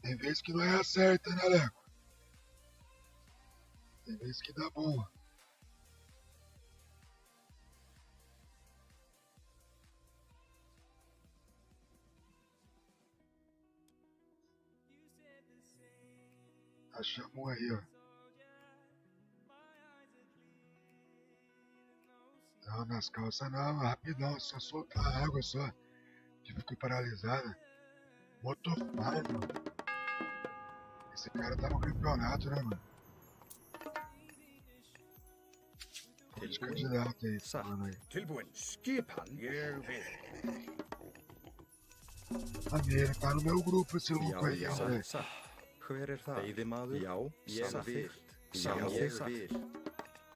Tem vezes que não é a certa, né, Leco? Tem vezes que dá boa. Achamos aí, ó. Não, nas calças não, rapidão, só soltar a água só. Que ficou paralisada. Motofado. Esse cara tá no campeonato, né, mano? Pode candidato aí, falando aí. Tilbúin, skipan, ég vil. Maneiro, tá no meu grupo esse louco aí, ó, velho. Hver það? Veiðimaður? Já, samþykkt. Samþykkt.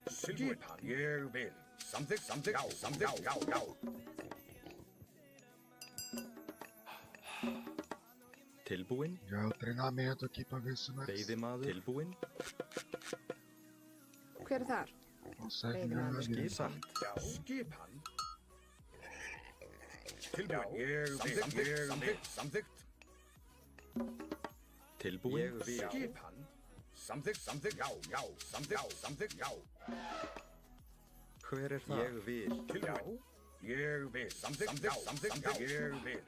Skipan, ég vil. Samþykkt, samþykkt, já, samþykkt, já, já. Tilbúin? Já é o treinamento aqui pra ver se nós Veiðimaður? Tilbúin? Hver þar? consegue Veiðimaður. ganhar dele. Satt. Já, skipan. Tilbúin, ég vil, samþykkt, samþykkt. Tilbúin? Ég vil. Skipan. Samþykkt, samþykkt, já, já, samþykkt, já, samþykkt, já. Hver það? Ég vil. Tilbúin. Ég vil, samþykkt, já, samþykkt, já, ég vil.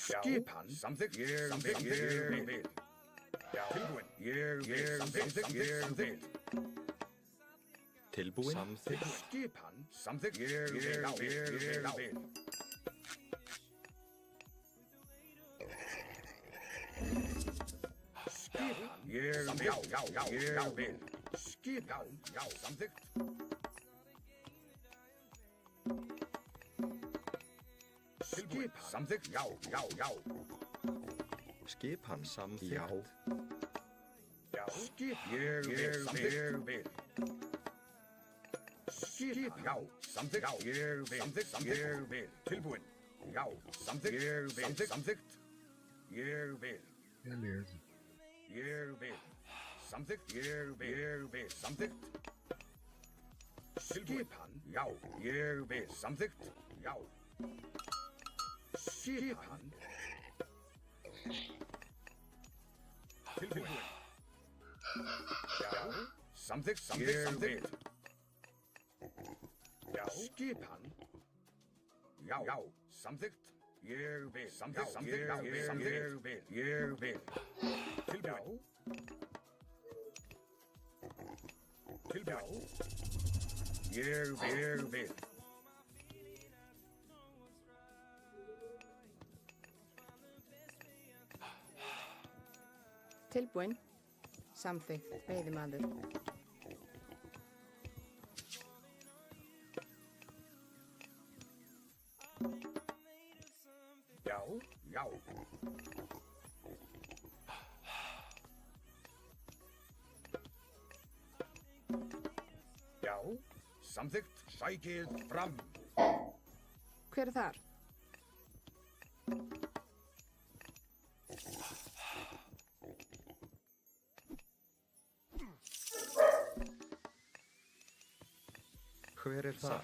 Skipan. Samþykkt, ég vil. Já, tilbúin. Ég vil, samþykkt, ég vil. Tilbúin? Samþykkt. Skipan. Samþykkt, ég vil, ég vil. Skipan. Ég vil, já, ég vil. Skipan, já, samþykkt. Skipan. Samþykkt, já, já. Skipan samþykkt. Já. Já, skip, ég vil, samþykkt. Skip, já, samþykkt, já, ég vil, samþykkt, ég vil. Tilbúin, já, samþykkt, ég vil, samþykkt. Ég vil, Beleza. ég vil. Samþykkt, ég vil, samþykkt. Skipan, já, ég vil, samþykkt, já. Skipan. Tilbúin. Já, samþykkt, samþykkt. Já, skipan. Já, samþykkt. Ég vil, samþykkt, já, ég vil. Tilbúin. Tilbúin. Ég vil. Tilbúin. Samþykkt. Veiðimaður. Já. Já, samþykkt, sækið fram. Hver þar? Hver það?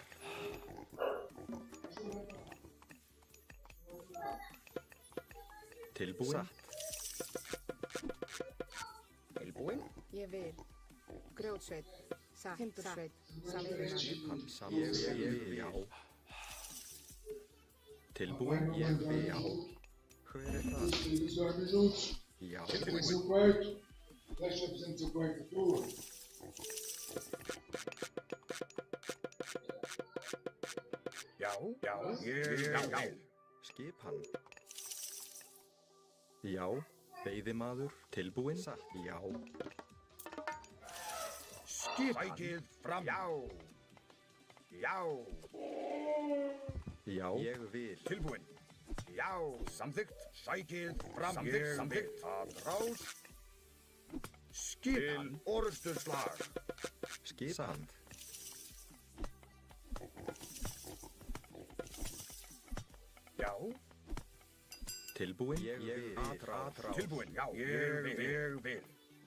Tilbúin? Satt. Tilbúin? Ég vil. Grjótsveit. Satt. Timbursveit. Samþykkt. Skipan samþykkt. Ég vil. Já. Tilbúin? Ég vil. Já. Hver það? Eles dormem juntos. Já. Entra no seu quarto. Fecha a piscina do seu quarto à toa. Já, ég vil. Skipan. Já. Veiðimaður. Tilbúin? Satt. Já. Skipan. Sækið fram. Já. Já. Ég vil. Tilbúin. Já, samþykkt, sækið fram. Samþykkt, að rás. Skipan. Orusturslag. Skipan. Já. Tilbúin? Ég vil. Atrás. Tilbúin, já, ég vil.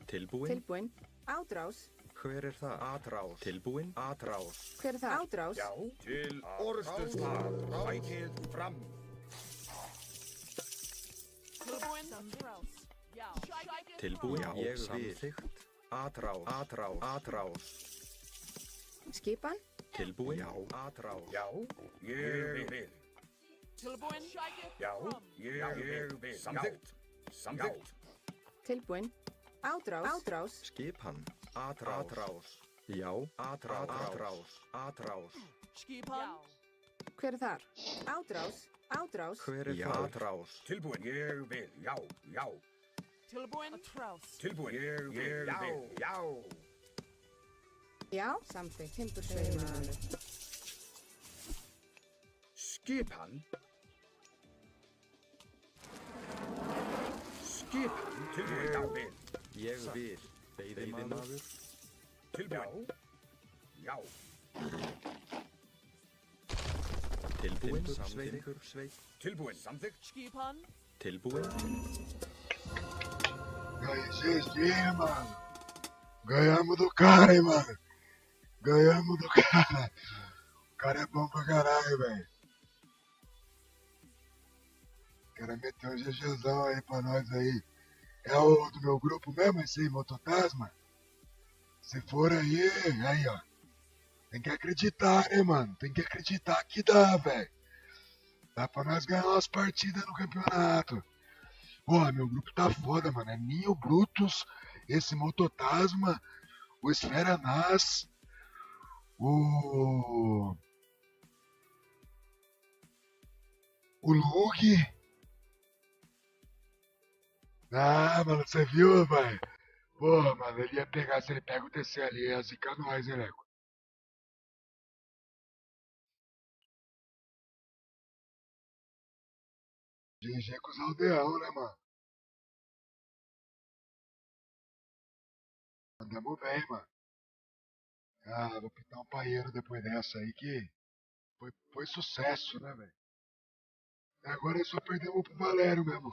Tilbúin? Tilbúin. Ádrás. Hver það? Atrás. Tilbúin? Atrás. Hver er það? Ádrás. Já, til orusturslag. Sækið fram. Tilbúin. Já, ég samþykkt. Atrás. Skipan. Tilbúin. Já, atrás. Já, ég vil. Tilbúin. Já, ég vil. Samþykkt. Tilbúin. Átrás. Skipan. Atrás. Já, atrás. Skipan. Hver er þar? Átrás. Hver er það? Atrás. Tilbúin, ég vil. Já. Tilbúin. Atrás. Tilbúin, ég vil. Já. Já, samþykkt. Timbursveiðimaður. Skipan. Tilbúin, já vil. Ég vil. Veiðimaður. Tilbúin. Já. Tilbúin. Samþykkur. Tilbúin, samþykkt. Skipan. Tilbúin. GG, mano. Ganhamos do cara, hein, mano. Ganhamos do cara. O cara é bom pra caralho, velho. O cara meteu um GGzão aí pra nós aí. É o do meu grupo mesmo, esse aí, Mototasma? Se for aí, ó. Tem que acreditar, né, mano? Tem que acreditar que dá, velho. Dá pra nós ganhar umas partidas no campeonato. Pô, meu grupo tá foda, mano. É Ninho Brutus, esse Mototasma, o Esfera Nas, o Lug. Ah, mano, você viu, velho? Porra, mano, ele ia pegar, se ele pega o TC ali, ia zicar nós, hein, Leco? GG com os aldeão, né, mano? Andamos bem, mano. Ah, vou pintar um paieiro depois dessa aí que foi sucesso, né, velho? Agora só perdemos pro Valério mesmo.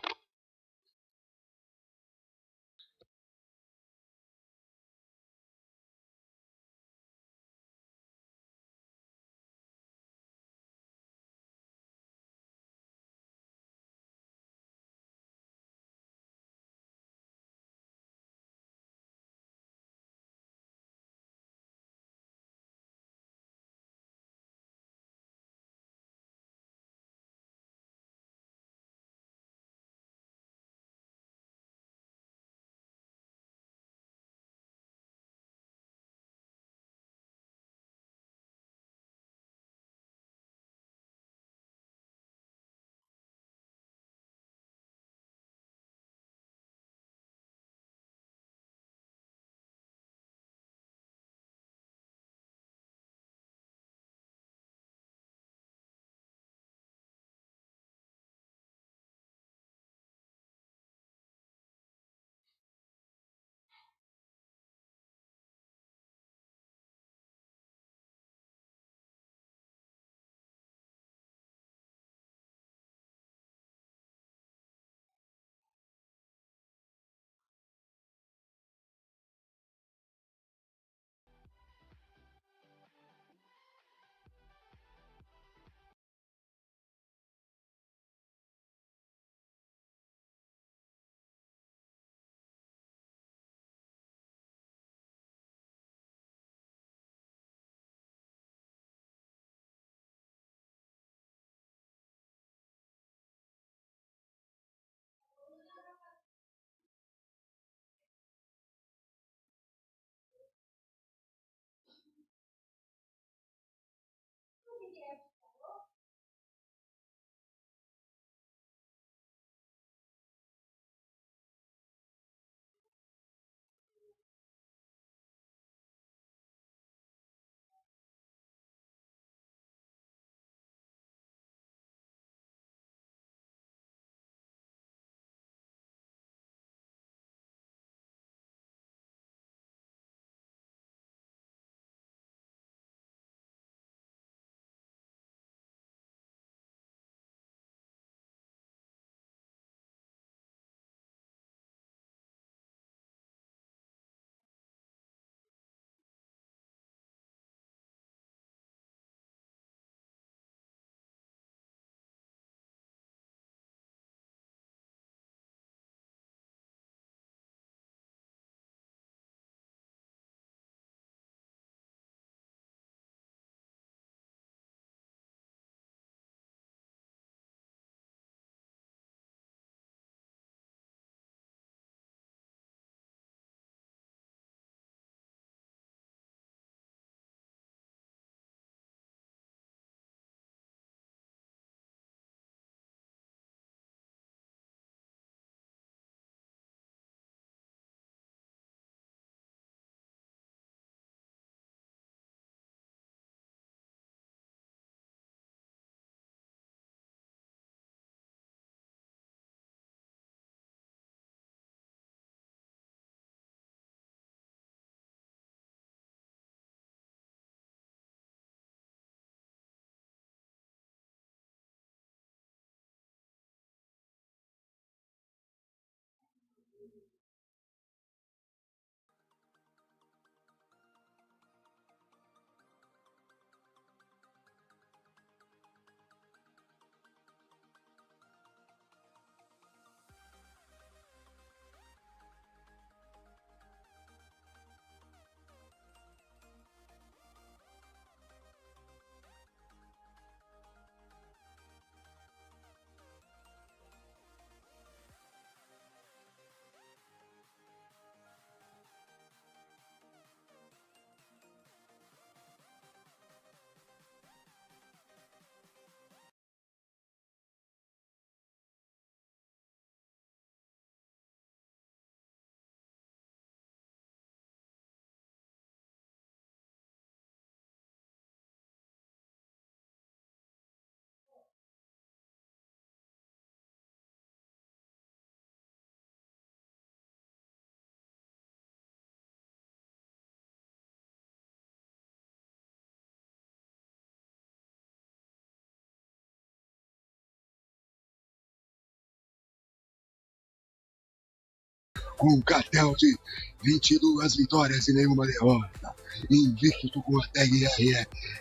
com um cartel de 22 vitórias e nenhuma derrota, invicto com a tag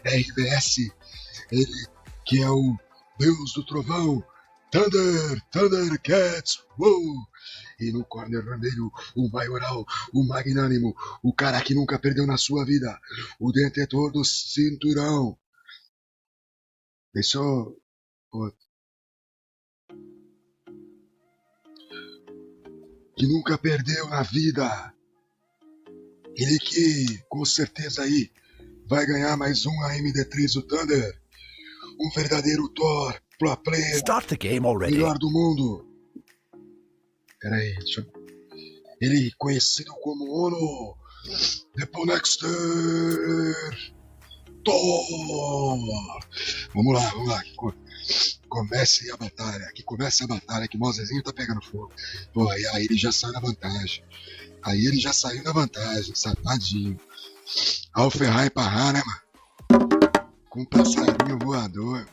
RVS, ele que é o Deus do Trovão, Thundercats, e no corner vermelho, o maioral, o magnânimo, o cara que nunca perdeu na sua vida, o detentor do cinturão. Deixou... que nunca perdeu na vida. Ele que, com certeza aí, vai ganhar mais um AMD3 do Thunder. Um verdadeiro Thor, pro player, Start the game already. melhor do mundo. Peraí, deixa eu... Ele conhecido como Ono, The Ponexter, Thor. Vamos lá. Comece a batalha, que o Mozezinho tá pegando fogo. Pô, aí ele já saiu na vantagem. Safadinho. Olha o Ferrari Parra, né, mano? Com um passarinho voador.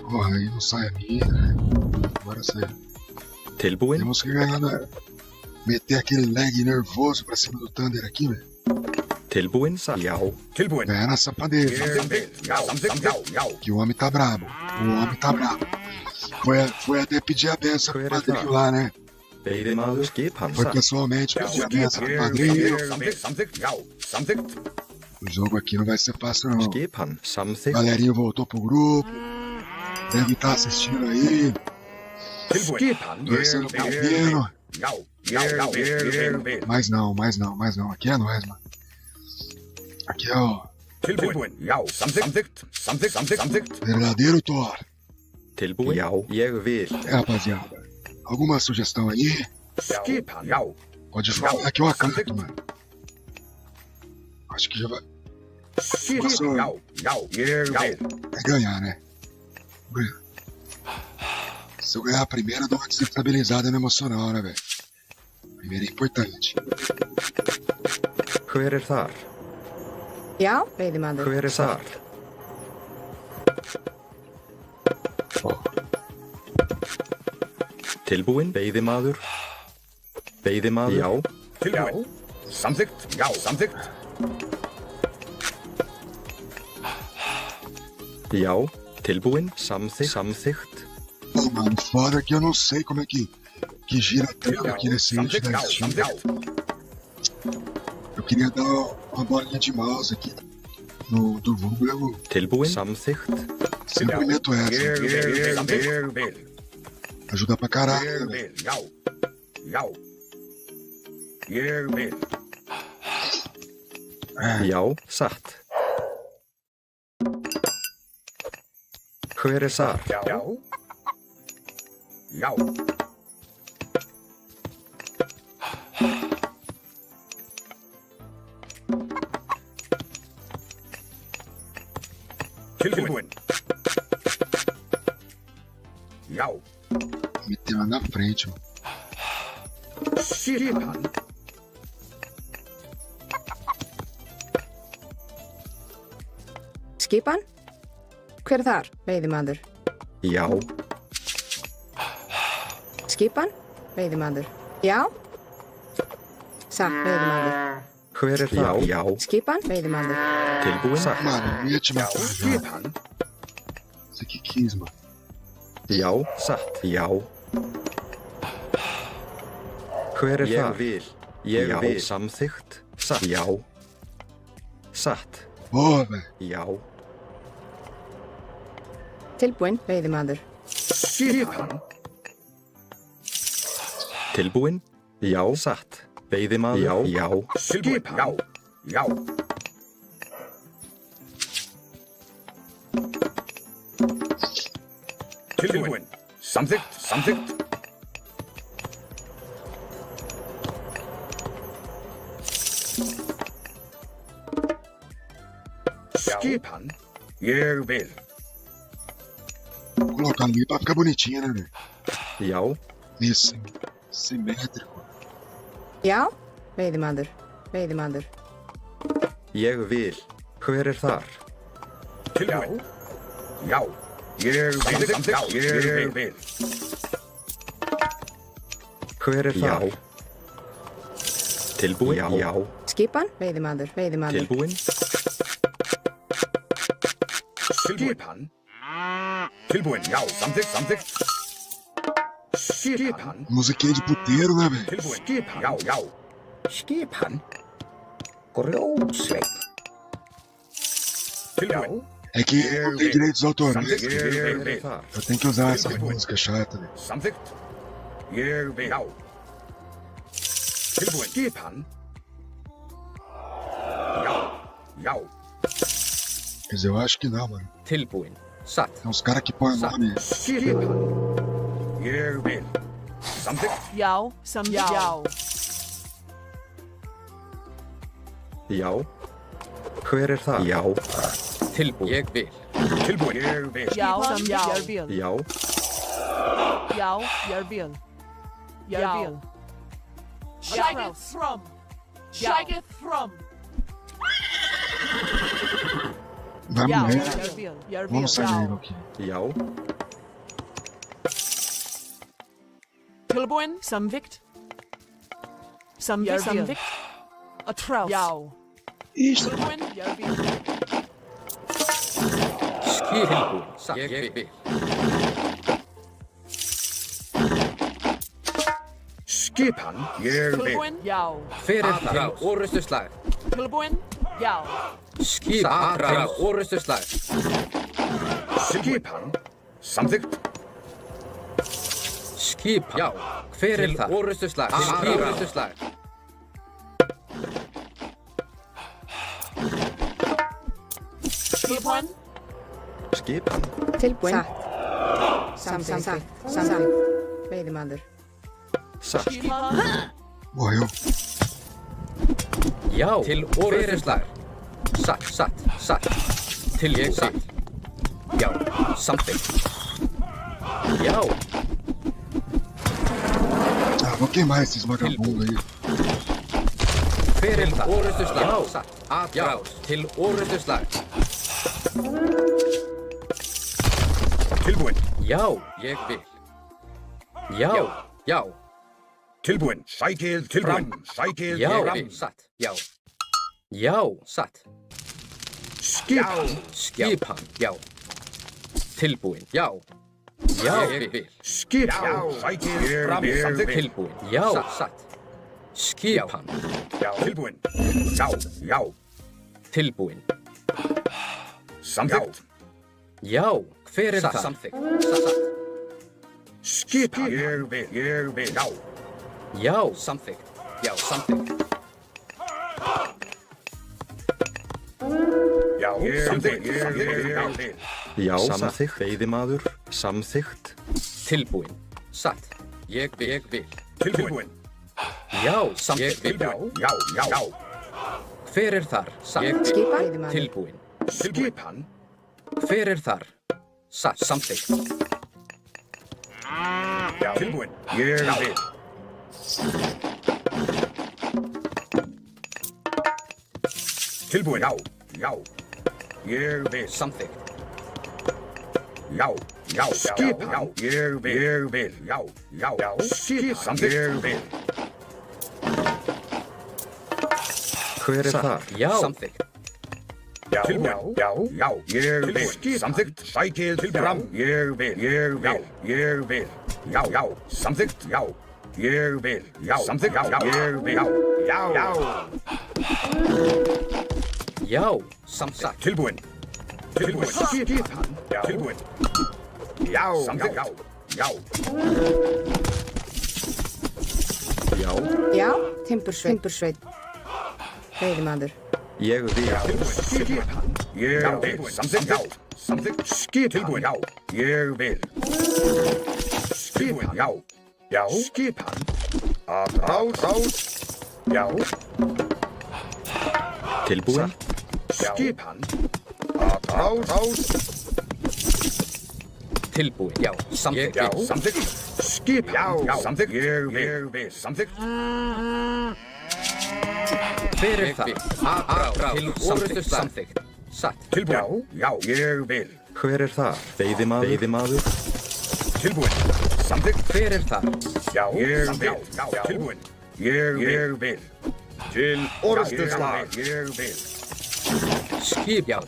Porra, aí não sai a minha, né? Agora sai. Tilbúin. Temos que ganhar, né? Meter aquele lag nervoso pra cima do Thunder aqui, velho. Tilbúin. Já. Tilbúin. Ganhar na sapadeira. Que o homem tá brabo. Foi até pedir a benção pro padrinho lá, né? Veidemaður. Skipan. Foi pessoalmente pedir a benção pro padrinho. O jogo aqui não vai ser fácil, não. Skipan. O Samþykkt. galerinho voltou pro grupo. Deve estar assistindo aí. Torcendo pro Pino. Mas não. Aqui é nós, mano. Aqui é o verdadeiro Thor. Tilbúin. Já. Ég vil. Rapaziada. Alguma sugestão aí? Pode falar que eu acanto, mano. Acho que já vai ganhar, né? Ganhar. Se eu ganhar a primeira, eu dou uma desestabilizada no emocional, né, velho? Primeiro é importante. Hver þar? Já, veiðimaður. Hver þar? Tilbúin. Veiðimaður. Já. Já. Tilbúin. Samþykkt. Pô, mano, foda que eu não sei como é que gira tanto aqui nesse índice da Steam. Eu queria dar uma bolinha de mouse aqui do vulgo. Tilbúin. Samþykkt. Sempre meto essa. Ajuda pra caralho, né? Já. Satt. Hver þar? Tilbúin. Meteu lá na frente, mano. Skipan? Hver þar, veiðimaður? Já. Skipan? Veiðimaður. Já? Satt, veiðimaður. Hver þar? Já. Skipan? Veiðimaður. Tilbúin. Satt. Mano, eu ia te matar já. Você que quis, mano. Já. Satt. Já. Hver þar? Ég vil. Samþykkt. Satt. Já. Satt. Boa, velho. Já. Tilbúin, veiðimaður. Tilbúin. Já. Satt. Veiðimaður. Já. Tilbúin. Samþykkt. Skipan. Ég vil. Vou colocar no meio pra ficar bonitinho, né, velho? Já. Isso. Simétrico. Já, veiðimaður. Ég vil. Hver þar? Tilbúin. Já. Ég vil. Hver er þar? Tilbúin? Já. Skipan, veiðimaður, veiðimaður. Tilbúin? skipan. Tilbúin, já, samþykkt. Skipan. Musiquinha de puteiro, né, velho? Tilbúin, skipan, já. Skipan. Grjótsveinn. Tilbúin. É que eu não tenho direitos autorais. Ég vil. Eu tenho que usar essa música chata, velho. Samþykkt. Ég vil. Já. Tilbúin. Skipan. Já. Quer dizer, eu acho que não, mano. Tilbúin. Satt. Tem uns caras que põem o nome. Skipan. Ég vil. Samþykkt. Já, já. Já. Hver er það? Já. Tilbúin. Ég vil. Tilbúin. Ég vil. Já, ég vil. Já. Já, ég vil. Ég vil. Shageth thrum. Shageth thrum. Vai Já, mulher. ég vil. Ég vil. Vamos sair daí, aqui. Já. Tilbúin, samþykkt. Samþykkt. Atraus. Já. Ixi, Tilbúin, ég vil. Tilbúin. Satt. Ég vil. Skipan. Ég vil. Tilbúin, já. Hver er það? Til orustuslag. Tilbúin, já. Skipan. Til orustuslag. Skipan. Samþykkt. Skipan. Já. Hver er það? Til orustuslag. Til orustuslag. Skipan. Skipan. Tilbúin. Samþykkt. Veiðimaður. Satt. Skipan. morreu. Já. Til orustuslag. Satt. Til ég satt. Já. Samþykkt. Já. Ah, vou queimar esses vagabundos aí. Hver er það? Orustuslag. Já. Satt. Atrás. Til orustuslag. Tilbúin. Já. Ég vil. Já. Tilbúin. Sækið tilbúin. Sækið Já. fram. Satt. Já. Satt. Skipan. Skipan. Já. Tilbúin. Já. Ég vil. Skipan. Sækið fram. Samþykkt. Tilbúin. Já. Satt. Skipan. Já. Tilbúin. Já. Tilbúin. Samþykkt. Já. Hver er það? Samþykkt. Satt. Skipan. Ég vil. Já. Já. Samþykkt. Já. Samþykkt. Já. Samþykkt. Ég vil. Já. Samþykkt. Veiðimaður. Samþykkt. Tilbúin. Satt. Ég vil. Tilbúin. Já. Samþykkt. Já. Hver er þar? Satt. Skipan, veiðimaður. Tilbúin. Skipan. Hver er þar? Satt. Samþykkt. Já. Tilbúin. Ég vil. Tilbúin. Já. Ég vil. Samþykkt. Já. Skipan. Ég vil. Já. Skipan. Samþykkt. Ég vil. Hver er þar? Já. Samþykkt. Já. Tilbúin. Já. Ég vil. Samþykkt. Sækið tilbúin. Ég vil. Já. Samþykkt. Já. Ég vil. Já. Samþykkt. Já. Ég vil. Já. Já. Samþykkt. Tilbúin. Skipan. Tilbúin. Já. Samþykkt. Já. Já, timbursveit. Veiðimaður. Ég vil. Skipan. Ég vil. Samþykkt. Já. Samþykkt. Skipan. Tilbúin. Já. Ég vil. Skipan. Já. Skipan. Atrás. Já. Tilbúin. Skipan. Atrás. Tilbúin. Já. Samþykkt. Já. Samþykkt. Skipan. Já. Samþykkt. Ég vil. Samþykkt. Hver er það? Atrás. Til orustuslag. Samþykkt. Satt. Tilbúin. Já. Ég vil. Hver er það? Veiðimaður. Tilbúin. Samþykkt. Hver er það? Já, ég vil. Tilbúin. Ég vil. Til orrustuslag. Ég vil. Skip. Já.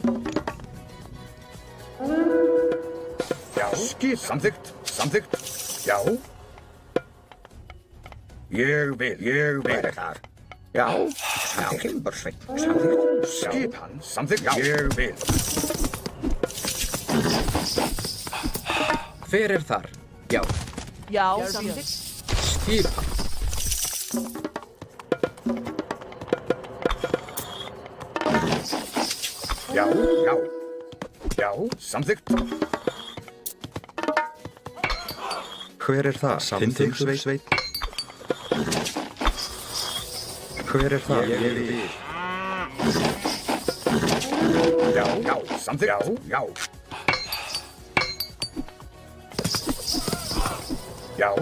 Já. Skip. Samþykkt. Já. Ég vil. Hvað er það? Já. Timbursveit. Samþykkt. Skipan. Samþykkt. Já. Ég vil. Hver er þar? Já. Já, samþykkt. Skipan. Já. Já, samþykkt. Hver er það? Timbursveit. Hver er það? Ég vil. Já, samþykkt. Já. Já.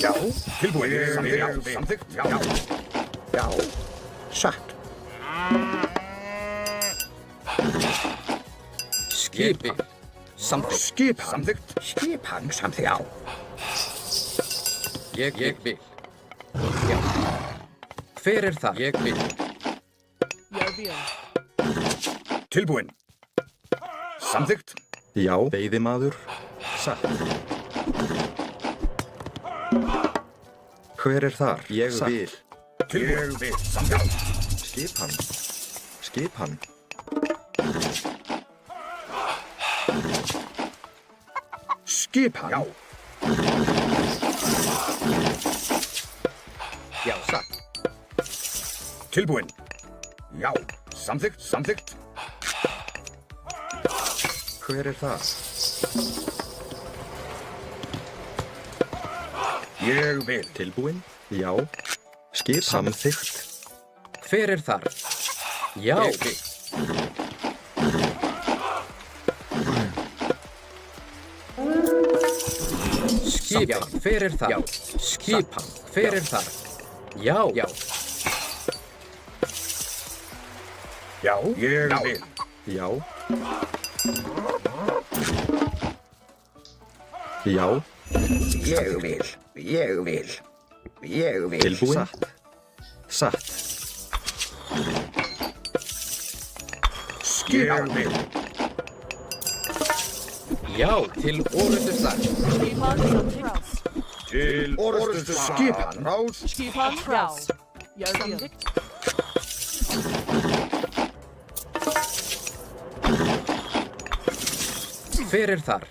Já, tilbúin. Samþykkt. Já. Satt. Skipi. Samþykkt. Skipan. Samþykkt. Já. Ég vil. Já. Hver er það? Ég vil. Ég vil. Tilbúin. Samþykkt. Já. Veiðimaður. Satt. Hver er þar? Ég vil. Ég vil. Samþykkt. Skipan. Skipan. Já. Já, satt. Tilbúin. Já. Samþykkt. Hver er það? Ég vil. Tilbúin? Já. Skipan. Samþykkt. Hver er þar? Já. Ég vil. Skipan. Hver er þar? Já. Skipan. Hver er þar? Já. Já, ég vil. Já. Já. Ég vil. Tilbúin? Satt. Skipan. Ég vil. Já, til orrustuslag. Skipan, samþykkt. Til orrustuslag. Skipan. Rás. Skipan, já. Ég vil. Hver er þar?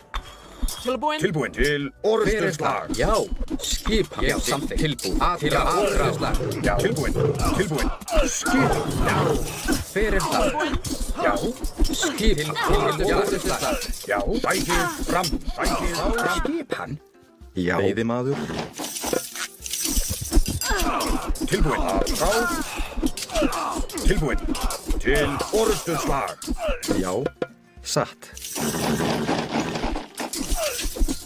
Tilbúin. Til Hver er þar? orrustuslag. Já. Skipan. Já, samþykkt. Tilbúin. Til orrustuslag. Já. Tilbúin. Skipan. Já. Hver er þar? Já. Skipan. Til orrustuslag. Já. Sækið fram. Skipan. Já. Veiðimaður. Tilbúin. Rás. Tilbúin. Til orrustuslag. Já. Satt.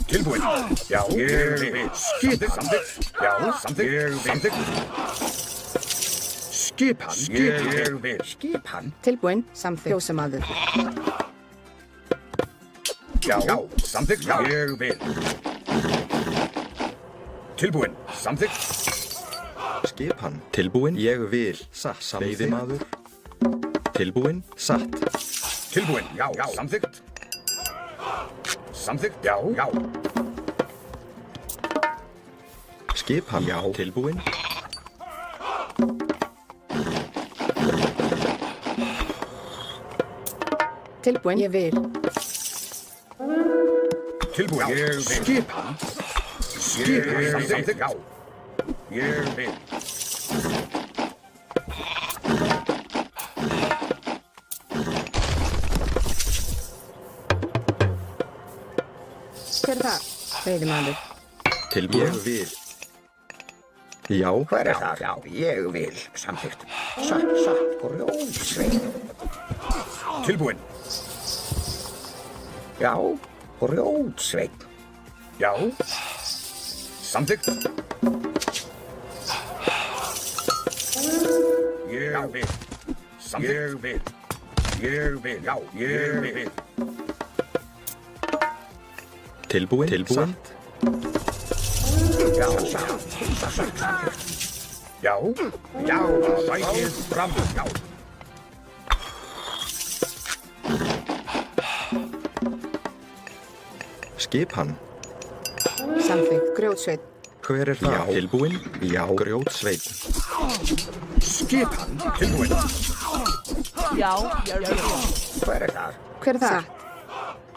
Tilbúin. Já. Ég vil. Samþykkt. Já. Samþykkt. Skipan. Ég vil. Skipan. Tilbúin. Samþykkt. Fjósamaður. Já. Samþykkt. Já. Ég vil. Tilbúin. Samþykkt. Skipan. Tilbúin. Ég vil. Satt. Veiðimaður. Tilbúin. Satt. Tilbúin. Já. Samþykkt. Já. Skipan. Já. Tilbúin. Tilbúin. Ég vil. Tilbúin. Ég vil. Skipan. Samþykkt. Já. Ég vil. Hver er það? Veiðimaður. Tilbúin. Ég vil. Já. Hver er það? Já. Ég vil. Samþykkt. Satt. Grjótsveit. Tilbúin. Já. Grjótsveit. Já. Samþykkt. Ég vil. Ég vil. Ég vil, já, ég vil. Tilbúin. Satt. Já, já, já, sækið fram, já. Skipan. Samþykkt. Grjótsveit. Hver er það? Já. Tilbúin. Já. Grjótsveit. Skipan, tilbúin. Já, ég vil. Hver er það? Hver er það? Satt.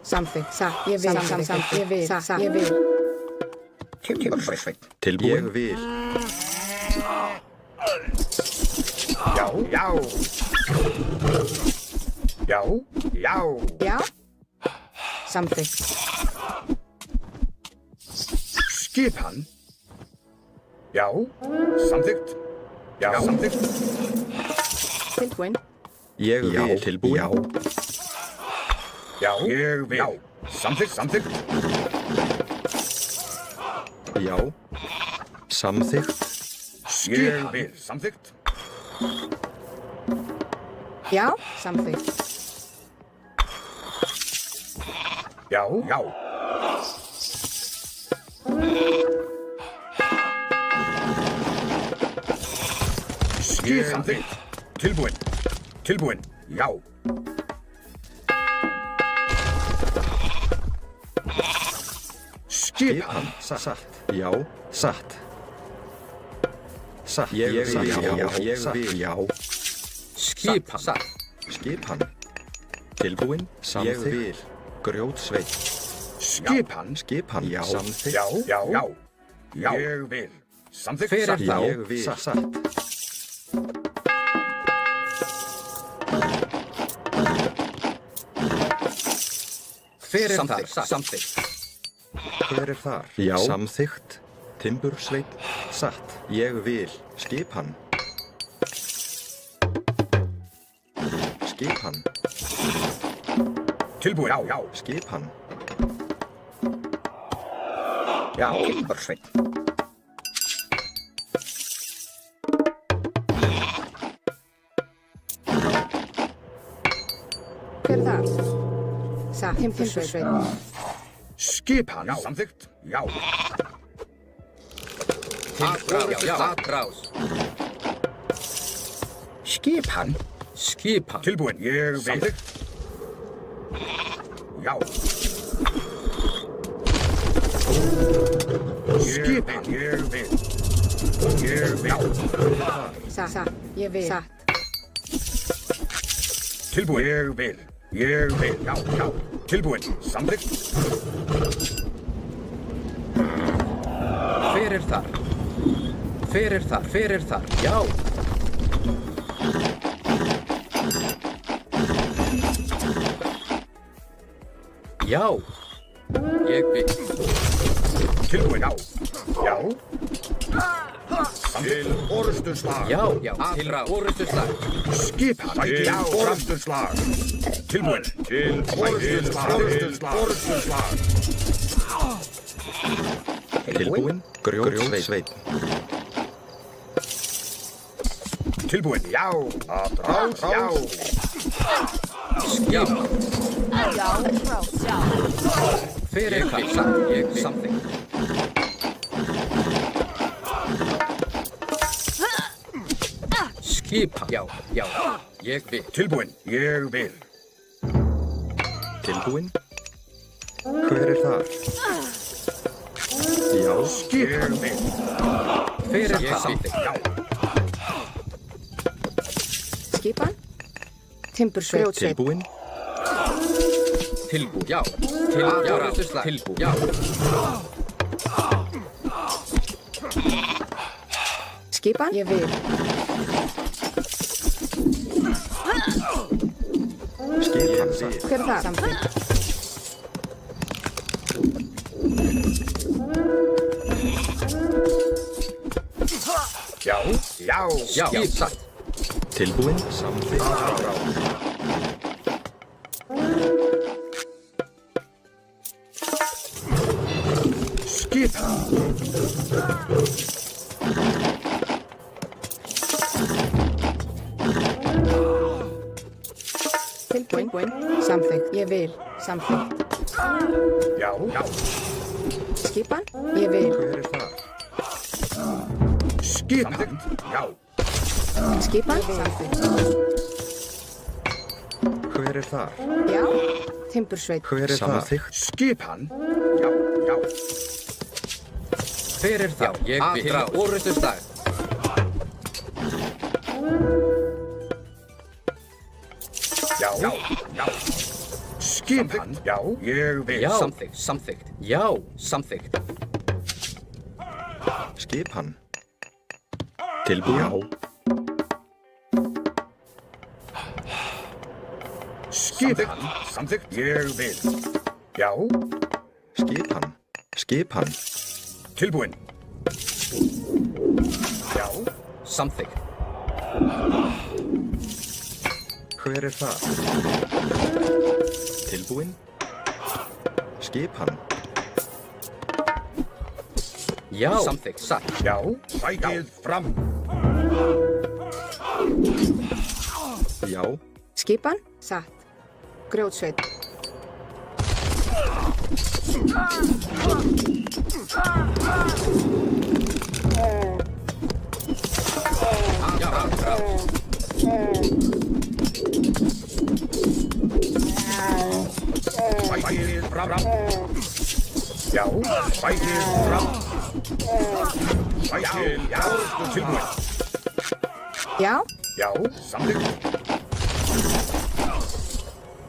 Samþykkt. Satt. Ég vil. Satt. Ég vil. Satt. Ég vil. Timbursveit. Tilbúin. Ég vil. Já, já. Já, já. Já. Samþykkt. Skipan. Já, samþykkt. Já, samþykkt. Tilbúin. Ég vil. Tilbúin. Já. Já, ég vil. Já, samþykkt, samþykkt. Já. Samþykkt. Ég vil, samþykkt. Já. Samþykkt. Já, já. Samþykkt. Tilbúin. Tilbúin. Já. Skipan. Satt. Já. Satt. Satt. Ég vil. Já. Ég vil. Já. Skipan. Satt. Skipan. Tilbúin. Samþykkt. Ég vil. Grjótsveit. Skipan. Skipan. Já. Samþykkt. Já, já, já. Já. Ég vil. Samþykkt. Hver er Satt. það? Ég vil. Satt. Hver er þar? Samþykkt. Hver er þar? Já. Samþykkt. Timbursveit. Satt. Ég vil. Skipan. Skipan. Tilbúin. Já, já. Skipan. Já, timbursveit. Hver er það? Satt. Timbursveit. Skipan. Já, samþykkt. Já. Atrás. Skipan. Skipan. Tilbúin. Ég vil. Samþykkt. Já. Skipan. Ég vil. Ég vil. Satt. Ég vil. Satt. Tilbúin. Ég vil. Ég vil. Já, já. Tilbúin. Samþykkt. Hver er þar? Hver er þar? Hver er þar? Já. Já. Ég vil. Tilbúin. Já. Já. Til orustuslag. Já. Til orustuslag. Skipan. Til orustuslag. Tilbúin. Til orustuslag. Tilbúin. Grjótsveit. Tilbúin. Já. Atrás. Já. Skipan. Já, atrás. Já. Hver er þar? Ég vil. Samþykkt. Skipan. Já. Ég vil. Tilbúin. Ég vil. Tilbúin. Hver er þar? Já. Skipan. Ég vil. Hver er þar? Samþykkt. Já. Skipan. Timbursveit. Grjótsveit. Tilbúin. Tilbú. Já. Tilbú. Já. Skipan. Ég vil. Skipan. Hver er það? Samþykkt. Já. Já. Já. Satt. Tilbúin. Samþykkt. Skipan. Tilbúin. Samþykkt. Ég vil. Samþykkt. Já, já. Skipan. Ég vil. Hver er þar? Skipan. Já. Skipan. Samþykkt. Hver er þar? Já. Timbursveit. Hver er þar? Samþykkt. Skipan. Já, já. Hver er þar? Ég vil. Til orrustusdag. Já, já, já. Skipan. Já, ég vil. Já. Samþykkt. Samþykkt. Já. Samþykkt. Skipan. Tilbúin. Skipan. Samþykkt. Ég vil. Já. Skipan. Skipan. Tilbúin. Já. Samþykkt. Hver er þar? Tilbúin. Skipan. Já. Samþykkt. Satt. Já. Sækið fram. Já. Skipan. Satt. Grjótsveit. Sækið fram. Já. Sækið fram. Sækið. Já. Tilbúin. Já. Já. Samþykkt.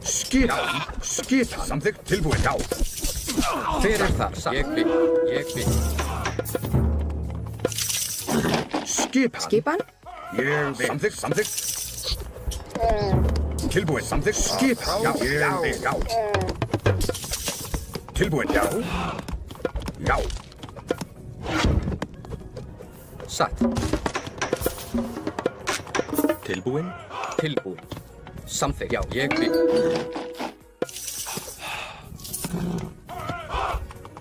Skipan. Skipan. Samþykkt. Tilbúin. Já. Hver er þar? Satt. Ég vil. Ég vil. Skipan. Skipan. Ég vil. Samþykkt. Samþykkt. Tilbúin. Samþykkt. Skipan. Já. Ég vil. Já. Tilbúin. Já. Já. Satt. Tilbúin. Tilbúin. Samþykkt. Já. Ég vil.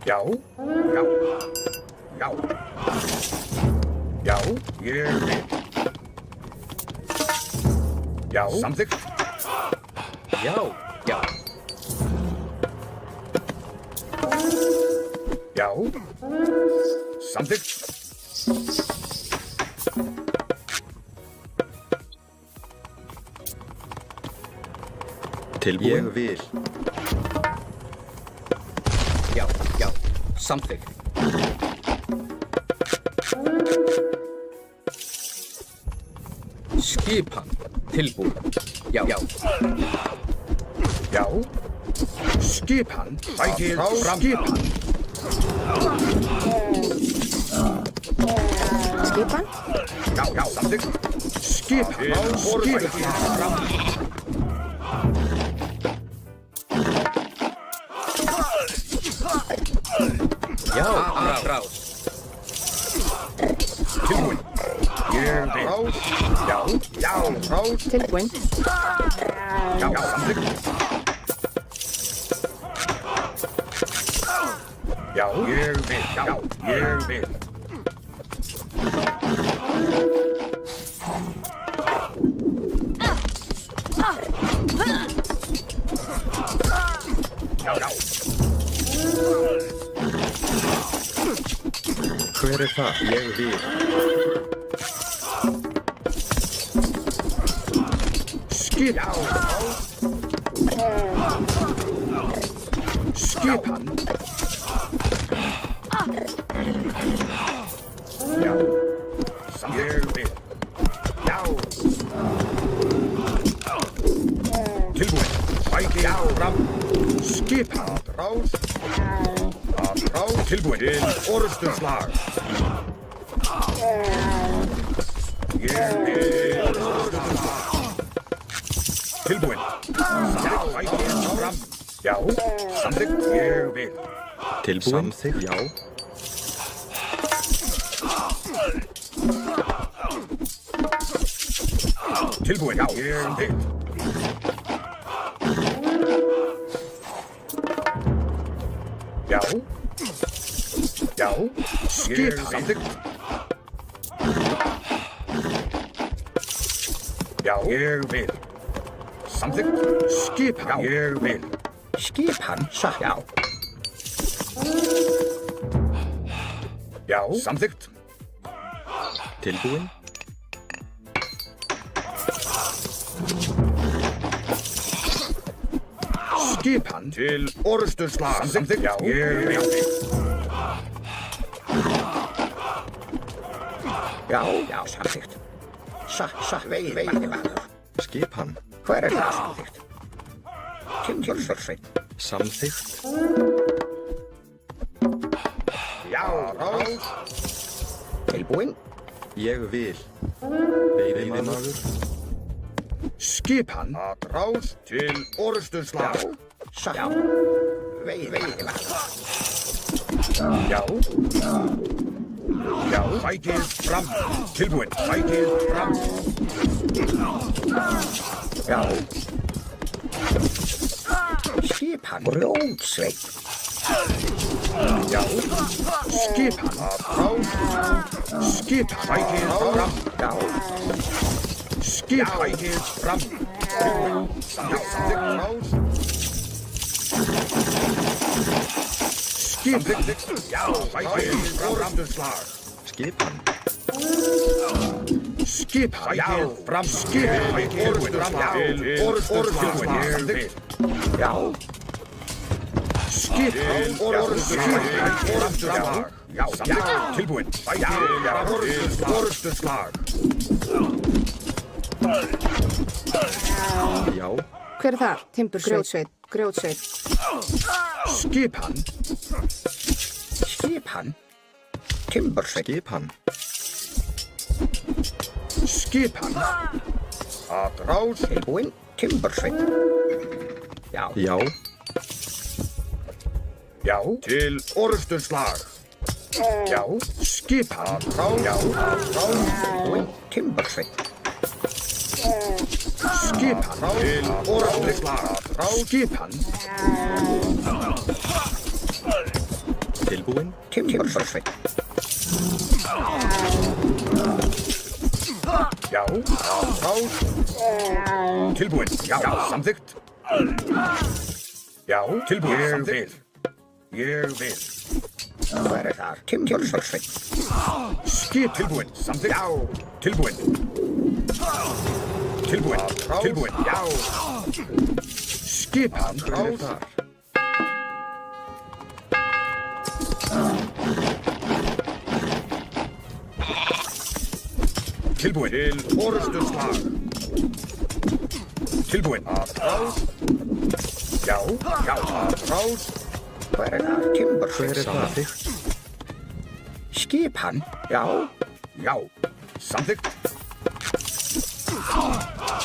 Já. Já. Já. Já. Ég vil. Já. Samþykkt. Já. Já. Já. Samþykkt. Tilbúin. Ég vil. Já. Já. Samþykkt. Skipan. Tilbúin. Já. Já. Já. Skipan. Sækið fram. Skipan. Skipan. Já. Já. Samþykkt. Skipan. Skipan. Fram. Já. Frás. Tilbúin. Ég vil. Já. Já. Frás. Tilbúin. Já. Já. Samþykkt. Já. Ég vil. Já. Ég vil. Já. Já. Hver er það? Ég vil. Skipan. Skipan. Já. Ég vil. Já. Tilbúin. Sækið fram. Skipan. Rás. Rás. Tilbúin. Til orrustuslag. Ég vil. Tilbúin. Sækið fram. Já. Samþykkt. Ég vil. Tilbúin. Samþykkt. Já. Tilbúin. Já. Ég vil. Já. Já. Skipan. Samþykkt. Já. Ég vil. samþykkt. Skipan, ég vil. Skipan, satt, já. Já, samþykkt. Tilbúin. Skipan til orrustuslag. Samþykkt, já, ég vil. Já, já, samþykkt. Veiðimaður. Skipan. Hver það samþykkt? Timbursveit. Samþykkt. Já, ráð. Tilbúin. Ég vil. Veiðimaður. Skipan að ráð til orrustuslag. Já, veiðimaður. Já. Já, sækið fram. Tilbúin, sækið fram. Já. Skipan grjótsveit. Já. Skipan að ráð. Skipan sækið fram. Já. Skipan sækið fram. Já, samþykkt ráð. Skipan, já, sækið orrustuslag. Skipan. Skipan, já, fram. Skipan, orrustuslag. Orrustuslag. Já. Skipan, orrustuslag. Já, samþykkt, tilbúin. Sækið orrustuslag. Já. Hver er þar? Timbursveit. Grjótsveit. Skipan. Skipan. Timbursveit. Skipan. Skipan. Að ráð. Tilbúin. Timbursveit. Já. Já. Já. Til orrustuslag. Já. Skipan. Að ráð. Já. Að ráð. Tilbúin. Timbursveit. Skipan. Til orrustuslag. Að ráð. Skipan. Tilbúin. Timbursveit. Já, að ráð. Tilbúin. Já, samþykkt. Já, tilbúin. Ég vil. Ég vil. Hver er þar? Timbursveit. Skip tilbúin. Samþykkt. Já. Tilbúin. Tilbúin. Tilbúin. Já. Skipan. Hver er þar? Tilbúin. Til orrustuslag. Tilbúin. Að ráð. Já, já, að ráð. Hver er það? Timbursveit. Hver er það? Samþykkt. Skipan. Já, já. Samþykkt.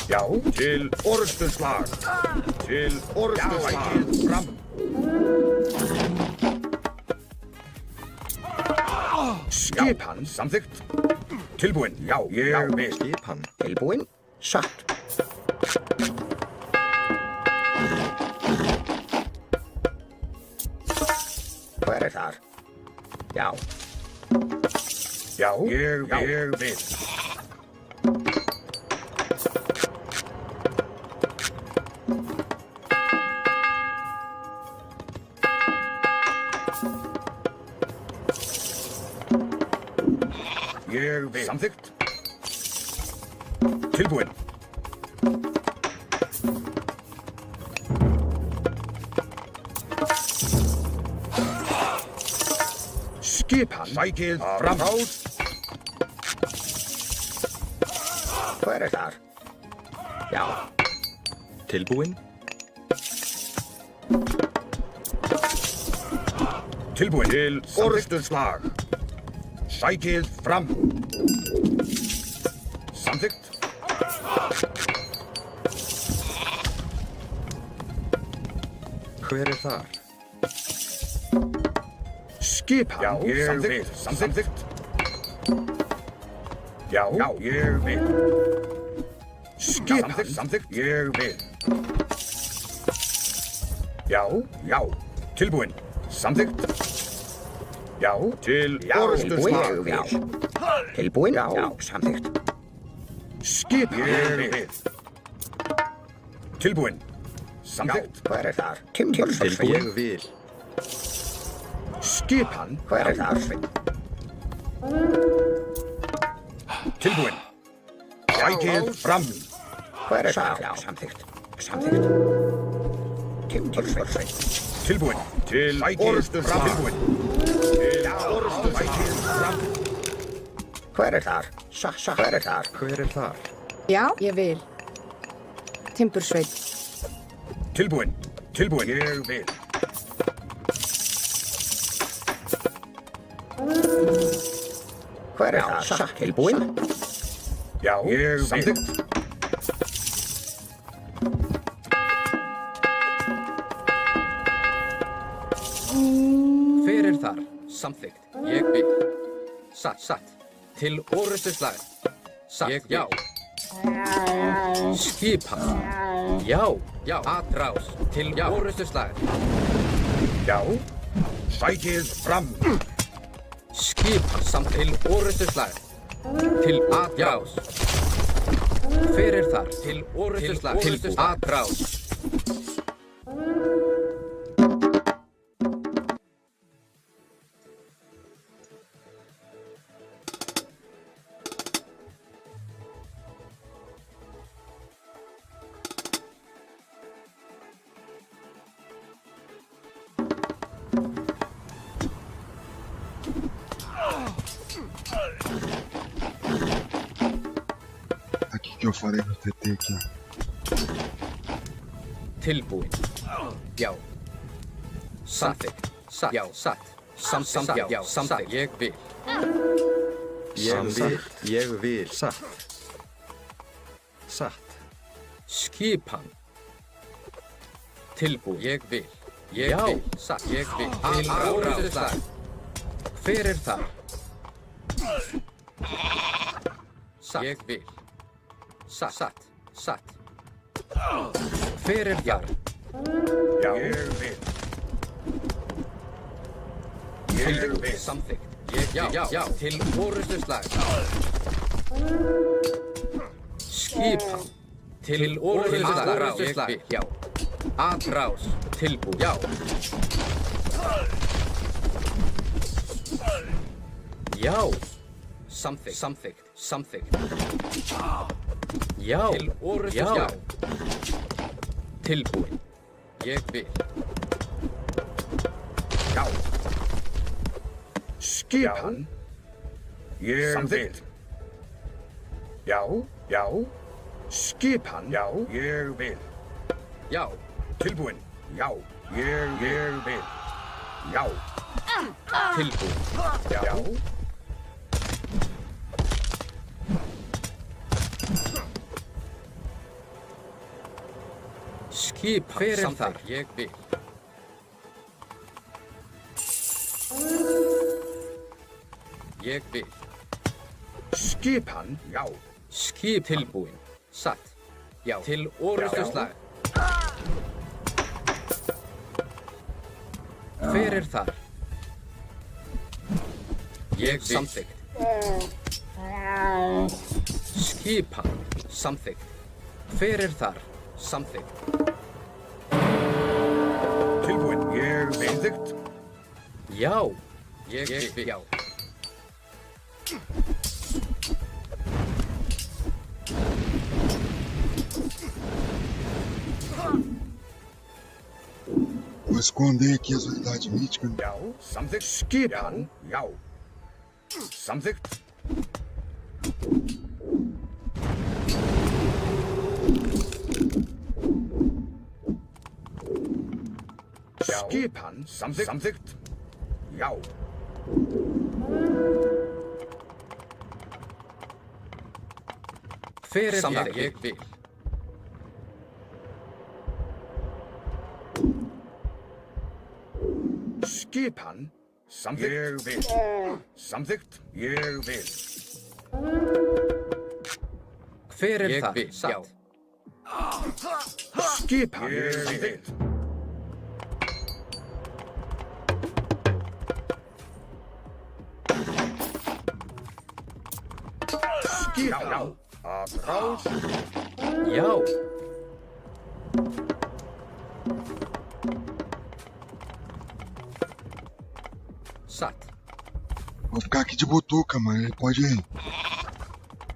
Já, til orrustuslag. Til orrustuslag. Já, fram. Skipan. Samþykkt. Tilbúin. Já, ég vil. Skipan. Tilbúin. Satt. Hver er þar? Já. Já, ég vil. Ég vil. Samþykkt. Tilbúin. Skipan. Sækið fram. Ráð. Hver er þar? Já. Tilbúin. Tilbúin. Til orrustuslag. Sækið fram. Samþykkt. Hver er þar? Skipan. Já, ég vil. Samþykkt. Já, ég vil. Skipan. Samþykkt. Ég vil. Já, já. Tilbúin. Samþykkt. Já, til orrustuslag. Já. Tilbúin. Já, samþykkt. Skipan. Ég vil. Tilbúin. Samþykkt. Hver þar? Timbursveinn. Ég vil. Skipan. Hver þar, Sveinn? Tilbúin. Sækið fram. Hver þar? Já, samþykkt. Samþykkt. Timbursveinn. Tilbúin. Til sækið fram. Tilbúin. Til sækið fram. Hver þar? Hver þar? Hver þar? Já, ég vil. Timbursveit. Tilbúin. Tilbúin. Ég vil. Hver þar? Tilbúin? Já, ég vil. Samþykkt. Fyrir þar. Samþykkt. Ég vil. Satt. Til orrustuslag. Satt. Já. Skipan. Já. Atrás. Til orrustuslag. Já. Sækið fram. Skipan. Samt til orrustuslag. Til atrás. Fyrir þar. Til orrustuslag. Til atrás. Aqui que eu falei no TT aqui, ó. Tilbúin. Já. Samþykkt. Já, satt. Samþykkt. Já, samþykkt. Ég vil. Ég vil. Satt. Skipan. Tilbúin. Ég vil. Ég vil. Satt. Ég vil. Til orrustuslag. Hver þar? Satt. Ég vil. Satt. Hver þar? Já, ég vil. Ég vil. Samþykkt. Já. Til orrustuslag. Skipan. Til orrustuslag. Ég vil. Já. Atrás. Tilbúin. Já. Já. Samþykkt. Já. Til orrustuslag. Já. Tilbúin. Ég vil. Já. Skipan. Ég vil. Já. Skipan. Já, ég vil. Já. Tilbúin. Já, ég vil. Já. Tilbúin. Já. Skipan. Hver þar? Ég vil. Ég vil. Skipan. Já. Skip tilbúin. Satt. Já. Til orrustuslag. Hver þar? Ég vil. Samþykkt. Skipan. Samþykkt. Hver þar? Samþykkt. Tilbúin. Ég vil. Samþykkt. Já. Ég vil. Já. Vou esconder aqui as unidades míticas. Já. Samþykkt. Skipan. Já. Samþykkt. Skipan. Samþykkt. Já. Hver þar? Ég vil. Skipan. Samþykkt. Ég vil. Samþykkt. Ég vil. Hver þar? Já. Skipan. Ég vil. Skipan. Atrás. Já. Satt. Vou ficar aqui de butuca, mano. Ele pode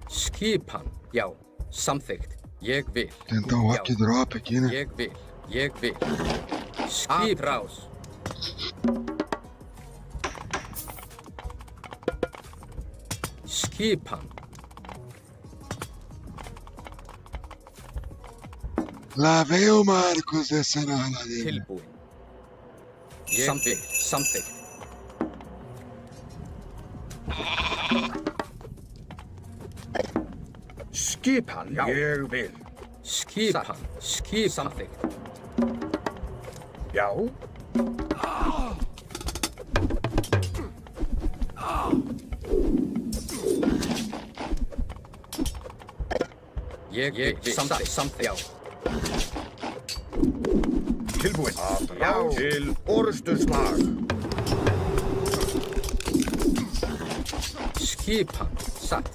Skipan. Já. Samþykkt. Ég vil. tentar um rock drop aqui, né? Ég vil. Ég vil. Skiprás. Skipan. Lá vem o Marcos descendo a raladeira. Tilbúin. Ég vil. Samþykkt. Skipan, ég vil. Skipan. Skipan. Samþykkt. Já. Ég vil. Samþykkt. Já. Tilbúin. Já. Til orustuslag. Skipan. Satt.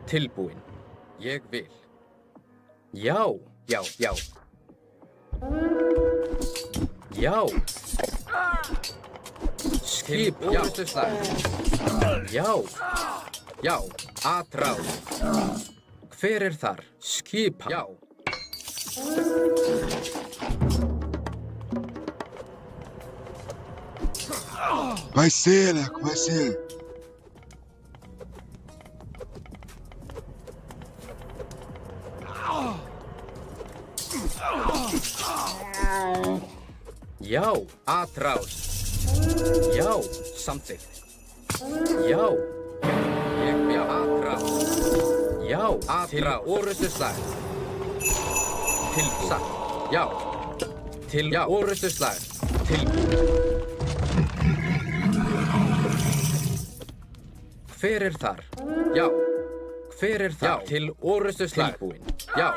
Tilbúin. Ég vil. Já. Já. Já. Já. Skip. Já. Já. Já. Atrás. Hver þar? Skipan. Já. Vai ser, Leco, vai ser. Já. Atrás. Já. Samþykkt. Já. Ég vil. Atrás. Já. Atrás. Til orustuslag. Tilbúin. Satt. Já. Til orustuslag. Tilbúin. Hver þar? Já. Hver þar? Já. Til orustuslag. Tilbúin. Já.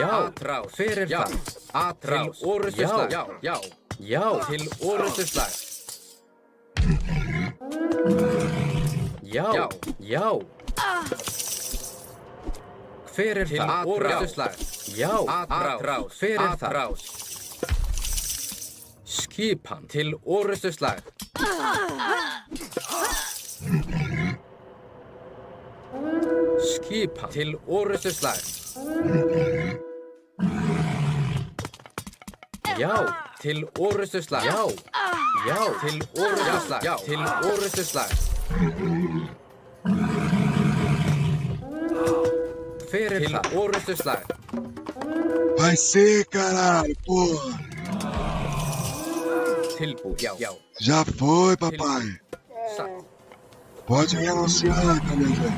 Já. Atrás. Hver þar? Atrás. Til orustuslag. Já. Já. Já. Til orustuslag. Já. Já. Já. Hver þar? Til orustuslag. Já. Atrás. Hver þar? Skipan. Til orustuslag. Skipan. Til orustuslag. Já. Til orustuslag. Já. Já. Til orustuslag. Já. Til orustuslag. Hver til orustuslag. Vai ser, caralho, porra. Tilbúin. Já. Já. Já foi, papai. Satt. Pode renunciar, caneca.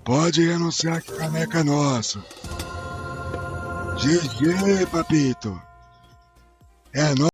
Pode renunciar que caneca é nossa. GG, papito. É nóis.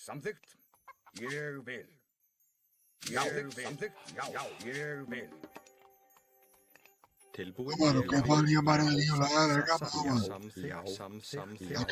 Samþykkt. Ég vil. Já. Samþykkt. Já. Já. Ég vil. Tilbúin. Mano, Ég cavalinho vil. amarelinho lá, larga a Satt. mão, mano. Samþykkt. Já. Samþykkt. Já. Já.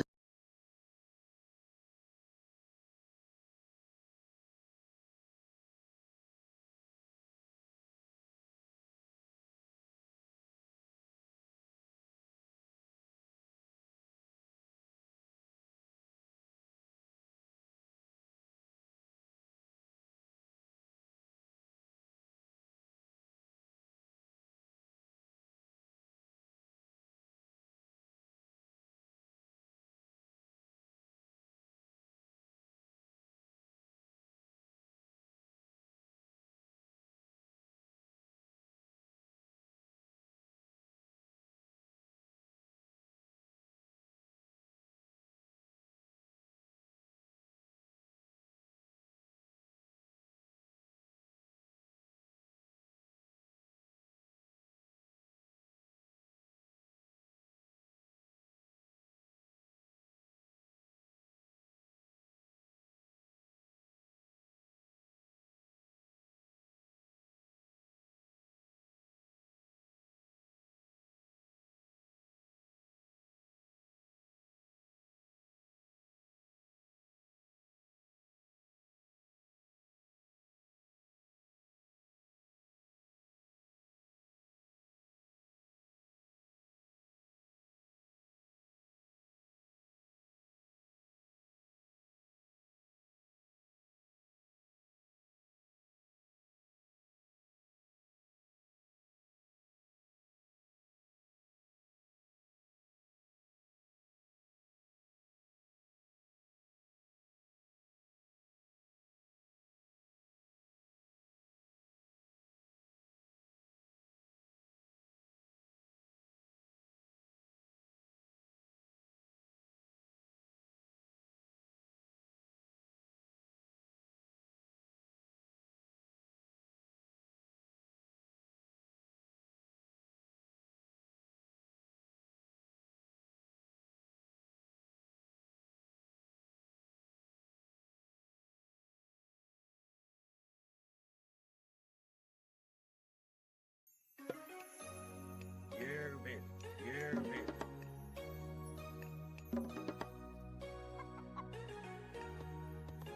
Ég vil. Ég vil.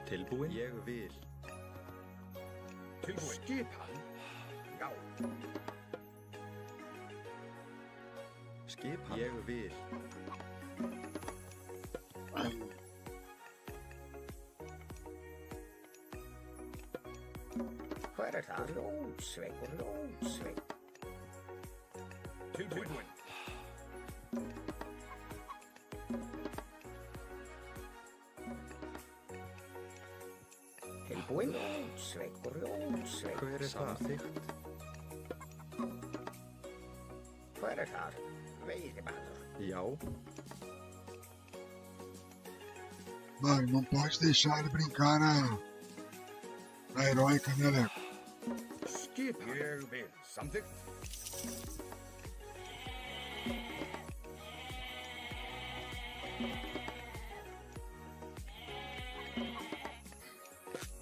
Tilbúin. Ég vil. Tilbúin. Skipan. Já. Skipan. Ég vil. Hver það? Ljótsveikur, ljótsveik. Tilbúin. Tilbúin. Ljótsveikur, ljótsveik. Hver er það? Samþykkt. Hver það? Veiðimaður. Já. Mano, não pode deixar ele brincar na heróica, né, Leco? Skipan. Ég vil. Samþykkt.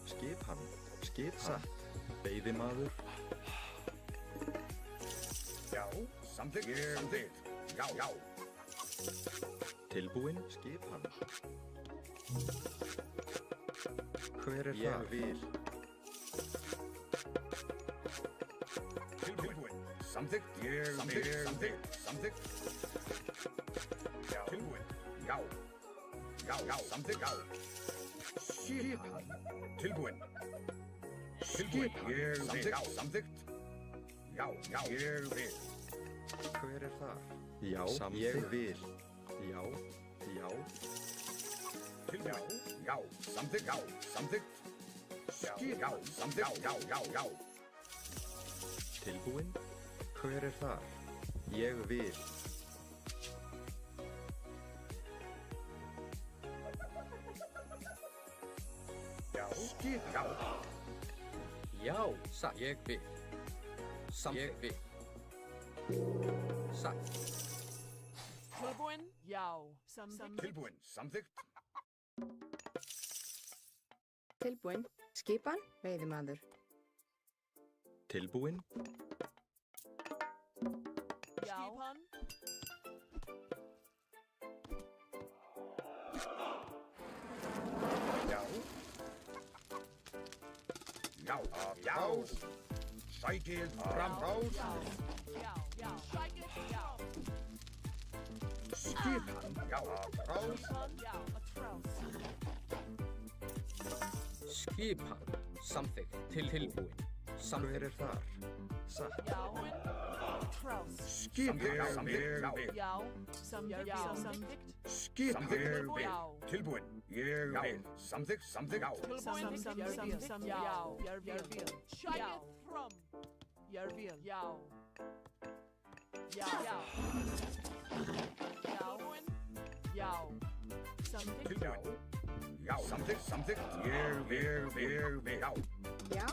Skipan. Skip. Satt. Veiðimaður. Já. Samþykkt. Ég vil. Já, já. Tilbúin. Skipan. Hver er það? Ég vil. Tilbúin. Samþykkt. Ég vil. Samþykkt. Samþykkt. Já. Tilbúin. Já. Já, já. Samþykkt. Já. Skipan. Tilbúin. Tilbúin. Ég vil. Já. Samþykkt. Já, já. Ég vil. Hver er það? Já. Samþykkt. Ég vil. Já. Já. Tilbúin. Já. Samþykkt. Já. Samþykkt. Já. Samþykkt. Já, já, já. Tilbúin. Hver er það? Ég vil. Já. Skipan. Já. Já, satt. Ég vil. Samþykkt. Ég vil. Satt. Tilbúin. Já. Samþykkt. Tilbúin. Samþykkt. Tilbúin. Skipan. Veiðimaður. Tilbúin. Já, já. Sækið fram. Já. Strike it. Já. Skipan. Já, Já. A trouse. Skipan. Samþykkt. Tilbúin. Hver Samþykkt. þar? Satt. Já. Trouse. Skipan. Já. Já. Samþykkt. Skipan. Já. Tilbúin. Ég vil. Samþykkt. Já. Samþykkt. Já. Jarvíl. Strike it from. Jarvíl. Já. Já. Já. Samþykkt. Tilbúin. Já, samþykkt. Ég vil. Já. Já.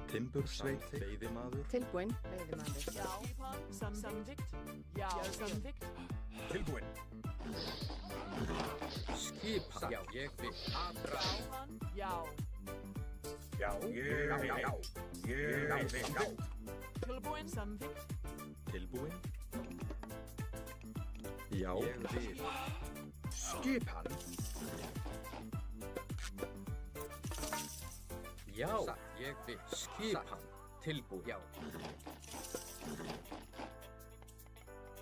Timbursveit, veiðimaður. Tilbúin. Veiðimaður. Já. Samþykkt. Já. Samþykkt. Tilbúin. Skipan. Já, ég vil. Aðráð. Já. Já, ég vil. Samþykkt. Tilbúin. Samþykkt. Tilbúin. Já. Ég vil. Skipan. Já, ég vil. Skipan. Tilbúin. Já.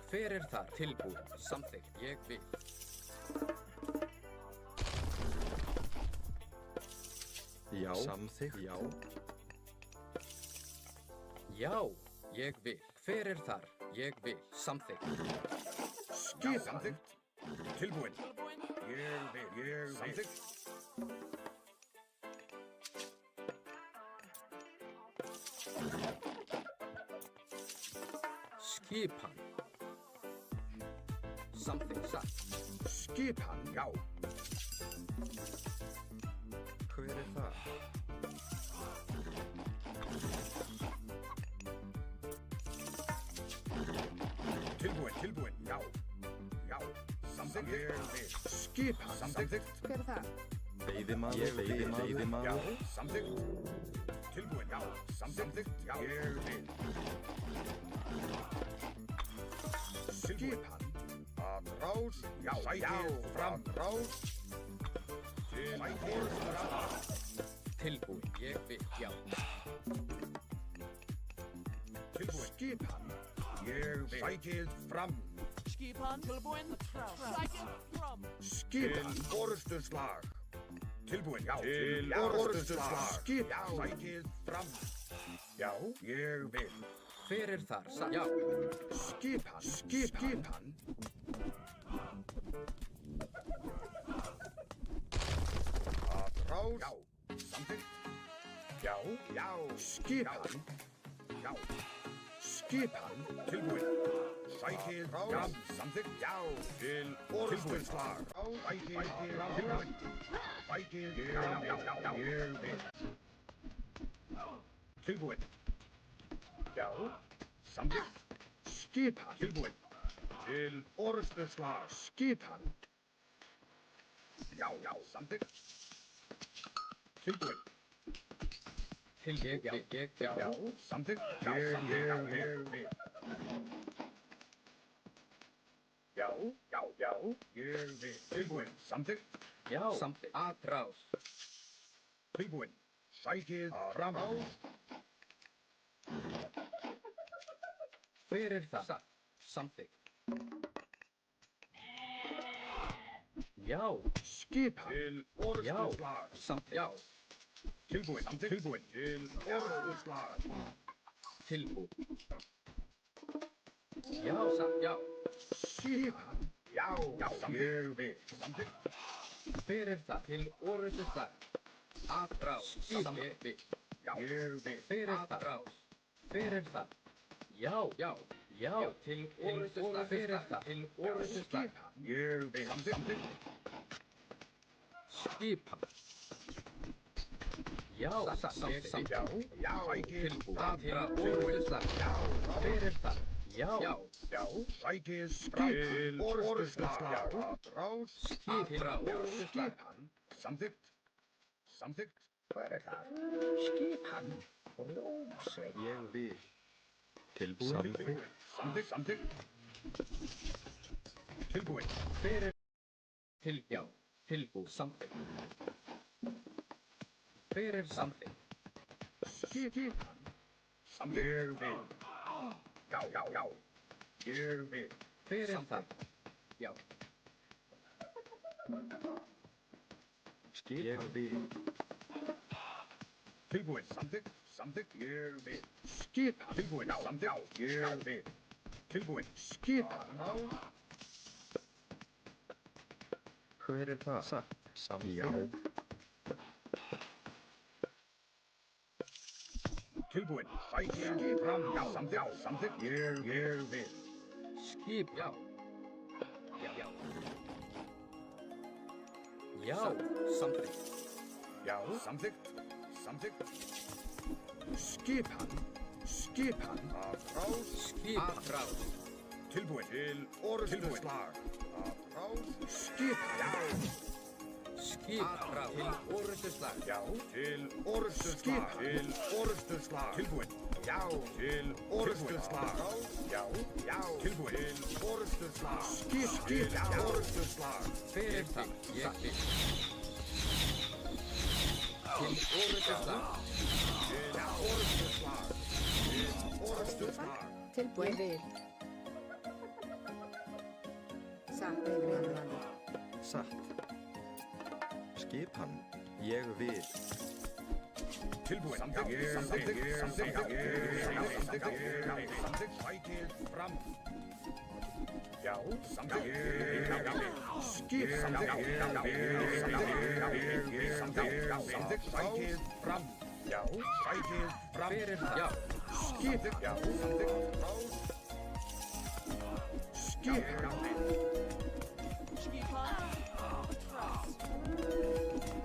Hver þar? Tilbúin. Samþykkt. Ég vil. Já. Samþykkt. Já. Já, ég vil. Hver þar? Ég vil. Samþykkt. Skipan. Samþykkt. Tilbúin. Tilbúin. Ég vil. Samþykkt. Skipan. Samþykkt. Satt. Skipan. Já. Hver þar? Tilbúin. Já. Samþykkt. Ég vil. Skipan. Samþykkt. Hver er það? Veiðimaður, veiðimaður. Já, samþykkt. Tilbúin. Já, samþykkt. Já, ég vil. Skipan. Að rás. Já, sækið fram. Rás. Sækið fram. Tilbúin. Ég vil. Já. Tilbúin. Skipan. Ég vil. Sækið fram. Skipan. Tilbúin. Strike it from. Skipan. Orustuslag. Tilbúin. Já, til orustuslag. Skipan. Sækið fram. Já, ég vil. Hver þar? Satt. Já. Skipan. Að rás. Já, samþykkt. Já. Skipan. Já. Skipan. Tilbúin. Sækið fram. Samþykkt. Já. Til orustuslag. Sækið fram. Tilbúin. Sækið fram. Já, ég vil. Tilbúin. Já. Samþykkt. Skipan. Tilbúin. Til orustuslag. Skipan. Já, samþykkt. Tilbúin. Ég vil. Já, samþykkt. Ég vil. Já, ég vil. Tilbúin. Samþykkt. Já. Samþykkt. Aðráð. Tilbúin. Sækið fram. Hver þar? Satt. Samþykkt. Já. Skipan. Til orustuslag. Samþykkt. Já. Tilbúin. Tilbúin. Til orustuslag. Tilbúin. Já. Satt. Já. Skipan. Já, ég vil. Samþykkt. Hver þar? Til orustuslag. Aðráð. Samþykkt. Ég vil. Hver þar? Hver þar? Já. Til orustuslag. Hver þar? Til orustuslag. Ég vil. Samþykkt. Skipan. Já. Samþykkt. Já, sækið Tilbúin. Til orustuslag. Hver þar? Já. Sækið til orustuslag. Rás. Skipan. Samþykkt. Hver það? Skipan. Ljómsveit. Ég vil. Tilbúin. Samþykkt. Tilbúin. Tilbúin. Samþykkt. Hver samþykkt? Skipan. Ég vil. Já, já, já. Ég vil. Hver er það? Já. Ég vil. Tilbúin. Samþykkt. Samþykkt. Ég vil. Skipan. Tilbúin. Já, samþykkt. Já, ég vil. Tilbúin. Skipan. Hver er það? Satt. Já. Tilbúin. Sækir fram. Já, samþykkt. Já, samþykkt. Ég vil. Skip, já. Já, já. Já, samþykkt. Já, samþykkt. Samþykkt. Skipan. Skipan. Að frás. Skipan. Að frás. Tilbúin. Til orrustuslag. Að frás. Skipan. Já. Skipan. Til orrustuslag. Já. Til orrustuslag. Til orrustuslag. Tilbúin. Já. Til orrustuslag. Já. Já. Tilbúin. Til orrustuslag. Skip. Já. Orrustuslag. Hver er það? Ég vil. Til orrustuslag. Til orrustuslag. Til orrustuslag. Tilbúin. Ég vil. Satt. Ég vil. Satt. Skipan. Ég vil. Tilbúin. Samþykkt. Sækir fram. Já, samþykkt. Skip. Samþykkt. Sækir fram. Já, sækir fram. Hver er það? Já. Skip. Já, samþykkt. Skip.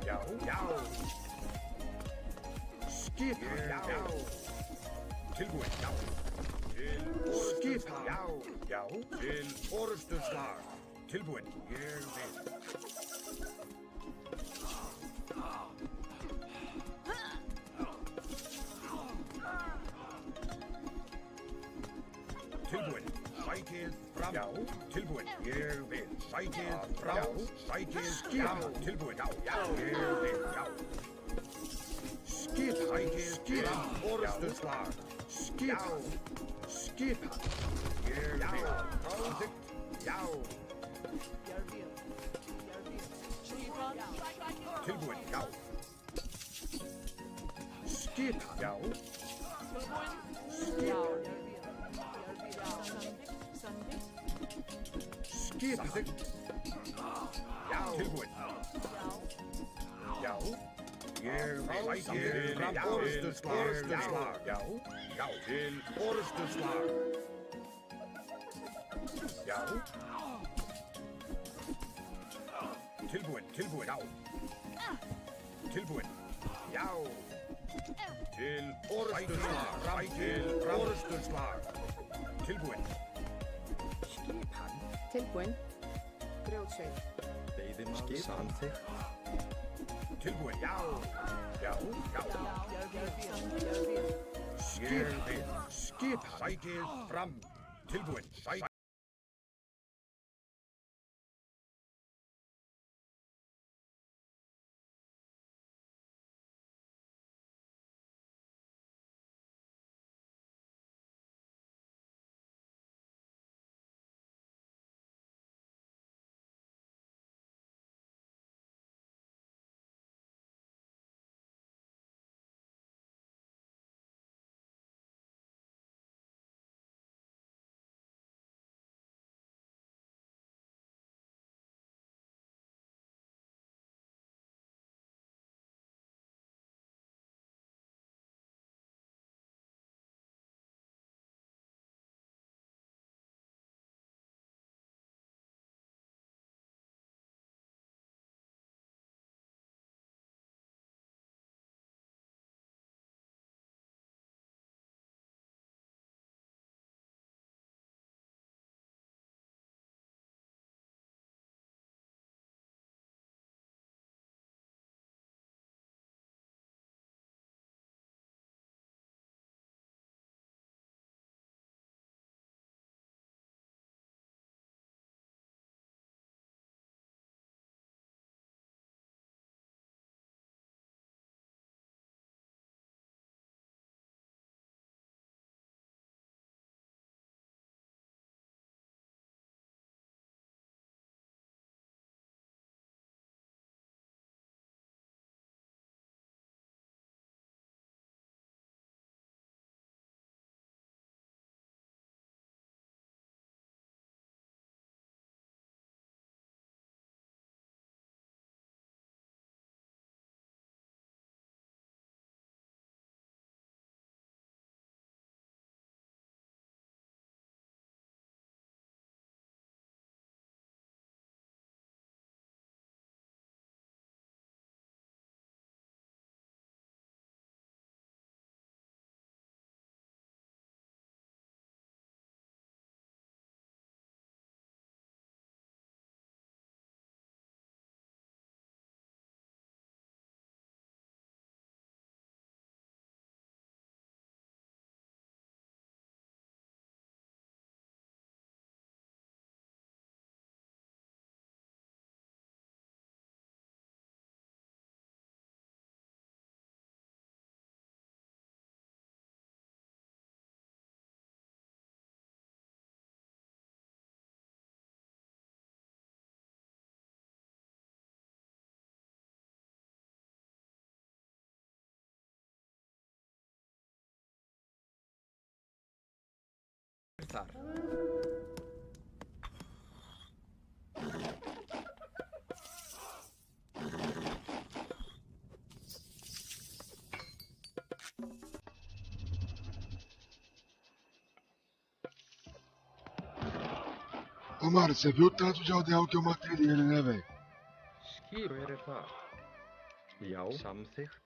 Já, já. Skip. Já. Tilbúin. Já. Til orrustuslag. Já. Já. Til orrustuslag. Tilbúin. Ég vil. Tilbúin. Sækir fram. Já. Tilbúin. Ég vil. Sækir fram. Sækir skip. Tilbúin. Já. Já. Ég vil. Já. Skip. Sækir fram. Orrustuslag. Skip. Skipan. Ég vil. Samþykkt. Já. Tilbúin. Já. Skipan. Já. Skip. Samþykkt. Já. Tilbúin. Já. Ég vil. Sækir fram. Orrustuslag. Já. Já. Til orrustuslag. Já. Tilbúin. Tilbúin. Já. Tilbúin. Já. Til orrustuslag. Fram til orrustuslag. Tilbúin. Skipan. Tilbúin. Grjótsveið. Veiðimaður. Samþykkt. Tilbúin. Já. Já. Já. Ég vil. Skip. Sækir fram. Tilbúin. þar? Ô, mano, você viu o tanto de aldeão que eu matei dele, né, velho? Skip. Hver þar? Já, samþykkt.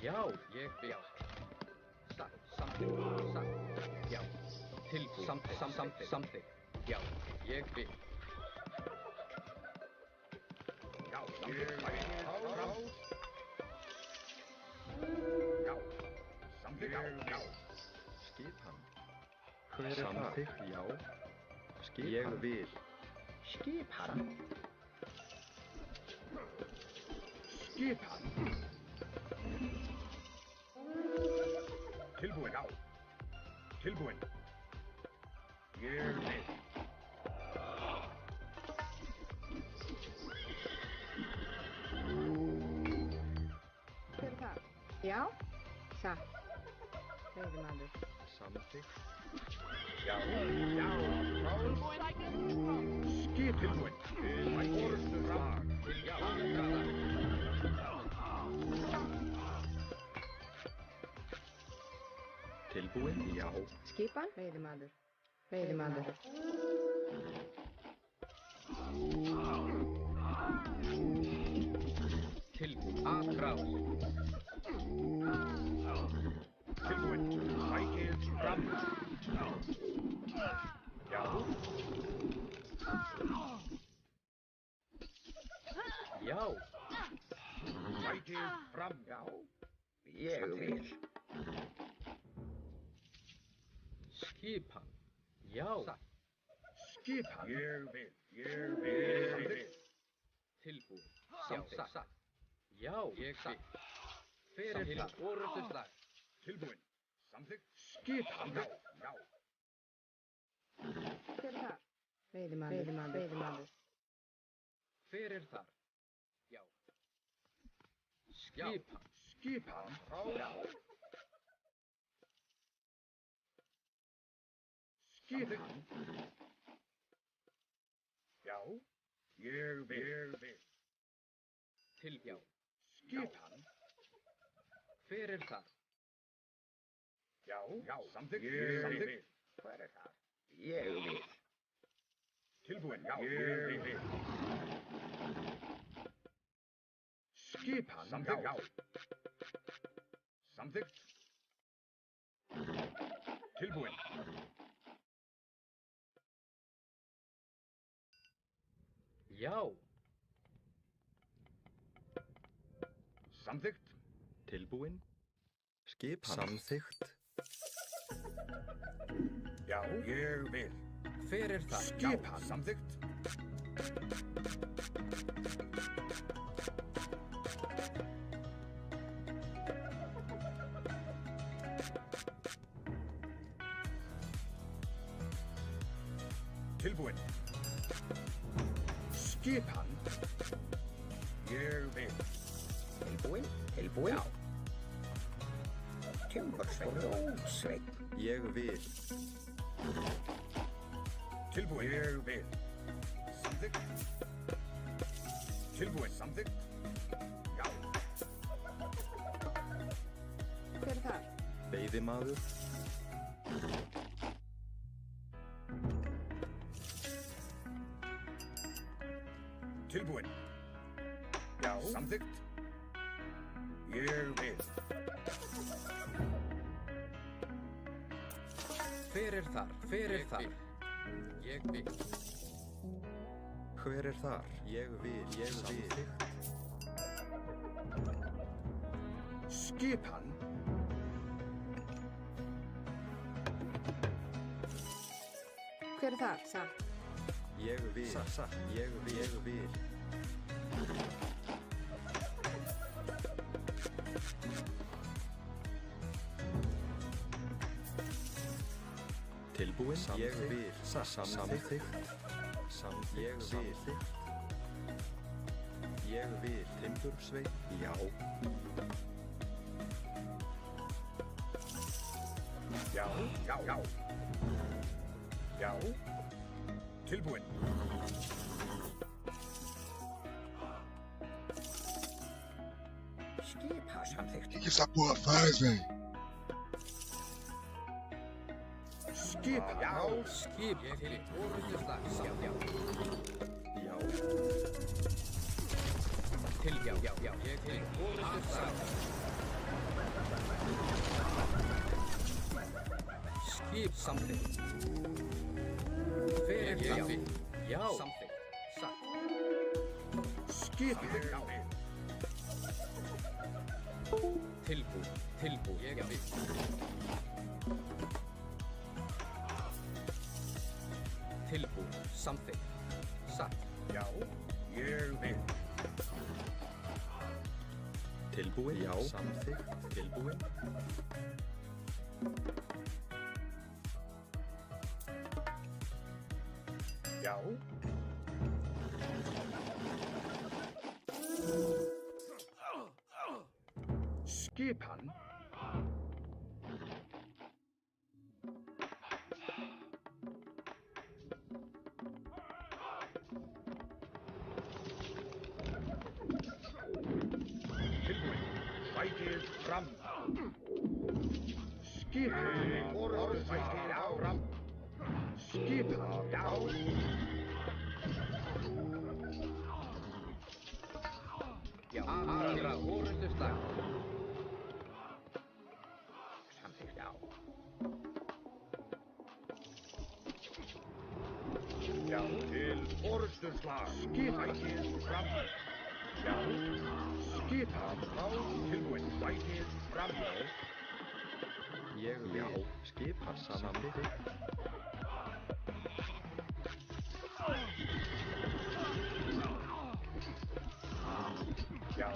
Já, ég vil. Satt, samþykkt, satt, já. Tilbúið, samþykkt, já, ég vil. Já, samþykkt, fram. Já, samþykkt, já. Skipan. Hver þar? Samþykkt, já. Skipan. Ég vil. Skipan. Skipan. Tilbúin, já. Tilbúin. Ég vil. Hver þar? Já. Satt. Veiðimaður. Samþykkt. Já, já. Tilbúin, I get from. Skip tilbúin. Til orðstu slag. Til játraðar. Tilbúin, já. Skipan. Veiðimaður. Veiðimaður. Tilbúið, aðráð. Tilbúin. Sækið fram. Já. Já, Sækið fram. Já, ég vil. skipan. Já, Skipan. Ég vil. Ég vil. tilbúið. Samþykkt, satt. Já, ég vil. Fyrir það, orðustu slag. Tilbúin. Samþykkt. Skipan. Já, já. Hver þar? Veiðimaður. Veiðimaður. Fyrir þar. Já. Skipan. Skipan. Já. Skipan. Já. Ég vil. Ég vil. Til, já. Skipan. Fyrir þar. Já, já. Samþykkt. Ég vil. Hver þar? Ég vil. Tilbúin. Já, ég vil. Skipan. Samþykkt. Já. Samþykkt. Tilbúin. Já. Samþykkt. Tilbúin. Skipan. Samþykkt. Já, ég vil. Fyrir þar. Skipan. Samþykkt. Tilbúin. Skipan. Ég vil. Tilbúin. Tilbúin. Já. Timbursveinn. Rótsveinn. Ég vil. Tilbúin. Ég vil. Samþykkt. Tilbúin. Samþykkt. Já. Hver þar? Veiðimaður. Tilbúin. Já. Samþykkt. Ég vil. Fyrir þar. Fyrir þar. Ég vil. Hver þar? Ég vil. Ég vil. Skipan. Hver þar? Satt. Ég vil. Satt. Ég vil. Ég vil. Tilbúin. Ég vil. Samþykkt. Ég vil. Ég vil timbursveit. Já. Já, já, já. Já. Tilbúin. Skipa samþykkt. Que essa porra faz, velho? Skip. Já, skip til orustuslag. Já. Já. Til, já. Ég til orustuslag. Skip samþykkt. Fyrir samþykkt. Já. Samþykkt. Satt. Skip. Já. Tilbúin. Ég vil. Tilbúin. Samþykkt. Satt. Já. Ég vil. Tilbúin. Já. Samþykkt. Tilbúin. Já. Skipan. Tilbúin. Sætið fram. Skipan. Sætið fram. Skipan. Já. Já. Aðra orustuslag. Samþykkt. Já. Já. Til orustuslag. Sætið fram. Já. Skipan. Tilbúin. Sætið fram. Ég vil skipa samþykkt. Já.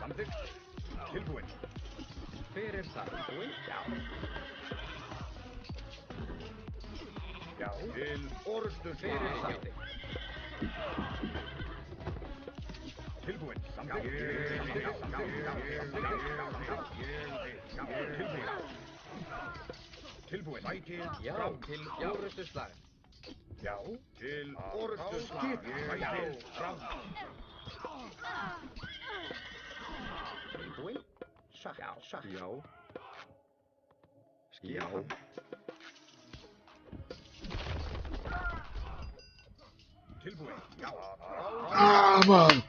Samþykkt. Tilbúin. Fyrir samþykkt. Já. Já. Til orustu Fyrir samþykkt. Tilbúin. Samþykkt. Tilbúin. Sætið Já. fram. Til orustuslag. Já. Til orustu skip. Sætið fram. Tilbúin. Satt. Já. Satt. Já. Já. Tilbúin. Já. Ah, mano!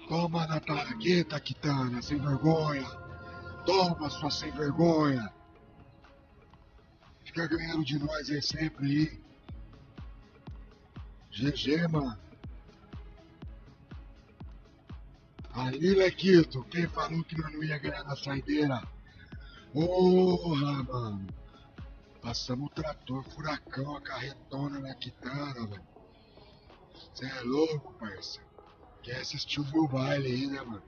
Toma na tarraqueta, Kitana, sem vergonha! Toma, sua sem vergonha! Fica ganhando de nós aí sempre aí. GG, mano. Ali, Lequito, quem falou que nós não ia ganhar na saideira? Porra, mano. Passamos o trator, furacão, a carretona na Kitana, velho. Você é louco, parça. Quer assistir o meu baile aí, né, mano?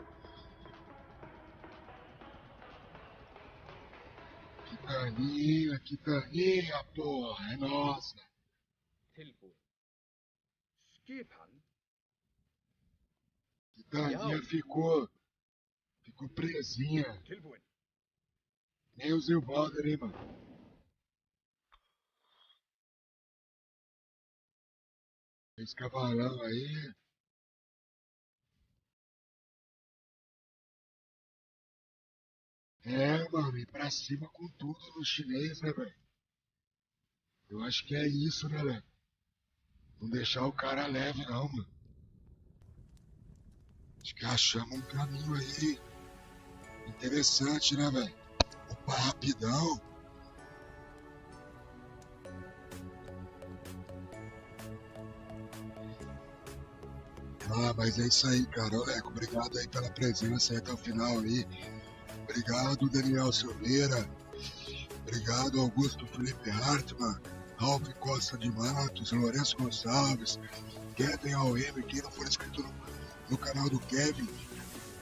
Quitaninha, porra, é nossa. Tilbúin. Skipan. Quitaninha ficou presinha. Tilbúin. Nem o Zilbalder, hein, mano? Esse cavalão aí. É, mano, ir pra cima com tudo no chinês, né, velho? Eu acho que é isso, né, velho? Não deixar o cara leve, não, mano. Acho que achamos um caminho aí interessante, né, velho? Opa, rapidão. Ah, mas é isso aí, cara. Ô, Leco, obrigado aí pela presença aí até o final aí. Obrigado, Daniel Silveira. Obrigado, Augusto Felipe Hartmann, Ralf Costa de Matos, Lourenço Gonçalves, Kevin AOM. Quem não for inscrito no canal do Kevin,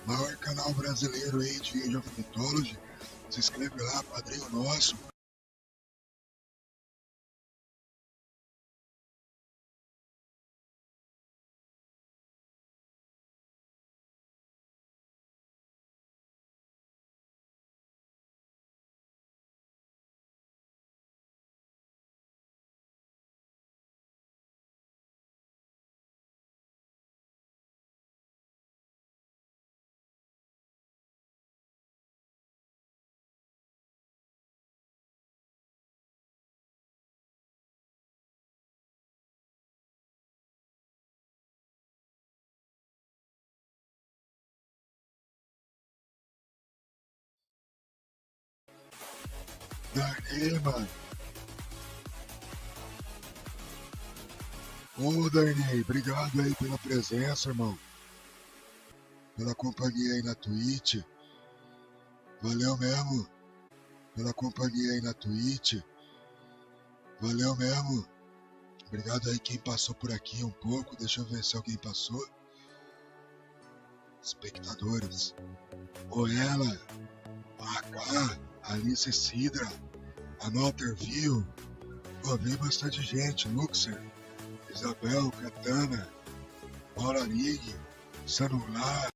maior canal brasileiro aí de Age of Mythology, se inscreve lá, padrinho nosso. aí, mano. Ô, Darney, obrigado aí pela presença, irmão. Pela companhia aí na Twitch. Valeu mesmo. Pela companhia aí na Twitch. Valeu mesmo. Obrigado aí quem passou por aqui um pouco. Deixa eu ver se alguém passou. Espectadores. Oela, AK, Alice Sidra, Anoterview. Pô, veio bastante gente. Luxer, Isabel, Katana, Paula Rig, Sanular.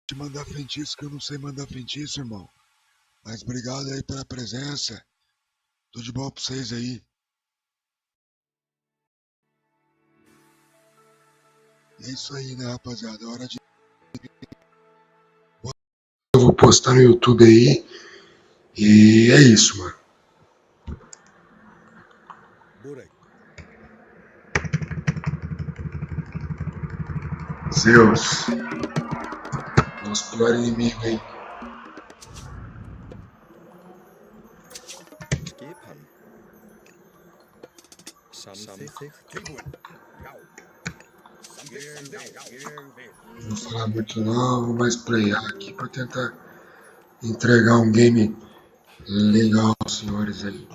Te mandar feitiço que eu não sei mandar feitiço, irmão. Mas obrigado aí pela presença. Tudo de bom pra vocês aí. E é isso aí, né, rapaziada? Hora de... Eu vou postar no YouTube aí. E é isso, mano. Zeus. Nosso pior inimigo, hein? Skipan. Samþykkt. Não vou falar muito não, vou mais playar aqui pra tentar entregar um game legal aos senhores aí.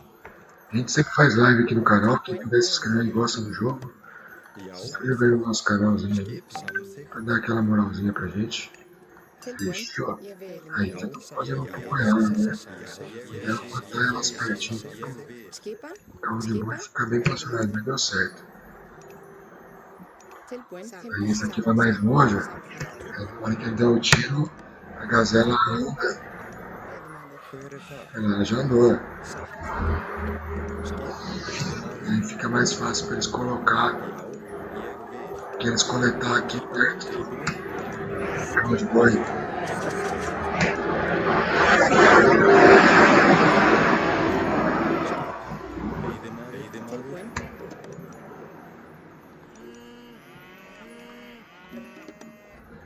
A gente sempre faz live aqui no canal, quem puder se inscrever e gosta do jogo, se inscreva aí no nosso canalzinho aí, pra dar aquela moralzinha pra gente. Fechou? Aí já tô fazendo um pouco ela, né? Quero botar elas pertinho pra o carro de luz ficar bem posicionado, mas deu certo. Aí esse aqui vai mais longe, aí na hora que ele der o tiro, a gazela anda. Ela já andou. Aí fica mais fácil para eles colocar, que eles coletar aqui perto do carro de boi.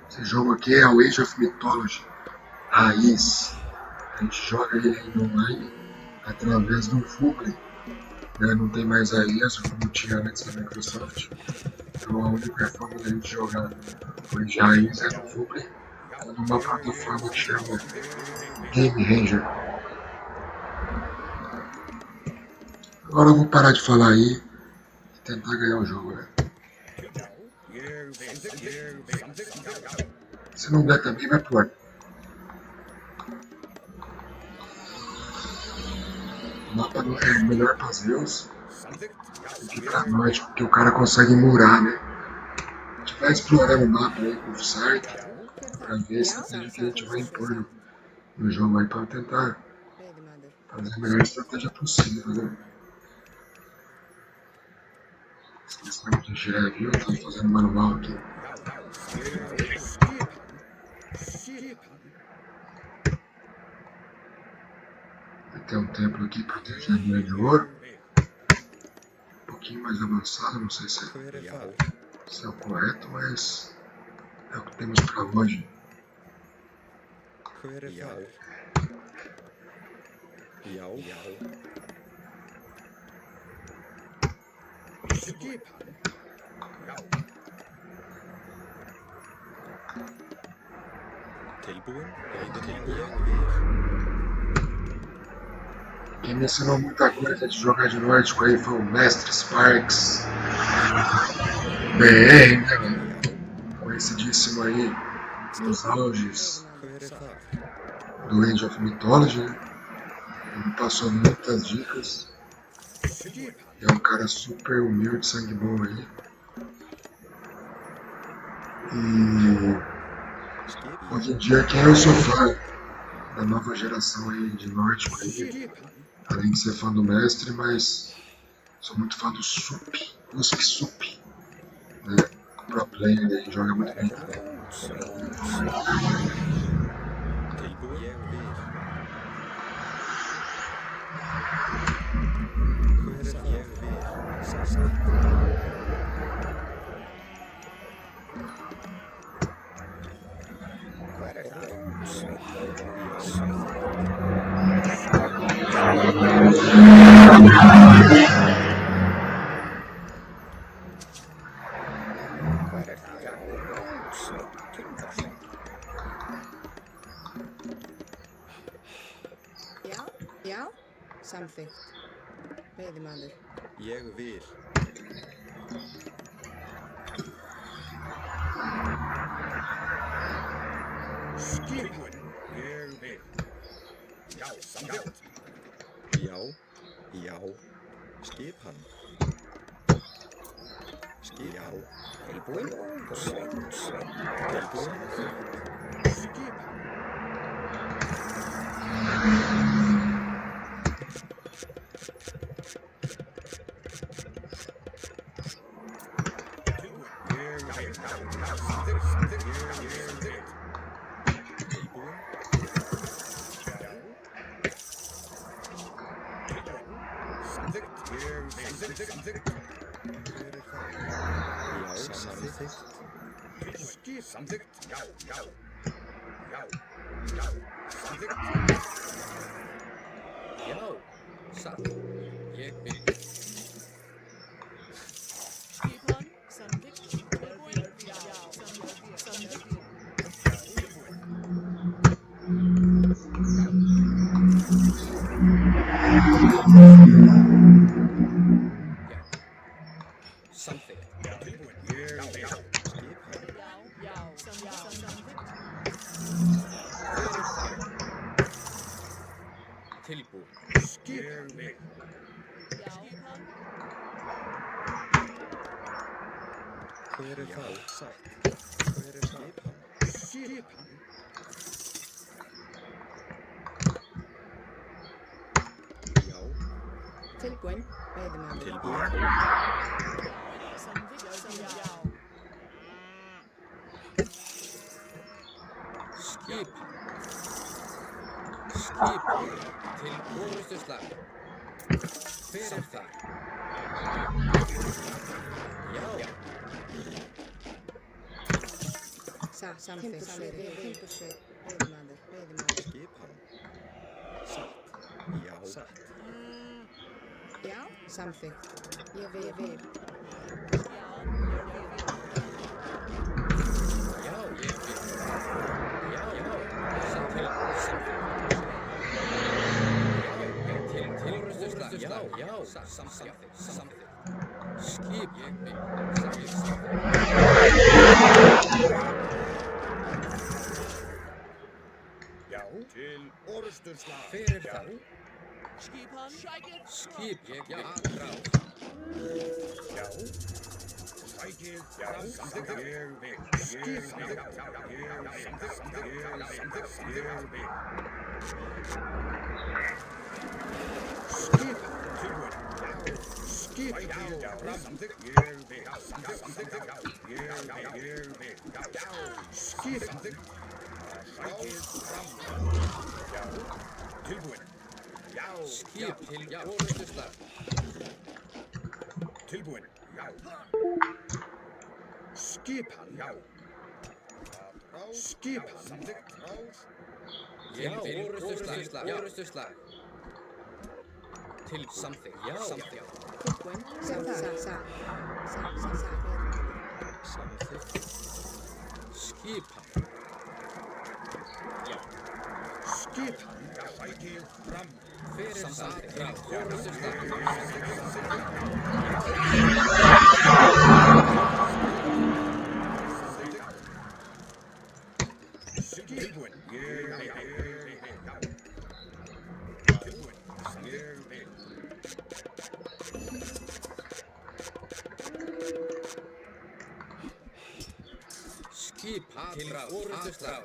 Esse jogo aqui é o Age of Mythology raiz. A gente joga ele aí no online através do Fuble, né? Não tem mais a ISO como tinha antes da Microsoft. Então a única forma da gente jogar hoje raiz é no Fuble, numa plataforma que chama Game Ranger. Agora eu vou parar de falar aí e tentar ganhar o jogo, né? Se não der também, vai pro ar. O mapa não é melhor para Zeus do que pra nós, porque o cara consegue murar, né? A gente vai explorando o mapa aí com o site pra ver se tem que a gente vai impor no jogo aí pra tentar fazer a melhor estratégia possível, né? Esqueci de girar aqui, eu tô fazendo manual aqui. Tem um templo aqui protegendo a Ilha de Ouro. Um pouquinho mais avançado, não sei se é o correto, mas é o que temos para hoje. Quem me ensinou muita coisa de jogar de nórdico aí foi o Mestre Sparks BR, né, velho? Foi conhecidíssimo aí nos auges Hver þar? do Age of Mythology, né? Ele me passou muitas dicas. É um cara super humilde, sangue bom aí. E hoje em dia quem eu sou fã da nova geração aí de nórdico aí, além de ser fã do mestre, mas sou muito fã do Sup, Sup, né? Pro player aí, joga muito bem também. Tilbúin? Ég vil. Hver ég vil. Satt. Já, samþykkt. Veiðimaður. Ég vil. Skipuinn. Ég vil. Já, samþykkt. Já. Já. Skip hann. Skip. Já. Tilbúin. Tilbúin. Skip. Samþykkt. Já. Samþykkt. Já, satt. Ég vil. Skipan, samþykkt. Tilbúin. Já, samþykkt. Samþykkt. Já, samþykkt. Tilbúin. Ég vil. Já, skipan. Hver það? Satt. Hver skip hann? Skipan. Já. Tilbúin. Veiðimaður. Tilbúin. Samþykkt. Já. Skipan. Skipan. Til orustu slag. Hver það? Já. Samþykkt. Timbursveit. Veiðimaður. Skip hann. Satt. Já. Satt. Já, samþykkt. Ég vil. Já, ég vil. Já. Samþykkt. Til orustu slag. Já. Samþykkt. Skip. Ég vil. Já. Til orusturslag. Hver það? Skipan, sækir. Skip. Ég vil. Já. Sækið. Já. Samþykkt. Ég vil. Skip. Samþykkt. Ég vil. Skip. Tilbúin. Skip. Já. Samþykkt. Ég vil. Samþykkt. Ég vil. Skip. Samþykkt. Sækið fram. Já. Tilbúin. Já. Skip til orustu slag. Tilbúin. Já. Skipan. Já. Skipan. Samþykkt. Já, orustu slag. Til samþykkt. Já. Tilbúin. Samþykkt. Skipan. Já. Skipan. Sækið fram. Hver það? Til orustu slag. Ég vil. Skipa til orrustuslag.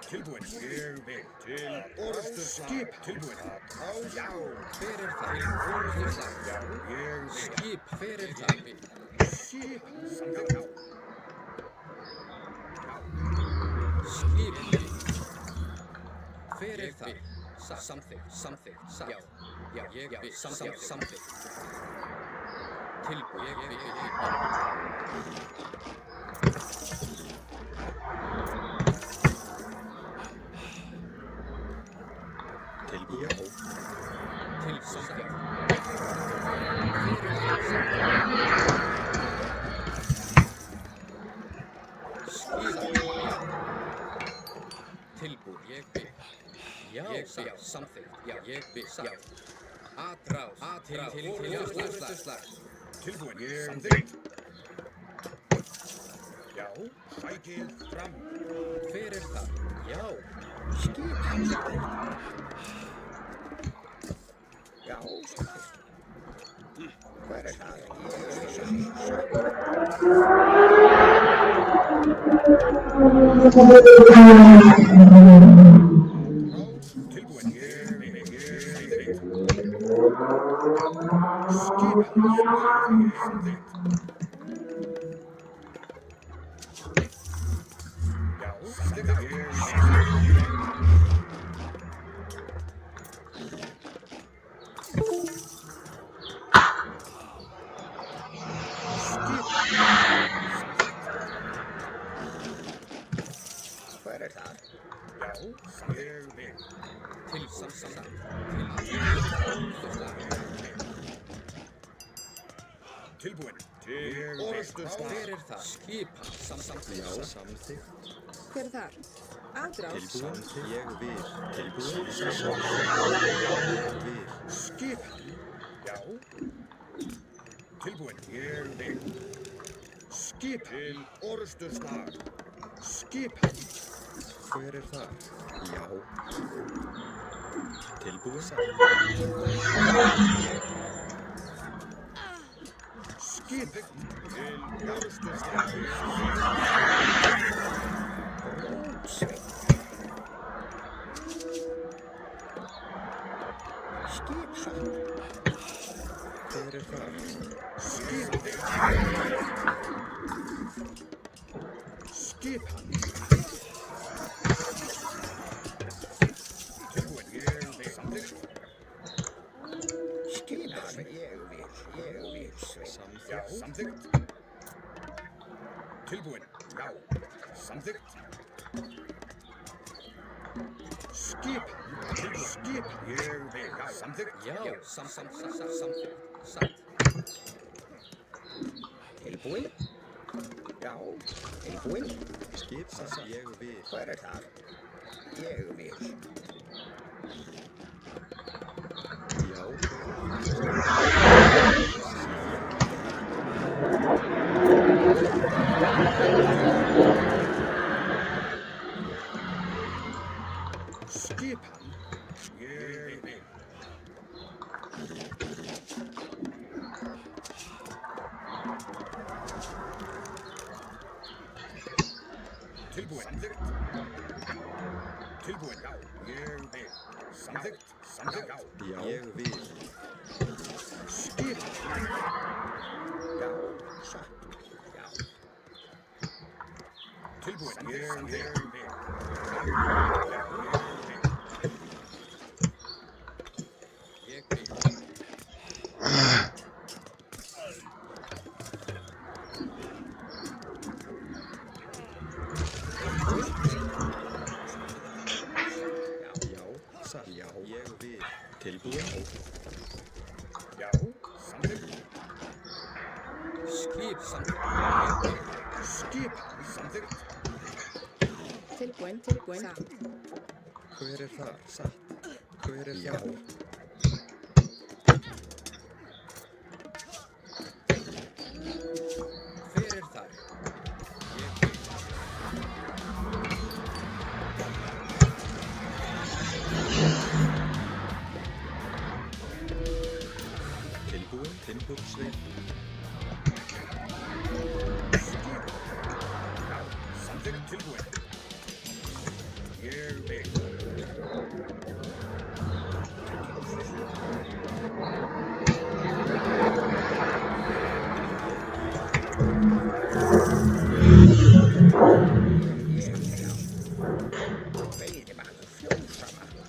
Tilbúin. Ég vil. Til orrustuslag. Skip. Tilbúin. Já. Hver er það? Til orrustuslag. Já. Ég vil. Skip. Hver er það? Skip. Samþykkt. Já. Skip. Hver er það? Samþykkt. Já. Ég vil. Samþykkt. Tilbúin. Ég vil. Tilbúin. Til samþykkt. Tilbúin. Ég vil. Já. Samþykkt. Já. Ég vil. Já. Atrás. Til orrustuslag. Tilbúin. Samþykkt. Já. Sækið fram. Hver er það? Já. Já, samþykkt. Hver er það? Tilbúin. Ég vil. Samþykkt. Skip. Samþykkt. Já. Samþykkt. Ég Hver er það? Já. Ég vil. Til samþykkt. Tilbúin. Til orrustuslag. Hver er það? Skipa. Samþykkt. Já, samþykkt. Hver er þar? Aðrás. Tilbúin. Ég vil. Tilbúin. Ég vil. Skip. Já. Tilbúin. Ég vil. Skip. Til orrustuslag. Skip. Hver er það? Já. Tilbúin. Skip. Til orrustuslag. Skipsand. Hver er það? Skip. Skip. Tilbúin. Ég vil. Samþykkt. Skipan. Ég vil. Já. Samþykkt. Tilbúin. Já. Samþykkt. Skip. Skip. Ég vil. Já. Samþykkt. Já. Samþykkt. Satt. Tilbúin. Já, tilbúin. Skipa. Ég vil. Hver er það? Ég vil. Já. Skipan. Ég vil. Tilbúin. Samþykkt. Tilbúin. Já. Ég vil. Samþykkt. Samþykkt. Já. Já. Ég vil. Skip. Já, satt. Já. Tilbúin. Ég vil. Ég vil. Já. Satt. Já. Ég vil. Tilbúin. Já. Samþykkt. Skip. Samþykkt. Skip. Samþykkt. Tilbúin. Satt. Hver er það? Satt. Hver er það? Hver er það? Ég vil. Tilbúin, timbursveit. Já, samþykkt tilbúin. Ég vil. Veiðimaður fjósamaður.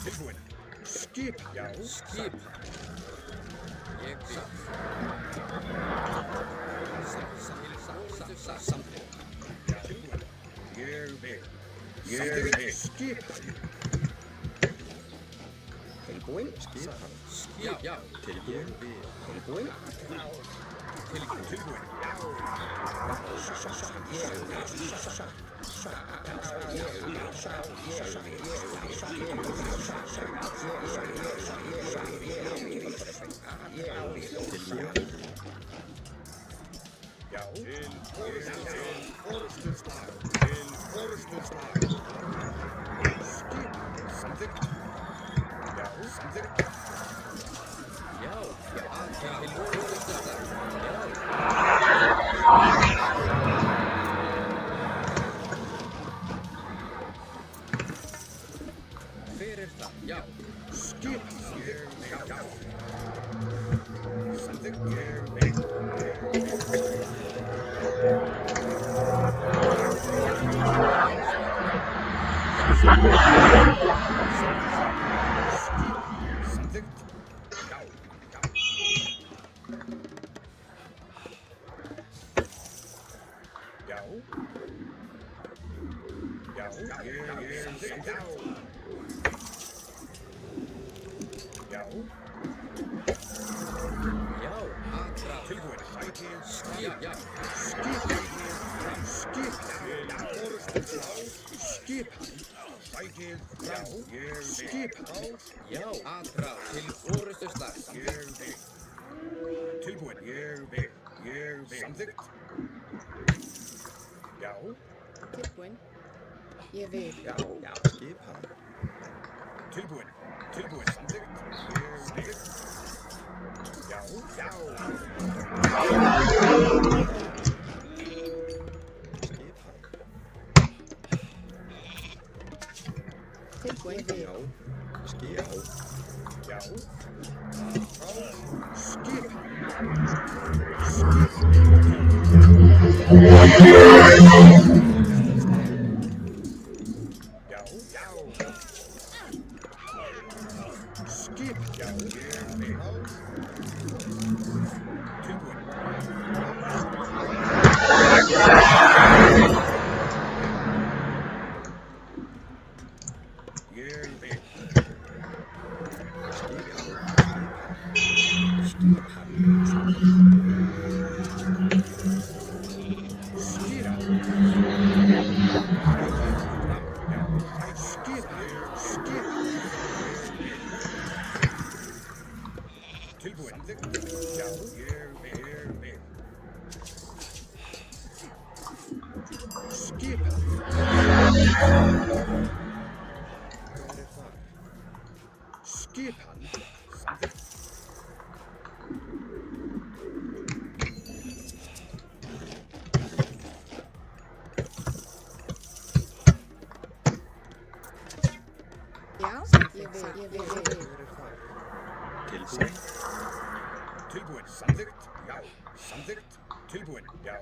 Tilbúin. Skipan. Já, Skip. Ég vil. Samþykkt. tilbúin. Ég vil. Ég vil. Skipan. Tilbúin. Skipan. Já, já. Tilbúin, vil. Tilbúin. Tilbúin. Já. Til forystuslag. Til forystuslag. Skip. Samþykkt. Já, samþykkt. Já, já. Til forystuslag. Hver það? Já. Skip. Ég vil. Já. Samþykkt. Ég vil. Samþykkt. Já. Já. Já. Já. Ég samþykkt. Já. Já, aðra. Tilbúin. Sækið. Já, já. Skip. Skip. Sækið. Já. Ég skip. Já, aðra. Til forystuslag. Ég vil. Tilbúin. Ég vil. Ég vil. Samþykkt. Já. Tilbúin. Ég vil. Já, já, skipan. Tilbúin. Tilbúin. Samþykkt. Ég vil. Já. Já. Skipan. Tilbúin. Ég vil. Já, skipan. Já. Skip. Já. Já. Skip. Já. Ég vil. Tilbúin. Ég vil. Skýra. Skip. Skip. Tilbúin. Já, ég vil. Skip. Skipan. Samþykkt. Já, ég vil. Ég vil. Tilsett. Tilbúin. Samþykkt. Já. Samþykkt. Tilbúin. Já.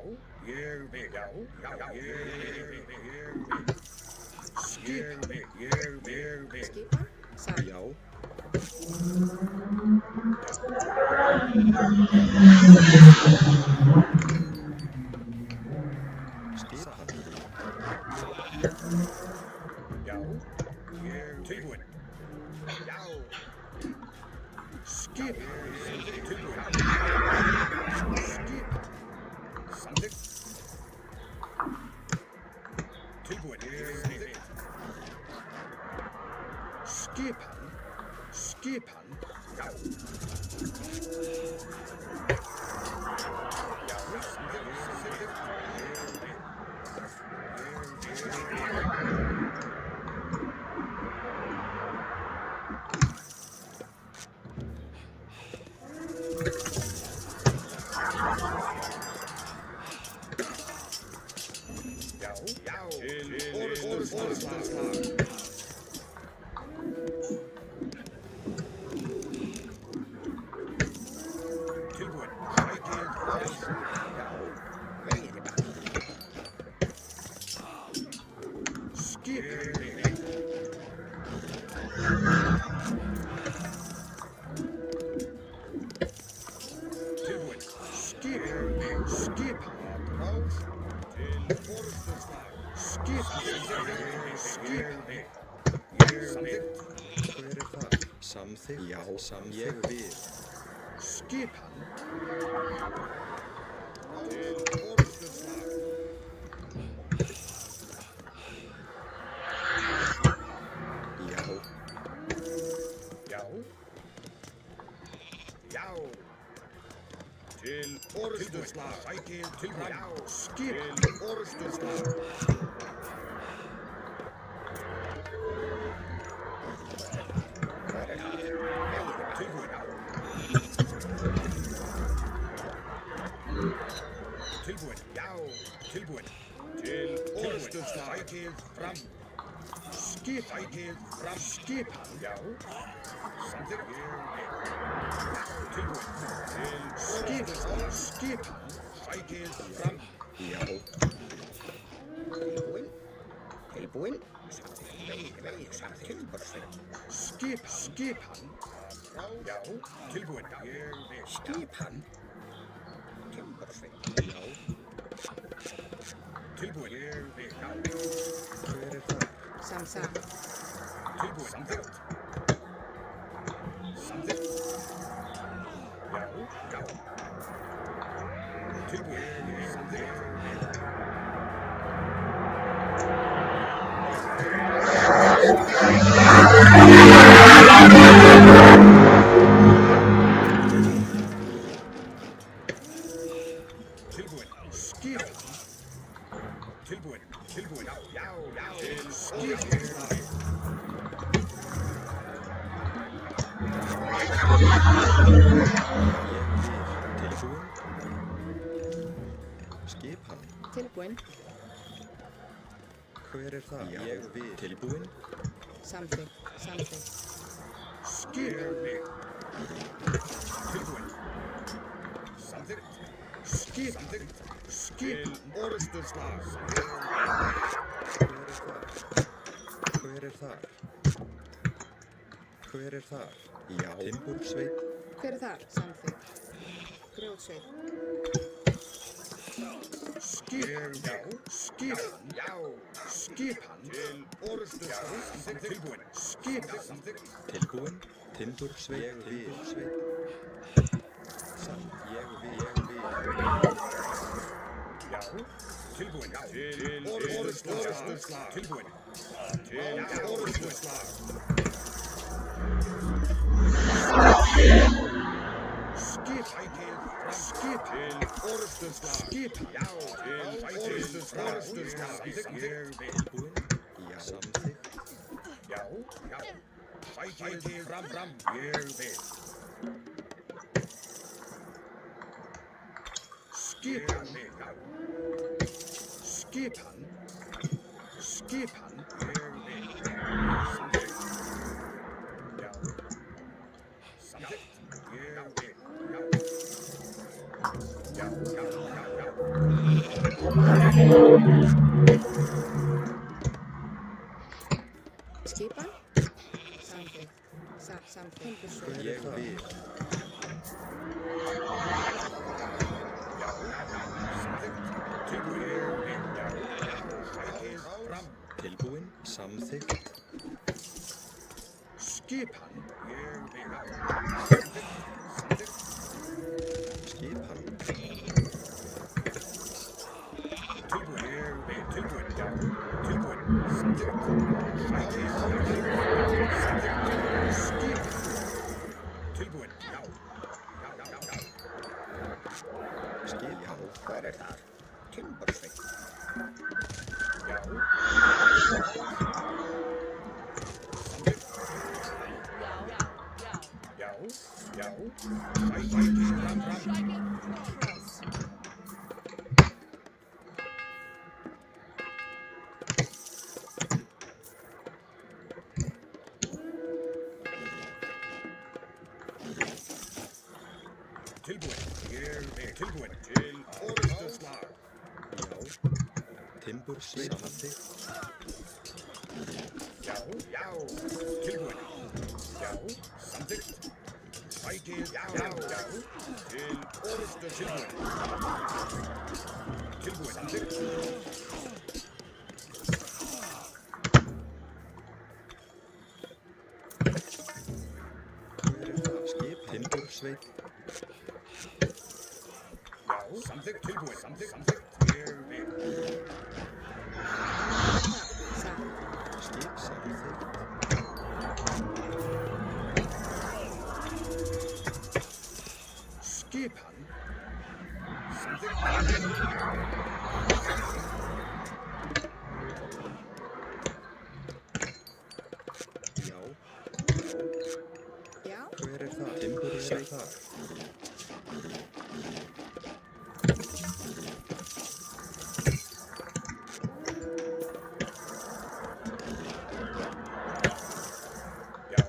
Ég vil. Já. Já. Já. Ég vil. Skip. Ég vil. Skipan. Satt. Já, skipan. Já. Ég tilbúin. Já. Skip. Tilbúin. Skip. Samþykkt. Tilbúin. Ég vil. Skipan. Skipan. Já. Já. Samþykkt. Samþykkt. Já, samþykkt. Ég vil. Skipan. Til orðstöðslag. Já. Já. Já. Til orðstöðslag. Sækið tilbúin. Já. Skip. Til orðstöðslag. Tilbúin, já, tilbúin. Til orðstöðslag. Sækið fram. Skip. Sækið fram. Skipan, já. Samþykkt. Tilbúin. Til orðstöðslag. Skipan. Sækið fram. Já. Tilbúin. Tilbúin. Samþykkt. Timbursveit. Skipan. Já, tilbúin. Ég vil. Skipan. Timbursveit. Já. Tilbúin. Ég vil. Já. Hver það? Samþykkt. Tilbúin. Samþykkt. Samþykkt. Já, já. Tilbúin. Samþykkt. Tilbúin. Skip. Tilbúin. Tilbúin. Já, já, já. Til skip. Tilbúin. Skipan. Tilbúin. Hver það? Já. Ég vil. Tilbúin. Samþykkt. Samþykkt. Skip. Tilbúin. Samþykkt. Skip. Samþykkt. Skip. Orðstöðslag. Hver þar? Hver þar? Já. Timbursveit. Hver er þar? Samþykkt. Grjótsveit. Skip. Já. Skipan. Já. Skipan. Til orðstöðslag. Samþykkt. Tilbúin. Skip. Samþykkt. Tilbúin. Timbursveit. Ég vil. Ég vil. Já. Tilbúin. Já. Til orðstöðslag. Tilbúin. Til orðstöðslag. Skip. Sækið fram. Skip. Til orðstöðslag. Skip. Já. Til orðstöðslag. Samþykkt. Ég vil. Tilbúin. Já. Samþykkt. Já. Já. Sækið fram. Ég vil. Skipan. Já. Skipan. Skipan. Ég vil. Samþykkt. Já. Samþykkt. Ég vil. Já. Já, já, já, já. Skipan. Samþykkt. Samþykkt. Timbursveit. Ég vil. Tilbúin. Samþykkt. Skipan. Ég vil. Skipan. Tilbúin. Ég vil. Tilbúin. Já. Tilbúin. Samþykkt. Skipan. Tilbúin. Já. Já, já, já, já. Skipan. Hver þar? Timbursveit. Já. Já. Já. Sækið fram. Tilbúin. Ég vil. Tilbúin. Til orðstöðslag. Já. Timbursveit. Samþykkt. Já, já. Tilbúin. Já. Samþykkt. Sækið. Já, já. Til orðstöðslag. Tilbúin. Samþykkt. timbursveit, Já, samþykkt tilbúin. Samþykkt. Ég vil. Satt. skip samþykkt, Skipan. Samþykkt. já, Já. hver er það? Timbursveit þar, Já,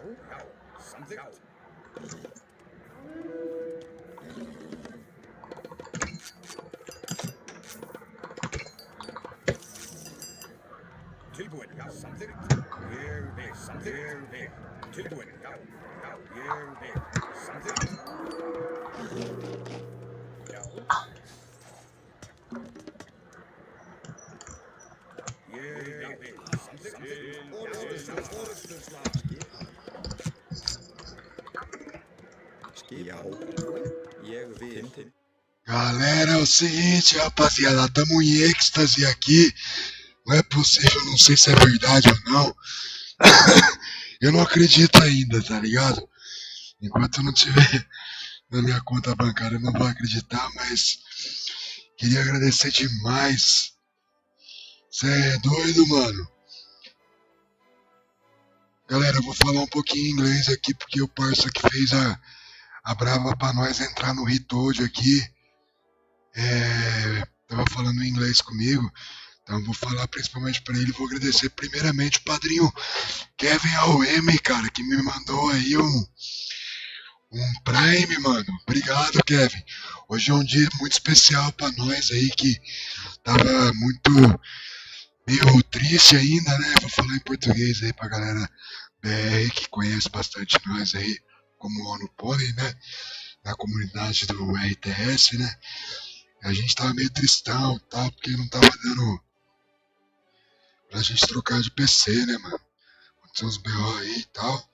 samþykkt. Tilbúin. Já, samþykkt. Ég vil. Samþykkt. Ég vil. Tilbúin. Já, ég vil. Samþykkt. Já. Ég vil. Samþykkt. skip, já, ég vil, Galera, é o seguinte, rapaziada, tamo em êxtase aqui. Não é possível, não sei se é verdade ou não. Eu não acredito ainda, tá ligado? Enquanto não tiver na minha conta bancária, eu não vou acreditar, mas queria agradecer demais. Cê é doido, mano. Galera, eu vou falar um pouquinho em inglês aqui, porque o parça que fez a brava pra nós entrar no Hitode aqui, tava falando em inglês comigo, então eu vou falar principalmente pra ele. Vou agradecer primeiramente o padrinho Kevin AOM, cara, que me mandou aí um Prime, mano. Obrigado, Kevin. Hoje é um dia muito especial pra nós aí, que tava muito meio triste ainda, né? Vou falar em português aí pra galera BR que conhece bastante nós aí, como o ONU Pônei, né? Na comunidade do RTS, né? A gente tava meio tristão e tal, porque não tava dando pra gente trocar de PC, né, mano? Aconteceu uns BO aí e tal.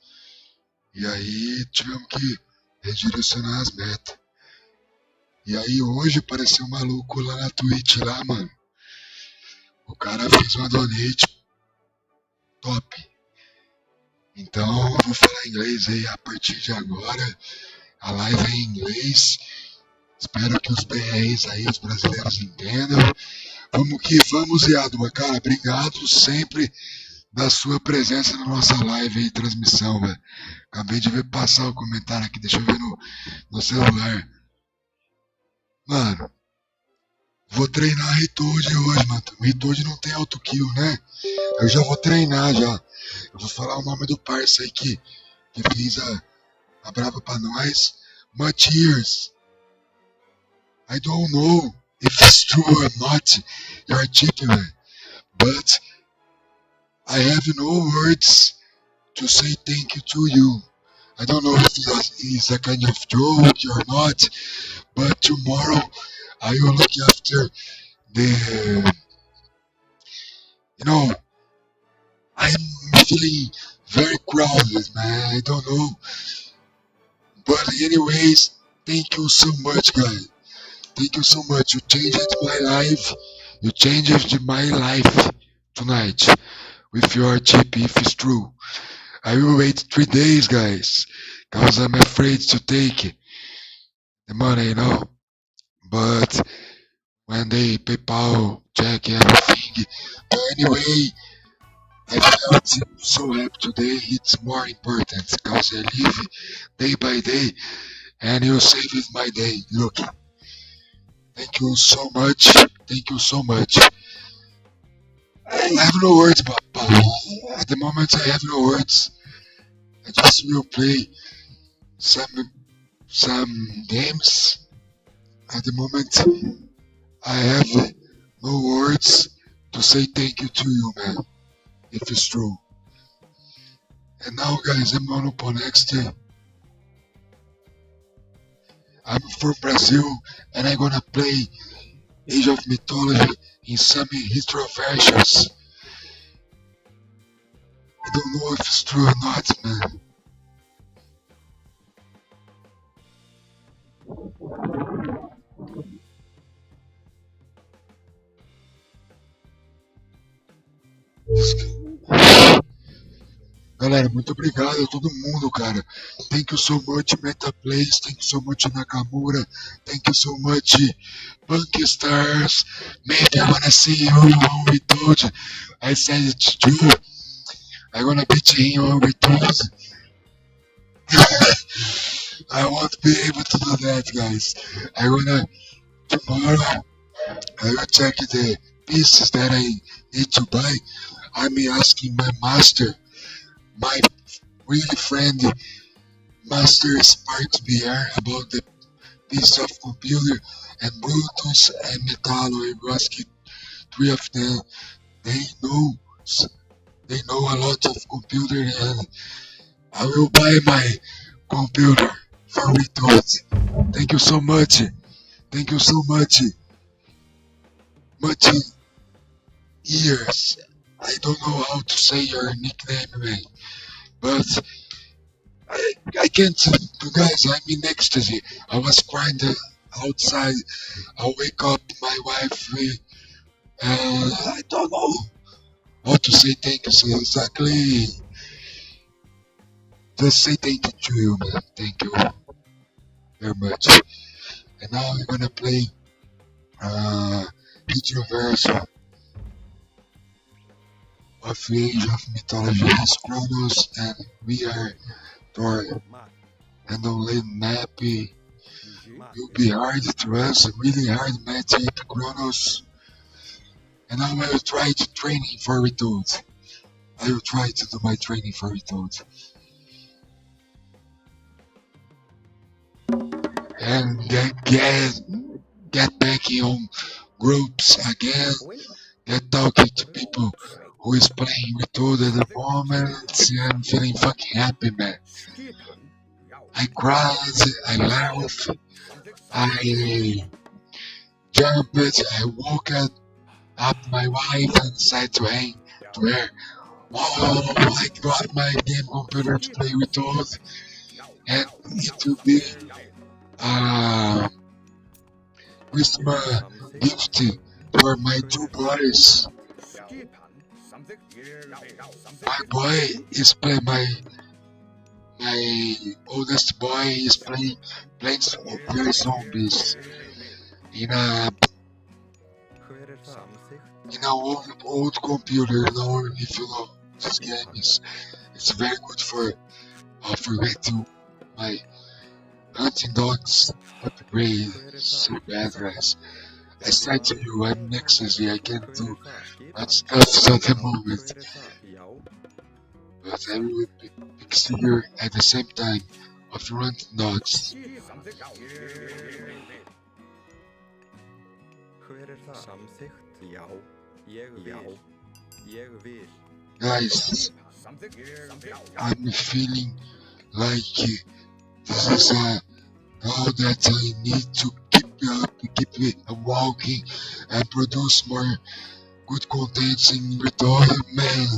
E aí tivemos que redirecionar as metas. E aí hoje apareceu um maluco lá na Twitch lá, mano. O cara fez uma donate top. Então eu vou falar inglês aí a partir de agora. A live é em inglês. Espero que os BRs aí, os brasileiros, entendam. Vamos que vamos, Iaduma. Cara, obrigado sempre da sua presença na nossa live aí, transmissão, velho. Acabei de ver passar o comentário aqui, deixa eu ver no celular. Mano, vou treinar Hitode hoje, mano. O Hitode não tem autokill, né? Eu já vou treinar já. Eu vou falar o nome do parça aí que fez a brava pra nós. Matias. I don't know if it's true or not, your chicken, but I have no words to say thank you to you. I don't know if it's a kind of joke or not, but tomorrow I will look after the, I'm feeling very crowded, man. I don't know. But anyways, thank you so much, guys. Thank you so much. You changed my life. You changed my life tonight with your chip, if it's true. I will wait 3 days, guys, because I'm afraid to take the money, But when they PayPal check everything. But anyway, I felt so happy today. It's more important because I live day by day, and you saved my day. Look. Thank you so much. Thank you so much. I have no words, Papa. At the moment, I have no words. I just will play some games. At the moment, I have no words to say thank you to you, man. If it's true. And now, guys, I'm on up next day. I'm from Brazil, and I'm gonna play Age of Mythology in some history versions. I don't know if it's true or not, man. galera, muito obrigado a todo mundo, cara. Thank you so much, MetaPlays. Thank you so much, Nakamura. Thank you so much, Punky Stars. Maybe I wanna see you on Retold. I said it to you. I'm gonna beat you on Retold. I won't be able to do that, guys. Tomorrow, I will check the pieces that I need to buy. I'm asking my master, my really friend, Master Sparks BR, about the piece of computer, and Brutus and Metallo and Rusky, three of them, they know a lot of computer, and I will buy my computer for Retold. Thank you so much. Thank you so much. Much years. I don't know how to say your nickname, man. But I can't. You guys, I'm in ecstasy. I was crying outside. I wake up my wife. I don't know how to say thank you. So exactly. Just say thank you to you, man. Thank you very much. And now we're gonna play Hydroverse of the Age of Mythology has Chronos, and we are for Handle Map. It will be hard to us, really hard matchup Chronos. And I will try to training for Retold. I will try to do my training for Retold. And get back in groups again, get talking to people who is playing Retold at the moment. I'm feeling fucking happy, man. I cried, I laughed, I jumped, I woke up my wife and said to her, oh, I got my game computer to play Retold, and it will be Christmas gift for my two boys. My boy is playing my oldest boy is playing Plants vs Zombies in a old computer. You know, if you know this game it's very good for getting my hunting dogs upgrade so bad, guys. I said to you, I'm in ecstasy. I can't do that stuff at the moment. But I will be here at the same time of hunting dogs. Guys, I'm feeling like this is now that I need to keep it walking and produce more good contents in Retold, man.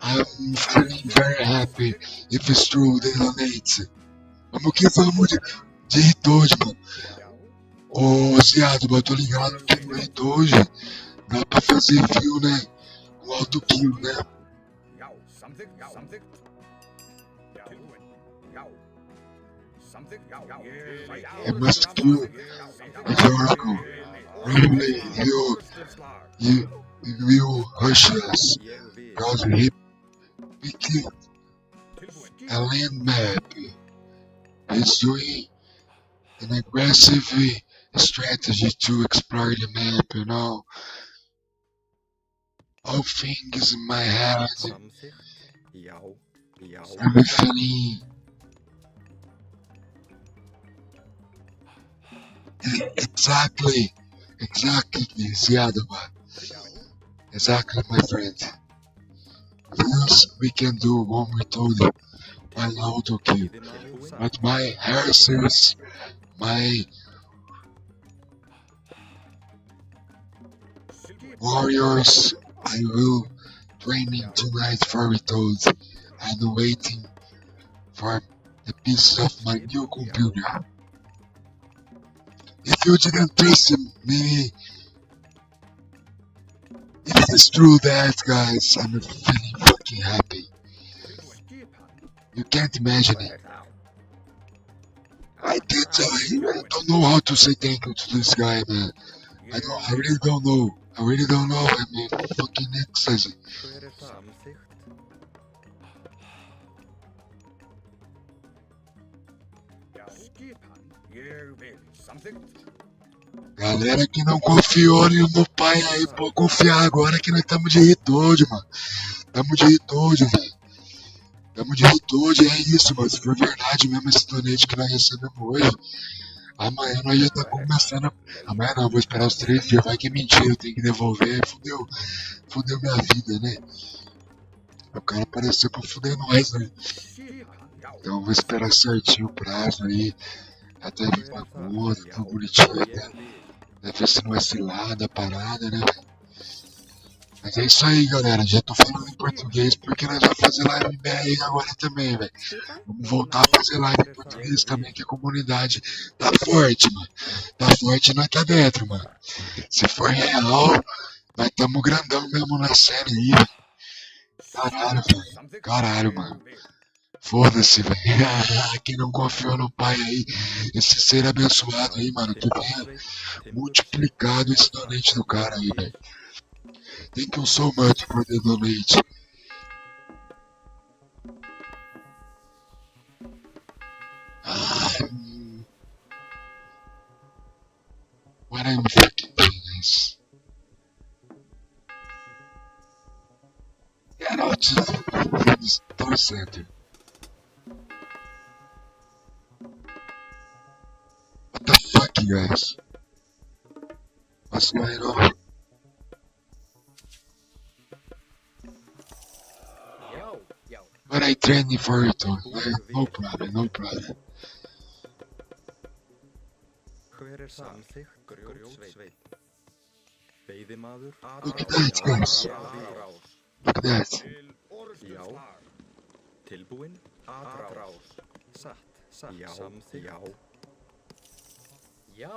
I'm feeling very happy if it's true, they donate. Vamos que vamos de Retold, mano. Ô, Ziado, eu tô ligado que no Retold dá pra fazer view, né? Com alto kill, né? I must kill the Oracle. Probably you will hush us, because he picked a land map. He's doing an aggressive strategy to explore the map, you know. All things in my head. I'm feeling exactly, Ziadaba. Exactly, my friend. Yes, we can do one Retold by auto kill, but my Harrisers, my warriors, I will training tonight for Retold and waiting for the piece of my new computer. If you didn't trust me, it is true that, guys, I'm feeling fucking happy. You can't imagine Hver it. er þá? I don't know how to say thank you to this guy, man. I really don't know. I'm in fucking ecstasy. Hver er það? Samþykkt. Já, skipan. Ég vil. Samþykkt. Galera que não confiou no pai aí, pode confiar agora que nós estamos de retode, mano. Tamo de retode, velho. Tamo de retode, é isso, mano. Se for verdade mesmo esse donate que nós recebemos hoje, amanhã nós já tá começando. Amanhã não, vou esperar os 3 dias. Vai que é mentira, eu tenho que devolver. Fudeu minha vida, né? O cara apareceu pra fuder nós, né? Então eu vou esperar certinho o prazo aí. Até vir pra conta, tudo bonitinho, né? Ver se não é cilada a parada, né? Mas é isso aí, galera. Já tô falando em português porque nós vamos fazer live em BR agora também, velho. Vamos voltar a fazer live em português também, que a comunidade tá forte, mano. Tá forte e nós tá dentro, mano. Se for real, nós tamo grandão mesmo na série aí, velho. Caralho, velho. Caralho, mano. Foda-se, velho. Quem não confiou no pai aí, esse ser abençoado aí, mano, que venha multiplicado esse donate do cara aí, velho. Thank you so much for the donate. What I'm fucking doing is... Get out from the store center. What the fuck, you guys? What's going on? But I training for it, no problem, no problem. Hver er samþykkt? Grjótsveinn. Veiðimaður. Look at that, guys. Look at that. Já. Tilbúinn. Atrás. Satt. Já. Samþykkt. Já. Já.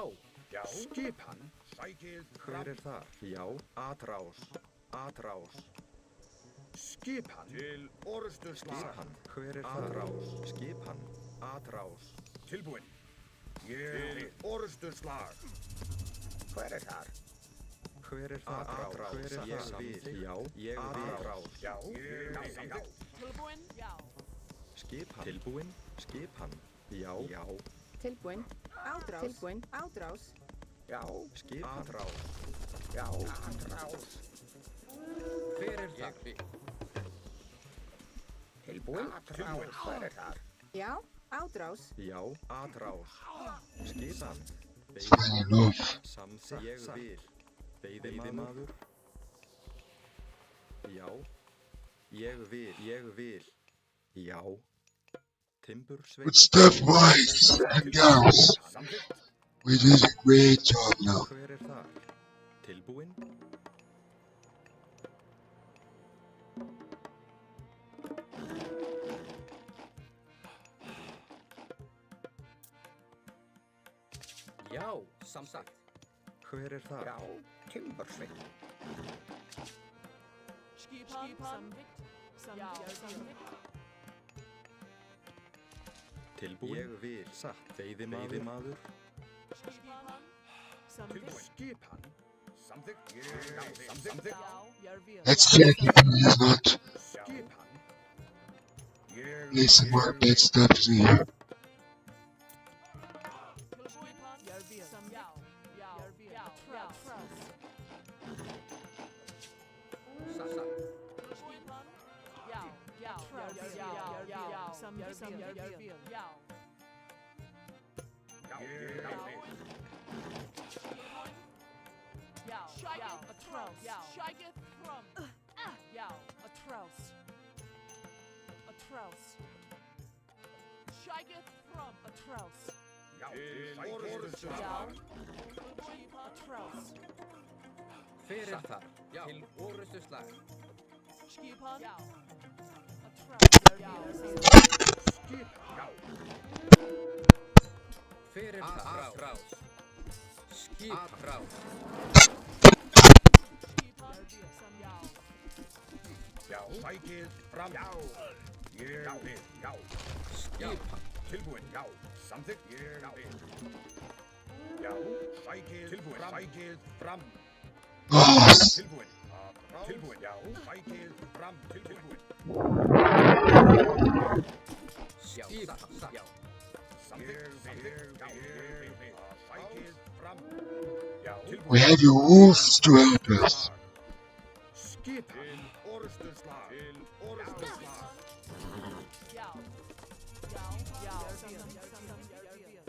Já, skipan. Sækið. Hver er þar? Já. Atrás. Atrás. Skipan. Til orustuslag. Skipan. Hver er þar? Atrás. Skipan. Atrás. Tilbúinn. Ég vil. Orustuslag. Hver er þar? Hver er það? Atrás. Hver er það? Vil. Já. Ég vil. Atrás. Já, ég vil. Tilbúinn? Já. Skipan. Tilbúinn. Skipan. Já. Já. Tilbúinn. Átrás. Tilbúinn. Átrás. Já, Skipan. Atrás. já, atrás. Hver er það? Tilbúinn? Atrás. Hver er þar? Já. Átrás. Já. Atrás. Skipan. Fine enough. Samþykkt. Ég vil. Veiðimaður. Já. Ég vil. Ég vil. Já. Timbursveinn. Good stuff, boys and girls. We did a great job now. Hver er þar? Tilbúinn. Já, samþykkt. Hver er þar? Já, Timbursveinn. Skipan. Samþykkt. Já, samþykkt. Tilbúinn. Ég vil. Satt. Veiðimaður. Skipan. Samþykkt. Skipan. Samþykkt. Samþykkt. Já, ég vil. Let's check if he is not Skipan. Ég placing more bad stuff in here. Tilbúinn? Ég vil. Já, ég vil. Átrás. Satt. Skipan. Já, já. Samþykkt. Ég vil. Já. Já, atrás. Shageth from. Já, atrás. Atrás. Shageth from. Atrás. Til orustuslag. Atrás. Hver er þar? Til orustuslag. Skipan. Já. Atrás. Já. Hver er þar? Atrás. Skipan. Atrás. Skipan. Já. Já, sækið fram. Já. Ég vil. Já. Skipan. Tilbúin. Já. Samþykkt. Ég vil. Já. Sækið. Tilbúin. Sækið. Fram. Tilbúin. Tilbúin. Já. Sækið. Fram. Tilbúin. Skipan. Já. Samþykkt. Ég vil. Sækið. Fram. Já. Tilbúin. We have your wolves to help us. Skipan. Orrustuslag. Til orrustuslag. Já. Já. Já.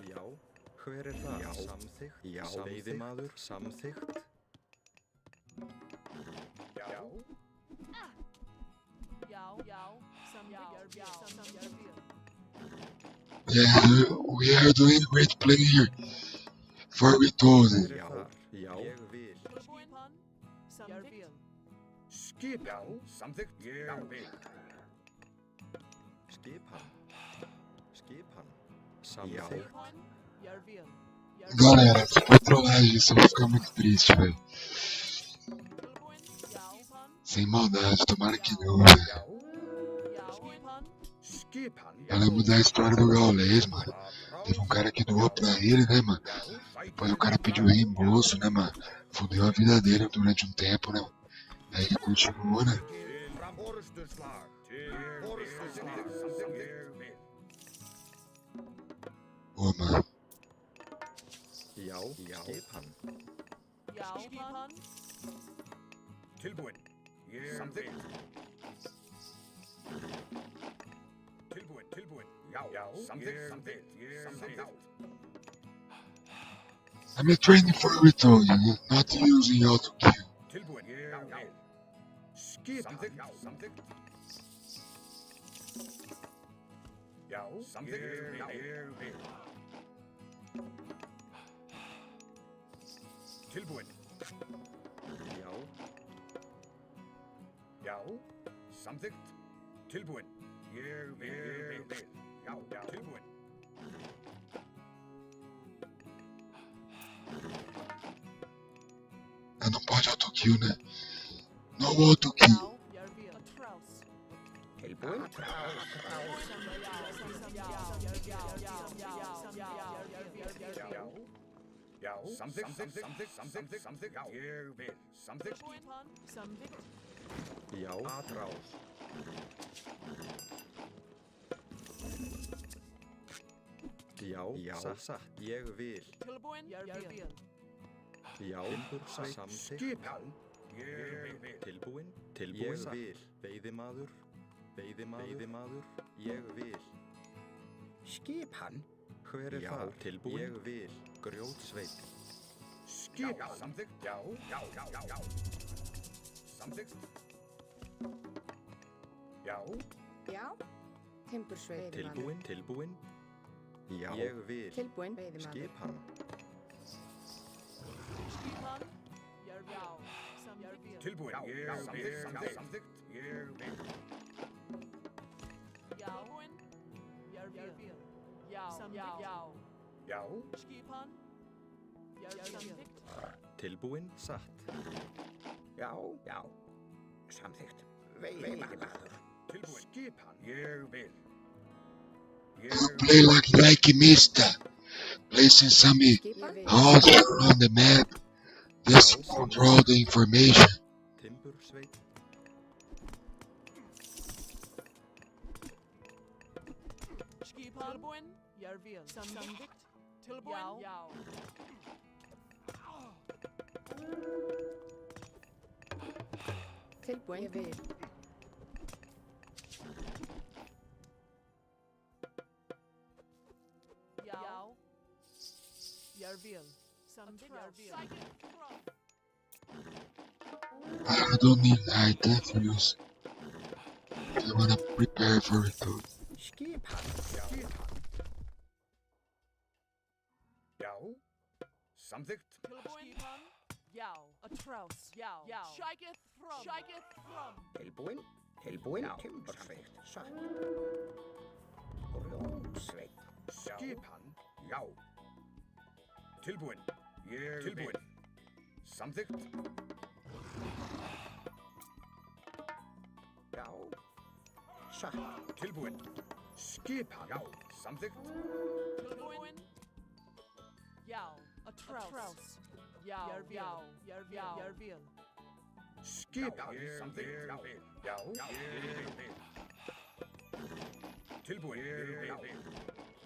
Já. Hver er það? Já. Samþykkt. Já. Veiðimaður. Samþykkt. Já. Já. Já. Yeah, we are doing great play here. For we told Hver it. er þar? Já. Ég vil. Skipan. Samþykkt. Skipan. Samþykkt. Ég vil. Skipan. Skipan. Samþykkt. Skipan. Jarvil. Galera, essa patrolagem só vai ficar muito triste, velho. Skipan. Sem maldade, tomara que não, velho. Já. Skipan. Skipan. Ela mudar a história do Gaules, mano. Teve um cara que doou pra ele, né, mano? Depois o cara pediu reembolso, né, mano? Fudeu a vida dele durante um tempo, né? Aí ele continuou, né? Fram orrustuslag. Til orrustuslag. Samþykkt. Ég vil. Pô, mano. Já. Já. Skipan. Já. Skipan. Tilbúin. Ég vil. Tilbúin. Tilbúin. Já. Já. Samþykkt. Samþykkt. Ég vil. I'm training for a ritual, not using auto kill. Tilbúin. Ég vil. Skipan. Samþykkt. Samþykkt. Já. Samþykkt. Ég vil. Tilbúin. Já. Já. Samþykkt. Tilbúin. Ég vil. Já. Já. Tilbúin. Ah, não pode auto kill, né? No auto kill. Já. Jarvil. Atraus. Tilbúin. Já. Já. Samþykkt. Samþykkt. Samþykkt. Samþykkt. Já. Ég vil. Samþykkt. Skipan. Samþykkt. Já. Atrás. Já. Já. Satt. Ég vil. Tilbúin. Jarvil. Já. Timbursveit. Samþykkt. Skipan. Ég vil. Tilbúin. Tilbúin. Ég vil. Veiðimaður. Veiðimaður. Ég vil. Skipan. Hver er það? Tilbúin. Ég vil. Grjótsveit. Skipan. Samþykkt. Já. Já. Já. Já. Já. Samþykkt. Já. Já. Timbursveit. Tilbúin. Tilbúin. Já. Ég vil. Tilbúin. Veiðimaður. Skipan. Skipan. Jarvil. Jarvil. Tilbúin. Ég vil. Samþykkt. Ég vil. Já. Jarvil. Já. Já. Já. Skipan. Jarvil. Tilbúin. Satt. Já. Já. Samþykkt. Veiðimaður. Tilbúin. Skipan. Ég vil. You play like Mista. Placing some Skipan. odds on the map. Just control the information. Timbursveit. Skipan. Tilbúin. Jarvil. Samþykkt. Tilbúin. Já. Tilbúin. Ég vil. Já. Jarvil. Samþykkt. Jarvil. I don't need high death views. I wanna prepare for it though. Skipan. Já. Samþykkt. Tilbúin. Skipan. Já. Atraus. Já. Já. Shækið fram. Shækið fram. Tilbúin. Tilbúin. Timbursveit. Satt. Grjótsveit. Skipan. Já. Tilbúin. Ég vil. Samþykkt. Já. satt. Tilbúin. Skipan. Já. Samþykkt. Tilbúin. Já. A trouse. Já. Jarvíl. Skipan. Samþykkt. Já. Já. Ég vil. Tilbúin. Já.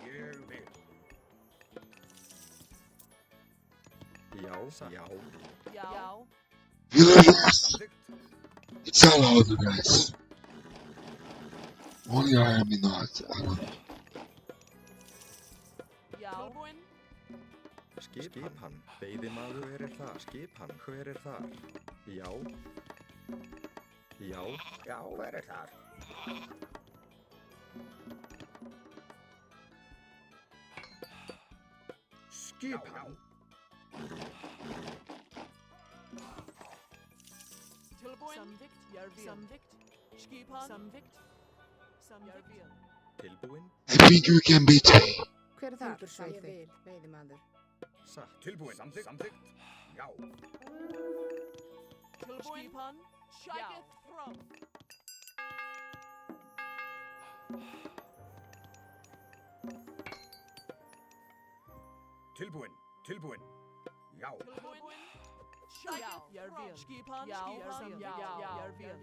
Ég vil. Já, já. Já. Villagers, Samþykkt. it's allowed, you guys. Only army not allowed. Já. Tilbúin. Skipan. Veiðimaður, hver er þar? Skipan, hver er þar? Já. Já. Já, hver er þar? Skipan. Tilbúin. Samþykkt. Jarvíl. Samþykkt. Skipan. Samþykkt. Jarvíl. Tilbúin. I think we can beat him. Hver er þar? Ég vil, veiðimaður. Satt. Tilbúin. Samþykkt. Já. Tilbúin. Skipan. Shiketh from. Tilbúin. Tilbúin. Já. Tilbúin. Shiketh Jarvíl. Skipan. Jarvíl. Jarvíl.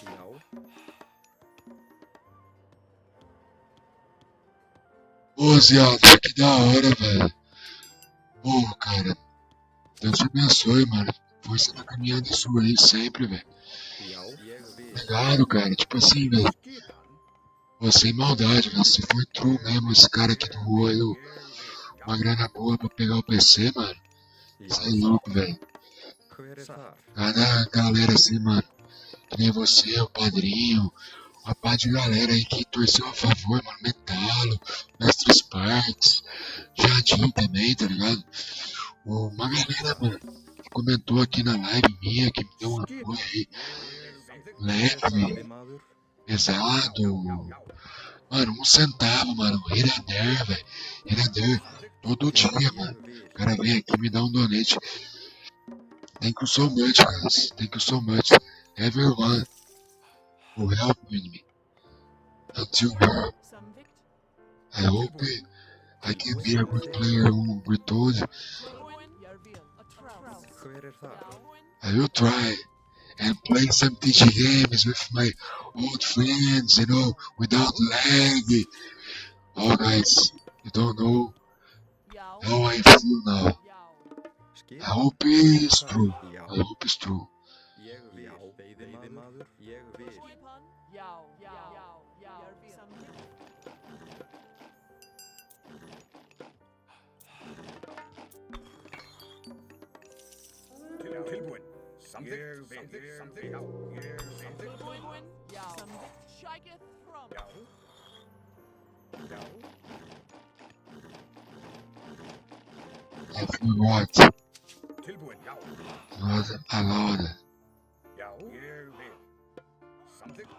Já. Ô, Ziada, que da hora, velho. Ô, cara. Deus te abençoe, mano. Força na caminhada sua aí sempre, velho. Já. Ég vil. Obrigado, cara. Tipo assim, velho. Skipan. Pô, sem maldade, velho. Se foi true mesmo, esse cara aqui doou aí uma grana boa pra pegar o PC, mano. Você é louco, velho. Hver er þar? Cada galera assim, mano. Que nem você, o padrinho. Uma pá de galera aí que torceu a favor, mano. Metalo, Mestre Sparks, Jardim também, tá ligado? Uma galera, mano, que comentou aqui na live minha, que me deu um apoio aí. Leve, Veiðimaður. pesado. Mano, 1 centavo, mano. Irader, velho. Irader. Todo dia, mano. Ég vil. O cara vem aqui e me dá um donate. Thank you so much, guys. Thank you so much. Everyone who helped me until now. Samþykkt. I hope I can be a good player who retold. Tilbúin. Jarvíl. A trouse. Hver er þar? Tilbúin. I will try and play some TG games with my old friends, you know, without lag. Oh, guys, you don't know Já. how I feel now. Já. I Skipan. hope it's true. Já. I hope it's true. Ég vil. Veiðimaður. Ég vil. Skipan. Já. Jarvíl. Samþykkt. Tilbúin. Samþykkt. Samþykkt. Já. Ég vil. Tilbúin. Já. Samþykkt. Shiketh from. Já. Já. I forgot. Tilbúin. Já. Not allowed. Já. Ég vil. Samþykkt.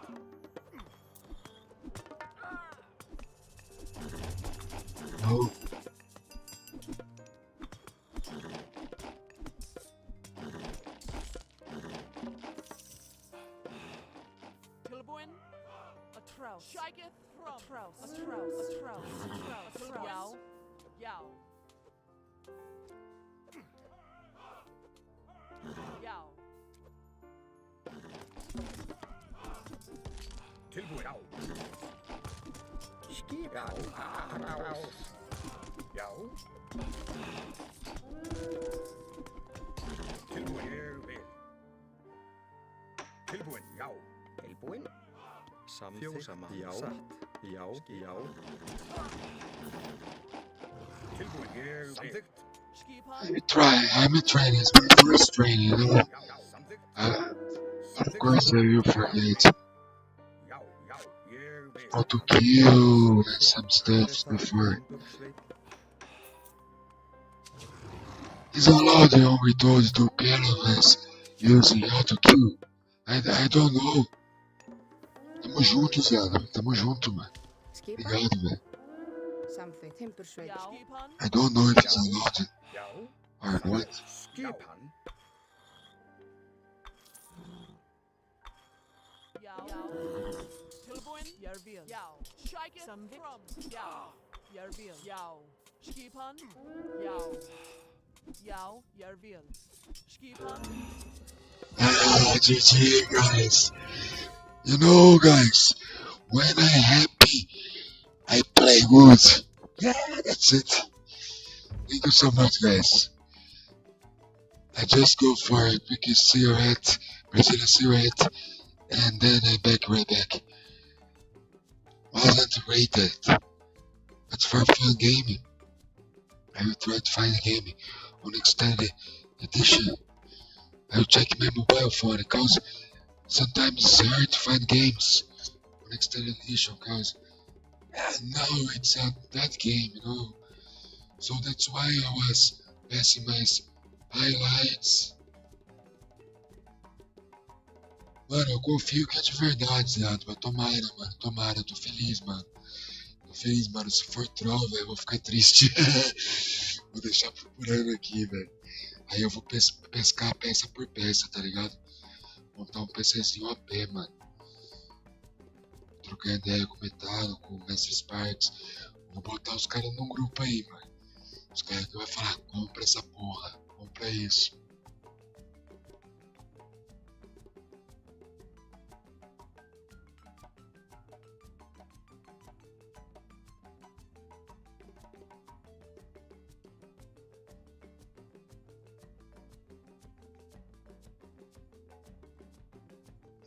No. Tilbúin. A trouse. Shiketh from. A trouse. A trouse. A trouse. A trouse. Já. Já. Já. Tilbúin. Já. Skipan. Atrás. Já. Tilbúin. Ég vil. Tilbúin. Já. Tilbúin. Samþykkt. Já. Satt. Já. Já. Tilbúin. Ég vil. Samþykkt. Skipan. I'm trying. It's my first training, you know. Já. Já. Samþykkt. Of course, I will forget Já. Já. Ég vil. how to kill and some stuff before. He's allowed the hungry toad to kill us using how to kill. I don't know. Tamo junto, velho. Tamo junto, mano. Skipan. Obrigado, velho. Samþykkt. Timbursveit. Já. Skipan. I don't know if it's allowed Já. or what. Skipan. Tilbuin, Järvil. Shike Samvik. Järvil. Skipan. Järvil. Skipan. GG, guys. You know, guys, when I'm happy, I play good. Yeah, that's it. Thank you so much, guys. I just go for a quick cigarette, Brazilian cigarette, and then I back right back. Wasn't rated. It's for a fun game. I will try to find a game on extended edition. I will check my mobile phone because sometimes it's hard to find games on extended edition because now it's that game, you know. So that's why I was passing my highlights. Mano, eu confio que é de verdade, Zé, mas tomara, tô feliz, mano. Tô feliz, mano, se for troll, velho, eu vou ficar triste. Vou deixar procurando aqui, velho. Aí eu vou pescar peça por peça, tá ligado? Montar um PCzinho AP, mano. Trocar ideia com o Metalo, com o Mestre Sparks. Vou botar os caras num grupo aí, mano. Os caras que vão falar, compra essa porra, compra isso.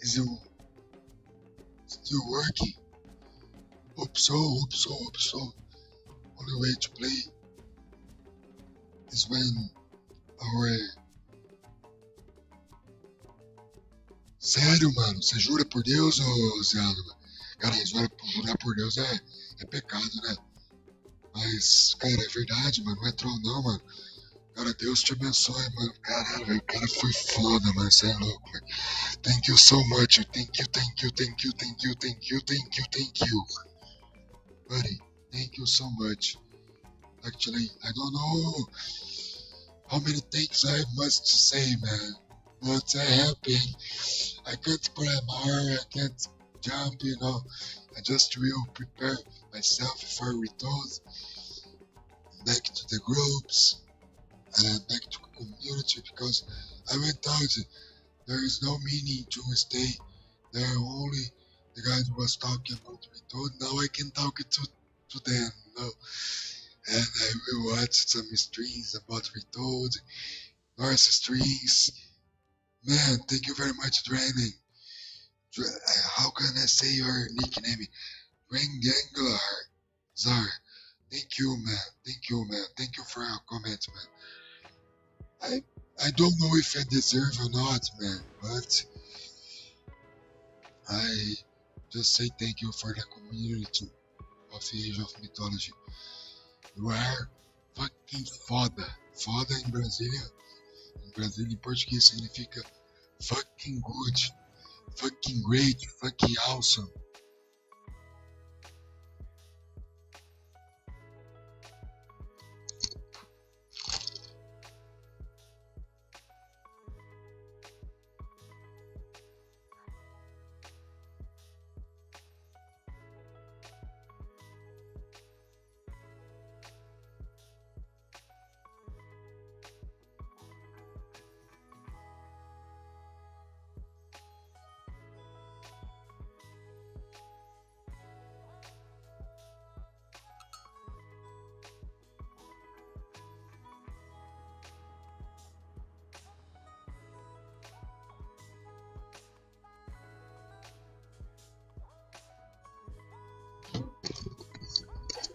Is it still working? Hope so. Only way to play is when our... Sério, mano? Você jura por Deus, ô Zé? Cara, jurar por Deus é pecado, né? Mas, cara, é verdade, mano. Não é troll não, mano. Cara, Deus te abençoe, mano. Caralho, velho, o cara foi foda, mano. Você é louco, velho. Thank you so much. Thank you. Buddy, thank you so much. Actually, I don't know how many thanks I must say, man. But I'm happy. I can't play more, I can't jump, you know. I just will prepare myself for retold. Back to the groups. And back to community because I went out. There is no meaning to stay there. Only the guy who was talking about Retold. Now I can talk to them, you know. And I will watch some streams about Retold, North streams. Man, thank you very much, Draining. How can I say your nickname? Dranganglar. Zar. Thank you, man. Thank you for your comment, man. I don't know if I deserve or not, man, but I just say thank you for the community of Age of Mythology. You are fucking foda. Foda em Brasília. Em Brasília, em português, significa fucking good, fucking great, fucking awesome.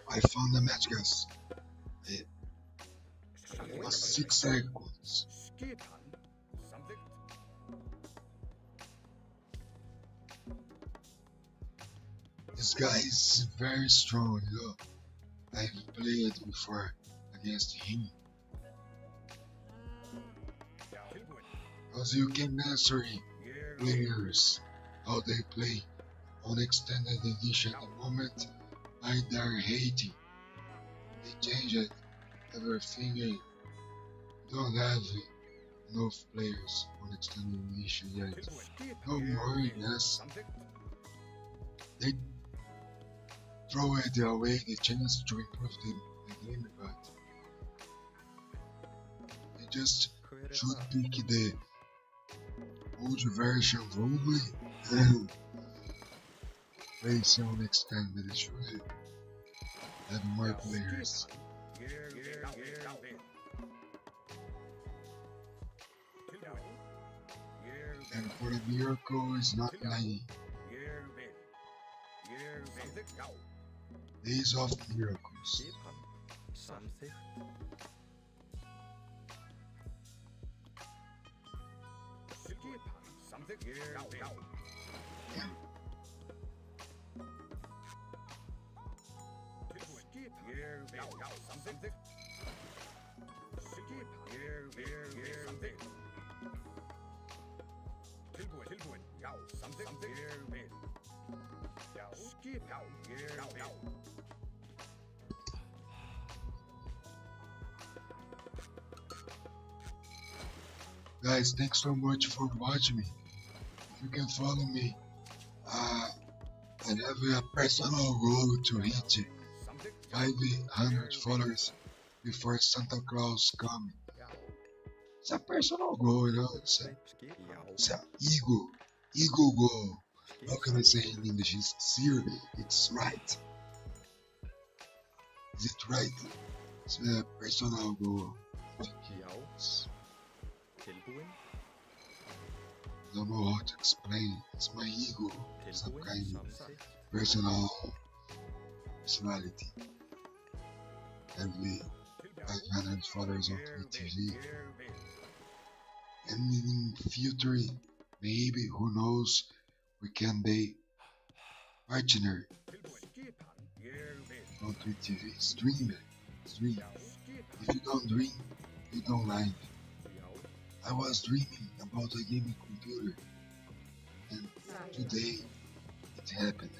I found the match, guys. It was 6 seconds. This guy is very strong, you know. I've played before against him. Because you can answer players how they play on extended edition at the moment. They're hating. They changed everything. They don't have enough players on extended edition yet. No more, yes. they throw it away the chance to improve the game, but they just Hver should þar? pick the old version only and play some extent, but it should have more players. And for the miracle, it's not like Days of Miracles. Skipan. Samþykkt. Guys, thanks so much for watching me. If you can follow me, I have a personal goal to hit 500 followers before Santa Claus comes. It's a personal goal, you know. It's a ego goal. How can I say it in English? It's serious. It's right. Is it right? It's a personal goal. Já. Tilbúin. I don't know how to explain. It's my ego. Some Tilbúin. kind of Samþykkt. personality. Every 500 followers on TV. And in future, maybe, who knows, we can be partner on Twitch TV. Stream. If you don't dream, you don't like. I was dreaming about a gaming computer, and today it happened.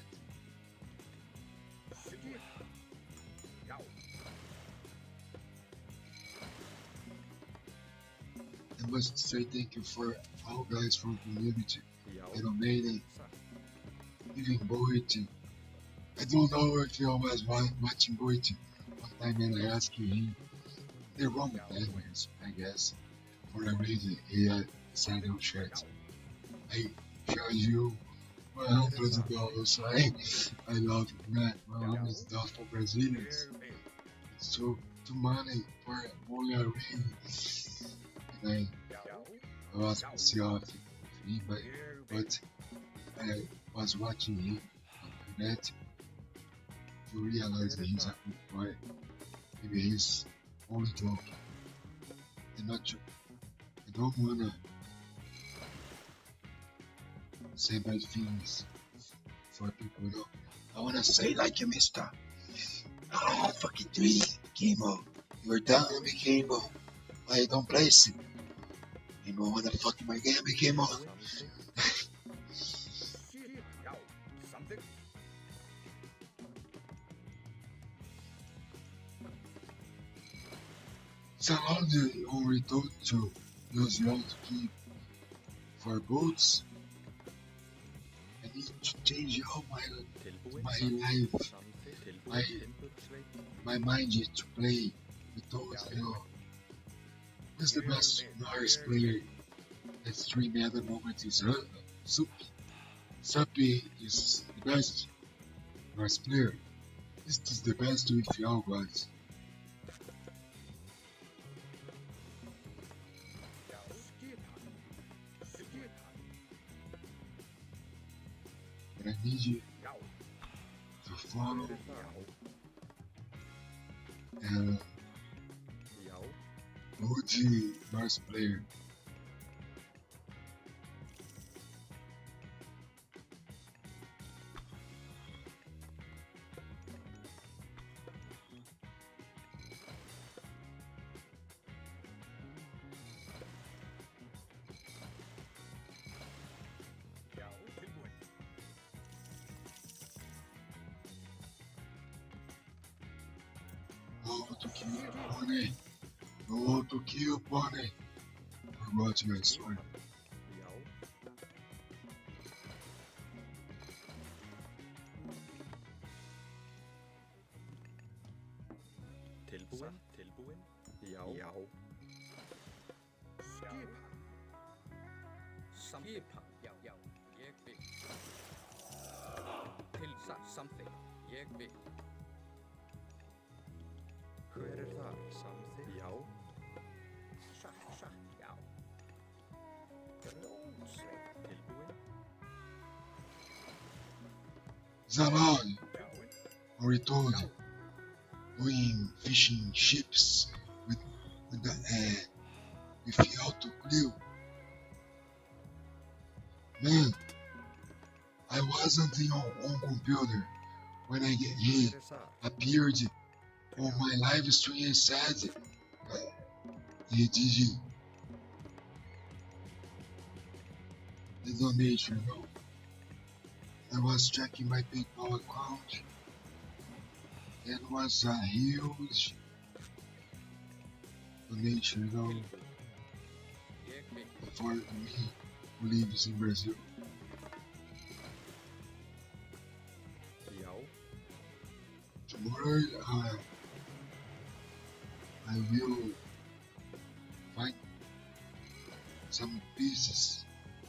I must say thank you for all guys from community, Já. Iron Maiden, Satt. even Boyd. I don't know if you was watching Boyd. One time when I asked him the wrong language, I guess, for a reason he had silent shirt. I charge you $100. I love it, man. $100 for Brazilians. So too money for only a ring. And I was pissed off with him, but I was watching him on the net to realize that he's a good boy. Maybe he's only joking. And not true. I don't wanna say bad things for people, you know. I wanna say like you, mister. Ah, fucking 3, Kimo. You're down on me, Kimo. Why you don't place it? Kimo, wanna fuck my game, Kimo? Samþykkt. It's allowed the only told to use you to keep for boats. I need to change all Tilbúin. my Samþykkt. life, Tilbúin. my- Timbursveit. my mind is to play with those, you know. Who's the best Norris player that streaming at the moment is Supi. Supi is the best Norris player. This is the best with y'all guys. But I need you to follow and Já. OG Norris player. No to kill Pony. No to kill Pony. For watching my sword. Já. Tilbúin. Tilbúin. Já. Já. Skipan. Skipan. Já. Já. Ég vil. Samþykkt. Ég vil. Hver er þar? Samþykkt. Já. Satt, já. Grjótsveit. Tilbúin. Zaman, or told doing fishing ships with the with the auto crew. Man, I wasn't on computer when I get here. Hver er þar? Appeared on my live stream and said, "Hey, GG." The donation, bro. I was checking my PayPal account. It was a huge donation, though, Ég vil. for me who lives in Brazil. Já. Tomorrow, I will find some pieces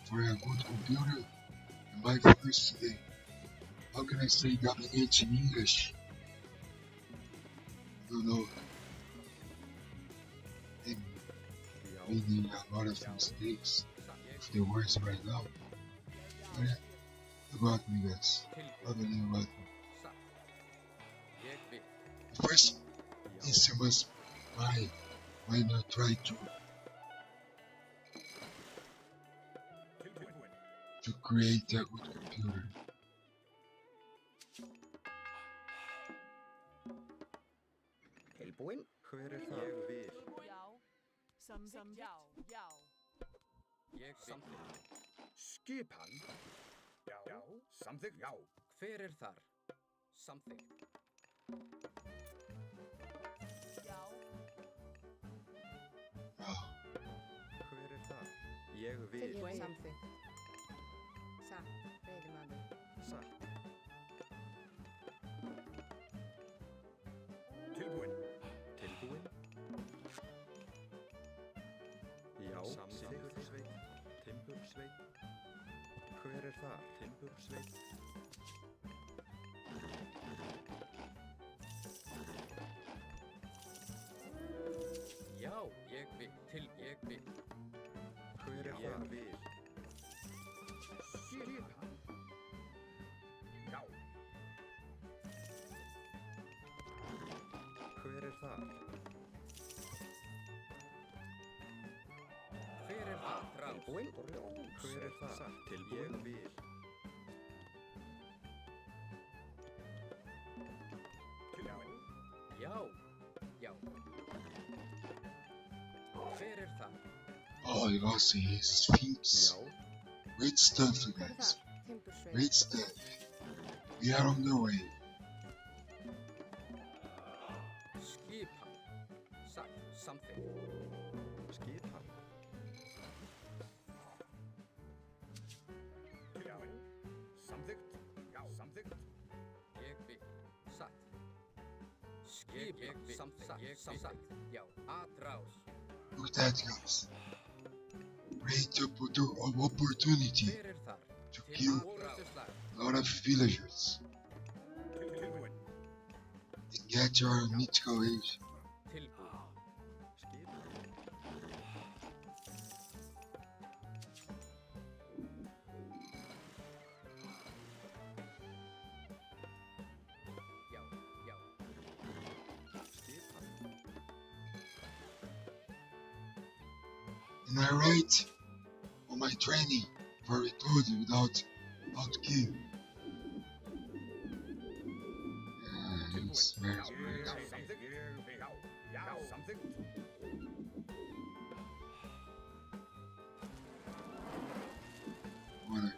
for a good computer and buy first today. How can I say gabinete in English? I don't know. I'm Já. making a lot of mistakes with the words right now. But yeah, about me, guys. What do you about me? Satt. Ég vil. The first answer was why not try to create a good computer? Tilbúin. Hver er þar? Ég vil. Já. Samþykkt. Já. Já. Ég samþykkt. Skipan. Já. Samþykkt. Já. Hver er þar? Samþykkt. Já. Oh, Hver er þar? Ég vil. Tilbúin. Samþykkt. Satt. Veiðimaður. Satt. Tilbúin. Tilbúin. Já. Samþykkt. Timbursveit. Hver er þar? Timbursveit. Já. Ég vil. Ég vil. Hver er þar? Ég vil. Skipan. Já. Hver er þar? Hver er þar? Tilbúin. Hver er þar? Satt. Tilbúin. Ég vil. Tilbúin. Já. Já. Hver er þar? oh, you lost his Sphinx. Já. Great stuff, you Hver er guys. það? Timbursveit. Great stuff. We are on the way. Skipan. Satt. Samþykkt. Skipan. Tilbúin. Samþykkt. Já. Samþykkt. Ég vil. Satt. Skipan. Ég vil. Samþykkt. Ég samþykkt. Já. Atrás. Look at that, guys. Great opportunity Hver er þar? to Til kill áratuslag. a lot of villagers Tilbúin. and get your mythical age. Tilbúin. Skipan. Já. Já. Skipan. And I write on my training for retort without kill. Yeah, it's very Já. smart. Samþykkt. Ég vil. Já. Já. Samþykkt. Wanna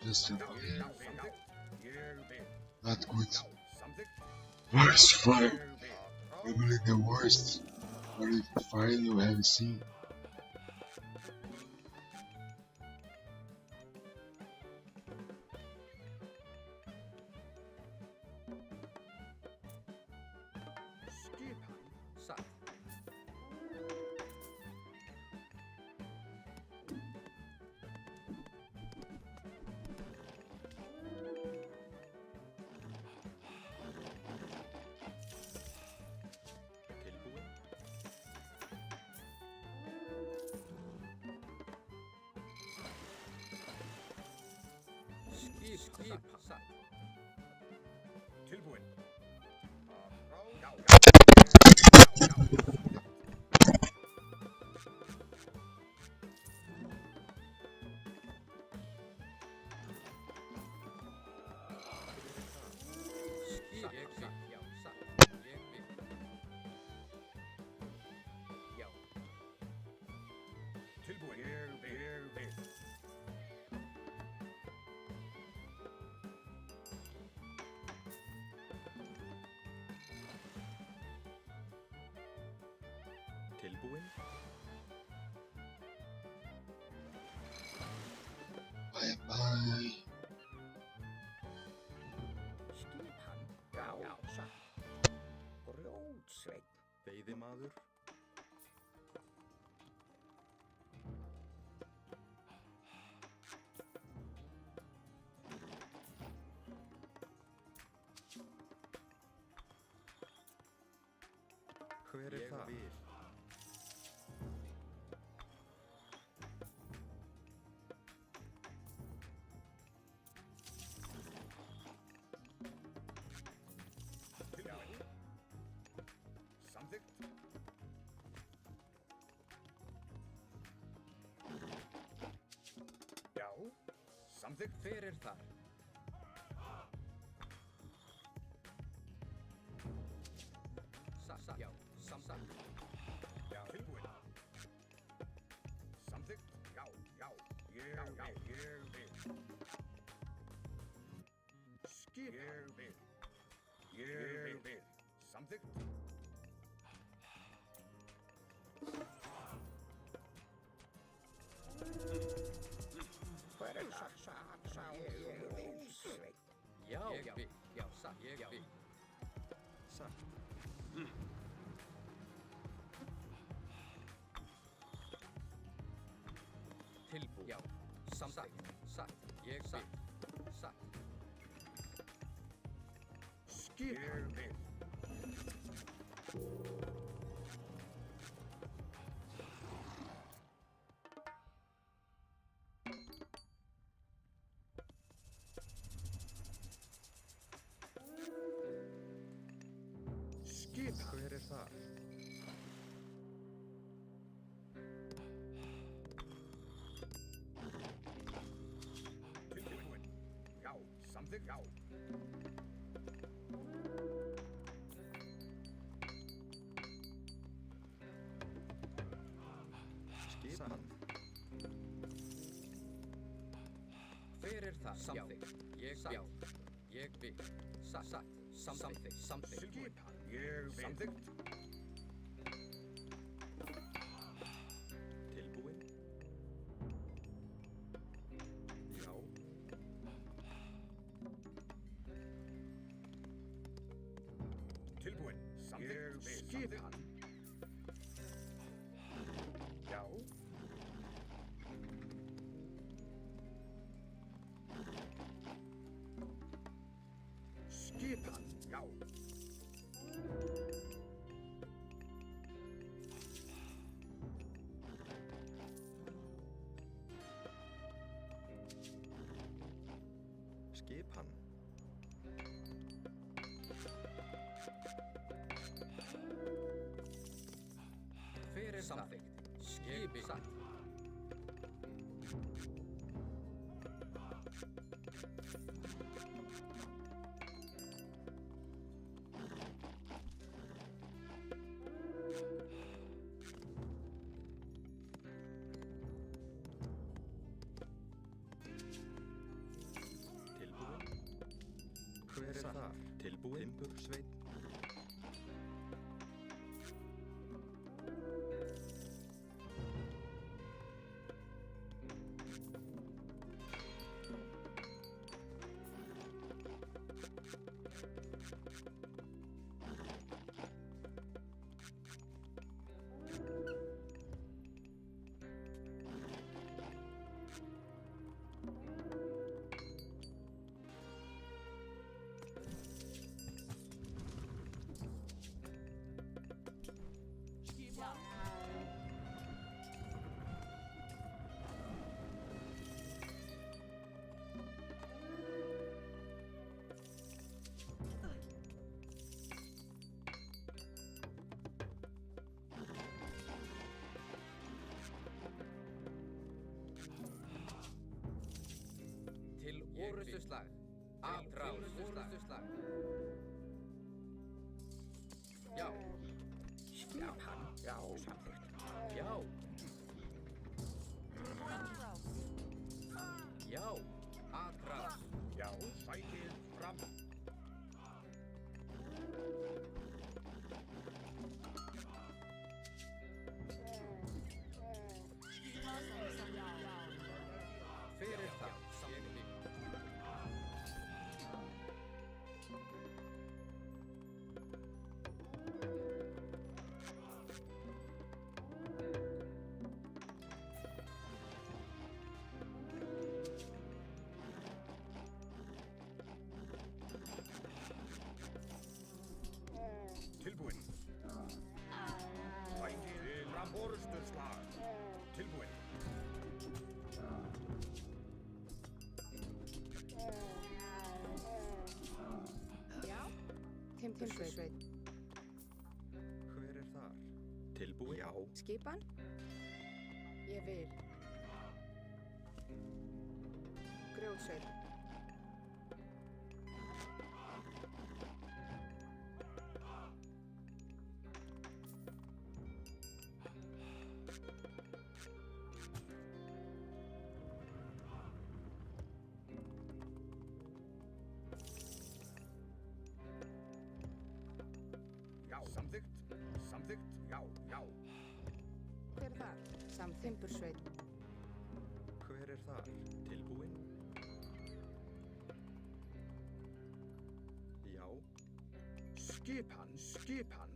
just Já. Samþykkt. Ég vil. not good. Já. Samþykkt. Worst fire, Ég vil. probably the worst fire you have seen. Skipan. satt. Tilbúin. Skip, satt. Tilbúin. Já, Skip, satt. Já, satt. Ég vil. Já, tilbúin. Ég vil. Tilbúin. Bye bye. Skipan. Já, satt. Grjótsveinn. Veiðimaður. Hver er það? Vil. Tilbúin. Samþykkt. Já, samþykkt. hver er þar? Satt, já, satt. Já, tilbúin. Samþykkt. Já, já. Ég vil. Skip. Ég vil. Samþykkt. Hver er það? Sá ég grjótsveinn. Já, ég vil. Já, satt, ég vil. Satt. Tilbúin. Já, samþykkt. Satt, ég vil. Satt. Skip. Ég vil. Skip. Hver er það? Tilbúin. Já, samþykkt. Já. Skipan. Hver er það? Samþykkt. Ég vil. Ég vil. Satt. Samþykkt. Samþykkt. Skip. Ég vil. Samþykkt. Tilbúin. Já. Tilbúin. Samþykkt. Skip. Já. Skipan. Já. Skipan. Hver er samþykkt? Skipi. Satt. Tilbúin. Hver er það? Tilbúin. Timbursveinn. Orustuslag. Atrás. Orustuslag. Já. Skipan. Já, samþykkt. Já. Atrás. Já. Atrás. Já, sækið fram. Fyrir það. Ég vil. Tilbúin. Sækið fram orustuslag. Tilbúin. Já. Timbursveit. Hver er þar? Tilbúin? Já. Skipan. Ég vil. Grjótsveit. Já, samþykkt. Samþykkt. Já, já. Hver er það? Timbursveit. Hver er þar? Tilbúin? Já. Skipan, skipan.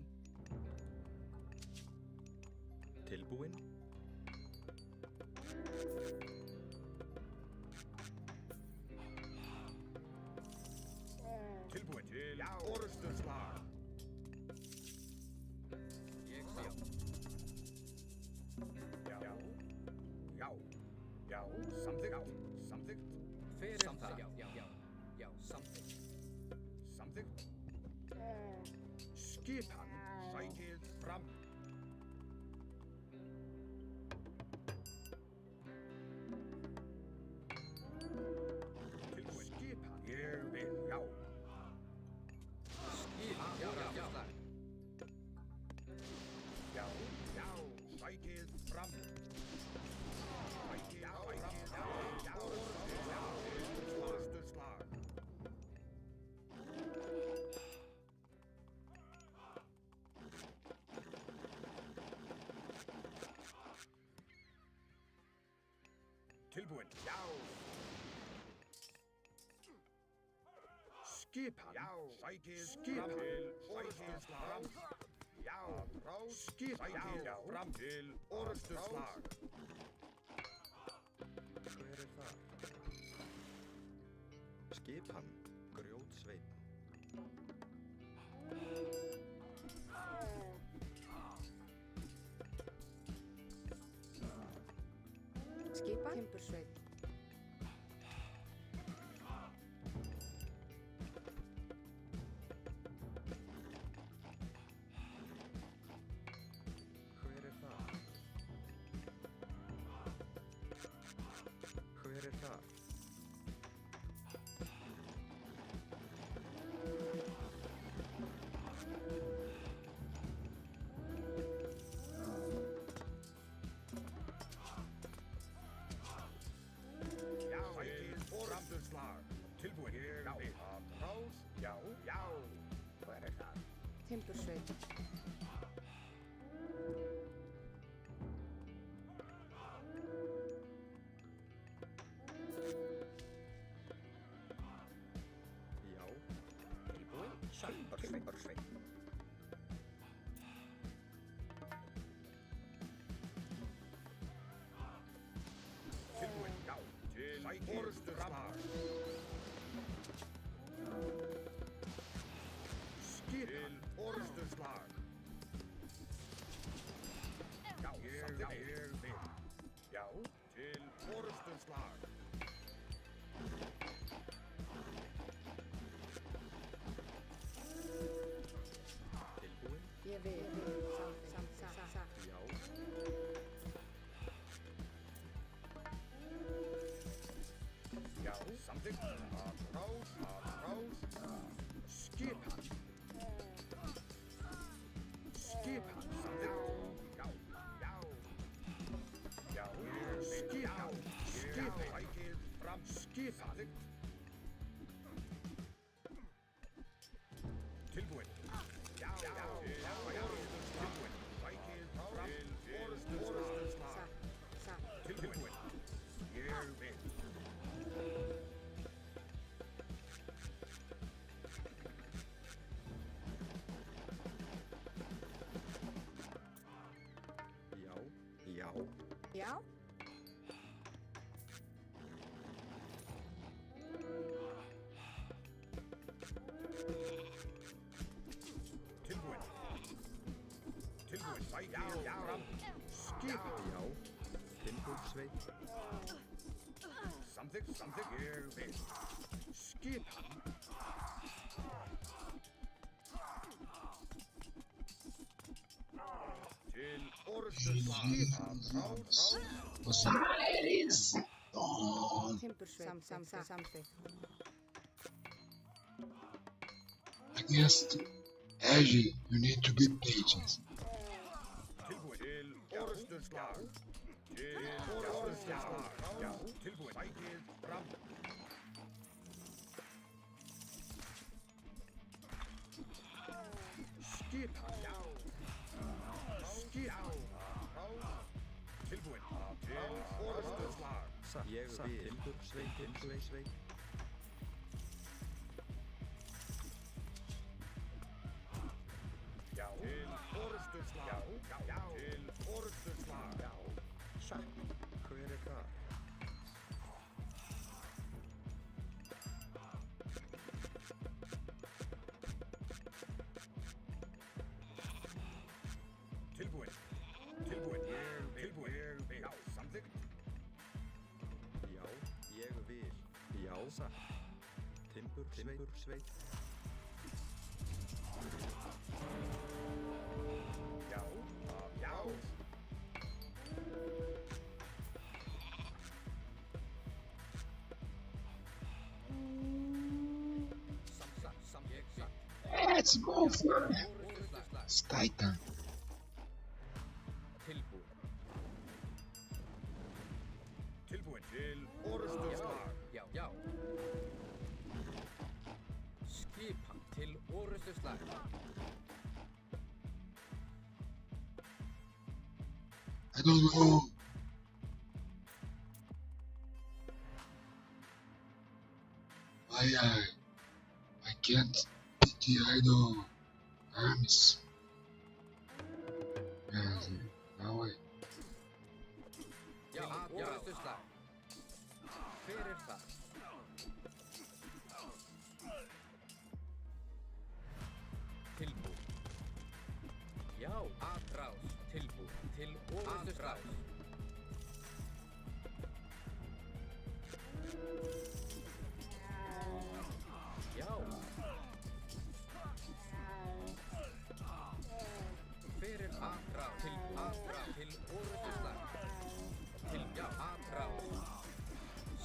Tilbúin? Tilbúin til orustuslag. Ég sjá. Já, já, já, samþykkt, samþykkt, Fyrir það. Já, já, já. Já, samþykkt. samþykkt. Skipan, sækið fram. Tilbúin. Skipan, ég vil, já. Skipan. Já, já, já. Já, já, sækið fram. Sækið fram, já, orustuslag. Tilbúin, já. Skipan, já, sækið skipan, orustuslag. Já, skipan, já, fram til orustuslag. Hver er þar? Skipan. Grjótsveit. Skipan. Timbursveit. Hver er þar? Hver er þar? Já, sækið orustuslag. Tilbúin, ég vil. Atrás, já, já. Hver er það? Timbursveit. Já. Tilbúin. Timbursveit. Tilbúin, já. Til orustuslag. Skipan, orustuslag. Já, ég vil. Já, til orustuslag. Tilbúin? Ég vil. Samt. Já. Já, samþykkt. Samþykkt. Tilbúin. Já. Tilbúin. Sækið fram til orrustuslag. Tilbúin. Ég vil. Já. Já. Tilbúin. Sækið fram. Skip. Já. Timbursveit. Samþykkt. Ég vil. Skip. Til orrustuslag. Osiris. Dawn. Timbursveit. Samþykkt. Against Agi, you need to be patient. Tilbúin. Til orrustuslag. Til orrustuslag. Já. Tilbúin. Sækið fram. Skip. Já. Skip. Tilbúin. Til orrustuslag. Ég vil. Timbursveit. Já. Til orrustuslag. Já. Til orrustuslag. Já. Satt. Hver er þar? Tilbúin. Ég vil. Já. Samþykkt. Já. Ég vil. Já. Satt. Timbursveit. Já. Já. Let's go for it. It's Titan. Tilbúin. Til orrustuslag. Já. Skipan til orrustuslag. I don't know. I can't beat the idol armies. Yeah, no way. Já. Orrustuslag. Hver er það? Tilbúin. Já. Atrás. Tilbúin. Til orrustuslag. Já. Hver er atrás? Til orrustuslag. Já. Atrás.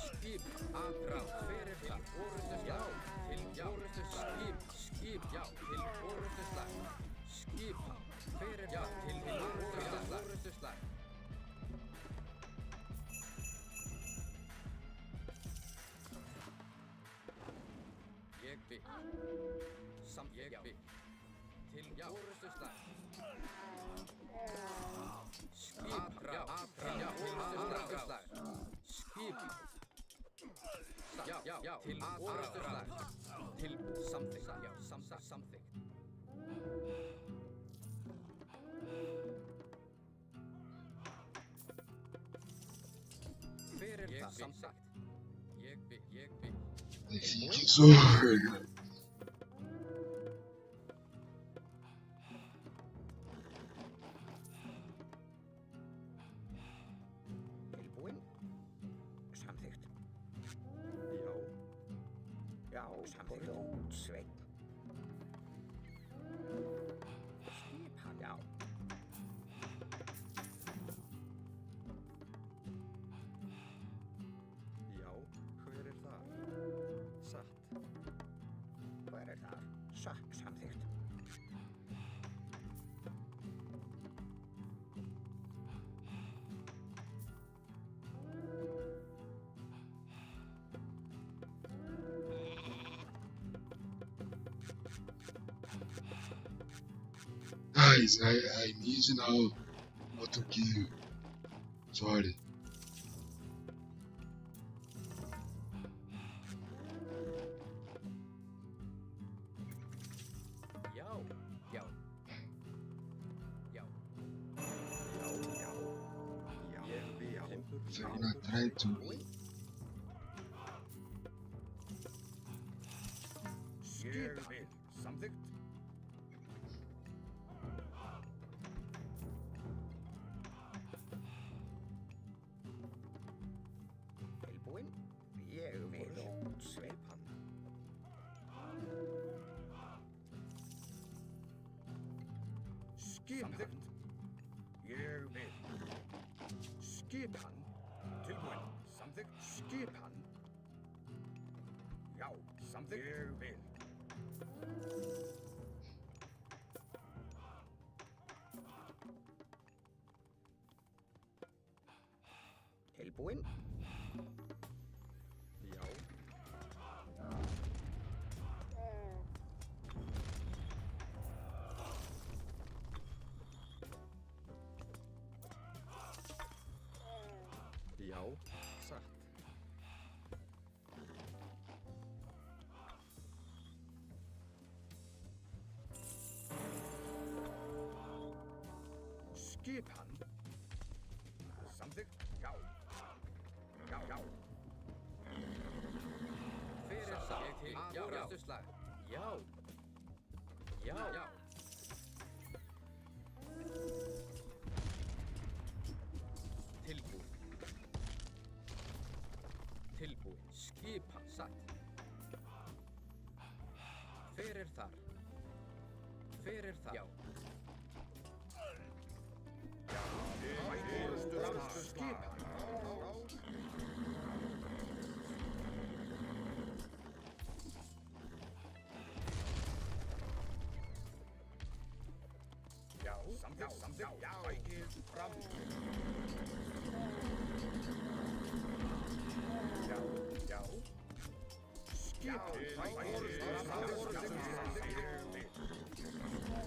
Skip. Atrás. Hver er það? Orrustuslag. Til orrustuslag. Skip. Já. Til orrustuslag. Skip. Hver er það? Til orrustuslag. Ég vil. Ég vil. Til orrustuslag. Skip. Já. Til orrustuslag. Skip. Já. Til orrustuslag. Til samþykkt. Já. Samþykkt. Hver er það? Samþykkt. Ég vil. I think it's over. Tilbúin. Samþykkt. Já. Samþykkt. Sveinn. Skipan. Já. Já. Hver er þar? Satt. Hver er þar? Samþykkt. Guys, I need to know what to kill. Sorry. Já, já. Já. Ég vil. They're gonna try to. Ég vil. Samþykkt. Tilbúinn? Ég vil útsveipan. Samþykkt. Ég vil. Skipan. Tilbúin. Samþykkt. Skipan. Já, samþykkt. Ég vil. Tilbúinn? Já. Já, satt. Skipan. Samþykkt. Já. Já, já. Hver er það? Afrastu slag. Já. Já. Já. Tilbúinn. Tilbúinn. Skipan satt. Hver er þar? Hver er það? Já. Skipan. Já, samþykkt, samþykkt. Já, sækið fram. Já, já. Skipan. Sækið fram.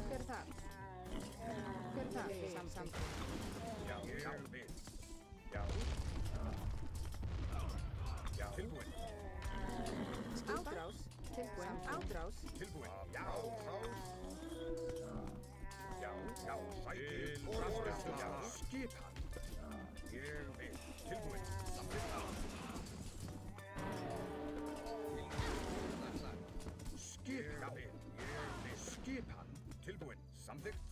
Hver er það? Hver er það? Samþykkt. Já, ég vil. Já. Já. Tilbúin. Ádrás. Tilbúin. Ádrás. Tilbúin. Já. Já, já, sækið fram. Já, skipan. Ég vil. Tilbúin. Samþykkt. Skipan. Ég vil. Skipan. Tilbúin. Samþykkt.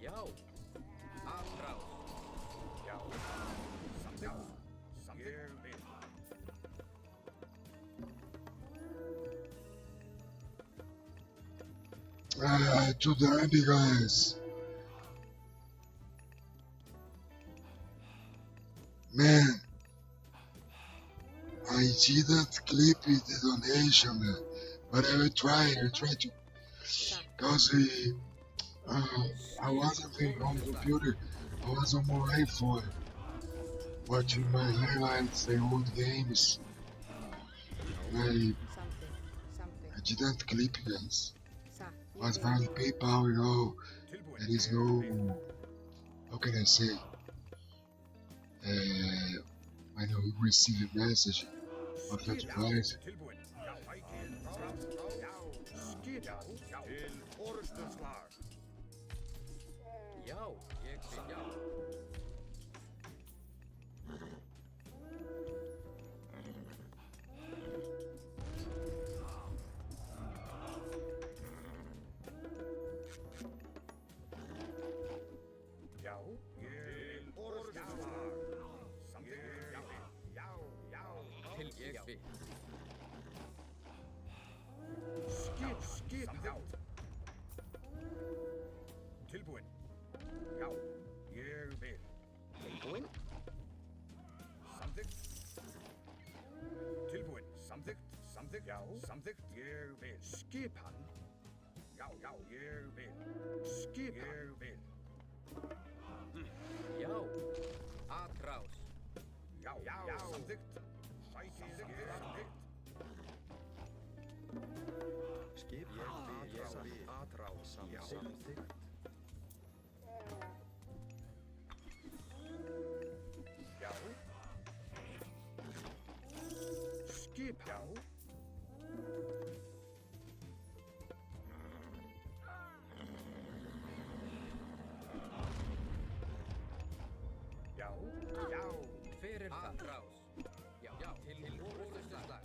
Já. Afrás. Já. Samþykkt. Samþykkt. Ég vil. To the enemy, guys. Man, I didn't clip the donation, man. But I will try to. Cause I wasn't on the computer. I was on my iPhone. Watching my highlights, the old games. I didn't clip, guys. Was by PayPal, you know. Tilbúin. There is no, how can I say, when you receive a message of that device, Tilbúin. Já, sækið fram. Já, skipan. Já. Til orrustuslag. Já. Ég vil. Já. Já, ég vil. Orrustuslag. Samþykkt. Já, já, já. Til ég vil. Skipan. Tilbúin. Já, ég vil. Tilbúinn? Samþykkt. Tilbúin. Samþykkt. Samþykkt. Já. Samþykkt. Ég vil. Skipan. Já, já, ég vil. Skipan. Ég vil. Já. Afrás. Já, já. Samþykkt. Sækið. Samþykkt. Samþykkt. Já. Skipan. Já. Já. Hver er það? Atrás. Já, til orrustu slag.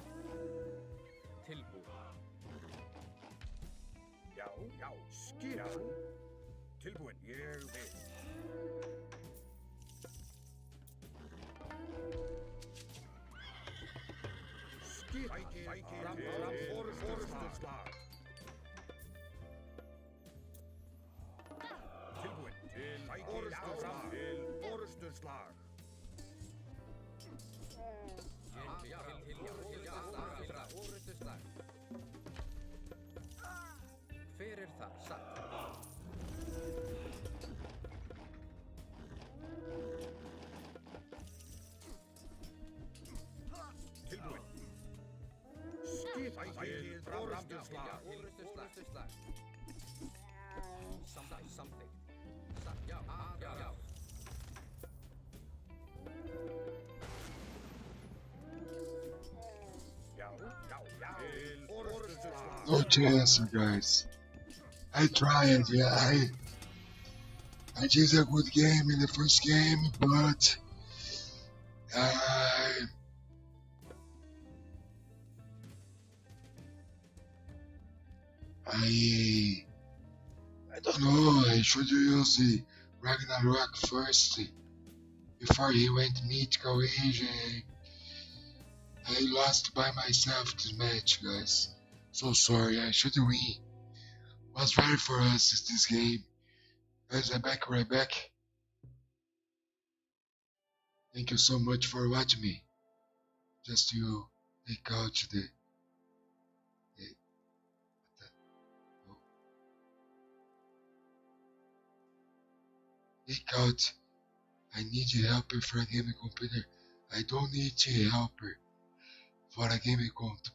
Tilbúin. Já. Já. Skipan. Tilbúin. Ég vil. Skipan. Fram orustuslag. Tilbúin. Til orustuslag. Orrustu slag. Hver er það? Satt. Tilbúin. Skipan. Fram orustuslag. Orrustu slag. Samþykkt. Satt. Já. Já. Já. Já. Já. Til orustuslag. No chance, guys. I tried, yeah. I did a good game in the first game, but I don't know. I should use the Ragnarok first before he went mythical age. I lost by myself this match, guys. So sorry. I should win. Was ready for us this game. Guys, I'm back right back. Thank you so much for watching me. Just to take out the take out. I need a helper for a gaming computer. I don't need a helper for a gaming computer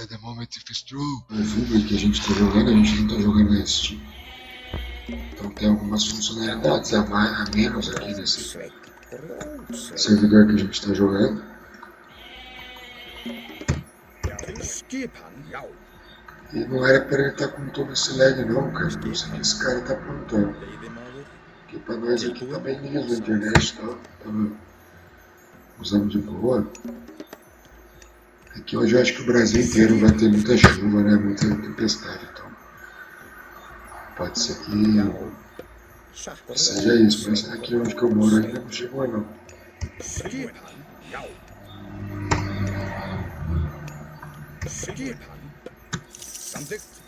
at the moment if it's true. O Uber que a gente tá jogando, a gente não tá jogando na Steam. Então tem algumas funcionalidades a menos aqui nesse servidor que a gente tá jogando. Skipan. Já. E não era pra ele estar com todo esse lag não, cara. Não sei o que esse cara tá aprontando. Veiðimaður. Porque pra nós aqui tá bem liso a internet, tá? Tava usando de boa. Aqui hoje eu acho que o Brasil inteiro vai ter muita chuva, né? Muita tempestade, então. Pode ser que seja isso, mas aqui onde que eu moro ainda não chegou não. Skipan. Já. Skipan. Samþykkt.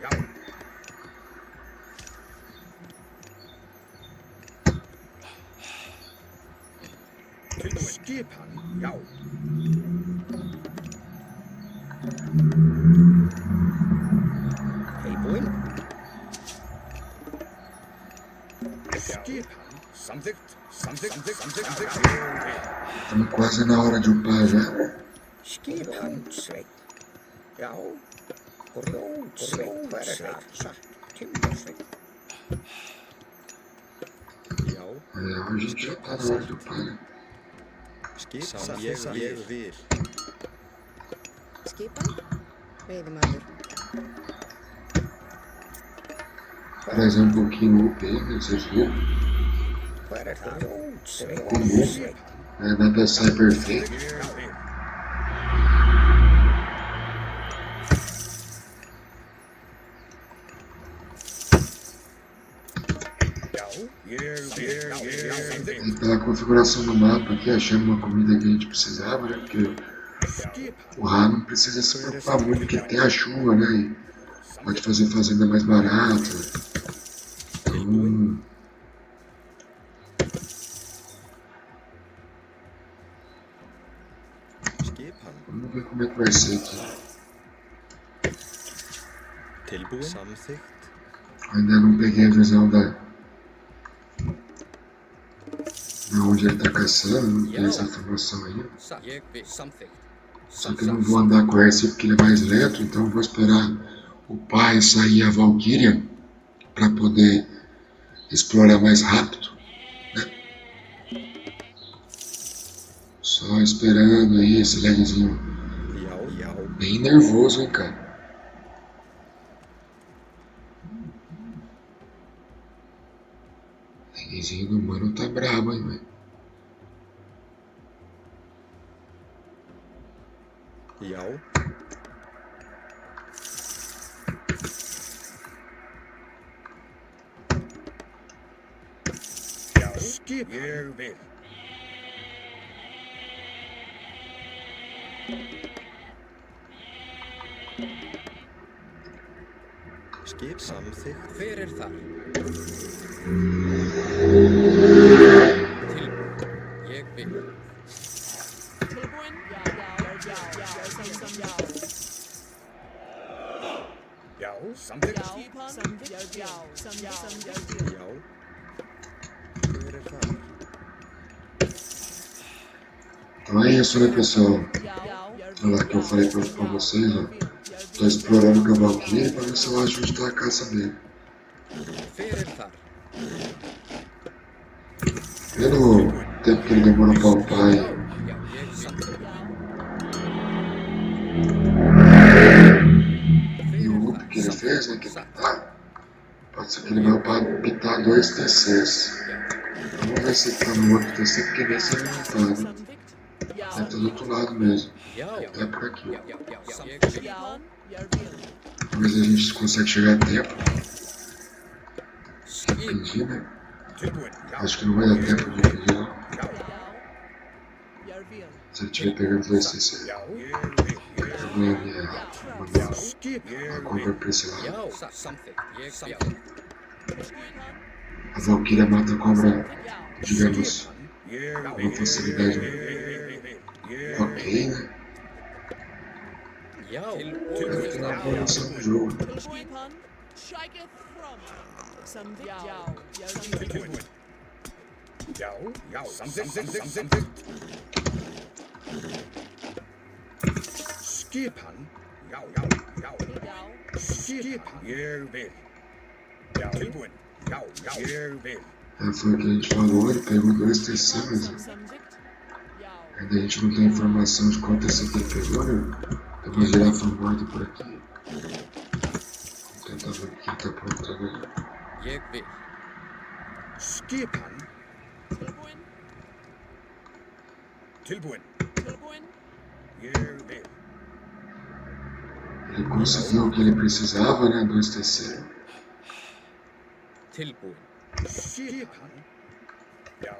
Já. Tilbúin. Skipan. Já. Tilbúin. Skipan. Samþykkt. Samþykkt. Estamos quase na hora de upar já, né? Skipan. Sveit. Já. Grjótsveit. Hver er það? Satt. Timbursveit. Já. A gente já tá na hora de upar, né? Skipan. Ég vil. Skipan. Veiðimaður. Trazer um pouquinho o UP, né? Vocês viram? Hver er það? Grjótsveit. Comum. Não é nada sai perfeito. E pela configuração do mapa aqui, achamos uma comida que a gente precisava, né? Porque o Ra não precisa se preocupar muito, porque tem a chuva, né? E pode fazer fazenda mais barata. Então... Vamos ver como é que vai ser aqui. Tilbúin. Samþykkt. Ainda não peguei a visão da onde ele tá caçando, não tenho essa informação aí. Ég vil. Samþykkt. Só que eu não vou andar com esse porque ele é mais lento, então eu vou esperar upar e sair a Valkyria para poder explorar mais rápido, né? Só esperando aí esse lagzinho. Bem nervoso, hein, cara. O lagzinho do mano tá brabo, hein, velho. Já. Skip. Ég vil. Skip samþykkt. Hver þar? Tilbúin. Ég vil. Tilbúin? Já. Já, samþykkt. Skipan? Já. Já. Hver þar? Então é isso, né, pessoal? Olha lá que eu falei pra vocês, ó. Tô explorando com a Valkyrie pra ver se eu acho onde tá a caça dele. Hver þar? Pelo tempo que ele demora pra upar aí. Já, ég samþykkt. E o up que ele fez, né, que é pitar, pode ser que ele vai upar pitar 2 TCs. Vamos ver se ele tá no outro TC, porque nesse ele não tá, né? Deve estar do outro lado mesmo. Já, É por aqui. já, ég vil. Vamos ver se a gente consegue chegar a tempo. Skip. Pedir, né? Tilbúin. Já. Acho que não vai dar tempo de pedir, não. Já. Se ele estiver pegando 2 TC. Já. Ég vil. Eu vou mandar Skip. a Ég compra vil. pra esse lado. Já, samþykkt. Ég samþykkt. A Valkyria mata a cobra, digamos, Ég com vil. facilidade. Ég Ok, né? Já, Deve ter tilbúin. uma boa noção do jogo. Skipan? Shiketh from. Tilbúin. Já. Já. Samþykkt. Skipan. Já. Skipan. Ég vil. Já. Tilbúin. Já. Ég vil. É, foi o que a gente falou, ele pegou 2 TC, mas ainda a gente não tem informação de qual TC que ele pegou, né? Tem uma girafa morta por aqui. Vamos tentar ver o que ele tá aprontando aí. Ég vil. Skipan. Tilbúin? Tilbúin. Tilbúin? Ég vil. Ele conseguiu o que ele precisava, né? 2 TC. Tilbúin. Skipan. Já.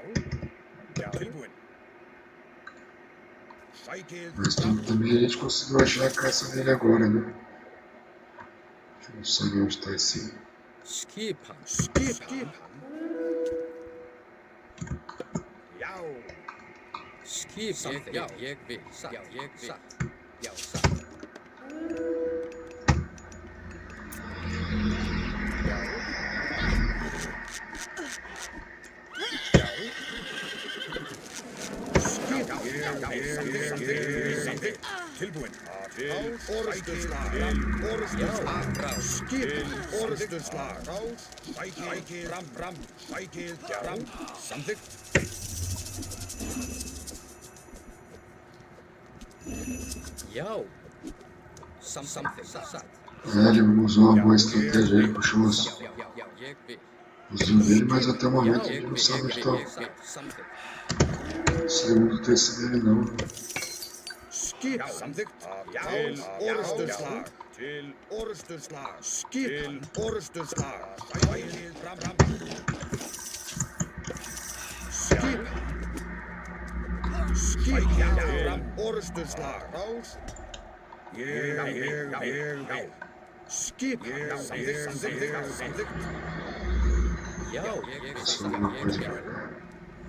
Já. Tilbúin. Sækið. Mas também a gente conseguiu achar a caça dele agora, né? Deixa eu saber onde tá esse. Skipan. Skipan. Já. Skip samþykkt. Já, ég vil. Satt. Já, ég vil. Já, satt. Tilbúin. Orrustuslag. Skip. Orrustuslag. Sækið. Fram. Sækið. Já. Samþykkt. Já. Samþykkt. Satt. É, ele usou uma boa estratégia, ele puxou Já, ég vil. os dele, mas até o momento ele não sabe onde tá Ég vil. Samþykkt. o segundo TC dele, não. Skip. Samþykkt. Já. Orrustuslag. Til orrustuslag. Skip. Til orrustuslag. Sækið. Fram. Skip. Sækið. Til orrustuslag. Rás. Ég vil. Skip. Samþykkt. Já, ég vil. Passou alguma coisa pra cá.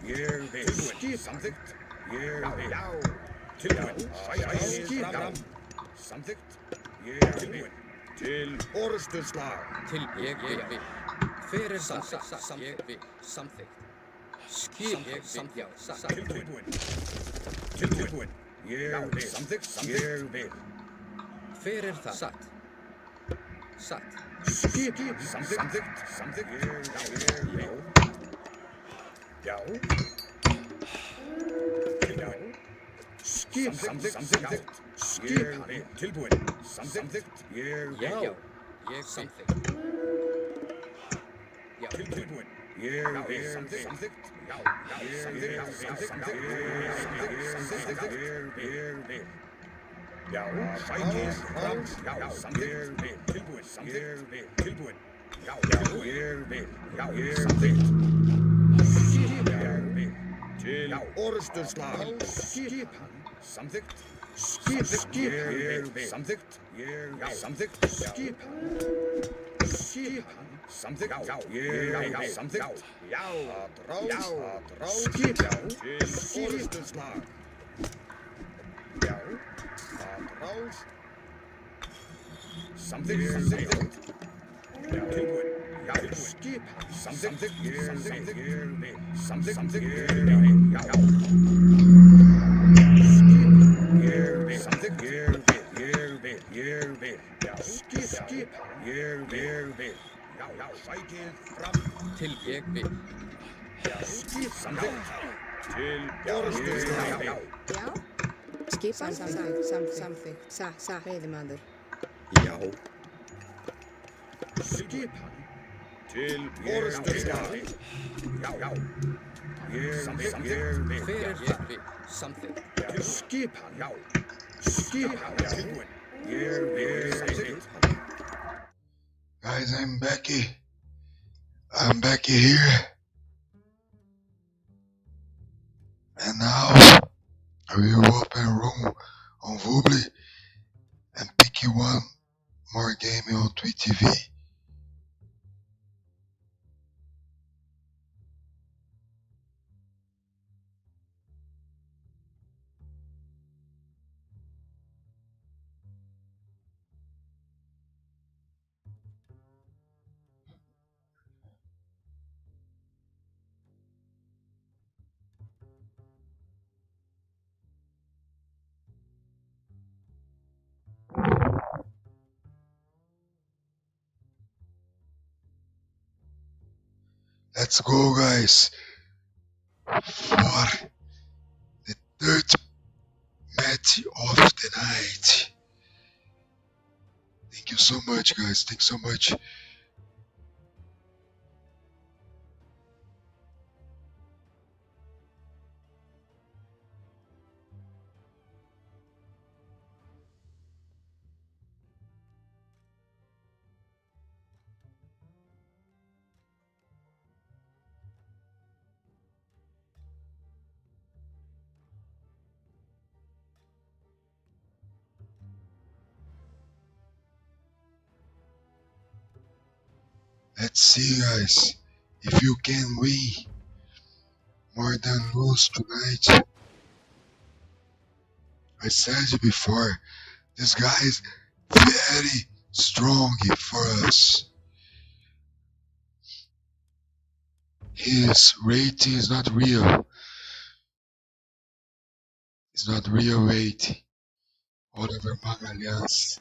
Ég vil. Skip. Samþykkt. Ég vil. Já. Tilbúin. Skip. Samþykkt. Ég vil. Til orrustuslag. Til ég vil. Hver samþykkt? Ég vil. Samþykkt. Skip. Samþykkt. Satt. Tilbúin. Ég vil. Samþykkt. Ég vil. Hver það? Satt. satt. Skip. Samþykkt. Já. Tilbúin. Skip. Samþykkt. Skip. Tilbúin. Samþykkt. Já, ég samþykkt. Já, Tilbúin. Samþykkt. Já. Já, sækið fram. Já, samþykkt. Tilbúin. Samþykkt. Tilbúin. Já, ég vil. Já, samþykkt. Til orrustuslag. Skipan. Samþykkt. Skip. Ég vil. Samþykkt. Já, samþykkt. Skipan. Samþykkt. Já, ég vil. Samþykkt. Já, Atrás. skip. Til orrustuslag. Já, Atrás. samþykkt. Já, tilbúin. Já, skip. Samþykkt. Ég vil. Samþykkt. Já. Skip. Ég vil. Já, skip. Ég vil. Já, sækið fram. til ég vil. Já, skip. Samþykkt. Til orrustuslag. Já. Já. Skipan. Samþykkt. Veiðimaður. Já. Skipan. Til orrustuslag. Já. Ég vil. Hver ég vil. Samþykkt. Skipan. Já. Skipan. Tilbúin. Ég vil. Guys, I'm Becky here. And now I will open a room on Voobly and pick you one more game on Twitch TV. Let's go, guys, for the third match of the night. Thank you so much, guys. Thanks so much. Let's see, guys, if you can win more than lose tonight. I said it before, this guy is very strong for us. His rating is not real. It's not real rating. Oliver Magalhães.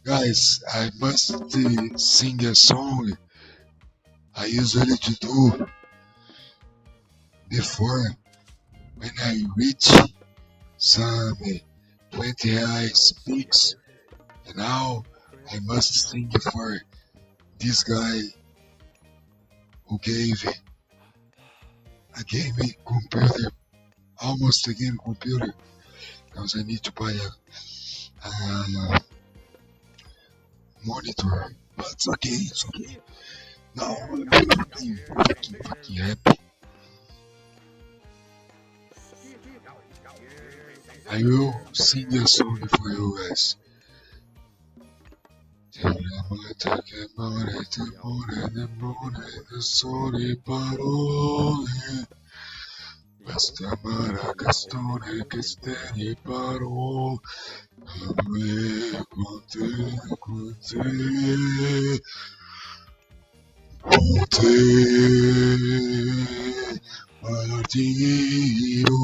Guys, I must sing a song I usually to do before when I reach some 20 reais peaks. And now I must sing for this guy who gave a gaming computer, almost a gaming computer, because I need to buy a monitor, but it's okay. Now I'm fucking happy. I will sing a song for you guys. Sole parole, basta maracastone che steni parole. Ame con te, partiro.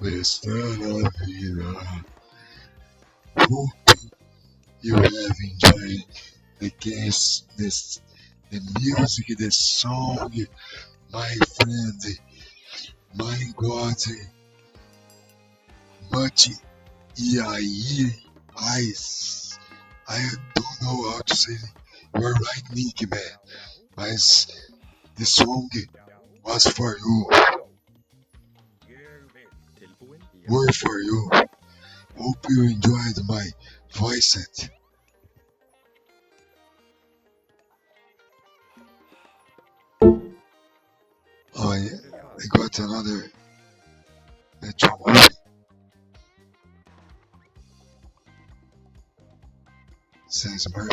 Vista la vida. Hope you have enjoyed the music, the song, my friend, my God, much I don't know how to say it. You're right, Nick, man. Mas the song was for you. Were for you. Hope you enjoyed my voice set. Oh, I got another Metro movie. Says Murph.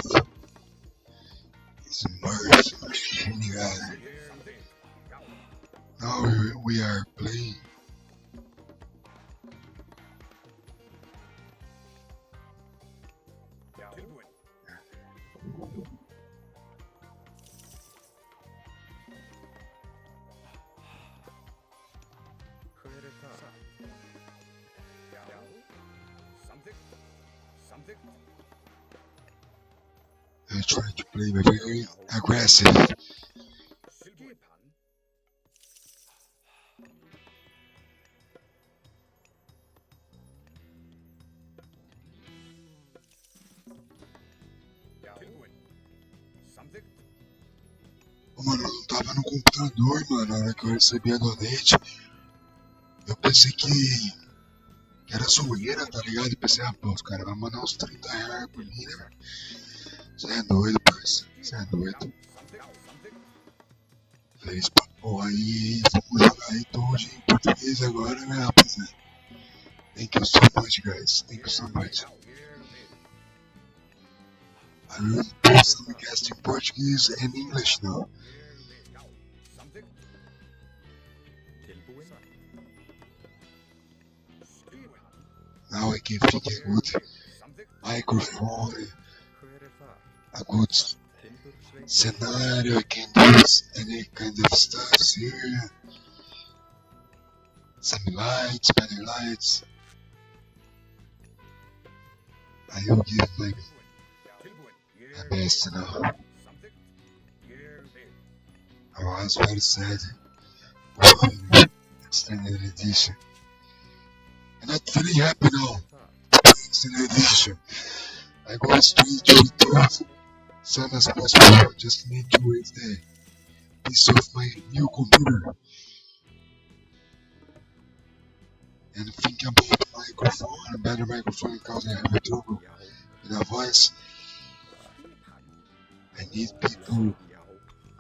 It's Murph Machine Gun. Now we are playing. I try to play very aggressive. Ô, mano, eu não tava no computador, mano, na hora que eu recebi a donate. Eu pensei que era zoeira, tá ligado? Eu pensei, pô, os caras vão mandar uns 30 reais por mim, né, mano? Você é doido, parça. Você é doido. Falei isso pra porra aí, vamos jogar aí hoje em português agora, né, rapaziada? Thank you so much, guys. Thank you so much. I will post the cast in Portuguese and English now. Now I can pick a good microphone, a good scenario. I can do any kind of stuff here. Some lights, better lights. I will give my best now. I was very sad for extended edition. I'm not feeling happy now. Extended edition. I go straight to the truth. Soon as possible. Just need to wait the piece of my new computer. And think about the microphone, a better microphone, because I have a trouble with a voice. I need people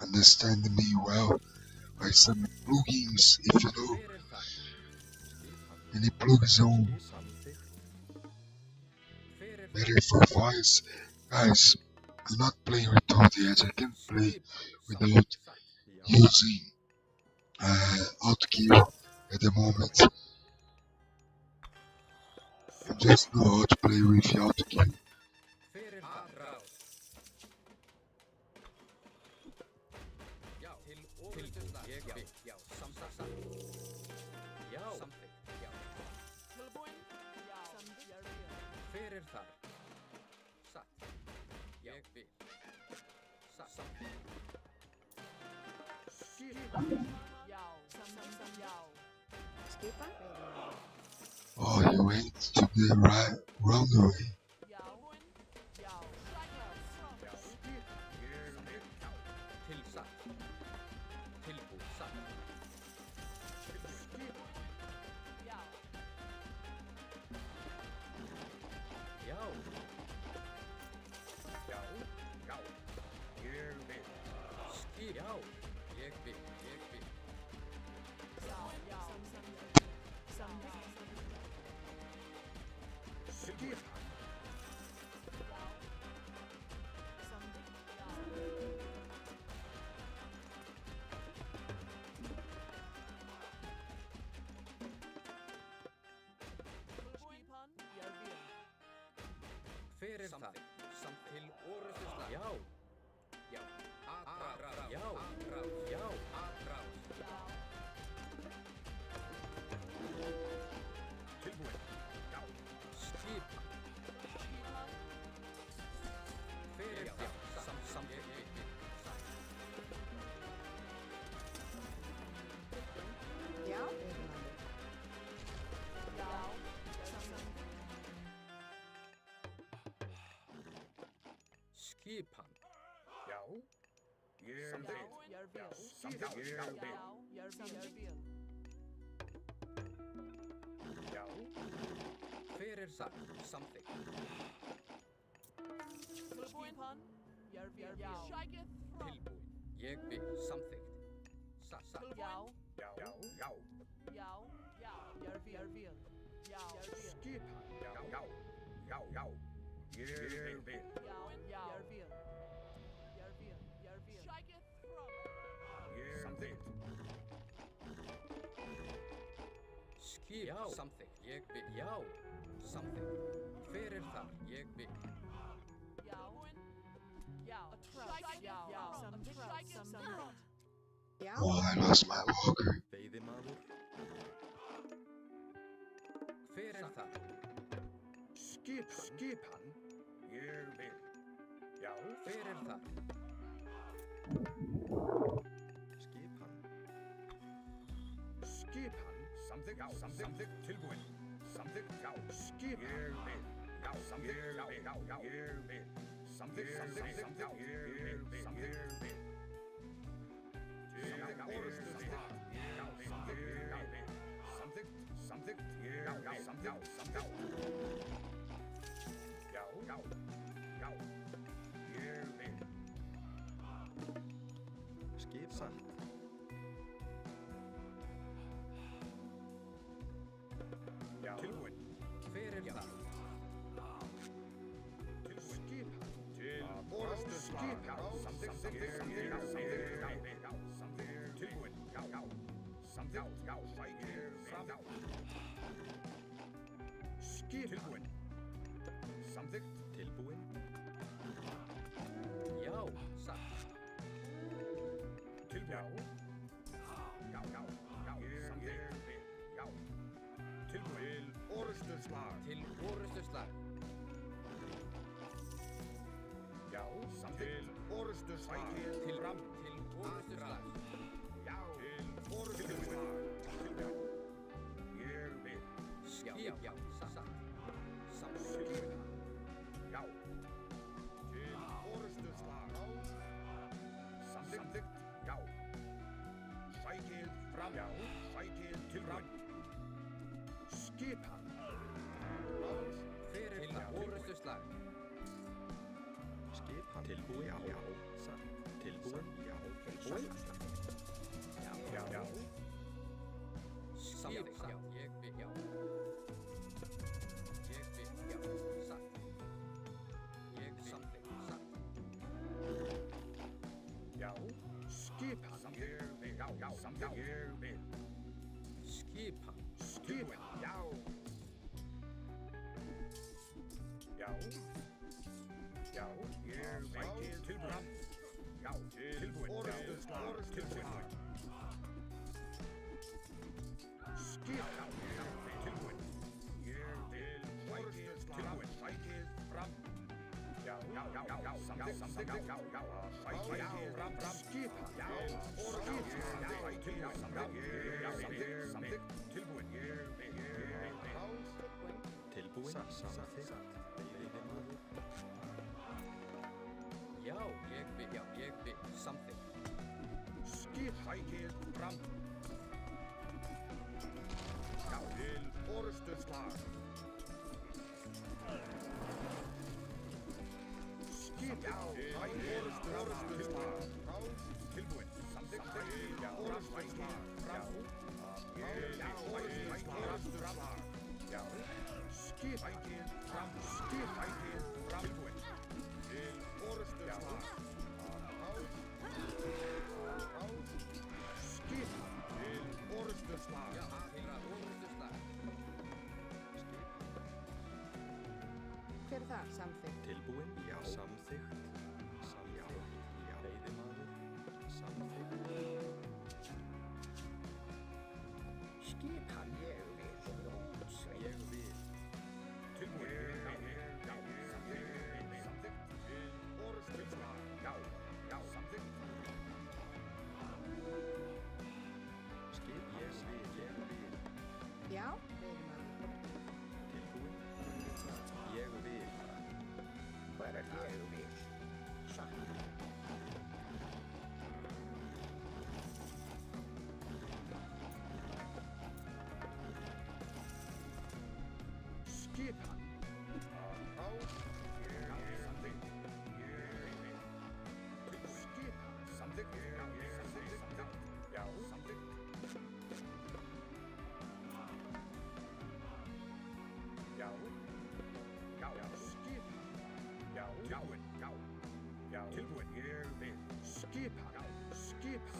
understand me well. Or some plugins, if you know. Any plugins on better for voice. Guys, I'm not playing without yet. I can play without using AutoCue at the moment. I just know how to play with AutoCue. Oh, you went to the wrong way. Skipan. Já. Ég vil. Ég vil. Samþykkt. Ég vil. Já, ég vil. Já. Hver þar? Samþykkt. Skipan. Ég vil. Já. Sækið fram. Tilbúin. Ég vil. Samþykkt. Satt. Já. Já. Já. Já. Já. Já. Ég vil. Já. Ég vil. Skipan. Já. Já. Já. Já. Ég vil. Já. Já. Ég vil. Ég vil. Ég vil. Sækið fram. Ég vil. Skip. Já. Samþykkt. Ég vil. Já. Samþykkt. Hver þar? Ég vil. Já. Já. Sækið. Já. Sækið fram. Já. Oh, I lost my walker. Veiðimaður. Hver þar? Skipan. Ég vil. Já. Hver þar? Skipan. Skipan. Samþykkt. Já. Samþykkt. Tilbúin. Samþykkt. Já. Skipan. Ég vil. Já. Samþykkt. Já. Já. Já. Ég vil. Samþykkt. Samþykkt. Já. Ég vil. Samþykkt. Samþykkt. Já. Samþykkt. Já. Já. Já. Ég vil. Skip satt. Já. Tilbúin. Hver þar? Til skipan. Til Orrustuslag. Já. Samþykkt. Já. Samþykkt. Tilbúin. Já. Já. Samþykkt. Já. Sækir fram. Já. Skip. Tilbúin. Samþykkt. Tilbúin. Já. Satt. Tilbúin. Já. Já. Já. Já. Samþykkt. Já. Tilbúin. Til orrustuslag. Til orrustuslag. Já. Samþykkt. Til orrustuslag. Til fram. Til orrustuslag. Já. Til orrustuslag. Tilbúin. Ég vil. Skip. Já. Satt. Skip. Já. Til orrustuslag. Samþykkt. Já. Sækið fram. Já. Sækið tilbúin. Skipan. Hver þar? Orrustuslag. Skipan. Tilbúin. Já. Satt. Tilbúin. Já. Tilbúin. Já. Já. Samþykkt. Já. Ég vil. Já. Ég vil. Já. Satt. Ég vil. Samþykkt. Satt. Já. Skipan. Ég vil. Já. Já. Samþykkt. Ég vil. Skipan. Tilbúin. Já. Já. Já. Ég sækið tilbúin. Já. Tilbúin. Orrustuslag. Tilbúin. Skip. Já. Tilbúin. Ég vil. Sækið tilbúin. Sækið fram. Já. Já. Já. Já. Já. Samþykkt. Já. Já. Sækið fram. Skipan. Já. Skip. Já. Sækið. Já. Samþykkt. Tilbúin. Ég vil. Tilbúin. Samþykkt. Veiðimaður. Já. Ég vil. Já. Ég vil. Samþykkt. Skip. Sækið fram. Já. Til orrustuslag. Skip. Já. Til Sækið orrustuslag. tilbúin. Samþykkt. Já. Orrustuslag. Orrustuslag. Já. Skip. Sækið fram. Skip. Sækið fram. Tilbúin. Til orrustuslag. Skip. Til orrustuslag. Já. Til orrustuslag. Hver þar? Samþykkt. Tilbúin. Já. Samþykkt. Samþykkt. Já. Veiðimaður. Samþykkt. Skipan ég vil. Lótsveit. Ég vil. Tilbúin. Já. Samþykkt. Til orrustuslag. Já. Já. Samþykkt. Skip. Ég vil. Ég vil. Já. Veiðimaður. Tilbúin. Ég vil. Hver ég vil. Skipan. Aðrás. Samþykkt. Skipan. Samþykkt. Já, samþykkt. Já. Skipan. Já, tilbúin. Já, tilbúin. Ég vil. Skipan.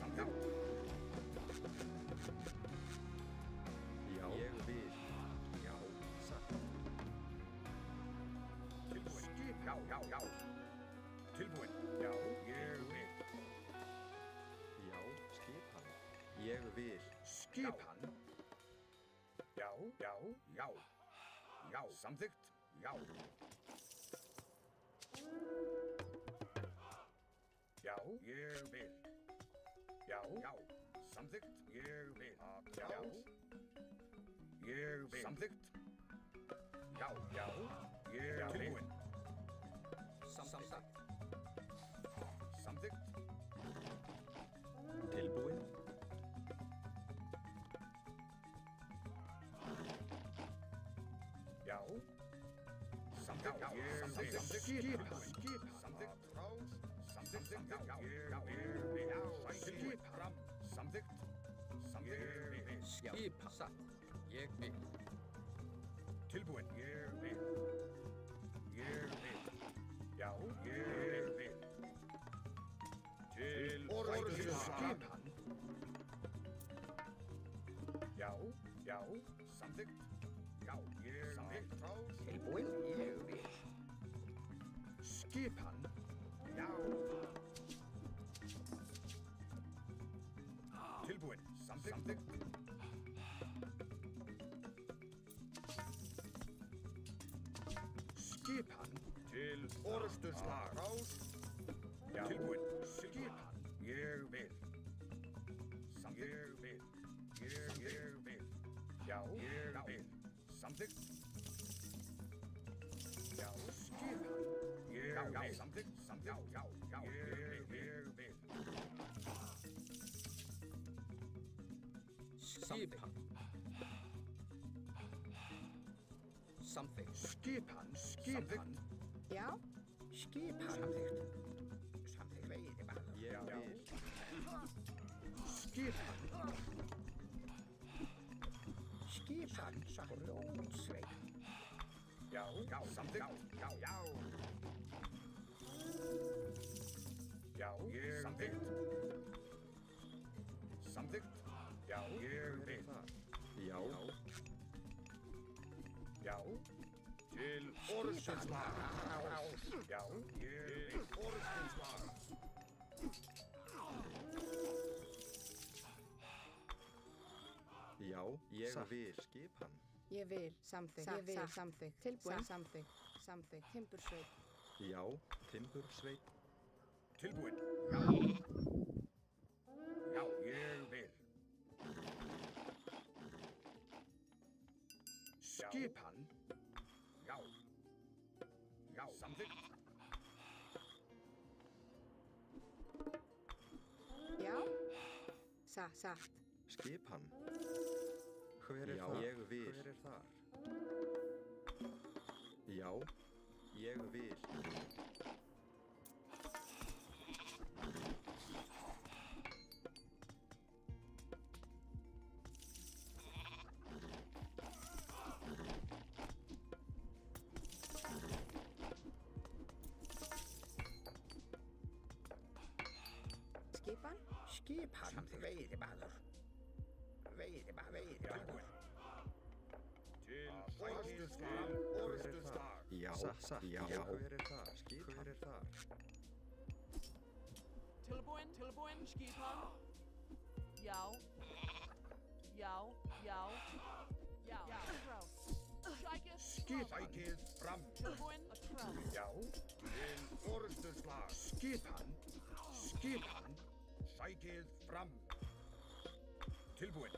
Samþykkt. Já. Ég vil. Já. Satt. Tilbúin. Já. Tilbúin. Já, ég vil. Já. Skipan. Ég vil. Skipan. Já. Samþykkt. Já. Já, ég vil. Já. Samþykkt. Ég vil. Já. Ég vil. Samþykkt. Já. Ég vil. Tilbúin. Samþykkt. Samþykkt. Tilbúin. Já. Samþykkt. Ég vil. Skipan. Samþykkt. Samþykkt. Ég vil. Skipan. Samþykkt. Skipa. Satt. Ég vil. Tilbúin. Ég vil. Já, ég vil. Til orrustuslag. skipan. Já, samþykkt. Já, ég vil. Tilbúin, ég vil. Skipan. Já. Tilbúin. Samþykkt. Skipan. Til Orrustuslag. Já. Tilbúin. Skipan. Ég vil. Samþykkt. Ég vil. Já, ég vil. Samþykkt. Já, skipan. Ég vil. Samþykkt. Já, ég vil. Skipa. Samþykkt. Skipan. Já. Skipan. Samþykkt. Samþykkt. Veiðimaður. Ég vil. Skipan. Skipan. Ljónsveit. Já, samþykkt. Já. Já, ég vil. Samþykkt. Já, ég vil. Já. Já. Til orrustuslag. Já, ég Til vil. orrustuslag. Já. Ég vil. Skipan. Ég vil. Samþykkt. Ég vil. Samþykkt. Tilbúin. Samþykkt. Samþykkt. Timbursveit. Já. Timbursveit. Tilbúin. Já, ég vil. Skipan. Já, samþykkt. Já. Satt. Skipan. Hver er þar? Ég vil. Hver er þar? Já. Ég vil. Skipan. Skipan. Veiðimaður. Veiðimaður. Til orrustuslag. Orrustuslag. Já. Satt. Já. Hver er þar? Skipan. Hver er þar? Tilbúin, skipan. Já. Atrás. Skipið fram. Tilbúin, atrás. Já. Til orrustuslag. Skipan. Sækið fram. Tilbúin.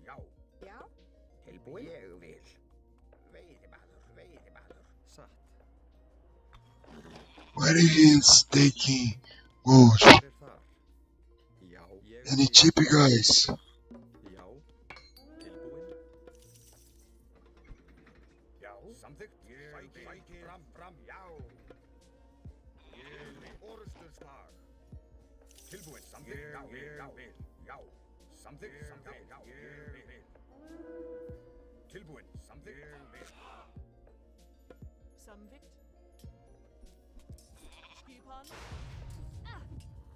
Já. Já. Tilbúin. Ég vil. Veiðimaður. Satt. Where is taking gold? Hver er þar? Já. Ég Any chippy guys? Já. Tilbúin. Samþykkt. Sækið fram. Já. Til orrustuslag. Tilbúin. Samþykkt. Já. Já. Samþykkt. Já. Ég vil. Tilbúin. Samþykkt. Ég vil. Samvikt. Skipan.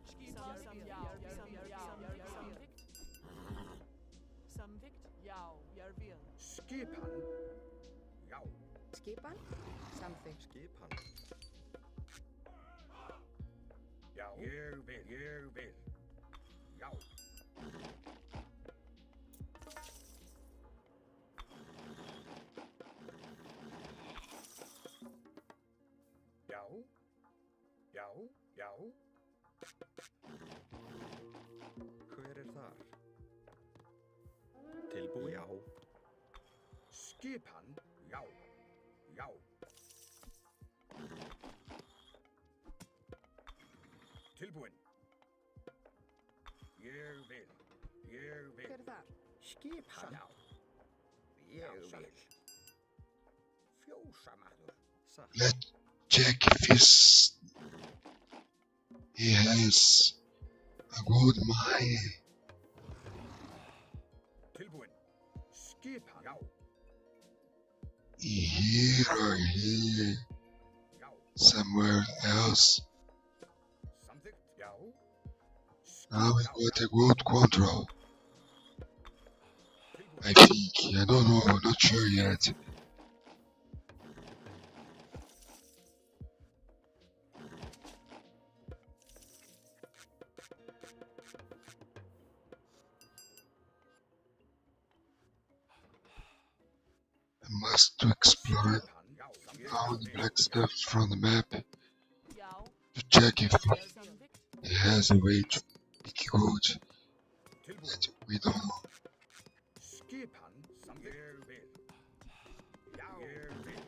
Skipan. Samvikt. Samvikt. Já. Järvil. Skipan. Já. Skipan. Samþykkt. Skipan. Já. Ég vil. Já. Já. Hver er þar? Tilbúin. Já. Skipan. Já. Tilbúin. Ég vil. Hver er þar? Skipan. Já. Ég vil. Fjósamaður. Satt. Let's check if he has a good mind. Tilbúin. Skipan. Já. Here or here, Já. somewhere else. Samþykkt. Já. Now we got a good control. Tilbúin. I think. I don't know. I'm not sure yet. I must explore Já. all the black stuff from the map Já. to check if Samvikt. it has a way to pick good Tilbúin. that we don't know. Skipan. Samþykkt. Ég vil. Já. Ég vil.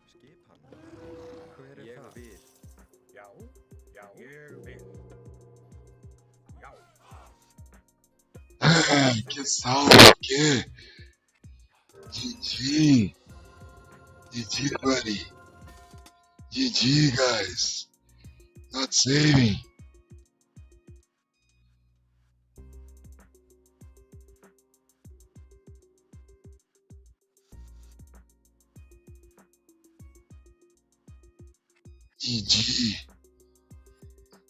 Skipan. Hver er þar? Vil. Já. Ég vil. Já. Que salve, que? GG. GG, buddy. GG, guys. Not saving. GG.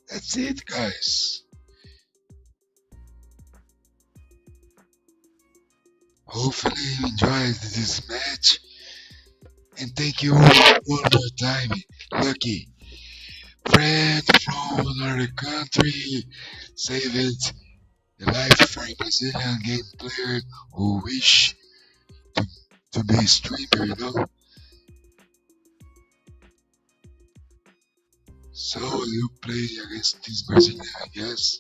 That's it, guys. Hopefully you enjoyed this match. And thank you one more time, Lucky. Friend from another country, saving the life for a Brazilian game player who wish to be a streamer, you know. So you played against this Brazilian, I guess.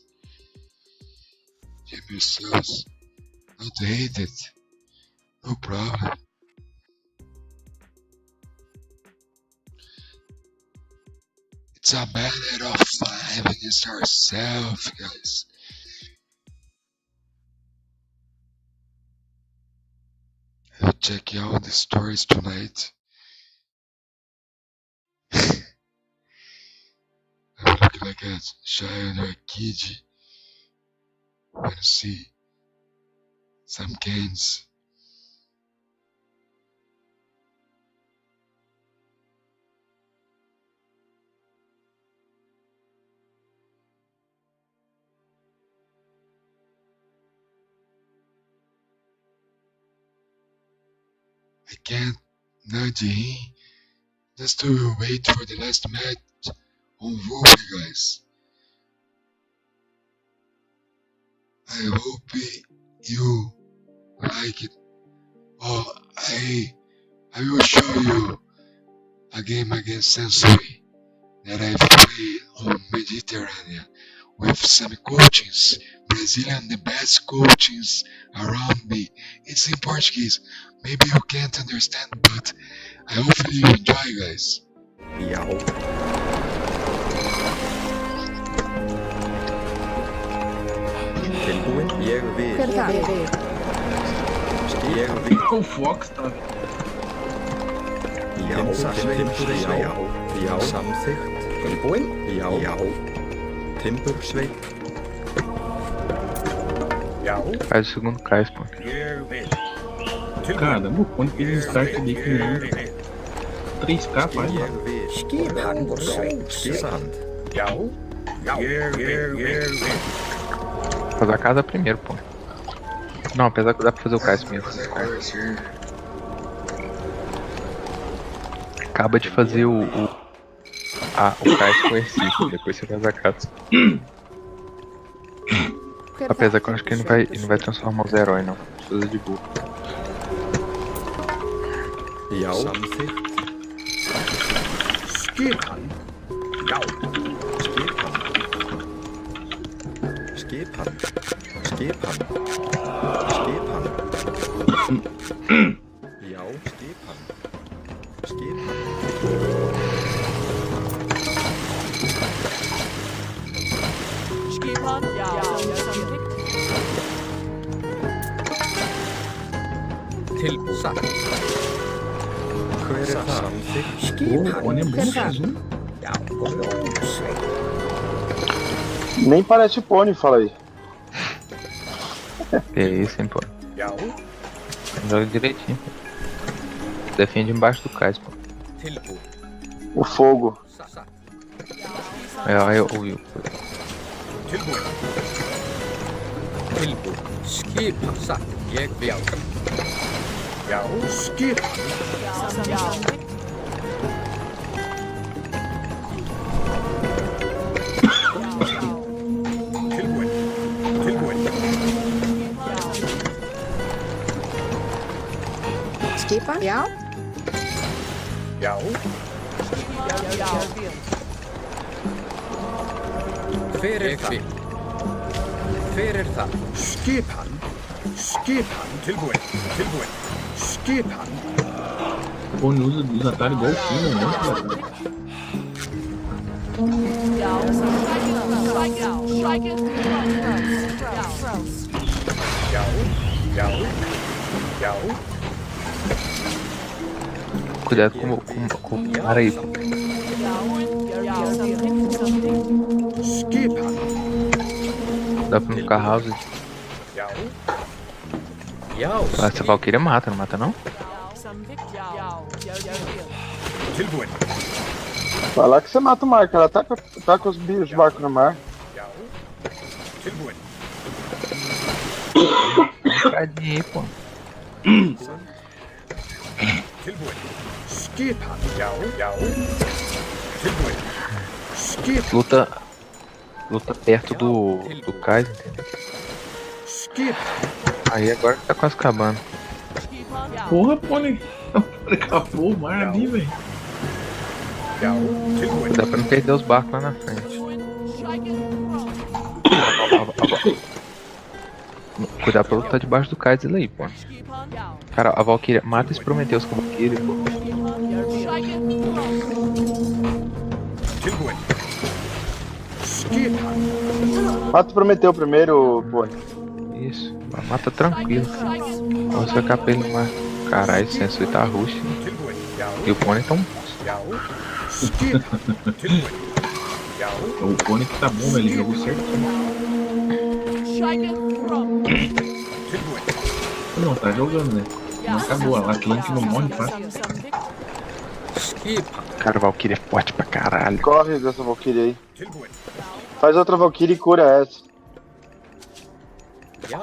Give yourselves not hate it. No problem. It's a matter of 5 against ourselves, guys. I'll check out the stories tonight. I'm looking like a child or a kid. Wanna see some games. I can't nudge him just to wait for the last match on Ruby, guys. I hope you like it. Oh, I will show you a game against Sensory that I've played on Mediterranean with some coachings, Brazilian, the best coachings around me. It's in Portuguese. Maybe you can't understand, but I hopefully you enjoy, guys. Já. Tilbúin. Ég vil. Hver er það? Ég vil. O Fox tá. Já, timbursveit. Já, samþykkt. Tilbúin? Já. Timbursveit. Já. Faz o segundo cais, pô. Ég vil. Caramba, quando que eles startam ali que não 3K, pai? Ég vil. Skipan voru sveit. Sand. Já. Já. Ég vil. Fazer a casa primeiro, pô. Não, apesar que dá pra fazer o cais mesmo. Acaba de fazer o cais coercível, depois você faz a casa. Apesar que eu acho que ele não vai transformar os heróis, não. Precisa de boa. Já, samþykkt. Skipan. Já. Skipan. Já, skipan. Skipan, ja, samþykkt. Tilbúin. Satt. Hver er það? Samþykkt. Skipan é muito. Já, komið ósveit. Nem parece pônei, fala aí. É isso, hein, pô. Já. Joga direitinho, pô. Defende embaixo do cais, pô. Tilbúin. O fogo. Satt. Aí eu ouvi. Tilbúin. Tilbúin. Skipan. Satt. Ég vil. Já. Skipan. Ja, samþykkt. Tilbúin. Tilbúin. Skipan? Já. Já. Ja, Hver er það? Hver er það? Skipan. Tilbúin. Skipan. Pô, não usa os atalhos igual o Kino, né, cara? ja, strike it. Já. Já. Já. Cuidado com o cara aí, pô. Ja, samþykkt. Skipan. Dá pra não ficar house. Já. Já. Essa Valkyria mata, não mata não? Samþykkt, ja. Tilbúin. Vai lá que você mata o Marco, ela tá com os bichos de barco no mar. Já. Tilbúin. Cadê aí, pô? Tilbúin. Skipan. Já. Tilbúin. Skipan. Luta perto do cais, entendeu? Skipan. Aí agora tá quase acabando. Porra, pônei. Acabou o mar ali, velho. Já. Tilbúin. Dá pra não perder os barcos lá na frente. Cuidado pra lutar debaixo do cais dele aí, pô. Cara, a Valkyria, mata esse Prometheus com a Valkyria, pô. Tilbúin. Skipan. Mata o Prometeu primeiro, pônei. Isso, mata tranquilo. Você vai capar ele no mar. Caralho, esse sensor tá rush. Tilbúin. Já. E o pônei tá um. Já. Skipan. Tilbúin. Já. O Pônei que tá bom, velho. Ele jogou certinho. Tilbúin. Não, tá jogando, né? Não acabou. A Atlântica não morre, pá. Skipan. Cara, a Valkyria é forte pra caralho. Corre dessa Valkyria aí. Tilbúin. Faz outra Valkyria e cura essa. Já.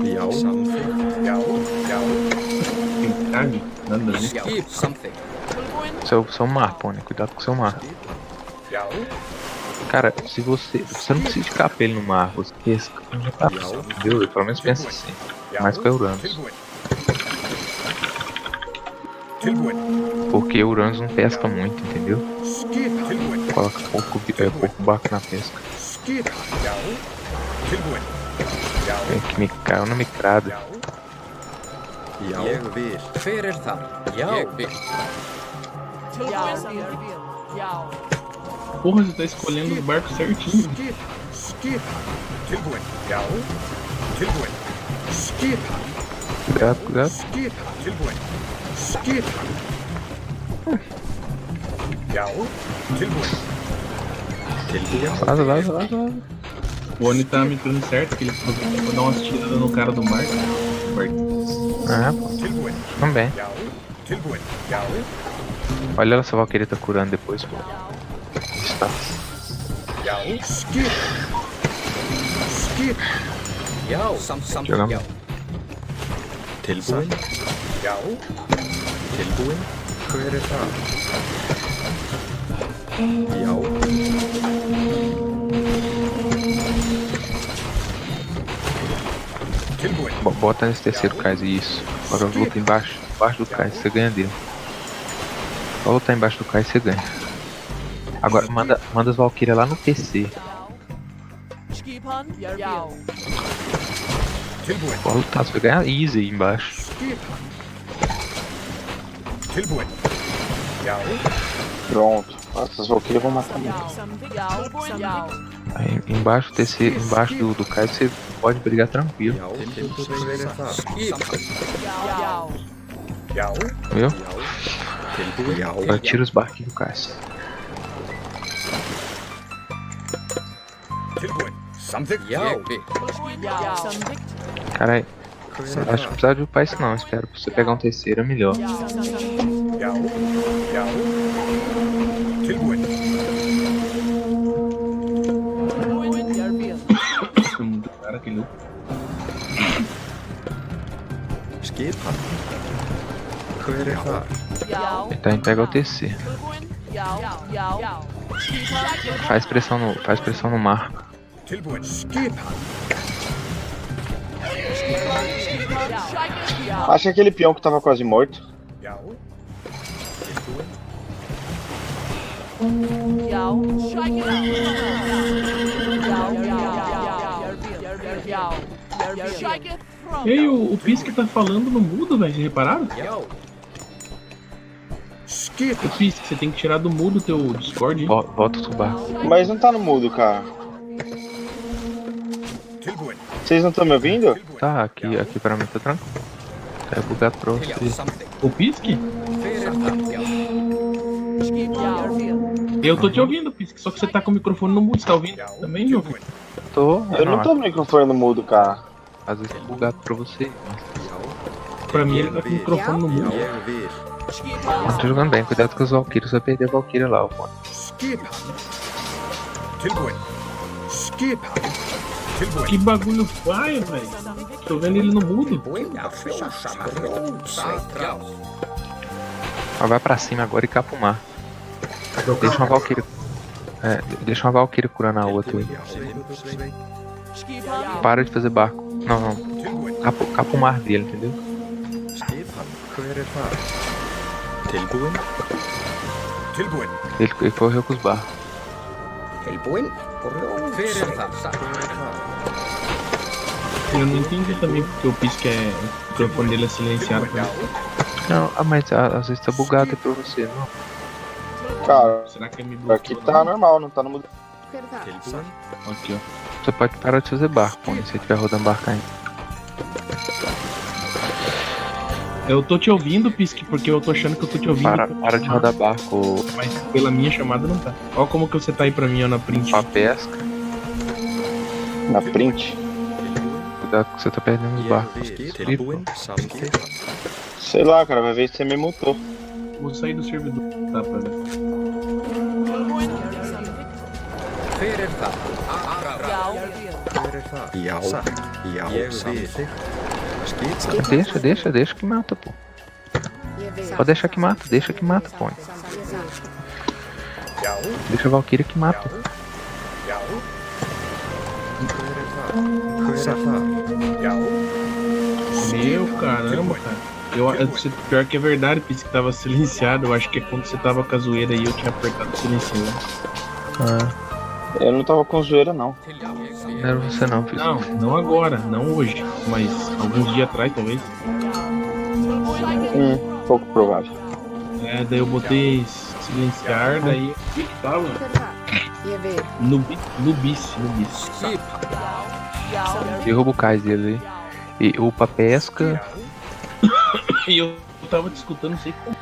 Já, samþykkt. Já. Já. Tem carne, nada a ver. Skip. Samþykkt. Seu mar, pônei, cuidado com o seu mar. Já. Cara, se você não precisa de capar ele no mar, você pesca. Já tá, entendeu? Eu pelo menos penso assim. Mais que o Uranus. Tilbúin. Tilbúin. Porque o Uranus não pesca muito, entendeu? Skipan. Tilbúin. Coloca pouco barco na pesca. Skipan. Já. Tilbúin. Já. É que me caiu na micrada. Já. Já, ég vil. Hver er það? Já. Ég vil. Ja, samþykkt. Ja. Porra, você tá escolhendo os barcos certinho. Skipan. Skipan. Tilbúin. Já. Tilbúin. Skipa. Cuidado, cuidado. Skipa. Tilbúin. Skipa. Já. Tilbúin. Vaza, vaza, vaza, vaza. O Oni tá me dando certo, que ele vou dar umas tiradas no cara do Marco. Ah, pô. Tilbúin. Também. Já. Tilbúin. Já. Olha lá se a Valkyrie tá curando depois, pô. Está. Já. Skipa. Skipa. Já, something. Jogamos. Já. Tilbúin. Já. Tilbúin. Hver það? Já. Tilbúin. Bota nesse terceiro cais, isso. Agora luta embaixo do cais, você ganha dele. Só lutar embaixo do cais, você ganha. Agora manda as Valkyrias lá no PC. Skipan, já. Tilbúin. Pode lutar, você vai ganhar easy aí embaixo. Skipa. Tilbúin. Já. Pronto. Essas Valkyrias vão matar muito. Já. Aí embaixo do terceiro, embaixo do cais, você pode brigar tranquilo. Já. Hver það? Já. Já. Viu? Tilbúin. Já. Agora tira os barquinhos do cais. Tilbúin. Samþykkt. Já, Ég. við. Já. Caralho, acho que não precisa de upar isso não. Espero pra você pegar um terceiro é melhor. Já. Já. Tilbúin. Todo mundo cara que louco. Skipa. Hver það? Já. Ele tá indo pegar o terceiro. Já. Faz pressão no Marco. Tilbúin. Skipa. Acho que aquele peão que tava quase morto. Já. Ei, o Pisk tá falando no mudo, velho, vocês repararam? Já. Skipa. O Pisk, você tem que tirar do mudo o teu Discord, hein? Volta o barco. Mas não tá no mudo, cara. Tilbúin. Vocês não estão me ouvindo? Tá, aqui pra mim tá tranquilo. Tá bugado pra Já, você. something. O Pisk? Hver það? Já. Eu tô te ouvindo, Pisk, só que você tá com o microfone no mudo, você tá ouvindo? Também, Jogo? Tilbúin. Tô, Eu não tô no microfone no mudo, cara. Às vezes tá bugado pra você. Pra mim ele tá com o microfone no mudo. Ég vil. Mas tá jogando bem, cuidado com os Valkyrios, você vai perder a Valkyria lá, ó. Skipa. Tilbúin. Skipa. Tilbúin. Que bagulho vai, velho? Tô vendo ele no mudo. Já. Mas vai pra cima agora e capa o mar. Deixa uma Valkyria. Deixa uma Valkyria curando a outra aí. Para de fazer barco. Não. Tilbúin. Capa o mar dele, entendeu? Skipa. Hver það? Tilbúin. Tilbúin. Ele correu com os barcos. Tilbúin. Hver það? Eu não entendi também porque o Pisk o microfone dele é silenciado. Já. Não, mas às vezes tá bugado aí pra você, não. Cara, Será que é me bloqueou? aqui tá normal, não tá no mudo. Tilbúin. Aqui, ó. Você pode parar de fazer barco, pô, se você estiver rodando barco ainda. Eu tô te ouvindo, Pisk, porque eu tô achando que eu tô te ouvindo. Para de rodar barco Mas pela minha chamada não tá. Ó como que você tá aí pra mim, ó, na print. pra pesca. Na print. Cuidado que você tá perdendo os barcos. Tilbúin. Samþykkt. Sei lá, cara, vai ver se você me mutou. Vou sair do servidor, tá, pra ver. Hver það? Hver það? Já. Já. Ég vil. Skipa. Deixa que mata, pô. Pode deixar que mata, pô. Já. Deixa a Valkyria que mata. Já. Hver það? Já. Meu caramba, cara. Pior que é verdade, Pisk, que tava silenciado. Eu acho que é quando você tava com a zoeira aí eu tinha apertado o silenciador. Eu não tava com zoeira, não. Não era você não, filho. Não agora, não hoje, mas alguns dias atrás talvez. Pouco provável. Daí eu botei silenciar, daí o que tava? No bis. Derruba o cais dele aí. E upa pesca. E eu tava te escutando, não sei como.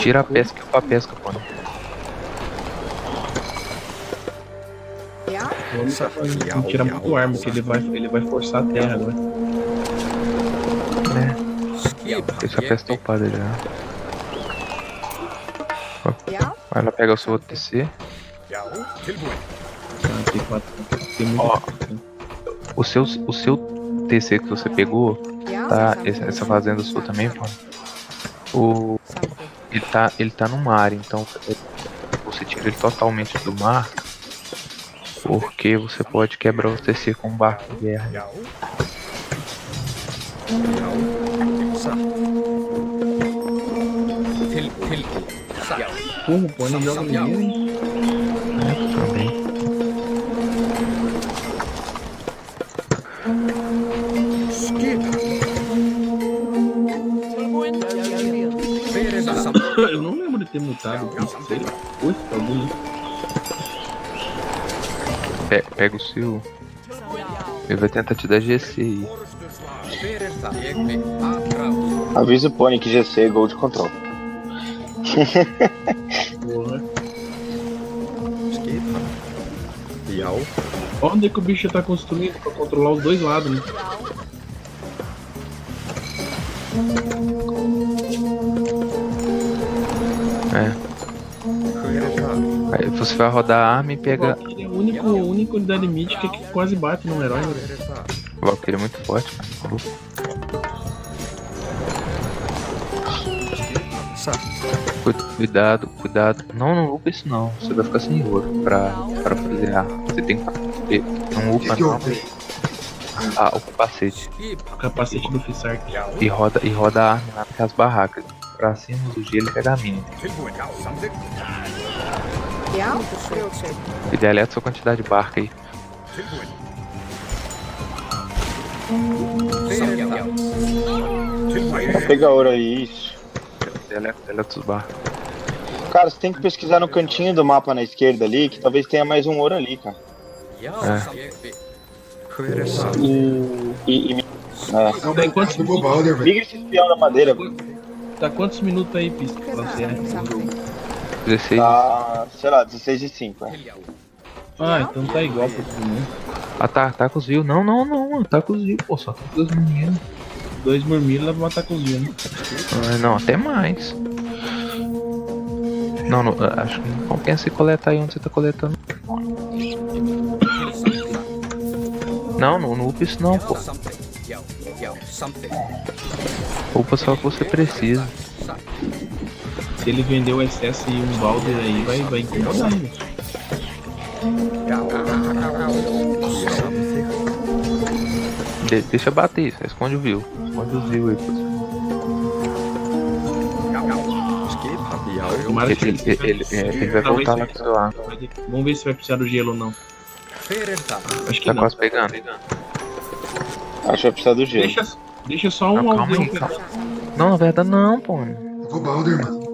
Tira a pesca e upa pesca, pô. Tem que tirar muito arma, porque ele vai forçar a terra agora. Deixa a pesca upada já. Vai lá pegar o seu outro TC. Ó, o seu TC que você pegou, tá? Essa fazenda sua também, pô. Ele tá no mar, então você tira ele totalmente do mar, porque você pode quebrar o TC com um barco de guerra. O Pony joga menino, hein? Também. Eu não lembro de ter mutado o sei lá. Oi, bagulho. Pega o seu. Ele vai tentar te dar GC aí. Avisa o Pony que GC é Gold Control. Onde é que o bicho tá construindo pra controlar os dois lados, né? Aí você vai rodar a arma e pega. Ele é a única unidade mítica que quase bate no herói, né? O Valkyrie é muito forte, cara. Cuidado. Não upa isso não. Você vai ficar sem ouro pra fazer a arma. Você tem que ter. Não upa não. O capacete. O capacete do Fissark. E roda a arma lá nas barracas. Pra cima do gelo e pega a mina. E deleta sua quantidade de barca aí. Pega ouro aí, isso. Deleta os barcos. Cara, você tem que pesquisar no cantinho do mapa na esquerda ali, que talvez tenha mais um ouro ali, cara. Tem quantos minutos? Liga esse espião na madeira, mano. Tá quantos minutos aí, Pista, pra você, né? 16. Tá, sei lá, 16 e 5, Ah, então tá igual pra todo mundo. Ataca os rios. Não, ataca os rios, pô, só ataca 2 murmilhos. 2 murmilhos leva matar com os rios, né? Não, até mais. Não, acho que não compensa coletar aí onde você tá coletando. Não upa isso não, pô. Upa só o que você precisa. Se ele vender o excesso e um balde aí, vai incomodar, né? Deixa bater isso, esconde o view. Esconde os views aí, pô. Ele vai voltar lá pro seu lado. Vamos ver se vai precisar do gelo ou não. Acho que tá não. quase pegando. Acho que vai precisar do gelo. Deixa só um aldeão. Não, na verdade não, pô. Eu vou balder, mano.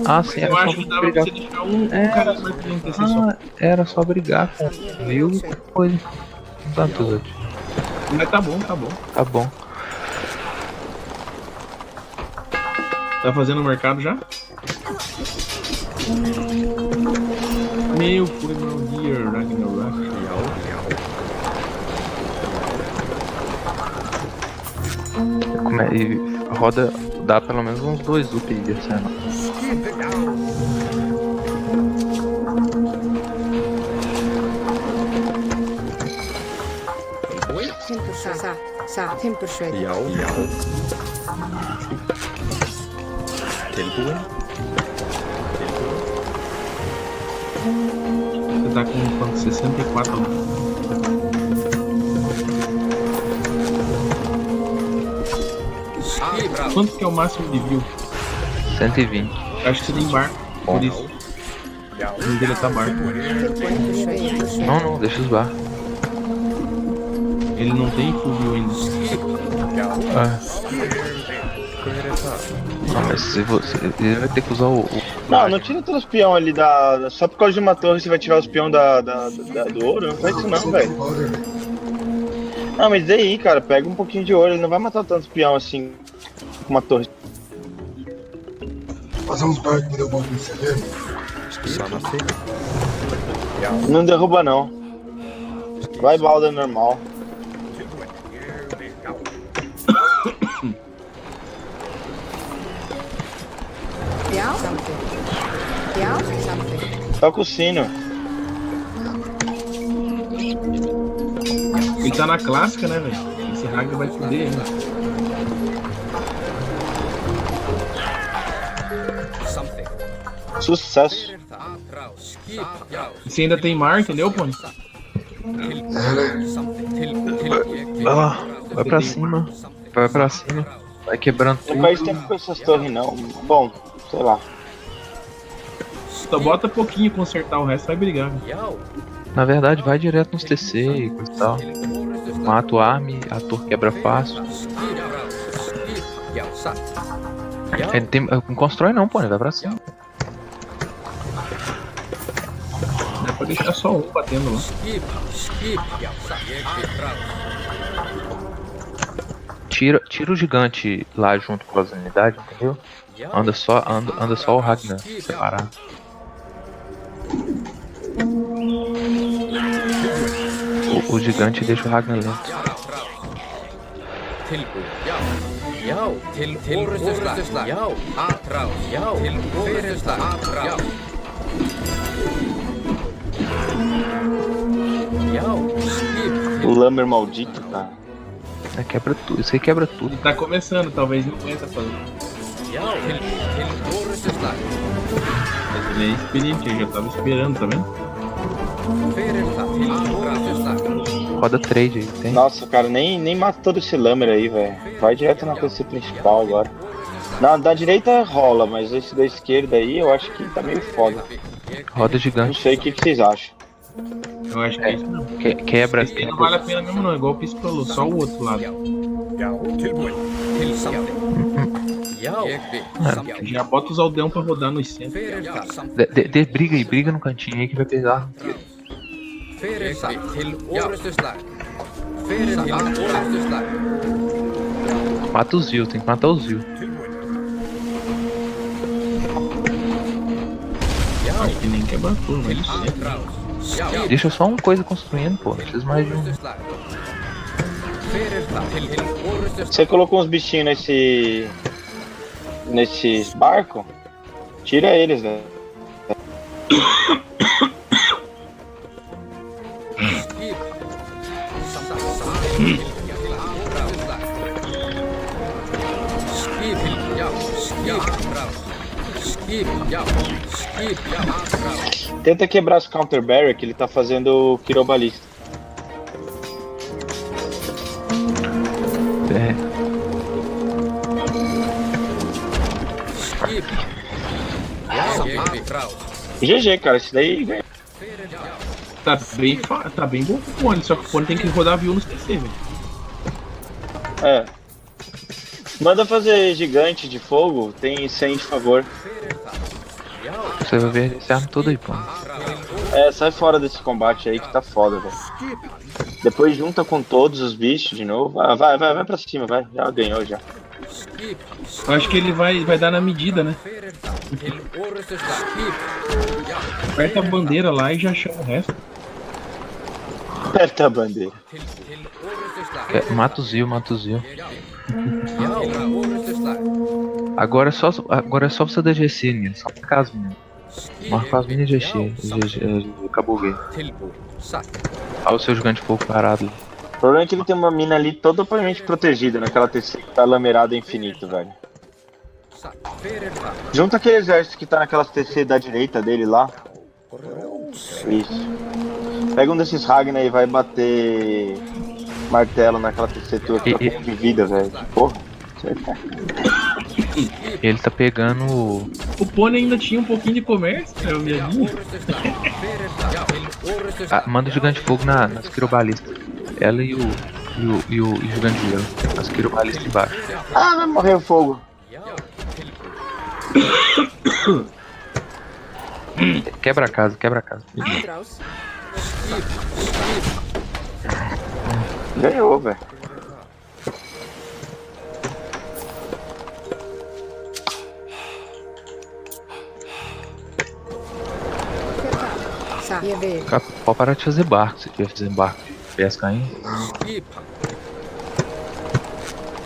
Ah, sim, eu acho que dava pra você deixar um cara mais pra não só. Era só brigar com o viu e depois. Não dá tudo. Mas tá bom. Tá bom. Tá fazendo o mercado já? Meu, foi meu dia, Ragnarok. E roda, dá pelo menos uns 2 up de cena. Você tá com quanto? 64? Quanto que é o máximo de view? 120. Acho que você tem barco, por isso. O nome dele tá barco. Não, deixa os barcos. Ele não tem full view ainda. Não, mas se você. Ele vai ter que usar o. Não tira todos os peão ali da. Só por causa de uma torre você vai tirar os peão do ouro? Não faz isso não, velho. Não, mas daí, cara, pega um pouquinho de ouro, ele não vai matar tantos peão assim com uma torre. Fazer uns barcos pra derrubar um celeiro. Não derruba não. Vai balda normal. Ja? Something. Ja? Something. Toca o sino. Ele tá na clássica, né, velho? Esse Ragnar vai foder ainda. Sucesso. Você ainda tem mar, entendeu, Pony? Vai lá, vai pra cima. Vai pra cima. Vai quebrando Não tudo. faz tempo com essas torres não. Bom, sei lá. Só bota pouquinho e consertar o resto, vai brigar, velho. Na verdade, vai direto nos TC e coisa e tal. Mata o arme, a torre quebra fácil. Ele tem, não constrói não, pô, ele vai pra cima. Dá pra deixar só um batendo lá. Tira o gigante lá junto com as unidades, entendeu? Anda só o Ragnar separado. O gigante deixa o Ragnar lento. O Lamer maldito, cara. Quebra tudo, isso aí quebra tudo. Ele tá começando, talvez não aguenta fazer. Mas ele é experiente, ele já tava esperando, tá vendo? Roda trade aí, tem? Nossa, cara, nem mata todo esse Lamer aí, velho. Vai direto na PC principal agora. Da direita rola, mas esse da esquerda aí eu acho que tá meio foda. Roda Não gigante. sei o que vocês acham. Eu acho que é isso não. Quebra. Esse aí não vale a pena mesmo não, igual o Pisco falou, só o outro lado. Já bota os aldeão pra rodar nos centros. Briga aí, briga no cantinho aí que vai pegar. Mata os Zil, tem que matar os Zil. Acho que nem quebra tudo, mas no centro. Deixa só uma coisa construindo, pô. Não precisa mais de um. Você colocou uns bichinhos nesses barcos? Tira eles, velho. Tenta quebrar os counter barrier que ele tá fazendo o Quirobalista. GG, cara, isso daí ganha. Tá bem bom pro Pony, só que o Pony tem que rodar view nos PC, velho. É. Manda fazer gigante de fogo, tem 100 de favor. Você vai ver esse arma tudo aí, pô. É, sai fora desse combate aí que tá foda, velho. Depois junta com todos os bichos de novo. Ah, vai pra cima, vai. Já ganhou já. Eu acho que ele vai dar na medida, né? Aperta a bandeira lá e já chama o resto. Aperta a bandeira. Mata o Zil. Agora é só você dar GC, né? Só marcar as minas. Marca as minas GC. Acabou o game. Olha o seu gigante de fogo parado. O problema é que ele tem uma mina ali totalmente protegida naquela TC que tá lamerada infinito, velho. Junta aquele exército que tá naquelas TC da direita dele lá. Isso. Pega um desses Ragnar e vai bater martelo naquela TC tua que tá com de vida, velho. Que porra. Ele tá pegando. O Pony ainda tinha um pouquinho de comércio, cara, o viadinho. Manda o gigante de fogo nas quirobalistas. Ela e o gigante de gelo. As quirobalistas embaixo. Ah, vai morrer o fogo. Quebra a casa, quebra a casa. Atroz. Ganhou, velho. Sa. Je vil. Cara, pode parar de fazer barco, se tiver fazendo barco de pesca ainda.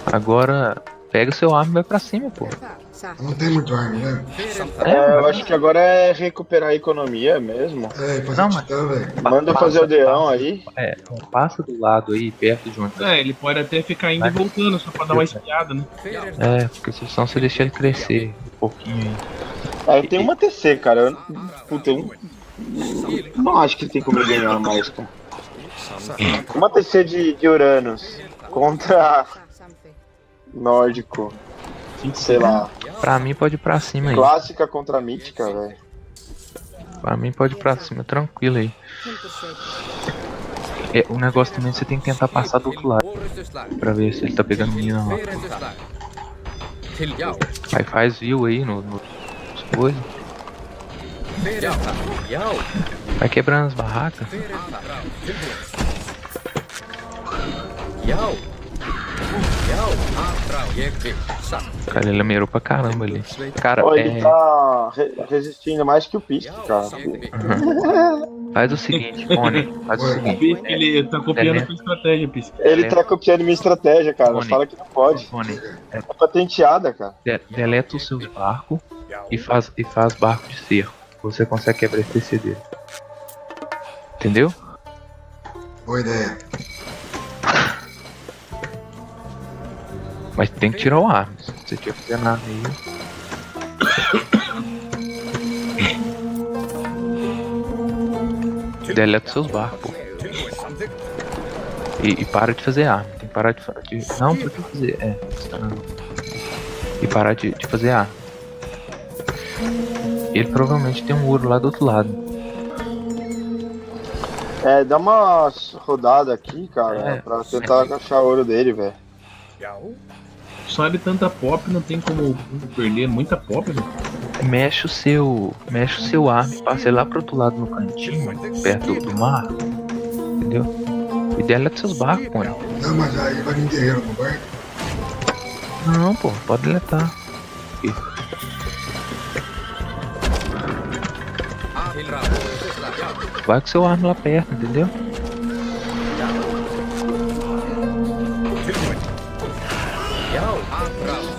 Agora, pega o seu arma e vai pra cima, pô. Sa. Não tem muito arma, né? Eu acho que agora é recuperar a economia mesmo. É, fazer Não, mas- titã, velho. Manda fazer o deão aí. Passa do lado aí, perto de onde. É, ele pode até ficar indo e voltando só pra dar uma espiada, né? Porque senão você deixa ele crescer um pouquinho aí. Eu tenho uma TC, cara. Puta, eu não acho que tem como eu ganhar mais, cara. Uma TC de Uranus contra nórdico. Sei lá. Pra mim pode ir pra cima aí. Clássica contra mítica, velho. Pra mim pode ir pra cima, tranquilo aí. O negócio também você tem que tentar passar do outro lado. Pra ver se ele tá pegando menina lá. Aí faz view aí nos coisas. Vai quebrando as barracas. Cara, ele mirou pra caramba ali. Cara, Ele tá resistindo mais que o Pisco, cara. Faz o seguinte, Pony. Faz o seguinte. Ele tá copiando a sua estratégia, Pisca. Ele tá copiando minha estratégia, cara. Pony. Fala que não pode. Pony, É patenteada, cara. deleta os seus barcos e faz barco de cerco. Você consegue quebrar esse TC dele. Entendeu? Boa ideia. Mas tem que tirar o arma. Se você tiver fazendo nada aí. Deleta os seus barcos, pô. E para de fazer arma. Tem que parar de não, pra que fazer? E parar de fazer arma. Ele provavelmente tem um ouro lá do outro lado. Dá uma rodada aqui, cara, pra tentar achar o ouro dele, velho. Só de tanta pop não tem como perder muita pop, né? Mexe o seu arma e passa ele lá pro outro lado no cantinho, perto do mar. Entendeu? E deleta seus barcos, pô. Não, mas aí vai vir guerreiro no barco. Não, pô, pode deletar. Vai com seu arma lá perto, entendeu?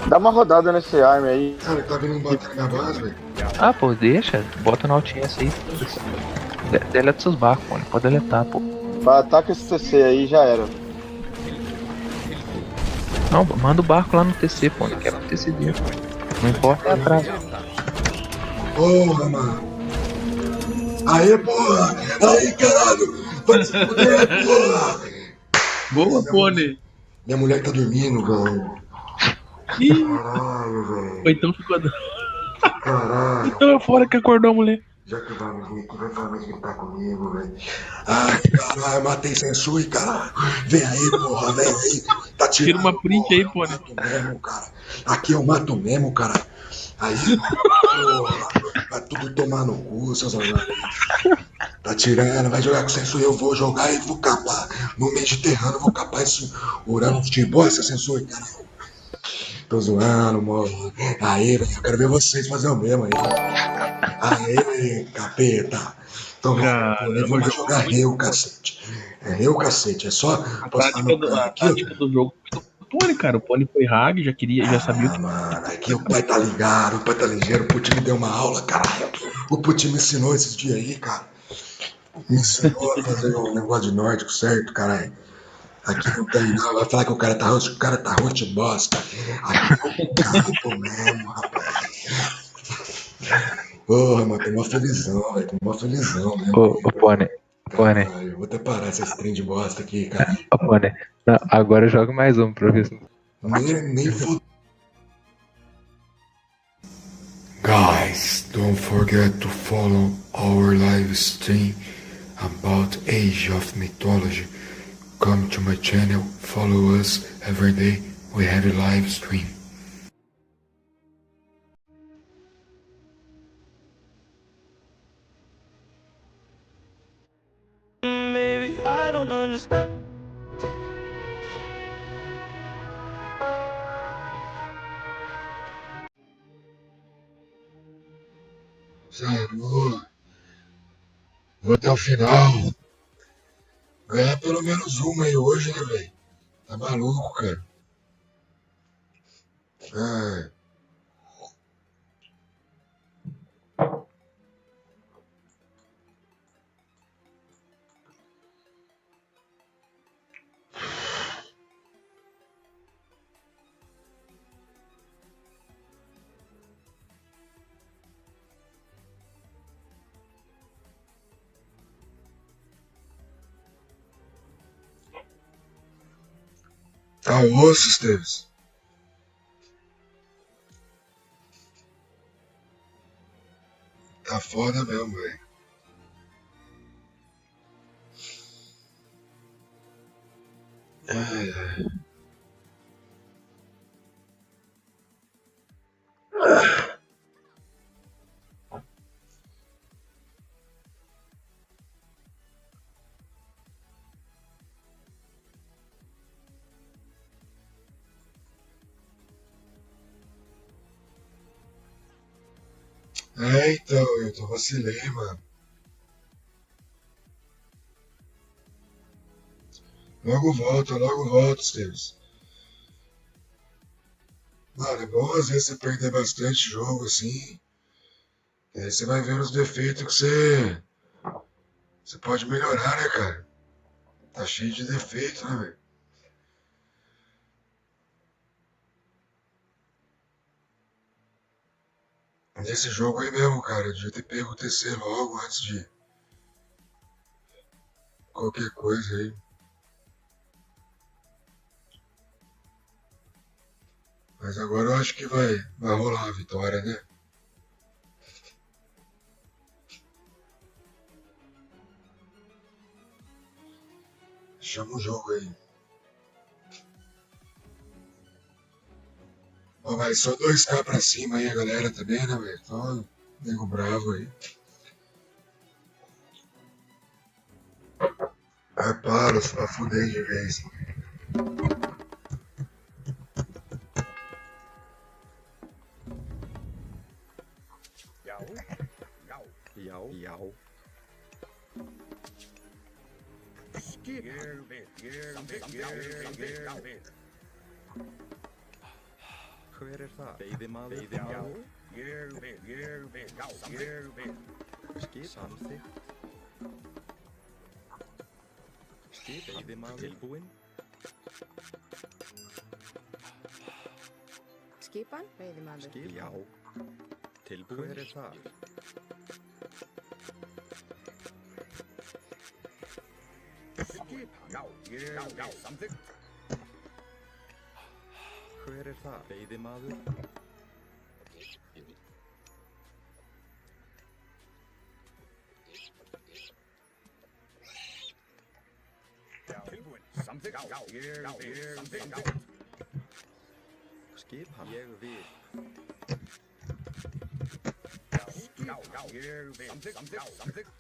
Dá uma rodada nesse arma aí. Cara, tá vindo um bater na minha base, velho. Ah, pô, deixa. Bota na audiência aí. Deleta seus barcos, pô. Pode deletar, pô. Ataca esse TC aí já era. Não, manda o barco lá no TC, pô. Não quebra o TC dele. Não importa, é atrás. Porra, mano. Aê, porra! Aí, caralho! Vai se fuder, porra! Boa, Pony! Minha mulher tá dormindo, velho. Caralho, velho. Ou então ficou. Caralho. Então é fora que acordou a mulher. Já que vai me gritar comigo, velho. Ai, caralho, matei Sensui, caralho. Vem aí, porra, vem aí. Tá tirando. Tira uma print aí, Pony. Mato mesmo, cara. Aqui eu mato mesmo, cara. Aí, porra, vai tudo tomar no cu, seus amigos. Tá tirando, vai jogar com o Sensui, eu vou jogar e vou capar. No Mediterrâneo, eu vou capar esse Urano futebol, esse Sensui, cara. Tô zoando, mano. Aí, velho, eu quero ver vocês fazer o mesmo aí. Aí, capeta. Tô vamos jogar Rio, cacete. É Rio, cacete. É só postar no canto aqui. A tática do jogo do Pony, cara. O Pony foi hag, já sabia. Mano, aqui o pai tá ligado, o pai tá ligeiro. O Putin me deu uma aula, caralho. O Putin me ensinou esses dias aí, cara. Me ensinou a fazer um negócio de nórdico, certo, caralho? Aqui não tem não, vai falar que o cara tá roxo bosta. Aqui é o campo mesmo, rapaz. Porra, mano, tô mó felizão, velho, tô mó felizão mesmo. Ô, Pony. Eu vou até parar esse trem de bosta aqui, cara. Ô, Pony. Não, agora joga mais um pra ver se... Nem vou... Guys, don't forget to follow our live stream about Age of Mythology. Come to my channel, follow us every day, we have a live stream. I don't understand. Sério, vou até o final. Ganhar pelo menos uma aí hoje, né, velho? Tá maluco, cara. Ai. Tá osso, Esteves. Tá foda mesmo, velho. Ai, ai. É, então, eu vacilei, mano. Logo volto, Esteves. Mano, é bom às vezes você perder bastante jogo assim. E aí você vai vendo os defeitos que você pode melhorar, né, cara? Tá cheio de defeito, né, velho? Nesse jogo aí mesmo, cara, eu devia ter pego o TC logo antes de qualquer coisa aí. Mas agora eu acho que vai rolar a vitória, né? Chama o jogo aí. Ó, mas só 2K pra cima aí a galera também, né, velho? Só nego bravo aí. Ah, para fuder de vez. Yau. Skip. Hver það? Veiðimaður. Skip. Samþykkt. Skip. Veiðimaður. Tilbúinn. Skipan, veiðimaður. Skip. Já. Tilbúinn. Hver það? Já, samþykkt. Hver það? Veiðimaður. Tilbúinn. Samþykkt. Samþykkt. Skip hann. Ég vil. Samþykkt.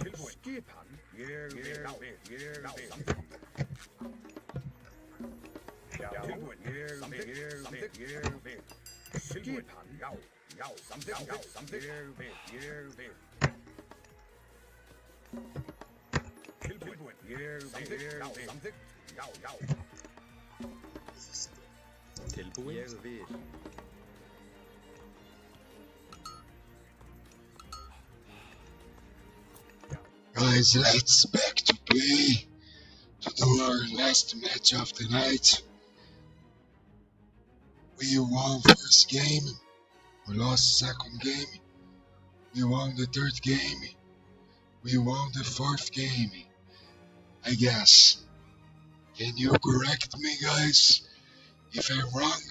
Tilbúinn. Skip hann. Ég vil. Samþykkt. Tilbúinn. Samþykkt. Skip hann. Já, samþykkt. Ég vil. Tilbúinn. Samþykkt. Já. Tilbúinn. Ég vil. Guys, let's back to play to do our last match of the night. We won first game, we lost second game, we won the third game, we won the fourth game, I guess. Can you correct me, guys, if I'm wrong?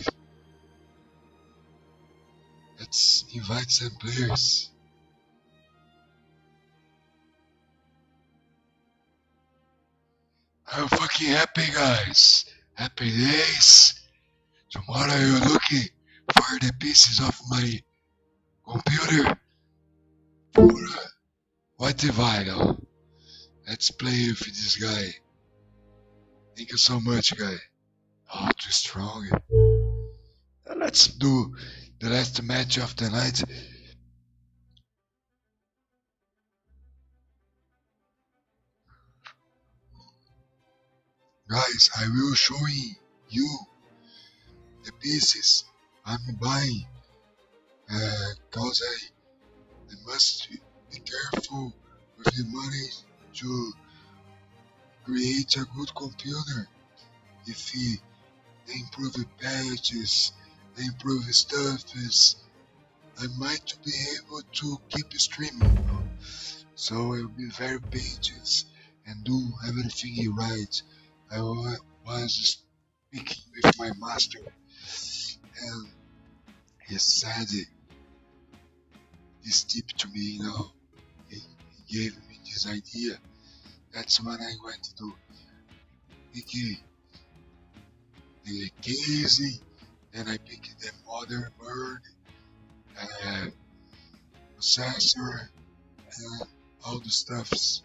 Let's invite some players. I'm fucking happy, guys. Happy days. Tomorrow you're looking for the pieces of my computer. Porra. What vital? Let's play with this guy. Thank you so much, guy. Oh, too strong. Let's do the last match of the night. Guys, I will show you the pieces I'm buying. Cause I must be careful with the money to create a good computer. If they improve the patches, they improve the stuffs, I might be able to keep streaming. So I'll be very patient and do everything right. I was speaking with my master, and he said this tip to me, he gave me this idea. That's what I want to do. Pick the case, then I pick the motherboard, processor, and all the stuffs.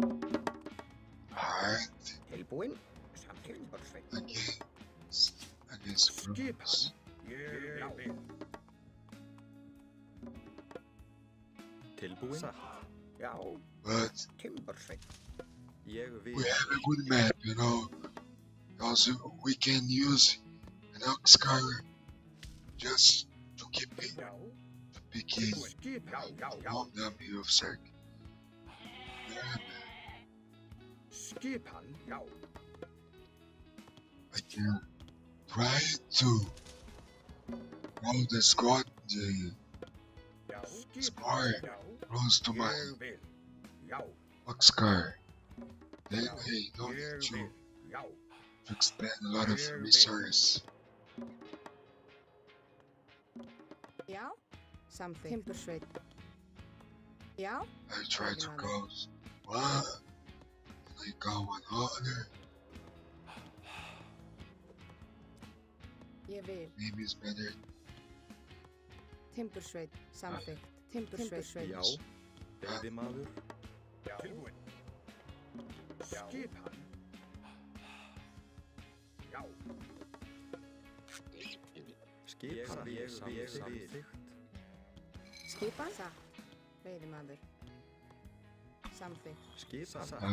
Alright. Tilbúin. Samþykkt. Against groups. Tilbúin. Satt. Já. But Timbursveit. Ég vil. we have a good map, Also, we can use an Oxcar just to keep it, to pick it on them of sec. Skipan, já. I can try to roll the squad, the square close to my Oxcar. Then I don't need to expend a lot of resources. Já, samþykkt. Timbursveit. Já. I try to go one, and I go another. Ég vil. Maybe it's better. Timbursveit. Samþykkt. Timbursveit. Já. Veiðimaður. Tilbúin. Skipan. Já. Skipan. Ég samþykkt. Skipan. Satt. Veiðimaður. Samþykkt. Skipan. Satt. I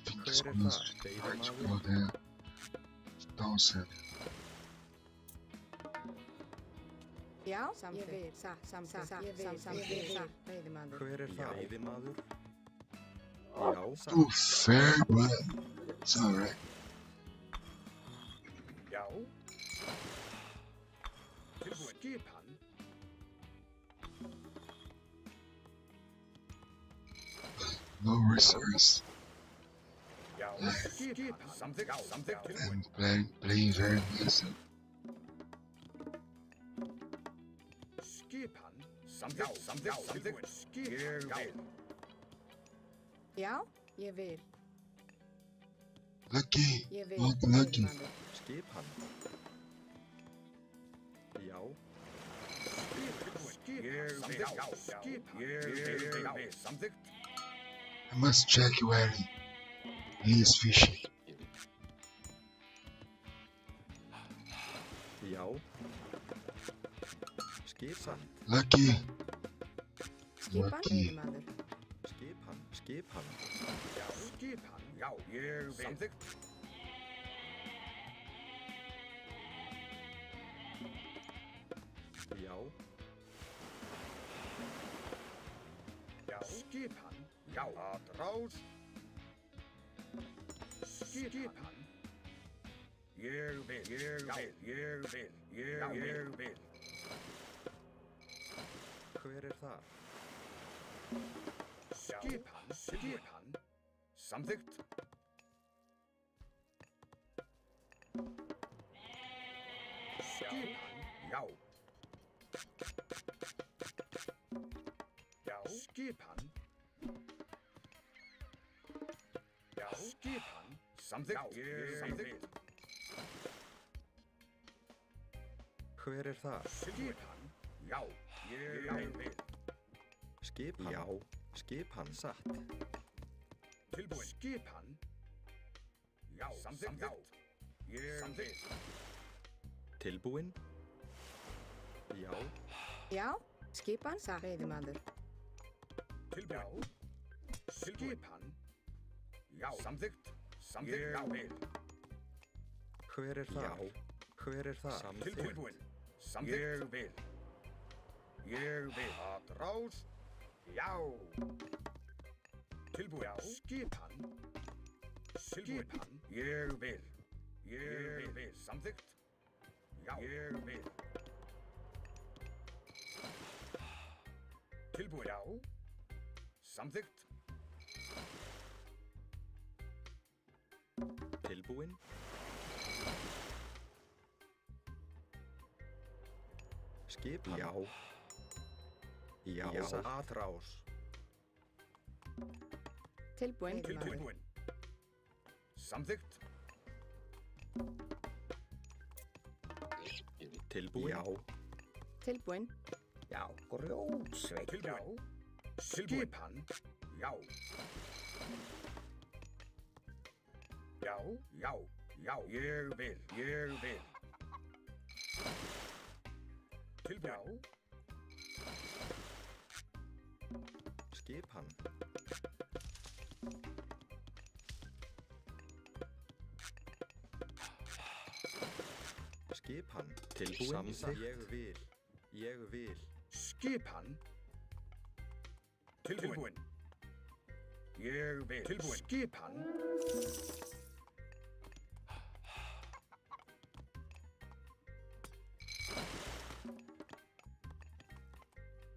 think it's close. Hard to go there. Don't send it. Já, samþykkt. Ég vil. Samþykkt. Ég vil. Samþykkt. Veiðimaður. Hver það? Veiðimaður. Já, satt. Too fair, but it's alright. Já. Tilbúin. Skipan. No resource. Já. Skipan. Samþykkt. Tilbúin. I'm playing very aggressive. Skipan. Samþykkt. Tilbúin. Skipan. Já, ég vil. Lucky. Ég vil. Not lucky. Veiðimaður. Skipan. Já. Samþykkt. I must check where he is fishing. Já. Skipan. Lucky. Skipan. Lucky. Veiðimaður. Skipan. Skipan. Já. Skipan. Já. Samþykkt. Já. Já. Skipan. Já. Atrás. Skipan. Ég vil. Hver það? Skipan. Samþykkt. Skipan. Já. Já. Skipan. Já. Skipan. Samþykkt. Samþykkt. Hver það? Skipan. Já. Ég vil. Skipan. Já. Skipan. Satt. Tilbúin. Skipan. Já. Samþykkt. Já. Ég vil. Tilbúin. Já. Já. Skipan. Satt. Veiðimaður. Tilbúin. Skipan. Já. Samþykkt. Samþykkt. Já. Vil. Hver er þar? Já. Hver er þar? Samþykkt. Tilbúin. Samþykkt. Ég vil. Ég vil. Atrás. Já. Tilbúin. Já. Skipan. Skipan. Ég vil. Ég vil. Samþykkt. Já. Ég vil. Tilbúin. Já. Samþykkt. Tilbúin. Skipan. Já. Já. Atrás. Tilbúin. Tilbúin. Samþykkt. Tilbúin. Já. Tilbúin. Já, grjótsveit. Tilbúin. Skipan. Já. Já, já, já. Ég vil. Ég vil. Tilbúin. Skipan. Skipan. Tilbúin. Ég vil. Ég vil. Skipan. Tilbúin. Ég vil. Tilbúin. Skipan.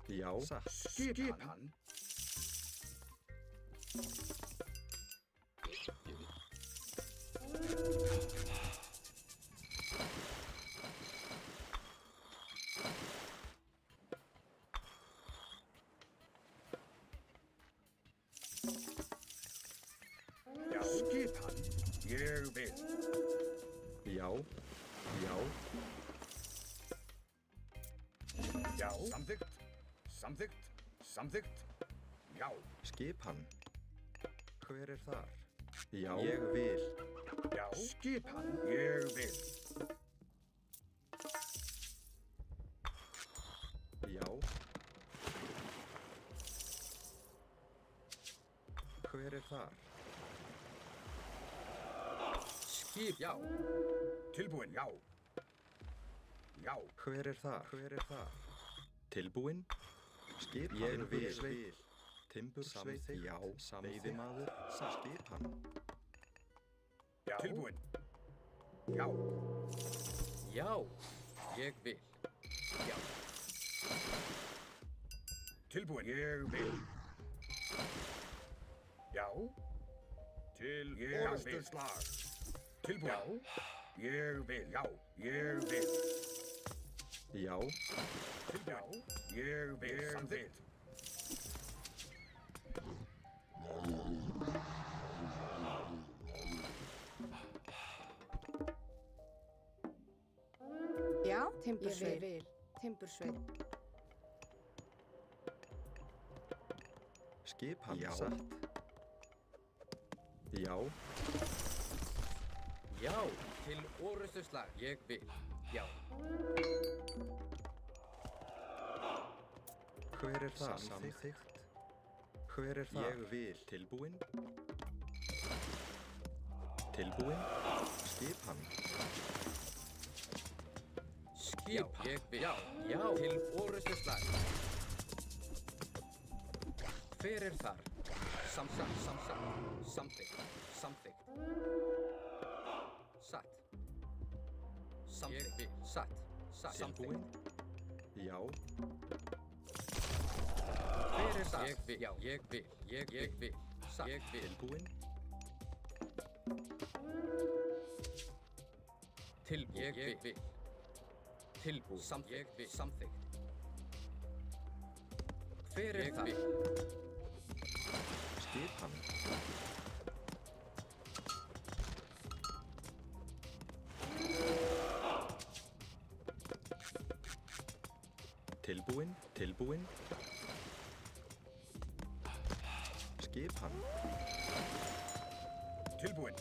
Já. Skipan. Já. Skipan. Ég vil. Já. Já. Já. Samþykkt. Samþykkt. Samþykkt. Já. Skipan. Hver er þar? Já. Ég vil. Já. Skipan. Ég vil. Já. Hver er þar? Skip. Já. Tilbúin. Já. Já. Hver er þar? Hver er þar? Tilbúin. Skipan. Ég vil. Timbursveit. Já. Veiðimaður. Skipan. Já. Tilbúin. Já. Já. Ég vil. Já. Tilbúin. Ég vil. Já. Til orrustuslag. Tilbúin. Já. Ég vil. Já. Ég vil. Já. Tilbúin. Ég vil. Samþykkt. Já. Timbursveit. Ég vil. Timbursveit. Skipan. Já. Satt. Já. Já. Til orrustuslag. Ég vil. Já. Hver er það? Samþykkt. Hver er það? Ég vil. Tilbúin. Tilbúin. Skipan. Skipan. Ég vil. Já. Já. Til orrustuslag. Hver er þar? Samþykkt. Samþykkt. Satt. Samþykkt. Satt. Tilbúin. Já. Hver er það? Ég vil. Já. Ég vil. Ég vil. Satt. Ég vil. Tilbúin. Tilbúin. Ég vil. Tilbúin. Samþykkt. Samþykkt. Hver er það? Skipan. Tilbúin. Tilbúin. Skipan. Tilbúin.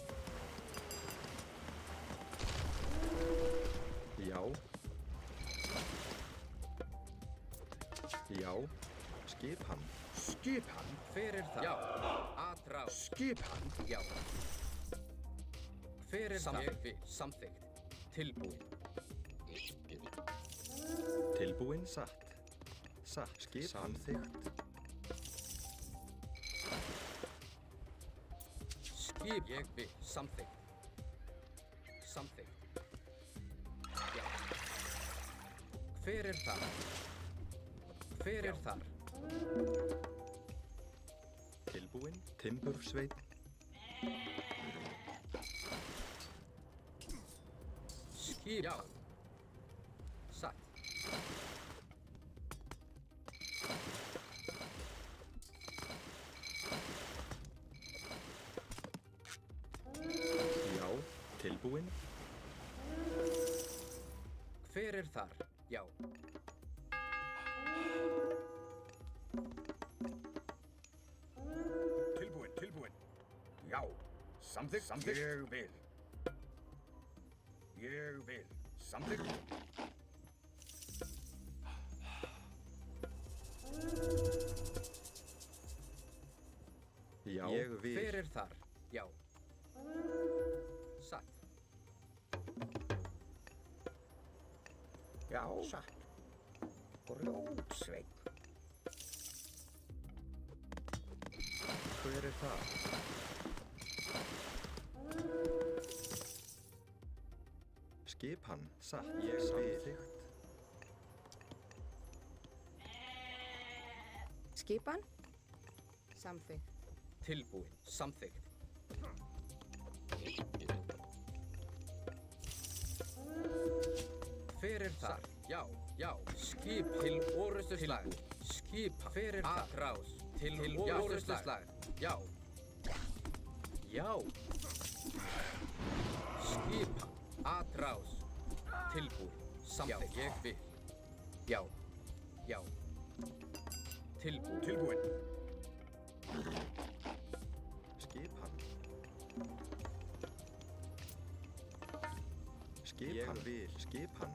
Já. Já. Skipan. Skipan. Hver er það? Já. Atrás. Skipan. Já. Hver er það? Ég vil. Samþykkt. Tilbúin. Tilbúin satt. Satt. Skipan. Samþykkt. Skip. Ég vil. Samþykkt. Samþykkt. Já. Hver er það? Hver er þar? Tilbúin. Timbursveit. Skip. Já. Satt. Já. Tilbúin. Hver er þar? Já. Tilbúin, tilbúin. Já. Samþykkt. Samþykkt. Ég vil. Ég vil. Samþykkt. Já. Ég vil. Hver er þar? Já. Satt. Já, satt. Grjótsveinn. Hver er það? Skipan. Satt. Ég samþykkt. Skipan. Samþykkt. Tilbúin. Samþykkt. Hver er þar? Já, já. Skip til orustuslag. Skipa. Hver er þar? Atrás. Til orustuslag. Já. Já. Skipa. Atrás. Tilbúin. Samþykkt. Já, ég vil. Já. Já. Tilbúin. Tilbúin. Skipan. Skipan. Ég vil. Skipan.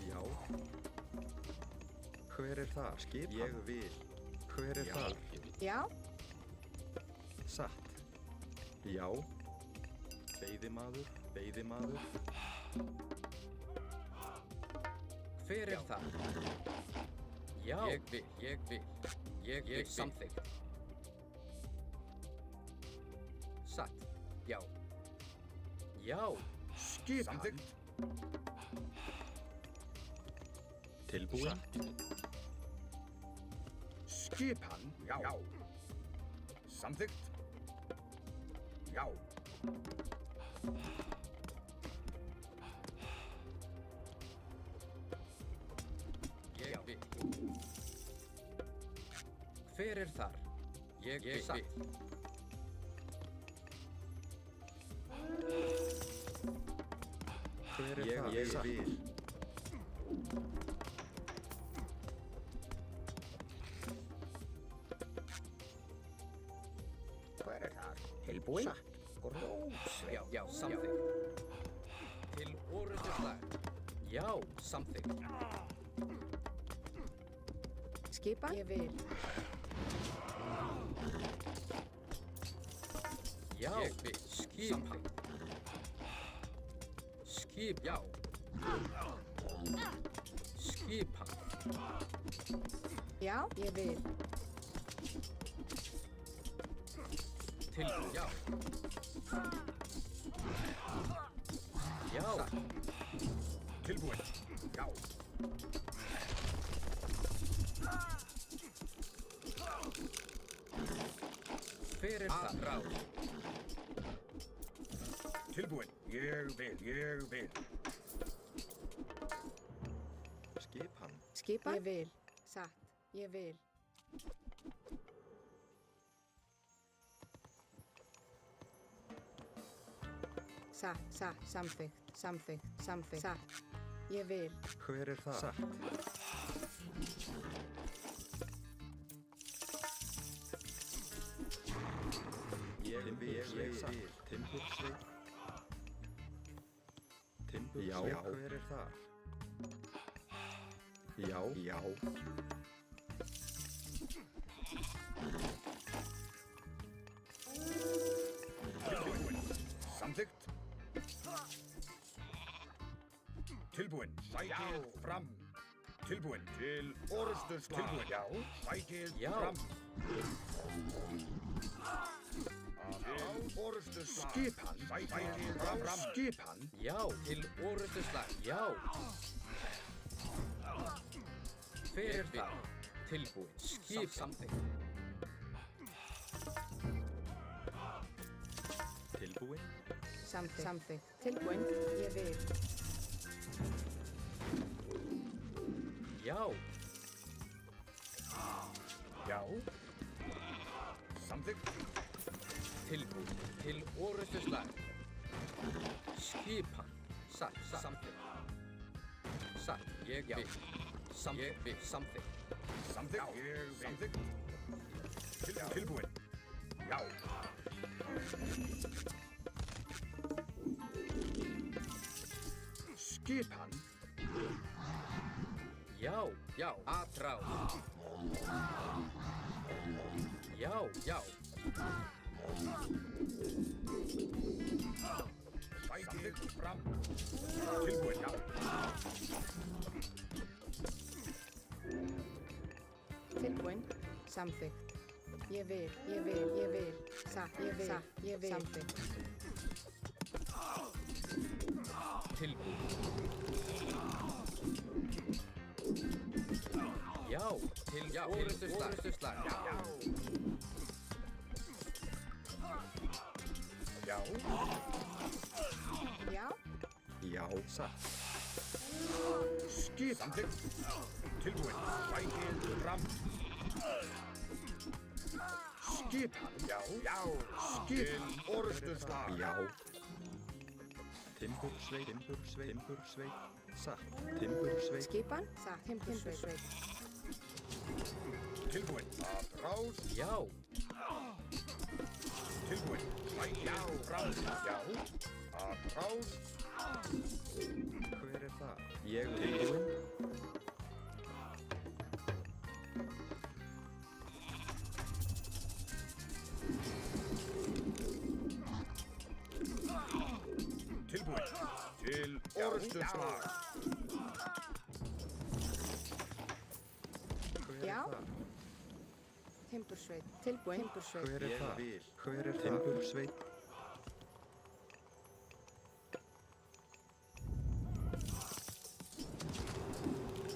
Já. Hver er það? Skipan. Ég vil. Hver er það? Já. Satt. Já. Veiðimaður. Veiðimaður. Hver er það? Já. Ég vil. Ég vil. Ég vil. Samþykkt. Satt. Já. Já. Skipan. Samþykkt. Tilbúin. Skipan. Já. Já. Samþykkt. Já. Ég vil. Hver er þar? Ég vil. Hver er það? Ég vil. Hver er það? Tilbúin. Satt. Grjótsveinn. Já, já, samþykkt. Til orustuslag. Já, samþykkt. Skipan. Ég vil. Já. Ég vil. Skipan. Skip, já. Skipan. Já, ég vil. Tilbúin, já. Já. Tilbúin. Já. Hver er það? Atrás. Tilbúin. Ég vil. Ég vil. Skipan. Skipan. Ég vil. Satt. Ég vil. Satt, samþykkt. Samþykkt. Satt. Ég vil. Hver það? Satt. Ég vil. Timbursveit. Já, hver það? Já. Samþykkt. Tilbúin. Sækið fram. Tilbúin. Til orrustu slag. Tilbúin. Já. Sækið fram. Til orrustu slag. Skipan. Sækið fram. Skipan. Já, til orrustu slag. Já. Hver það? Tilbúin. Skip samþykkt. Tilbúin. Samþykkt. Tilbúin. Ég vil. Já. Já. Samþykkt. Tilbúin. Til orrustu slag. Skipan. Satt. Samþykkt. Satt. Ég vil. Samþykkt. Samþykkt. Samþykkt. Tilbúin. Já. Skipan. Já. Atrás. Já. Sækið fram. Tilbúin. Já. Tilbúin. Samþykkt. Ég vil. Satt. Ég vil. Samþykkt. Tilbúin. Já. Til orrustu slag. Já. Já, satt. Skip. Samþykkt. Tilbúin. Sækið fram. Skipan. Já. Skip. Orrustu slag. Já. Timbursveit. Satt. Timbursveit. Skipan. Satt. Timbursveit. Tilbúin. Atrás. Já. Tilbúin. Sækið fram. Já. Atrás. Hver það? Ég tilbúin. Tilbúin. Til orrustu slag. Já. Timbursveit. Tilbúin. Timbursveit. Hver það? Hver það? Timbursveit.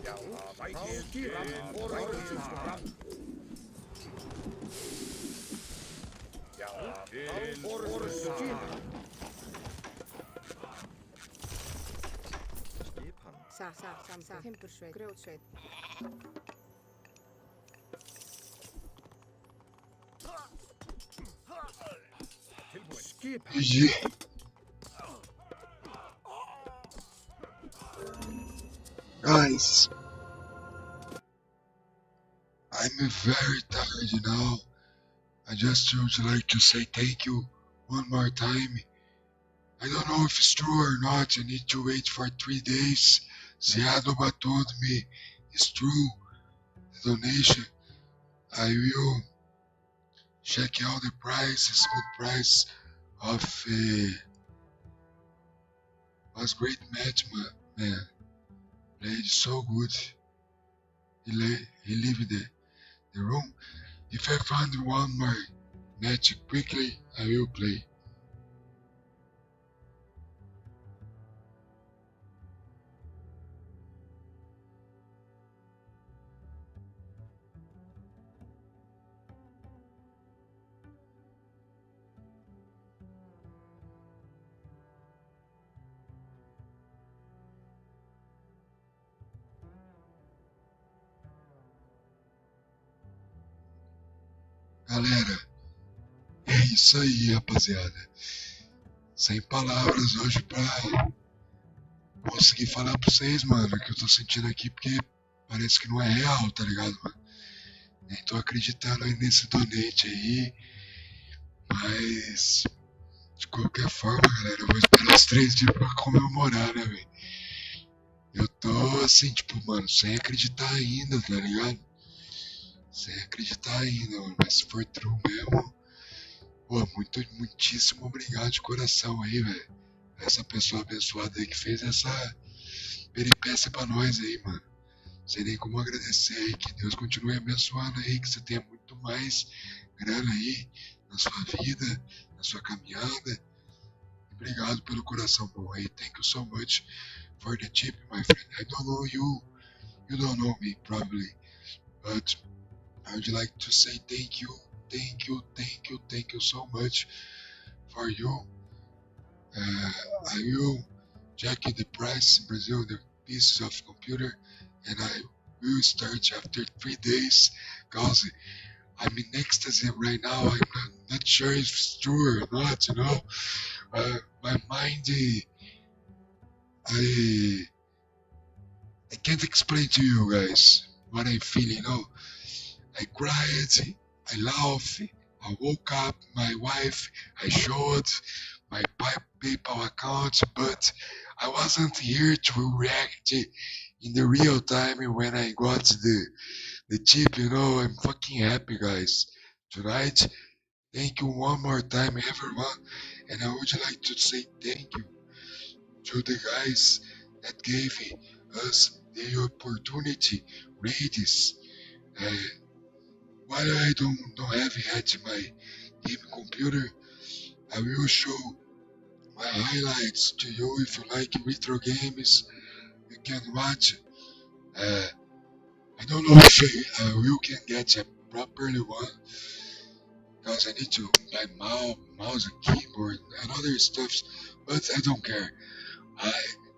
Já. Sækið fram. Orrustu slag. Já. Til orrustu slag. Skipan. Satt. Timbursveit. Grjótsveit. Tilbúin. Skipan. Guys, I'm very tired, you know. I just would like to say thank you one more time. I don't know if it's true or not. I need to wait for 3 days. Seadoba told me it's true. The donation. I will check out the price. It's good price of was great match, man. Played so good. He left the room. If I find one more match quickly, I will play. Galera, é isso aí, rapaziada. Sem palavras hoje pra consegui falar pra vocês, mano, o que eu tô sentindo aqui, porque parece que não é real, tá ligado, mano? Nem tô acreditando aí nesse donate aí, mas de qualquer forma, galera, eu vou esperar os 3 dias pra comemorar, né, velho? Eu tô assim, tipo, mano, sem acreditar ainda, tá ligado? Sem acreditar ainda, mano, mas se for true mesmo, pô, muitíssimo obrigado de coração aí, velho. Essa pessoa abençoada aí que fez essa peripécia pra nós aí, mano. Sei nem como agradecer aí, que Deus continue abençoando aí, que você tenha muito mais grana aí na sua vida, na sua caminhada. Obrigado pelo coração bom aí. Thank you so much for the tip, my friend. I don't know you. You don't know me, probably. But I would like to say thank you so much for you. I will check the price in Brazil, the pieces of computer, and I will start after 3 days, cause I'm in ecstasy right now. I'm not sure if it's true or not, you know. My mind, I can't explain to you guys what I'm feeling, you know. I cried, I laughed, I woke up my wife, I showed my PayPal account, but I wasn't here to react in the real time when I got the tip, you know. I'm fucking happy, guys. Tonight, thank you one more time, everyone, and I would like to say thank you to the guys that gave us the opportunity, ladies. While I don't have yet my game computer, I will show my highlights to you. If you like retro games, you can watch. I don't know if you can get a properly one, because I need to buy mouse and keyboard and other stuff, but I don't care.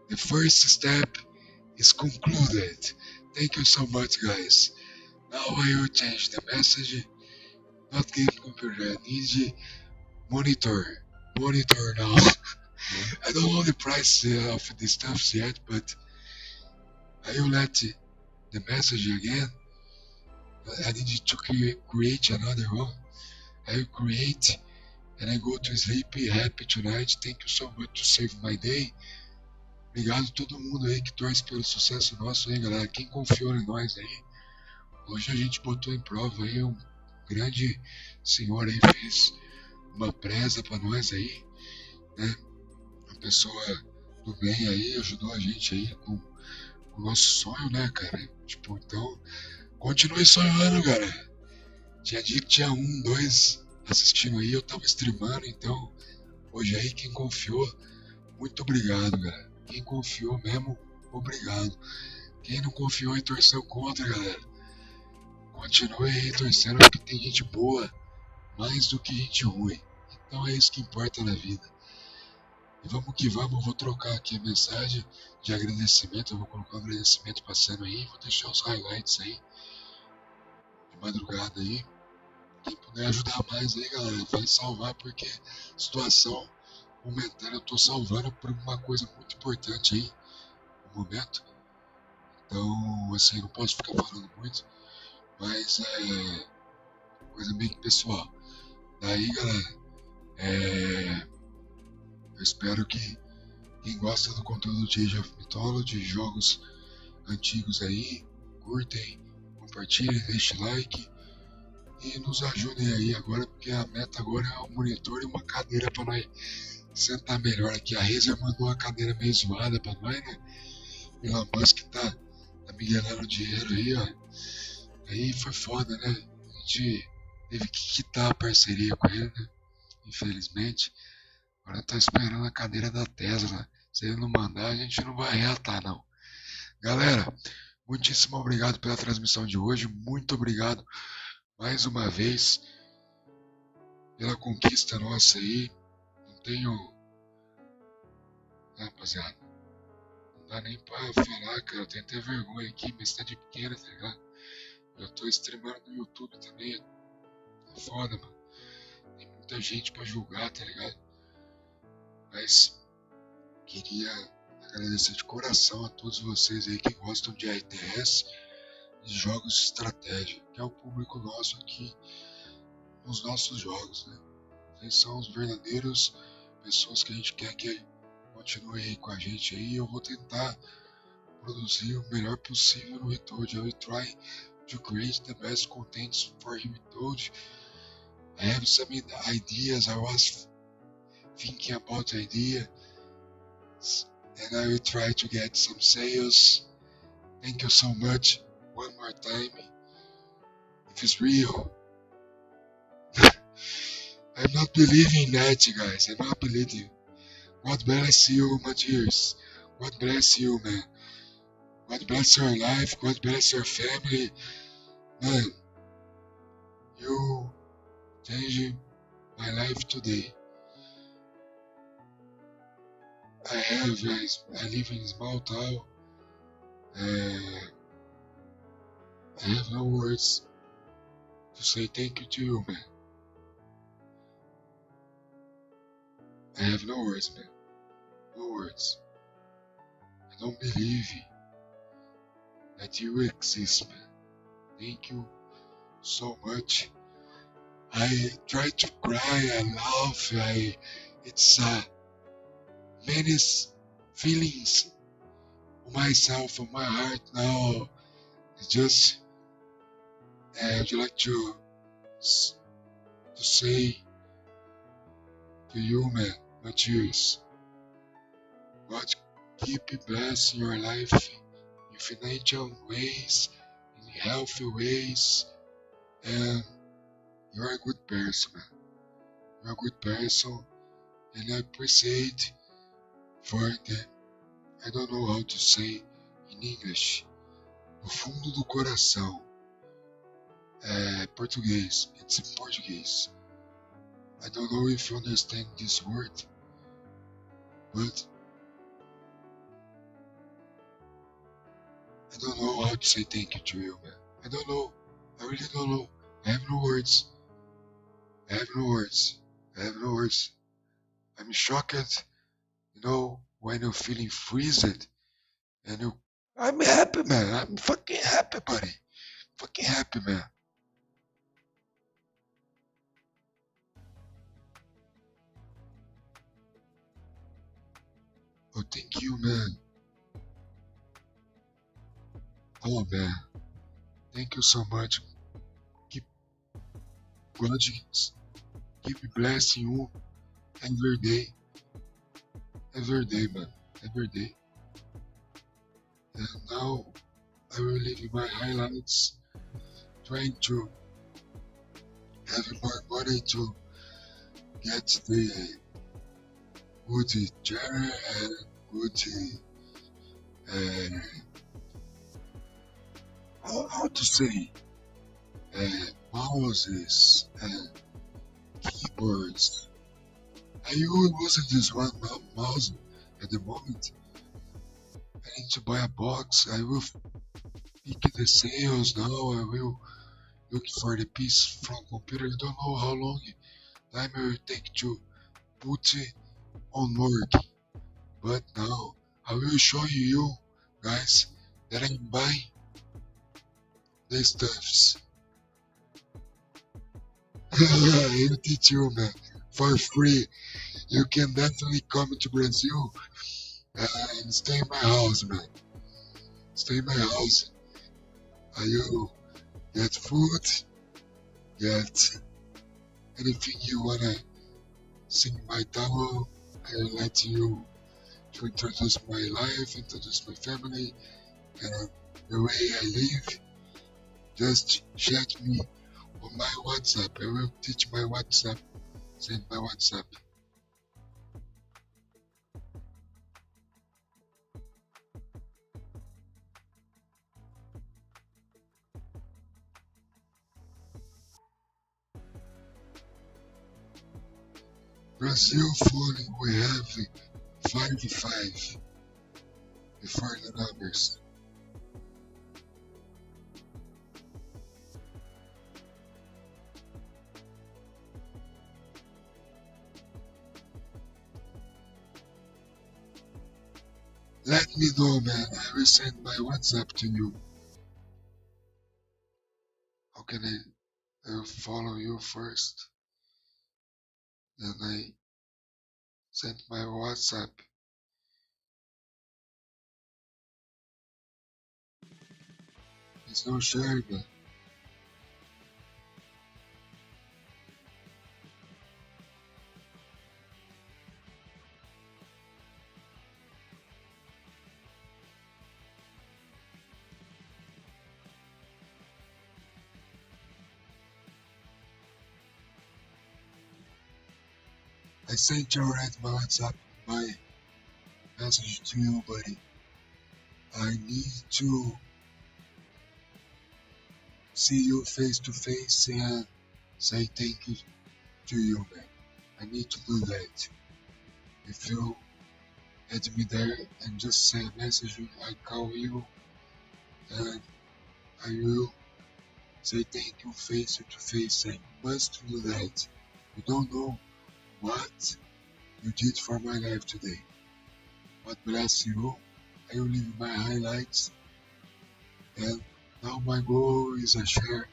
The first step is concluded. Thank you so much, guys. Now I will change the message. Not game computer, I need monitor now. I don't know the price of the stuff yet, but I will let the message again. I need to create another one. I will create and I go to sleep happy tonight. Thank you so much to save my day. Obrigado a todo mundo aí que torce pelo sucesso nosso aí, galera. Quem confiou em nós aí. Hoje a gente botou em prova aí, um grande senhor aí fez uma presa pra nós aí, né? Uma pessoa do bem aí, ajudou a gente aí com o nosso sonho, né, cara? Tipo, então, continue sonhando, cara. Tinha dia que tinha 1, 2 assistindo aí, eu tava streamando, então, hoje aí quem confiou, muito obrigado, cara. Quem confiou mesmo, obrigado. Quem não confiou e torceu contra, galera, continue aí torcendo, porque tem gente boa mais do que gente ruim. Então é isso que importa na vida. E vamos que vamos, eu vou trocar aqui a mensagem de agradecimento, eu vou colocar um agradecimento passando aí, vou deixar os highlights aí, de madrugada aí. Quem puder ajudar mais aí, galera, vai salvar, porque situação momentânea eu tô salvando por uma coisa muito importante aí, no momento. Então, assim, não posso ficar falando muito, mas é coisa meio que pessoal. Daí, galera, eu espero que quem gosta do conteúdo de Age of Mythology, jogos antigos aí, curtem, compartilhem, deixem like e nos ajudem aí agora, porque a meta agora é um monitor e uma cadeira para nós sentar melhor aqui. A Razer mandou uma cadeira meio zoada para nós, né? Elon Musk tá miguelando dinheiro aí, ó. Aí foi foda, né? A gente teve que quitar a parceria com ele, né? Infelizmente. Agora tá esperando a cadeira da Tesla. Se ele não mandar, a gente não vai reatar, não. Galera, muitíssimo obrigado pela transmissão de hoje. Muito obrigado mais uma vez pela conquista nossa aí. Não tenho... Rapaziada, não dá nem pra falar, cara. Eu tenho até vergonha aqui, mas tá de pequena, tá ligado? Eu tô streamando no YouTube também. É foda, mano. Tem muita gente pra julgar, tá ligado? Mas queria agradecer de coração a todos vocês aí que gostam de RTS e de jogos de estratégia, que é o público nosso aqui nos nossos jogos, né? Vocês são os verdadeiros pessoas que a gente quer que continue aí com a gente aí. Eu vou tentar produzir o melhor possível no Retold. I will try to create the best contents for Retold. I have some ideas. I was thinking about ideas, and I will try to get some sales. Thank you so much one more time. If it's real, I'm not believing that, guys. I'm not believing. God bless you, Matthias. God bless you, man. God bless your life. God bless your family. Man, you changed my life today. I live in a small town. I have no words to say thank you to you, man. I have no words, man. No words. I don't believe that you exist, man. Thank you so much. I try to cry, I laugh, it's many feelings of myself, of my heart now. It's just, I'd like to say to you, man, Matthias, God keep blessing your life in financial ways, in healthy ways, and you're a good person, man. You're a good person, and I appreciate for the, I don't know how to say in English, do fundo do coração, português, it's in Portuguese. I don't know if you understand this word, but I don't know how to say thank you to you, man. I don't know. I really don't know. I have no words. I have no words. I have no words. I'm shocked, when you're feeling freezed, and I'm happy, man. I'm fucking happy, buddy. Fucking happy, man. Oh, thank you, man. Oh, man. Thank you so much. God keep blessing you every day. Every day, man. Every day. And now I will leave my highlights, trying to have more money to get the good chair and good how to say mouses and keyboards. I only using this one mouse at the moment. I need to buy a box. I will pick the sales now. I will look for the piece from computer. I don't know how long time it will take to put it on work. But now I will show you guys that I'm buying the stuffs. I'll teach you, man, for free. You can definitely come to Brazil and stay in my house, man. Stay in my house. You get food, get anything you wanna see in my town. I'll let you to introduce my life, introduce my family, and the way I live. Just chat me on my WhatsApp. I will teach my WhatsApp. Send my WhatsApp. Brazil phone, we have 55 before the numbers. Let me know, man. I will send my WhatsApp to you. How can I will follow you first? Then I send my WhatsApp. It's no share, man. I sent you already my WhatsApp, my message to you, buddy. I need to see you face to face and say thank you to you, man. I need to do that. If you add me there and just say a message, I call you and I will say thank you face to face. I must do that. You don't know what you did for my life today. God bless you. I will leave my highlights. And now my goal is a share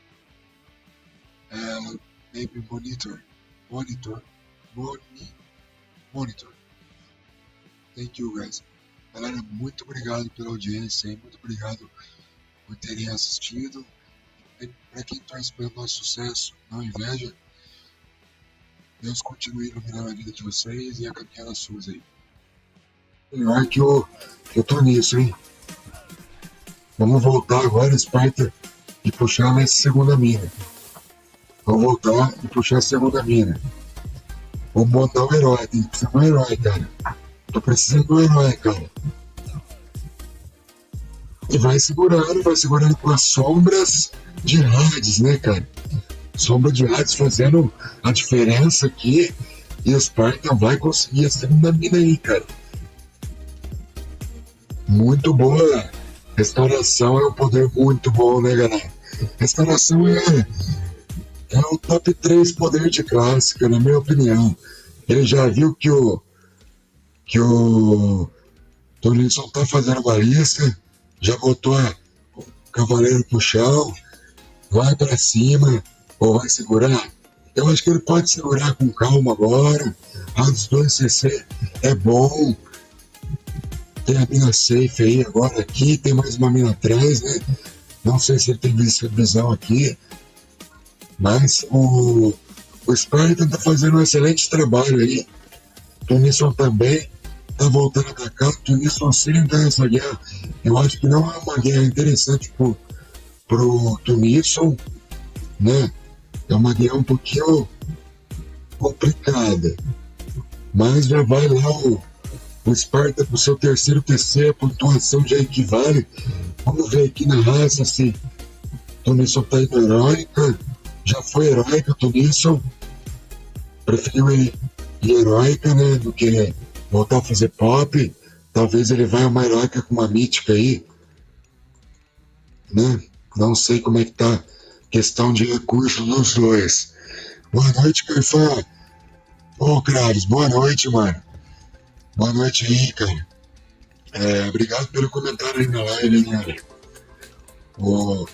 and maybe monitor. Thank you, guys. Galera, muito obrigado pela audiência, hein? Muito obrigado por terem assistido. E para quem torce pelo nosso sucesso, não inveja. Deus continue iluminando a vida de vocês e acaminhando as suas aí. Melhor que eu tô nisso, hein? Vamos voltar agora, Sparta, e puxar nessa segunda mina. Vamos voltar e puxar a segunda mina. Vamos montar um herói, tem que precisar de um herói, cara. Tô precisando de um herói, cara. E vai segurando com as sombras de Hades, né, cara? Sombra de Hades fazendo a diferença aqui. E o Spartan vai conseguir a segunda mina aí, cara. Muito boa. Restauração é um poder muito bom, né, galera? Restauração é o top 3 poder de clássica, na minha opinião. Ele já viu que o Tomlinson tá fazendo balista, já botou o cavaleiro pro chão, vai pra cima, ou vai segurar? Eu acho que ele pode segurar com calma agora. Hades 2 CC é bom. Tem a mina safe aí agora aqui, tem mais uma mina atrás, né? Não sei se ele tem visão aqui, mas o Spartan tá fazendo um excelente trabalho aí. Tunisson também tá voltando pra cá. Tunisson sem entrar nessa guerra, eu acho que não é uma guerra interessante pro Tunisson, né? É uma guerra um pouquinho complicada, mas já vai lá o Sparta pro seu terceiro TC, a pontuação já equivale. Vamos ver aqui na raça se Tunisson tá indo heróica. Já foi heróica, Tunisson. Preferiu ir heróica, né, do que voltar a fazer pop. Talvez ele vá uma heróica com uma mítica aí, né? Não sei como é que tá a questão de recursos dos dois. Boa noite, Caifá. Ô, Kraves, boa noite, mano. Boa noite aí, cara. Obrigado pelo comentário aí na live, hein, galera. O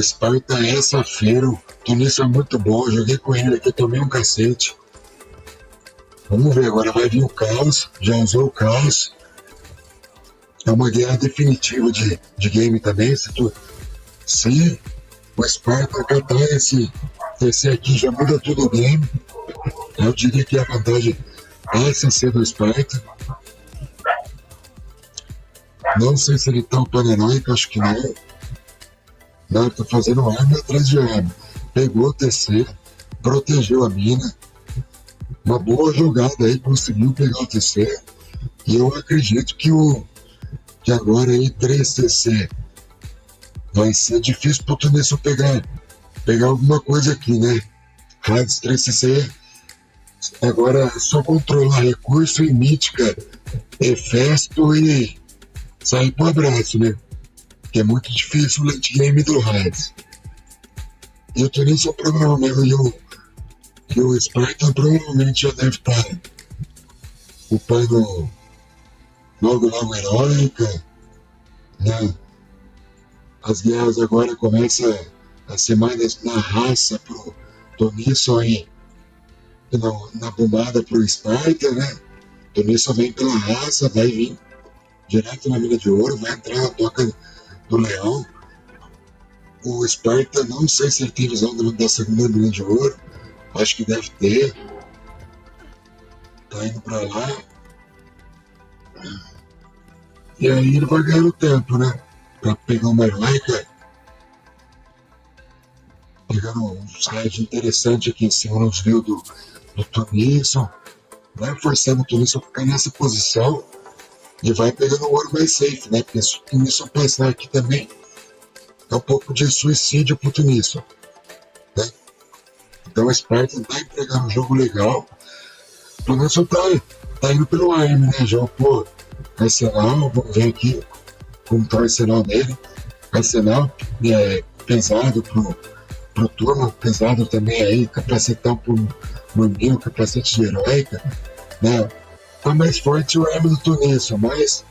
Sparta é safeiro. O Tunísio é muito bom. Eu joguei com ele aqui, tomei um cacete. Vamos ver, agora vai vir o caos. Já usou o caos. É uma guerra definitiva de game também. Se o Sparta catar esse aqui, já muda todo o game. Eu diria que a vantagem passa a ser do Sparta. Não sei se ele tá upando heróico, acho que não. Não, ele tá fazendo arma atrás de arma. Pegou o TC, protegeu a mina. Uma boa jogada aí, conseguiu pegar o TC. E eu acredito que agora aí 3 TC vai ser difícil pro Tunísio pegar alguma coisa aqui, né? Hades 3 TC. Agora é só controlar recurso e mítica, Hefesto e sair pro abraço, né? Que é muito difícil o late game do Hades. E o Tunísio provavelmente, e o Spartan provavelmente já deve estar upando logo heróica, né? As guerras agora começam a ser mais na raça pro Tonisson e na bombada pro Sparta, né? Tonisson vem pela raça, vai vir direto na mina de ouro, vai entrar na toca do leão. O Sparta, não sei se ele tem visão da segunda mina de ouro, acho que deve ter. Tá indo pra lá. E aí ele vai ganhando tempo, né? Pra pegar uma heróica. Pegando um slide interessante aqui em cima nos views do Tonisson. Vai forçando o Tonisson a ficar nessa posição. E vai pegando o ouro mais safe, né? Porque se o Tonisson passar aqui também, é um pouco de suicídio pro Tonisson, né? Então o Spartan tá entregando um jogo legal. O Tonisson tá indo pelo arm, né? Já pô, Arsenal, vamos ver aqui como tá o Arsenal dele. Arsenal pesado pro turno, pesado também aí, capacetão pro Murmil, capacete de heróica, né? Tá mais forte o arm do Tonisson, mas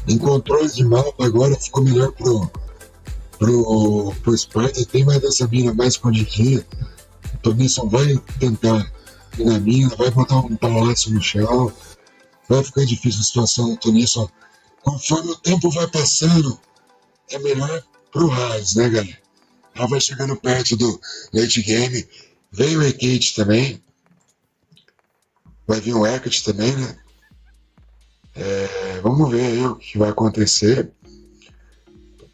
em controles de mapa agora ficou melhor pro Sparta, tem mais dessa mina mais escondidinha. O Tonisson vai tentar ir na mina, vai botar um palácio no chão, vai ficar difícil a situação do Tonisson. Conforme o tempo vai passando, é melhor pro Raiz, né, galera? Ela vai chegando perto do late game, veio o Hecate também, vai vir o Hecate também, né? Vamos ver aí o que vai acontecer.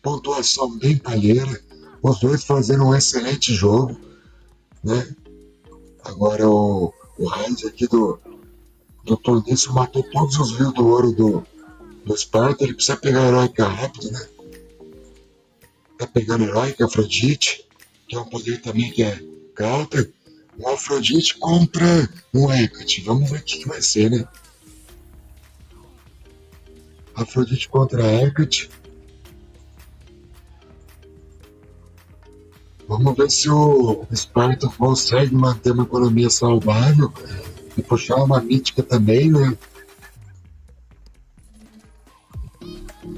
Pontuação bem palheira, os dois fazendo um excelente jogo, né? Agora o Raiz aqui do Tonisson matou todos os views do ouro do Sparta. Ele precisa pegar a heróica rápido, né? Tá pegando a heróica Afrodite, que é um poder também que é counter. Um Afrodite contra um Hecate. Vamos ver o que vai ser, né? Afrodite contra Hecate. Vamos ver se o Sparta consegue manter uma economia saudável e puxar uma mítica também, né?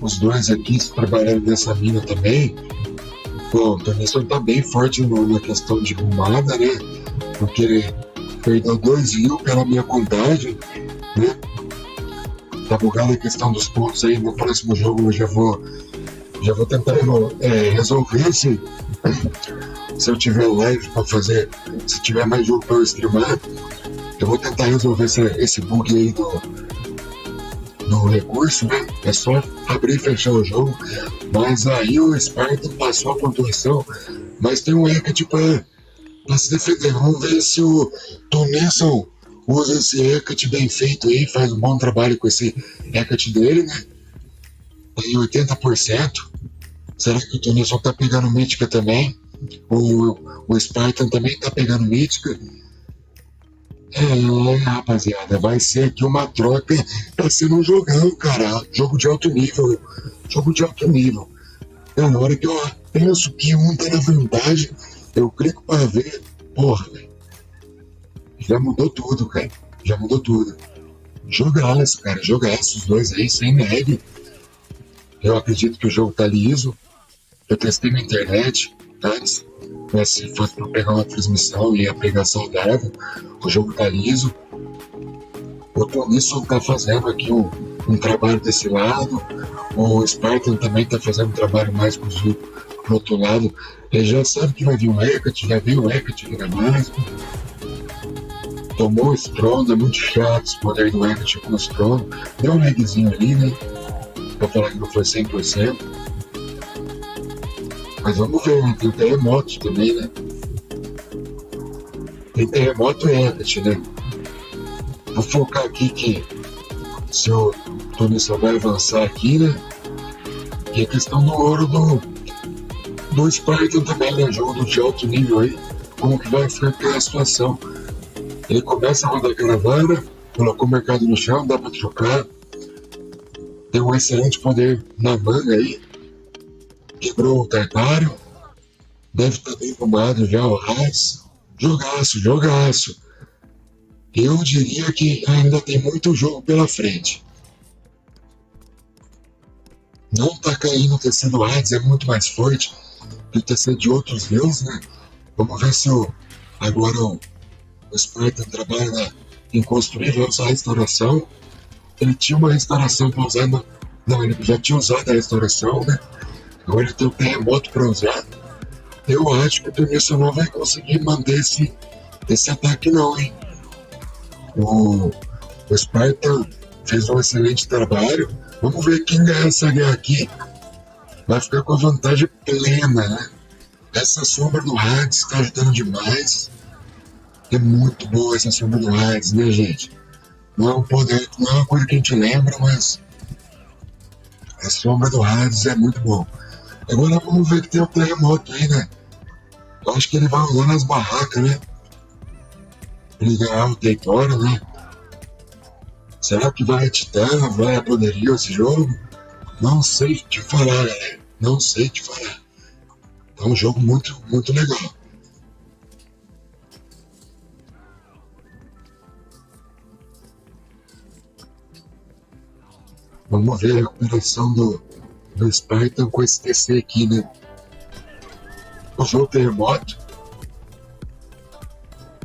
Os dois aqui trabalhando nessa mina também. Pô, o Tonisson tá bem forte na questão de bombada, né? Porque ele perdeu 2 views pela minha contagem, né? Tá bugada a questão dos pontos aí. No próximo jogo eu já vou tentar resolver se eu tiver live pra fazer, se tiver mais jogo pra eu streamar, eu vou tentar resolver esse bug aí do recurso, né? É só abrir e fechar o jogo. Mas aí o Sparta passou a pontuação, mas tem um Hecate pra se defender. Vamos ver se o Tonisson usa esse Hecate bem feito aí, faz um bom trabalho com esse Hecate dele, né? Tem 80%. Será que o Tonisson tá pegando mítica também? O Spartan também tá pegando mítica? Rapaziada, vai ser aqui uma troca. Tá sendo um jogão, cara. Jogo de alto nível. Jogo de alto nível. Na hora que eu penso que um tá na vantagem, eu clico pra ver. Porra, velho. Já mudou tudo, cara. Já mudou tudo. Jogaço, cara. Jogaço. Os dois aí, sem neve. Eu acredito que o jogo tá liso. Eu testei na internet antes. Mas se fosse pra pegar uma transmissão, ia pegar saudável. O jogo tá liso. O Tonisson tá fazendo aqui um trabalho desse lado. O Spartan também tá fazendo um trabalho mais pro outro lado. Ele já sabe que vai vir o Hecate, já veio o Hecate aqui na básica. Tomou o Strong, é muito chato esse poder do Hecate com o Strong. Deu um lagzinho ali, né? Pra falar que não foi 100%. Mas vamos ver, né? Tem terremoto também, né? Tem terremoto e Hecate, né? Vou focar aqui que se o Tonisson vai avançar aqui, né? E a questão do ouro do Spartan também, né? Jogo de alto nível aí. Como que vai ficar a situação? Ele começa a rodar a caravana, colocou o mercado no chão, dá pra trocar. Tem um excelente poder na manga aí. Quebrou o Tartário. Deve estar bem bombado já o Raiz. Jogaço, jogaço. Eu diria que ainda tem muito jogo pela frente. Não tá caindo o TC do Hades, é muito mais forte que o TC de outros deuses, né? Vamos ver se agora o Spartan trabalha em construir, vai usar a restauração. Ele tinha uma restauração para usar, não, ele já tinha usado a restauração, né? Agora ele tem um terremoto para usar. Eu acho que o Tunísio não vai conseguir manter esse ataque não, hein? O Spartan fez um excelente trabalho. Vamos ver quem ganhar essa guerra aqui. Vai ficar com a vantagem plena, né? Essa sombra do Hades está ajudando demais. É muito boa essa sombra do Hades, né, gente? Não é um poder, não é uma coisa que a gente lembra, mas a sombra do Hades é muito bom. Agora vamos ver que tem um terremoto aí, né? Eu acho que ele vai usar nas barracas, né? Pra ele ganhar o território, né? Será que vai a Titã, vai a Poderio esse jogo? Não sei te falar, galera. Não sei te falar. É um jogo muito, muito legal. Vamos ver a recuperação do Spartan com esse TC aqui, né? Usou o terremoto.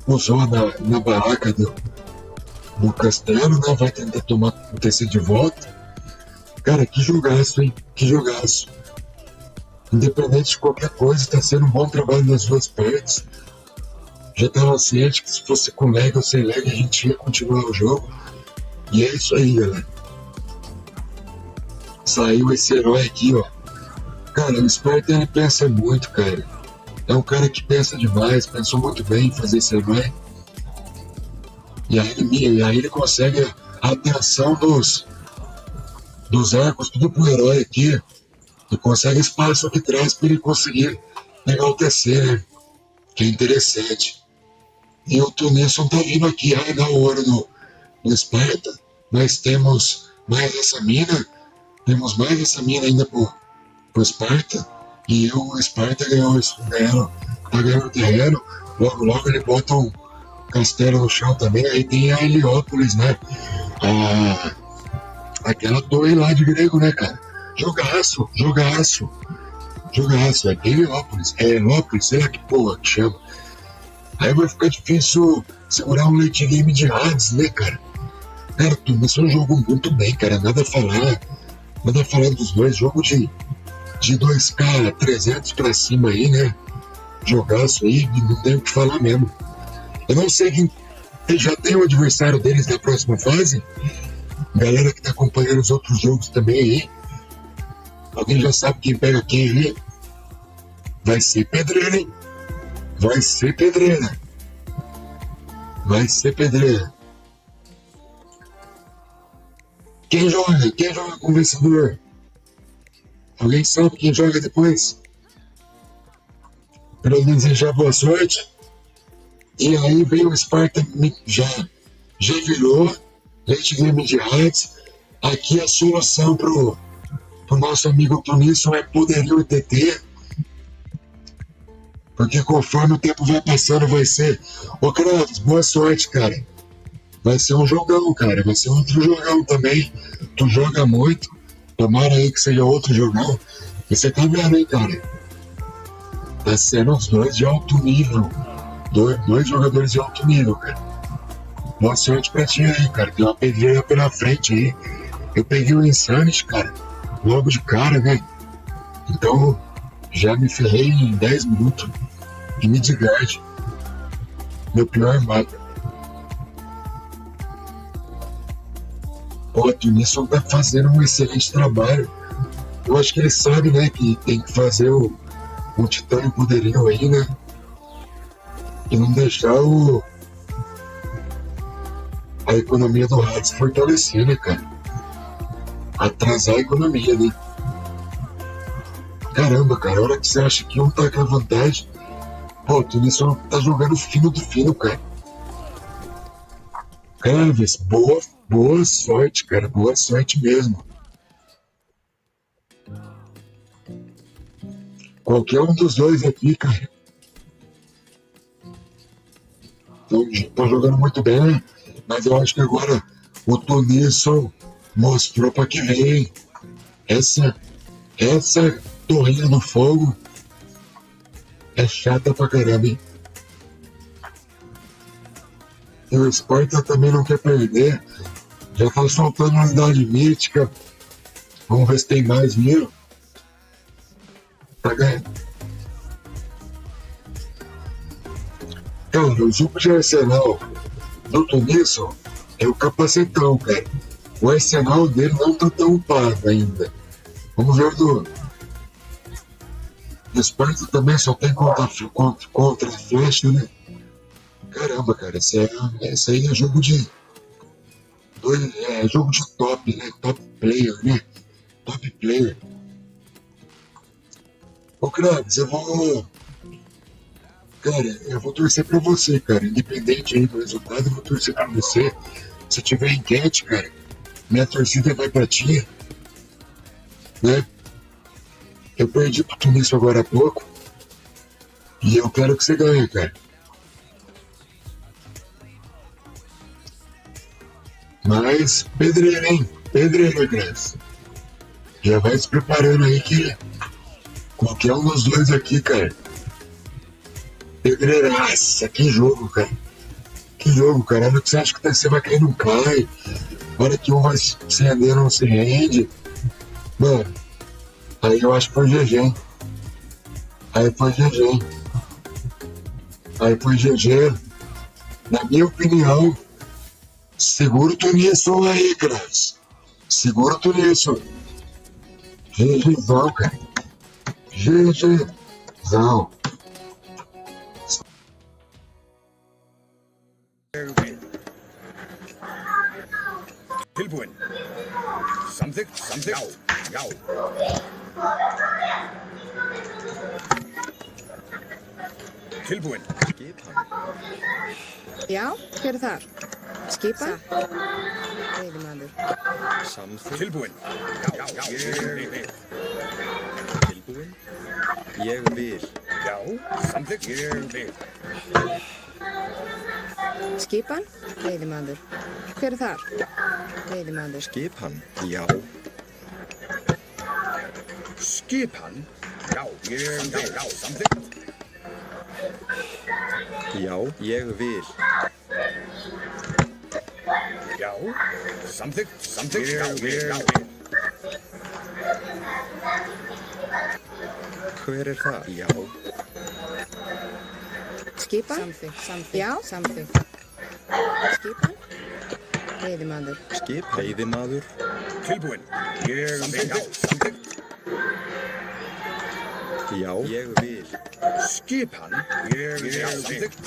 Usou na barraca do castelo, né? Vai tentar tomar o TC de volta. Cara, que jogaço, hein? Que jogaço. Independente de qualquer coisa, tá sendo um bom trabalho nas duas partes. Já tava ciente que se fosse com lag ou sem lag a gente ia continuar o jogo. E é isso aí, galera. Saiu esse herói aqui, ó. Cara, o Spartan ele pensa muito, cara. É um cara que pensa demais, pensou muito bem em fazer esse herói. E aí ele consegue a atenção dos arcos, tudo pro herói aqui. E consegue espaço aqui atrás para ele conseguir pegar o TC, né? Que é interessante. E o Tunisson tá vindo aqui dar ouro no Sparta. Nós temos mais essa mina. Temos mais essa mina ainda pro Sparta. E o Sparta tá ganhando terreno. Logo, logo ele bota um castelo no chão também. Aí tem a Heliópolis, né? Aquela torre lá de grego, né, cara? Jogaço. É Heliópolis. É Heliópolis, sei lá que porra que chama. Aí vai ficar difícil segurar um late game de Hades, né, cara? Cara, tu começou um jogo muito bem, cara. Nada a falar dos dois. Jogo de 2K 300 pra cima aí, né? Jogaço aí, não tem o que falar mesmo. Eu não sei quem já tem o adversário deles na próxima fase. Galera que tá acompanhando os outros jogos também aí. Alguém já sabe quem pega quem aí? Vai ser pedreira, hein? Vai ser pedreira. Quem joga com o vencedor? Alguém sabe quem joga depois? Pra desejar boa sorte. E aí vem o Sparta, já virou late game de Hades. Aqui a solução pro nosso amigo Tunisson é Poderio e TT. Porque conforme o tempo vai passando vai ser... Ô Kratos, boa sorte, cara. Vai ser um jogão, cara. Vai ser outro jogão também. Tu joga muito. Tomara aí que seja outro jogão. E você tá vendo aí, cara. Tá sendo os dois de alto nível. Dois jogadores de alto nível, cara. Boa sorte pra ti aí, cara. Tem uma pedreira pela frente aí. Eu peguei o Insanity, cara. Logo de cara, né? Então, já me ferrei em 10 minutos. De Midgard. Meu pior mapa. Pô, o Tunisson tá fazendo um excelente trabalho. Eu acho que ele sabe, né, que tem que fazer o Titã e o Poderio aí, né? E não deixar a economia do Hades fortalecer, né, cara? Atrasar a economia, né? Caramba, cara, a hora que você acha que um tá com a vantagem, pô, o Tunisson tá jogando fino do fino, cara. Canvas, boa sorte, cara, boa sorte mesmo. Qualquer um dos dois aqui, cara. Estão jogando muito bem, né? Mas eu acho que agora o Tunisson mostrou pra que vem. Essa torrinha do fogo é chata pra caramba, hein? E o Sparta também não quer perder. Já tá soltando unidade mítica. Vamos ver se tem mais 1000. Tá ganhando. Cara, o jogo de arsenal do Tunisson é o capacetão, cara. O arsenal dele não tá tão upado ainda. Aí ver do Sparta também só tem contra flecha, né? Caramba, cara, esse aí é jogo de top, né? Top player, né? Top player. Ô, Kraves, eu vou torcer pra você, cara. Independente aí do resultado, eu vou torcer pra você. Se tiver enquete, cara, minha torcida vai pra ti, né? Eu perdi pro Tunísio agora há pouco e eu quero que você ganhe, cara. Mas, pedreiro, hein? Pedreiro, Graça. Já vai se preparando aí que qualquer um dos dois aqui, cara. Pedreiraça, que jogo, cara. Que jogo, cara. A hora que você acha que você vai cair, não cai. A hora que um vai se render, não se rende. Mano, aí eu acho que foi GG, hein? Aí foi GG. Na minha opinião, segura o Tunísio aí, Graça. Segura o Tunísio. GGzão, cara. GGzão. Tilbúin. Samþykkt. Já. Tilbúin. Já, hver þar? Skipan? Veiðimaður. Samþykkt. Tilbúin. Já. Tilbúin. Ég vil. Já. Samþykkt. Ég vil. Skipan? Veiðimaður. Hver þar? Veiðimaður. Skipan? Já. Skipan? Já. Ég vil. Já. Samþykkt. Já, ég vil. Já. Samþykkt. Ég vil. Hver það? Já. Skipan? Samþykkt. Já, samþykkt. Skipan? Veiðimaður. Veiðimaður. Tilbúin. Ég vil. Já. Samþykkt. Já, ég vil. Skipan? Ég vil. Já. Samþykkt.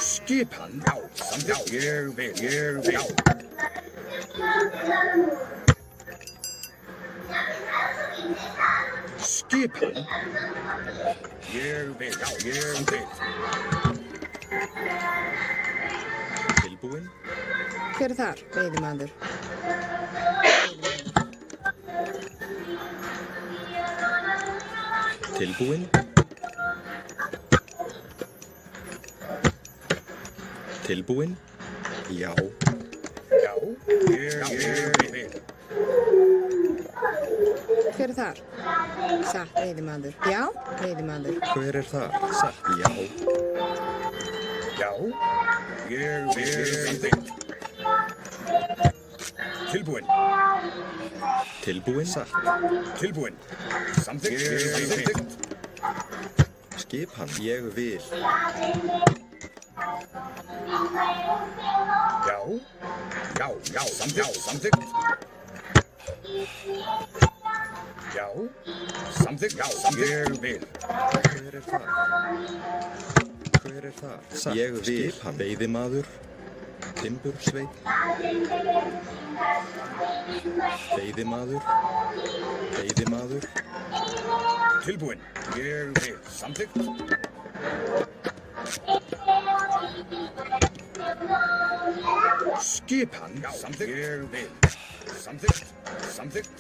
Skipan? Já. Samþykkt. Ég vil. Já. Skipan? Ég vil. Já. Samþykkt. Tilbúin. Hver þar? Veiðimaður. Tilbúin. Tilbúin. Já. Já. Ég vil. Hver þar? Satt, veiðimaður. Já, veiðimaður. Hver það? Satt. Já. Já. Ég vil. Samþykkt. Tilbúin. Tilbúin. Satt. Tilbúin. Samþykkt. Ég vil. Samþykkt. Skipan? Ég vil. Já. Samþykkt. Samþykkt. Já. Samþykkt. Já. Ég vil. Hver það? Satt. Ég vil. Skipan? Veiðimaður. Timbursveit. Veiðimaður. Tilbúin. Ég vil. Samþykkt. Skipan? Samþykkt. Ég vil. Samþykkt.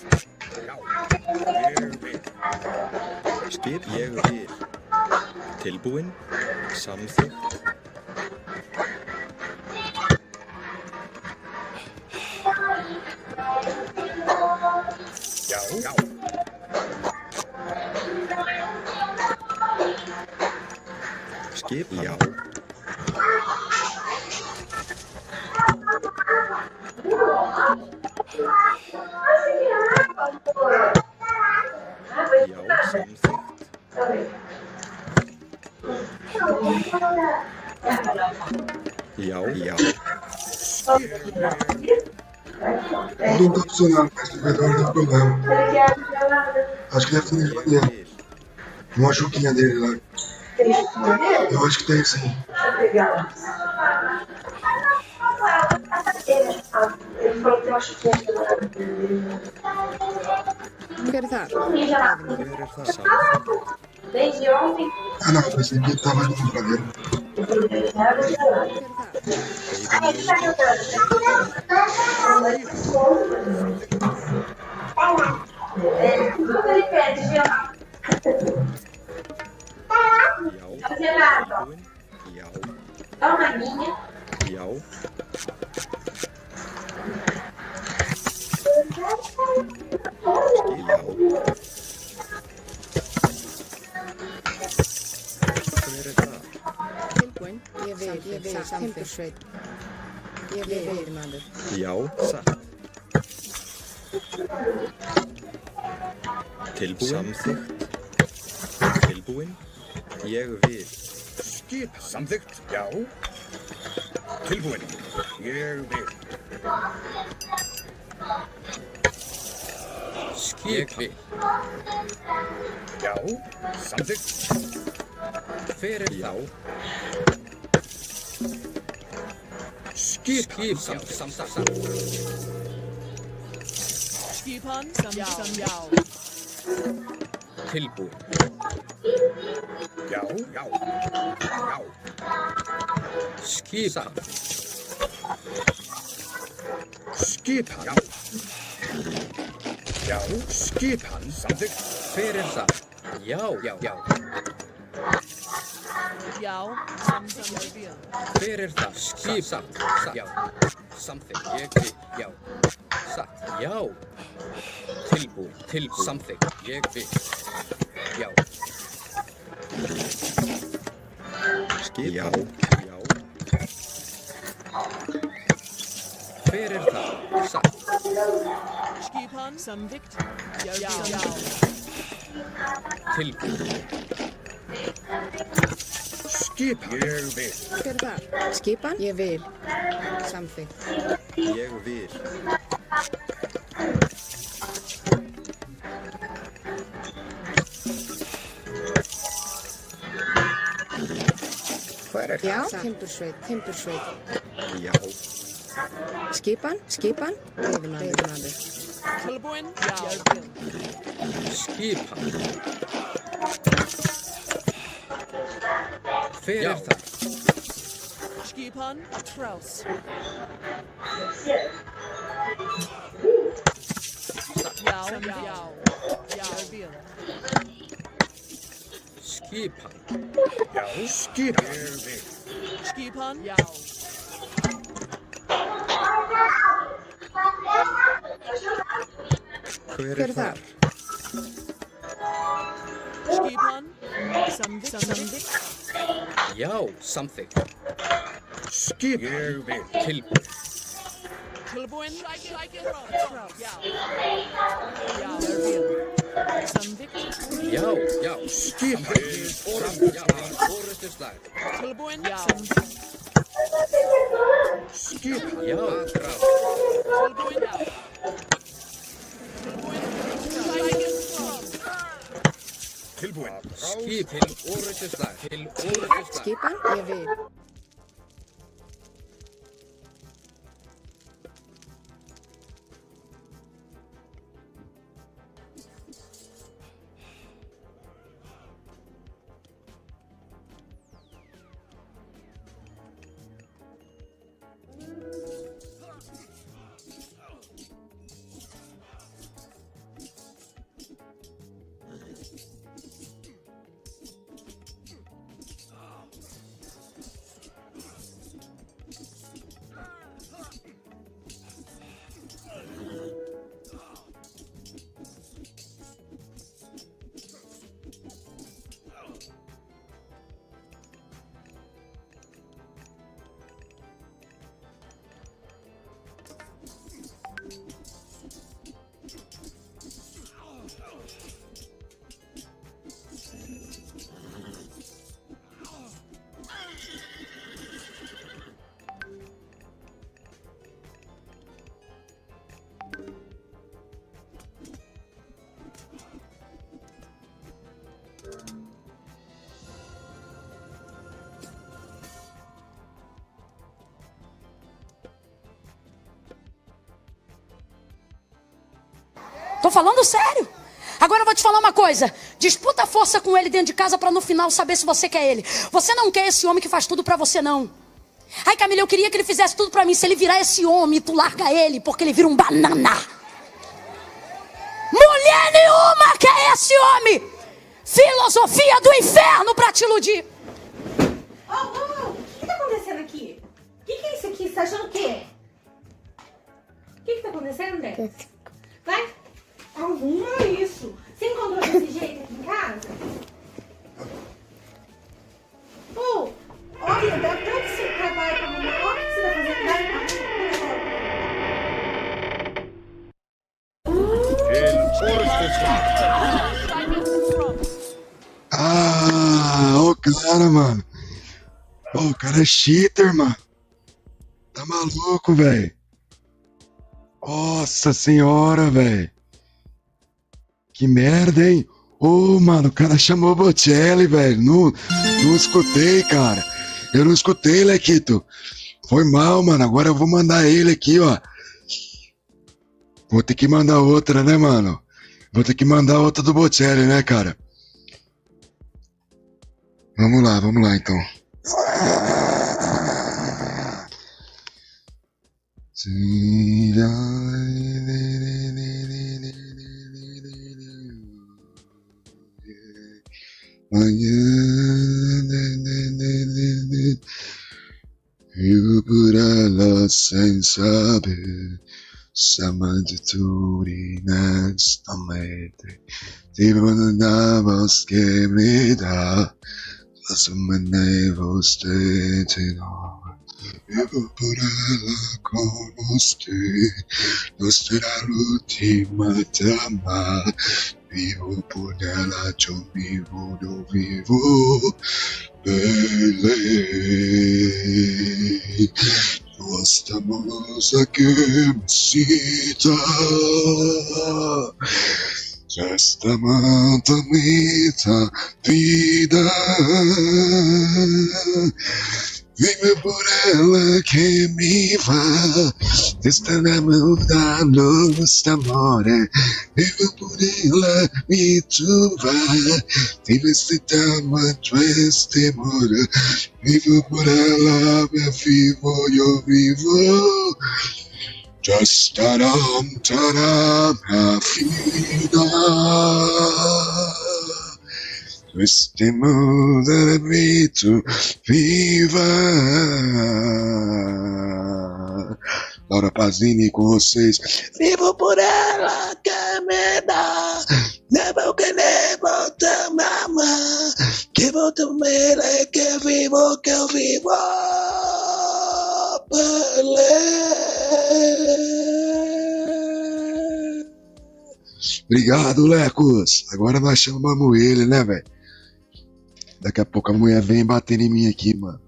Skip ég vil. Tilbúin. Samþykkt. Já, já. Skip já. Já, samþykkt. Já, já. Não tá funcionando, mas vai dar um problema. Acho que deve ter nele. Uma chuquinha dele lá. Eu acho que tem sim. Ele falou que tem uma chuquinha Hver það? Hver það samþykkt? Desde ontem. Ah não, pensei que tava indo pra dentro. Tudo ele pede, viu? Já. Fazer nada. Já. Dá uma linha. Já. Já. Hver það? Tilbúin. Ég vil, timbursveit. Ég vil, maður. Já, satt. Tilbúin. Samþykkt. Tilbúin. Ég vil. Skip samþykkt. Já. Tilbúin. Ég vil. Skip vil. Já. Samþykkt. Hver Já. Skip samþykkt. Skipan, já. Tilbúin. Já, já. Já. Skipan. Skipan. Já. Já. Skipan samþykkt. Hver það? Já. Já, samþykkt. Hver það? Skip satt. Já. Samþykkt. Ég vil. Já. Satt. Já. Tilbúin. Samþykkt. Ég vil. Já. Skip. Já. Já. Hver það? Satt. Skipan, samþykkt. Já. Tilbúin. Skip. Ég vil. Hver það? Skipan? Ég vil. Samþykkt. Ég vil. Hver er Já, það? timbursveit. Já. Skipan? Veiðimaður. Tilbúin, já. Skipan. Hver það? Skipan, trás. Já, vil. Skipan. Já. Skip. Ég vil. Skipan, já. Hver það? Skipan, samþykkt. Já, samþykkt. Skip. Ég vil. Tilbúin. Tilbúin, trás. Já, vil. Samþykkt. Já. Skip. Orustuslag. Tilbúin, já. Skip. Já, trás. Tilbúin, já. Tilbúin. Skip til orustuslag. Skipan? Ég vil. Tô falando sério. Agora eu vou te falar uma coisa. Disputa a força com ele dentro de casa pra no final saber se você quer ele. Você não quer esse homem que faz tudo pra você, não. Ai, Camila, eu queria que ele fizesse tudo pra mim. Se ele virar esse homem, tu larga ele, porque ele vira um banana. Mulher nenhuma quer esse homem. Filosofia do inferno pra te iludir. O que tá acontecendo aqui? O que é isso aqui? Você tá achando o quê? O que tá acontecendo, André? Vai. Arruma isso. Você encontrou desse jeito aqui em casa? Olha, dá tanto esse trabalho pra mamãe. Olha o que você tá fazendo. Ah, o cara, mano. O cara é cheater, mano. Tá maluco, velho. Nossa senhora, velho. Que merda, hein? Ô, mano, o cara chamou o Bocelli, velho. Não escutei, cara. Eu não escutei, Lequito. Foi mal, mano. Agora eu vou mandar ele aqui, ó. Vou ter que mandar outra, né, mano? Vou ter que mandar outra do Bocelli, né, cara? Vamos lá, então. Eu por ela sem saber, chamando tudo inastamente, te mandamos que me dá, faço maneira você de novo. Eu vou por ela com você, não será a última de amar. Vivo por ela, eu vivo, eu vivo. Bele, esta que me cita, esta mantamita vida. Vive por ela que me va, esta mudando este amore. Vivo por ela me tu va, vive este tanto este amor. Vivo por ela, eu vivo. Just taram, minha vida. Este mundo é muito viva. Laura Pazini com vocês. Vivo por ela que me dá, leva o que leva te mama, que vou temer que vivo, que eu vivo. Obrigado, Lecos. Agora nós chamamos ele, né, velho? Daqui a pouco a mulher vem bater em mim aqui, mano.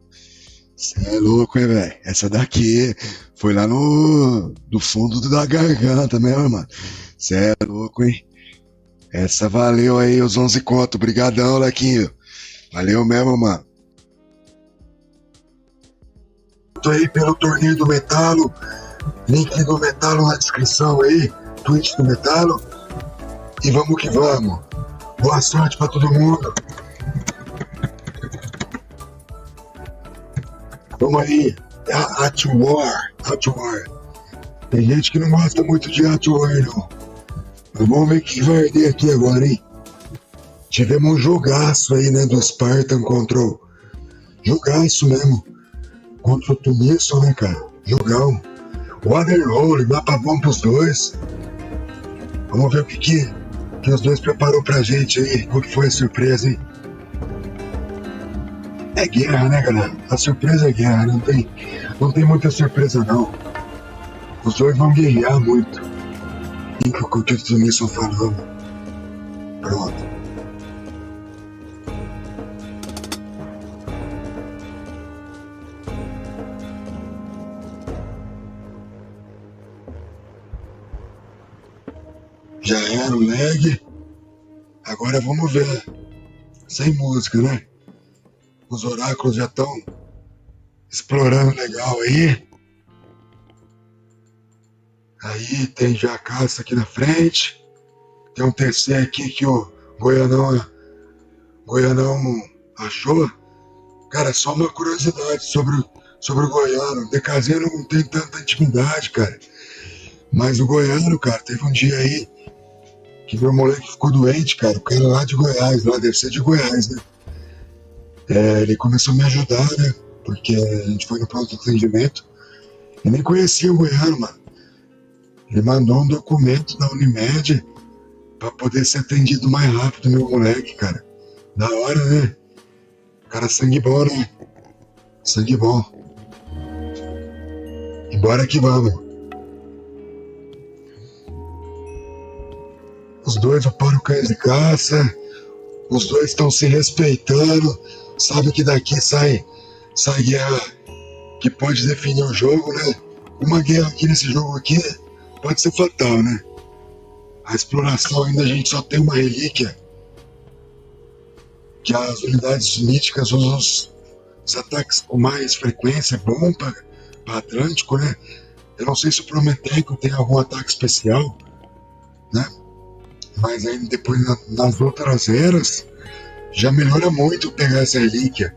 Cê é louco, hein, velho? Essa daqui foi lá no fundo da garganta mesmo, mano. Cê é louco, hein? Essa valeu aí, os 11 conto. Obrigadão, Lequinho. Valeu mesmo, mano. Tô aí pelo torneio do Metalo. Link do Metalo na descrição aí. Twitch do Metalo. E vamos que vamos. Boa sorte pra todo mundo. Vamos aí, At War. Tem gente que não gosta muito de At War, não. Mas vamos ver o que vai arder aqui agora, hein? Tivemos um jogaço aí, né, do Spartan contra o... Jogaço mesmo. Contra o Tumisso, né, cara? Jogão. Waterhole, mapa bom pros dois. Vamos ver o que os dois preparou pra gente aí. Qual que foi a surpresa, hein? É guerra, né, galera? A surpresa é guerra, não tem muita surpresa, não. Os dois vão guerrear muito. O que o Tumisso falou. Pronto. Já era o lag. Agora vamos ver. Sem música, né? Os oráculos já estão explorando legal aí. Aí tem já a caça aqui na frente. Tem um TC aqui que o Goianão achou. Cara, só uma curiosidade sobre o Goiano. O DKzinho não tem tanta intimidade, cara. Mas o Goiano, cara, teve um dia aí que meu moleque ficou doente, cara. O cara lá de Goiás, lá deve ser de Goiás, né? Ele começou a me ajudar, né? Porque a gente foi no pronto atendimento. Eu nem conhecia o Goiano, mano. Ele mandou um documento da Unimed pra poder ser atendido mais rápido, meu moleque, cara. Da hora, né? Cara, sangue bom, né? Sangue bom. E bora que vamos. Os dois operam cães de caça. Os dois estão se respeitando. Sabe que daqui sai guerra que pode definir o jogo, né? Uma guerra aqui nesse jogo aqui pode ser fatal, né? A exploração ainda a gente só tem uma relíquia. Que as unidades míticas usam os ataques com mais frequência, é bom para Atlântico, né? Eu não sei se o Prometeico tem algum ataque especial, né? Mas aí depois nas outras eras já melhora muito pegar essa relíquia.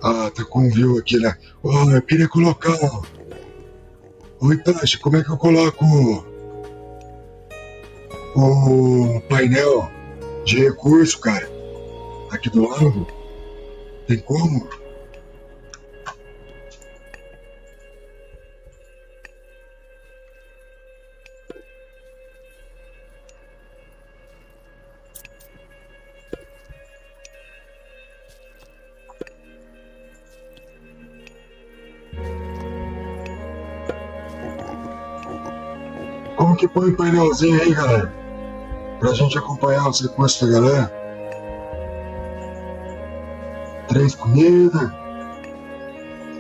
Ah, tá com um view aqui, né? Oh, eu queria colocar. Oi, Tashi, como é que eu coloco o painel de recurso, cara? Aqui do lado? Tem como? Como que põe o painelzinho aí, galera? Pra gente acompanhar os recursos da galera. 3 comidas.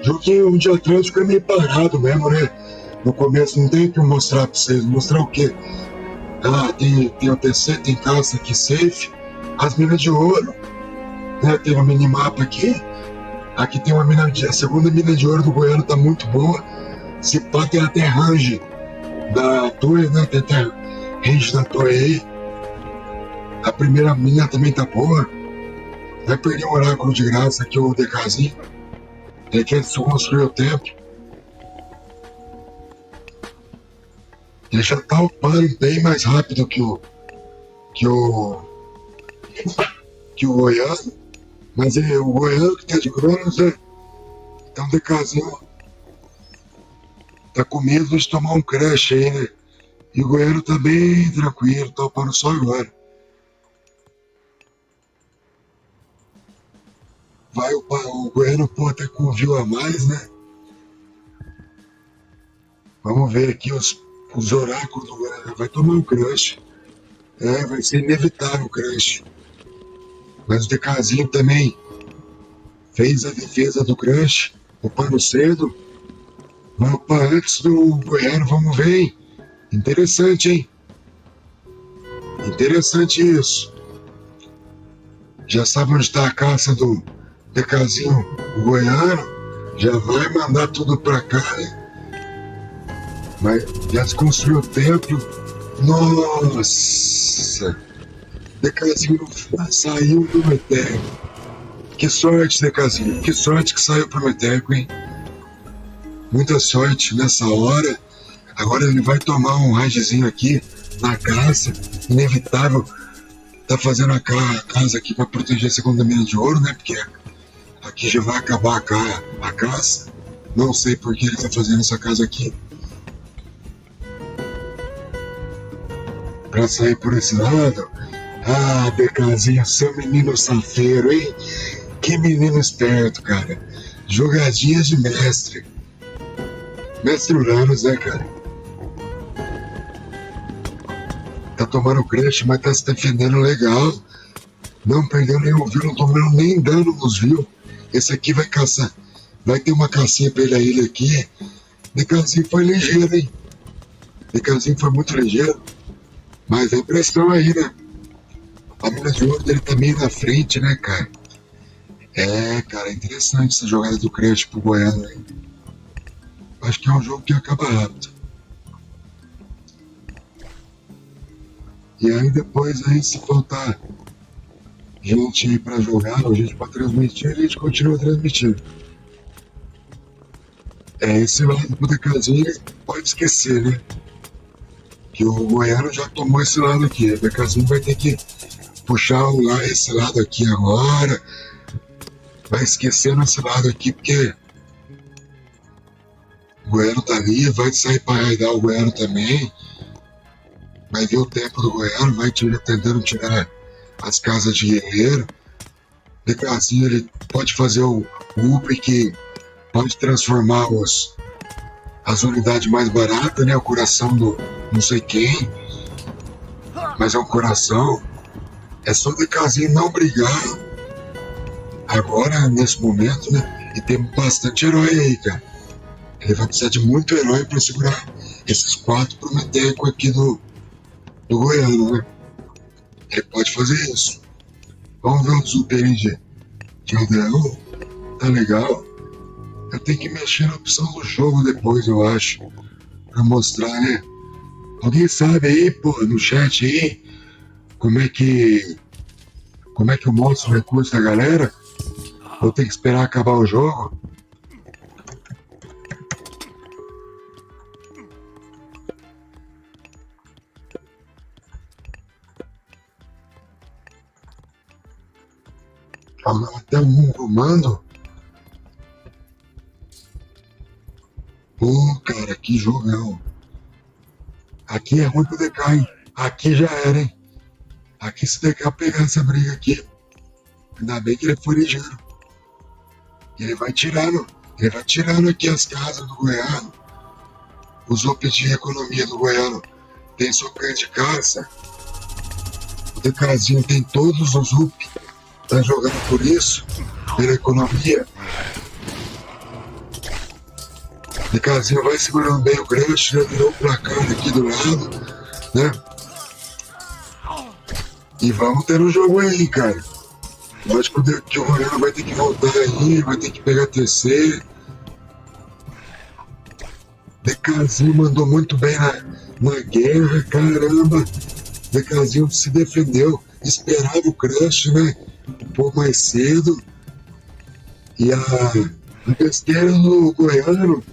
Joguinho de Atlântico é meio parado mesmo, né? No começo não tem o que mostrar pra vocês. Mostrar o quê? Ah, tem o TC, tem caça aqui, safe. As minas de ouro. Né? Tem um minimapa aqui. Aqui tem uma mina de... A segunda mina de ouro do Goiano tá muito boa. Se pá, tem até range da torre, né? Tem até range da torre aí. A primeira mina também tá boa. Vai perder um oráculo de graça aqui, o DKzinho. Ele quer construir o templo. Ele já tá upando bem mais rápido que o Goiano. Mas é o Goiano que tá de Cronos, né? Então o DKzinho tá com medo de tomar um crash aí, né? E o Goiano tá bem tranquilo, tá upando só agora. Vai o Goiano pô até com view a mais, né? Vamos ver aqui os oráculos do Goiano. Vai tomar um crush. Vai ser inevitável o crush. Mas o DKzinho também fez a defesa do crush, upando cedo. Vai upar antes do Goiano, vamos ver, hein? Interessante, hein? Interessante isso. Já sabe onde está a caça do DKzinho, o Goiano? Já vai mandar tudo pra cá, né? Mas já desconstruiu o templo. Nossa! DKzinho saiu do Meteco. Que sorte, DKzinho. Que sorte que saiu pro Meteco, hein? Muita sorte nessa hora. Agora ele vai tomar um raidzinho aqui na caça. Inevitável. Tá fazendo a casa aqui pra proteger a segunda mina de ouro, né? Porque aqui já vai acabar a caça. Não sei por que ele tá fazendo essa casa aqui. Pra sair por esse lado. Ah, DKzinho, seu menino safeiro, hein? Que menino esperto, cara. Jogadinhas de mestre. Mestre Uranus, né, cara? Tá tomando crush, mas tá se defendendo legal. Não perdeu nenhum view, não tomando nem dano nos views. Esse aqui vai caçar. Vai ter uma cacinha pra ele aqui. DKzinho foi ligeiro, hein? DKzinho foi muito ligeiro. Mas a impressão aí, né? A mina de ouro dele tá meio na frente, né, cara? Cara, é interessante essa jogada do crush pro Goiano, hein? Acho que é um jogo que acaba rápido. E aí depois aí se faltar gente aí pra jogar, ou gente pra transmitir, a gente continua transmitindo. Esse lado do DKzinho pode esquecer, né? Que o Goiano já tomou esse lado aqui. O DKzinho vai ter que puxar esse lado aqui agora. Vai esquecendo esse lado aqui, porque o Goiano tá ali, vai sair pra raidar o Goiano também. Vai ver o tempo do Goiano, vai tentando tirar as casas de guerreiro. O DKzinho ele pode fazer o up que pode transformar as unidades mais baratas, né? O coração do não sei quem. Mas é um coração. É só o DKzinho não brigar. Agora, nesse momento, né? E tem bastante herói aí, cara. Ele vai precisar de muito herói pra segurar esses 4 prometecos aqui do Goiano, né? Ele pode fazer isso. Vamos ver o Zup aí de Aldeão. Tá legal. Eu tenho que mexer na opção do jogo depois, eu acho. Pra mostrar, né? Alguém sabe aí, pô, no chat aí, como é que eu mostro o recurso da galera? Ou tem que esperar acabar o jogo? Até um comando. Pô, cara, que jogão. Aqui é ruim pro DK, hein? Aqui já era, hein? Aqui se o DK pegar essa briga aqui, ainda bem que ele foi ligeiro. E ele vai tirando aqui as casas do Goiano. Os UPs de economia do Goiano tem sua ganho de caça. O DKzinho tem todos os UPs. Tá jogando por isso, pela economia. O DKzinho vai segurando bem o Crush, já virou o placar aqui do lado, né? E vamos ter um jogo aí, cara. Lógico que o Goiano vai ter que voltar aí, vai ter que pegar TC. DKzinho mandou muito bem na guerra, caramba. DKzinho se defendeu, esperava o Crush, né? Um pouco mais cedo. E a besteira do Goiano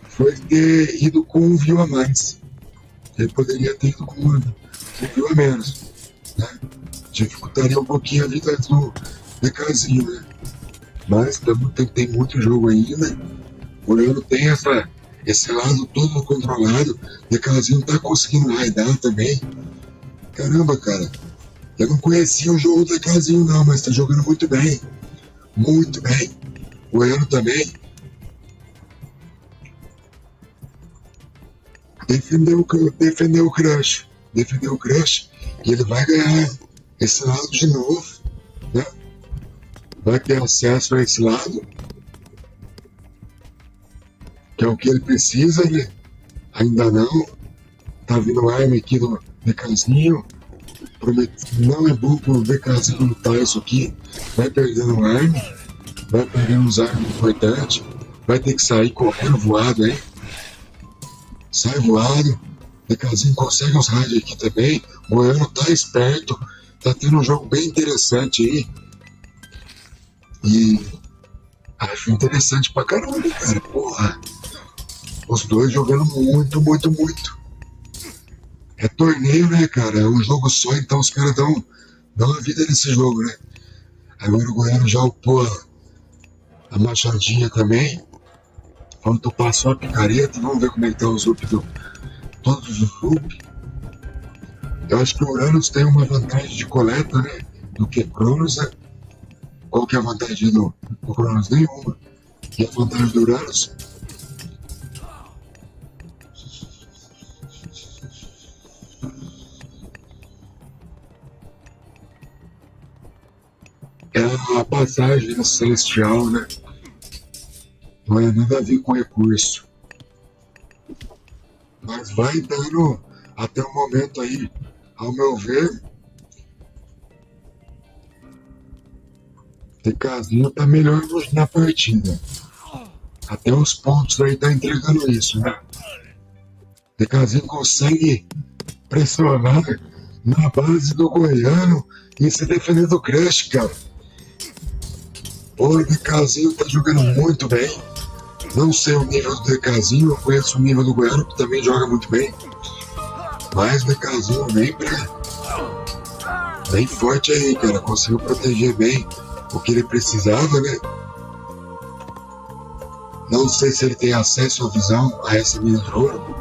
foi ter ido com um view a mais. Ele poderia ter ido com um view a menos, né? Dificultaria um pouquinho a vida do DKzinho, né? Mas tem muito jogo ainda. O Goiano tem esse lado todo controlado. O DKzinho tá conseguindo raidar também. Caramba, cara. Eu não conhecia o jogo do DKzinho não, mas tá jogando muito bem. Muito bem. O Goiano também. Defendeu o Crush. Defendeu o Crush. E ele vai ganhar esse lado de novo, né? Vai ter acesso a esse lado. Que é o que ele precisa, né? Ainda não. Tá vindo arma aqui do DKzinho. Não é bom pro DKzinho lutar isso aqui. Vai perdendo arma. Vai perdendo os armas importantes. Vai ter que sair correndo voado, hein? Sai voado. DKzinho consegue os rádios aqui também. O Goiano tá esperto. Tá tendo um jogo bem interessante aí. E acho interessante pra caramba, cara. Porra. Os dois jogando muito, muito, muito. É torneio, né, cara? É um jogo só, então os caras dão a vida nesse jogo, né? Agora o Goiano já upou a machadinha também. Falta upar só a picareta. Vamos ver como é que tá os up todos os up. Eu acho que o Uranus tem uma vantagem de coleta, né? Do que Cronos, né? Qual que é a vantagem do Cronos? Nenhuma. E a vantagem do Uranus? É a passagem celestial, né? Não é nada a ver com recurso. Mas vai dando até o momento aí, ao meu ver, DKzinho tá melhor na partida. Até os pontos aí tá entregando isso, né? DKzinho consegue pressionar na base do Goiano e se defender do Crush, cara. O DKzinho tá jogando muito bem. Não sei o nível do DKzinho, eu conheço o nível do Goiano, que também joga muito bem. Mas o DKzinho bem forte aí, cara. Conseguiu proteger bem o que ele precisava, né? Não sei se ele tem acesso à visão a essa mina de ouro.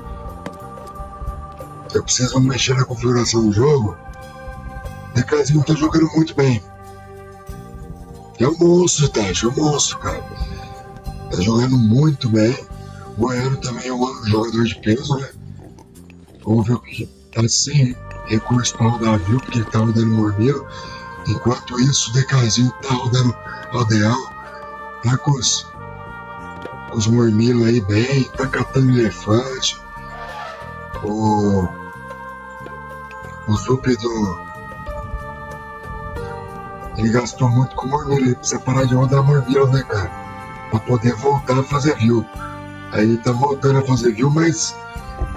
Eu preciso mexer na configuração do jogo. O DKzinho tá jogando muito bem. É um monstro, Tacho, é um monstro, cara. Tá jogando muito bem. O Goiano também é um jogador de peso, né? Vamos ver o que tá sem recurso pra rodar a Viu, porque ele tá rodando Mormilo. Enquanto isso, o DKzinho tá rodando Aldeal. Tá com os Mormilos aí bem, tá catando elefante. O Zup ele gastou muito com Mormilo, ele precisa parar de rodar Mormilo, né, cara? Pra poder voltar a fazer Viu. Aí ele tá voltando a fazer Viu, mas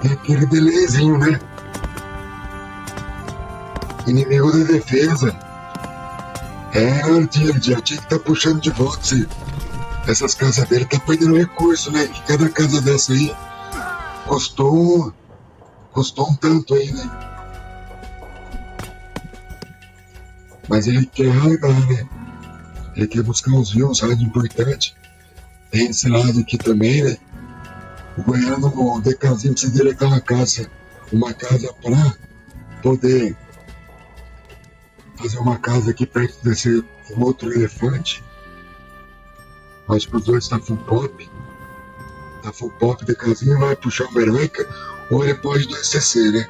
tem aquele delayzinho, né? Inimigo da defesa. Ele já tinha que tá puxando de volta essas casas dele, tá perdendo recurso, né? Que cada casa dessa aí custou um tanto aí, né? Mas ele quer raidar, né? Ele quer buscar uns views, raid importante. Tem esse lado aqui também, né? O Goiano, o DKzinho precisa deletar uma casa pra poder fazer uma casa aqui perto desse outro elefante. Acho que os dois tá full pop. Tá full pop, o DKzinho vai puxar uma heróica ou ele pode 2CC, né?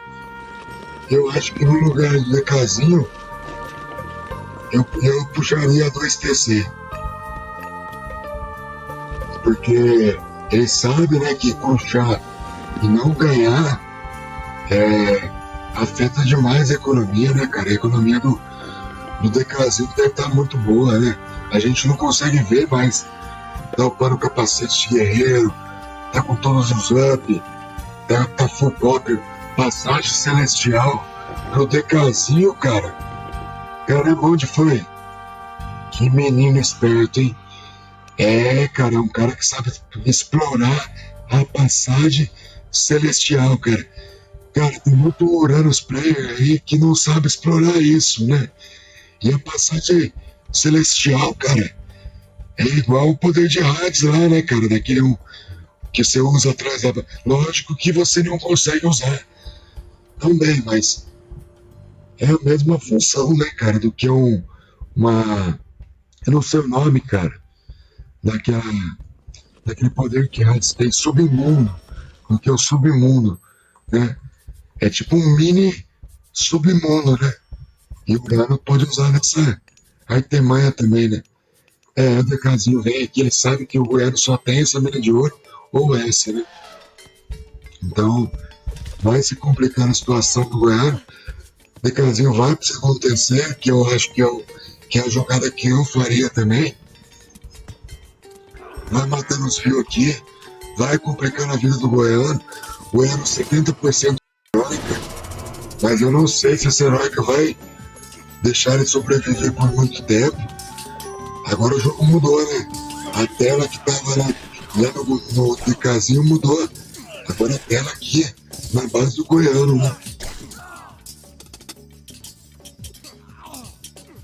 Eu acho que no lugar do DKzinho eu puxaria 2TC. Porque ele sabe, né, que puxar e não ganhar afeta demais a economia, né, cara? A economia do DKzinho deve estar muito boa, né? A gente não consegue ver, mas tá upando o capacete de guerreiro, tá com todos os up, tá full pop, passagem celestial pro DKzinho, cara. Caramba, onde foi? Que menino esperto, hein? Cara, é um cara que sabe explorar a passagem celestial, cara. Cara, tem muito Uranus player aí que não sabe explorar isso, né? E a passagem celestial, cara, é igual o poder de Hades lá, né, cara? Daquele que você usa atrás da... Lógico que você não consegue usar também, mas é a mesma função, né, cara, do que uma... Eu não sei o nome, cara, daquele poder que Hades tem, submundo, do que é o submundo, né? É tipo um mini submundo, né? E o Urano pode usar nessa artemanha também, né? O DKzinho vem aqui, ele sabe que o Goiano só tem essa mina de ouro ou essa, né? Então, vai se complicar a situação do Goiano. O DKzinho vai pro segundo TC, que eu acho que é a jogada que eu faria também. Vai matando os fios aqui, vai complicando a vida do Goiano. O Goiano 70% heróica, mas eu não sei se essa heróica vai deixar ele sobreviver por muito tempo. Agora o jogo mudou, né? A tela que tava lá no DKzinho mudou. Agora a tela aqui, na base do Goiano, né?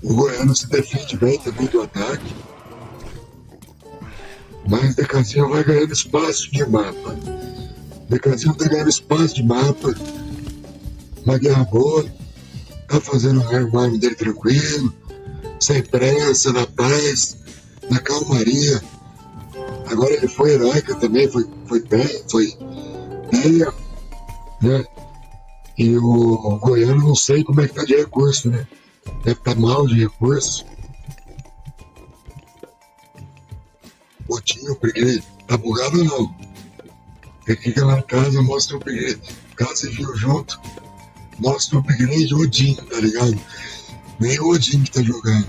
O Goiano se defende bem também do ataque. Mas o DKzinho vai ganhando espaço de mapa. O DKzinho tá ganhando espaço de mapa. Uma guerra boa. Tá fazendo o armário dele tranquilo. Sem pressa, na paz, na calmaria. Agora ele foi heróica também, foi bem, né? E o Goiano não sei como é que tá de recurso, né? Deve estar mal de recurso. Botinho, o upgrade, tá bugado ou não? Fica lá em casa, mostra o upgrade. Caso viu junto, mostra o upgrade Odin, tá ligado? Nem o Odin que tá jogando.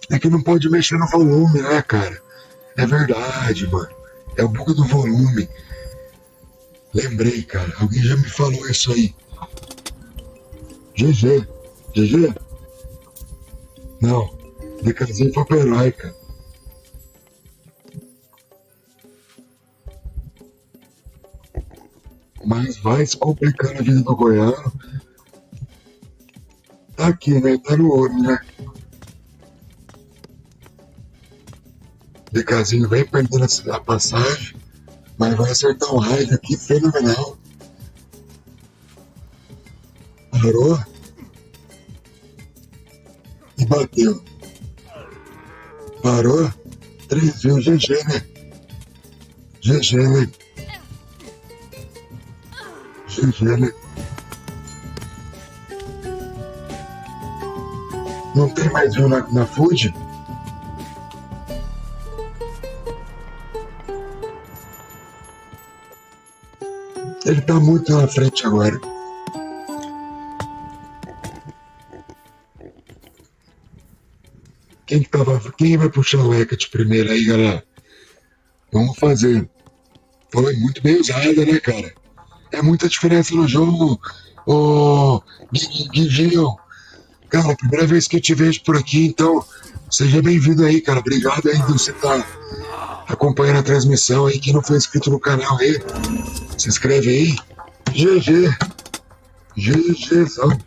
É que não pode mexer no volume, né, cara? É verdade, mano. É o bug do volume. Lembrei, cara. Alguém já me falou isso aí. GG. GG? Não. DKzinho foi pro herói, cara. Mas vai se complicando a vida do goiano. Tá aqui, né? Tá no ouro, né? DKzinho vem perdendo a passagem, mas vai acertar um raio aqui fenomenal. Parou. E bateu. Parou. 3 viu, GG, né? GG, né? GG, né? Não tem mais viu na Fuji? Ele tá muito na frente agora. Quem vai puxar o Hecate primeiro aí, galera? Vamos fazer. Foi muito bem usada, né, cara? É muita diferença no jogo. Ô, Guiguinho. Cara, primeira vez que eu te vejo por aqui, então seja bem-vindo aí, cara. Obrigado aí por você estar acompanhando a transmissão aí. Quem não foi inscrito no canal aí, se inscreve aí. GG. GGzão.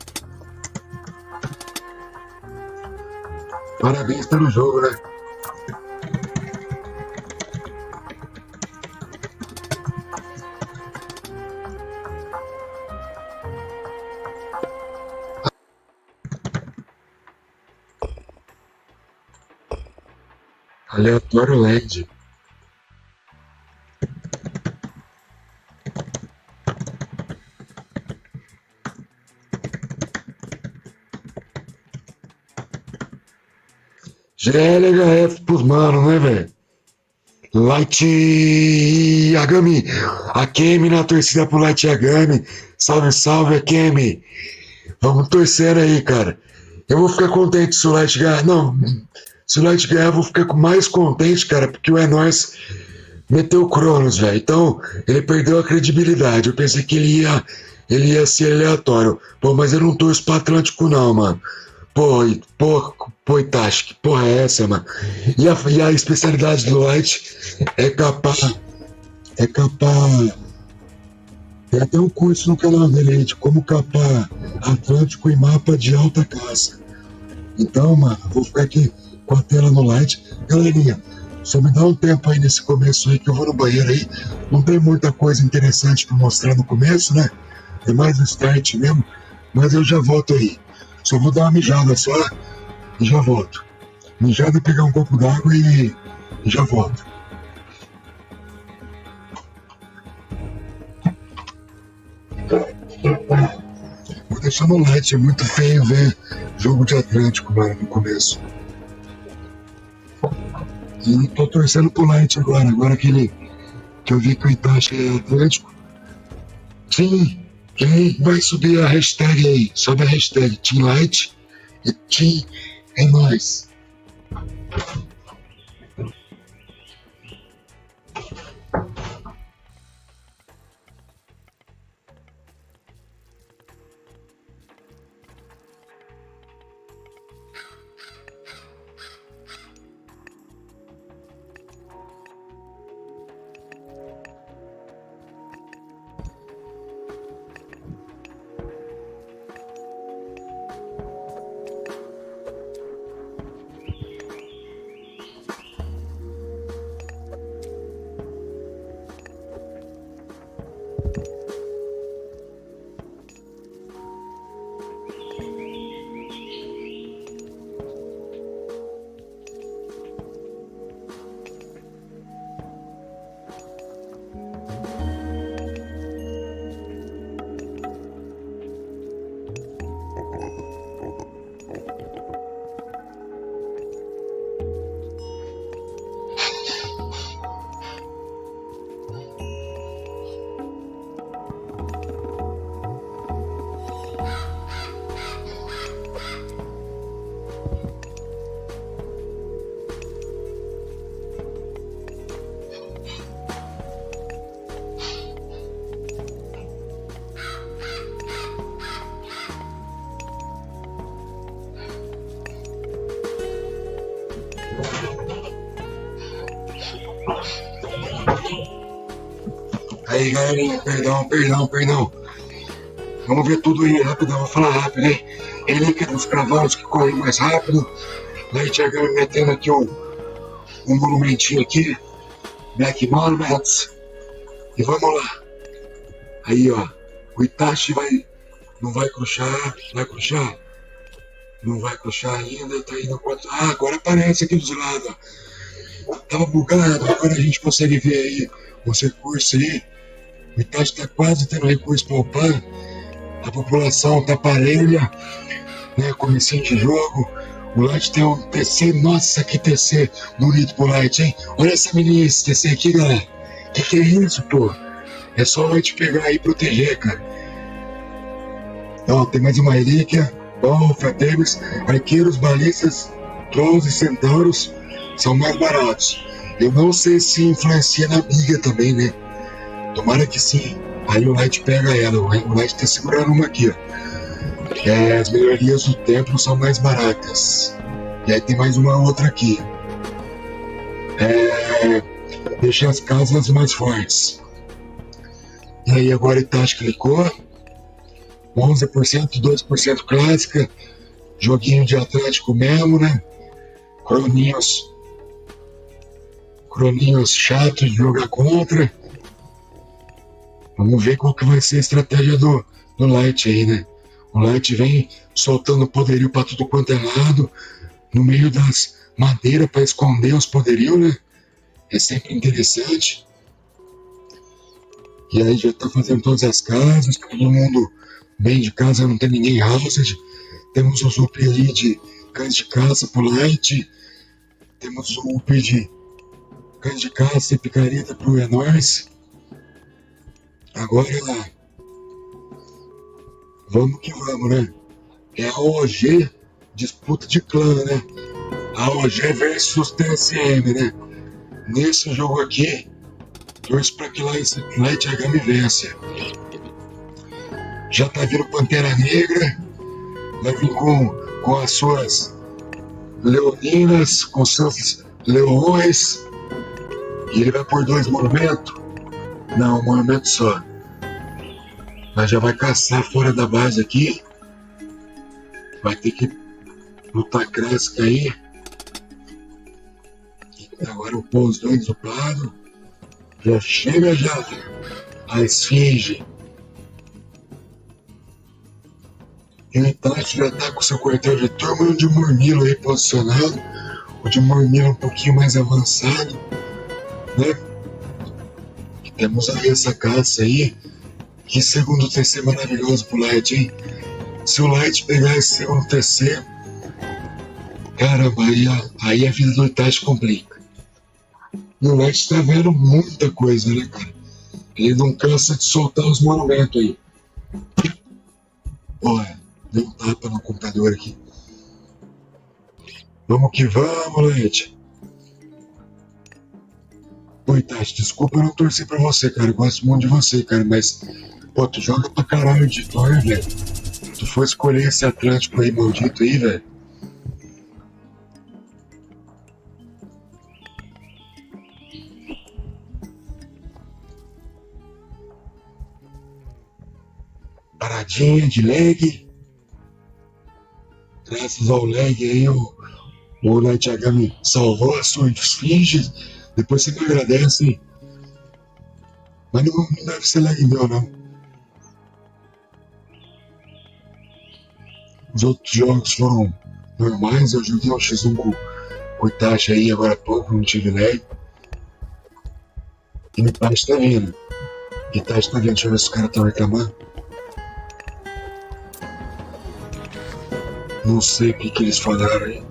Parabéns pelo jogo, né? Aleatório LED. GLHF pros mano, né, velho? Light Yagami. Akemi na torcida pro Light Yagami. Salve, salve, Akemi. Vamos torcer aí, cara. Eu vou ficar contente se o Light ganhar. Não, se o Light ganhar, eu vou ficar mais contente, cara, porque o Enorse meteu o Cronos, velho. Então, ele perdeu a credibilidade. Eu pensei que ele ia ser aleatório. Pô, mas eu não torço pro Atlântico, não, mano. Pô, Itachi, que porra é essa, mano? E a especialidade do Light é capar. Tem até um curso no canal dele aí de como capar Atlântico em mapa de alta caça. Então, mano, vou ficar aqui com a tela no Light. Galerinha, só me dá um tempo aí nesse começo aí que eu vou no banheiro aí. Não tem muita coisa interessante pra mostrar no começo, né? É mais o start mesmo. Mas eu já volto aí. Só vou dar uma mijada só e já volto. Mijada, pegar um copo d'água e já volto. Vou deixar no Light, é muito feio ver jogo de Atlântico, mano, no começo. E tô torcendo pro Light agora que eu vi que o Itachi é Atlântico. Sim, quem vai subir a hashtag aí? Sobe a hashtag Team Light e Team é nóis. Aí, galerinha, perdão. Vamos ver tudo aí rapidão, vou falar rápido, hein? Relíquia dos cavalos que correm mais rápido. Light Yagami metendo aqui um monumentinho aqui. Black Monuments. E vamos lá. Aí, ó. O Itachi não vai cruxar. Vai cruxar? Não vai cruxar ainda. Tá indo quanto. Ah, agora aparece aqui dos lados, ó. Tava bugado. Agora a gente consegue ver aí os recursos aí. O Itachi tá quase tendo recurso pra upar. A população tá parelha, né? Comecinho de jogo. O Light tem um TC. Nossa, que TC bonito pro Light, hein? Olha essa menina, esse TC aqui, galera. Que é isso, pô? É só o Light pegar aí e proteger, cara. Ó, tem mais uma relíquia. Bom, Fraternos, arqueiros, balistas, trolls e centauros são mais baratos. Eu não sei se influencia na briga também, né? Tomara que sim. Aí o Light pega ela. O Light tá segurando uma aqui, ó. As melhorias do templo são mais baratas. E aí tem mais uma outra aqui. Deixa as casas mais fortes. E aí agora Itachi clicou. 11%, 2% clássica. Joguinho de Atlético mesmo, né? Croninhos chato de jogar contra. Vamos ver qual que vai ser a estratégia do Light aí, né? O Light vem soltando poderio pra tudo quanto é lado, no meio das madeiras pra esconder os poderios, né? É sempre interessante. E aí já tá fazendo todas as casas, todo mundo bem de casa, não tem ninguém housed. Temos os UP aí de cães de caça pro Light. Temos o UP de cães de caça e picareta pro Enorce. Agora, vamos que vamos, né? É a OG, disputa de clã, né? A OG versus TSM, né? Nesse jogo aqui, torço pra que Light Yagami vença. Já tá vindo Pantera Negra, vai vir com as suas leoninas, com seus leões, e ele vai por 2 monumentos. Não, um monumento só. Mas já vai caçar fora da base aqui. Vai ter que lutar clássica aí. E agora o pôs 2 do lado. Já chega já a esfinge. E o Itachi já tá com seu quartel de turma e o de Murmilo aí posicionado. O de Murmilo um pouquinho mais avançado, né? Temos aí essa caça aí. Que segundo TC maravilhoso pro Light, hein? Se o Light pegar esse segundo TC, caramba, aí a vida do Itachi complica. E o Light tá vendo muita coisa, né, cara? Ele não cansa de soltar os monumentos aí. Olha, deu um tapa no computador aqui. Vamos que vamos, Light. Oi, Tati, desculpa eu não torcer pra você, cara. Eu gosto muito de você, cara, mas... Pô, tu joga pra caralho de Thor, velho. Tu foi escolher esse Atlântico aí, maldito aí, velho. Paradinha de lag. Graças ao lag aí, o Light Yagami salvou a sua esfinge. Depois você me agradece, hein? Mas não deve ser lag meu, não. Os outros jogos foram normais. Eu joguei o X1 com o Itachi aí agora há pouco, não tive lag. E o Itachi tá vindo. Itachi tá vindo, deixa eu ver se os caras estão reclamando. Não sei o que eles falaram aí.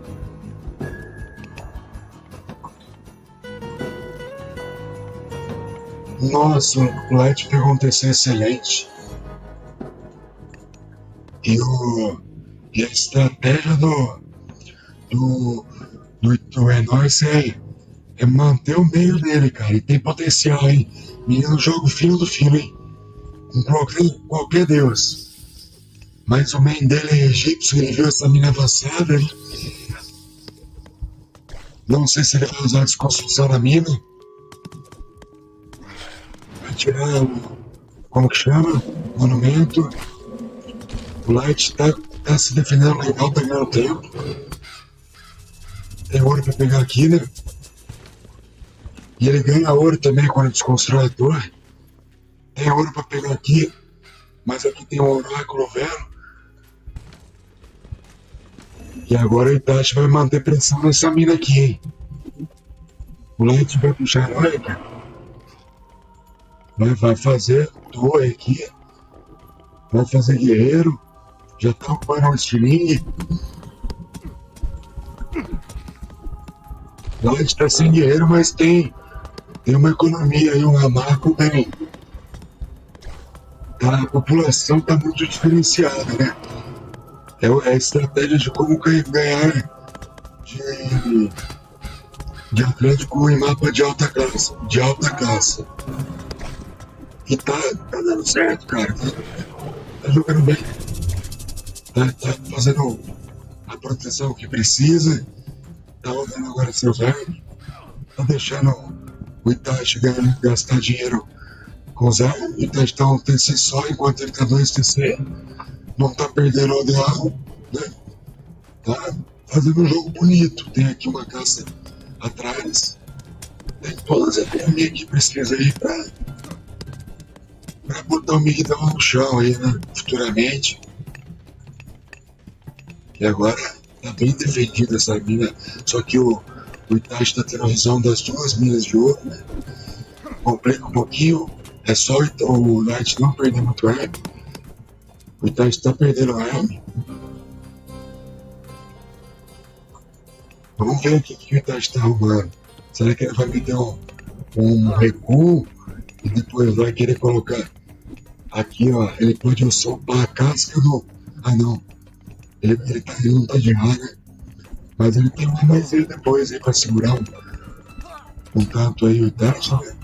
Nossa, o Light pegou um TC excelente. E a estratégia do Enorce é manter o meio dele, cara. Ele tem potencial, hein? Menino joga o fino do fino, hein? Com qualquer deus. Mas o main dele é egípcio, ele viu essa mina avançada, hein? Não sei se ele vai usar a desconstrução na mina. Vai tirar o... Como que chama? Monumento. O Light tá se defendendo legal, tá ganhando tempo. Tem ouro pra pegar aqui, né? E ele ganha ouro também quando desconstrói a torre. Tem ouro pra pegar aqui. Mas aqui tem um oráculo velho. E agora o Itachi vai manter pressão nessa mina aqui, hein? O Light vai puxar a heróica. Vai fazer torre aqui. Vai fazer guerreiro. Já tá ocupando um estilingue. Light tá sem guerreiro, mas tem uma economia aí, um Hamaku bem. A população tá muito diferenciada, né? É a estratégia de como ganhar de Atlético em mapa de alta classe. E tá dando certo, cara. Tá jogando bem. Tá fazendo a proteção que precisa. Tá rodando agora seus armas. Tá deixando o Itachi gastar dinheiro com os armas. O Itachi tá um TC só, enquanto ele tá 2 TC. Não tá perdendo o ideal, né? Tá fazendo um jogo bonito. Tem aqui uma caça atrás. Tem todas as economias que precisa aí pra botar o Migdal no chão aí, né? Futuramente. E agora tá bem defendida essa mina. Só que o Itachi tá tendo a visão das 2 minas de ouro, né? Complica um pouquinho. É só o Light não perder muito arma. O Itachi tá perdendo arma. Vamos ver o que o Itachi tá arrumando. Será que ele vai meter um recuo e depois vai querer colocar aqui, ó? Ele pode soltar a casca do... Ah, não. Ele não tá de rara. Mas ele tem mais ele depois aí pra segurar um tanto aí o Itachi, né?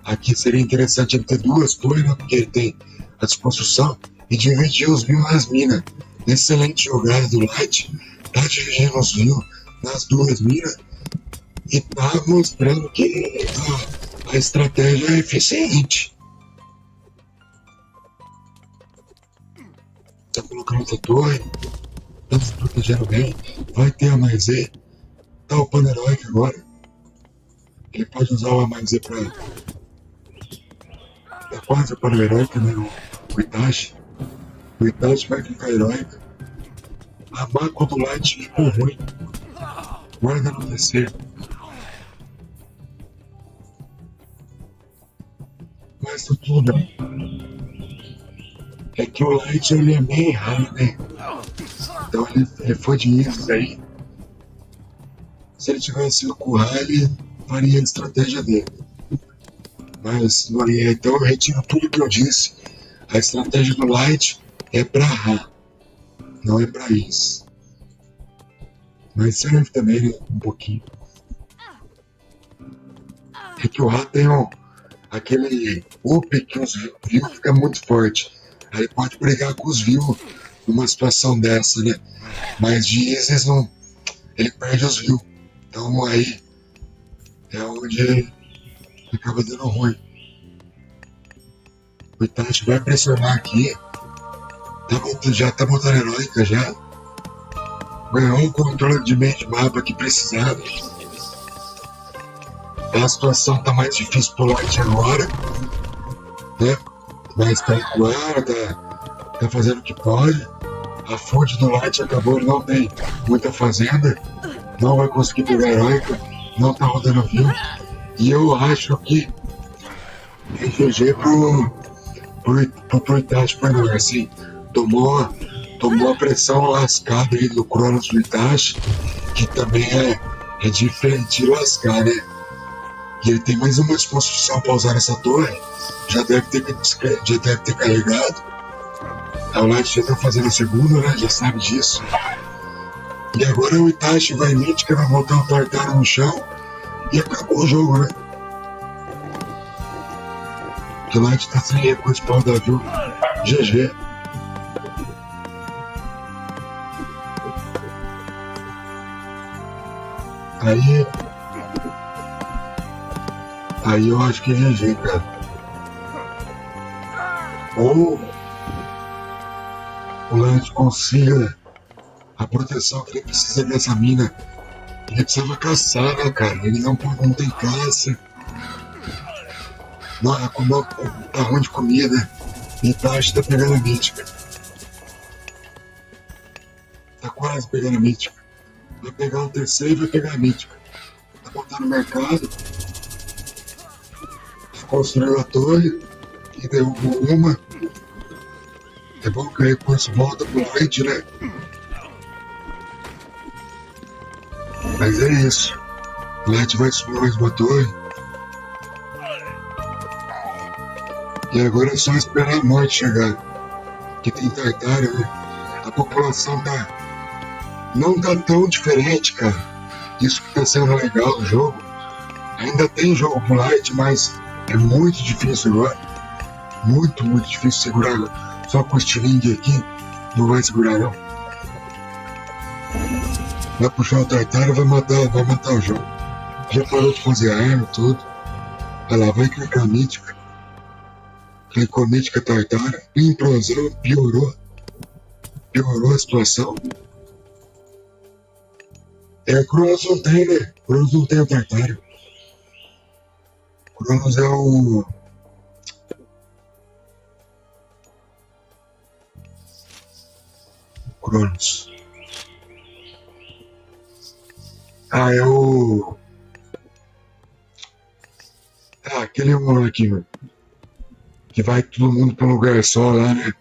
Aqui seria interessante ele ter 2 torres, né? Porque ele tem a desconstrução e dividir os views nas minas. Excelente jogada do Light. Tá dividindo os views nas 2 minas e tá mostrando que a estratégia é eficiente. Tá colocando outra torre. Tá se protegendo bem. Vai ter a mais E. Tá o Pano Heróico agora. Ele pode usar o A mais E pra... Tá quase o Pano Heróico, né? O Itachi. O Itachi vai ficar heróico. A Mako do Light ficou ruim. Guarda no DC. Mas tá tudo bem. É que o Light ele é meio errado, né? Então ele foi de Isis aí. Se ele tivesse o Kurra, ele faria a estratégia dele. Mas não é. Então eu retiro tudo que eu disse. A estratégia do Light é pra Ra, não é pra Isis. Mas serve também, né? Um pouquinho. É que o Ra tem aquele up que os views fica muito forte. Aí pode brigar com os views numa situação dessa, né? Mas de Isis não. Ele perde os views. Então aí é onde acaba dando ruim. O Itachi vai pressionar aqui. Já tá botando heróica já. Ganhou um controle de meio de mapa que precisava. A situação tá mais difícil pro Light agora, né? Mas tá recuando, tá fazendo o que pode. A fonte do Light acabou, ele não tem muita fazenda. Não vai conseguir pegar heróica. Não tá rodando view. E eu acho que é GG pro Itachi Pano, assim. Tomou a pressão lascada aí do Cronos do Itachi, que também é diferente de lascar, né? E ele tem mais uma disposição para usar essa torre, já deve ter carregado. A Light já tá fazendo a segunda, né? Já sabe disso. E agora o Itachi vai mítica, vai voltar o Tartaro no chão e acabou o jogo, né? O Light tá sem recurso para rodar, viu? GG. Aí Aí eu acho que é GG, cara. Ou o Light consiga a proteção que ele precisa dessa mina. Ele precisava caçar, né, cara? Ele não tem caça. Não, tá ruim de comida. E tá pegando a mítica. Tá quase pegando a mítica. Vai pegar o terceiro e vai pegar a mítica. Tá botando no mercado. Construiu a torre. E derrubou uma. É bom que o recurso volta pro frente, né? Mas é isso. O Light vai subir mais uma torre. E agora é só esperar a morte chegar. Que tem Tartária, né? A população não tá tão diferente, cara. Isso que tá sendo legal no jogo. Ainda tem jogo pro Light, mas é muito difícil agora. Muito difícil segurar. Só com o estilingue aqui, não vai segurar não. Vai puxar o Tartária, vai matar o jogo. Já parou de fazer arma, tudo. Olha lá, vai clicar mítica. Clicou mítica Tartária. Implosão, piorou a situação. Cronos não tem, né? Cronos não tem o Tartária. Cronos é o... Cronos. Ah, é o... aquele humor aqui, mano. Que vai todo mundo pra um lugar só lá, né?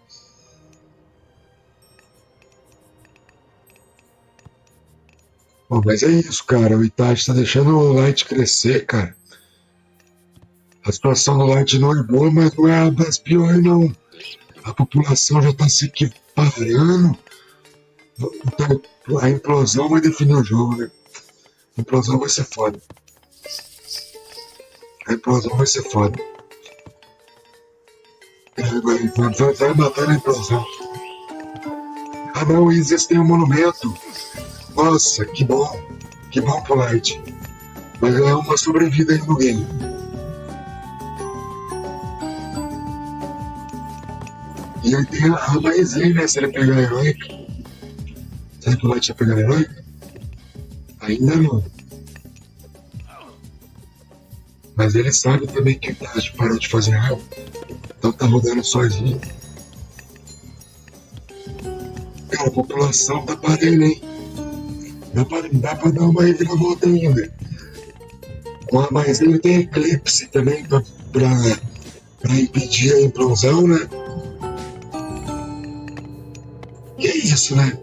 Bom, mas é isso, cara. O Itachi tá deixando o Light crescer, cara. A situação do Light não é boa, mas não é das piores, não. A população já tá se equiparando. Então, a implosão vai definir o jogo, né? A implosão vai ser foda. A implosão vai ser foda. Vai matar a implosão. Ah não, Isis tem um monumento. Nossa, que bom. Que bom pro Light. Vai ganhar uma sobrevida aí no game. E ele tem a maisinha, né? Se ele pegar a heróica. Será que o Light ia pegar a heróica? Ainda não. Mas ele sabe também que o Itachi parou de fazer arma. Então tá rodando sozinho. Cara, a população tá parelha, hein? Dá pra dar uma reviravolta ainda. Com a maisinha tem eclipse também pra impedir a implosão, né? E é isso, né?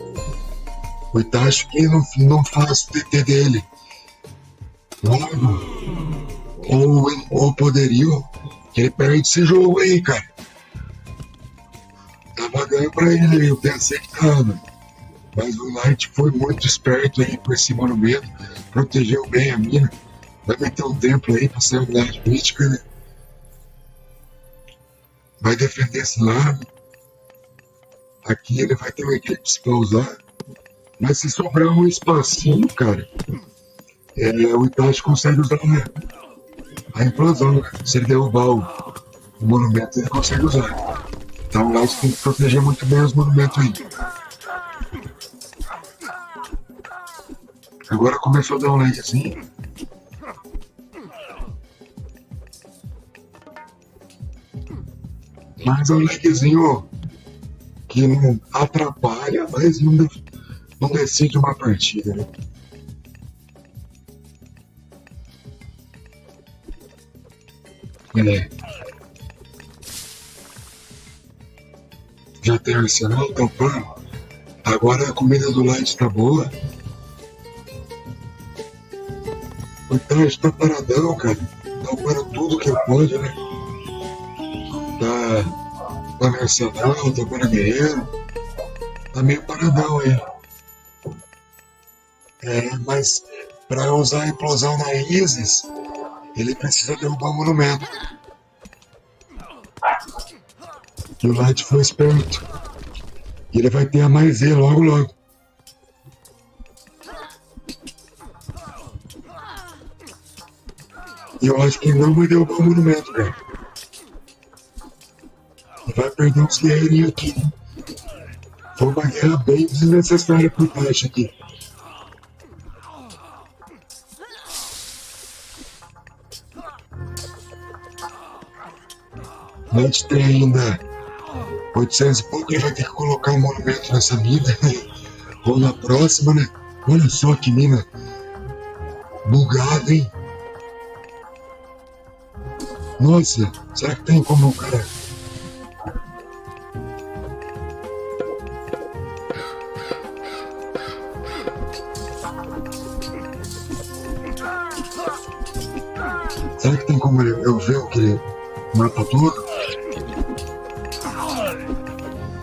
O Itachi que não faz o TT dele. Logo, ou poderio, que ele perde esse jogo aí, cara. Tava ganho pra ele, eu pensei que tava. Mas o Light foi muito esperto aí com esse monumento, protegeu bem a mina. Vai meter um templo aí pra ser uma unidade mítica, né? Vai defender esse lado. Aqui ele vai ter um eclipse pra usar. Mas se sobrar um espacinho, cara, o Itachi consegue usar a implosão. Se ele derrubar o monumento, ele consegue usar. Então o Light tem que proteger muito bem os monumentos aí. Agora começou a dar um lag assim. Mas é um lagzinho que não atrapalha, mas não decide uma partida, né? Já tem arsenal, tá pão. Agora a comida do Light tá boa. O Itachi tá paradão, cara. Tá ocupando tudo que pode, né? Tá mercenário, tá para guerreiro. Tá meio paradão aí. Mas pra usar a implosão na Isis, ele precisa derrubar o monumento. E o Light foi esperto. E ele vai ter a mais E logo. E eu acho que ele não vai derrubar o monumento, cara. Ele vai perder uns guerreirinhos aqui. Foi uma guerra bem desnecessária por baixo aqui. A gente tem ainda 800 e pouco, ele vai ter que colocar um monumento nessa mina. Ou na próxima, né? Olha só que mina bugada, hein? Nossa, será que tem como o cara... Será que tem como eu ver o que ele mata tudo?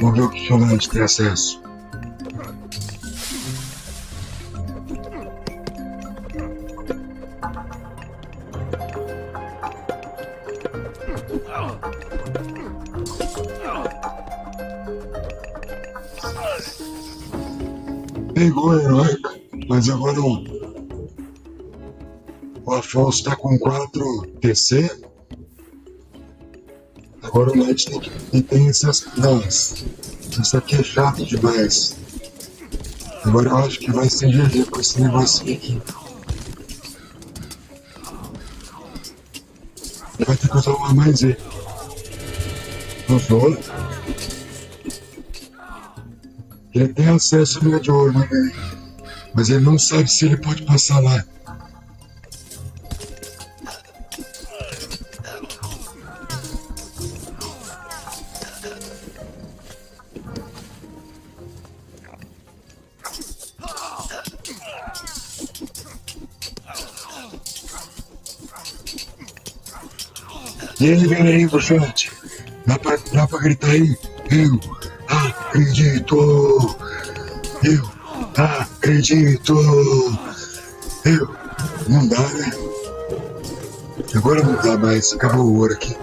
Vamos ver o que o Light tem acesso. Pegou a heróica, mas agora o Afonso tá com 4 TC. Agora o Light tem essas. Nossa, isso aqui é chato demais. Agora eu acho que vai ser GG com esse negocinho aqui. Ele vai ter que usar uma mais E. Usou. Ele tem acesso à Mina de Ouro, né? Mas ele não sabe se ele pode passar lá. E ele vem aí pro chat. Dá pra gritar aí. Eu acredito. Eu acredito. Não dá, né? Agora não dá mais. Acabou o ouro aqui.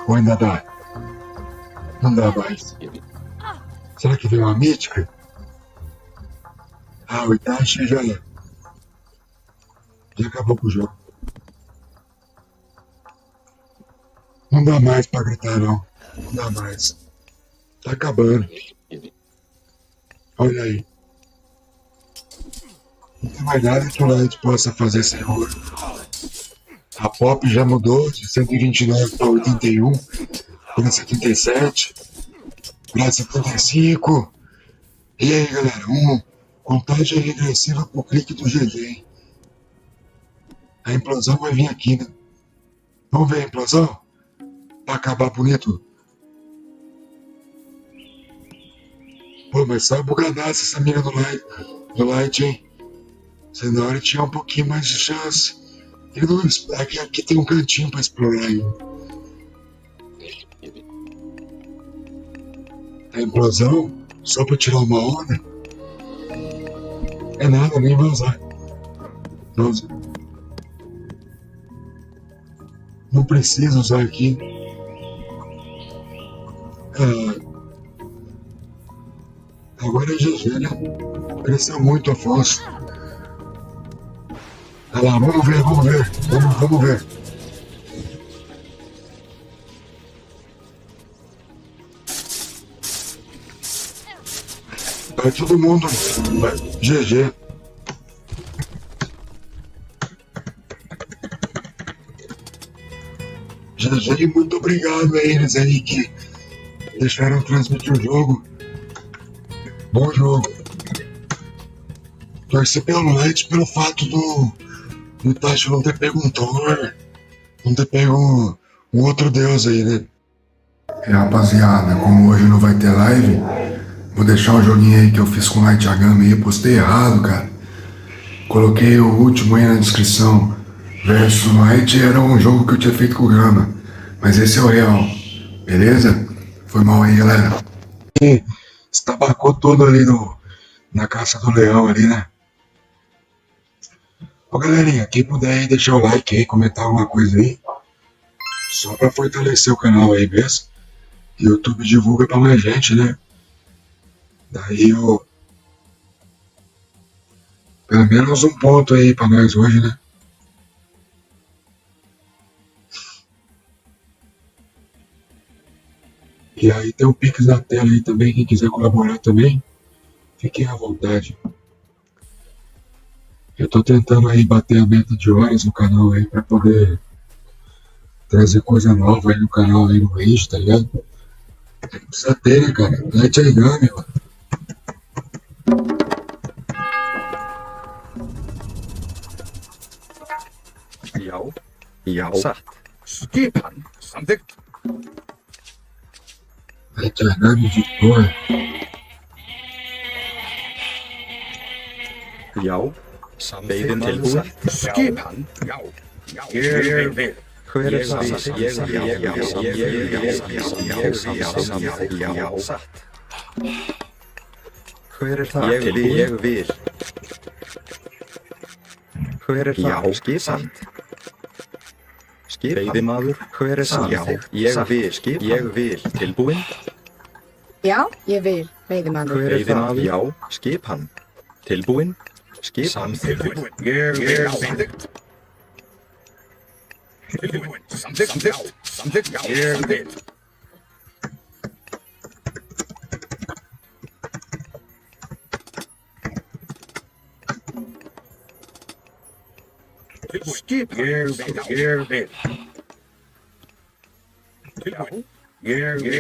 Ou ainda dá? Não dá mais. Será que veio uma mítica? O Itachi já acabou com o jogo. Não dá mais pra gritar, não. Não dá mais. Tá acabando. Olha aí. Não tem mais nada que o Light possa fazer sem ouro. A Pop já mudou de 129 para 81, para 77, para 75. E aí, galera? Contagem regressiva pro clique do GG, hein? A implosão vai vir aqui, né? Vamos ver a implosão? Pra acabar bonito. Pô, mas só bugadaça essa mina do Light, hein? Senão ele tinha um pouquinho mais de chance. Ele não, aqui tem um cantinho pra explorar aí. A implosão, só pra tirar uma onda. É nada, nem vai usar. Não precisa usar aqui. Agora é GG, né? Cresceu muito, Afonso. Olha lá, vamos ver. Vamos ver. Vai todo mundo. GG. GG, muito obrigado a eles aí que deixaram transmitir o jogo. Bom jogo. Torci pelo Light pelo fato do Itachi não ter pego um Thor, não ter pego um outro deus aí, né? Rapaziada, como hoje não vai ter live, vou deixar um joguinho aí que eu fiz com Light Yagami aí, postei errado, cara. Coloquei o último aí na descrição. Versus Light era um jogo que eu tinha feito com o Gama, mas esse é o real, beleza? Foi mal aí, galera. Estabacou todo ali na caça do leão ali, né? Ô galerinha, quem puder aí deixar o like aí, comentar alguma coisa aí, só pra fortalecer o canal aí mesmo. E o YouTube divulga pra mais gente, né? Daí pelo menos um ponto aí pra nós hoje, né? E aí tem o Pix na tela aí também, quem quiser colaborar também, fiquem à vontade. Eu tô tentando aí bater a meta de horas no canal aí pra poder trazer coisa nova aí no canal aí no mês, tá ligado? Precisa ter, né, cara? Light Origami, mano. Já, satt. Skipan, samþykkt. Light Origami Victor. Já, veiðimaður, Skipan, já, ég vil. Hver er það? Já, satt. Hver er það? Ég vil. Hver er það? Skipan. Veiðimaður, hver er það? Já, ég vil. Tilbúinn? Já, ég vil. Veiðimaður. Hver er það? Já, skipan. Tilbúinn? Skipan. Tilbúinn, ég vil. Samþykkt. Tilbúinn, samþykkt. Samþykkt, já, ég vil. Skipan, ég vil. Tilbúinn, ég vil.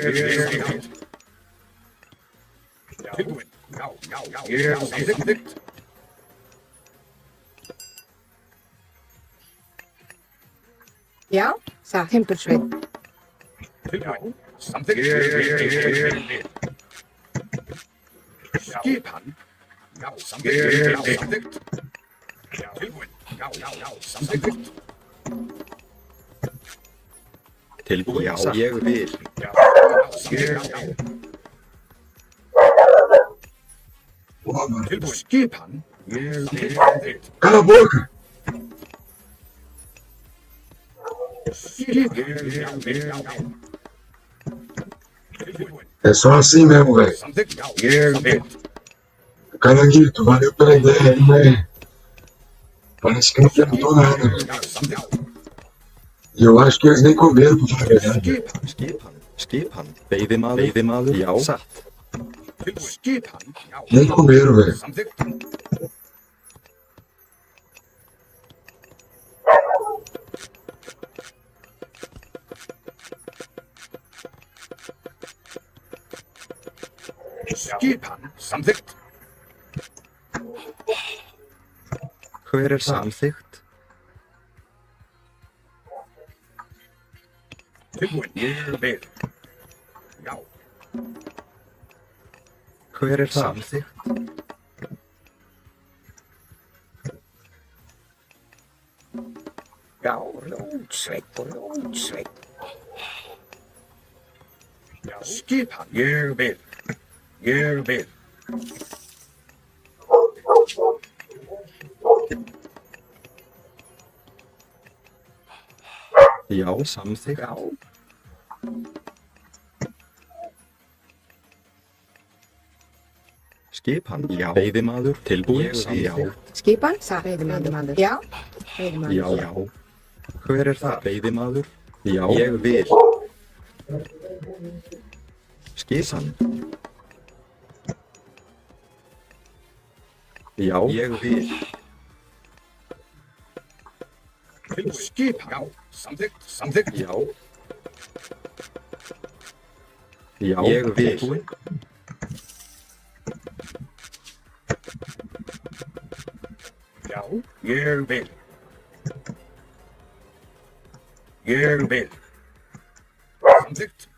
Tilbúinn, já, ég samþykkt. Já, satt. Timbursveit. Tilbúinn, samþykkt. Ég vil. Skipan, já, samþykkt. Tilbúinn, já, samþykkt. Tilbúinn, já, ég vil. Tilbúinn, skipan, ég vil. Cala a boca! É só assim mesmo, velho. Caranguito, valeu pela ideia aí, mas parece que não perguntou nada, velho. E eu acho que eles nem comeram, pra falar a verdade. Skipan, veiðimaður, já, satt. Nem comeram, velho. Skipan, samþykkt. Hver er samþykkt? Tilbúinn, ég vil. Já. Hver er samþykkt? Já, rótsveit. Skipan, ég vil. Ég vil. Já, samþykkt. Já. Skipan, já. Veiðimaður, tilbúinn, já. Skipan, satt. Veiðimaður. Já, veiðimaður. Já. Hver er það? Veiðimaður, já. Ég vil. Skipan. Já, ég vil. Skipan, já, samþykkt. Já. Já, ég vil. Já, ég vil. Ég vil. Samþykkt.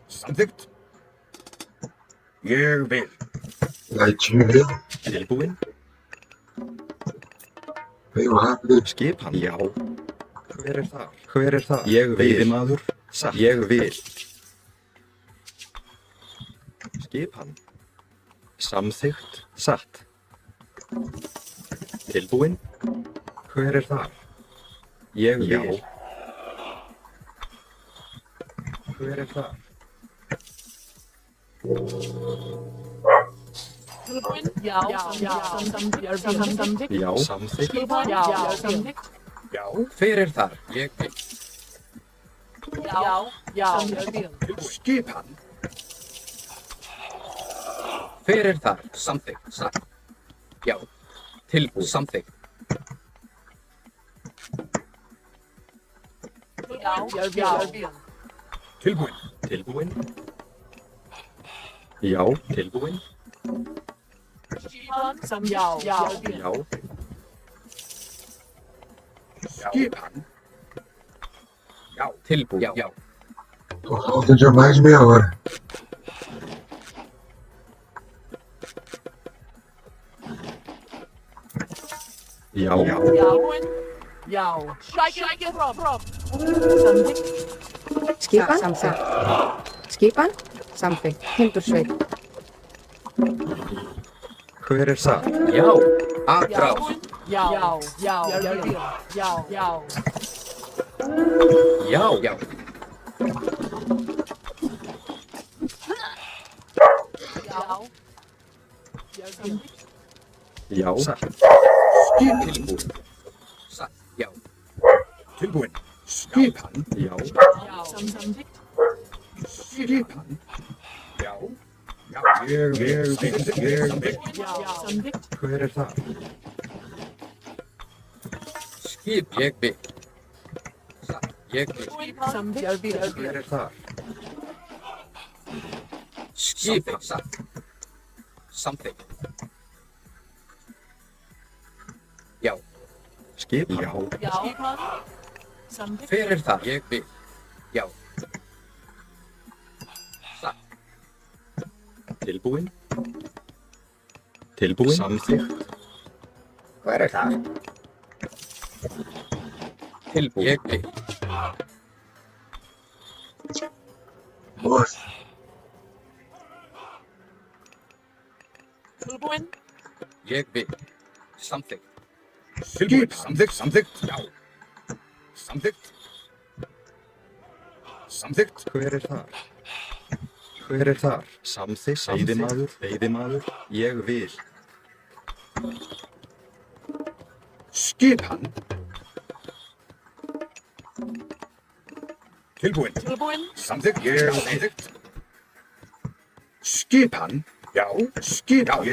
Samþykkt. Ég vil. Leitinho veio. Tilbúinn? Veio rápido. Skipan, já. Hver er það? Hver er það? Ég vil. Veiðimaður, satt. Ég vil. Skipan. Samþykkt, satt. Tilbúinn? Hver er það? Ég vil. Hver er það? Tilbúin? Já, samþykkt. Já, samþykkt. Skipan? Já, samþykkt. Já, fyrir þar. Ég vil. Já, ég vil. Skipan. Fyrir þar. Samþykkt. Satt. Já, tilbúin. Samþykkt. Já. Tilbúin. Tilbúin. Já, tilbúin. Skipan? Já. Já. Skipan. Já, tilbúin. Já. Falta de mais meia hora. Já. Já. Shake from. Samþykkt. Skipan? Samþykkt. Skipan? Samþykkt. Timbursveit. Hver er það? Já, atrás. Já. Já. Já. Tilbúin. Satt. Já. Tilbúin. Skipan. Já. Samþykkt. Skipan. Já. Já. Ég vil. Samþykkt. Hver er það? Skip. Ég vil. Satt. Ég vil. Samþykkt. Hver er það? Skip. Satt. Samþykkt. Já. Skipan. Já. Skipan? Samþykkt. Fyrir þar. Ég vil. Já. Satt. Tilbúin. Tilbúin. Samþykkt. Hver er það? Tilbúin. Ég vil. Nossa. Tilbúin? Ég vil. Samþykkt. Tilbúin. Samþykkt. Já. Samþykkt. Hver er þar? Hver er þar? Samþykkt. Veiðimaður. Ég vil. Skipan. Tilbúin. Samþykkt. Samþykkt. Skipan. Já. Skipan.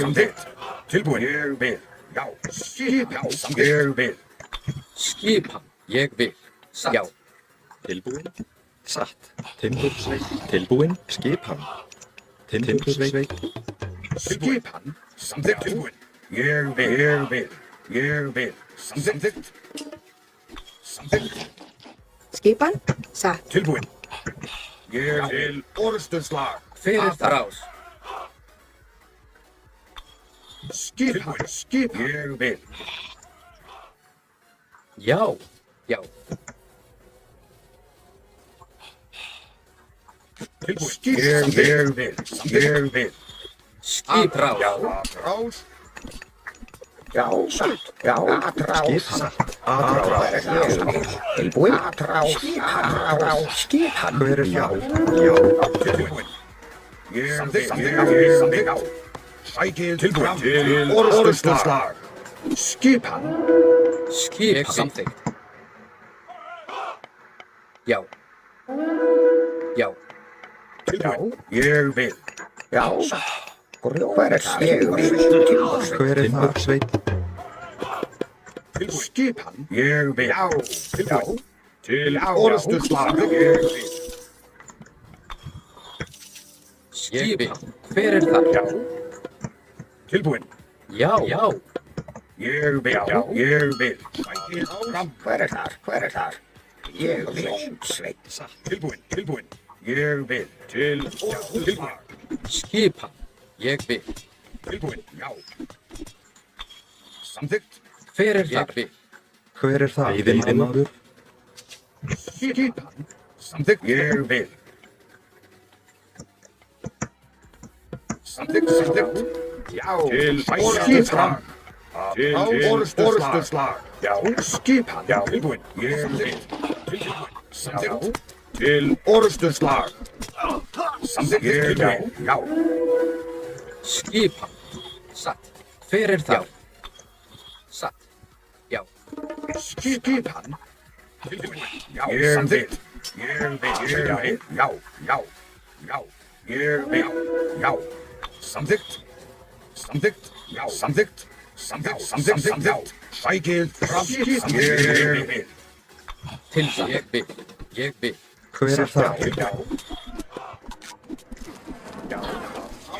Samþykkt. Tilbúin. Ég vil. Já. Skipan. Samþykkt. Ég vil. Skipan. Ég vil. Satt. Já. Tilbúin. Satt. Timbursveit. Tilbúin. Skipan. Timbursveit. Skipan. Samþykkt. Tilbúin. Ég vil. Samþykkt. Skipan? Satt. Tilbúin. Ég vil orðstöðslag. Fyrir þar. Skipan. Ég vil. Já. Já. Tilbúin. Ég vil. Skiprás. Atrás. Já, satt. Já, atrás. Tilbúin. Atrás. Skipan. Hver er það? Tilbúin. Ég vil. Sækið tilbúin til orðstöðslag. Skipan. Skip. Samþykkt. Já. Já. Tilbúin. Ég vil. Já, satt. Hver er það? Ég vil. Hver er Timbursveit? Tilbúin. Skipan. Ég vil. Já. Tilbúin. Til orðstöðslag. Ég vil. Skipi. Hver er það? Já. Tilbúin. Já. Já. Ég vil. Ég vil. Sækið fram. Hver er það? Hver er það? Ég vil. Sveit. Tilbúin. Ég vil. Til orðstöðslag. Skipan. Ég vil. Tilbúin. Já. Samþykkt. Hver er það? Hver er það? Veiðimaður. Skipan. Samþykkt. Ég vil. Samþykkt. Já. Til orðstöðslag. Til orðstöðslag. Já. Skipan. Já. Tilbúin. Ég vil. Tilbúin. Samþykkt. Til orðstöðslag. Samþykkt. Já. Skipan. Satt. Hver það? Satt. Já. Skipan. Tilbúin. Já, samþykkt. Ég vil. Já. Ég vil. Já. Samþykkt. Já, samþykkt. Samþykkt. Sækið fram. Ég vil. Ég vil. Hver það? Já.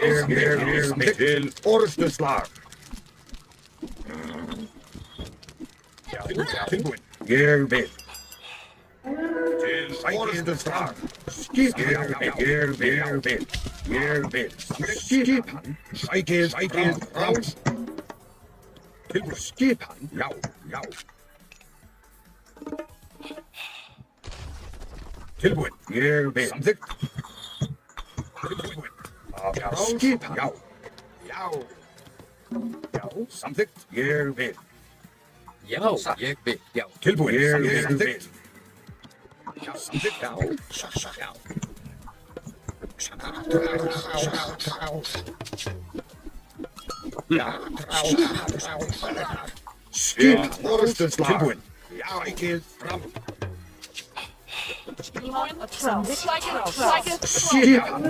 Ég vil til orðstuslag. Já, tilbúin. Ég vil. Til orðstuslag. Ég vil. Skipan. Sækið fram. Tilbúin. Skipan. Já. Tilbúin. Ég vil. Samþykkt. Tilbúin. Skipan. Já. Samþykkt. Ég vil. Já, ég vil. Já. Tilbúin. Ég vil. Samþykkt. Já, samþykkt. Já. Skipan. Orðstuslag. Tilbúin. Sækið fram. Tilbúin. A trouse. Sækið. Skipan.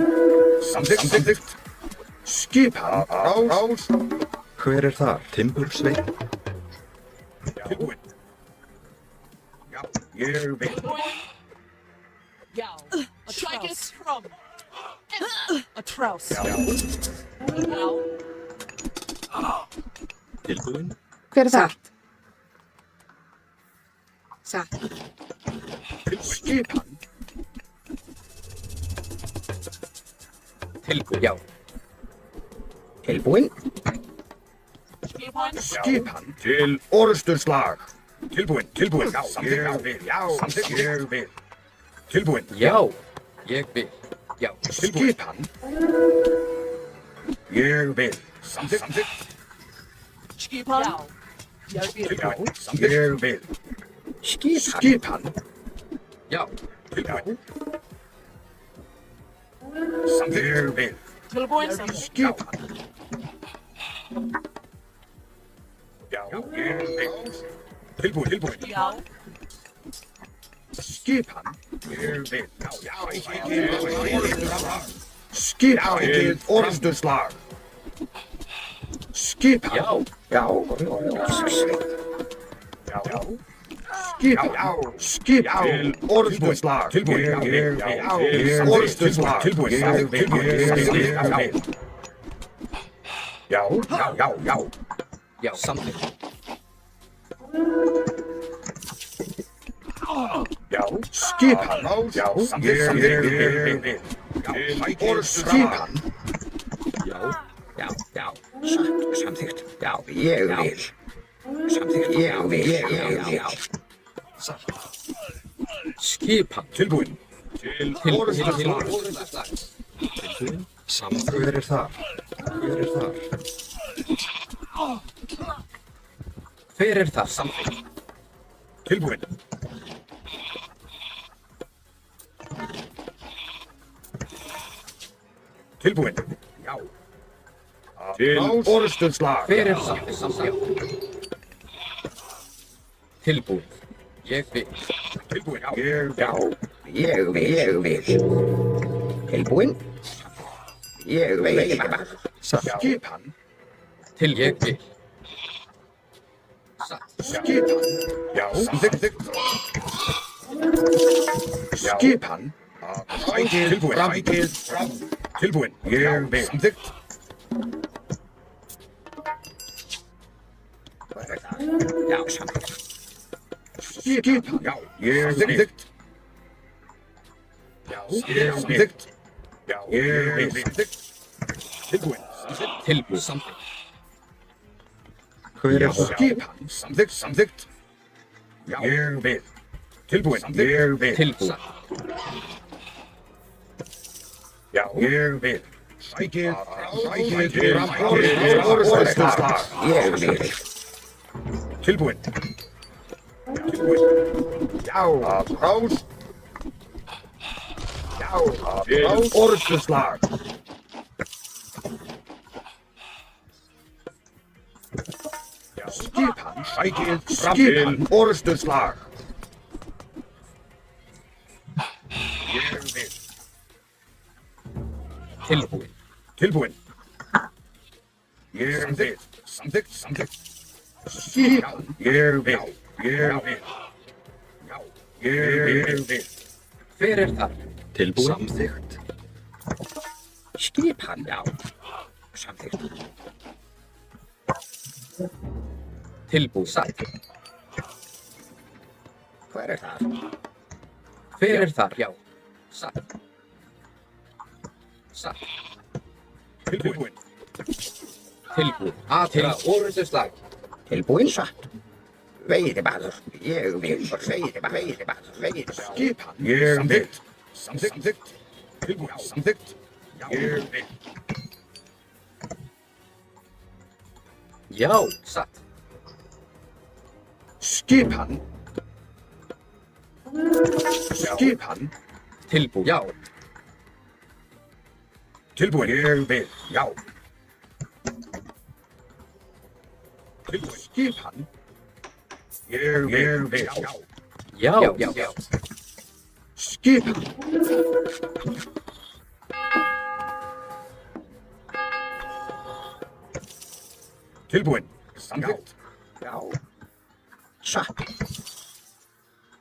Samþykkt. Skipan. Rás. Hver þar? Timbursveinn. Tilbúin. Já, ég vil. Já. A trouse. From. A trouse. Já. Tilbúin. Hver er það? Satt. Skipan. Tilbúin. Já. Tilbúin. Skipan til orðstuslag. Tilbúin. Já, ég vil. Samþykkt. Ég vil. Tilbúin. Já. Ég vil. Já. Skipan. Ég vil. Samþykkt. Skipan. Já. Tilbúin. Ég vil. Skipan. Já. Tilbúin. Samþykkt. Ég vil. Tilbúin. Skipan. Já, ég vil. Tilbúin. Já. Skipan. Ég vil. Skipan til orðstuslag. Skipan. Já. Skipan til orðstuslag. Tilbúin. Orðstuslag. Tilbúin. Já. Já, samþykkt. Já, skipan. Já, samþykkt. Ég vil. Orðstuslag. Já. Samþykkt. Já, ég vil. Samþykkt. Ég vil. Skipan. Tilbúin. Til orðstuslag. Tilbúin. Hver þar? Hver það? Samþykkt. Tilbúin. Tilbúin. Já. Til orðstuslag. Hver það? Samþykkt. Tilbúin. Ég vil. Tilbúin. Ég vil. Tilbúin. Ég vil. Skipan. Til ég vil. Skipan. Já, samþykkt. Skipan. Tilbúin. Tilbúin. Ég vil. Samþykkt. Já, samþykkt. Skipan. Já, ég samþykkt. Já, ég samþykkt. Já, ég vil. Samþykkt. Tilbúin. Tilbúin. Samþykkt. Já, skipan. Samþykkt. Já, ég vil. Tilbúin. Ég vil. Tilbúin. Já, ég vil. Sækið fram orðstuslag. Ég vil. Tilbúin. Já, rás. Já, til orðstuslag. sækið fram til orrustuslag. Ég vil. Tilbúin. Tilbúin. Ég vil. Samþykkt, samþykkt. Skipan. Ég vil. Ég vil. Já, ég vil. Hver þar? Tilbúin. Samþykkt. Skipan, já. Samþykkt. Tilbúin. Satt. Hver þar? Hver þar? Já. Satt. Satt. Tilbúin. Tilbúin. Til orrustuslag. Tilbúin, satt. Veiðimaður. Ég vil. Veiðimaður. Skipan. Ég vil. Samþykkt. Tilbúin. Samþykkt. Ég vil. Já. Satt. Skipan. Skipan. Tilbúin. Já. Tilbúin. Ég vil. Já. Tilbúin. Skipan. Ég vil. Já. Já. Skipan. Tilbúin. Samþykkt. Já. Satt.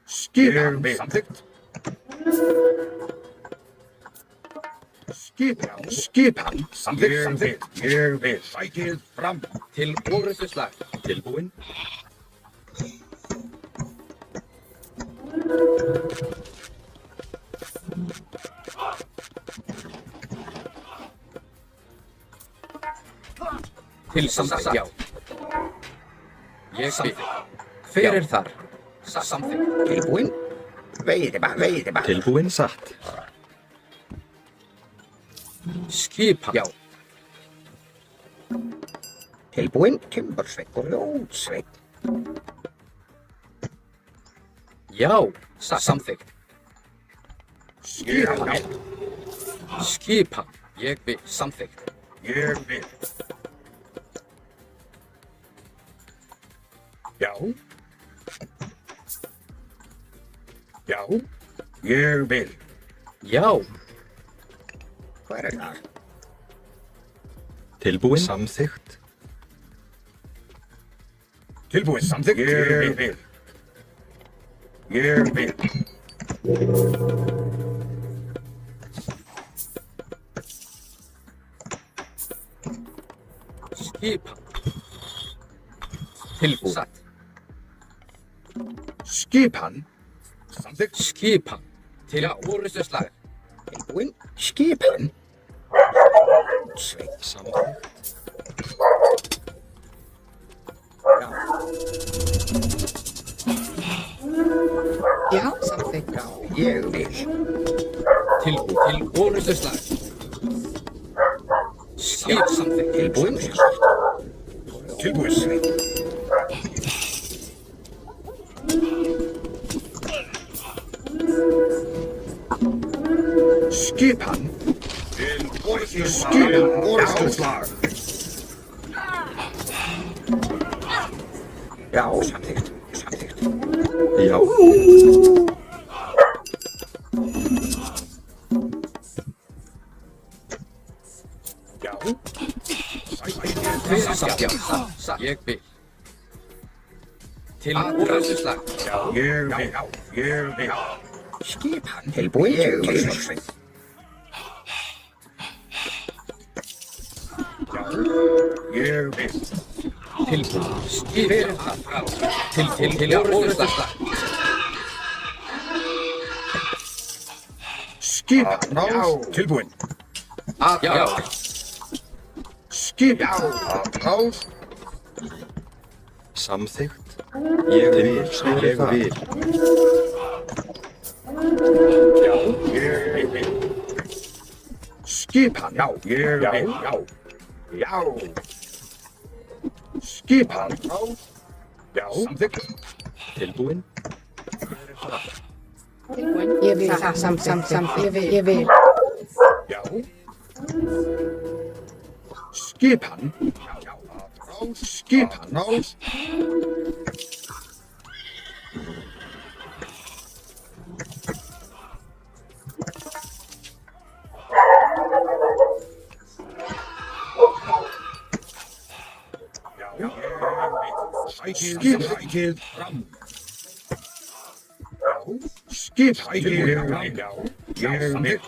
Skipan. Samþykkt. Skipan. Samþykkt. Ég vil. Sækið fram. Til orrustuslag. Tilbúin. Til samþykkt. Já. Ég samþykkt. Hver þar? Samþykkt. Tilbúin. Veiðimaður. Tilbúin. Satt. Skipan. Já. Tilbúin. Timbursveit. Grjótsveit. Já. Samþykkt. Skipan. Skipan. Ég vil. Samþykkt. Ég vil. Já. Já. Ég vil. Já. Hver þar? Tilbúin. Samþykkt. Tilbúin. Samþykkt. Ég vil. Ég vil. Skipan. Tilbúin. Satt. Skipan. Samþykkt. Skipan. Til orrustuslag. Tilbúin. Skipan. Sveit. Samþykkt. Já, samþykkt. Já, ég vil. Tilbúin. Til orrustuslag. Skip samþykkt. Tilbúin. Tilbúin. Skipan. Skipan. Orrustuslag. Já, samþykkt. Já. Já. Satt. Ég vil. Til orrustuslag. Ég vil. Ég vil. Skipan. Tilbúin. Timbursveit. Ég vil. Tilbúin. Skipan. Til orrustuslag. Skipan. Tilbúin. Já. Skipan. Samþykkt. Ég vil. Ég vil. Já. Ég vil. Skipan. Já. Ég vil. Já. Já. Skipan. Já. Samþykkt. Tilbúin. Tilbúin. Ég vil. Samþykkt. Ég vil. Já. Skipan. Já. Skipan. Skip fram. Skip fram. Samþykkt.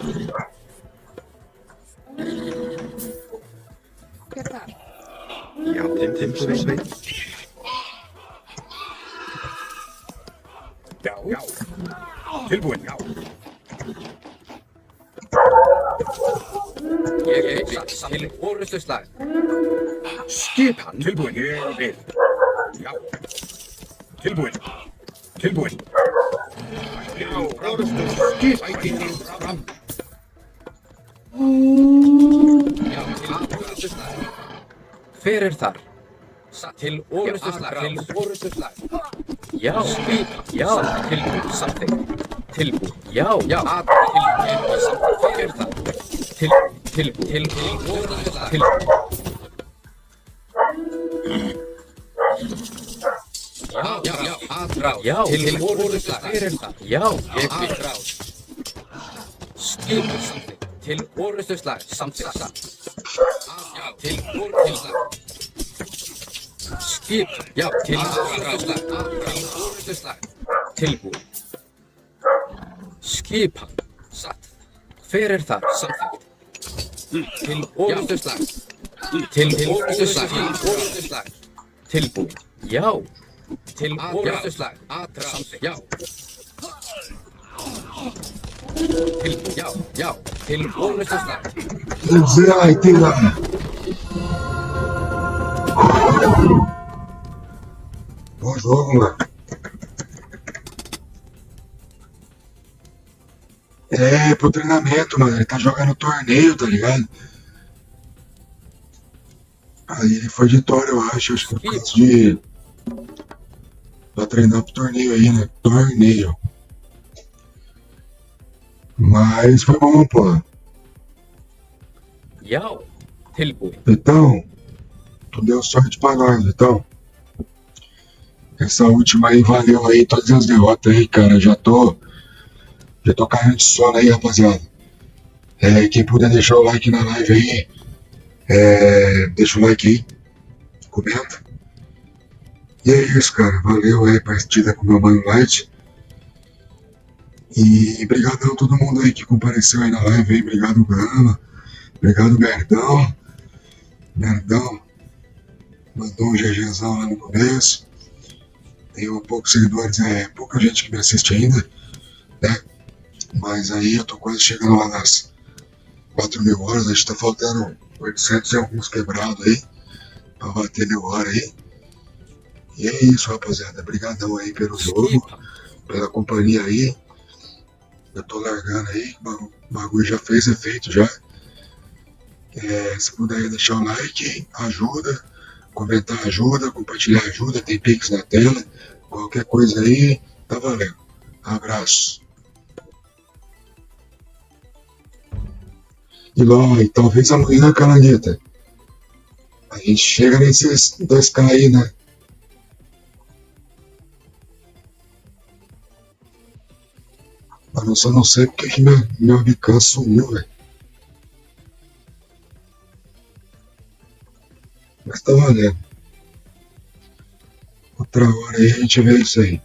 Hver þar? Já, timbursveit. Já. Tilbúin, já. Ég vil til orrustuslag. Skipan tilbúin, ég vil. Já. Tilbúin. Já, skipan fram. Já, til orrustuslag. Hver þar? Til orrustuslag. Já, skipan. Já, tilbúin, samþykkt. Tilbúin. Já, tilbúin, samþykkt. Hver þar? Til orrustuslag. Já, atrás. Já, til orrustuslag. Hver þar? Já, atrás. Skipan samþykkt. Til orrustuslag. Samþykkt. Já, til orrustuslag. Skipan. Já, til orrustuslag. Tilbúin. Skipan. Satt. Hver þar? Samþykkt. Til orrustuslag. Til orrustuslag. Tilbúin. Já. Til orrustuslag. Samþykkt. Já. Já. Til orrustuslag. Vai ter lá. Bom jogo, mano. É, pro treinamento, mano. Ele tá jogando torneio, tá ligado? Aí ele foi de Tora, eu acho que por causa de... Pra treinar pro torneio aí, né? Torneio. Mas foi bom, pô. Já. Tilbúin. Então, tu deu sorte pra nós, então. Essa última aí valeu aí todas as derrotas aí, cara. Já tô caindo de sono aí, rapaziada. Quem puder deixar o like na live aí, deixa o like aí, comenta. E é isso, cara. Valeu aí a partida com o meu Mano Light. E brigadão a todo mundo aí que compareceu aí na live aí. Obrigado, Gama. Obrigado, Merdão. Merdão mandou um GGzão lá no começo. Tem poucos seguidores, pouca gente que me assiste ainda, né? Mas aí eu tô quase chegando lá nas 4.000 horas. A gente tá faltando 800 e alguns quebrados aí pra bater 1.000 horas aí. E é isso, rapaziada. Obrigadão aí pelo jogo, pela companhia aí. Eu tô largando aí, o bagulho já fez efeito já. Se puder aí deixar o like, ajuda. Comentar ajuda, compartilhar ajuda, tem Pix na tela. Qualquer coisa aí, tá valendo. Abraço. E logo, talvez amanhã, Calangueta, a gente chega nesses 2K aí, né? Mas eu só não sei porque que meu webcam sumiu, velho. Mas tá valendo. Outra hora aí a gente vê isso aí.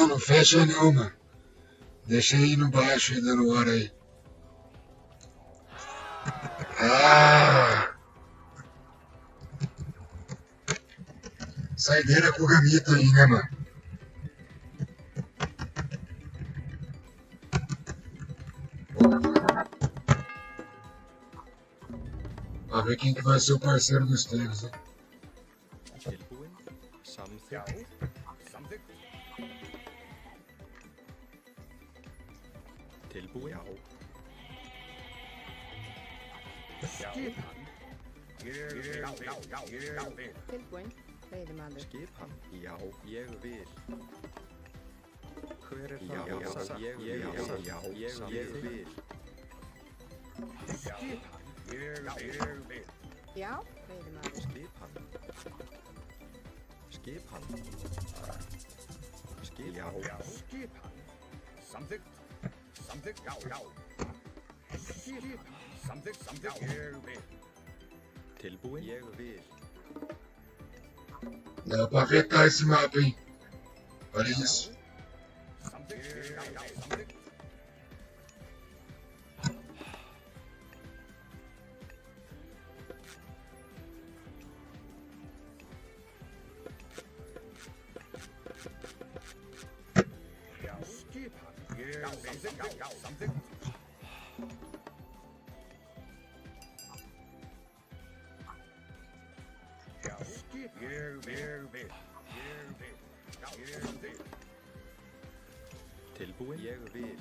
Não fecha não, mano. Deixa aí no baixo aí dando hora aí. Saideira com o Gamito aí, né, mano? Pra ver quem que vai ser o parceiro dos treinos, né? Tilbúin. Samþykkt. Tilbúin. Tilbúin. Veiðimaður. Skipan. Já, ég vil. Hver er það? Já, ég vil. Skipan. Ég vil. Já, veiðimaður. Skipan. Já. Skipan. Samþykkt. Já. Skipan. Samþykkt. Ég vil. Tilbúin. Ég vil. Dá pra vetar esse mapa, hein? Olha isso. Tilbúin. Ég vil.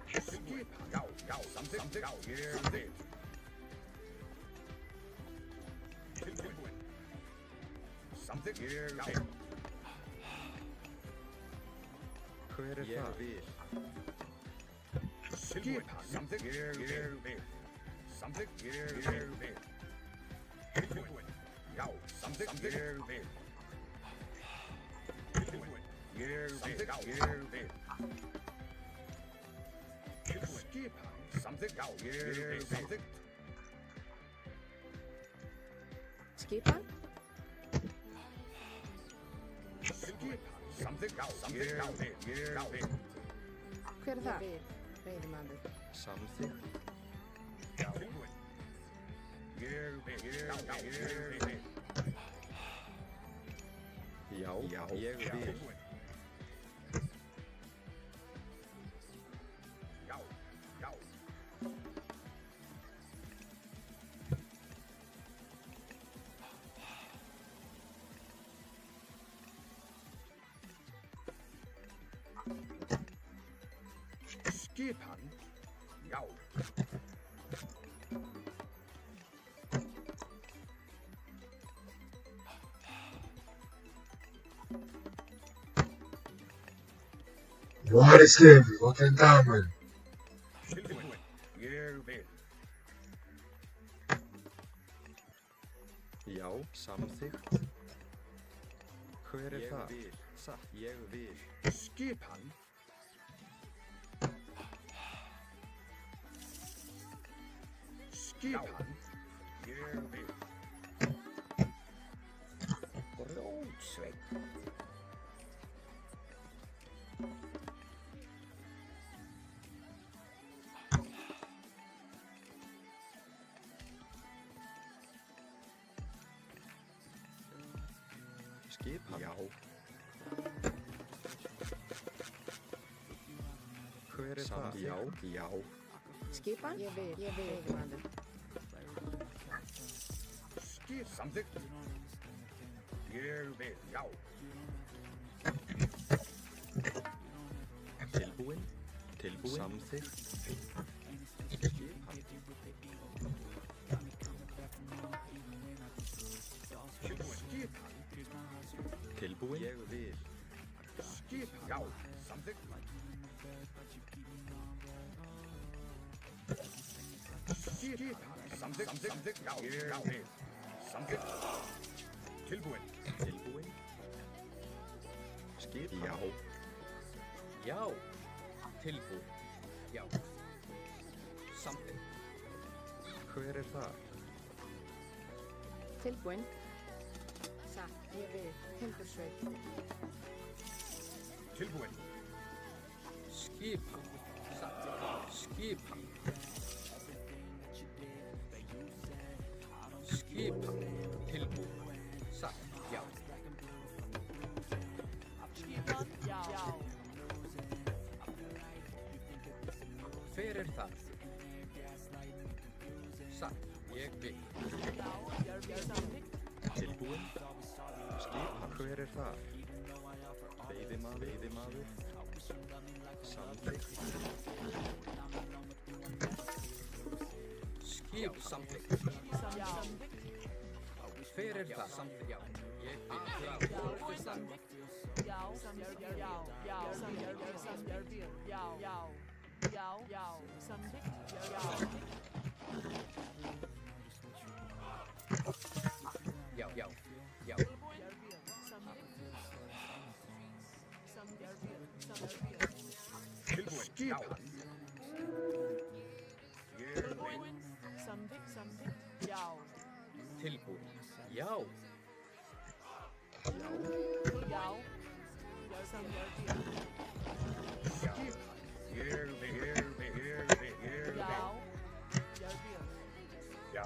Skipan. Já, samþykkt. Ég vil. Tilbúin. Samþykkt. Ég vil. Hver er það? Ég vil. Skipan. Samþykkt. Ég vil. Samþykkt. Ég vil. Tilbúin. Já, samþykkt. Ég vil. Tilbúin. Ég vil. Skipan. Samþykkt. Já, ég vil. Samþykkt. Skipan. Skipan. Samþykkt. Já, ég vil. Hver er það? Veiðimaður. Samþykkt. Já, tilbúin. Ég vil. Já, ég vil. Já. Skipan. Já. Bora, Steve. Vou tentar, mano. Tilbúin. Ég vil. Já, samþykkt. Hver er það? Ég vil. Satt, ég vil. Skipan. Skipan. Ég vil. Grótsveinn. Skipan. Já. Hver er það? Já. Skipan. Ég vil. Veiðimaður. Samþykkt. Ég vil. Já. Tilbúin. Samþykkt. Skipan. Tilbúin. Ég vil. Skipan. Já. Samþykkt. Skipan. Samþykkt. Já. Ég vil. Samþykkt. Tilbúin. Skipan. Já. Tilbúin. Já. Samþykkt. Hver er það? Tilbúin. Satt. Ég vil. Timbursveit. Tilbúin. Skipan. Satt. Skipan. Tilbúin. Satt. Já. Skipan. Já. Hver er það? Satt. Ég vil. Já, ég vil. Samþykkt. Tilbúin. Skipan. Hver er það? Veiðimaður. Samþykkt. Skip samþykkt. Já. Hver er það? Samþykkt. Já. Ég vil Samþykkt. Já. Samþykkt. Já. Já. Tilbúin. Skipan. Tilbúin. Samþykkt. Já. Tilbúin. Já. Já. Samþykkt. Ég vil. Já. Já.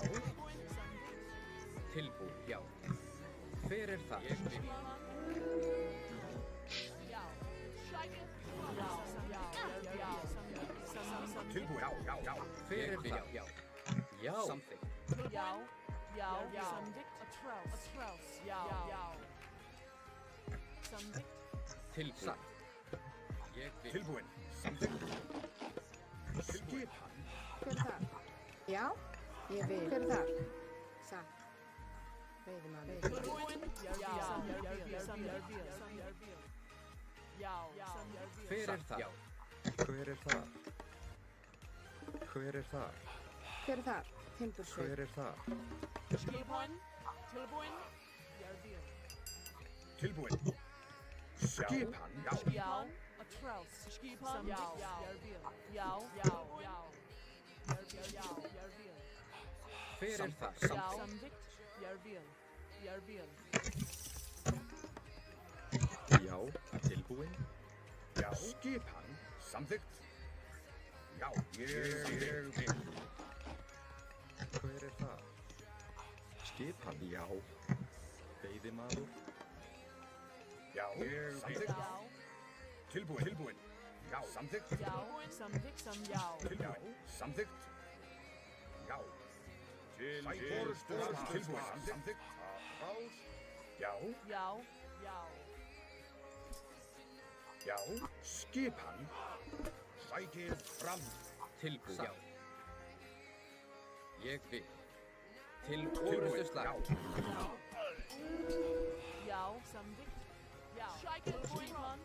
Tilbúin. Já. Hver er það? Ég vil. Já. Shaketh. Já. Tilbúin. Já. Hver er það? Já. Já. Samþykkt. Já. Samþykkt. Atrás. Já. Samþykkt. Tilbúin. Ég vil. Tilbúin. Samþykkt. Skipan. Hver er þar? Já, ég vil. Hver er þar? Satt. Veiðimaður. Tilbúin. Já. Hver er það? Já. Hver er þar? Hver er þar? Hver er þar? Timbursveit. Hver er þar? Skipan. Tilbúin. Tilbúin. Skipan. Já. Atrás. Skipan. Já. Hver er það? Samþykkt. Já. Tilbúin. Já. Skipan. Samþykkt. Já. Ég vil. Hver er það? Skipan. Já. Veiðimaður. Já. Samþykkt. Tilbúin. Já. Samþykkt. Tilbúin. Samþykkt. Já. Tilbúin. Samþykkt. Já. Tilbúin. Samþykkt. Já. Já. Skipan. Sækið fram. Tilbúin. Já. Ég vil. Til orrustuslag. Já. Samþykkt. Já. Skipan.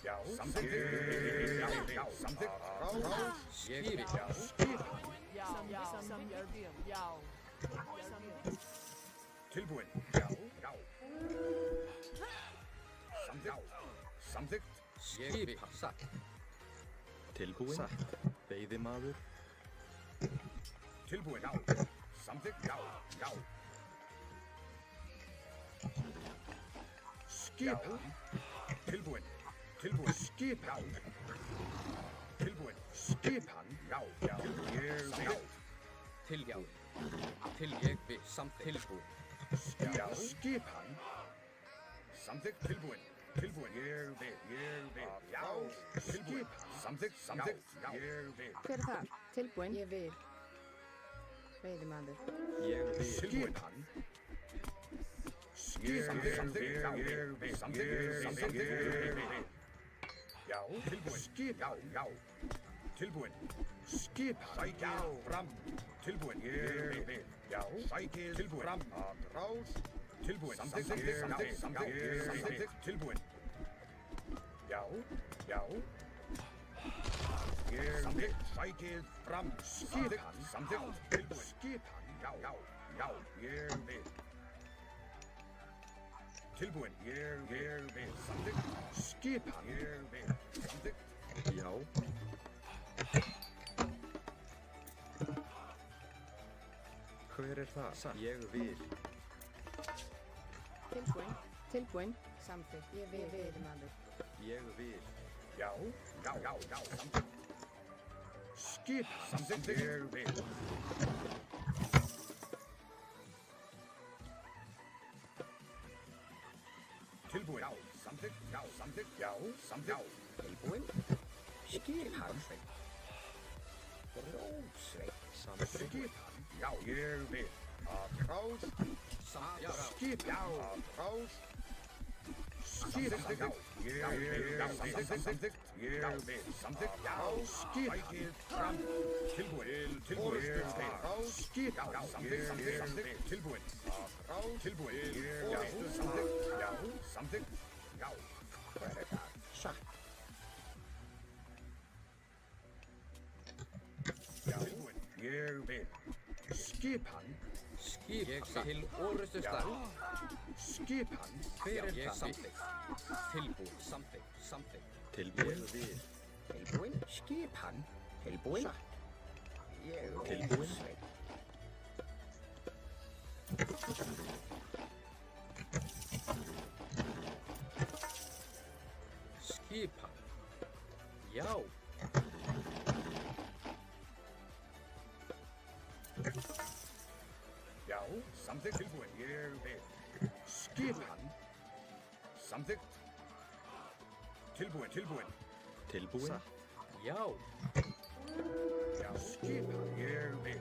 Já. Samþykkt. Já. Samþykkt. Ég vil. Já. Tilbúin. Já. Samþykkt. Ég vil. Satt. Tilbúin. Veiðimaður. Tilbúin. Já. Samþykkt. Já. Skipan. Tilbúin. Skipan. Tilbúin. Skipan. Já. Ég vil. Tilbúin. Ég vil. Samt tilbúin. Já. Skipan. Samþykkt. Tilbúin. Ég vil. Já. Skipan. Samþykkt. Ég vil. Hver er þar? Tilbúin. Ég vil. Veiðimaður. Ég vil. Skipan. Já. Tilbúin. Skipan. Já. Tilbúin. Skipan. Sækið fram. Tilbúin. Ég vil. Já. Sækið tilbúin. Fram. Atrás. Tilbúin. Samþykkt. Tilbúin. Já. Ég vil. Sækið fram. Skipan. Samþykkt. Tilbúin. Skipan. Já. Ég vil. Tilbúin. Ég vil. Samþykkt. Skipan. Ég vil. Samþykkt. Já. Hver er það? Ég vil. Tilbúin. Samþykkt. Ég vil. Veiðimaður. Ég vil. Já. Samþykkt. Skipan. Samþykkt. Ég vil. Tilbúin. Já. Samþykkt. Já. Tilbúin. Skipan. Rósveit. Samþykkt. Skipan. Já. Ég vil. Atrás. Skipan. Atrás. Skip já. Ég vil samþykkt. Ég vil samþykkt. Já. Skip fram. Tilbúin. Skip já. Samþykkt. Tilbúin. Tilbúin. Já. Samþykkt. Já. Samþykkt. Já. Satt. Já. Tilbúin. Ég vil. Skip hann. Skip til orrustuslag. Skip hann. Hver er það? Samþykkt. Tilbúin. Samþykkt. Tilbúin við. Tilbúin. Skip hann. Tilbúin. Ég vil. Tilbúin. Skip hann. Já. Já, samþykkt. Tilbúin. Ég vil. Skip hann. Samþykkt. Tilbúin. Tilbúin. Já. Já, skip hann. Ég vil.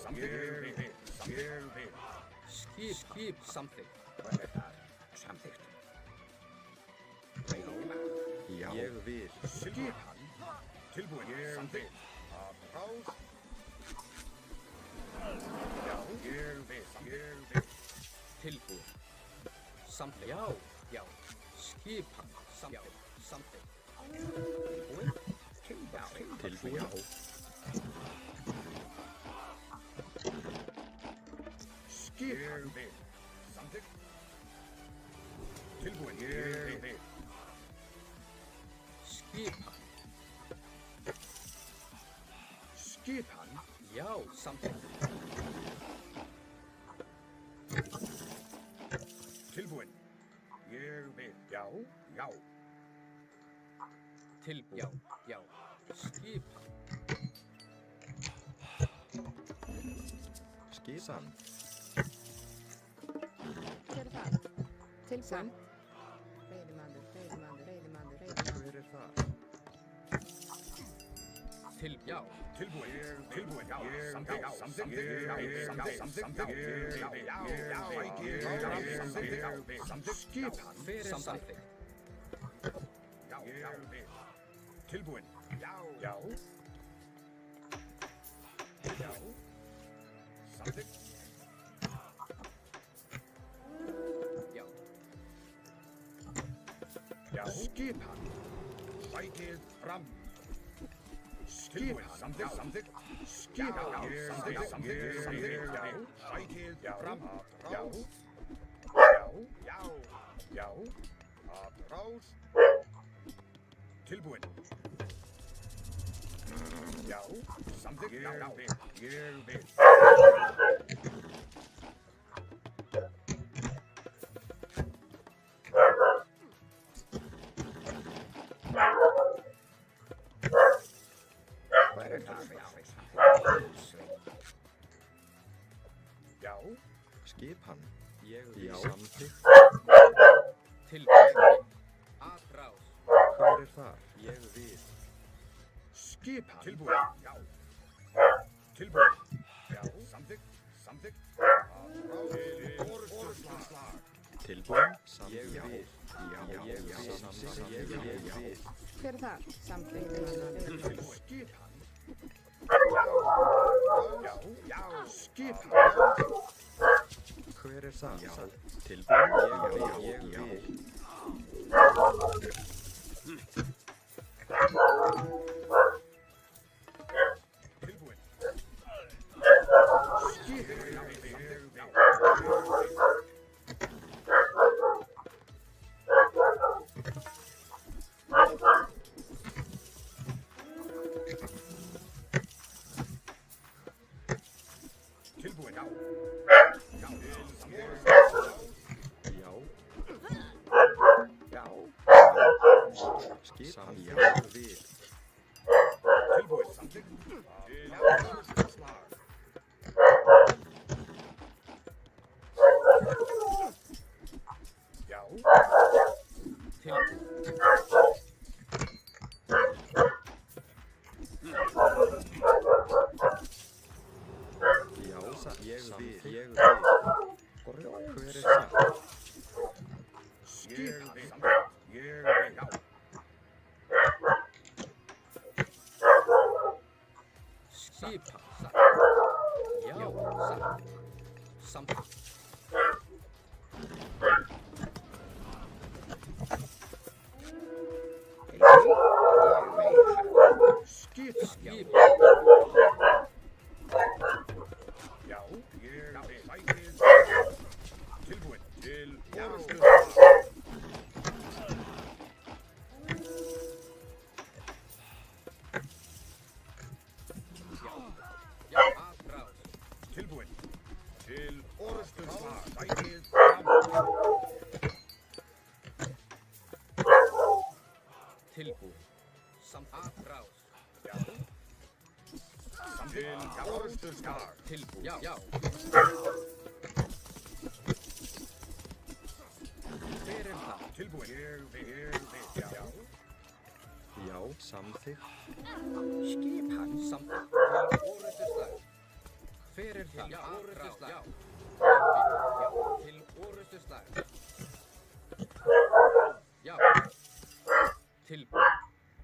Samþykkt. Ég vil. Skip samþykkt. Samþykkt. Já. Ég vil. Skip hann. Tilbúin. Samþykkt. Já, ég vil. Tilbúin. Samþykkt. Já. Skip hann. Samþykkt. Tilbúin. Tilbúin. Já. Skip hann. Samþykkt. Tilbúin. Ég vil. Skip hann. Skip hann. Já. Samþykkt. Tilbúin. Ég vil. Já. Tilbúin. Já. Skip hann. Skip hann. Hver er það? Tilbúin. Veiðimaður. Hver er það? Já. Tilbúin. Já. Samþykkt. Skip hann. Hver er samþykkt? Já. Tilbúin. Já. Samþykkt. Já. Skip hann. Sækið fram. Skip hann. Samþykkt. Skip hann. Samþykkt. Sækið fram. Já. Apprás. Tilbúin. Já. Samþykkt. Ég vil. Já. Skip hann. Ég vil. Já. Samþykkt. Tilbúin. Apprás. Hver er þar? Ég vil. Skip hann. Tilbúin. Já. Tilbúin. Já. Samþykkt. Orrustuslag. Tilbúin. Ég vil. Já. Samþykkt. Ég vil. Hver er það? Samþykkt. Skip hann. Já. Skip hann. Hver er það? Já. Tilbúin. Ég vil. Tilbúin. Skip Tilbúin. Skip hann. Já. Vil. Tilbúin. Samþykkt. Já. Ég vil. Hver er það? Skipa. Já, satt. Samþykkt. Skip. Já, ég sækir tilbúin til orrustu. Já, aðrás. Tilbúin til orrustu. Sækir fram. Tilbúin. Aðrás. Já. Til orrustu skar. Tilbúin. Já. Hver það? Tilbúin. Ég vil. Já. Já, samþykkt. Skipan. Samþykkt. Til orrustuslag. Hver það? Já, orrustuslag. Já. Til orrustuslag. Já. Tilbúin.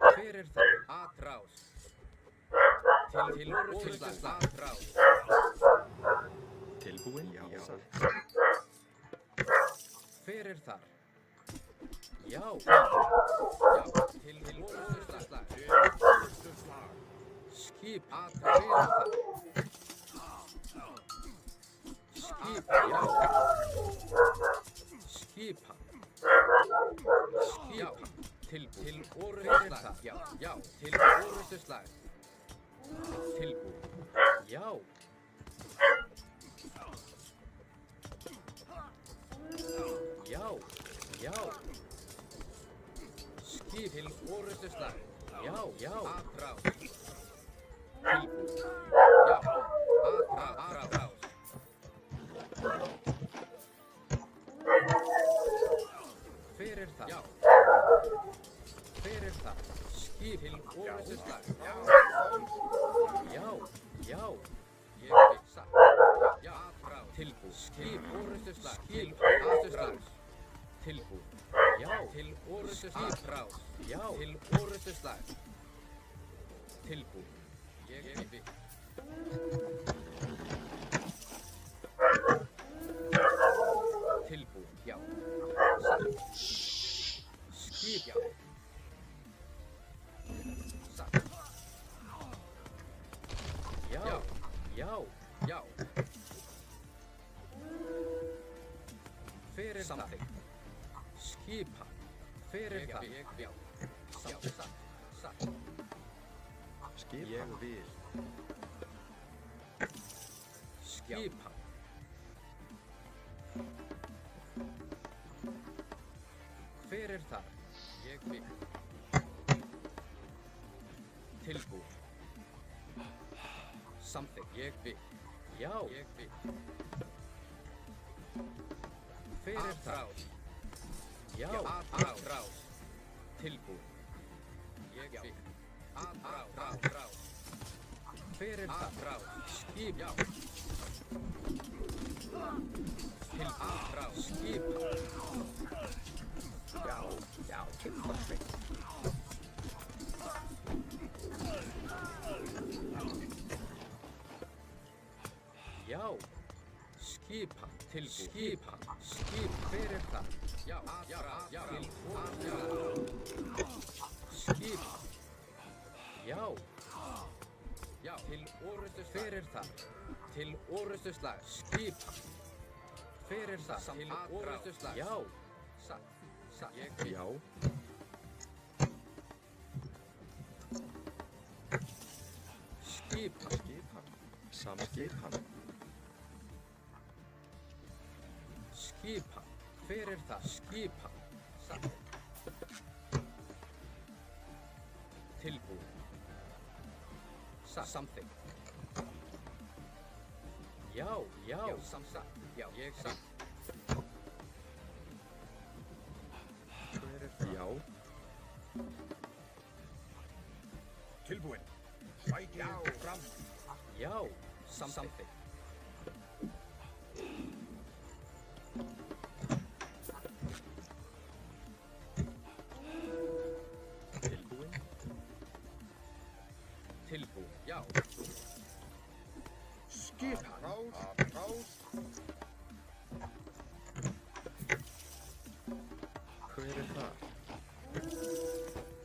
Hver það? Aðrás. Til orrustuslag. Aðrás. Tilbúin? Já. Hver þar? Já. Já. Til orrustuslag. Skip. Hver þar? Skip. Já. Skipa. Já. Til orrustuslag. Já. Til orrustuslag. Tilbúin. Já. Já. Skip. Til orrustuslag. Já. Aðrás. Tilbúin. Já. Aðrás. Hver það? Já. Hver það? Skip. Til orrustuslag. Já. Ég veit satt. Já. Aðrás. Tilbúin. Skip. Orrustuslag. Skip. Orrustuslag. Tilbúin. Já. Til orrustuslag. Aðrás. Já. Til orrustuslag. Tilbúin. Ég veit. Tilbúin. Já. Satt. Skip. Já. Satt. Já. Hver það? Skipa. Hver það? Já. Satt. Skip. Ég vil. Skipa. Hver það? Ég vil. Tilbúin. Samþykkt. Ég vil. Já. Ég vil. Hver það? Já. Aðrás. Tilbúin. Ég vil. Aðrás. Hver það? Skip. Já. Til aðrás. Skip. Já, tilbúin. Já. Skipa. Til skipa. Skip. Hver það? Já. Til orrustuslag. Skip. Já. Til orrustuslag. Hver það? Til orrustuslag. Skip. Hver það? Til orrustuslag. Já. Satt. Já. Skipa. Samskipan. Skipa. Hver það? Skipa. Satt. Tilbúin. Samþykkt. Já. Samþykkt. Já. Ég satt. Já. Tilbúin. Sækir fram. Já. Samþykkt. skip raus. Hver er það?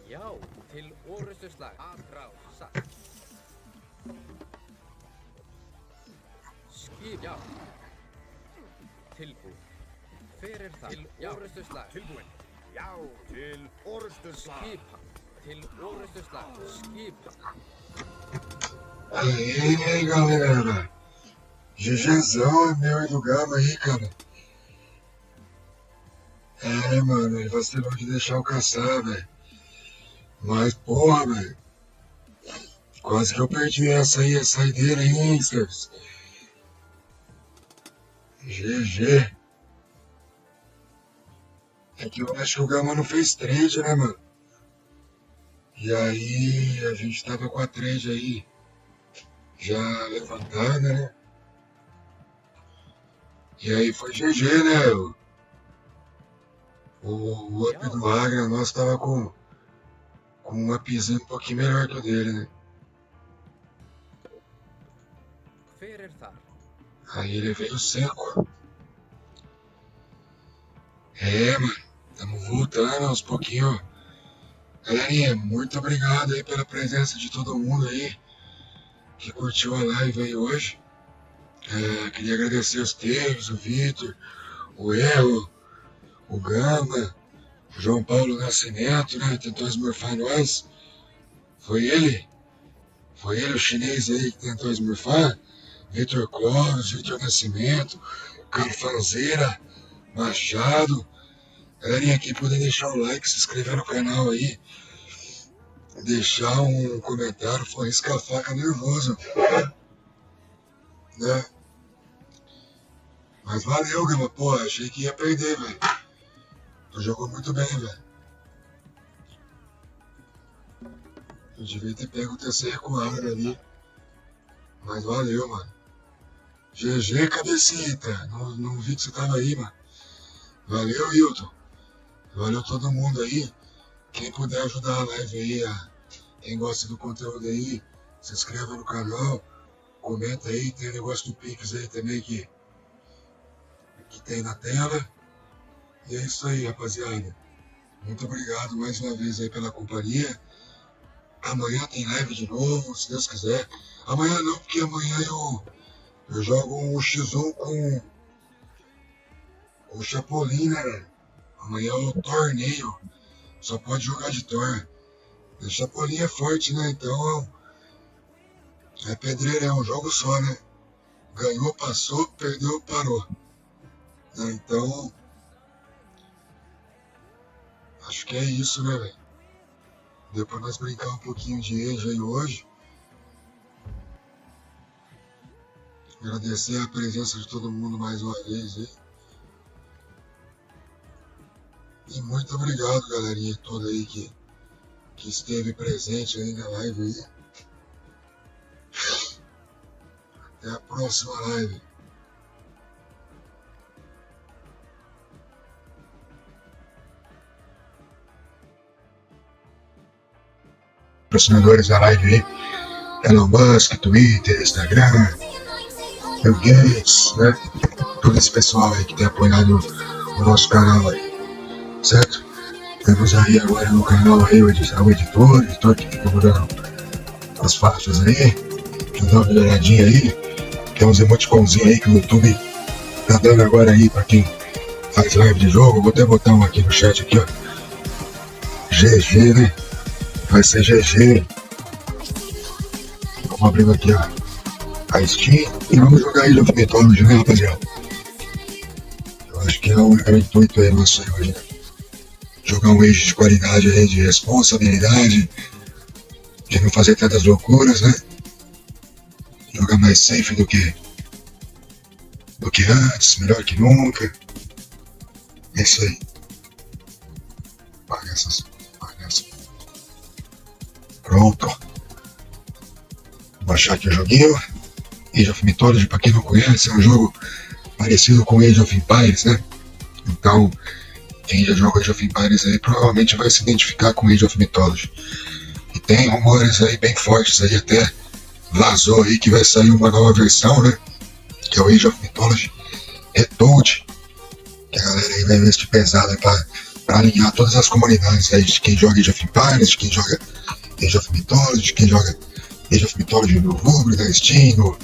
Já, til orustuslag. Atrás, satt. Skip, já. Tilbúin. Hver er það? Til orustuslag. Tilbúin. Já, til orustuslag. Skipa. Til orustuslag. Skipa. Aí, galera. GGzão, meu e do Gama aí, cara. Mano, ele vacilou de deixar eu caçar, velho. Mas, porra, velho. Quase que eu perdi essa aí, a saideira aí, hein, Service. GG. É que eu acho que o Gama não fez trade, né, mano? E aí, a gente tava com a trade aí já levantada, né? E aí foi GG, né? O up do Agra nosso tava com um upzinho um pouquinho melhor que o dele, né? Aí ele veio seco. Mano, estamos voltando aos pouquinhos. Galerinha, muito obrigado aí pela presença de todo mundo aí que curtiu a live aí hoje. Queria agradecer os Teves, o Vitor, o Erro, o Gama, o João Paulo Nascimento, né? Tentou esmurfar nós. Foi ele o chinês aí que tentou esmurfar. Vitor Clóvis, Vitor Nascimento, Carfanzeira, Machado. Galerinha aqui, poder deixar o like, se inscrever no canal aí, deixar um comentário, foi riscar a faca nervoso, né? Mas valeu, Gama, pô, achei que ia perder, velho. Tu jogou muito bem, velho. Eu devia ter pego o terceiro recuado ali, mas valeu, mano. GG, cabecita, não vi que você tava aí, mano. Valeu, Hilton. Valeu todo mundo aí. Quem puder ajudar a live aí, quem gosta do conteúdo aí, se inscreva no canal, comenta aí, tem o negócio do Pix aí também que tem na tela. E é isso aí, rapaziada. Muito obrigado mais uma vez aí pela companhia. Amanhã tem live de novo, se Deus quiser. Amanhã não, porque amanhã eu jogo um X1 com o Chapolin, né, velho? Amanhã é o torneio. Só pode jogar de Thor. O Chapolin é forte, né? Então é pedreira, é um jogo só, né? Ganhou, passou, perdeu, parou. Então acho que é isso, né, velho? Deu pra nós brincar um pouquinho de Age aí hoje. Agradecer a presença de todo mundo mais uma vez aí. E muito obrigado, galerinha toda aí que esteve presente aí na live aí. Até a próxima live. Patrocinadores da live aí. Elon Musk, Twitter, Instagram, Bill Gates, né? Todo esse pessoal aí que tem apoiado o nosso canal aí. Certo? Temos aí agora no canal aí o editor que fica mudando as faixas aí. Já dá uma melhoradinha aí. Tem uns emoticonzinhos aí que o YouTube tá dando agora aí pra quem faz live de jogo. Vou até botar um aqui no chat aqui, ó. GG, né? Vai ser GG. Vamos abrindo aqui, ó, a Steam e vamos jogar Age of Mythology, né, rapaziada? Eu acho que é o intuito aí nosso aí hoje, né? Jogar um Age de qualidade aí, de responsabilidade, de não fazer tantas loucuras, né? Jogar mais safe do que antes, melhor que nunca. É isso aí. Paga essas. Pronto. Vou baixar aqui o joguinho. Age of Mythology, pra quem não conhece, é um jogo parecido com Age of Empires, né? Então, quem já joga Age of Empires aí provavelmente vai se identificar com Age of Mythology. E tem rumores aí bem fortes aí até vazou aí que vai sair uma nova versão, né? Que é o Age of Mythology Retold. Que a galera aí vai investir pesado aí pra alinhar todas as comunidades aí de quem joga Age of Empires, de quem joga Age of Mythology, de quem joga Age of Mythology no Rubro, da Steam, no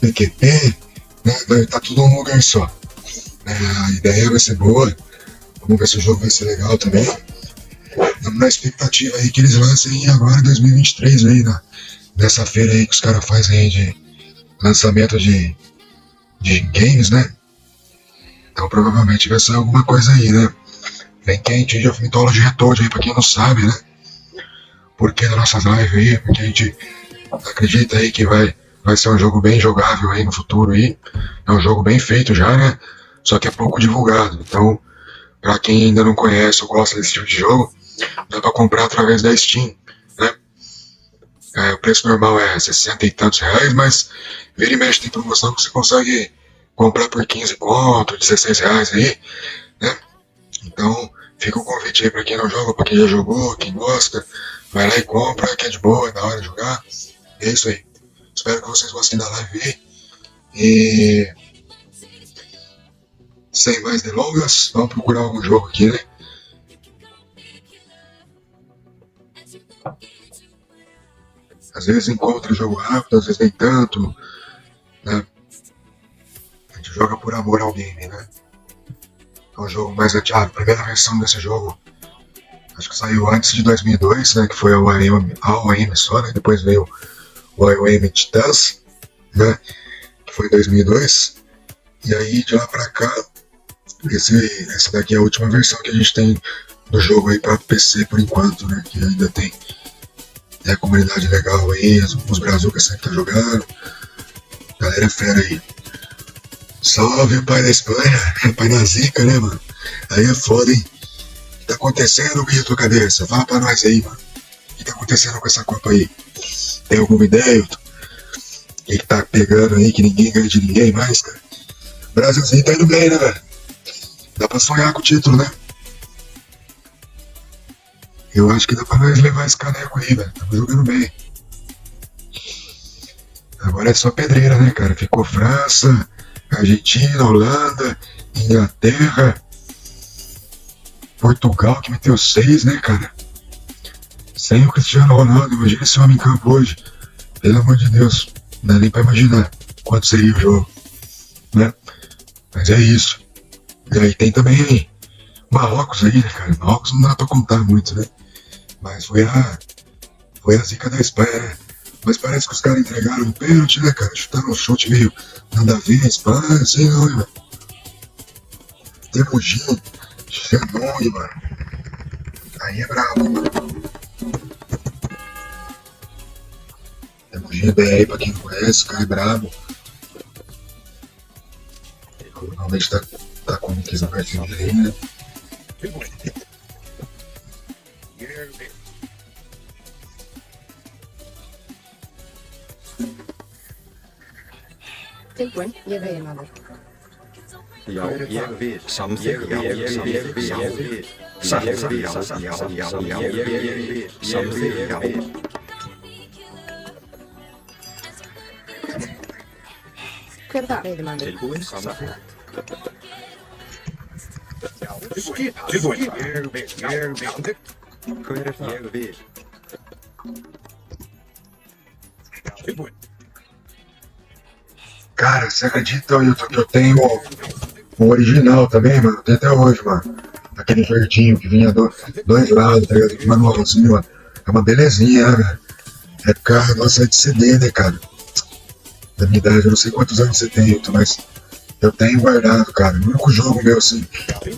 PQP, né? Vai estar tudo num lugar só. A ideia vai ser boa. Vamos ver se o jogo vai ser legal também. Estamos na expectativa aí que eles lancem agora em 2023 aí, nessa feira aí que os caras fazem aí de lançamento de games, né? Então provavelmente vai sair alguma coisa aí, né? Vem quente, Age of Mythology Retold aí, pra quem não sabe, né? Porque nas nossas lives aí, porque a gente acredita aí que vai ser um jogo bem jogável aí no futuro aí. É um jogo bem feito já, né? Só que é pouco divulgado. Então, pra quem ainda não conhece ou gosta desse tipo de jogo, dá pra comprar através da Steam, né? O preço normal é 60 e tantos reais, mas vira e mexe tem promoção que você consegue comprar por 15 conto, 16 reais aí, né? Então, fica o convite aí pra quem não joga, pra quem já jogou, quem gosta, vai lá e compra, que é de boa, é da hora de jogar. É isso aí. Espero que vocês gostem da live aí. E sem mais delongas, vamos procurar algum jogo aqui, né? Às vezes encontra jogo rápido, às vezes nem tanto, né? A gente joga por amor ao game, né? É um jogo mais antigo. A primeira versão desse jogo, acho que saiu antes de 2002, né? Que foi o AOM só, né? Depois veio o AOM Titans, né? Que foi em 2002. E aí, de lá pra cá, essa daqui é a última versão que a gente tem do jogo aí pra PC por enquanto, né? Que ainda tem a comunidade legal aí, os brazucas sempre tá jogando. Galera é fera aí. Salve o pai da Espanha, pai da zica, né, mano? Aí é foda, hein? O que tá acontecendo, bicho, tua cabeça? Fala pra nós aí, mano. O que tá acontecendo com essa Copa aí? Tem alguma ideia? O que tá pegando aí que ninguém ganha de ninguém mais, cara? O Brasilzinho tá indo bem, né, velho? Dá pra sonhar com o título, né? Eu acho que dá pra nós levar esse caneco aí, velho. Tamo jogando bem. Agora é só pedreira, né, cara? Ficou França, Argentina, Holanda, Inglaterra, Portugal, que meteu 6, né, cara? Sem o Cristiano Ronaldo. Imagina esse homem em campo hoje. Pelo amor de Deus. Não dá nem pra imaginar quanto seria o jogo, né? Mas é isso. E aí tem também Marrocos aí, né, cara? Marrocos não dá pra contar muito, né? Mas foi a zica da Espanha, né? Mas parece que os caras entregaram o pênalti, né, cara? Chutaram um chute meio nada a ver, Espanha, sei não, hein, mano. Temujinho, Xenoi, mano. Aí é brabo, mano. Temujinho BR, pra quem não conhece, o cara é brabo. Normalmente tá com o que essa partida aí, né? Tilbúin, ég vegi maður. Já, ég vil. Samþykkt, já, ég vil. Samþykkt, já, ég vil. Samþykkt, já. Hver er það, vegi maður? Tilbúin, samþykkt. Tilbúin, ég vil. Samþykkt. Hver er það? Ég vil. Tilbúin. Cara, você acredita, Wilton, que eu tenho o original também, mano? Tem até hoje, mano. Aquele verdinho que vinha dois lados, tá ligado? Manualzinho, mano. É uma belezinha, né, velho? Época nossa de CD, né, cara? Da minha idade, eu não sei quantos anos você tem, Wilton, mas eu tenho guardado, cara. O único jogo meu, assim,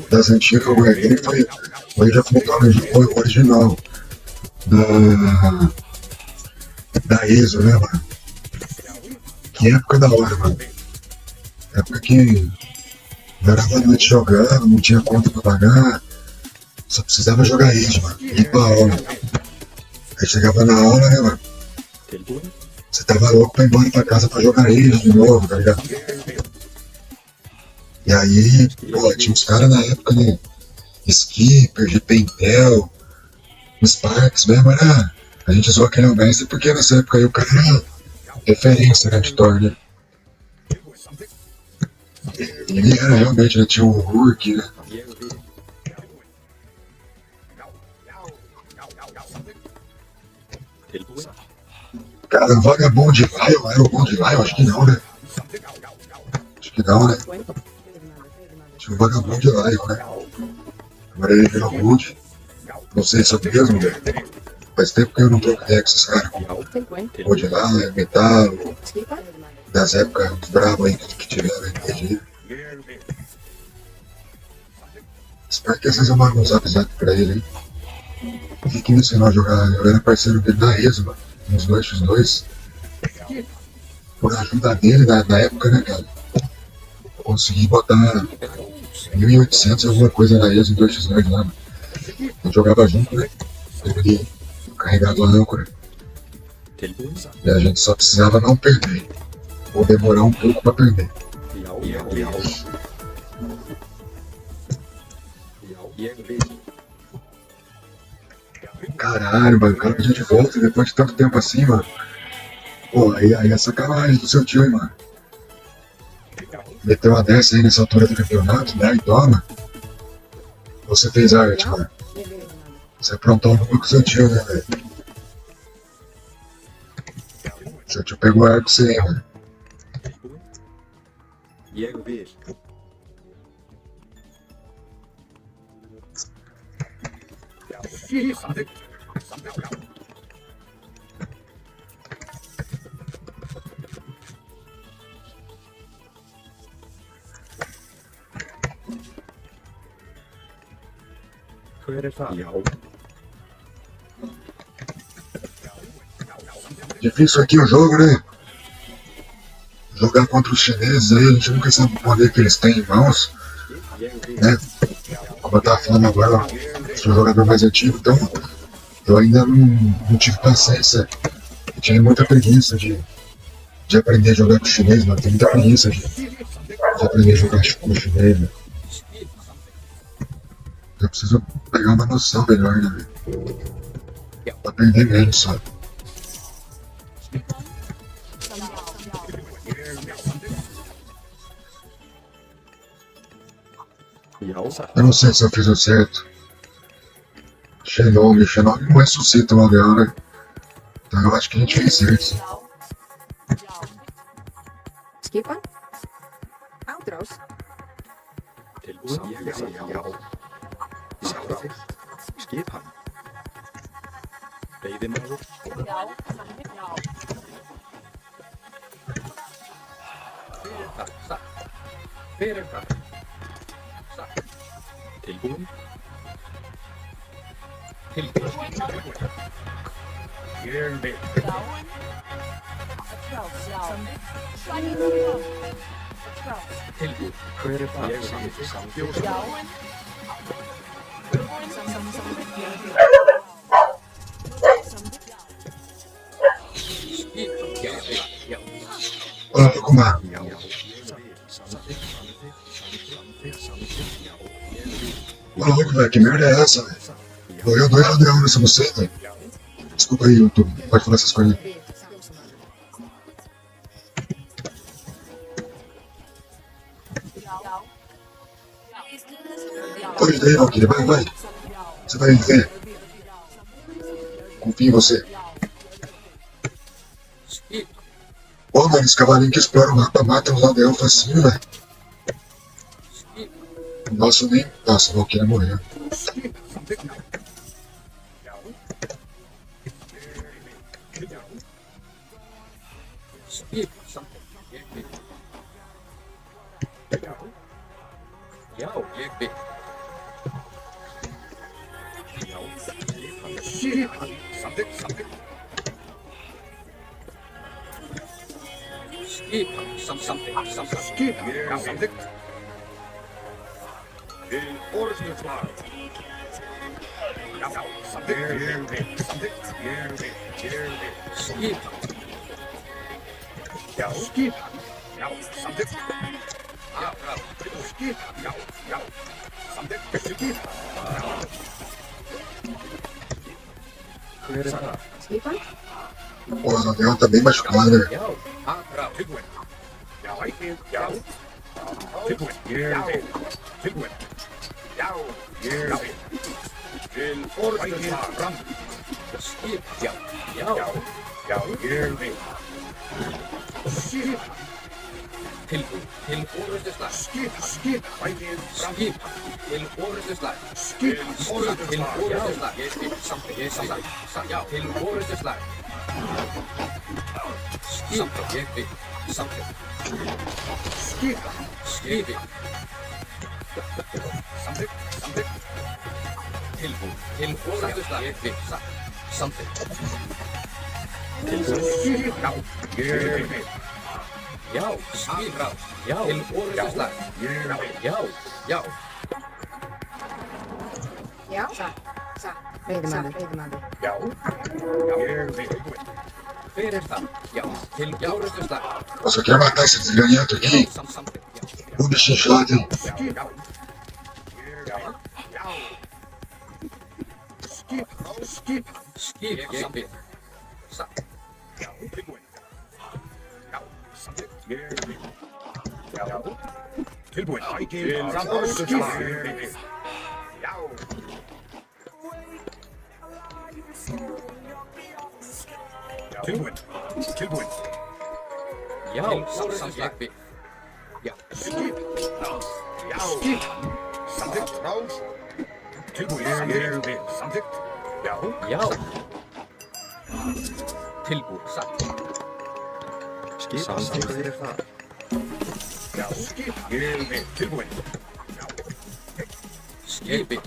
das antigas que eu guardei foi o Age of Mythology, foi o original. Da ESO, né, mano? Que época da hora, mano. Época que varava a noite jogando, não tinha conta pra pagar. Só precisava jogar Age, mano. Ir pra aula. Aí chegava na aula, né, mano? Você tava louco pra ir embora pra casa pra jogar Age de novo, tá ligado? E aí, pô, tinha uns caras na época, né? Skipper, GP Intel, Sparks mesmo, era A gente zoou aquele mestre porque nessa época aí o cara era referência, né, de Thor, né? Ele era realmente, né, tinha o Hulk, né? Cara, o Vagabundo de Lion, era o Bond de Lion? Acho que não, né? Acho que não, né? Tinha o Vagabundo de Lion, né? Agora ele virou Bond. Não sei se é o mesmo, velho. Faz tempo que eu não troco ideia com esses caras. Bond de Lion, Metal, das épocas bravas aí que tiveram aí no dia. Espero que vocês mandem um zap pra ele, hein? Ele que me ensinou a jogar, eu era parceiro dele na ESO, mano. Nos 2x2. Por ajuda dele na época, né, cara? Eu consegui botar 1800 alguma coisa na ESO em 2x2 lá, mano. Eu jogava junto, né? Ele carregado a âncora. E a gente só precisava não perder. Ou demorar um pouco pra perder. Caralho, mano, o cara pediu de volta depois de tanto tempo assim, mano. Pô, aí é sacanagem do seu tio, hein, mano. Meteu uma dessa aí nessa altura do campeonato, né? E toma. Você fez arte, mano. Você aprontou um pouco com seu tio, né, velho? Seu tio pegou a arte com você, hein, mano. Difícil aqui o jogo, né? Jogar contra os chineses aí, a gente nunca sabe o poder que eles têm em mãos, né? Como eu tava falando agora, sou um jogador mais antigo, então eu ainda não tive paciência. Eu tinha muita preguiça de aprender a jogar com o chinês, mano. Tenho muita preguiça de aprender a jogar com o chinês, mano. Eu preciso pegar uma noção melhor, né, velho? Pra aprender menos, sabe? Eu não sei se eu fiz o certo. Xenome não ressuscita o Aldeão, né? Então eu acho que a gente fez certo, sim. Skipa. Outros. Olha, Kumar. Ô louco, velho, que merda é essa, velho? Morreu 2 Aldeão nessa buceta, velho. Desculpa aí, YouTube, pode falar essas coisas. Pode daí, Valkyrie, vai. Você vai ver. Confio em você. Ô, mano, esse cavalinho que explora o mapa mata os aldeão facinho, velho. Nossa, nem. Nossa, o Valkyrie morreu. Skipan. Pô, o Daniel tá bem machucado, né? Jau. Atrás. Tilbúin. Já, já. Tilbúin. Ég vil. Tilbúin. Já, ég vil. Til orðslag. Fram. Skip. Já. Já. Já, já, ég vil. Skip. Tilbúin. Til orrustuslag. Skip. Bætið fram. Skip. Til orrustuslag. Skip. Til orrustuslag. Ég skip. Samþykkt. Já. Til orrustuslag. Skip. Ég skip. Samþykkt. Skip. Skipi. Samþykkt. Tilbúin. Til orrustuslag. Ég skip. Samþykkt. Skip. Já, ég vil. Já. Skip. Já. Til orrustuslag. Ég vil. Já. Já. Já. Satt. Veiðimaður. Já, ég vil. Hver það? Já. Til orrustuslag. Eu só quero matar esse desgranhento aqui. Samþykkt. O bichinho chato, hein? Skip. Ég skip. Satt. Já, tilbúin. Já, samþykkt. Ég vil. Já, tilbúin. Bætið fram. Orðslag. Ég vil. Já. Tilbúin. Já. Samþykkt. Já. Skip. Já. Skip. Samþykkt. Rás. Tilbúin. Ég vil. Samþykkt. Já. Já. Tilbúin. Satt. Skip. Samþykkt fyrir það. Já. Skip. Ég vil. Tilbúin. Skipi.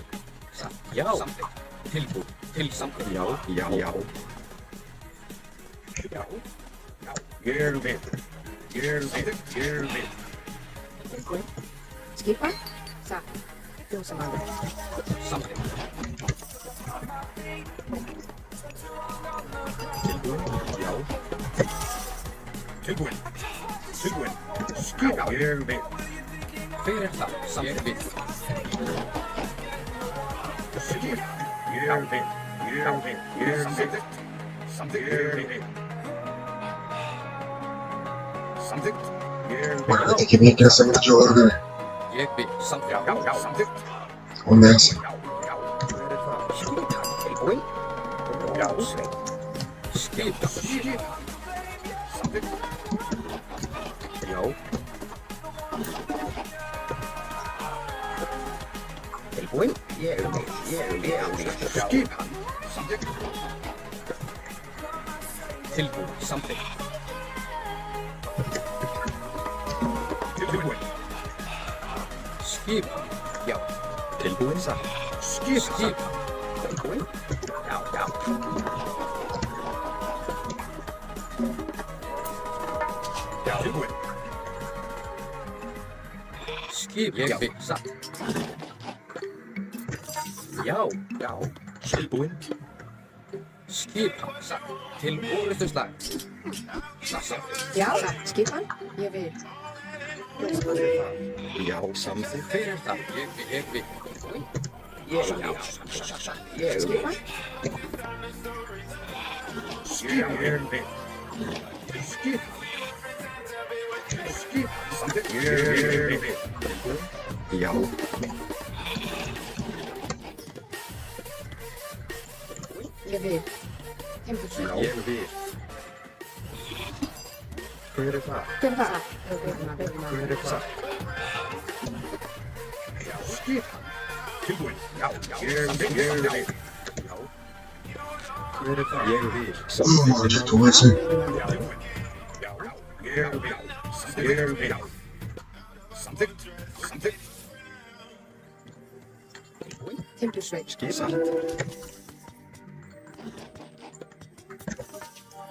Satt. Já. Samþykkt. Tilbúin. Til samþykkt. Já. Já. Já. Ég vil. Ég vil. Skipan. Satt. Fjósamaður. Samþykkt. Já. Tilbúin. Skip. Ég vil. Hver það? Samþykkt. Skip. Ég vil. Samþykkt. Mano, vai ter que vir aqui nessa mina de ouro, né? Ég vil. Samþykkt. Já, samþykkt. Vamos nessa. Tilbúin. Já. Skip. Samþykkt. Já. Tilbúin. Ég vil. Skip. Samþykkt. Tilbúin. Samþykkt. Tilbúin. Skip. Já. Tilbúin. Skip. Tilbúin. Já. Já. Tilbúin. Skip. Ég vil. Satt. Já. Tilbúin. Skip. Satt. Til orrustuslag. Satt. Já. Satt. Skipan. Ég vil. Já, samþykkt. Hver það? Ég vil. Skipan. Skip. Ég vil. Skip. Samþykkt. Ég vil. Já. Ég vil. Timbursveit. Ég vil. Hver það? Hver er það? Veiðimaður. Hver það? Skip. Tilbúin. Já. Ég vil. Hver það? Ég vil. Oh, maldito esse. Já. Ég vil. Samþykkt. Timbursveit. Skip. Satt.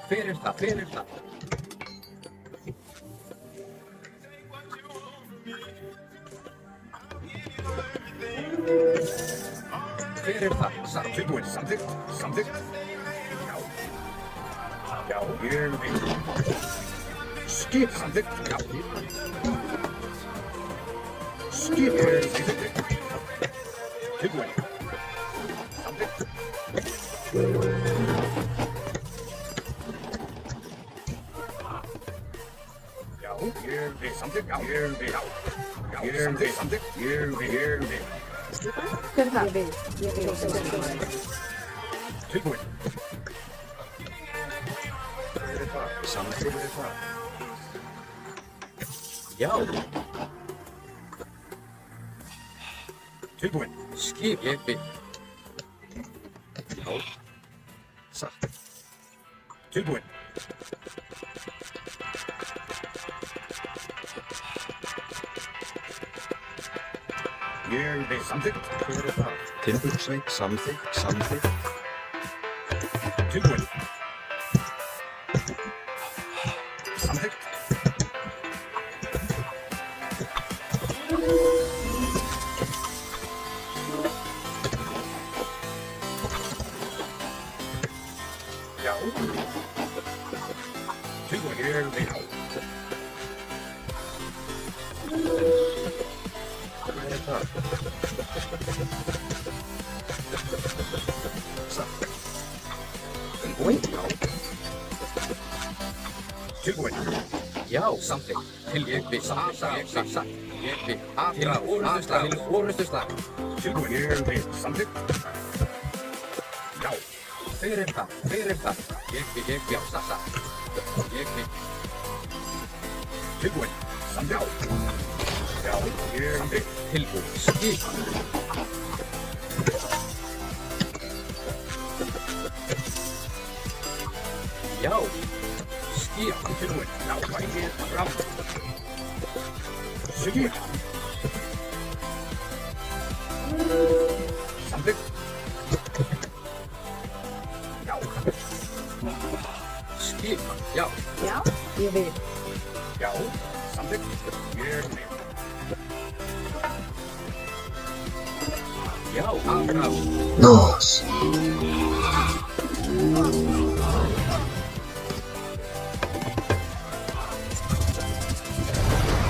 Hver það? Hver það? Satt. Tilbúin. Samþykkt. Já. Ég vil. Skip. Samþykkt. Já. Skip. Tilbúin. Samþykkt. something, something, Verdad. Tilbudt. Something. Já. Tilbudt. Skip, ég byrð. Já. Satt. Tilbudt. Ég byrð samþykkt. Hver það? Timbursveit, samþykkt. Tilbudt. Samþykkt. Já. Tilbudt. Ég byrð á. Hver það? Satt. Tilbudt. Já. Tilbudt. Já, samþykkt. Ég byrð, satt. Ég byrð, til orustuslag. Tilbudt. Ég byrð samþykkt. Já. Fyrir það. Ég byrð, já, satt. Ég byrð. Tilbudt. Samþykkt. Já. Ég byrð. Tilbúin, skip. Já. Skip. Tilbudt. Já. Vængið fram. Skip. Samþykkt. Já. Skip. Já. Já, ég vil. Já. Samþykkt. Ég byrð. Já, áfram. Nossa.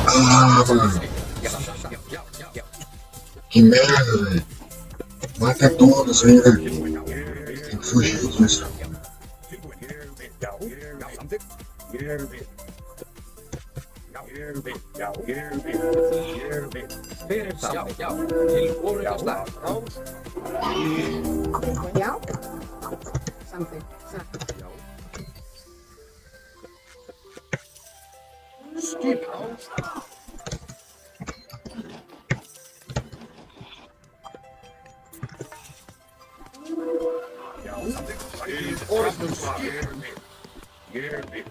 Ah, mano. Que merda, velho. Mata todos ainda. Tem que fugir disso. Fyrir það. Já, til orustuslag. Já. Samþykkt. Satt. Skip. Já. Samþykkt. Orustuslag. Ég byrð.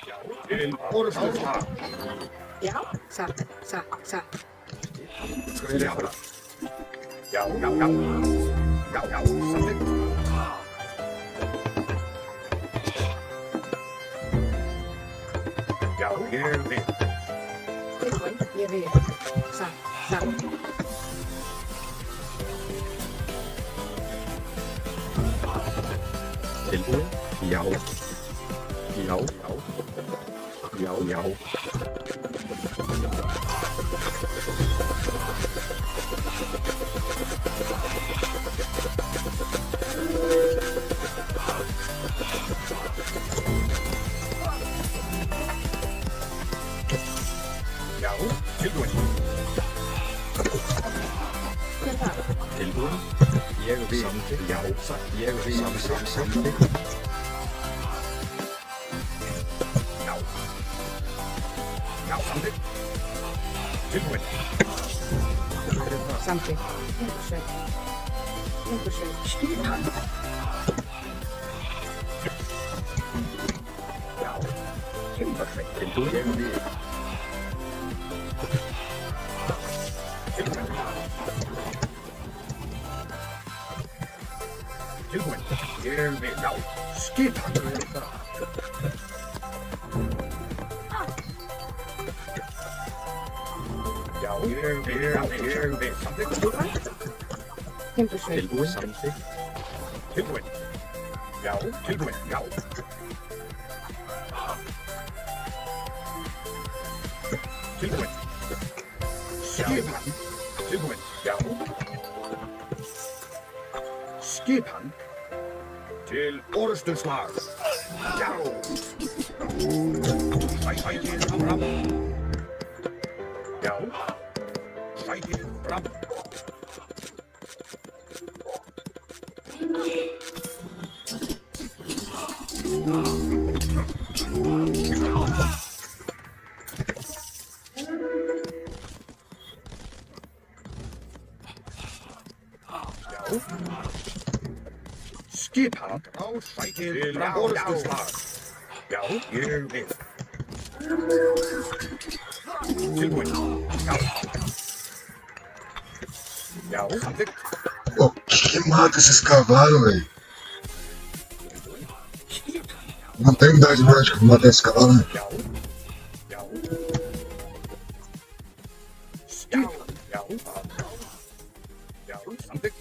Já. Til orustuslag. Já, satt. Skriði á það. Já. Já, samþykkt. Já, ég byrð. Tilbúin, ég vil. Satt. Tilbúin? Já. Já, tilbúin. Hver það? Tilbúin? Ég vil. Já. Ég vil. Samþykkt. Já. Já, samþykkt. Tilbúin. Samþykkt. Timbursveit. Skipan. Já. Timbursveit. Tilbúin? Ég vil. Tilbúin. Tilbúin. Ég vil. Já. Skipan. Já, ég vil. Samþykkt. Timbursveit. Tilbúin? Samþykkt. Tilbúin. Já, tilbúin. Já. Tilbúin. Skipan. Tilbúin. Já. Skipan. Til orustuslag. Já. Cycle fram. Ja. Cycle fram. Skip hand og cycle fram orðstuslag. Já, ég vil. Tilbúin. Já. Já, samþykkt. Pô, que mata esses cavalos, velho? Não tem unidade mágica pra matar esse cavalo, né? Já. Já, samþykkt.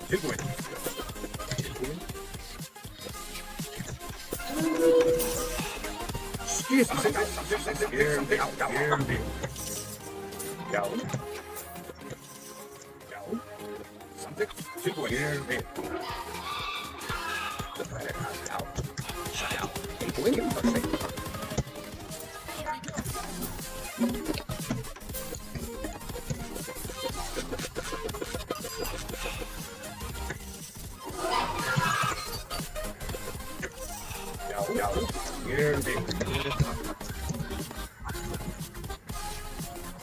Tilbúin. Skip. Já. Samþykkt. Tilbúin. Já. Ég vil.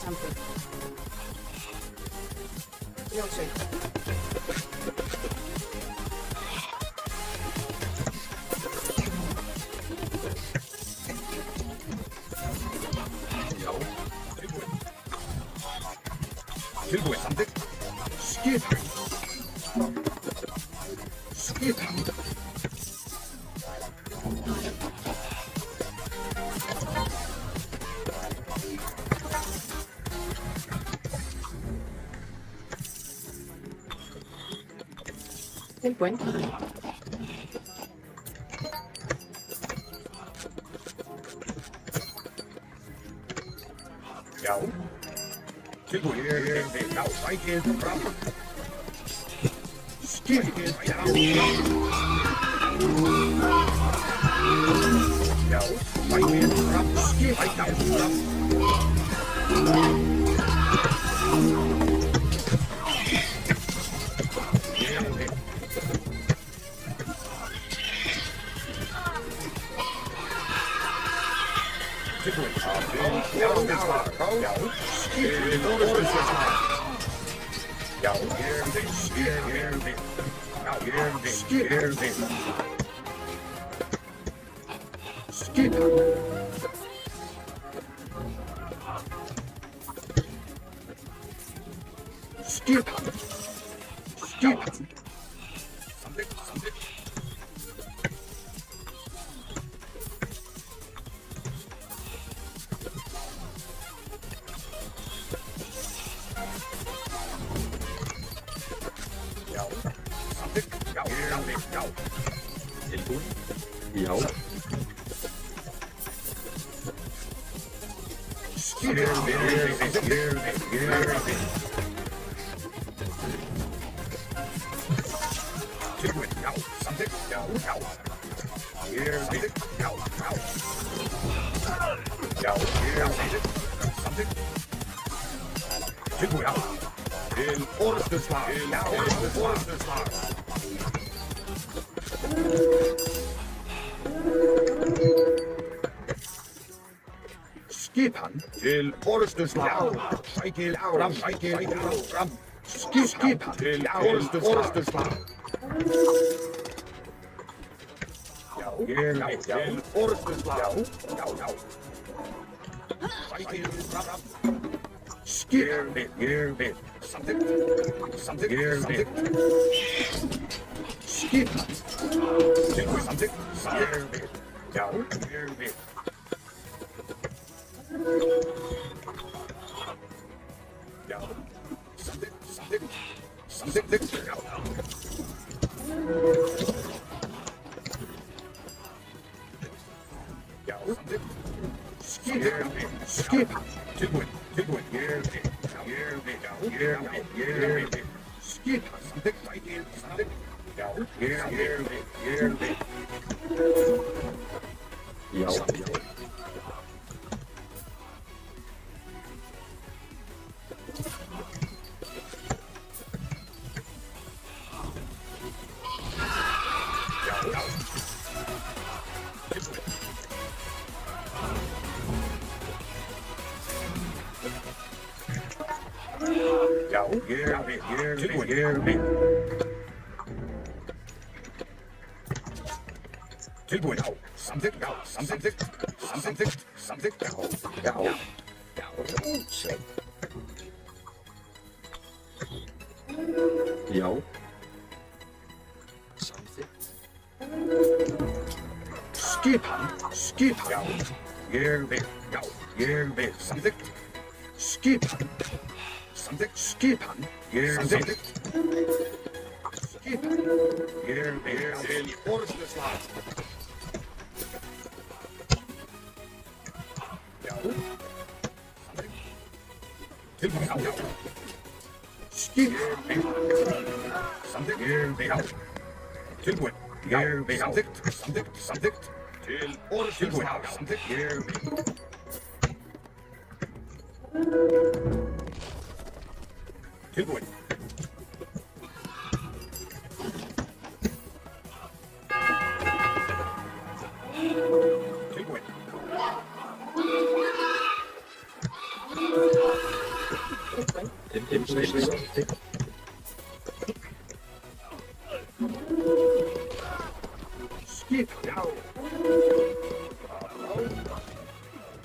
Samþykkt. Ljósið. Tilbúin, samþykkt. Skip. Tilbúin. Já. Tilbúin. Já, cycle fram. Skip. Já. Já, cycle fram. Skip. Fram. Skipan til orðstuslag. Cycle fram. Skipan til orðstuslag. Já, ég vil. Til orðstuslag. Já. Cycle fram. Skip. Ég vil. Samþykkt. Ég vil. Skipan. Tilbúin, samþykkt. Ég vil. Já, ég vil. Já, samþykkt. Já. Já, samþykkt. Skip. Skipa, samþykkt, samþykkt. Já, samþykkt. Tilbúin, já, samþykkt, já, samþykkt, já, Sveinn. Já. Samþykkt. Skipan, já, ég vil, samþykkt. Skipan, samþykkt, skipan, samþykkt. Skipan, ég vil, orðsluslag. Tilbúin, já. Skipan, samþykkt, já. Tilbúin, já, samþykkt. Til orðsluslag, já, samþykkt, Tilbúin. Skip, já.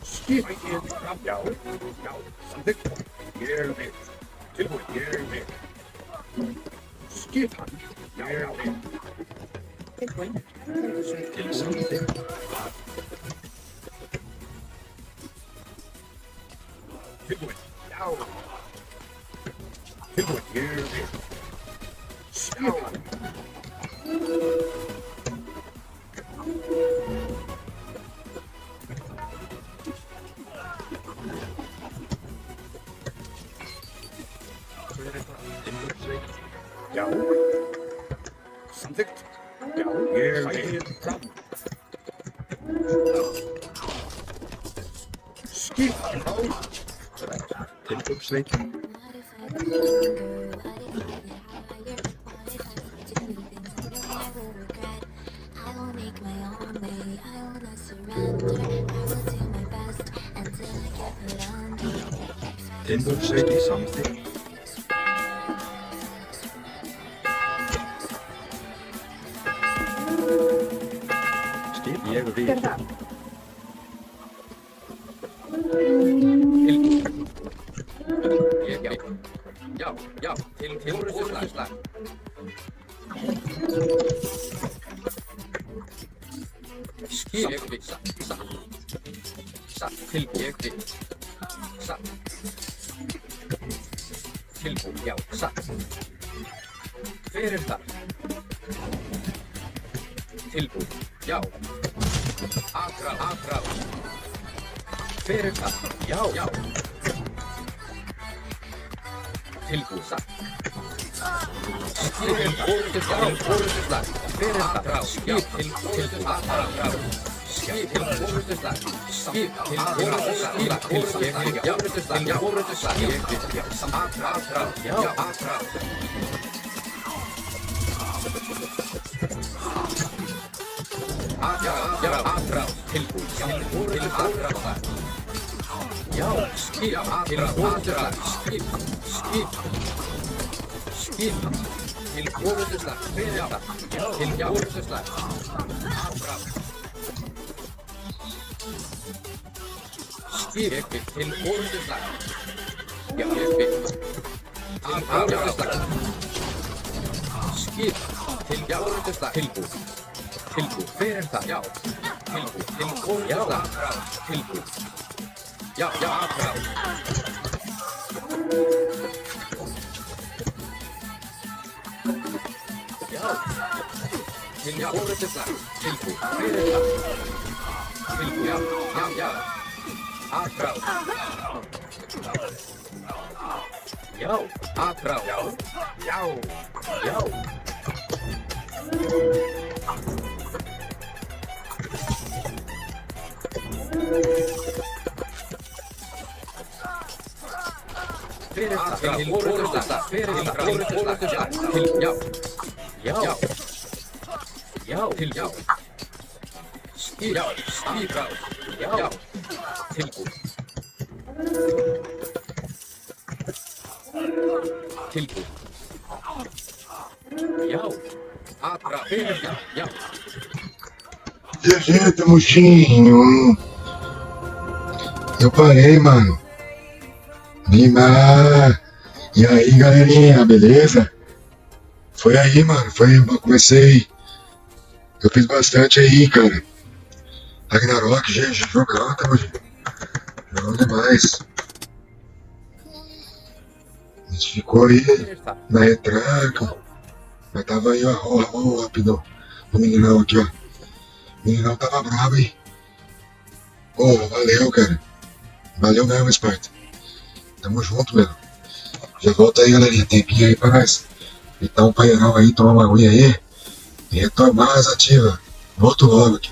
Skip, já, samþykkt. Ég vil. Tilbúin, ég vil. Skipan, já. Tilbúin. Til samþykkt. Tilbúin, já. Tilbúin, ég vil. Skipan. Já. Samþykkt. Já, ég vil. Skipan. Tilbúin, Sveinn. Tilbúin, Sveinn, samþykkt. Ég vil. Já, til orðsluslag. Skip, ég vil, satt, tilbúin, ég vil, satt. Tilbúin, já, satt. Fyrir þar. Tilbúin, já. Aðrá. Fyrir það, já. Tilbúin, satt. Skip, orðsluslag. Fyrir það, skip, tilbúin, aðrá. Skip, orðsluslag. Skip, orðsluslag. Aðrá, já. Aðrá, tilbúin, aðrá. Já, skip, orðsluslag. Skip, til orðsluslag. Fyrir það, til orðsluslag. Aðrá. Skip, til orðsluslag. Já, ég vil. Orðsluslag. Skip, til orðsluslag. Tilbúin, fyrir það, já. Tilbúin, til orðsluslag. Tilbúin. Já, aðrá. Já. Til orðsluslag. Tilbúin, fyrir það. Tilbúin, já. Aðrá. Yau. Atrás. Yau. Yau. Yau. Deserta, mochinho. Eu parei, mano. Vimar. E aí, galerinha, beleza? Foi aí, mano. Eu comecei. Eu fiz bastante aí, cara. Ragnarok, gente, jogão, tá, mano? Jogão demais. A gente ficou aí na retranca. Mas tava aí, ó, rápido. O meninão aqui, ó. O meninão tava bravo, hein? Pô, valeu, cara. Valeu mesmo, Sparta. Tamo junto, meu. Já volta aí, galerinha. Tempinho aí pra nós. Então, um painel aí, tomar uma aguinha aí. E retomar as ativas. Volto logo aqui.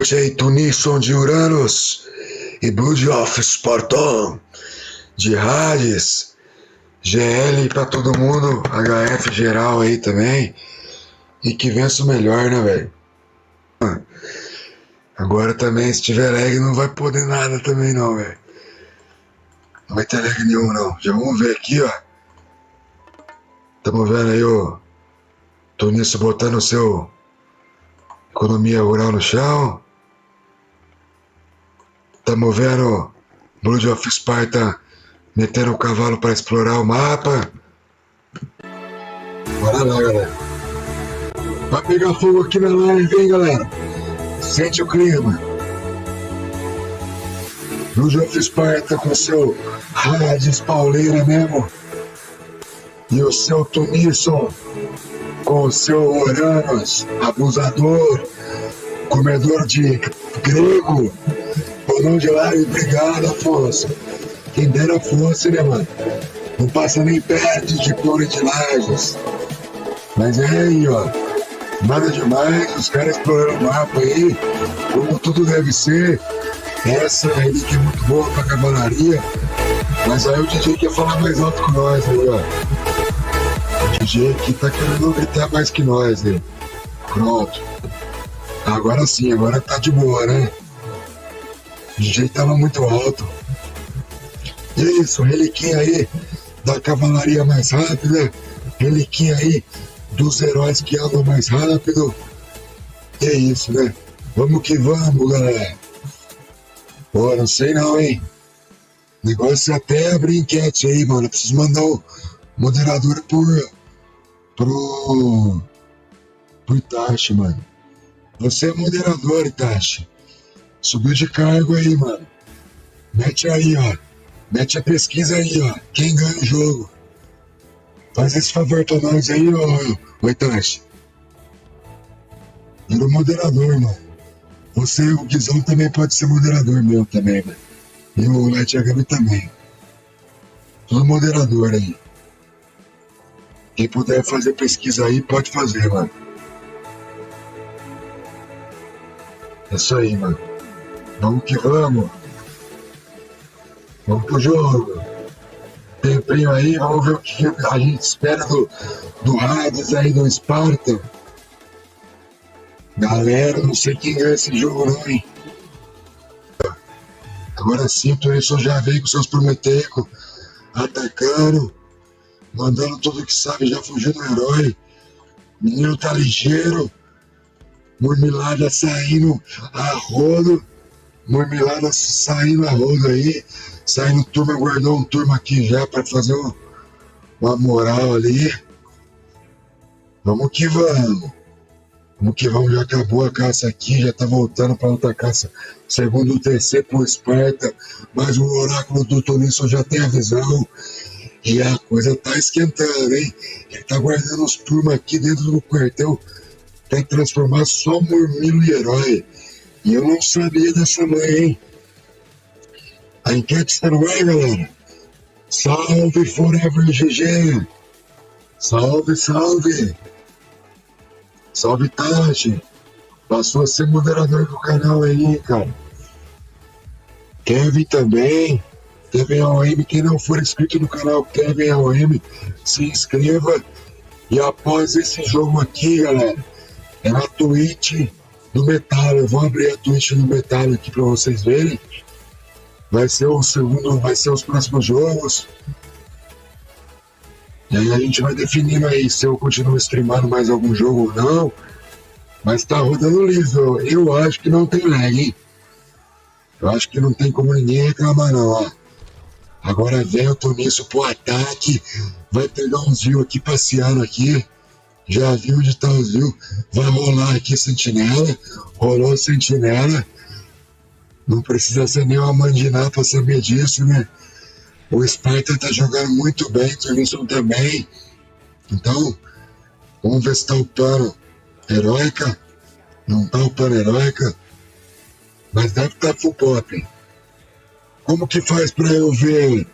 Jeito Nisson de Uranus. E Blood of Spartan. De Hades. GL pra todo mundo. HF geral aí também. E que vença o melhor, né, velho? Agora também, se tiver lag, não vai poder nada também não, velho. Não vai ter lag nenhum, não. Já vamos ver aqui, ó. Tamo vendo aí, ó. Tô nisso botando o seu economia rural no chão. Tamo vendo Blood of Sparta metendo o cavalo pra explorar o mapa. Bora lá, galera. Vai pegar fogo aqui na live, hein, galera. Sente o clima. Blood of Sparta com seu Hades pauleira mesmo. E o seu Tunisson com o seu Uranus abusador, comedor de grego. Bolão de live, obrigado, Afonso. Quem dera fosse, né, mano? Não passa nem perto de Clone de Lages. Mas é aí, ó. Nada demais, os caras explorando o mapa aí, como tudo deve ser. Essa relíquia é muito boa pra cavalaria. Mas aí o DJ quer falar mais alto que nós aí, ó. O DJ aqui tá querendo gritar mais que nós, né? Pronto. Agora sim, agora tá de boa, né? O DJ tava muito alto. Isso, reliquinha aí da cavalaria mais rápida. Reliquinha aí dos heróis que andam mais rápido. É isso, né? Vamos que vamos, galera. Pô, não sei não, hein? Negócio é até abrir enquete aí, mano. Eu preciso mandar o moderador pro Itachi, mano. Você é moderador, Itachi. Subiu de cargo aí, mano. Mete aí, ó. Mete a pesquisa aí, ó. Quem ganha o jogo? Faz esse favor pra nós aí, ô Itachi. Vira o moderador, mano. Você, o Guizão, também pode ser moderador meu também, mano. E o Light Agami também. Tudo moderador aí. Quem puder fazer pesquisa aí, pode fazer, mano. É isso aí, mano. Vamos que vamos. Vamos pro jogo. Tempinho aí, vamos ver o que a gente espera do Hades aí, do Sparta. Galera, não sei quem ganha esse jogo não, hein? Agora sim, o Turismo já veio com seus Prometecos, atacando, mandando tudo que sabe, já fugiu do herói. O menino tá ligeiro. Murmilada saindo a rodo. Murmilada saindo a rodo aí. Saindo turma, guardou um turma aqui já pra fazer uma moral ali. Vamos que vamos. Vamos que vamos, já acabou a caça aqui, já tá voltando pra outra caça. Segundo o TC pro Sparta, mas o oráculo do Tunisson já tem a visão. E a coisa tá esquentando, hein? Ele tá guardando os turmas aqui dentro do quartel pra transformar só Murmilo em herói. E eu não sabia dessa mãe, hein? A enquete está no ar, galera. Salve, Forever GG! Salve, salve! Salve, Tati! Passou a ser moderador do canal aí, cara. Kevin também. Kevin AOM, quem não for inscrito no canal Kevin AOM, se inscreva. E após esse jogo aqui, galera, é na Twitch do Metal. Eu vou abrir a Twitch do Metal aqui pra vocês verem. Vai ser o segundo, vai ser os próximos jogos. E aí a gente vai definindo aí se eu continuo streamando mais algum jogo ou não. Mas tá rodando liso. Eu acho que não tem lag, hein? Eu acho que não tem como ninguém reclamar não, ó. Agora vem o Tunício pro ataque. Vai pegar uns views aqui passeando aqui. Já viu onde tá os views? Vai rolar aqui sentinela. Rolou sentinela. Não precisa ser nem uma mandiná pra saber disso, né? O Sparta tá jogando muito bem, o Tunício também. Então, vamos ver se tá upando heróica. Não tá upando heróica. Mas deve estar full pop. Como que faz pra eu ver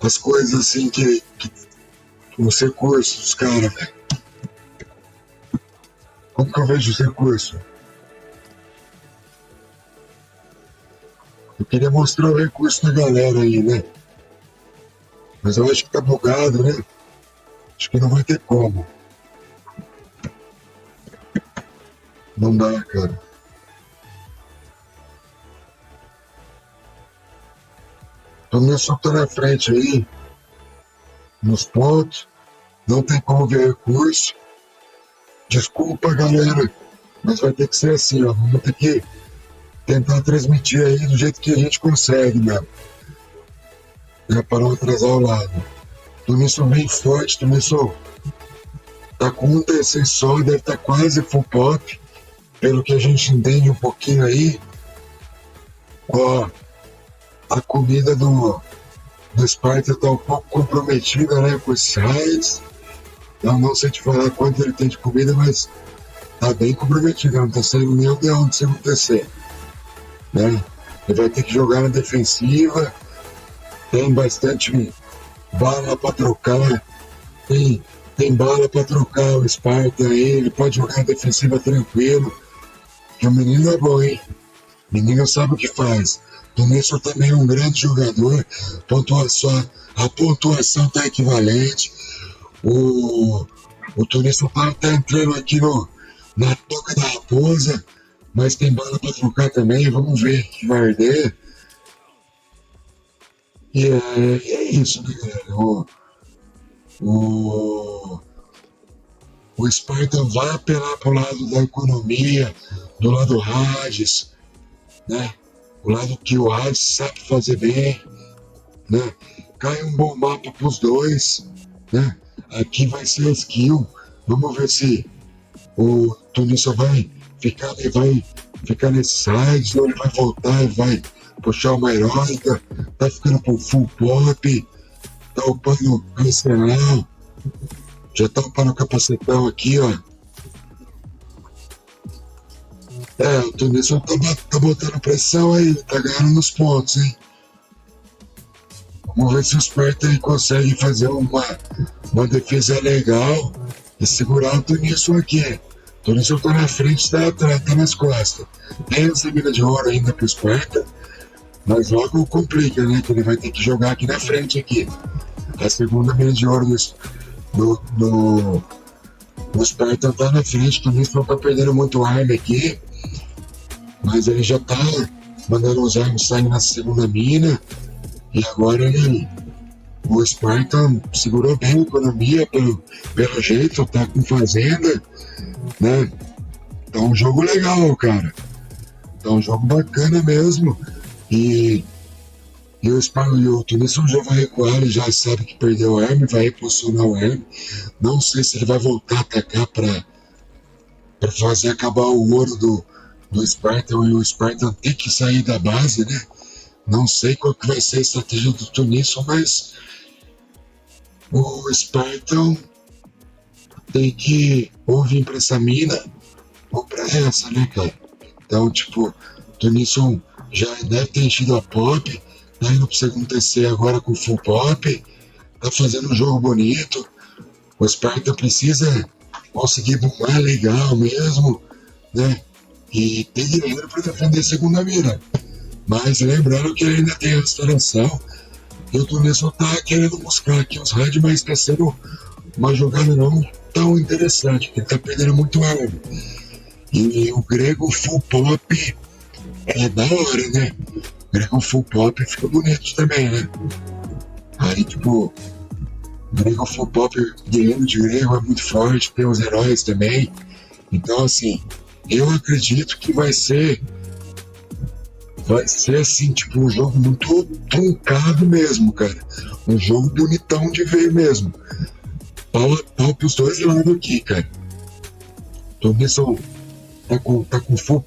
as coisas assim que os recursos dos caras, velho? Como que eu vejo os recursos? Eu queria mostrar o recurso da galera aí, né? Mas eu acho que tá bugado, né? Acho que não vai ter como. Não dá, cara. O Nilson tá na frente aí. Nos pontos. Não tem como ver recurso. Desculpa, galera. Mas vai ter que ser assim, ó. Vamos ter que tentar transmitir aí do jeito que a gente consegue, mesmo. Para não atrasar o lado. Tunício bem forte, Tunício tá com um DC só, deve estar quase full pop, pelo que a gente entende um pouquinho aí. Ó, a comida do Sparta tá um pouco comprometida, né, com esses raids. Eu não sei te falar quanto ele tem de comida, mas tá bem comprometido, não tá saindo nem de onde segundo DC, né? Ele vai ter que jogar na defensiva. Tem bastante bala para trocar, tem bala para trocar o Sparta aí, ele pode jogar na defensiva tranquilo, que o menino é bom, hein? O menino sabe o que faz. O Tunício também é um grande jogador, a pontuação tá equivalente, o Tunício tá entrando aqui na toca da raposa, mas tem bala para trocar também, vamos ver que vai arder. E é isso, né, galera? O Sparta vai apelar pro lado da economia, do lado Hades, né? O lado que o Hades sabe fazer bem, né? Cai um bom mapa pros dois, né? Aqui vai ser skill. Vamos ver se o Tunício vai ficar nesse side, ou ele vai voltar e vai puxar uma heróica, tá ficando com full pop, tá upando arsenal, já tá upando o capacetão aqui, ó. O Tunício tá botando pressão aí, tá ganhando nos pontos, hein. Vamos ver se o Sparta aí consegue fazer uma defesa legal e segurar o Tunício aqui. O Tunício tá na frente, tá atrás, tá nas costas. Tem essa mina de ouro ainda pro Sparta. Mas logo complica, né? Que ele vai ter que jogar aqui na frente aqui. A segunda mina de ouro do Sparta tá na frente, o Tunício não tá perdendo muito arma aqui. Mas ele já tá mandando os armas sair na segunda mina. E agora o Sparta segurou bem a economia pelo jeito, tá com fazenda, né? Tá um jogo legal, cara. Tá um jogo bacana mesmo. E o Tunício já vai recuar, ele já sabe que perdeu o arma, vai impulsionar o arma. Não sei se ele vai voltar a atacar para fazer acabar o ouro do Sparta, e o Sparta tem que sair da base, né? Não sei qual que vai ser a estratégia do Tunício, mas o Sparta tem que ou vir para essa mina ou para essa, né, cara? Então, tipo, o Tunício já deve ter enchido a pop, tá indo pro segundo TC agora com full pop, tá fazendo um jogo bonito. O Sparta precisa conseguir bombar legal mesmo, né? E tem dinheiro para defender a segunda mira. Mas lembrando que ainda tem a restauração. E o Tunisson tá querendo buscar aqui os raids, mas tá sendo uma jogada não tão interessante, porque ele tá perdendo muito arma. E o Grego full pop é da hora, né? O Grego full pop fica bonito também, né? Aí, tipo, Grego full pop, guerreiro de Grego é muito forte, tem os heróis também. Então, assim, eu acredito que vai ser assim, tipo, um jogo muito truncado mesmo, cara. Um jogo bonitão de ver mesmo. Pau a pau pros dois lados aqui, cara. Então, Nisson tá com full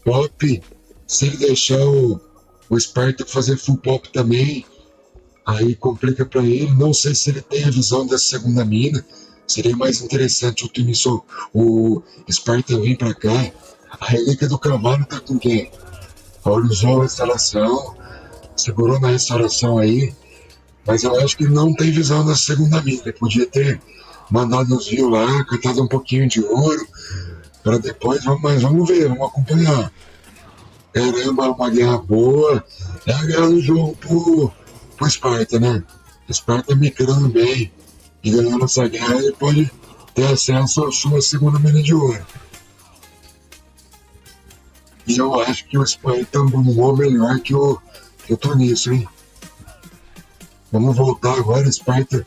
pop. Se ele deixar o Sparta fazer full pop também, aí complica pra ele. Não sei se ele tem a visão da segunda mina. Seria mais interessante o Sparta vir pra cá. A relíquia do cavalo tá com quem? Ele usou a restauração, segurou na restauração aí, mas eu acho que não tem visão da segunda mina. Ele podia ter mandado os rios lá, catado um pouquinho de ouro, para depois, mas vamos ver, vamos acompanhar. Caramba, uma guerra boa, é a guerra do jogo pro Sparta, né? O Sparta micrando bem e ganhando essa guerra, ele pode ter acesso à sua segunda mina de ouro. E eu acho que o Sparta bombou melhor que o Tunisson, hein? Vamos voltar agora, Sparta,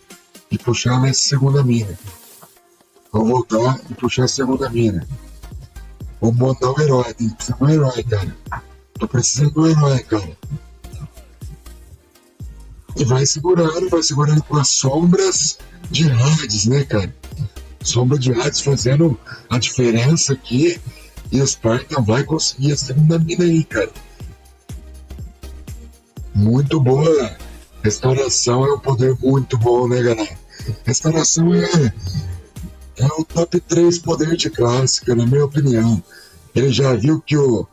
e puxar nessa segunda mina. Vamos voltar e puxar a segunda mina. Vamos montar um herói, tem que precisar de um herói, cara. Tô precisando de um herói, cara. E vai segurando com as sombras de Hades, né, cara? Sombra de Hades fazendo a diferença aqui. E o Sparta vai conseguir a segunda mina aí, cara. Muito boa. Restauração é um poder muito bom, né, galera? Restauração é o top 3 poder de clássica, na minha opinião. Ele já viu que o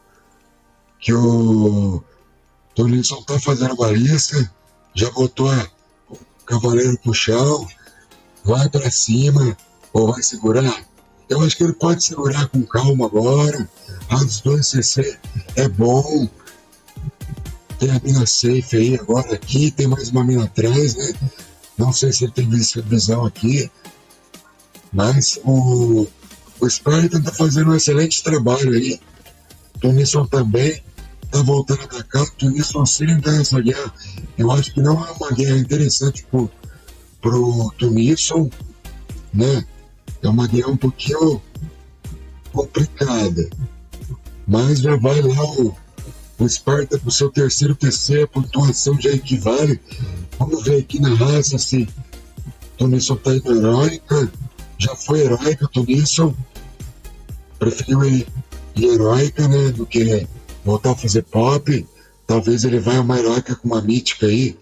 Tunisson tá fazendo balista, já botou o cavaleiro pro chão, vai pra cima, ou vai segurar. Eu acho que ele pode segurar com calma agora. Hades 2 CC é bom. Tem a mina safe aí agora aqui. Tem mais uma mina atrás, né? Não sei se ele tem visão aqui. Mas o Sparta tá fazendo um excelente trabalho aí. O Tunisson também tá voltando pra cá. O Tunisson sem ganhar essa guerra. Eu acho que não é uma guerra interessante pro Tunisson, né? É uma guerra um pouquinho complicada. Mas já vai lá o Sparta pro seu terceiro TC, a pontuação já equivale. Vamos ver aqui na raça se o Tunisson tá indo heróica. Já foi heróica o Tunisson. Preferiu ir heróica, né? Do que voltar a fazer pop. Talvez ele vá uma heróica com uma mítica aí,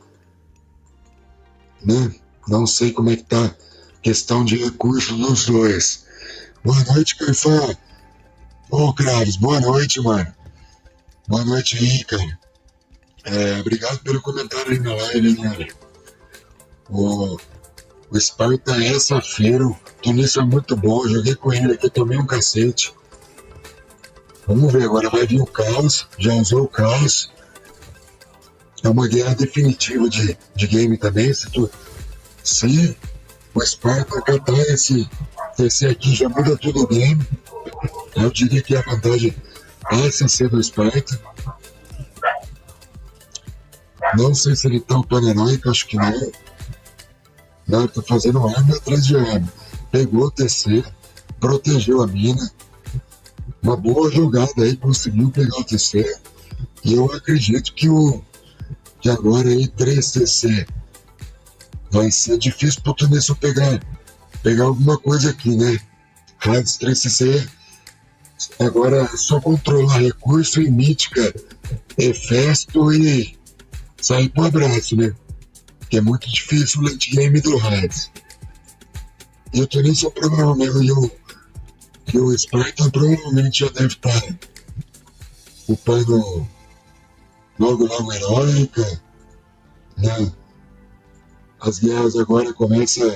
né? Não sei como é que tá questão de recursos dos dois. Boa noite, Caifá. Ô, Kraves, boa noite, mano. Boa noite aí, cara. Obrigado pelo comentário aí na live, né? O Sparta é safeiro. O Tunisson é muito bom. Eu joguei com ele aqui, tomei um cacete. Vamos ver, agora vai vir o caos. Já usou o caos. É uma guerra definitiva de game também. Se o Sparta catar esse aqui, já muda todo o game. Eu diria que a vantagem passa a ser do Sparta. Não sei se ele tá upando heróico, acho que não. Não, ele tá fazendo arma atrás de arma. Pegou o TC, protegeu a mina. Uma boa jogada aí, conseguiu pegar o TC. E eu acredito que agora aí 3 TC vai ser difícil pro Tunisson pegar alguma coisa aqui, né? Hades 3CC agora é só controlar recurso e mítica, Hefesto e sair pro abraço, né? Que é muito difícil o late game do Hades. E o Tunisson provavelmente e o Sparta provavelmente já deve estar upando logo heróica, né? As guerras agora começam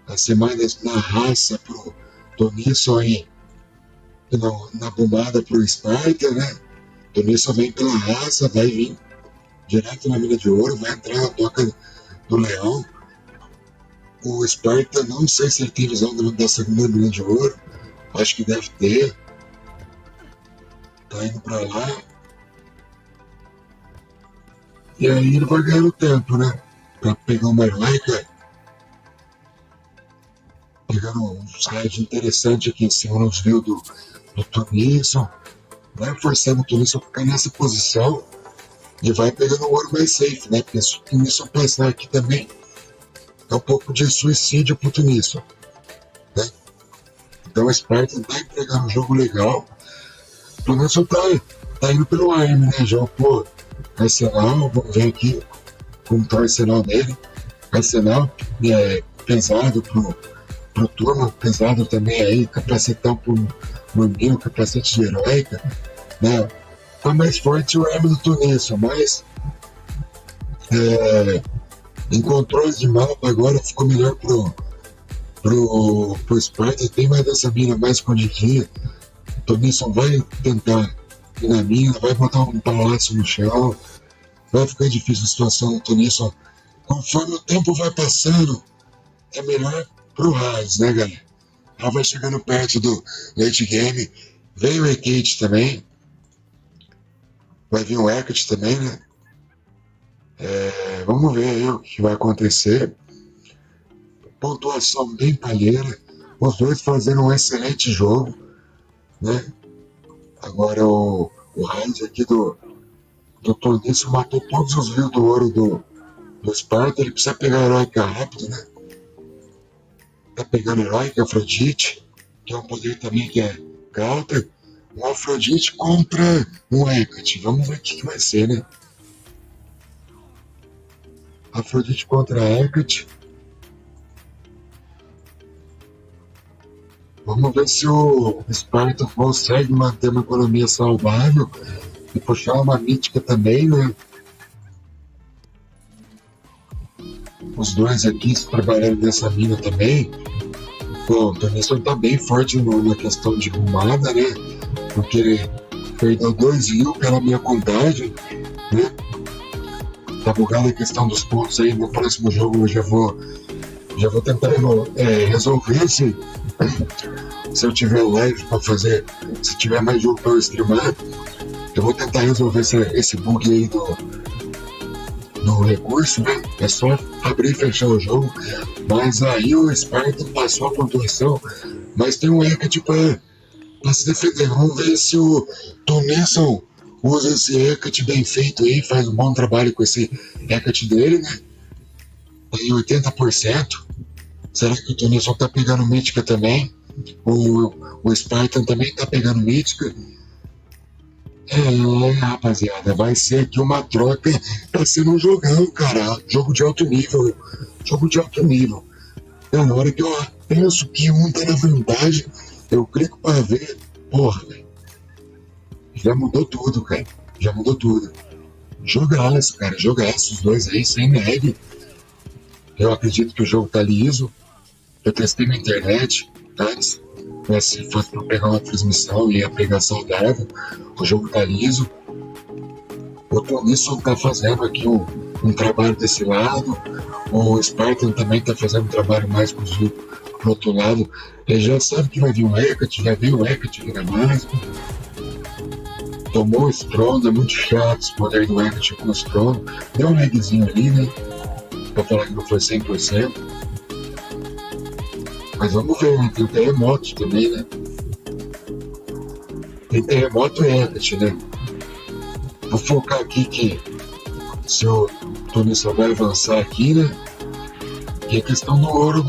a ser mais na raça pro Tonisson aí, na bombada pro Sparta, né? Tonisson vem pela raça, vai vir direto na mina de ouro, vai entrar na toca do leão. O Sparta, não sei se ele tem visão da segunda mina de ouro, acho que deve ter. Tá indo pra lá. E aí ele vai ganhando tempo, né? Pra pegar uma heróica. Pegando um slide interessante aqui em cima nos views do Tonisson. Vai forçando o Tonisson a ficar nessa posição. E vai pegando o ouro mais safe, né? Porque se o Tonisson passar aqui também, é um pouco de suicídio pro Tonisson, né? Então o Sparta tá entregando um jogo legal. O Tonisson tá indo pelo arme, né? Já pô, Arsenal, vamos ver aqui como tá o Arsenal dele. Arsenal é pesado pro turma, pesado também aí, capacetão pro Mamilo, capacete de heróica, né? Tá mais forte o arma do Tonisson, mas em controles de mapa agora ficou melhor pro Sparta, tem mais dessa mina mais escondidinha. O Tonisson vai tentar ir na mina, vai botar um palácio no chão, vai ficar difícil a situação do Tonisson. Conforme o tempo vai passando, é melhor pro Hades, né, galera? Ela vai chegando perto do late game, veio o Hecate também, vai vir o Hecate também, né? Vamos ver aí o que vai acontecer. Pontuação bem palheira, os dois fazendo um excelente jogo, né? Agora o Hades aqui do Tonisson matou todos os views do ouro do Sparta. Ele precisa pegar a heróica rápido, né? Tá pegando a heróica Afrodite, que é um poder também que é counter. Um Afrodite contra um Hecate. Vamos ver o que vai ser, né? Afrodite contra Hecate. Vamos ver se o Sparta consegue manter uma economia saudável e puxar uma mítica também, né? Os dois aqui trabalhando nessa mina também. Pô, o Tonisson tá bem forte na questão de rumada, né? Porque ele perdeu 2 views pela minha contagem, né? Tá bugada a questão dos pontos aí. No próximo jogo eu já vou tentar resolver se eu tiver live pra fazer, se tiver mais jogo pra eu streamar, eu vou tentar resolver esse bug aí do recurso, né? É só abrir e fechar o jogo. Mas aí o Sparta passou a pontuação, mas tem um Hecate pra se defender. Vamos ver se o Tonisson usa esse Hecate bem feito aí, faz um bom trabalho com esse Hecate dele, né? Tem 80%. Será que o Tonisson tá pegando mítica também? O Spartan também tá pegando mítica? Rapaziada, vai ser aqui uma troca. Tá sendo um jogão, cara. Jogo de alto nível. Jogo de alto nível. Na hora que eu penso que um tá na vantagem, eu clico pra ver. Porra, velho. Já mudou tudo, cara. Já mudou tudo. Jogaço, cara. Jogaço. Os dois aí, sem neve. Eu acredito que o jogo tá liso. Eu testei na internet antes. Mas se fosse pra pegar uma transmissão, ia pegar saudável. O jogo tá liso. O Tonisson tá fazendo aqui um trabalho desse lado. O Spartan também tá fazendo um trabalho mais pro outro lado. Ele já sabe que vai vir o Hecate, já veio o Hecate aqui na básica. Tomou o Strondo, é muito chato esse poder do Hecate com o Strondo. Deu um lagzinho ali, né? Pra falar que não foi 100%. Mas vamos ver, né? Tem o terremoto também, né? Tem terremoto e Hecate, né? Vou focar aqui que se o Tonisson vai avançar aqui, né? E a questão do ouro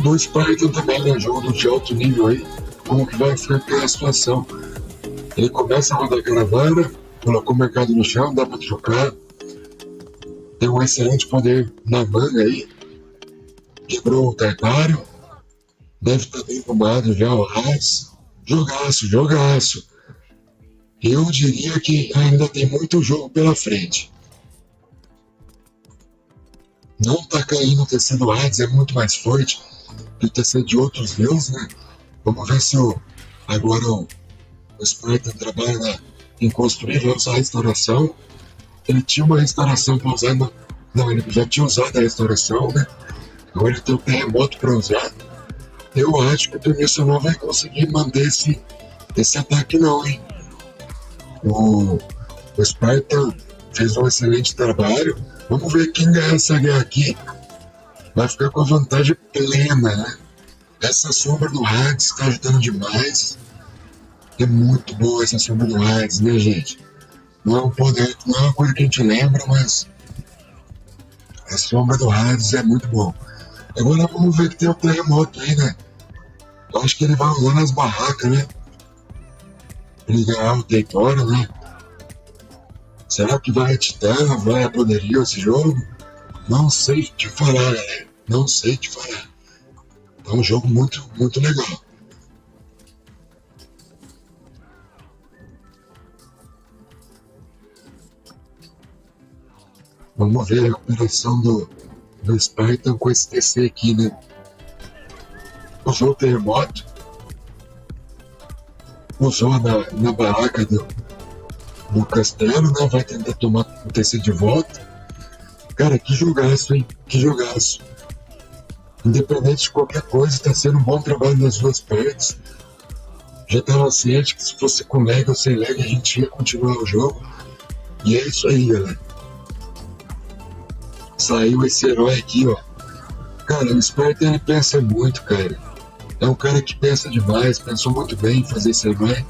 do Spartan também, né? Jogo de alto nível aí. Como que vai ficar a situação? Ele começa a rodar a caravana, colocou o mercado no chão, dá pra trocar. Tem um excelente poder na manga aí. Quebrou o Tartário. Deve estar bem bombado já o Hades. Jogaço, jogaço. Eu diria que ainda tem muito jogo pela frente. não tá caindo o TC do Hades, é muito mais forte que o TC de outros deuses, né? Vamos ver se agora o Spartan trabalha em construir, vai usar a restauração. Ele tinha uma restauração para usar, não, ele já tinha usado a restauração, né? Agora ele tem o terremoto para usar. Eu acho que o Tunísio não vai conseguir manter esse ataque não, hein? O Spartan fez um excelente trabalho. Vamos ver quem ganhar essa guerra aqui. Vai ficar com a vantagem plena, né? Essa sombra do Hades está ajudando demais. É muito boa essa sombra do Hades, né, gente? Não é um poder, não é uma coisa que a gente lembra, mas a sombra do Hades é muito bom. Agora vamos ver que tem o terremoto aí, né? Eu acho que ele vai usar nas barracas, né? Ele ganhar o território, né? Será que vai a Titã, vai a Poderio esse jogo? Não sei te falar, galera. Não sei te falar. É um jogo muito, muito legal. Vamos ver a recuperação do Spartan com esse TC aqui, né? Usou o terremoto. Usou na barraca do castelo, né? Vai tentar tomar o TC de volta. Cara, que jogaço, hein? Que jogaço. Independente de qualquer coisa, tá sendo um bom trabalho nas duas partes. Já tava ciente que se fosse com lag ou sem lag, a gente ia continuar o jogo. E é isso aí, galera. Saiu esse herói aqui, ó. Cara, o Spartan ele pensa muito, cara. É um cara que pensa demais, pensou muito bem em fazer esse herói.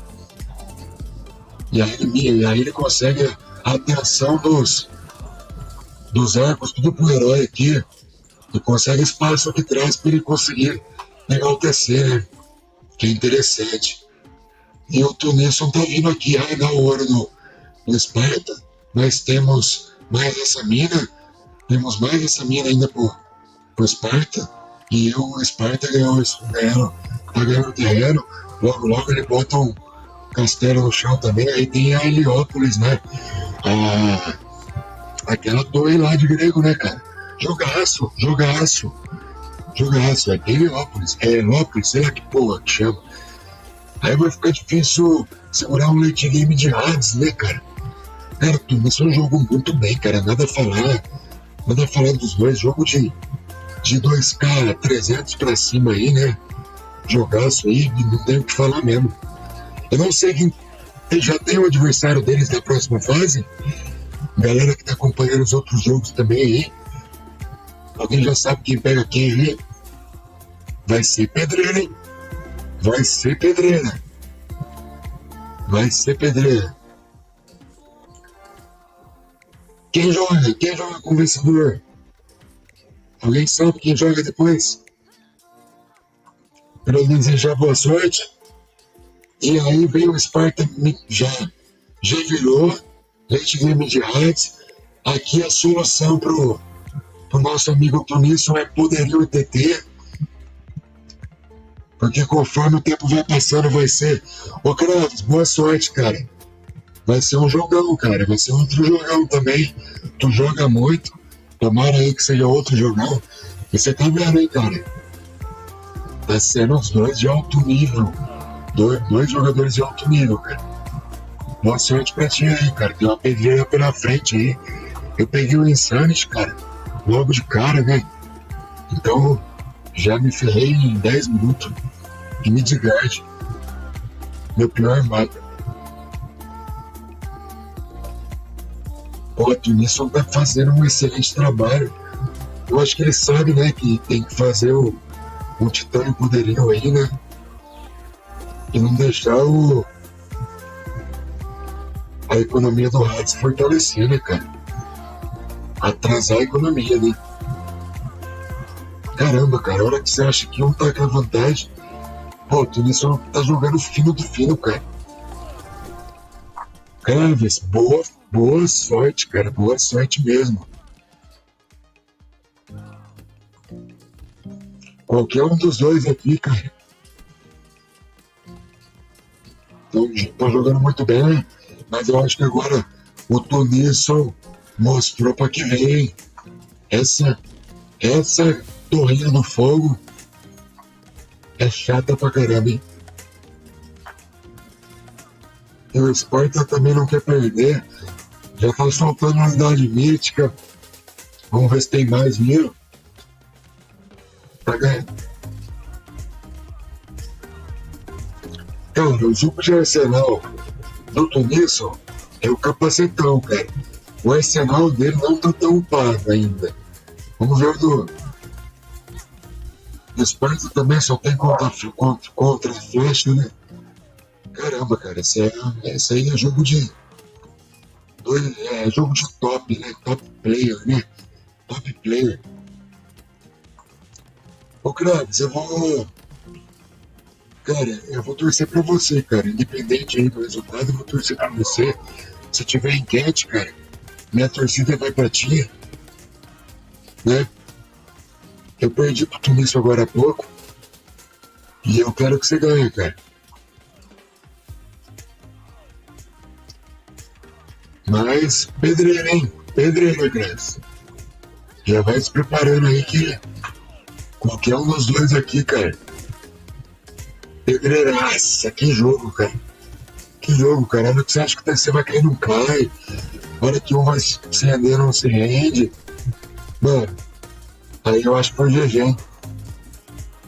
E aí ele consegue a atenção dos arcos, tudo pro herói aqui. E consegue espaço aqui atrás para ele conseguir pegar o TC, né? Que é interessante. E o Tunisson tá vindo aqui, dar ouro no Sparta. Nós temos mais essa mina. Temos mais essa mina ainda pro Sparta. E o Sparta tá ganhando terreno. Logo ele bota um castelo no chão também. Aí tem a Heliópolis, né? Aquela torre lá de grego, né, cara? Jogaço. É Heliópolis. É Heliópolis, sei lá que porra que chama. Aí vai ficar difícil segurar um late game de Hades, né, cara? Cara, isso é um jogo muito bem, cara. Nada a falar dos dois. Jogo de 2K 300 pra cima aí, né? Jogaço aí, não tem o que falar mesmo. Eu não sei quem já tem o adversário deles na próxima fase. Galera que tá acompanhando os outros jogos também aí. Alguém já sabe quem pega quem aí? Vai ser pedreira, hein? Vai ser pedreira. Quem joga com o vencedor? Alguém sabe quem joga depois? Pra desejar boa sorte. E aí vem o Sparta, já virou late game de Hades. Aqui a solução pro nosso amigo Tunísio é Poderio e TT. Porque conforme o tempo vai passando vai ser... Ô Kratos, boa sorte, cara. Vai ser um jogão, cara. Vai ser outro jogão também. Tu joga muito. Tomara aí que seja outro jogão. E você tá vendo, hein, cara? Tá sendo os dois de alto nível. Dois jogadores de alto nível, cara. Boa sorte pra ti aí, cara. Tem uma pedreira pela frente aí. Eu peguei o Insanity, cara. Logo de cara, né? Então, já me ferrei em 10 minutos. De Midgard. Meu pior armado. Pô, o Tunisson tá fazendo um excelente trabalho. Eu acho que ele sabe, né, que tem que fazer o Titã e o Poderio aí, né? E não deixar a economia do Hades fortalecer, né, cara? Atrasar a economia, né? Caramba, cara, a hora que você acha que um tá com a vantagem, pô, o Tunisson tá jogando fino do fino, cara. Kraves, boa sorte, cara. Boa sorte mesmo. Qualquer um dos dois aqui, cara. Estão jogando muito bem, mas eu acho que agora o Tunisson mostrou pra que vem. Essa Essa torrinha do fogo é chata pra caramba, hein? E o Sparta também não quer perder. Já tá soltando unidade mítica. Vamos ver se tem mais mil. Pra ganhar. Cara, o jogo de arsenal do Tunísio é o capacetão, cara. O arsenal dele não tá tão upado ainda. Aí o do Sparta também só tem contra flecha, né? Caramba, cara, esse aí é jogo de. É jogo de top, né? Top player, né? Top player. Ô, Krags, eu vou torcer pra você, cara. Independente aí do resultado, eu vou torcer pra você. Se tiver enquete, cara, minha torcida vai pra ti. Né? Eu perdi pro Tunísio agora há pouco. E eu quero que você ganhe, cara. Mas, pedreiro, hein? Pedreiro, Graça. Já vai se preparando aí que qualquer um dos dois aqui, cara. Pedreiraça, que jogo, cara. Que jogo, cara. A hora que você acha que você vai cair, não cai. A hora que um vai se render, não se rende. Mano, aí eu acho que foi GG, hein?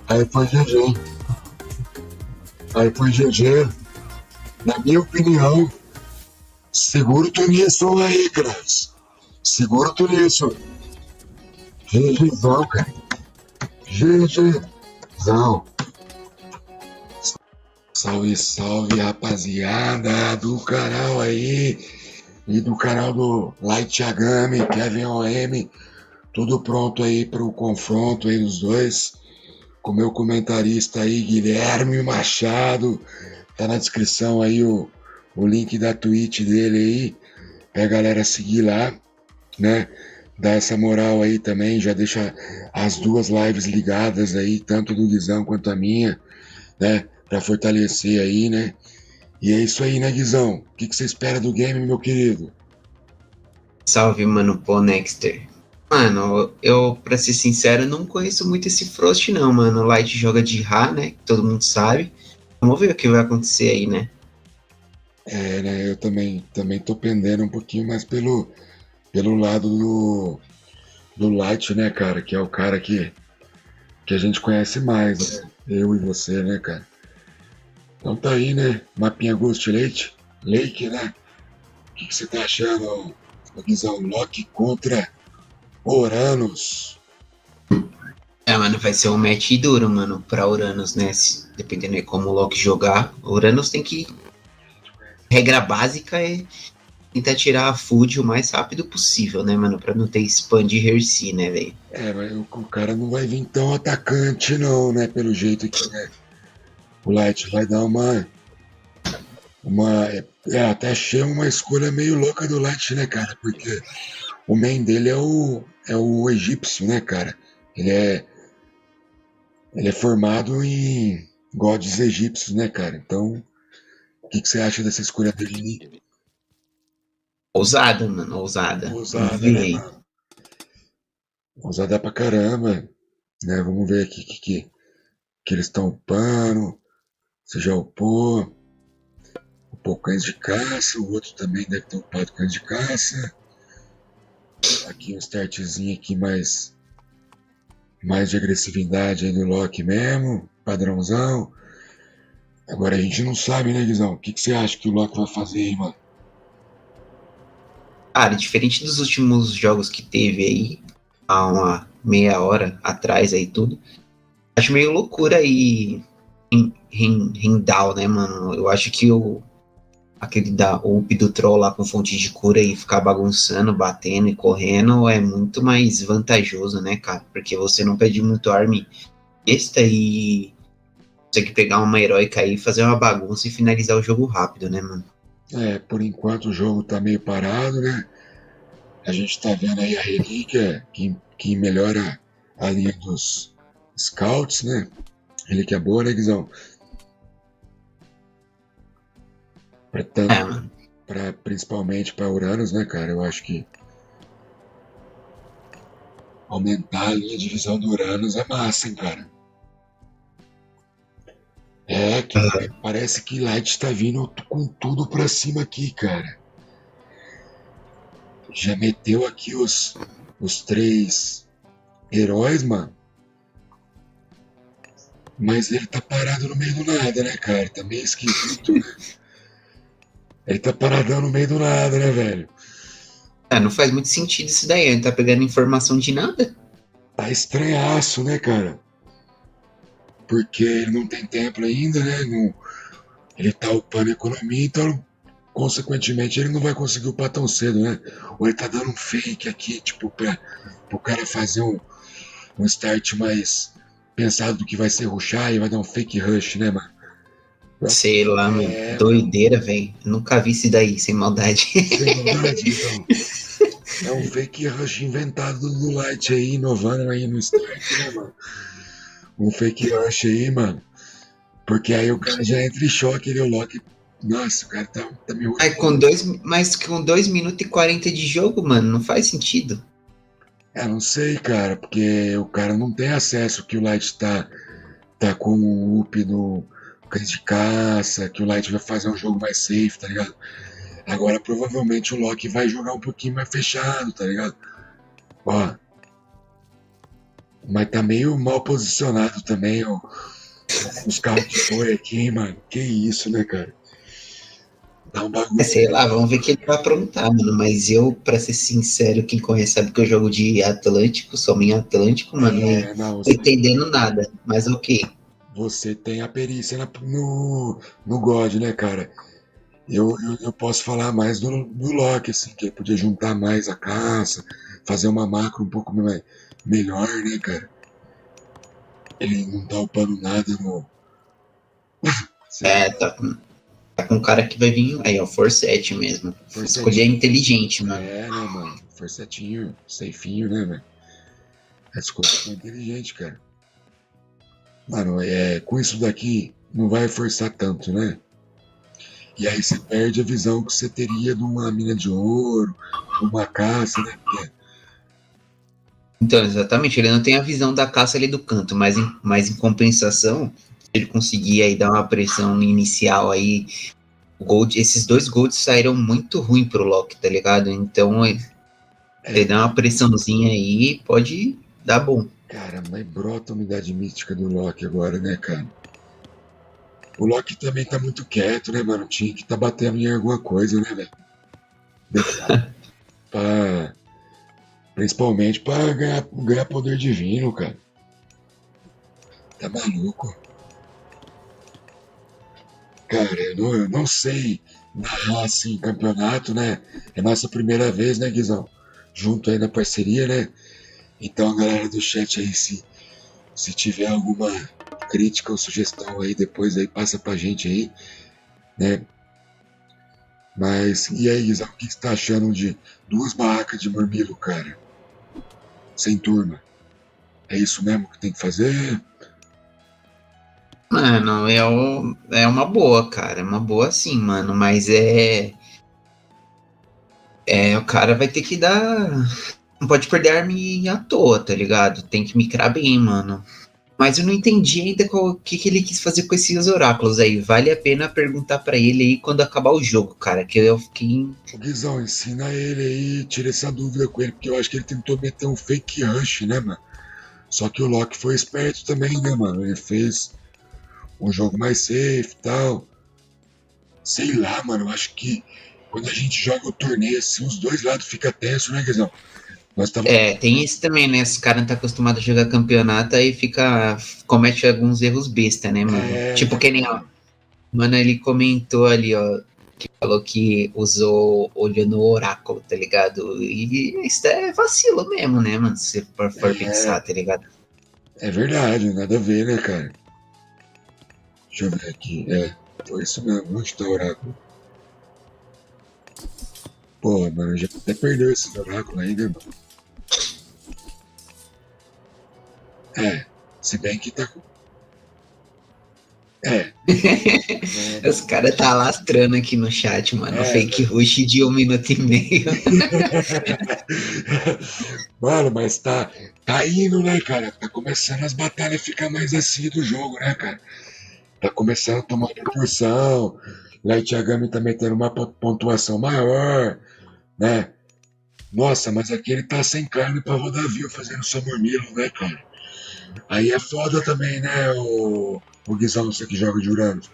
Aí foi GG. Na minha opinião, segura o Tunísio aí, Graça. Segura o Tunísio. GGzão, cara. GGzão. Salve, salve, rapaziada do canal aí. E do canal do Light Yagami, Kevin OM. Tudo pronto aí pro confronto aí dos dois. Com o meu comentarista aí, Guilherme Machado. Tá na descrição aí o link da Twitch dele aí. Pra galera seguir lá, né? Dar essa moral aí também. Já deixa as duas lives ligadas aí, tanto do Guizão quanto a minha, né? Pra fortalecer aí, né? E é isso aí, né, Guizão? O que você espera do game, meu querido? Salve, mano, Paul Nexter. Mano, eu, pra ser sincero, não conheço muito esse Frost, não, mano. O Light joga de Ra, né? Que todo mundo sabe. Vamos ver o que vai acontecer aí, né? É, né? Eu também tô pendendo um pouquinho mais pelo lado do Light, né, cara? Que é o cara que a gente conhece mais, né? Eu e você, né, cara? Então tá aí, né? Mapinha Ghost Lake, né? O que você tá achando, Guizão? Loki contra Uranus. É, mano, vai ser um match duro, mano, pra Uranus, né? Dependendo de como o Loki jogar. O Uranus tem que... Regra básica é tentar tirar a food o mais rápido possível, né, mano? Pra não ter spam de Hercy, né, velho? É, mas o cara não vai vir tão atacante, não, né? Pelo jeito que, né? O Light vai dar até achei uma escolha meio louca do Light, né, cara? Porque o main dele é o egípcio, né, cara? Ele é formado em gods egípcios, né, cara? Então, o que você acha dessa escolha dele? Ousada, mano, ousada. Ousada, né, mano? Ousada pra caramba, né? Vamos ver aqui que eles estão upando. Você já upou cães de caça, o outro também deve ter upado cães de caça. Aqui um startzinho aqui mais de agressividade aí do Loki mesmo, padrãozão. Agora a gente não sabe, né, Guizão? O que você acha que o Loki vai fazer aí, mano? Cara, diferente dos últimos jogos que teve aí, há uma meia hora atrás aí tudo, acho meio loucura aí Rindal, né, mano? Eu acho que aquele o up do troll lá com fonte de cura e ficar bagunçando, batendo e correndo é muito mais vantajoso, né, cara? Porque você não pede muito arme besta e consegue pegar uma heróica aí, fazer uma bagunça e finalizar o jogo rápido, né, mano? É, por enquanto o jogo tá meio parado, né? A gente tá vendo aí a relíquia que melhora a linha dos scouts, né? Relíquia boa, né, Guizão? Principalmente para Uranus, né, cara? Eu acho que aumentar a linha de visão do Uranus é massa, hein, cara. É, que parece que Light tá vindo com tudo pra cima aqui, cara. Já meteu aqui os 3 heróis, mano. Mas ele tá parado no meio do nada, né, cara? Tá meio esquisito, né? Ele tá paradão no meio do nada, né, velho? Não faz muito sentido isso daí. Ele tá pegando informação de nada. Tá estranhaço, né, cara? Porque ele não tem templo ainda, né? Ele tá upando a economia, então, consequentemente, ele não vai conseguir upar tão cedo, né? Ou ele tá dando um fake aqui, tipo, pro cara fazer um start mais pensado do que vai ser rushar e vai dar um fake rush, né, mano? Sei lá, mano. Doideira, velho. Nunca vi isso daí, sem maldade. Sem maldade, então. É um fake rush inventado do Light aí, inovando aí no start, né, mano? Um fake rush aí, mano. Porque aí o cara já entra em choque, ele é o Loki. Nossa, o cara tá me Mas com 2 minutos e 40 de jogo, mano, não faz sentido. Não sei, cara, porque o cara não tem acesso que o Light tá com o up no cães de caça, que o Light vai fazer um jogo mais safe, tá ligado? Agora provavelmente o Loki vai jogar um pouquinho mais fechado, tá ligado? Ó. Mas tá meio mal posicionado também, ó. Os carros de boi aqui, hein, mano. Que isso, né, cara? Dá um bagulho. Sei lá, vamos ver o que ele vai aprontar, mano. Mas eu, pra ser sincero, quem conhece sabe que eu jogo de Atlântico, sou em Atlântico, mano. Não tô entendendo nada, mas ok. Você tem a perícia no God, né, cara? Eu posso falar mais do Loki, assim, que ele podia juntar mais a caça, fazer uma macro um pouco melhor, né, cara? Ele não tá upando nada no... Tá com um cara que vai vir... Aí, ó, Forset mesmo. Escolher inteligente, mano. Né, mano? Forsetinho, safeinho, né, velho? A escolha foi inteligente, cara. Mano, com isso daqui, não vai forçar tanto, né? E aí você perde a visão que você teria de uma mina de ouro, uma caça, né? Então, exatamente, ele não tem a visão da caça ali do canto, mas em compensação, ele conseguir aí dar uma pressão inicial aí, esses 2 golds saíram muito ruim pro Loki, tá ligado? Então, ele dá uma pressãozinha aí, pode dar bom. Cara, mas brota a unidade mística do Loki agora, né, cara? O Loki também tá muito quieto, né, mano? Tinha que tá batendo em alguma coisa, né, velho? Principalmente pra ganhar poder divino, cara. Tá maluco? Cara, eu não sei narrar assim campeonato, né? É nossa primeira vez, né, Guizão? Junto aí na parceria, né? Então, a galera do chat aí, se tiver alguma crítica ou sugestão aí, depois aí passa pra gente aí, né? Mas, e aí, Guizão, o que você tá achando de 2 barracas de Murmillo, cara? Sem turma. É isso mesmo que tem que fazer? Mano, é uma boa, cara. É uma boa sim, mano. Mas o cara vai ter que dar... Não pode perder arma à toa, tá ligado? Tem que micrar bem, mano. Mas eu não entendi ainda o que ele quis fazer com esses oráculos aí. Vale a pena perguntar pra ele aí quando acabar o jogo, cara. Que eu fiquei... Ô, Guizão, ensina ele aí, tira essa dúvida com ele, porque eu acho que ele tentou meter um fake rush, né, mano? Só que o Loki foi esperto também, né, mano? Ele fez um jogo mais safe e tal. Sei lá, mano, eu acho que quando a gente joga o torneio assim, os 2 lados ficam tensos, né, Guizão? Tem isso também, né? Os caras não tá acostumado a jogar campeonato, aí comete alguns erros besta, né, mano? Tipo, que nem, ó. Mano, ele comentou ali, ó, que falou que usou olho no oráculo, tá ligado? E isso é vacilo mesmo, né, mano? Se for pensar, tá ligado? É verdade, nada a ver, né, cara? Deixa eu ver aqui. Foi isso mesmo. Onde tá o oráculo? Pô, mano, já até perdeu esse oráculo ainda, mano. Se bem que tá... Os caras tá lastrando aqui no chat, mano. Fake rush de 1 minuto e meio. Mano, mas tá indo, né, cara? Tá começando as batalhas a ficar mais assim do jogo, né, cara? Tá começando a tomar proporção. Light Yagami tá metendo uma pontuação maior, né? Nossa, mas aqui ele tá sem carne pra rodar view fazendo seu murmilo, né, cara? Aí é foda também, né, o Guizão, você que joga de Uranus.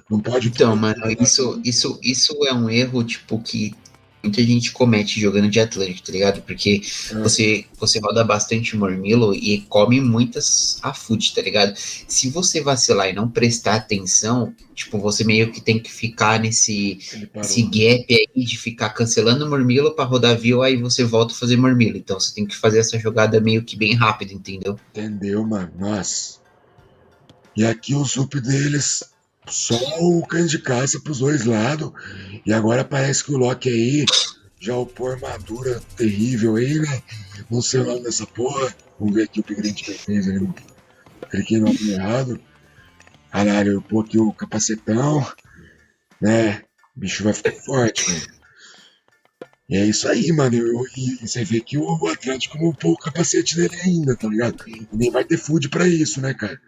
Não pode... Então, mano, isso é um erro, tipo, que muita gente comete jogando de Atlantic, tá ligado? Porque você roda bastante Murmillo e come muitas AFUT, tá ligado? Se você vacilar e não prestar atenção, tipo, você meio que tem que ficar nesse gap aí de ficar cancelando Murmillo pra rodar view, aí você volta a fazer Murmillo. Então você tem que fazer essa jogada meio que bem rápido, entendeu? Entendeu, mano? Nossa. E aqui o zup deles, só o canho de caça pros dois lados. E agora parece que o Loki aí já upou armadura terrível aí, né? Não sei o nome dessa porra. Vamos ver aqui o upgrade que ele fez. Ele cliquei no nome errado. Caralho, eu upou aqui o capacetão, né? O bicho vai ficar forte, mano. E é isso aí, mano. E você vê que o Atlético não upou o capacete dele ainda, tá ligado? E nem vai ter food pra isso, né, cara?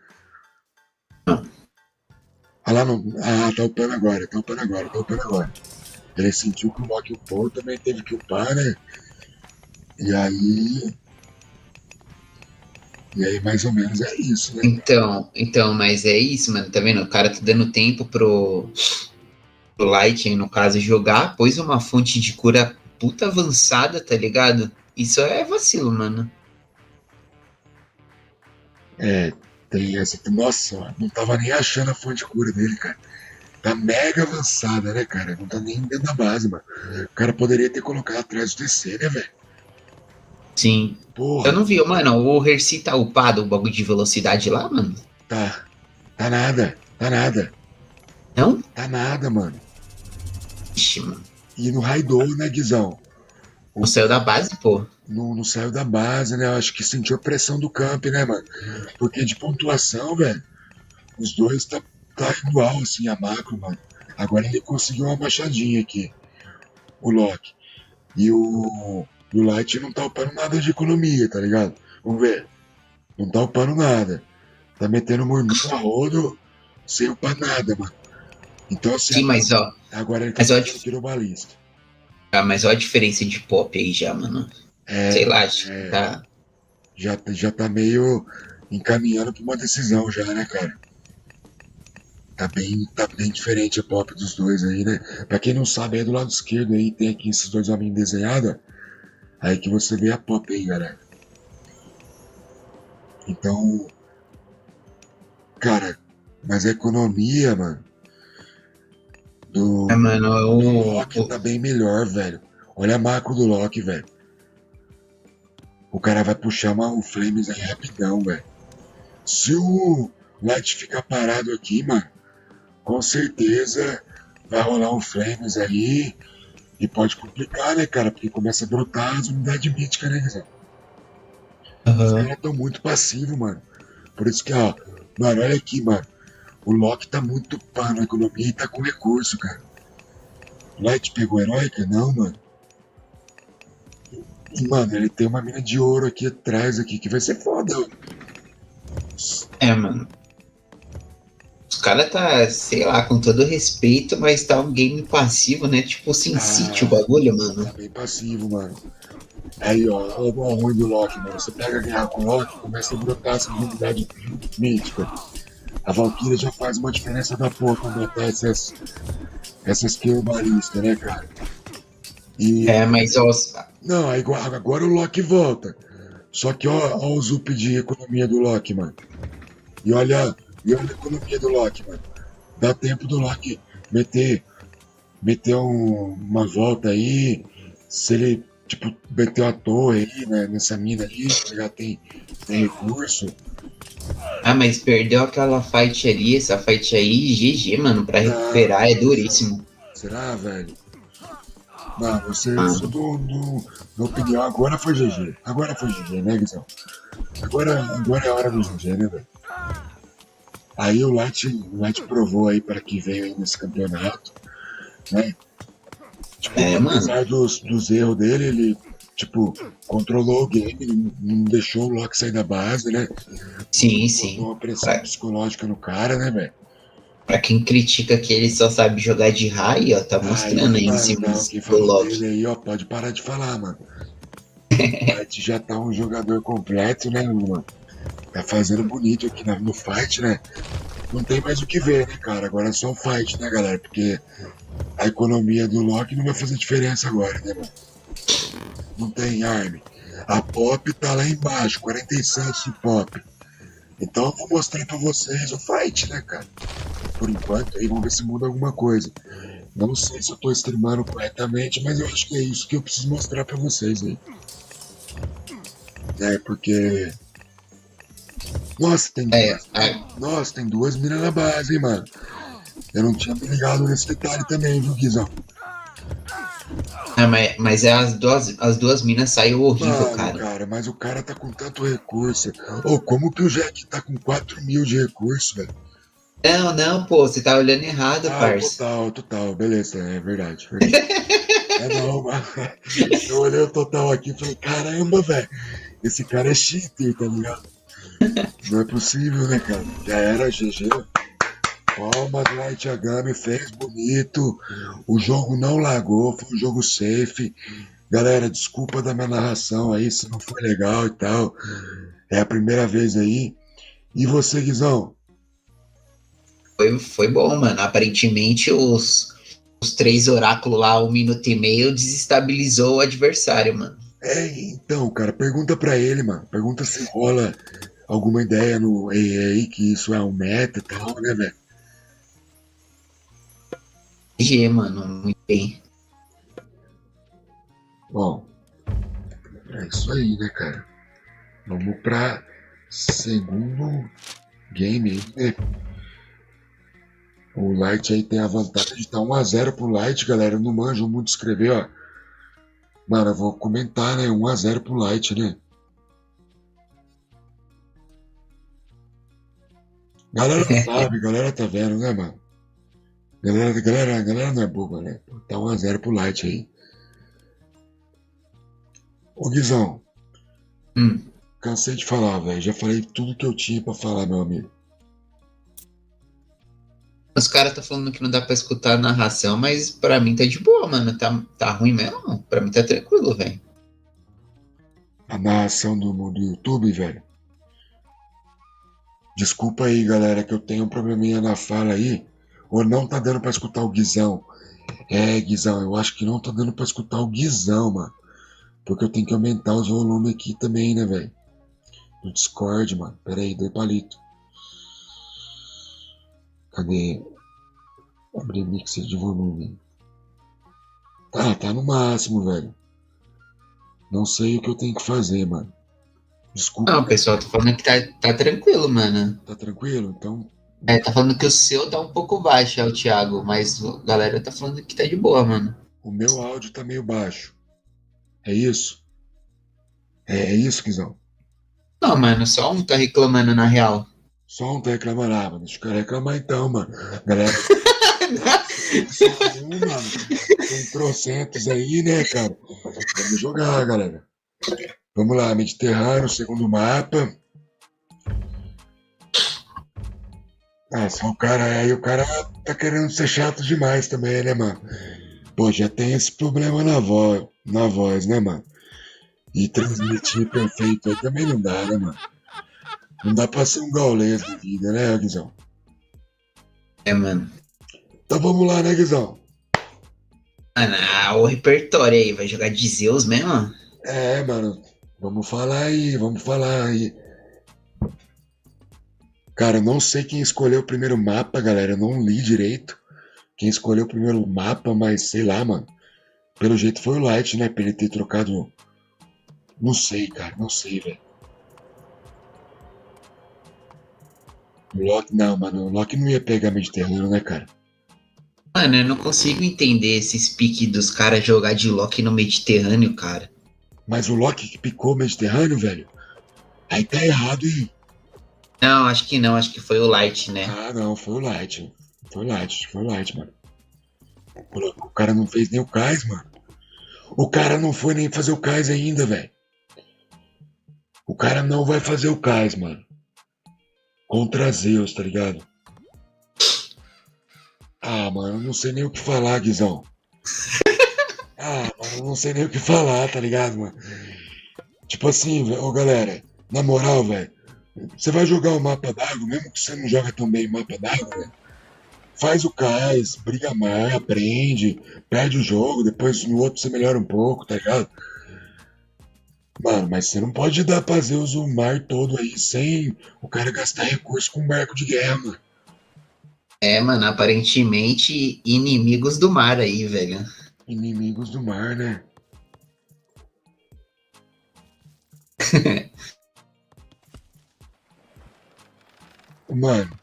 Ah lá, não. Ah, tá upando agora. Ele sentiu que o Loki upou, também teve que upar, né? E aí, mais ou menos é isso, né? Então, mas é isso, mano. Tá vendo? O cara tá dando tempo pro Light, aí, no caso, jogar, pôs uma fonte de cura puta avançada, tá ligado? Isso é vacilo, mano. Tem essa. Nossa, não tava nem achando a fonte de cura dele, cara. Tá mega avançada, né, cara? Não tá nem dentro da base, mano. O cara poderia ter colocado atrás do TC, né, velho? Sim. Porra. Eu não vi, mano. O Hercy tá upado o bagulho de velocidade lá, mano? Tá nada. Não? Tá nada, mano. Ixi, mano. E no raidou, né, Guizão? Não saiu da base, pô? Não saiu da base, né? Eu acho que sentiu a pressão do camp, né, mano? Porque de pontuação, velho, os dois tá igual, assim, a macro, mano. Agora ele conseguiu uma baixadinha aqui, o Loki. E o Light não tá upando nada de economia, tá ligado? Vamos ver. Não tá upando nada. Tá metendo murmilho a rodo sem upar nada, mano. Então, assim, sim, mas ó. Agora ele tá tirando balista. Ah, mas olha a diferença de pop aí já, mano. Sei lá, acho que tá. Já tá meio encaminhando pra uma decisão já, né, cara? Tá bem diferente a pop dos dois aí, né? Pra quem não sabe, aí do lado esquerdo aí tem aqui esses dois homens desenhados. Aí que você vê a pop aí, galera. Então, cara, mas a economia, mano, do Loki tá bem melhor, velho. Olha a macro do Loki, velho. O cara vai puxar o Flames aí rapidão, velho. Se o Light ficar parado aqui, mano, com certeza vai rolar um Flames aí. E pode complicar, né, cara? Porque começa a brotar as unidades míticas, né, Guizão? Os caras estão muito passivos, mano. Por isso que, ó, mano, olha aqui, mano. O Loki tá muito pá na economia e tá com recurso, cara. O Light pegou heróica? Não, mano. E, mano, ele tem uma mina de ouro aqui atrás, aqui, que vai ser foda, mano. Mano. Os caras tá, sei lá, com todo respeito, mas tá um game passivo, né? Tipo Sin City o bagulho, mano. Tá bem passivo, mano. Aí, ó, o ruim do Loki, mano. Você pega a guerra com o Loki, começa a brotar essa unidade mítica. A Valkyria já faz uma diferença da porra quando botar essas kill balistas, né, cara? E... mas ó. Não, agora o Loki volta. Só que ó o zup de economia do Loki, mano. E olha a economia do Loki, mano. Dá tempo do Loki meter uma volta aí. Se ele, tipo, meter uma torre aí, né, nessa mina aí, já tem recurso. Ah, mas perdeu aquela fight ali, essa fight aí, GG, mano, pra recuperar é duríssimo. Será, velho? Mano, você na opinião, agora foi GG. Agora foi GG, né, Guizão? Agora é a hora do GG, né, velho? Aí o Light provou aí para que veio aí nesse campeonato, né? Tipo, apesar dos erros dele, ele, tipo, controlou o game, ele não deixou o Loki sair da base, né? Sim. Botou uma pressão psicológica no cara, né, velho? Pra quem critica que ele só sabe jogar de raio, ó, tá mostrando aí em cima do Loki. Dele aí, ó, pode parar de falar, mano. O Light já tá um jogador completo, né, mano? Tá fazendo bonito aqui no fight, né? Não tem mais o que ver, né, cara? Agora é só o fight, né, galera? Porque a economia do Loki não vai fazer diferença agora, né, mano? Não tem arme. A Pop tá lá embaixo, 47 de Pop. Então eu vou mostrar pra vocês o fight, né, cara? Por enquanto, aí vamos ver se muda alguma coisa. Não sei se eu tô streamando corretamente, mas eu acho que é isso que eu preciso mostrar pra vocês aí. É, porque... Nossa, tem duas minas na base, hein, mano. Eu não tinha me ligado nesse detalhe também, viu, Guizão? Mas as duas minas saiu horrível, cara. Mas o cara tá com tanto recurso. Como que o Jack tá com 4.000 de recurso, velho? Não, pô, você tá olhando errado, parça. Total, beleza, é verdade. Não, mano. Eu olhei o total aqui e falei, caramba, velho, esse cara é cheater, tá ligado? Não é possível, né, cara? Já era GG. Palmas, Light Yagami fez bonito. O jogo não lagou, foi um jogo safe. Galera, desculpa da minha narração aí se não foi legal e tal. É a primeira vez aí. E você, Guizão? Foi bom, mano. Aparentemente os 3 oráculos lá, 1 minuto e meio, desestabilizou o adversário, mano. Então, cara, pergunta pra ele, mano. Pergunta se rola alguma ideia no aí que isso é um meta e tal, né, velho? Mano, muito bem. Bom, é isso aí, né, cara? Vamos pra segundo game aí, né? O Light aí tem a vantagem de estar 1-0 pro Light, galera. Eu não manjo muito escrever, ó. Mano, eu vou comentar, né? 1-0 pro Light, né? Galera sabe, galera tá vendo, né, mano? Galera não é boba, né? Tá 1-0 pro Light aí. Ô, Guizão. Cansei de falar, velho. Já falei tudo que eu tinha pra falar, meu amigo. Os caras tá falando que não dá pra escutar a narração, mas pra mim tá de boa, mano. Tá ruim mesmo? Pra mim tá tranquilo, velho. A narração do YouTube, velho. Desculpa aí, galera, que eu tenho um probleminha na fala aí. Ou não tá dando pra escutar o Guizão. Guizão, eu acho que não tá dando pra escutar o Guizão, mano. Porque eu tenho que aumentar os volumes aqui também, né, velho? No Discord, mano. Pera aí, 2 palitos. Cadê? Abrir mixer de volume. Tá no máximo, velho. Não sei o que eu tenho que fazer, mano. Desculpa. Não, pessoal, tô falando que tá tranquilo, mano. Tá tranquilo? Então... tá falando que o seu tá um pouco baixo, o Thiago, mas a galera tá falando que tá de boa, mano. O meu áudio tá meio baixo. É isso? É isso, Guizão? Não, mano, só um tá reclamando na real. Só um tá reclamando, mano. Deixa o cara reclamar então, mano. Galera... mano. Tem trocentos aí, né, cara? Vamos jogar, galera. Vamos lá, Mediterrâneo, segundo mapa. Só o cara aí, o cara tá querendo ser chato demais também, né, mano? Pô, já tem esse problema na voz, né, mano? E transmitir perfeito aí também não dá, né, mano? Não dá pra ser um gaulês de vida, né, Guizão? Mano. Então vamos lá, né, Guizão? Mano, o repertório aí, vai jogar de Zeus mesmo? Mano, vamos falar aí. Cara, eu não sei quem escolheu o primeiro mapa, galera, eu não li direito quem escolheu o primeiro mapa, mas sei lá, mano. Pelo jeito foi o Light, né, pra ele ter trocado... Não sei, cara, velho. O Loki, não, mano, o Loki não ia pegar Mediterrâneo, né, cara? Mano, eu não consigo entender esses piques dos caras jogar de Loki no Mediterrâneo, cara. Mas o Loki que picou o Mediterrâneo, velho? Aí tá errado, hein? Não, acho que não, acho que foi o Light, né? Ah, não, foi o Light. Foi o Light, mano. O cara não fez nem o cais, mano. O cara não foi nem fazer o cais ainda, velho. O cara não vai fazer o cais, mano. Contra Zeus, tá ligado? Ah, mano, eu não sei nem o que falar, Guizão. Ah, mano, eu não sei nem o que falar, tá ligado, mano? Tipo assim, ô galera, na moral, velho, você vai jogar o mapa d'água, mesmo que você não joga tão bem o mapa d'água, velho. Faz o cais, briga mais, aprende, perde o jogo, depois no outro você melhora um pouco, tá ligado? Mano, mas você não pode dar pra Zeus o mar todo aí sem o cara gastar recurso com um barco de guerra, mano. É, mano, aparentemente inimigos do mar aí, velho. Inimigos do mar, né? Mano,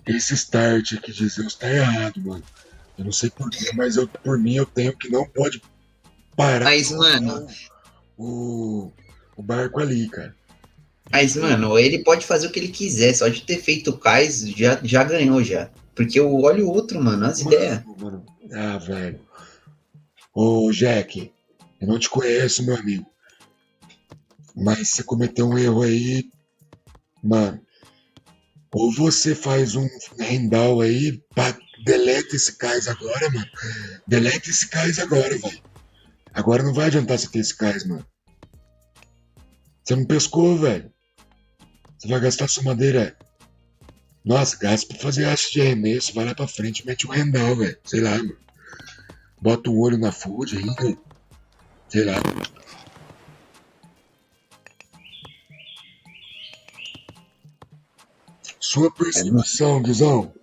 esse start aqui de Zeus tá errado, mano. Eu não sei porquê, mas por mim eu tenho que não pode parar. Mas, mano, o barco ali, cara. Mas, mano, ele pode fazer o que ele quiser, só de ter feito o cais já ganhou já. Porque eu olho o outro, mano, as ideias. Mano. Ah, velho. Ô, Jack, eu não te conheço, meu amigo. Mas você cometeu um erro aí, mano. Ou você faz um rendal aí, deleta esse cais agora, mano. Deleta esse cais agora, velho. Agora não vai adiantar você ter esse cais, mano. Você não pescou, velho. Você vai gastar sua madeira. Nossa, gasta pra fazer haste de arremesso, vai lá pra frente, mete um rendal, velho. Sei lá, mano. Bota o olho na food ainda. Sei lá. Sua percepção, Guizão.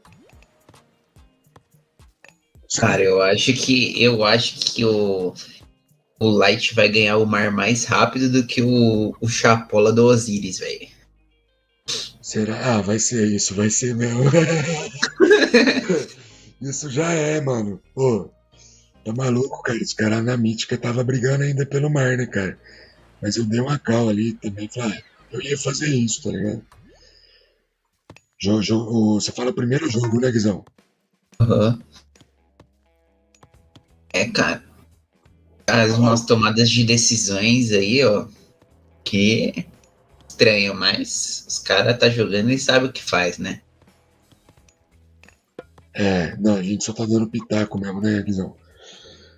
Cara, eu acho que o Light vai ganhar o mar mais rápido do que o Chapola do Osiris, velho. Será? Ah, vai ser mesmo. Isso já é, mano. Pô, tá maluco, cara? Os caras na mítica tava brigando ainda pelo mar, né, cara? Mas eu dei uma cal ali também, falei, eu ia fazer isso, tá ligado? Você fala o primeiro jogo, né, Guizão? Aham. É, cara. Umas tomadas de decisões aí, ó. Que estranho, mas os caras tá jogando e sabe o que faz, né? É, não, a gente só tá dando pitaco mesmo, né, Guizão?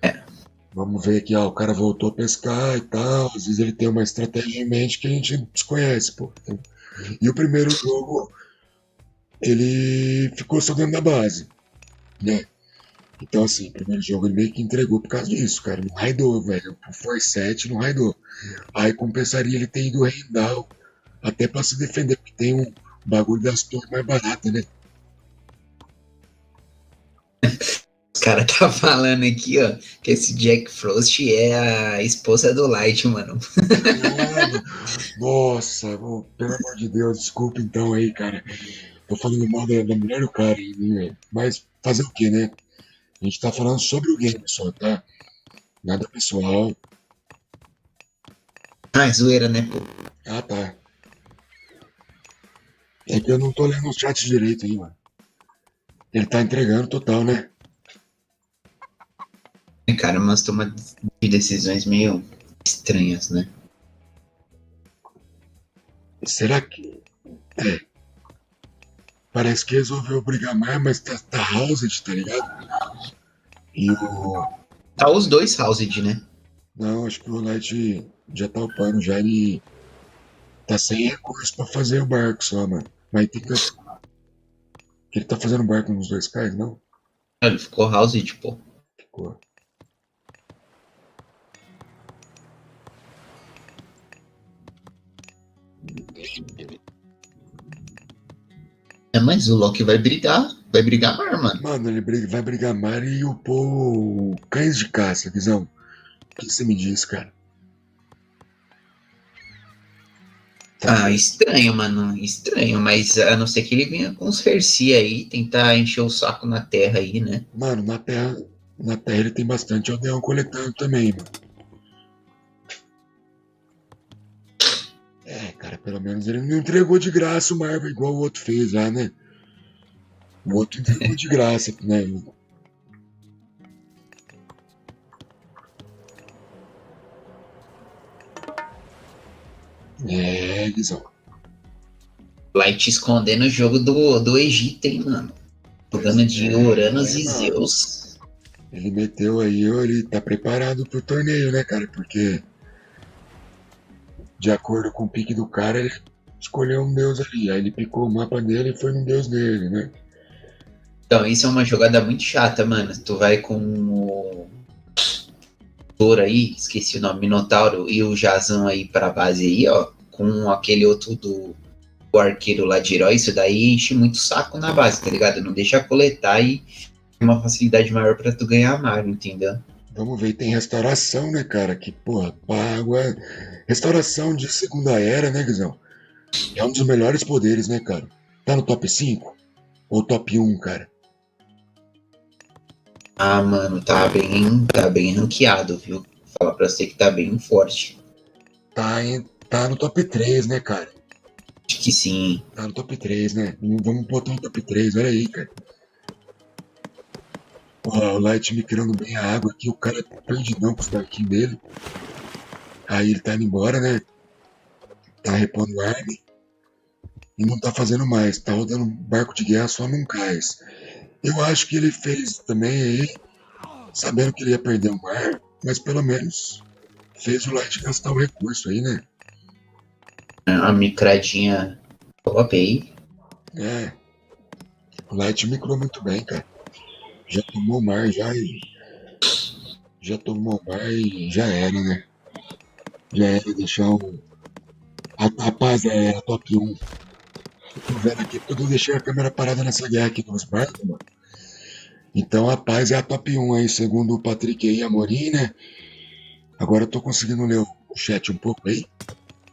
É. Vamos ver aqui, ó, o cara voltou a pescar e tal, às vezes ele tem uma estratégia em mente que a gente desconhece, pô. E o primeiro jogo, ele ficou só dentro da base, né? Então, assim, o primeiro jogo ele meio que entregou por causa disso, cara. Não raidou, velho. O Force 7 não raidou. Aí compensaria ele ter ido raidar até pra se defender, porque tem um bagulho das torres mais baratas, né? Os caras tá falando aqui, ó, que esse Jack Frost é a esposa do Light, mano. Nossa, pelo amor de Deus, desculpa então aí, cara. Tô falando mal da mulher do cara aí, velho. Mas fazer o que, né? A gente tá falando sobre o game só, tá? Nada pessoal. Ah, é zoeira, né, pô? Ah, tá. É que eu não tô lendo os chats direito aí, mano. Ele tá entregando total, né? Cara, umas tomadas de decisões meio estranhas, né? Será que... É. Parece que resolveu brigar mais, mas tá housed, tá ligado? E o... Tá os dois housed, né? Não, acho que o Light já tá upando, já ele tá sem recurso pra fazer o barco só, mano. Mas tem que... Ele tá fazendo barco nos dois cais, não? Ele ficou housed, pô. Ficou. É, mas o Loki vai brigar mar, mano. Mano, ele vai brigar mar e upou cães de caça, Guizão. O que você me diz, cara? Ah, estranho, mano. Estranho, mas a não ser que ele venha com os Ferci aí, tentar encher o saco na terra aí, né? Mano, na terra ele tem bastante aldeão coletando também, mano. É, cara, Pelo menos ele não entregou de graça o Marvel igual o outro fez lá, né? O outro entregou de graça, né? É, Guizão. Light escondendo o jogo do Egito, hein, mano. Jogando de Uranus e Zeus. Ele meteu aí, ele tá preparado pro torneio, né, cara? Porque, de acordo com o pique do cara, ele escolheu um deus ali. Aí ele picou o mapa dele e foi no deus dele, né? Então, isso é uma jogada muito chata, mano. Tu vai com o Touro aí, esqueci o nome, Minotauro, e o Jazão aí pra base aí, ó. Com aquele outro do arqueiro lá de herói, isso daí enche muito saco na base, tá ligado? Não deixa coletar e tem uma facilidade maior pra tu ganhar Marvel, entendeu? Vamos ver, tem restauração, né, cara? Que, porra, água. Restauração de segunda era, né, Guizão? É um dos melhores poderes, né, cara? Tá no top 5? Ou top 1, cara? Ah, mano, tá bem ranqueado, viu? Fala pra você que tá bem forte. Tá no top 3, né, cara? Acho que sim. Tá no top 3, né? Vamos botar no top 3, olha aí, cara. Ó, o Light micrando bem a água aqui, o cara é perdidão com os barquinhos dele. Aí ele tá indo embora, né? Tá repondo arma. E não tá fazendo mais, tá rodando barco de guerra só num cais. Eu acho que ele fez também aí, sabendo que ele ia perder o mar, mas pelo menos fez o Light gastar o recurso aí, né? A micradinha top aí. É. O Light microu muito bem, cara. Já tomou o mar, já tomou o mar e já era, né? Já era deixar a paz é a top 1. Tô vendo aqui porque eu deixei a câmera parada nessa guerra aqui dos barcos, mano. Então a paz é a top 1 aí, segundo o Patrick aí, Amorim, né? Agora eu tô conseguindo ler o chat um pouco aí,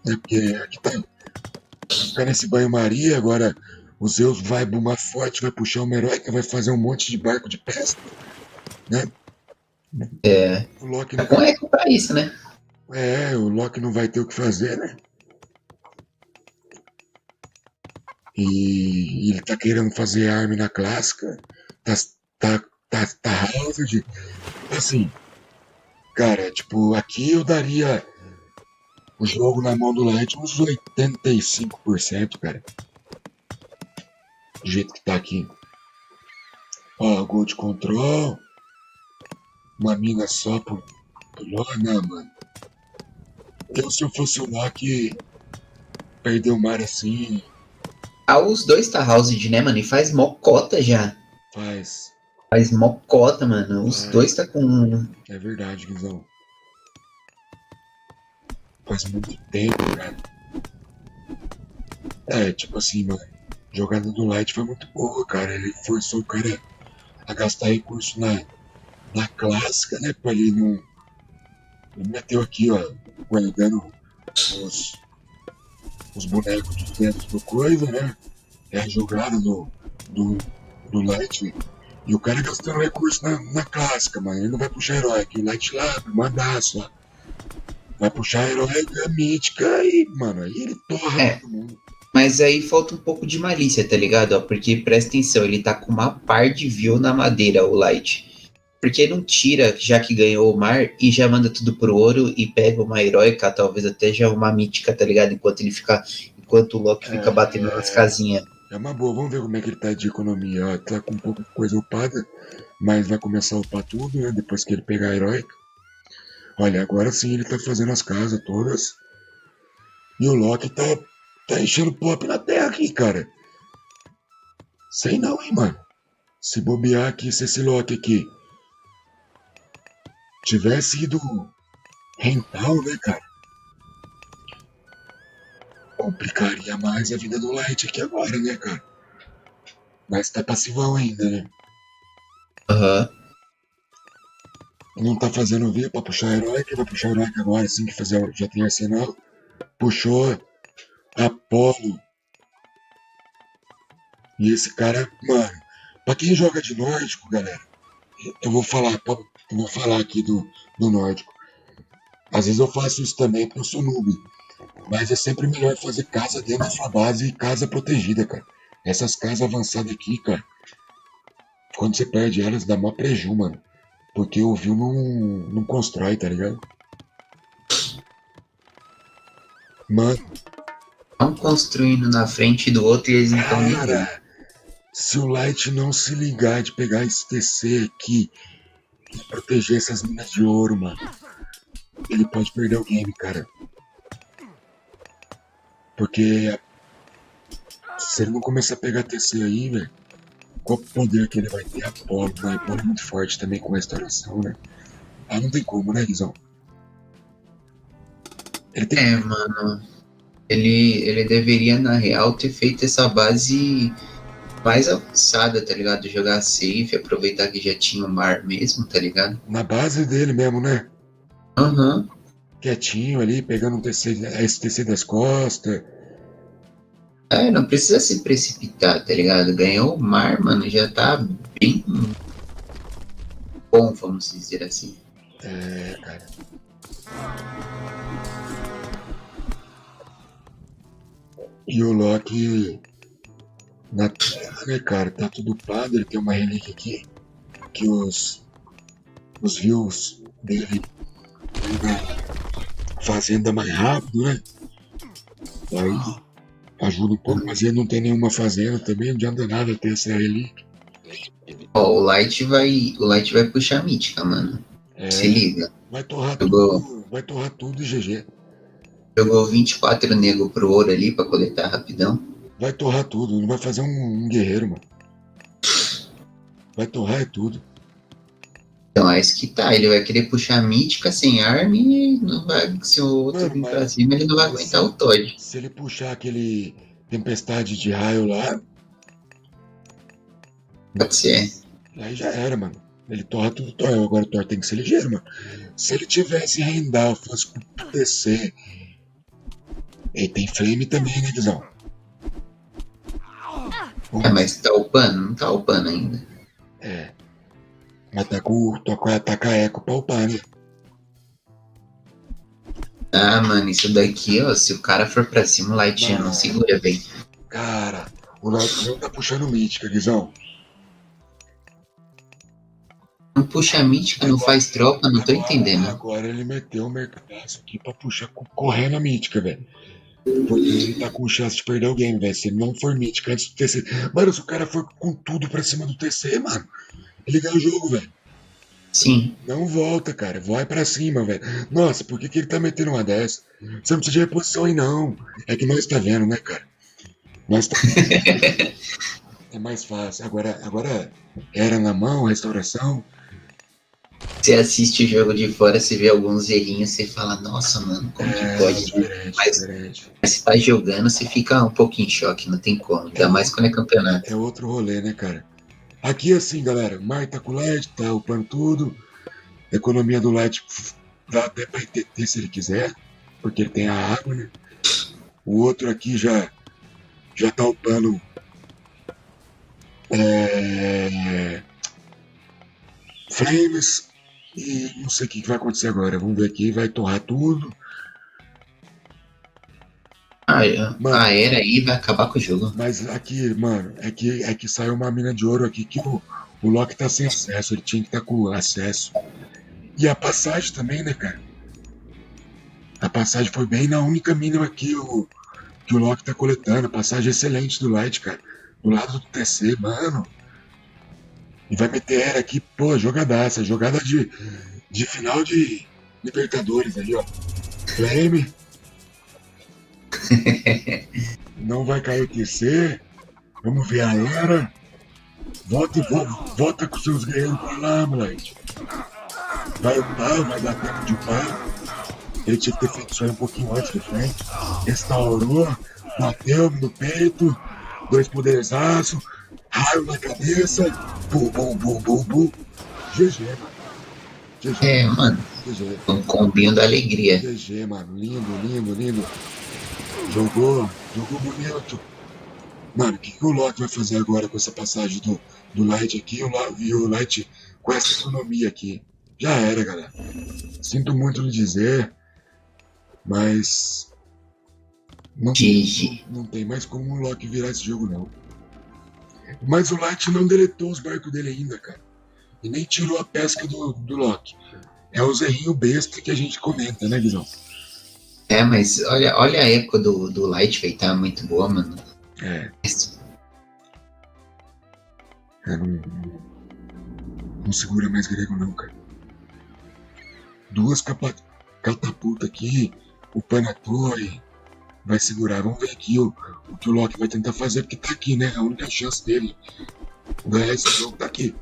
né? Porque aqui tá nesse banho-maria, agora o Zeus vai boomar forte, vai puxar uma heróica, vai fazer um monte de barco de pesca, né? É. O Loki tá com eco pra isso, né? É, o Loki não vai ter o que fazer, né? E ele tá querendo fazer arma na clássica. Tá Hazard. Assim, cara, tipo, aqui eu daria o jogo na mão do Light uns 85%, cara. Do jeito que tá aqui. Ó, Gold Control. Uma mina só pro Loki, né, mano? Se eu fosse o Loki, perder o mar assim. Ah, os dois tá housed, né, mano? E faz mocota já. Faz mocota, mano. Os dois tá com. É verdade, Guizão. Faz muito tempo, cara. É, tipo assim, mano. A jogada do Light foi muito boa, cara. Ele forçou o cara a gastar recurso na clássica, né? Pra ele não. Ele meteu aqui, ó, guardando os bonecos de dentro do coisa, né? É a jogada do Light. E o cara gastando recurso na clássica, mano. Ele não vai puxar heróica. O Light lá, mandaço, ó. Vai puxar heróica mítica e, mano, aí ele torra todo mundo. Mas aí falta um pouco de malícia, tá ligado? Ó, porque presta atenção, ele tá com uma par de view na madeira, o Light. Porque não tira, já que ganhou o mar, e já manda tudo pro ouro e pega uma heróica, talvez até já uma mítica, tá ligado? Enquanto o Loki fica batendo nas casinhas. É uma boa, vamos ver como é que ele tá de economia. Ó, tá com um pouco de coisa upada, mas vai começar a upar tudo, né? Depois que ele pegar a heróica. Olha, agora sim ele tá fazendo as casas todas. E o Loki tá enchendo pop na terra aqui, cara. Sei não, hein, mano. Se bobear aqui, se esse Loki aqui tivesse ido rental, né, cara? Complicaria mais a vida do Light aqui agora, né, cara? Mas tá passivão ainda, né? Aham. Não tá fazendo V pra puxar heróica, vai puxar heróica agora, assim que fazer, já tem arsenal. Puxou Apolo. E esse cara, mano, pra quem joga de nórdico, galera, eu vou falar aqui do nórdico. Às vezes eu faço isso também porque eu sou noob. Mas é sempre melhor fazer casa dentro da sua base e casa protegida, cara. Essas casas avançadas aqui, cara, quando você perde elas, dá mó preju, mano. Porque o Vil não constrói, tá ligado? Mano. Estão construindo na frente do outro e eles não estão nem vendo. Cara, se o Light não se ligar de pegar esse TC aqui e proteger essas minas de ouro, mano, ele pode perder o game, cara. Porque se ele não começar a pegar TC aí, velho, qual o poder que ele vai ter? Apolo, né? Apolo é muito forte também com restauração, né? Ah, não tem como, né, Guizão? Ele tem... mano. Ele deveria, na real, ter feito essa base mais avançada, tá ligado? Jogar safe, aproveitar que já tinha o mar mesmo, tá ligado? Na base dele mesmo, né? Aham. Quietinho ali, pegando um STC das costas. Não precisa se precipitar, tá ligado? Ganhou o mar, mano, já tá bem bom, vamos dizer assim. É, cara. E o Loki na terra, né, cara? Tá tudo padre, tem uma relíquia aqui que os views dele fazenda mais rápido, né? Aí ajuda um pouco, mas ele não tem nenhuma fazenda também, não adianta nada ter essa relíquia. Ó, o Light vai puxar a mítica, mano. Se liga. Vai torrar tudo e GG. Jogou 24 nego pro ouro ali pra coletar rapidão. Vai torrar tudo, não vai fazer um guerreiro, mano. Vai torrar tudo. Então é isso que tá, ele vai querer puxar a mítica sem arma e não vai, se o outro vir pra cima, ele não vai aguentar o Todd. Se ele puxar aquele tempestade de raio lá... Pode ser. Aí já era, mano. Ele torra tudo, torra. Agora o Thor tem que ser ligeiro, mano. Se ele tivesse Rendal, fosse com TC... Ele tem flame também, né, Guizão? Mas tá upando? Não tá upando ainda. Mas tá com a eco pra upar, né? Ah, mano, isso daqui, ó, se o cara for pra cima, o Light já não segura bem. Cara, o Light não tá puxando mítica, Guizão. Não puxa a mítica, não faz tropa, não tô entendendo. Agora ele meteu o mercadaço aqui pra puxar, correndo a mítica, velho. Porque ele tá com chance de perder o game, velho. Se ele não for mítica antes do TC. Mano, se o cara for com tudo pra cima do TC, mano, ele ganha o jogo, velho. Sim. Não volta, cara. Vai pra cima, velho. Nossa, por que ele tá metendo uma dessa? Você não precisa de reposição aí, não. É que nós tá vendo, né, cara? Nós tá vendo. É mais fácil. Agora era na mão, restauração. Você assiste o jogo de fora, você vê alguns errinhos, você fala, nossa, mano, como que pode? Mas você tá jogando, você fica um pouco em choque, não tem como. Ainda mais quando é campeonato. É outro rolê, né, cara? Aqui assim, galera, o Mar tá com o Light, tá upando tudo. A economia do Light dá até pra ITT se ele quiser, porque ele tem a água, né? O outro aqui já tá upando Flames. E não sei o que vai acontecer agora. Vamos ver aqui, vai torrar tudo. A era aí vai acabar com o jogo. Mas aqui, mano, é que saiu uma mina de ouro aqui que o Loki tá sem acesso, ele tinha que estar com acesso. E a passagem também, né, cara? A passagem foi bem na única mina aqui que o Loki tá coletando. A passagem excelente do Light, cara. Do lado do TC, mano. E vai meter era aqui, pô, jogadaça. Jogada de final de Libertadores ali, ó. Flame. Não vai cair o TC. Vamos ver a era. Volta com seus guerreiros pra lá, moleque. Vai upar, vai dar tempo de upar. Ele tinha que ter feito isso aí um pouquinho antes do frente. Restaurou, bateu no peito, 2 poderzaços, raio na cabeça, bum. GG, mano. GG. Mano. GG. Um combinho da alegria. GG, mano. Lindo. Jogou bonito. Mano, o que o Loki vai fazer agora com essa passagem do Light aqui e o Light com essa economia aqui? Já era, galera. Sinto muito lhe dizer, mas Não, GG. não tem mais como o Loki virar esse jogo, não. Mas o Light não deletou os barcos dele ainda, cara. E nem tirou a pesca do Loki. É o zerrinho besta que a gente comenta, né, Guizão? É, mas olha a eco do Light, velho, tá muito boa, mano. Não segura mais grego, não, cara. Duas catapultas aqui, o Panatoi vai segurar. Vamos ver aqui o que o Loki vai tentar fazer, porque tá aqui, né? A única chance dele ganhar esse jogo tá aqui.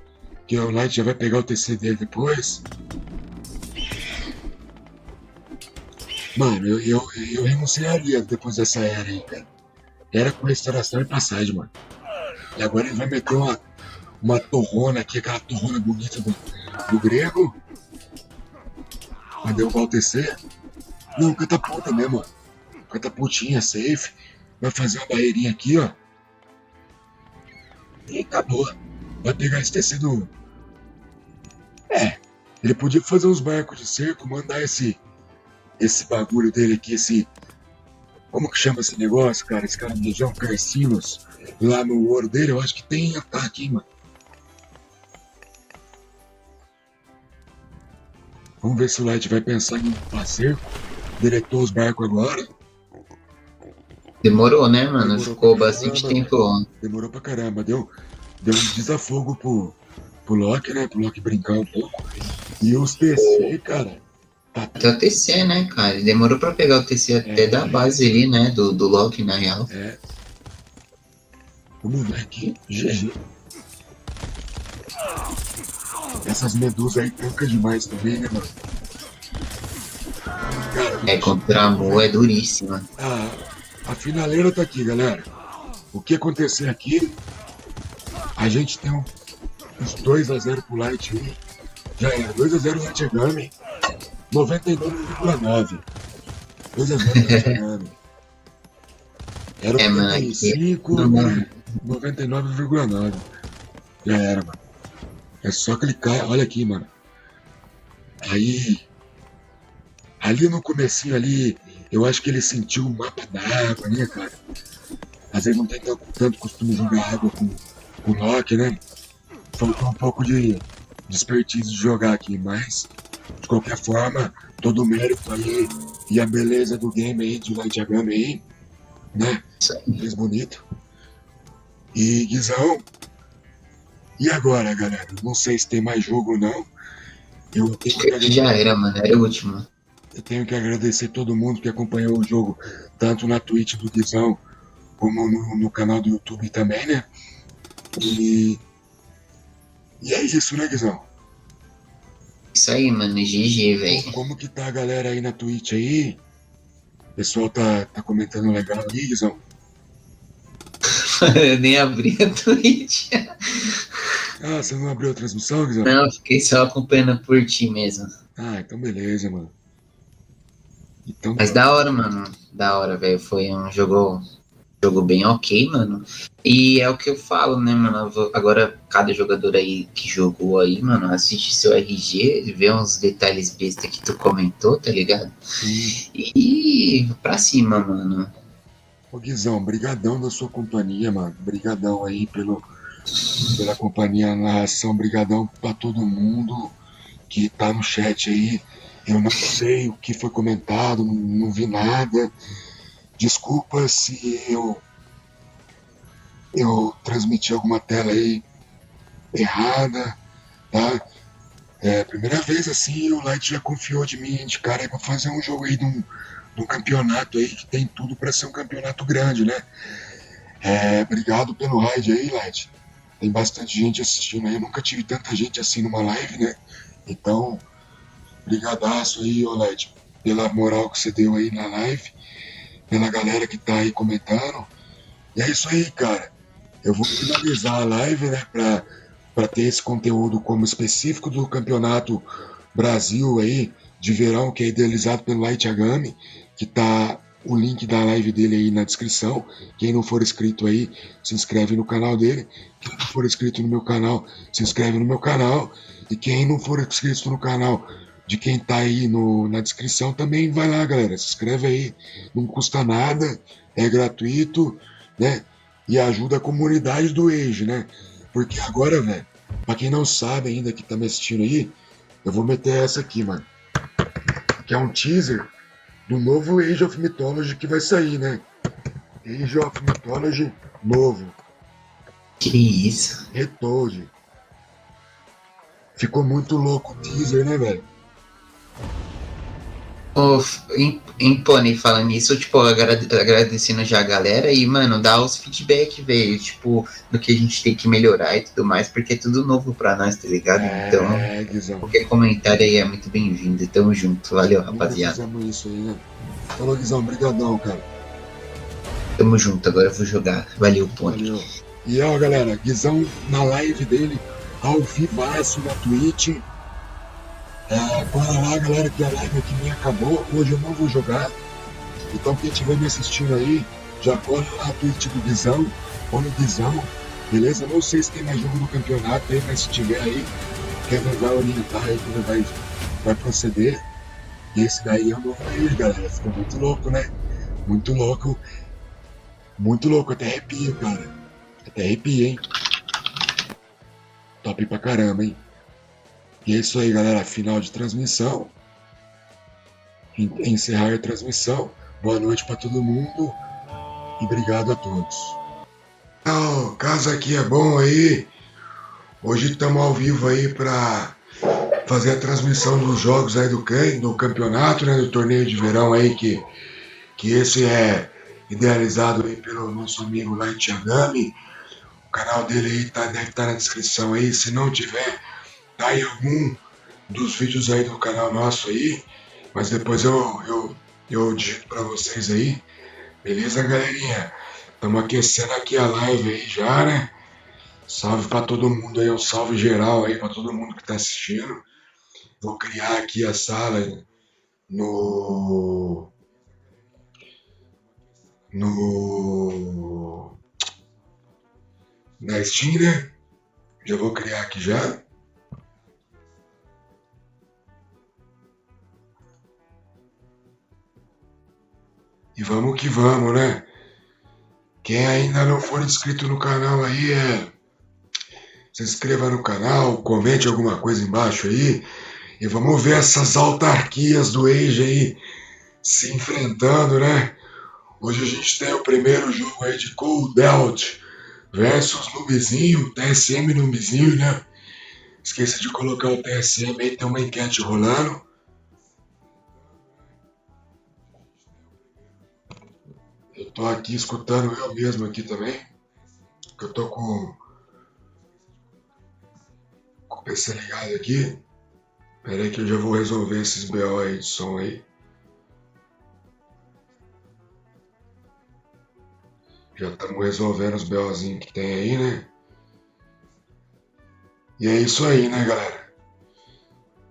Que o Light já vai pegar o TC dele depois. Mano, eu renunciaria depois dessa era aí, cara. Era com restauração e passagem, mano. E agora ele vai meter uma torrona aqui, aquela torrona bonita do grego. Vai derrubar o TC. Não, catapulta mesmo, ó. Catapultinha, safe. Vai fazer uma barreirinha aqui, ó. E acabou. Vai pegar esse TC do... ele podia fazer uns barcos de cerco, mandar esse bagulho dele aqui, esse... Como que chama esse negócio, cara? Esse caranguejão, Carcinos. Lá no ouro dele, eu acho que tem ataque, hein, mano. Vamos ver se o Light vai pensar em cerco. Deletou os barcos agora. Demorou, né, mano? Ficou bastante tempo lá. Demorou pra caramba. Deu um desafogo pro Loki, né? Pro Loki brincar um pouco. E os TC, cara... Até o TC, né, cara? Ele demorou pra pegar o TC até da base ali, né? Do Loki, na real. Vamos ver aqui. GG. Essas medusas aí tancam demais também, né, mano? Cara, contra a Mu é duríssima. A finaleira tá aqui, galera. O que acontecer aqui, a gente tem uns 2-0 pro Light aí. Já era 2-0 Light Yagami. 99,9. 2-0 Light Yagami. Era 95, 99,9. Já era, mano. É só clicar, olha aqui, mano. Aí, ali no comecinho ali, eu acho que ele sentiu o mapa da água, né, cara? Às vezes não tem tanto costume de jogar água com o Loki, né? Faltou um pouco de expertise de jogar aqui, mas de qualquer forma, todo o mérito aí e a beleza do game aí, de Light Yagami aí, né? Fez bonito. E Guizão. E agora, galera? Não sei se tem mais jogo ou não. Eu tenho que já era, mano. Era o último. Eu tenho que agradecer todo mundo que acompanhou o jogo, tanto na Twitch do Guizão, como no canal do YouTube também, né? E é isso, né, Guizão? Isso aí, mano. GG, velho. Como que tá a galera aí na Twitch aí? O pessoal tá comentando legal aí, Guizão? Eu nem abri a Twitch. Ah, você não abriu a transmissão, Guizão? Não, fiquei só acompanhando por ti mesmo. Ah, então beleza, mano. Então, mas da hora, mano. Da hora, velho. Foi um jogo bem ok, mano. E é o que eu falo, né, mano? Agora, cada jogador aí que jogou aí, mano, assiste seu RG, vê uns detalhes besta que tu comentou, tá ligado? E pra cima, mano. Ô Guizão, brigadão da sua companhia, mano. Brigadão aí pela companhia na narração. Brigadão pra todo mundo que tá no chat aí. Eu não sei o que foi comentado, não vi nada. Desculpa se eu transmiti alguma tela aí errada, tá? Primeira vez assim, o Light já confiou de mim, de cara, aí pra fazer um jogo aí de um campeonato aí que tem tudo pra ser um campeonato grande, né? Obrigado pelo raid aí, Light. Tem bastante gente assistindo aí, eu nunca tive tanta gente assim numa live, né? Então, brigadaço aí, ô Light, pela moral que você deu aí na live, pela galera que tá aí comentando. E é isso aí, cara. Eu vou finalizar a live, né, pra ter esse conteúdo como específico do Campeonato Brasil aí, de verão, que é idealizado pelo Light Yagami, que tá o link da live dele aí na descrição. Quem não for inscrito aí, se inscreve no canal dele. Quem não for inscrito no meu canal, se inscreve no meu canal. E quem não for inscrito no canal de quem tá aí na descrição, também vai lá, galera. Se inscreve aí, não custa nada. é gratuito, né? E ajuda a comunidade do Age, né? Porque agora, velho, pra quem não sabe ainda que tá me assistindo aí, eu vou meter essa aqui, mano. Que é um teaser do novo Age of Mythology que vai sair, né? Age of Mythology novo. Que isso? Retold. Ficou muito louco o teaser, né, velho? Em Pony, falando nisso, tipo, agradecendo já a galera e, mano, dá os feedback, velho, tipo, do que a gente tem que melhorar e tudo mais, porque é tudo novo pra nós, tá ligado? Então, Guizão. qualquer comentário aí é muito bem-vindo. Tamo junto. Valeu, rapaziada. Fizemos isso aí, né? Falou, Guizão, brigadão, cara. Tamo junto, agora eu vou jogar. Valeu, Pony. Valeu. E ó, galera, Guizão na live dele, ao vivaço na Twitch. Bora lá, galera, que a live aqui nem acabou. Hoje eu não vou jogar. Então quem estiver me assistindo aí, já corre lá na Twitch do Guizão, ou no Guizão, beleza? Não sei se tem mais jogo no campeonato aí, mas se tiver aí, Kevin vai orientar aí como vai proceder. E esse daí é o novo aí, galera. Ficou muito louco, né? Muito louco. Muito louco, até arrepio, cara. Até arrepio, hein? Top pra caramba, hein? E é isso aí, galera. Final de transmissão. Encerrar a transmissão. Boa noite pra todo mundo. E obrigado a todos. O caso aqui é bom aí. Hoje estamos ao vivo aí pra fazer a transmissão dos jogos aí do campeonato, né? Do torneio de verão aí que esse é idealizado aí pelo nosso amigo Light Yagami. O canal dele aí deve estar na descrição aí. Se não tiver, tá em algum dos vídeos aí do canal nosso aí. Mas depois eu digito pra vocês aí. Beleza, galerinha? Estamos aquecendo aqui a live aí já, né? Salve pra todo mundo aí. Um salve geral aí pra todo mundo que tá assistindo. Vou criar aqui a sala na Steam, né? Já vou criar aqui já. E vamos que vamos, né? Quem ainda não for inscrito no canal aí, se inscreva no canal, comente alguma coisa embaixo aí. E vamos ver essas autarquias do Age aí se enfrentando, né? Hoje a gente tem o primeiro jogo aí de Cold Delt versus Nubizinho, TSM Nubizinho, né? Esqueci de colocar o TSM aí, tem uma enquete rolando. Eu tô aqui escutando eu mesmo aqui também, que eu tô com o PC ligado aqui. Pera aí que eu já vou resolver esses BO aí de som aí. Já estamos resolvendo os BOzinhos que tem aí, né? E é isso aí, né, galera?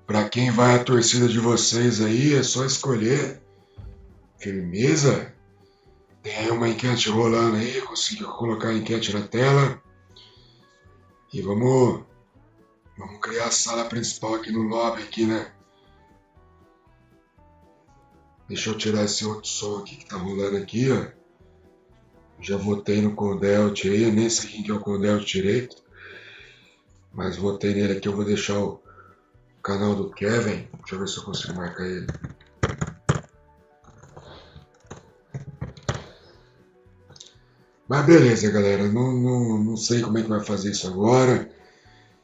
Pra quem vai a torcida de vocês aí, é só escolher. Firmeza? Tem aí uma enquete rolando aí, consegui colocar a enquete na tela. E vamos criar a sala principal aqui no lobby aqui, né? Deixa eu tirar esse outro som aqui que tá rolando aqui, ó. Já votei no Condelt aí, eu nem sei quem que é o Condelt direito. Mas votei nele aqui, eu vou deixar o canal do Kevin. Deixa eu ver se eu consigo marcar ele. Mas beleza, galera, não sei como é que vai fazer isso agora.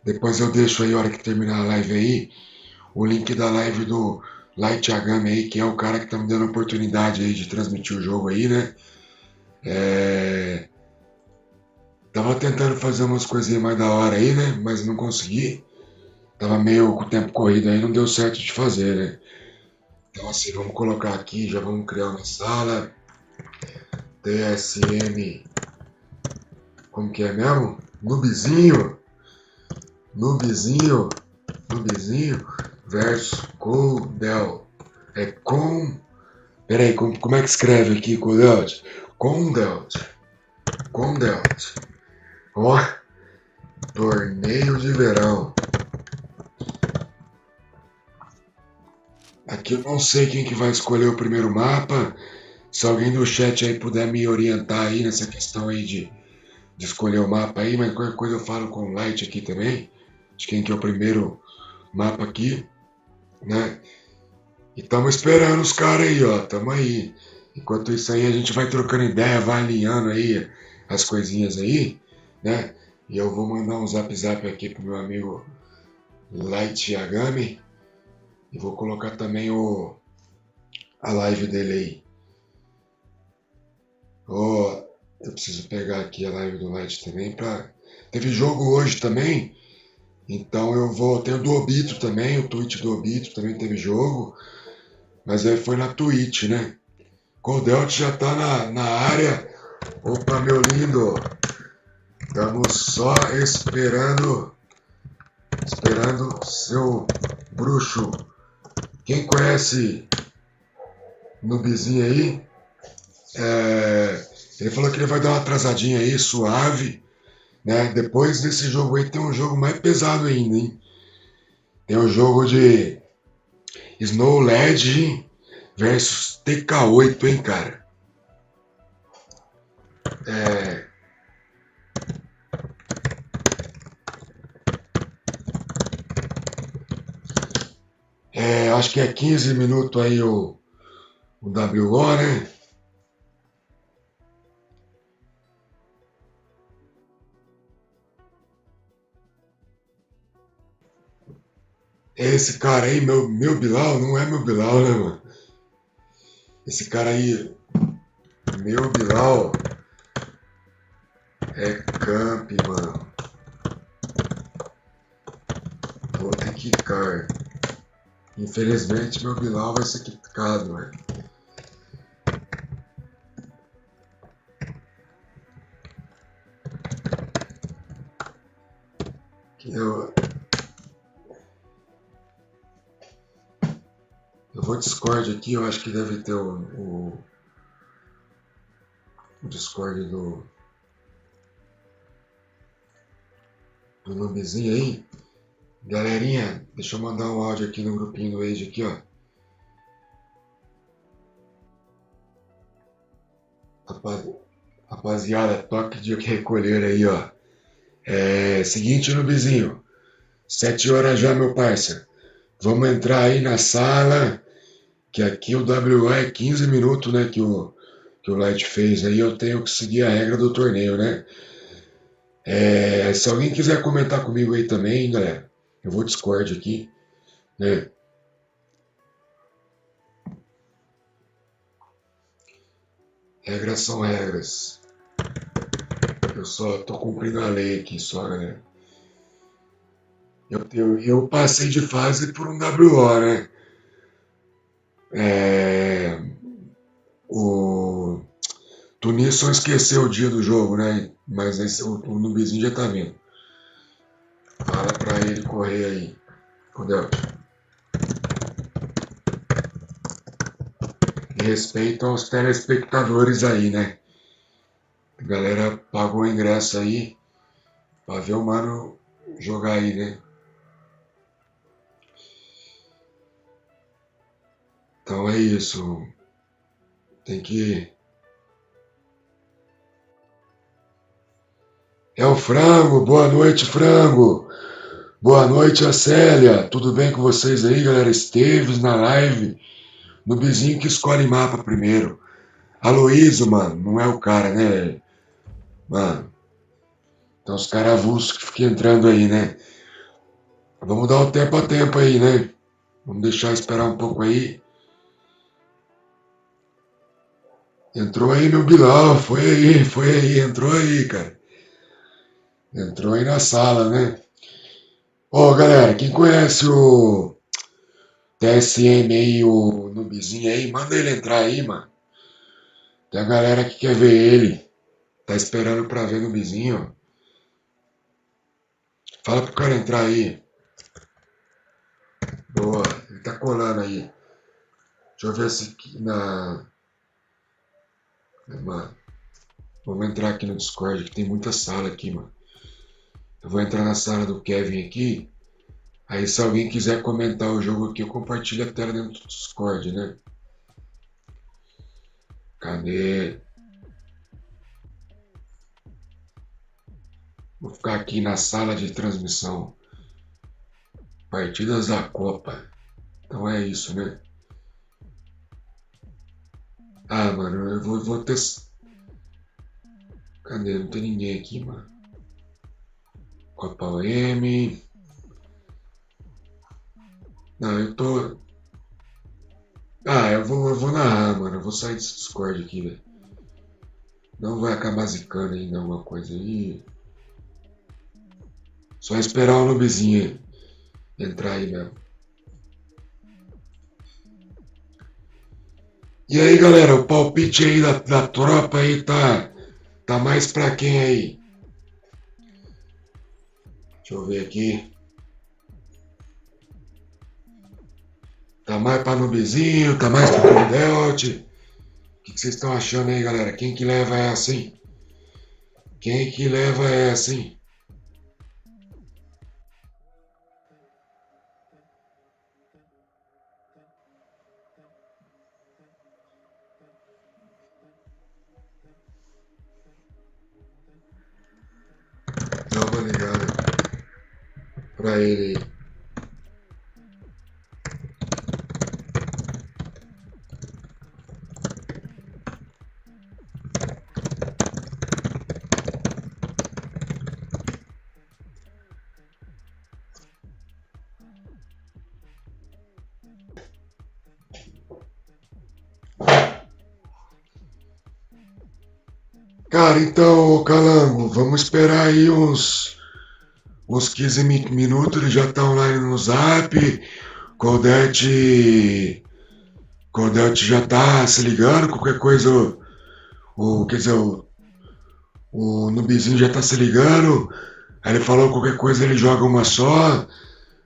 Depois eu deixo aí, a hora que terminar a live aí, o link da live do Light Yagami aí, que é o cara que tá me dando a oportunidade aí de transmitir o jogo aí, né? Tava tentando fazer umas coisinhas mais da hora aí, né? Mas não consegui. Tava meio com o tempo corrido aí, não deu certo de fazer, né? Então assim, vamos colocar aqui, já vamos criar uma sala. TSM. Como que é mesmo? Nubizinho versus Coldelt. Peraí, como é que escreve aqui, Coldelt? Condelt. Ó, torneio de verão. Aqui eu não sei quem que vai escolher o primeiro mapa. Se alguém do chat aí puder me orientar aí nessa questão aí de escolher o mapa aí, mas qualquer coisa eu falo com o Light aqui também, de quem que é o primeiro mapa aqui, né? E estamos esperando os caras aí, ó, tamo aí. Enquanto isso aí a gente vai trocando ideia, vai alinhando aí as coisinhas aí, né? E eu vou mandar um zap aqui pro meu amigo Light Yagami e vou colocar também a live dele aí. Eu preciso pegar aqui a live do Light também teve jogo hoje também, então eu vou... Tem o do Obito também, o Twitch do Obito também teve jogo, mas aí foi na Twitch, né? Coldelt já tá na área. Opa, meu lindo, estamos só esperando seu bruxo. Quem conhece Noobzinho aí, ele falou que ele vai dar uma atrasadinha aí, suave, né? Depois desse jogo aí tem um jogo mais pesado ainda, hein? Tem um jogo de Snow Legend versus TK8, hein, cara? Acho que é 15 minutos aí o WO, né? Esse cara aí, meu Bilal, não é meu Bilal, né, mano? Esse cara aí, meu Bilal, é camp, mano. Vou ter que quicar. Infelizmente, meu Bilal vai ser quicado, velho. Eu vou Discord aqui, eu acho que deve ter o Discord do Noobzinho aí. Galerinha, deixa eu mandar um áudio aqui no grupinho do Age aqui, ó. Rapaziada, toque de recolher aí, ó. Seguinte, Noobzinho. 7 horas já, meu parça. Vamos entrar aí na sala, que aqui o WO é 15 minutos, né, que o Light fez aí. Eu tenho que seguir a regra do torneio, né? Se alguém quiser comentar comigo aí também, galera, eu vou Discord aqui, né? Regras são regras. Eu só tô cumprindo a lei aqui, só, galera. Eu passei de fase por um WO, né? O Tunisson esqueceu o dia do jogo, né? Mas o Noobzinho já tá vindo. Fala pra ele correr aí. Entendeu? E respeito aos telespectadores aí, né? A galera pagou o ingresso aí pra ver o mano jogar aí, né? Então é isso. Tem que... É o Frango. Boa noite, Frango. Boa noite, a Célia. Tudo bem com vocês aí, galera? Esteves na live. Noobzinho que escolhe mapa primeiro. Aloísio, mano, não é o cara, né? Mano. Então os caras avulsos que ficam entrando aí, né? Vamos dar um tempo a tempo aí, né? Vamos deixar esperar um pouco aí. Entrou aí, meu Bilal. Foi aí. Entrou aí, cara. Entrou aí na sala, né? Galera, quem conhece o TSM aí, o Noobzinho aí, manda ele entrar aí, mano. Tem a galera que quer ver ele. Tá esperando pra ver o Noobzinho. Fala pro cara entrar aí. Boa, ele tá colando aí. Deixa eu ver se aqui na... Mano, vamos entrar aqui no Discord, que tem muita sala aqui, mano. Eu vou entrar na sala do Kevin aqui. Aí se alguém quiser comentar o jogo aqui, eu compartilho a tela dentro do Discord, né? Cadê? Vou ficar aqui na sala de transmissão. Partidas da Copa. Então é isso, né? Ah, mano, eu vou ter... Cadê? Não tem ninguém aqui, mano. Copa M. Não, eu tô... Ah, eu vou narrar, mano. Eu vou sair desse Discord aqui, velho. Não vai acabar zicando ainda alguma coisa aí. Só esperar o noobzinho entrar aí mesmo. E aí, galera, o palpite aí da tropa aí tá mais pra quem aí? Deixa eu ver aqui. Tá mais pra noobzinho, tá mais pra Cordelt. O que vocês estão achando aí, galera? Quem que leva essa, hein? Quem que leva essa, hein? Dá uma ligada pra ele aí. Cara, então, Calango, vamos esperar aí uns 15 minutos, ele já tá online no Zap. Cordelt já tá se ligando, qualquer coisa, quer dizer, o noobzinho já tá se ligando. Aí ele falou qualquer coisa ele joga uma só.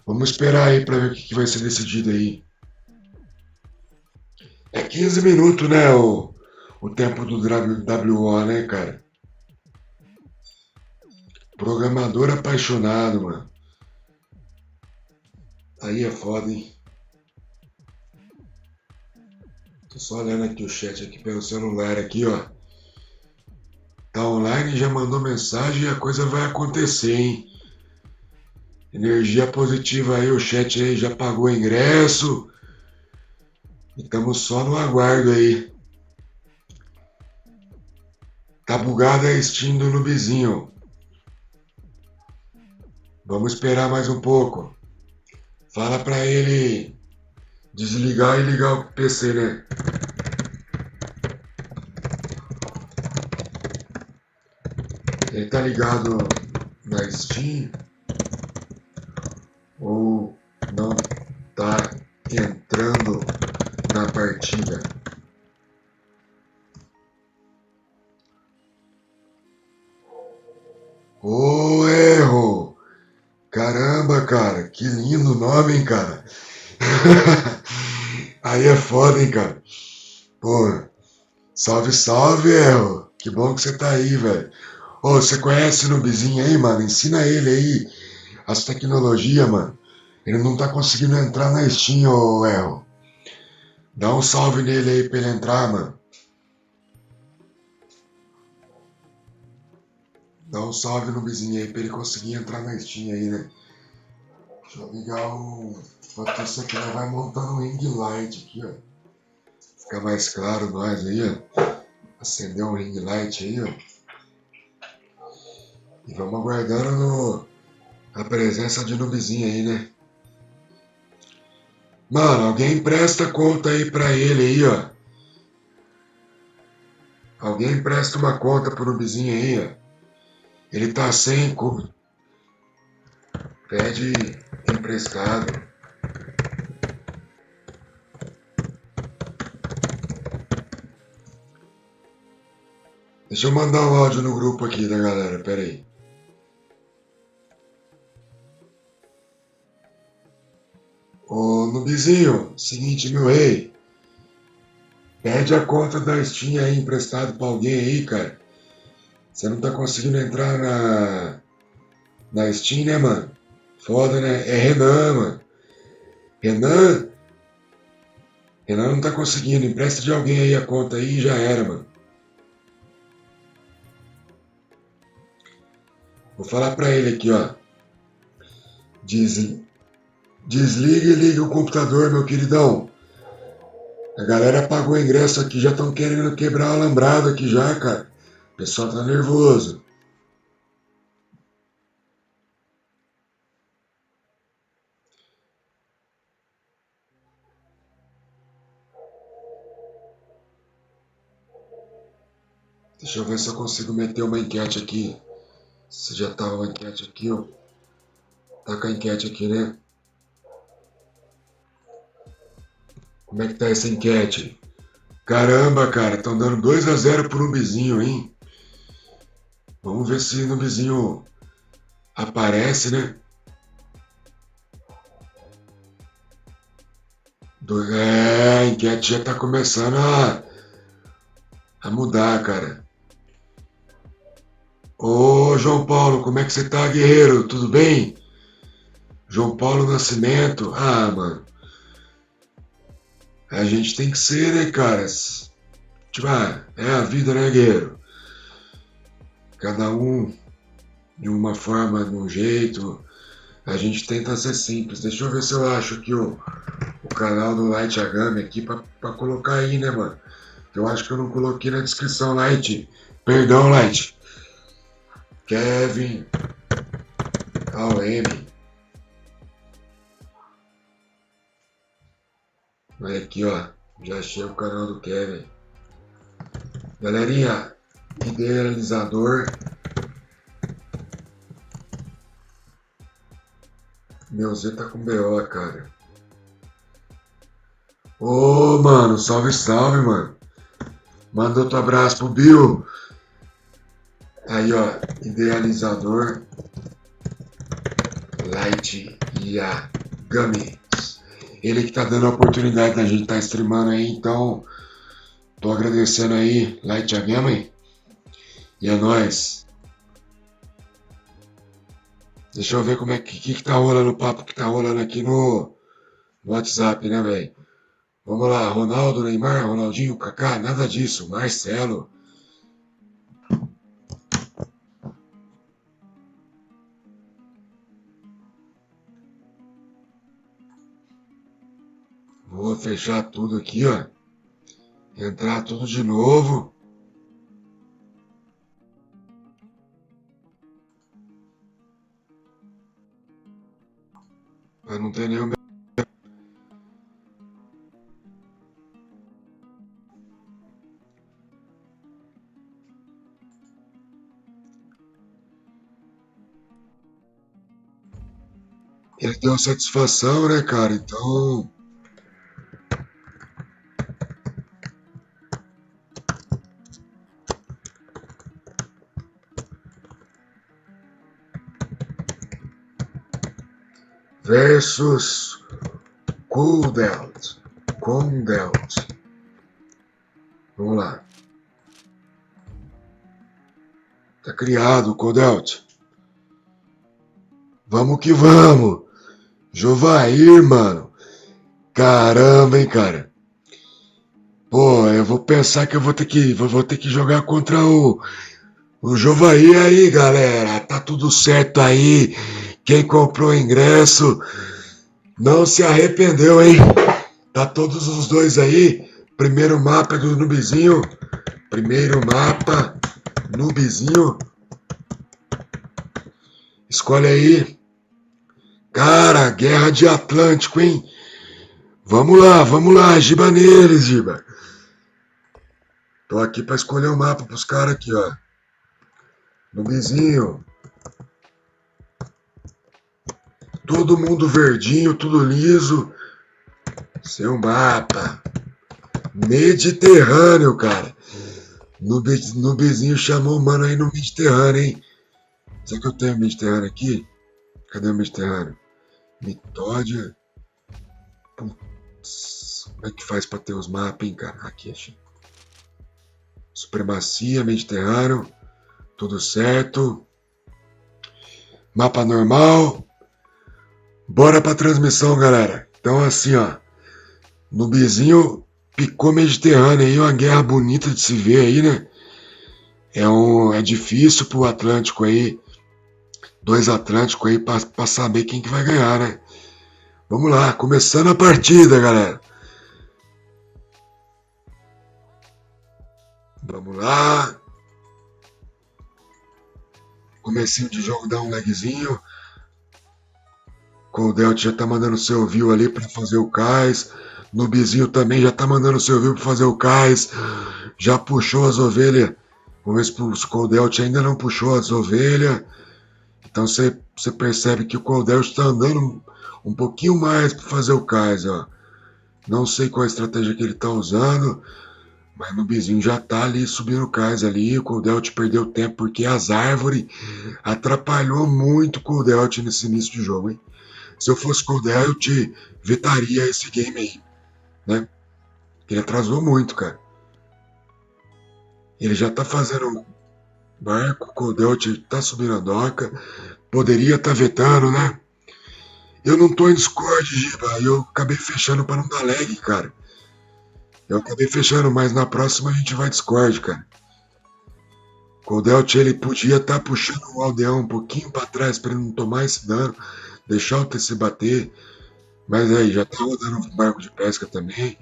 Vamos esperar aí pra ver o que vai ser decidido aí. É 15 minutos, né, o tempo do WO, né, cara? Programador apaixonado, mano. Aí é foda, hein? Tô só olhando aqui o chat aqui pelo celular aqui, ó. Tá online, já mandou mensagem e a coisa vai acontecer, hein? Energia positiva aí, o chat aí já pagou o ingresso. E estamos só no aguardo aí. Tá bugada a Steam do noobzinho. Vamos esperar mais um pouco. Fala pra ele desligar e ligar o PC, né? Ele tá ligado na Steam ou não tá entrando na partida? Ô, erro! Caramba, cara, que lindo nome, hein, cara? Aí é foda, hein, cara? Pô, salve, salve, erro! Que bom que você tá aí, velho. Ô, você conhece o noobzinho aí, mano? Ensina ele aí as tecnologias, mano. Ele não tá conseguindo entrar na Steam, ô, erro. Dá um salve nele aí pra ele entrar, mano. Dá um salve no vizinho aí pra ele conseguir entrar na Steam aí, né? Deixa eu ligar o... Enquanto isso aqui, ela vai montando um ring light aqui, ó. Fica mais claro nós aí, ó. Acender um ring light aí, ó. E vamos aguardando a presença de noobzinho aí, né? Mano, alguém empresta conta aí pra ele aí, ó. Alguém empresta uma conta pro noobzinho aí, ó. Ele tá sem cubo. Pede emprestado. Deixa eu mandar um áudio no grupo aqui da galera, pera aí. Ô, noobzinho, seguinte, meu rei. Pede a conta da Steam aí emprestado pra alguém aí, cara. Você não tá conseguindo entrar na Steam, né, mano? Foda, né? É Renan, mano. Renan não tá conseguindo. Empresta de alguém aí a conta aí e já era, mano. Vou falar pra ele aqui, ó. Desliga e liga o computador, meu queridão. A galera pagou o ingresso aqui, já estão querendo quebrar o alambrado aqui já, cara. O pessoal tá nervoso. Deixa eu ver se eu consigo meter uma enquete aqui. Se já tava uma enquete aqui, ó. Tá com a enquete aqui, né? Como é que tá essa enquete? Caramba, cara, estão dando 2-0 pro Nubizinho, hein? Vamos ver se o Nubizinho aparece, né? A enquete já tá começando a mudar, cara. Ô, João Paulo, como é que você tá, guerreiro? Tudo bem? João Paulo Nascimento. Ah, mano. A gente tem que ser, né, cara? Tipo, é a vida, né, guerreiro? Cada um de uma forma, de um jeito. A gente tenta ser simples. Deixa eu ver se eu acho aqui o canal do Light Yagami aqui pra colocar aí, né, mano? Eu acho que eu não coloquei na descrição, Light. Perdão, Light. Kevin. AOM. Olha aqui, ó. Já achei o canal do Kevin. Galerinha, idealizador. Meu Z tá com BO, cara. Ô, mano, salve, salve, mano. Manda outro abraço pro Bill. Aí, ó, idealizador. Light Yagami. Ele que tá dando a oportunidade da gente tá streamando aí, então tô agradecendo aí, Light Yagami. E é nóis. Deixa eu ver como é que tá rolando o papo que tá rolando aqui no WhatsApp, né, velho? Vamos lá, Ronaldo, Neymar, Ronaldinho, Kaká, nada disso, Marcelo. Vou fechar tudo aqui, ó. Entrar tudo de novo. Pra não ter nenhum... Ele deu satisfação, né, cara? Então... versus Kundelt. Vamos lá. Tá criado, Kundelt. Vamos que vamos. Jovair, mano. Caramba, hein, cara. Pô, eu vou pensar que eu vou ter que jogar contra o Jovair aí, galera. Tá tudo certo aí. Quem comprou o ingresso não se arrependeu, hein? Tá todos os dois aí. Primeiro mapa do Nubizinho. Primeiro mapa, Nubizinho. Escolhe aí. Cara, Guerra de Atlântico, hein? Vamos lá, giba neles, giba. Tô aqui pra escolher o mapa pros caras aqui, ó. Nubizinho. Todo mundo verdinho, tudo liso. Seu mapa. Mediterrâneo, cara. Nubizinho chamou o mano aí no Mediterrâneo, hein? Será que eu tenho Mediterrâneo aqui? Cadê o Mediterrâneo? Mitódia. Putz, como é que faz pra ter os mapas, hein, cara? Aqui, achei. Supremacia, Mediterrâneo. Tudo certo. Mapa normal. Bora pra transmissão, galera. Então, assim, ó. Nubizinho picou Mediterrâneo aí, uma guerra bonita de se ver aí, né? É difícil pro Atlântico aí, 2 Atlânticos aí pra saber quem que vai ganhar, né? Vamos lá, começando a partida, galera. Vamos lá. Comecinho de jogo dá um lagzinho. Coldelt já tá mandando seu view ali pra fazer o cais. Nubizinho também já tá mandando seu view pra fazer o cais. Já puxou as ovelhas. Vamos ver se o Coldelt ainda não puxou as ovelhas. Então você percebe que o Coldelt tá andando um pouquinho mais para fazer o cais, ó. Não sei qual a estratégia que ele tá usando, mas o Nubizinho já tá ali subindo o cais ali. O Coldelt perdeu tempo porque as árvores atrapalhou muito o Coldelt nesse início de jogo, hein? Se eu fosse Coldelt, vetaria esse game aí, né? Ele atrasou muito, cara. Ele já tá fazendo barco, o Coldelt tá subindo a doca. Poderia estar vetando, né? Eu não tô em Discord, Giba. Eu acabei fechando para não dar lag, cara. Eu acabei fechando, mas na próxima a gente vai Discord, cara. O Coldelt, ele podia estar puxando o aldeão um pouquinho para trás para ele não tomar esse dano, deixar o TC bater. Mas aí, já tá rodando um barco de pesca também.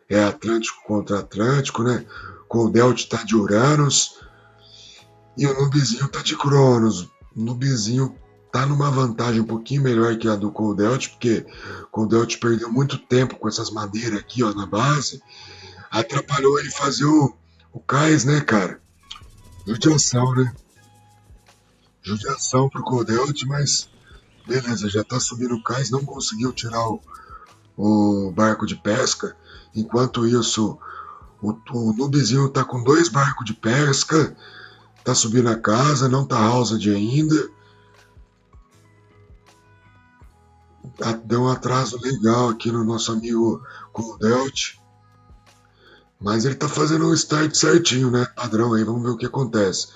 É Atlântico contra Atlântico, né? O Coldelt tá de Uranus. E o Nubizinho tá de Cronos. O Nubizinho tá numa vantagem um pouquinho melhor que a do Coldelt, porque o Coldelt perdeu muito tempo com essas madeiras aqui, ó, na base. Atrapalhou ele fazer o cais, né, cara? Judiação, né? Judiação pro Coldelt, mas beleza, já tá subindo o cais, não conseguiu tirar o barco de pesca. Enquanto isso, o Nubizinho tá com 2 barcos de pesca, tá subindo a casa, não tá housed ainda. Deu um atraso legal aqui no nosso amigo Coldelt. Mas ele tá fazendo o start certinho, né? Padrão aí, vamos ver o que acontece.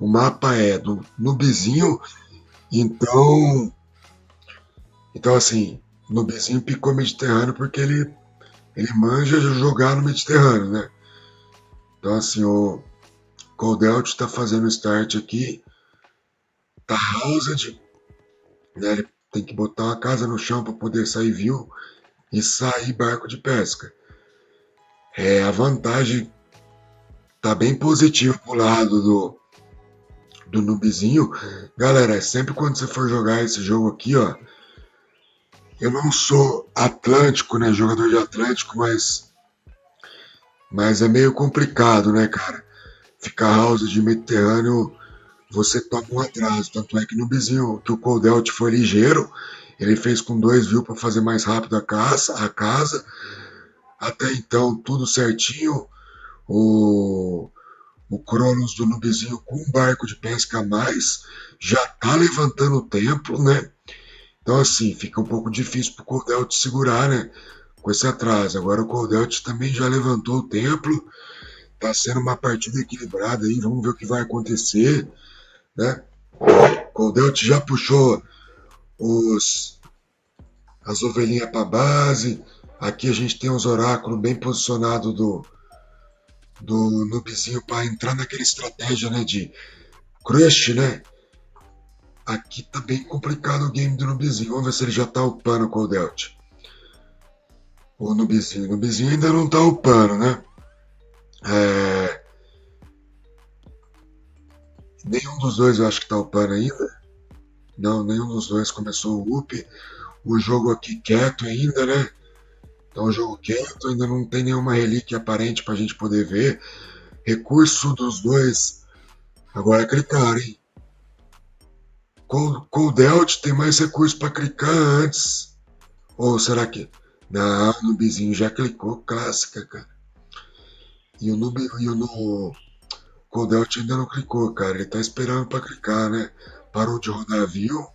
O mapa é do Nubizinho, então assim, Nubizinho picou Mediterrâneo porque ele manja jogar no Mediterrâneo, né? Então assim, o Coldelt tá fazendo o start aqui, tá housed, né? Ele tem que botar uma casa no chão para poder sair view e sair barco de pesca. A vantagem tá bem positiva pro lado do Nubizinho. Galera, sempre quando você for jogar esse jogo aqui, ó, eu não sou Atlântico, né, jogador de Atlântico, mas é meio complicado, né, cara? Ficar house de Mediterrâneo, você toma um atraso. Tanto é que no Nubizinho, que o Coldelt foi ligeiro, ele fez com 2 views para fazer mais rápido a casa. Até então, tudo certinho. O Cronos do Nubizinho com um barco de pesca a mais já tá levantando o templo, né? Então assim, fica um pouco difícil pro Coldelt segurar, né? Com esse atraso. Agora o Coldelt também já levantou o templo. Tá sendo uma partida equilibrada aí. Vamos ver o que vai acontecer, né? O Coldelt já puxou as ovelhinhas para base. Aqui a gente tem os oráculos bem posicionados do Nubizinho para entrar naquela estratégia, né, de crush, né? Aqui tá bem complicado o game do Nubizinho. Vamos ver se ele já tá upando o Coldelt. O Nubizinho ainda não tá upando, né? Nenhum dos dois eu acho que tá upando ainda. Não, nenhum dos dois começou o up. O jogo aqui quieto ainda, né? Então o jogo quieto, ainda não tem nenhuma relíquia aparente pra gente poder ver. Recurso dos dois. Agora é clicar, hein? Coldelt tem mais recurso pra clicar antes. Ou será que... Não, o Nubizinho já clicou, clássica, cara. E o Coldelt ainda não clicou, cara. Ele tá esperando pra clicar, né? Parou de rodar view.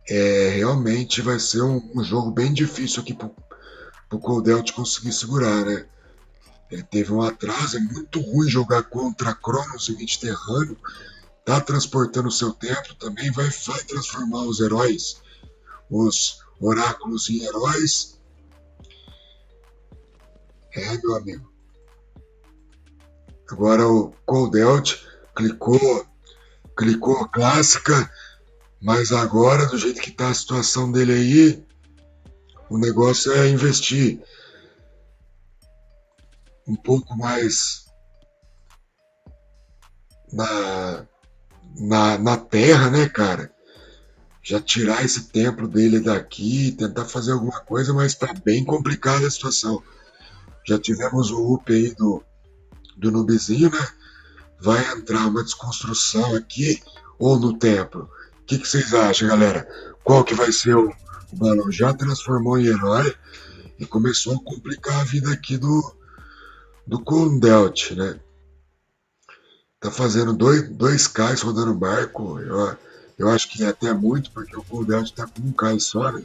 Realmente vai ser um jogo bem difícil aqui pro Coldelt conseguir segurar, né? Ele teve um atraso, é muito ruim jogar contra Cronos e Mediterrâneo. Tá transportando o seu tempo também, vai transformar os heróis, os oráculos em heróis. É, meu amigo. Agora o Coldelt clicou clássica, mas agora, do jeito que tá a situação dele aí, o negócio é investir um pouco mais na terra, né, cara? Já tirar esse templo dele daqui, tentar fazer alguma coisa, mas tá bem complicada a situação. Já tivemos o up aí do Nubizinho, né? Vai entrar uma desconstrução aqui ou no templo? O que vocês acham, galera? Qual que vai ser o balão? Já transformou em herói e começou a complicar a vida aqui do Coldelt, né? Tá fazendo dois cais rodando barco. Eu acho que é até muito, porque o Coldelt tá com um cais só, né?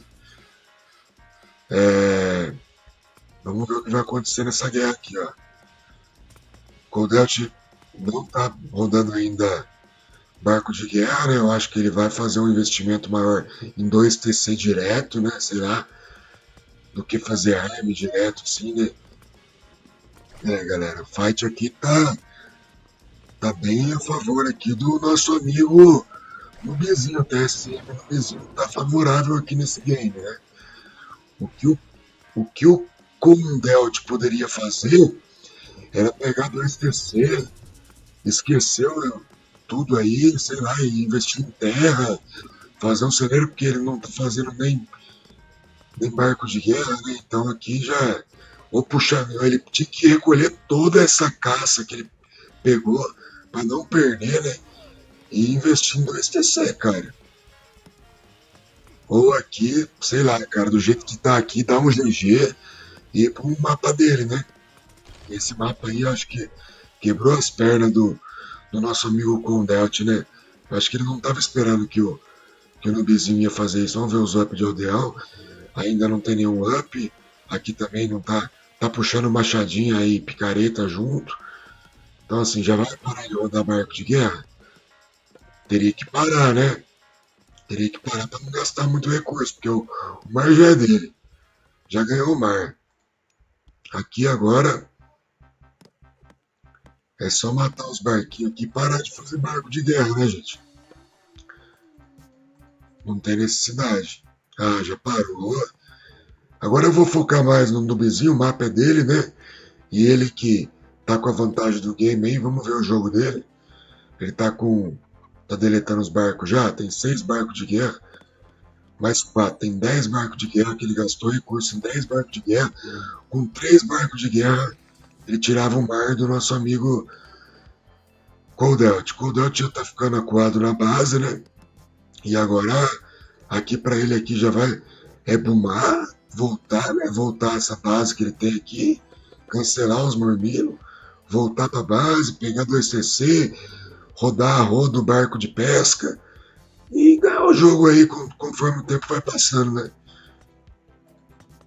Vamos ver o que vai acontecer nessa guerra aqui, ó. Coldelt não tá rodando ainda barco de guerra, né? Eu acho que ele vai fazer um investimento maior em 2 TC direto, né? Sei lá, do que fazer arme direto, assim, né? Galera, o fight aqui tá bem a favor aqui do nosso amigo Nubizinho. O TSM Nubizinho tá favorável aqui nesse game, né? O que o Coldelt poderia fazer era pegar 2 TC, esqueceu tudo aí, sei lá, e investir em terra, fazer um celeiro, porque ele não tá fazendo nem barco de guerra, né? Então aqui já, ou puxar, ele tinha que recolher toda essa caça que ele pegou para não perder, né? E investir em 2 TC, cara. Ou aqui, sei lá, cara, do jeito que tá aqui, dá um GG e ir pro mapa dele, né? Esse mapa aí, acho que quebrou as pernas do nosso amigo Coldelt, né? Eu acho que ele não tava esperando que o Nubizinho ia fazer isso. Vamos ver os up de aldeão. Ainda não tem nenhum up. Aqui também não tá puxando machadinha aí, picareta junto. Então assim, já vai parar de rodar barco de guerra? Teria que parar, né? Teria que parar para não gastar muito recurso, porque o mar já é dele. Já ganhou o mar. Aqui agora é só matar os barquinhos aqui e parar de fazer barco de guerra, né, gente? Não tem necessidade. Ah, já parou. Agora eu vou focar mais no Nubizinho, o mapa é dele, né? E ele que tá com a vantagem do game aí, vamos ver o jogo dele. Ele tá deletando os barcos já, tem 6 barcos de guerra, mais 4, tem 10 barcos de guerra que ele gastou recurso em 10 barcos de guerra. Com 3 barcos de guerra, ele tirava o mar do nosso amigo Coldelt. Coldelt já tá ficando acuado na base, né? E agora, aqui pra ele aqui já vai bumar, voltar, né? Voltar essa base que ele tem aqui, cancelar os mormilos, voltar pra base, pegar 2 CC, rodar a roda do barco de pesca e ganhar o jogo aí conforme o tempo vai passando, né?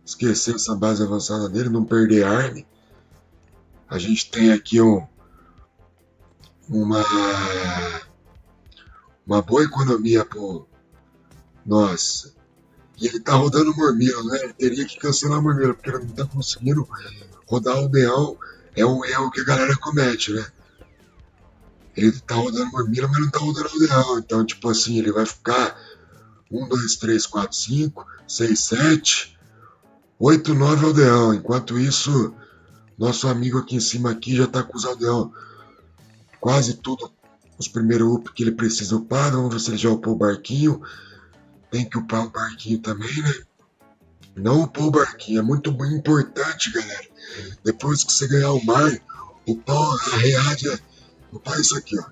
Esquecer essa base avançada dele, não perder arme. A gente tem aqui uma boa economia por nossa. E ele tá rodando mormilo, né? Ele teria que cancelar o mormilo, porque ele não tá conseguindo rodar o aldeão. É um erro que a galera comete, né? Ele tá rodando mormilo, mas não tá rodando aldeão. Então, tipo assim, ele vai ficar 1, 2, 3, 4, 5, 6, 7, 8, 9 aldeão. Enquanto isso, nosso amigo aqui em cima aqui já tá com os aldeão quase tudo, os primeiros up que ele precisa upar. Vamos ver se ele já upou o barquinho. Tem que upar o barquinho também, né? Não upou o barquinho, é muito importante, galera. Depois que você ganhar o mar, upar a reádia. Upar isso aqui, ó.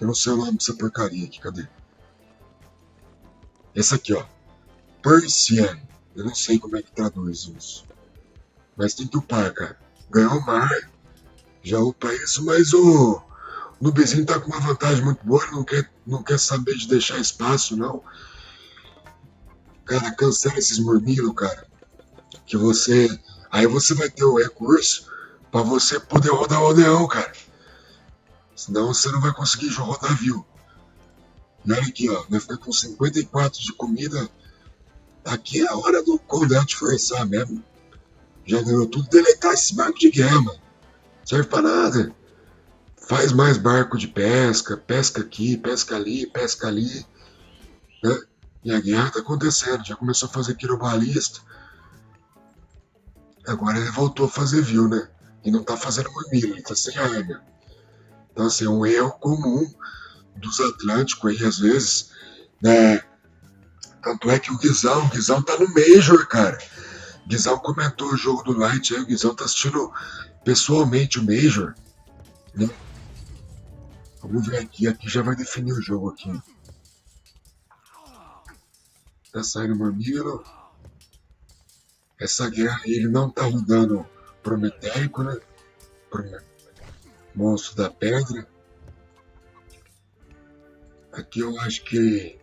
Eu não sei o nome dessa porcaria aqui, cadê? Essa aqui, ó. Persian. Eu não sei como é que traduz isso. Mas tem que upar, cara. Ganhou o mar. Já upa isso, mas o Nubizinho tá com uma vantagem muito boa. Ele não quer saber de deixar espaço, não. Cara, cancela esses mormilos, cara. Que você... Aí você vai ter o recurso pra você poder rodar o aldeão, cara. Senão você não vai conseguir rodar view. E olha aqui, ó. Vai ficar com 54 de comida. Aqui é a hora do Coldelt forçar mesmo. Já ganhou tudo. Deletar esse barco de guerra, mano. Serve pra nada. Faz mais barco de pesca. Pesca aqui, pesca ali, né? E a guerra tá acontecendo. Já começou a fazer quirobalista. Agora ele voltou a fazer vil, né? E não tá fazendo mormilha, ele tá sem arma. Então, assim, é um erro comum dos Atlânticos aí, às vezes, né? Tanto é que o Guizão tá no Major, cara. O Guizão comentou o jogo do Light aí, o Guizão tá assistindo pessoalmente o Major, né? Vamos ver aqui já vai definir o jogo aqui. Tá saindo mormilha. Essa guerra aí, ele não tá rodando Prometeico, né? Monstro da Pedra. Aqui eu acho que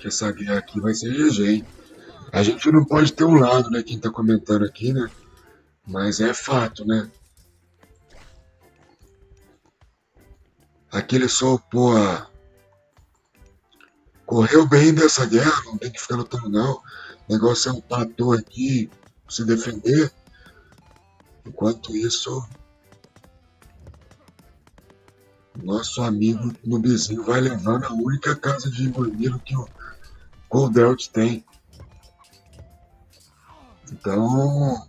essa guerra aqui vai ser GG, hein? A gente não pode ter um lado, né? Quem tá comentando aqui, né? Mas é fato, né? Aquele só, pô, correu bem dessa guerra, não tem que ficar lutando não. O negócio é um platô aqui, se defender. Enquanto isso, nosso amigo Nubizinho vai levando a única casa de mormilho que o Goldelt tem. Então,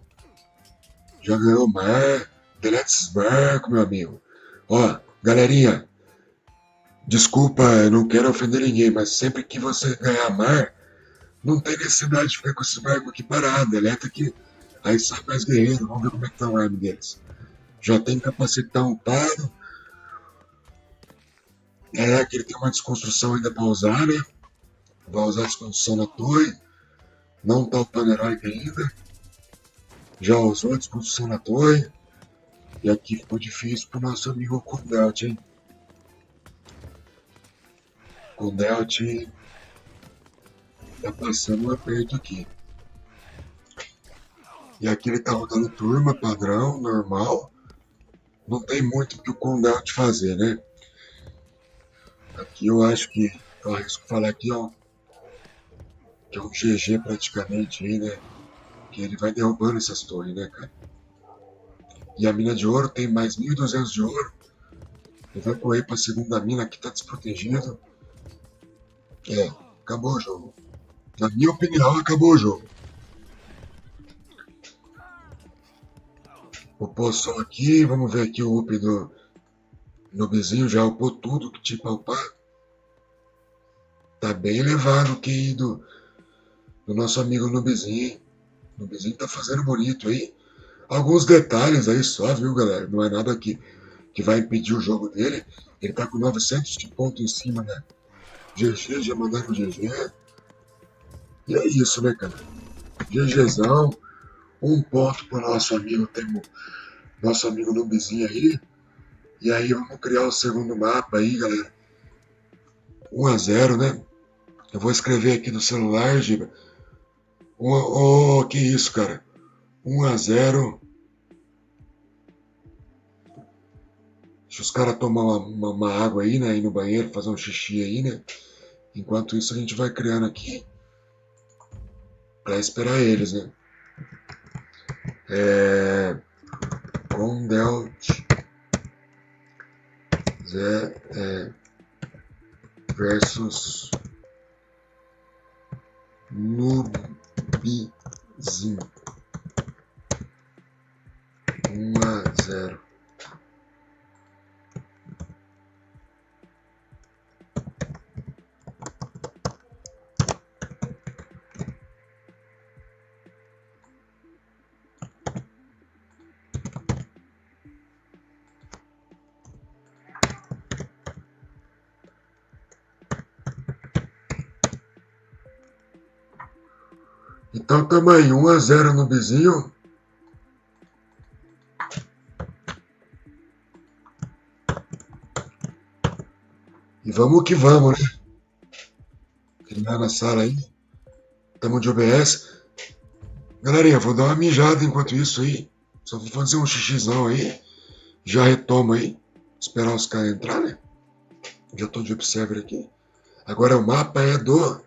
já ganhou mar, delete esses barcos, meu amigo. Ó, galerinha, desculpa, eu não quero ofender ninguém, mas sempre que você ganhar mar, não tem necessidade de ficar com esse barco aqui parado. Deleta aqui, aí sai mais guerreiro. Vamos ver como é que tá o arma deles. Já tem capacitão upado. Que ele tem uma desconstrução ainda pra usar, né? Vai usar a desconstrução na torre. Não tá upando heróica ainda. Já usou a desconstrução na torre. E aqui ficou difícil pro nosso amigo Kundelt, hein? Kundelt tá passando um aperto aqui. E aqui ele tá rodando turma, padrão, normal. Não tem muito o que o Kundelt fazer, né? Aqui eu acho que, eu arrisco falar aqui, ó, que é um GG praticamente aí, né? Que ele vai derrubando essas torres, né, cara? E a mina de ouro tem mais 1.200 de ouro. Ele vai correr pra segunda mina que tá desprotegido. Acabou o jogo. Na minha opinião, acabou o jogo. Upou só aqui, vamos ver aqui o up do Nubizinho, já upou tudo que tinha pra upar. Tá bem elevado o QI do nosso amigo Nubizinho, hein? O Nubizinho tá fazendo bonito aí. Alguns detalhes aí só, viu, galera? Não é nada que vai impedir o jogo dele. Ele tá com 900 de ponto em cima, né? GG, já mandaram GG. E é isso, né, cara? GGzão. 1 ponto pro nosso amigo, nosso amigo Nubizinho aí. E aí vamos criar o segundo mapa aí, galera. 1-0, né? Eu vou escrever aqui no celular, Giba. Que isso, cara? 1-0. Deixa os caras tomar uma água aí, né? Ir no banheiro, fazer um xixi aí, né? Enquanto isso a gente vai criando aqui pra esperar eles, né? Kundelt versus Nubizinho 1-0. Então tamo aí, 1-0 no Bizinho. E vamos que vamos, né? Criar na sala aí. Tamo de OBS. Galerinha, vou dar uma mijada enquanto isso aí. Só vou fazer um xixizão aí. Já retomo aí. Esperar os caras entrar, né? Já tô de observer aqui. Agora o mapa é do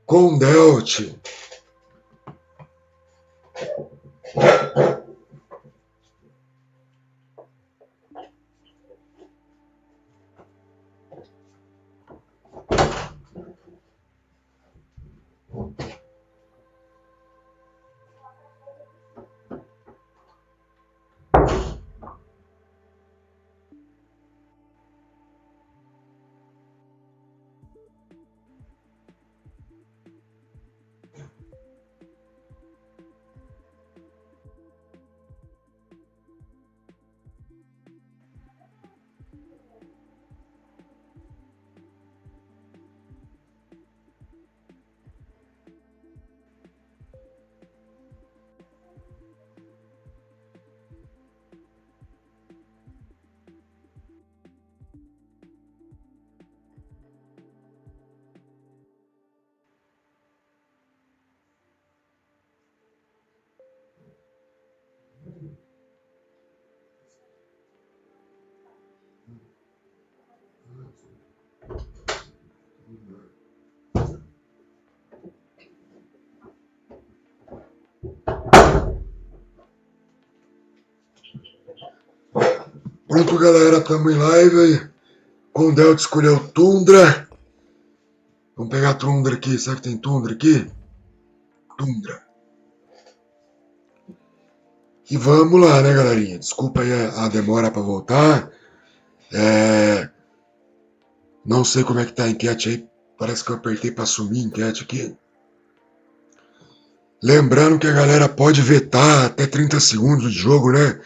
Kundelt. Pronto, galera, tamo em live. Com o Delta escolheu Tundra. Vamos pegar a Tundra aqui. Será que tem Tundra aqui? Tundra. E vamos lá, né, galerinha? Desculpa aí a demora pra voltar. Não sei como é que tá a enquete aí. Parece que eu apertei pra sumir a enquete aqui. Lembrando que a galera pode vetar até 30 segundos de jogo, né?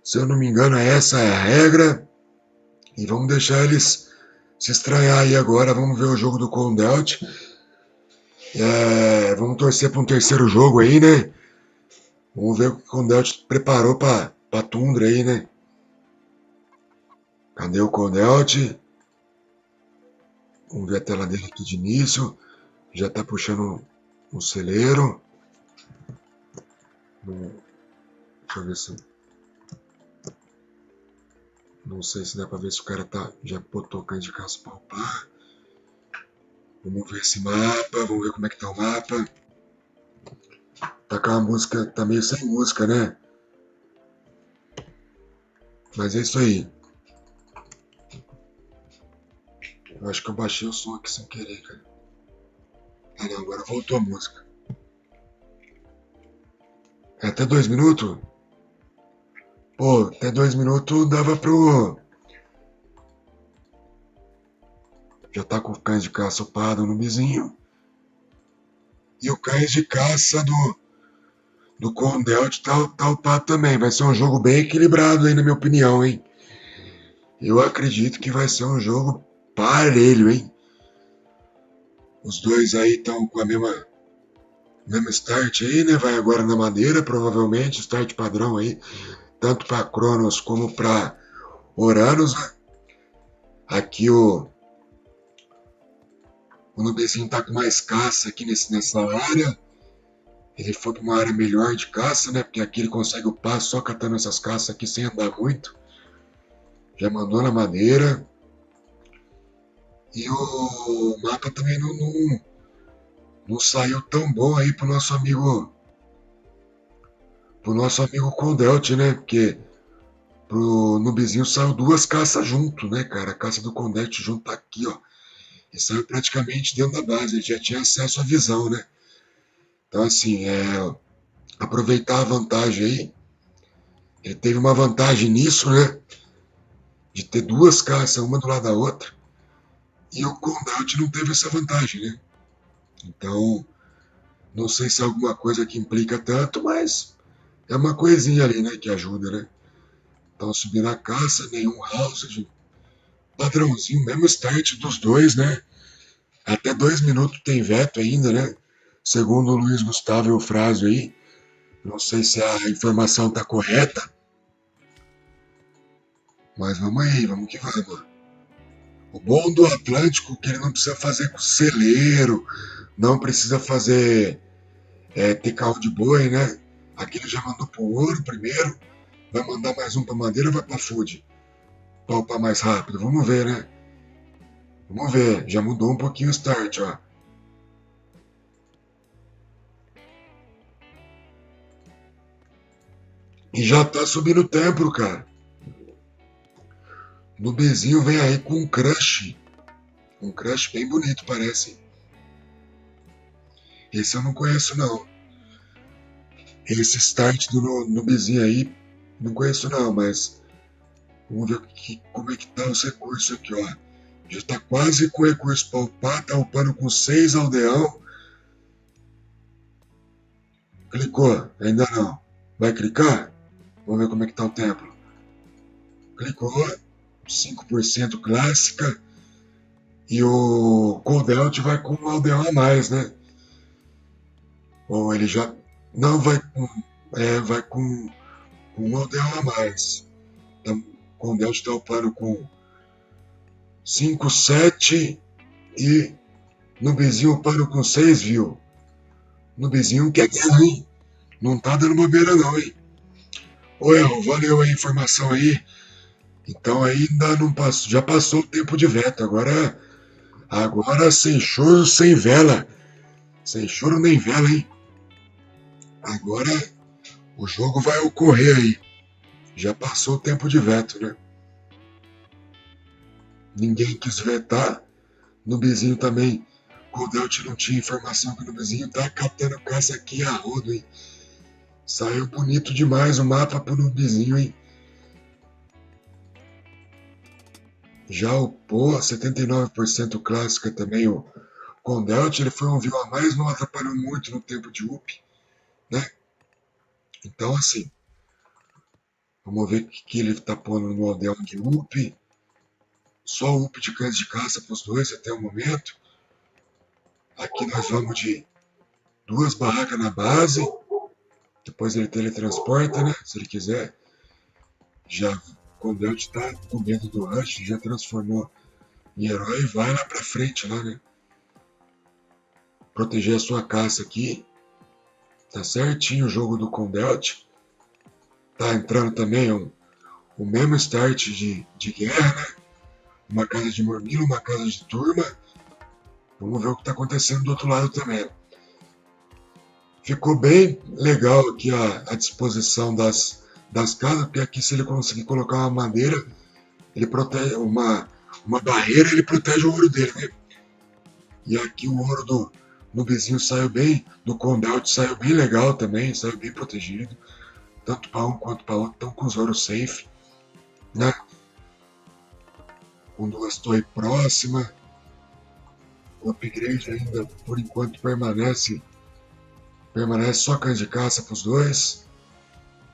Se eu não me engano, essa é a regra. E vamos deixar eles se estranhar aí agora. Vamos ver o jogo do Condelt. Vamos torcer para um terceiro jogo aí, né? Vamos ver o que o Condelt preparou para Tundra aí, né? Cadê o Condelt? Vamos ver a tela dele aqui de início. Já tá puxando um celeiro. Deixa eu ver se... Não sei se dá pra ver se o cara já botou canha de caça pra upar. Vamos ver esse mapa, vamos ver como é que tá o mapa. Tá com a música, tá meio sem música, né? Mas é isso aí. Eu acho que eu baixei o som aqui sem querer, cara. Ah não, agora voltou a música. É até 2 minutos? Pô, até 2 minutos dava pro... Já tá com o cães de caça upado no vizinho. E o cães de caça do Condelt tá upado também. Vai ser um jogo bem equilibrado aí, na minha opinião, hein? Eu acredito que vai ser um jogo parelho, hein? Os dois aí estão com a mesma start aí, né? Vai agora na madeira, provavelmente. Start padrão aí. Tanto para Cronos como para Oranos. Aqui o Nubezinho tá com mais caça aqui nessa área. Ele foi para uma área melhor de caça, né? Porque aqui ele consegue upar só catando essas caças aqui sem andar muito. Já mandou na madeira. E o mapa também não saiu tão bom aí pro nosso amigo Condelt, né? Porque pro Nubezinho saiu 2 caças junto, né, cara? A caça do Condelt junto tá aqui, ó. E saiu praticamente dentro da base. Ele já tinha acesso à visão, né? Então, assim, aproveitar a vantagem aí. Ele teve uma vantagem nisso, né? De ter 2 caças, uma do lado da outra. E o Condelt não teve essa vantagem, né? Então, não sei se é alguma coisa que implica tanto, mas é uma coisinha ali, né? Que ajuda, né? Então, subir na caça, nenhum house, padrãozinho, mesmo start dos dois, né? Até 2 minutos tem veto ainda, né? Segundo o Luiz Gustavo Eufrásio aí. Não sei se a informação tá correta. Mas vamos aí, vamos que vamos. O bom do Atlântico é que ele não precisa fazer com celeiro, não precisa fazer ter carro de boi, né? Aqui ele já mandou pro ouro primeiro, vai mandar mais um pra madeira, vai pra food. Pra upar mais rápido, vamos ver, né? Vamos ver, já mudou um pouquinho o start, ó. E já tá subindo o templo, cara. No Bzinho vem aí com um crush. Um crush bem bonito, parece. Esse eu não conheço, não. Esse start do Nubizinho aí, não conheço não, mas vamos ver como é que tá os recursos aqui, ó. Já tá quase com recurso pra upar, tá upando com 6 aldeão. Clicou, ainda não. Vai clicar? Vamos ver como é que tá o templo. Clicou, 5% clássica. E o Coldelt vai com um aldeão a mais, né? Ou ele já... Não, vai com um aldeão a mais. Então, o Coldelt tá upando com 5, 7 e Nubizinho upando com 6, viu? Nubizinho quer guerra, hein? Não tá dando bobeira não, hein? Ô, El, valeu a informação aí. Então ainda não passou, já passou o tempo de veto. Agora sem choro, sem vela. Sem choro nem vela, hein? Agora o jogo vai ocorrer aí. Já passou o tempo de veto, né? Ninguém quis vetar. Nubizinho também. O Coldelt não tinha informação que o Nubizinho tá captando caça aqui a rodo, hein? Saiu bonito demais o mapa pro Nubizinho, hein? Já upou 79% clássica também. O Coldelt, ele foi um view a mais, não atrapalhou muito no tempo de up, né? Então, assim, vamos ver o que ele tá pondo no aldeão de up. Só up de cães de caça pros dois até o momento. Aqui nós vamos de 2 barracas na base. Depois ele teletransporta, né? Se ele quiser. Já o Coldelt tá com medo do Rush, já transformou em herói e vai lá pra frente lá, né? Proteger a sua caça aqui. Tá certinho o jogo do Coldelt. Tá entrando também o mesmo start de guerra, né? Uma casa de mormilo, uma casa de turma. Vamos ver o que tá acontecendo do outro lado também. Ficou bem legal aqui a disposição das casas, porque aqui se ele conseguir colocar uma madeira, ele protege uma barreira, ele protege o ouro dele, né? E aqui o ouro do Nubizinho saiu bem, do Coldelt saiu bem legal também, saiu bem protegido. Tanto para um quanto para outro, estão com os ouros safe, né? Com 2 torres próximas. O upgrade ainda, por enquanto, permanece só cães de caça para os dois.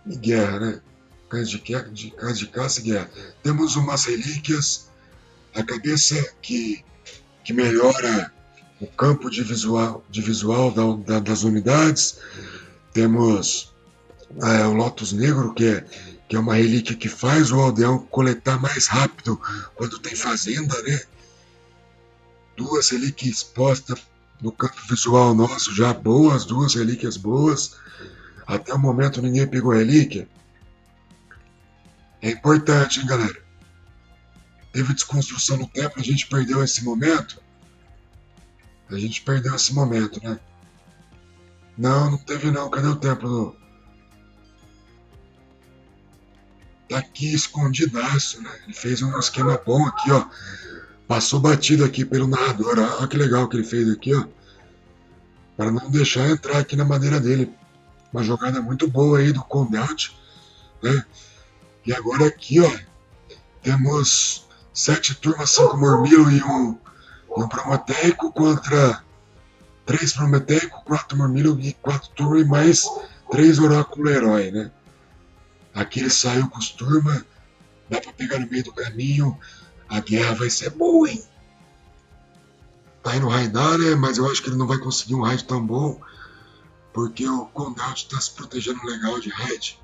E guerra, né? Cães de caça e guerra. Temos umas relíquias. A cabeça que melhora o campo de visual das unidades. Temos o Lotus Negro, que é uma relíquia que faz o aldeão coletar mais rápido quando tem fazenda, né? 2 relíquias expostas no campo visual nosso, já boas, 2 relíquias boas. Até o momento ninguém pegou relíquia. É importante, hein, galera? Teve desconstrução no templo, a gente perdeu esse momento. A gente perdeu esse momento, né? Não teve não. Cadê o templo? Tá aqui escondidaço, né? Ele fez um esquema bom aqui, ó. Passou batido aqui pelo narrador. Olha que legal que ele fez aqui, ó. Para não deixar entrar aqui na madeira dele. Uma jogada muito boa aí do Coldelt, né? E agora aqui, ó. Temos 7 turmas, 5 mormilo e um prometeico contra 3 prometeico, 4 mormilo e 4 turmas e mais 3 oráculo herói, né? Aqui ele saiu com os turmas. Dá pra pegar no meio do caminho. A guerra vai ser boa, hein? Vai no raidar, né? Mas eu acho que ele não vai conseguir um raid tão bom. Porque o Coldelt tá se protegendo legal de raid.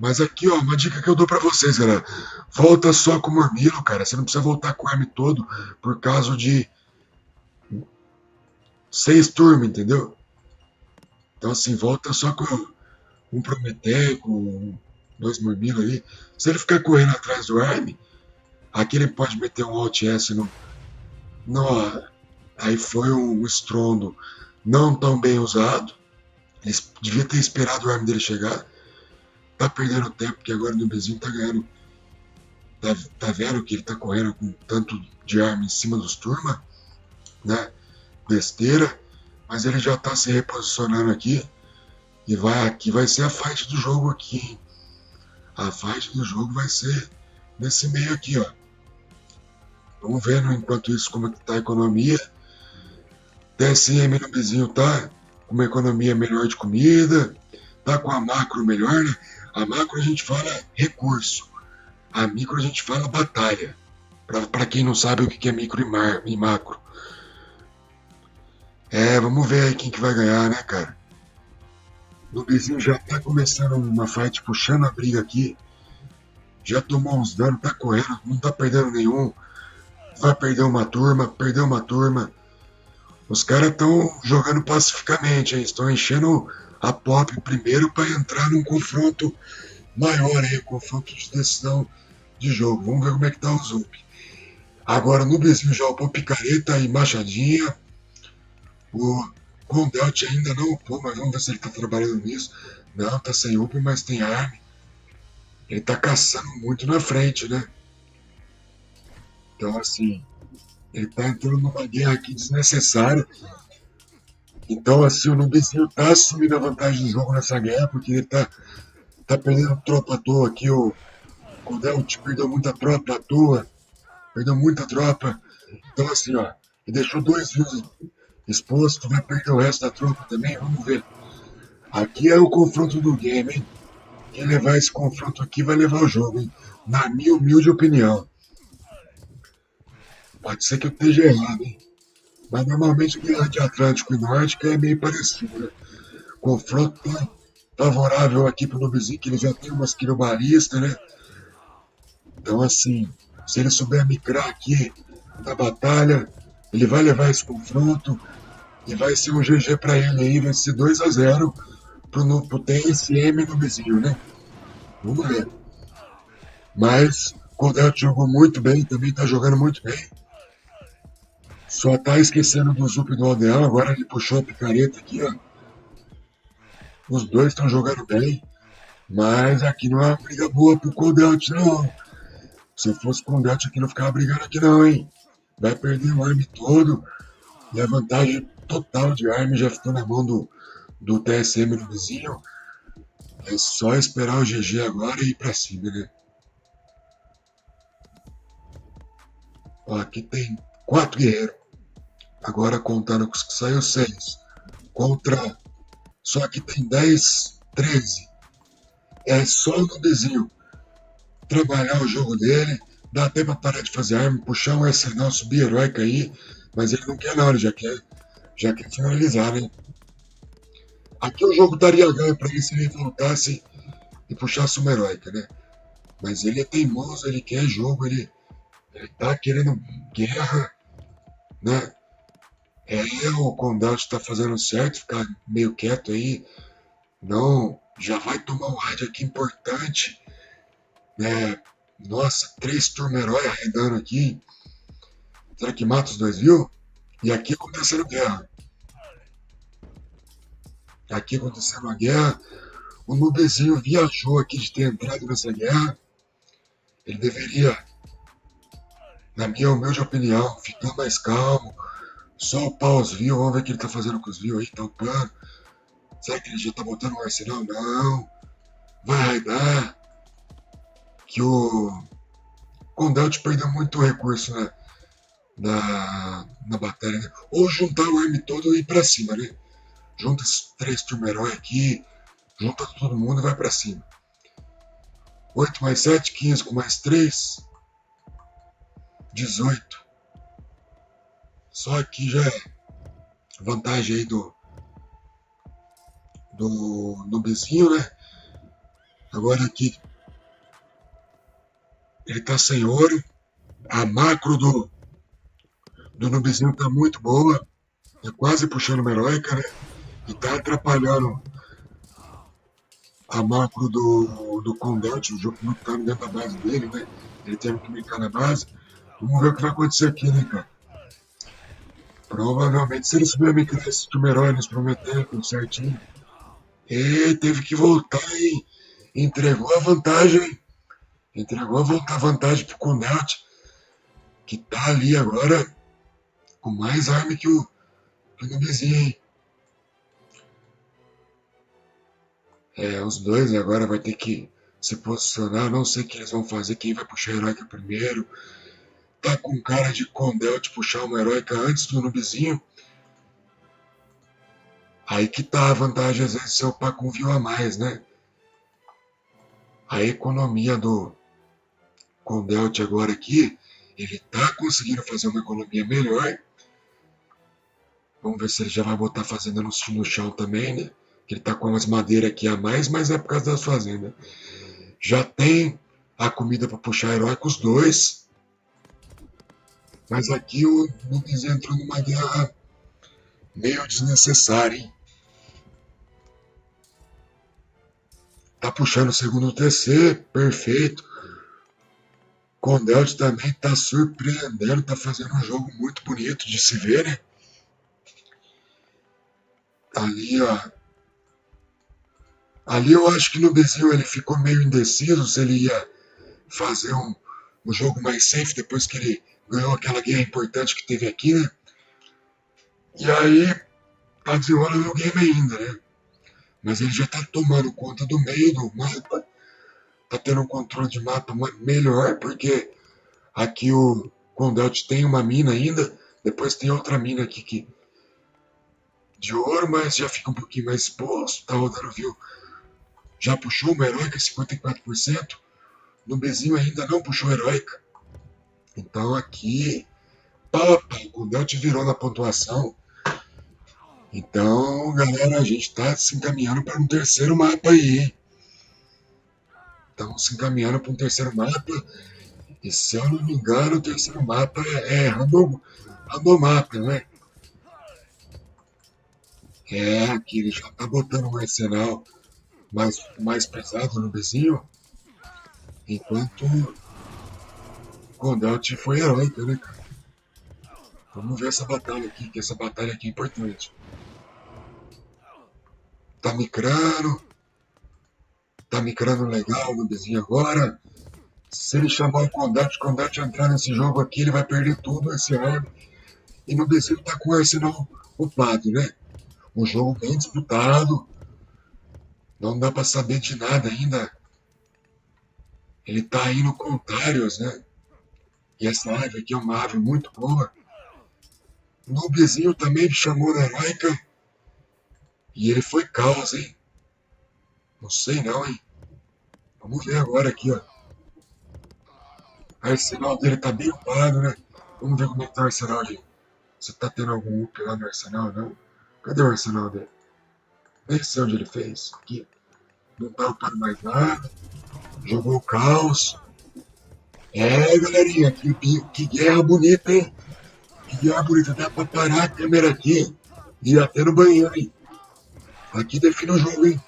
Mas aqui, ó, uma dica que eu dou pra vocês, galera. Volta só com o mormilo, cara. Você não precisa voltar com o arme todo por causa de 6 turmas, entendeu? Então, assim, volta só com um prometeico, 2 mormilos aí. Se ele ficar correndo atrás do arme, aqui ele pode meter um Alt S no... Aí foi um estrondo não tão bem usado. Ele devia ter esperado o arme dele chegar. tá perdendo tempo, porque agora o Nubezinho tá ganhando. Tá vendo que ele tá correndo com tanto de arma em cima dos turma, né? Besteira, mas ele já tá se reposicionando aqui. E aqui vai ser a fight do jogo aqui, hein? A fight do jogo vai ser nesse meio aqui, ó. Vamos vendo enquanto isso como é que tá a economia. TSM no vizinho tá com uma economia melhor de comida, tá com a macro melhor, né? A macro a gente fala recurso, a micro a gente fala batalha. Pra quem não sabe o que é micro e macro. Vamos ver aí quem que vai ganhar, né, cara? O vizinho já tá começando uma fight, puxando a briga aqui. Já tomou uns danos, tá correndo, não tá perdendo nenhum. Vai perder uma turma, perdeu uma turma. Os caras estão jogando pacificamente, estão enchendo a pop primeiro para entrar num confronto maior aí, confronto de decisão de jogo. Vamos ver como é que tá o Zup. Agora no Brasil já upou picareta e machadinha. O Condelt ainda não upou, mas vamos ver se ele tá trabalhando nisso. Não, tá sem up, mas tem arma. Ele tá caçando muito na frente, né? Então, assim, ele tá entrando numa guerra aqui desnecessária. Então, assim, o Nubezinho tá assumindo a vantagem do jogo nessa guerra, porque ele tá perdendo tropa à toa aqui. O Condelt perdeu muita tropa à toa. Perdeu muita tropa. Então, assim, ó, ele deixou 2 views expostos, vai perder o resto da tropa também. Vamos ver. Aqui é o confronto do game, hein? Quem levar esse confronto aqui vai levar o jogo, hein? Na minha humilde opinião. Pode ser que eu esteja errado, hein? Mas normalmente guerra de Atlântico e Nórdica é meio parecido, né? Confronto tá favorável aqui pro Nubezinho, que ele já tem umas quilobaristas, né? Então, assim, se ele souber micrar aqui na batalha, ele vai levar esse confronto e vai ser um GG pra ele aí, vai ser 2-0 pro TSM Nubezinho, né? Vamos ver. Mas o Condelt jogou muito bem, também tá jogando muito bem. Só tá esquecendo do Zup do Aldeão, agora ele puxou a picareta aqui, ó. Os dois estão jogando bem, mas aqui não é uma briga boa pro Condelt, não. Se eu fosse Condelt aqui não ficava brigando aqui não, hein. Vai perder o arme todo, e a vantagem total de arme já ficou na mão do TSM do vizinho. É só esperar o GG agora e ir pra cima, né. Ó, aqui tem 4 guerreiros. Agora contando com os que saiu 6. Contra. Só que tem 10, 13. É só o Nubezinho trabalhar o jogo dele. Dá até pra parar de fazer arma, puxar um arsenal, subir heróica aí. Mas ele não quer não, ele já quer finalizar, né? Aqui o jogo daria ganho pra ele se ele voltasse e puxasse uma heróica, né? Mas ele é teimoso, ele quer jogo, ele tá querendo guerra, né? O Condelt tá fazendo certo, ficar meio quieto aí. Não, já vai tomar um raid aqui importante, né? Nossa, 3 turma herói arredando aqui. Será que mata os 2, viu? E aqui acontecendo guerra. Aqui acontecendo a guerra. O Nubezinho viajou aqui de ter entrado nessa guerra. Ele deveria, na minha humilde opinião, ficar mais calmo. Só upar os views, vamos ver o que ele tá fazendo com os views aí, tá upando. Será que ele já tá botando um arsenal? Não. Vai raidar. Que o Condelt perdeu muito recurso na batalha, né? Ou juntar o arme todo e ir pra cima, né? Junta esses 3 turma herói aqui, junta todo mundo e vai pra cima. 8 mais 7, 15 com mais 3, 18. Só aqui já é vantagem aí do Nubezinho, né? Agora aqui ele tá sem ouro. A macro do Nubezinho tá muito boa. Tá quase puxando uma heróica, né? E tá atrapalhando a macro do Condelt. O jogo não tá dentro da base dele, né? Ele teve que brincar na base. Vamos ver o que vai acontecer aqui, né, cara? Provavelmente, se ele souber me criar esse turma herói, nos prometendo tudo certinho. E teve que voltar, hein? entregou a vantagem. Entregou a vantagem pro Condelt, que tá ali agora com mais arma que o Nubizinho, hein? Os dois agora vai ter que se posicionar. Não sei o que eles vão fazer, quem vai puxar a heróica primeiro. Tá com cara de Condelt puxar uma heróica antes do Nubizinho. Aí que tá a vantagem, às vezes, se upar com viu a mais, né? A economia do Condelt agora aqui, ele tá conseguindo fazer uma economia melhor. Vamos ver se ele já vai botar a fazenda no chão também, né? Que ele tá com umas madeiras aqui a mais, mas é por causa das fazendas. Já tem a comida para puxar herói com os dois. Mas aqui o Nubizinho entrou numa guerra meio desnecessária, hein? Tá puxando o segundo TC, perfeito. Condelt também tá surpreendendo, tá fazendo um jogo muito bonito de se ver, né? Ali, ó. Ali eu acho que no Nubizinho ele ficou meio indeciso se ele ia fazer um jogo mais safe depois que ele ganhou aquela guerra importante que teve aqui, né? E aí tá desenrolando o game ainda, né? Mas ele já tá tomando conta do meio do mapa. Tá tendo um controle de mapa melhor, porque aqui o Condelt tem uma mina ainda. Depois tem outra mina aqui de ouro, mas já fica um pouquinho mais exposto. Tá rodando, viu? Já puxou uma heróica, 54%. No Nubizinho ainda não puxou heróica. Então aqui, o Condelt virou na pontuação. Então, galera, a gente tá se encaminhando para um terceiro mapa aí, hein? Estamos se encaminhando para um terceiro mapa. E se eu não me engano, o terceiro mapa é random mapa, né? Aqui ele já tá botando um arsenal mais pesado no Nubizinho. Enquanto o Condelt foi heróica, né, cara? Vamos ver essa batalha aqui, que essa batalha aqui é importante. Tá micrando legal o Nubizinho agora. Se ele chamar o Condelt entrar nesse jogo aqui, ele vai perder tudo esse ano. E o Nubizinho tá com o arsenal upado, né? Um jogo bem disputado. Não dá pra saber de nada ainda. Ele tá indo com Tarios, né? E essa árvore aqui é uma árvore muito boa. O Nubizinho também me chamou na heróica. E ele foi caos, hein? Não sei não, hein? Vamos ver agora aqui, ó. O arsenal dele tá bem upado, né? Vamos ver como é que tá o arsenal dele. Se tá tendo algum up lá no arsenal, não? Cadê o arsenal dele? Nem sei onde ele fez. Aqui. Não tá upando mais nada. Jogou o caos. Galerinha, que guerra bonita, hein? Que guerra bonita. Dá pra parar a câmera aqui e ir até no banheiro, hein? Aqui define o jogo, hein?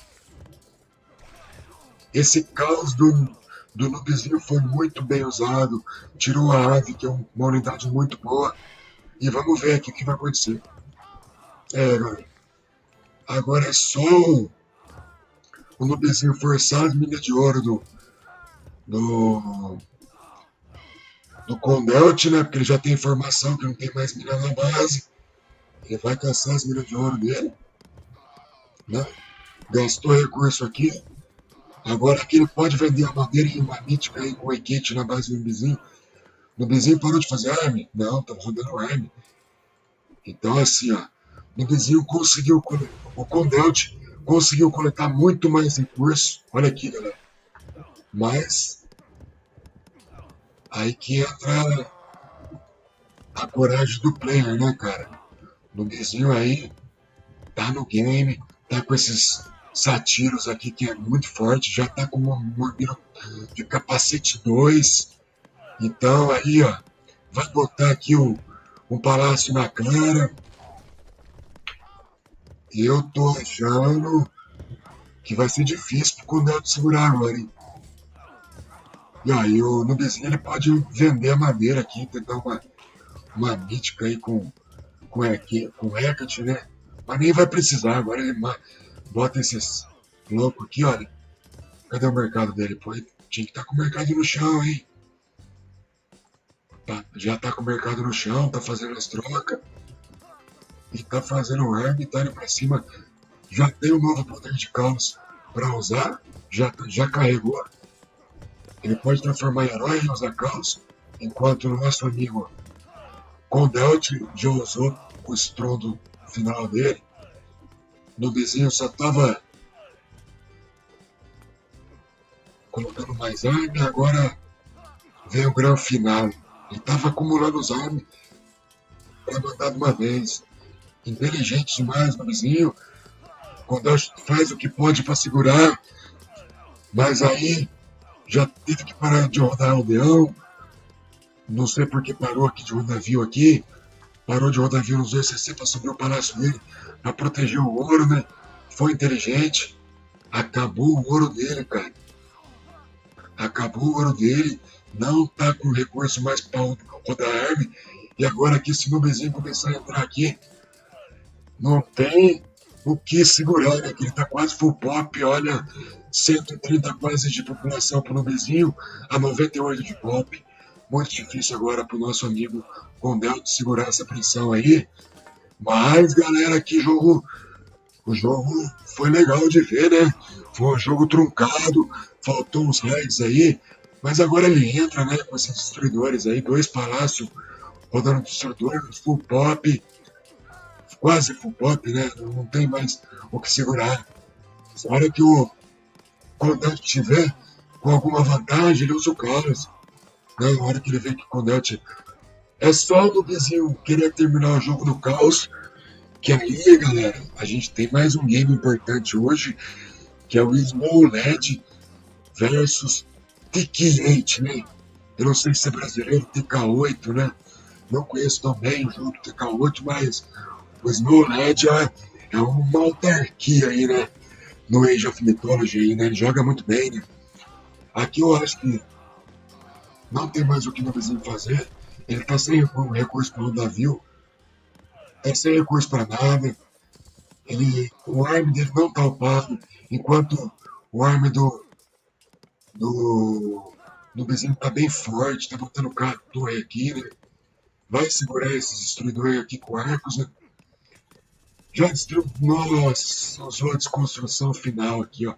Esse caos do Nubizinho foi muito bem usado. Tirou a ave, que é uma unidade muito boa. E vamos ver aqui o que vai acontecer. Galera. Agora é só o Nubizinho forçar as minas de ouro do Condelt, né? Porque ele já tem informação que não tem mais mina na base. Ele vai caçar as minas de ouro dele. Né? Gastou recurso aqui. Agora aqui ele pode vender a madeira e uma mítica aí com o Ekit na base do Nubizinho. O Nubizinho parou de fazer arme? Não, tá rodando arme. Então assim, ó. O Nubizinho conseguiu, o Condelt conseguiu coletar muito mais recursos. Olha aqui, galera. Mas aí que entra a coragem do player, né, cara? O Nubizinho aí tá no game, tá com esses satiros aqui que é muito forte, já tá com um mormiro de capacete 2. Então aí, ó, vai botar aqui um palácio na cara. E eu tô achando que vai ser difícil pro Condelt segurar agora, hein? E aí o Nubizinho ele pode vender a madeira aqui, tentar uma mítica aí com Hecate, né? Mas nem vai precisar, agora ele bota esses loucos aqui, olha. Cadê o mercado dele? Pô, ele tinha que estar com o mercado no chão, hein? Tá, já tá com o mercado no chão, tá fazendo as trocas. E tá fazendo o arma e tá indo pra cima. Já tem um novo poder de caos pra usar. Já carregou. Ele pode transformar em herói e usar caos. Enquanto o nosso amigo Condelt já usou o estrondo final dele. No vizinho só tava colocando mais arma e agora vem o grande final. Ele tava acumulando os armas para mandar de uma vez. Inteligente demais no vizinho. Condelt faz o que pode para segurar. Mas aí já teve que parar de rodar aldeão. Não sei porque parou aqui de rodavio aqui. Parou de rodavio nos 260 para subir o palácio dele. Para proteger o ouro, né? Foi inteligente. Acabou o ouro dele, cara. Acabou o ouro dele. Não tá com recurso mais para rodar arma. E agora aqui, se o vizinho começar a entrar aqui, não tem o que segurar, né? Ele tá quase full pop, olha. 130 quase de população pro vizinho, a 98 de pop. Muito difícil agora pro nosso amigo Condelt segurar essa pressão aí. Mas, galera, que jogo... O jogo foi legal de ver, né? Foi um jogo truncado, faltou uns raids aí. Mas agora ele entra, né, com esses destruidores aí, 2 palácios rodando destruidor, full pop. Quase full pop, né? Não tem mais o que segurar. Na hora que o Condelt tiver com alguma vantagem, ele usa o Carlos. Né? Na hora que ele vê que o Condelt é só do vizinho querer terminar o jogo no caos. Que aí, galera, a gente tem mais um game importante hoje, que é o Small LED versus TK8, né? Eu não sei se é brasileiro, TK8, né? Não conheço também o jogo do TK8, mas o Small LED é uma autarquia aí, né? No Age of Mythology aí, né? Ele joga muito bem, né? Aqui eu acho que não tem mais o que o vizinho fazer. Ele tá sem recurso para o navio. Tá sem recurso para nada. O arm dele não tá upado. Enquanto o arm do vizinho tá bem forte. Tá botando torre aqui, né? Vai segurar esses destruidores aqui com arcos, né? Já destruiu. Nossa, usou a desconstrução final aqui, ó.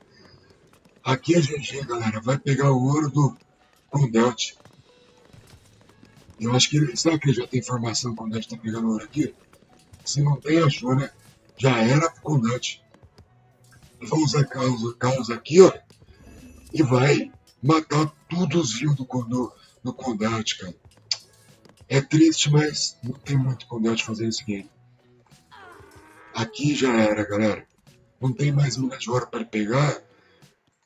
Aqui é GG, galera. Vai pegar o ouro do Condelt. Eu acho que ele. Será que ele já tem informação quando ele tá pegando ouro aqui? Se não tem, achou, né? Já era pro Condelt. Vou usar caos aqui, ó. E vai matar tudo os rios do Condelt, cara. É triste, mas não tem muito Condelt fazendo esse game. Aqui já era, galera. Não tem mais mina de ouro para ele pegar.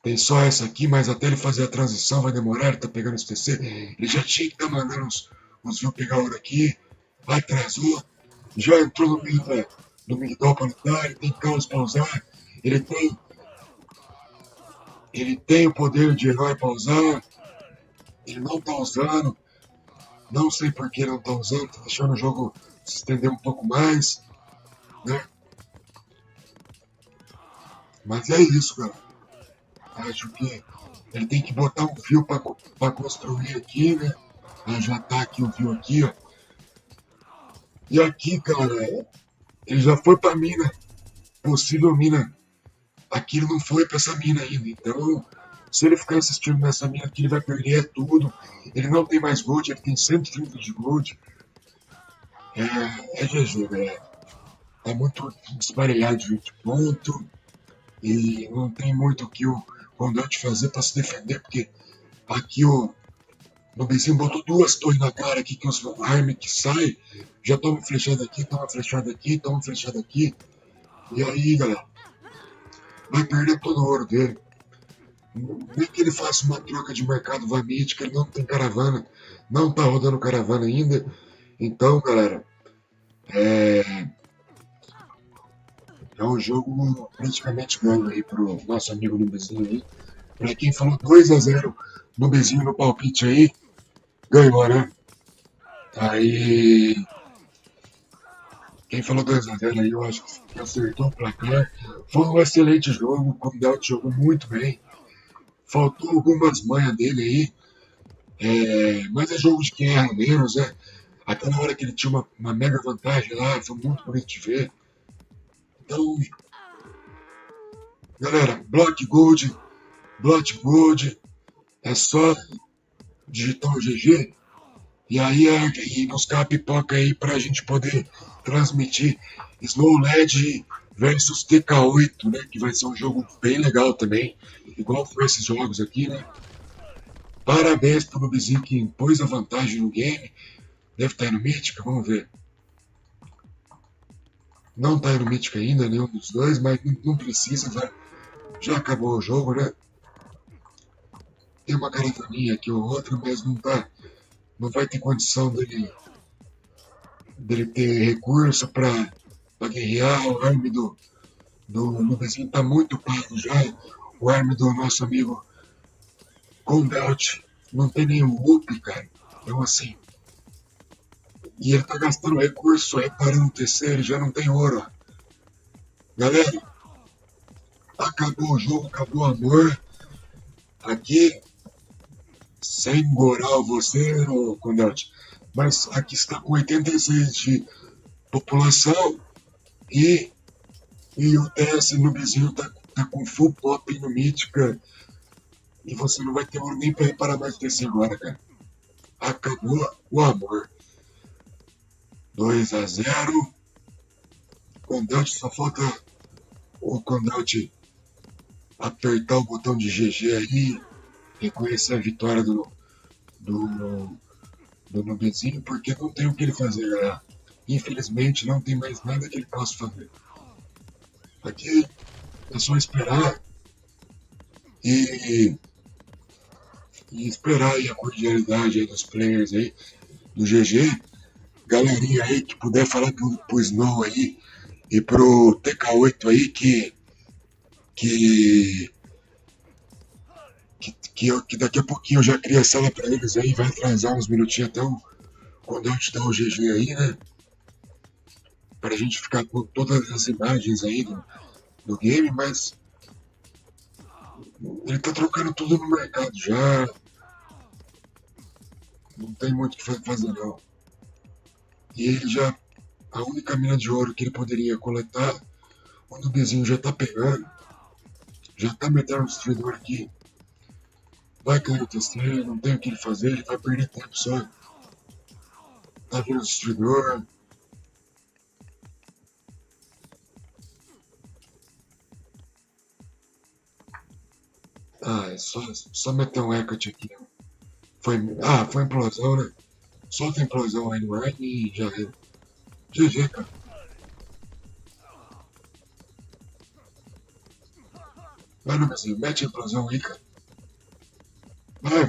Tem só essa aqui, mas até ele fazer a transição vai demorar. Ele tá pegando esse TC. Ele já tinha que estar mandando os viu pegar ouro aqui. Atrasou. Já entrou no meio do migdol para lutar. Ele tem caos para usar. Ele tem o poder de herói para usar. Ele não tá usando. Não sei por que ele não tá usando. Tá deixando o jogo se estender um pouco mais. Né? Mas é isso, galera. Acho que ele tem que botar um fio para construir aqui, né? Aí já tá aqui o fio aqui, ó. E aqui, cara, ele já foi pra mina. Possível mina. Aqui ele não foi pra essa mina ainda. Então, se ele ficar assistindo nessa mina aqui, ele vai perder tudo. Ele não tem mais gold, ele tem 130 de gold. É GG, galera. Tá muito desparelhado de 20 pontos. E não tem muito o que o Condelt fazer para se defender, porque aqui o vizinho botou 2 torres na cara aqui, que os armas que saem, já toma flechada aqui, toma flechada aqui, toma flechada aqui. E aí, galera, vai perder todo o ouro dele. Nem que ele faça uma troca de mercado Vamit, que ele não tem caravana, não tá rodando caravana ainda. Então, galera, é um jogo praticamente ganho aí pro nosso amigo Nubezinho aí. Pra quem falou 2-0 Nubezinho no palpite aí, ganhou, né? Aí, quem falou 2-0 aí, eu acho que acertou o placar. Foi um excelente jogo, o Condelt jogou muito bem. Faltou algumas manhas dele aí. Mas é jogo de quem erra menos, né? Aquela hora que ele tinha uma mega vantagem lá, foi muito bonito de ver. Então, galera, Blood Gold, é só digitar o GG e aí e buscar a pipoca aí pra gente poder transmitir Snow Led versus TK8, né? Que vai ser um jogo bem legal também, igual foi esses jogos aqui, né? Parabéns pro Nubizinho que impôs a vantagem no game. Deve estar no Mítica, vamos ver. Não tá no Mítica ainda, nenhum dos dois, mas não precisa, já acabou o jogo, né? Tem uma caravaninha aqui ou outra, mas não vai ter condição dele ter recurso pra guerrear. O arme do Nubizinho tá muito pago já. O arme do nosso amigo Condelt não tem nenhum up, cara. Então assim. E ele tá gastando recurso reparando o TC, ele já não tem ouro. Galera, acabou o jogo, acabou o amor. Aqui, sem moral você, Condelt, mas aqui está com 86 de população e o TS Nubizinho tá com full pop no Mítica. E você não vai ter ouro nem pra reparar mais o TC agora, cara. Acabou o amor. 2-0. Condelt, só falta o Condelt apertar o botão de GG aí, reconhecer a vitória do Nubizinho, porque não tem o que ele fazer, galera. Infelizmente não tem mais nada que ele possa fazer. Aqui é só esperar e esperar aí a cordialidade aí dos players aí do GG. Galerinha aí que puder falar pro Snow aí e pro TK8 aí que daqui a pouquinho eu já crio a sala pra eles aí, vai atrasar uns minutinhos até quando eu te dar o GG aí, né? Pra gente ficar com todas as imagens aí do game, mas ele tá trocando tudo no mercado já. Não tem muito o que fazer não. E ele já, a única mina de ouro que ele poderia coletar, o Nubizinho já tá pegando, já tá metendo o destruidor aqui. Vai cair o TC, não tem o que ele fazer, ele vai perder tempo só. Tá vindo o destruidor. É só meter um Hecate aqui. Foi implosão, né? Solta a implosão aí no ar e já é. GG, cara. Vai, Nubizinho, mete a implosão aí, cara. Vai.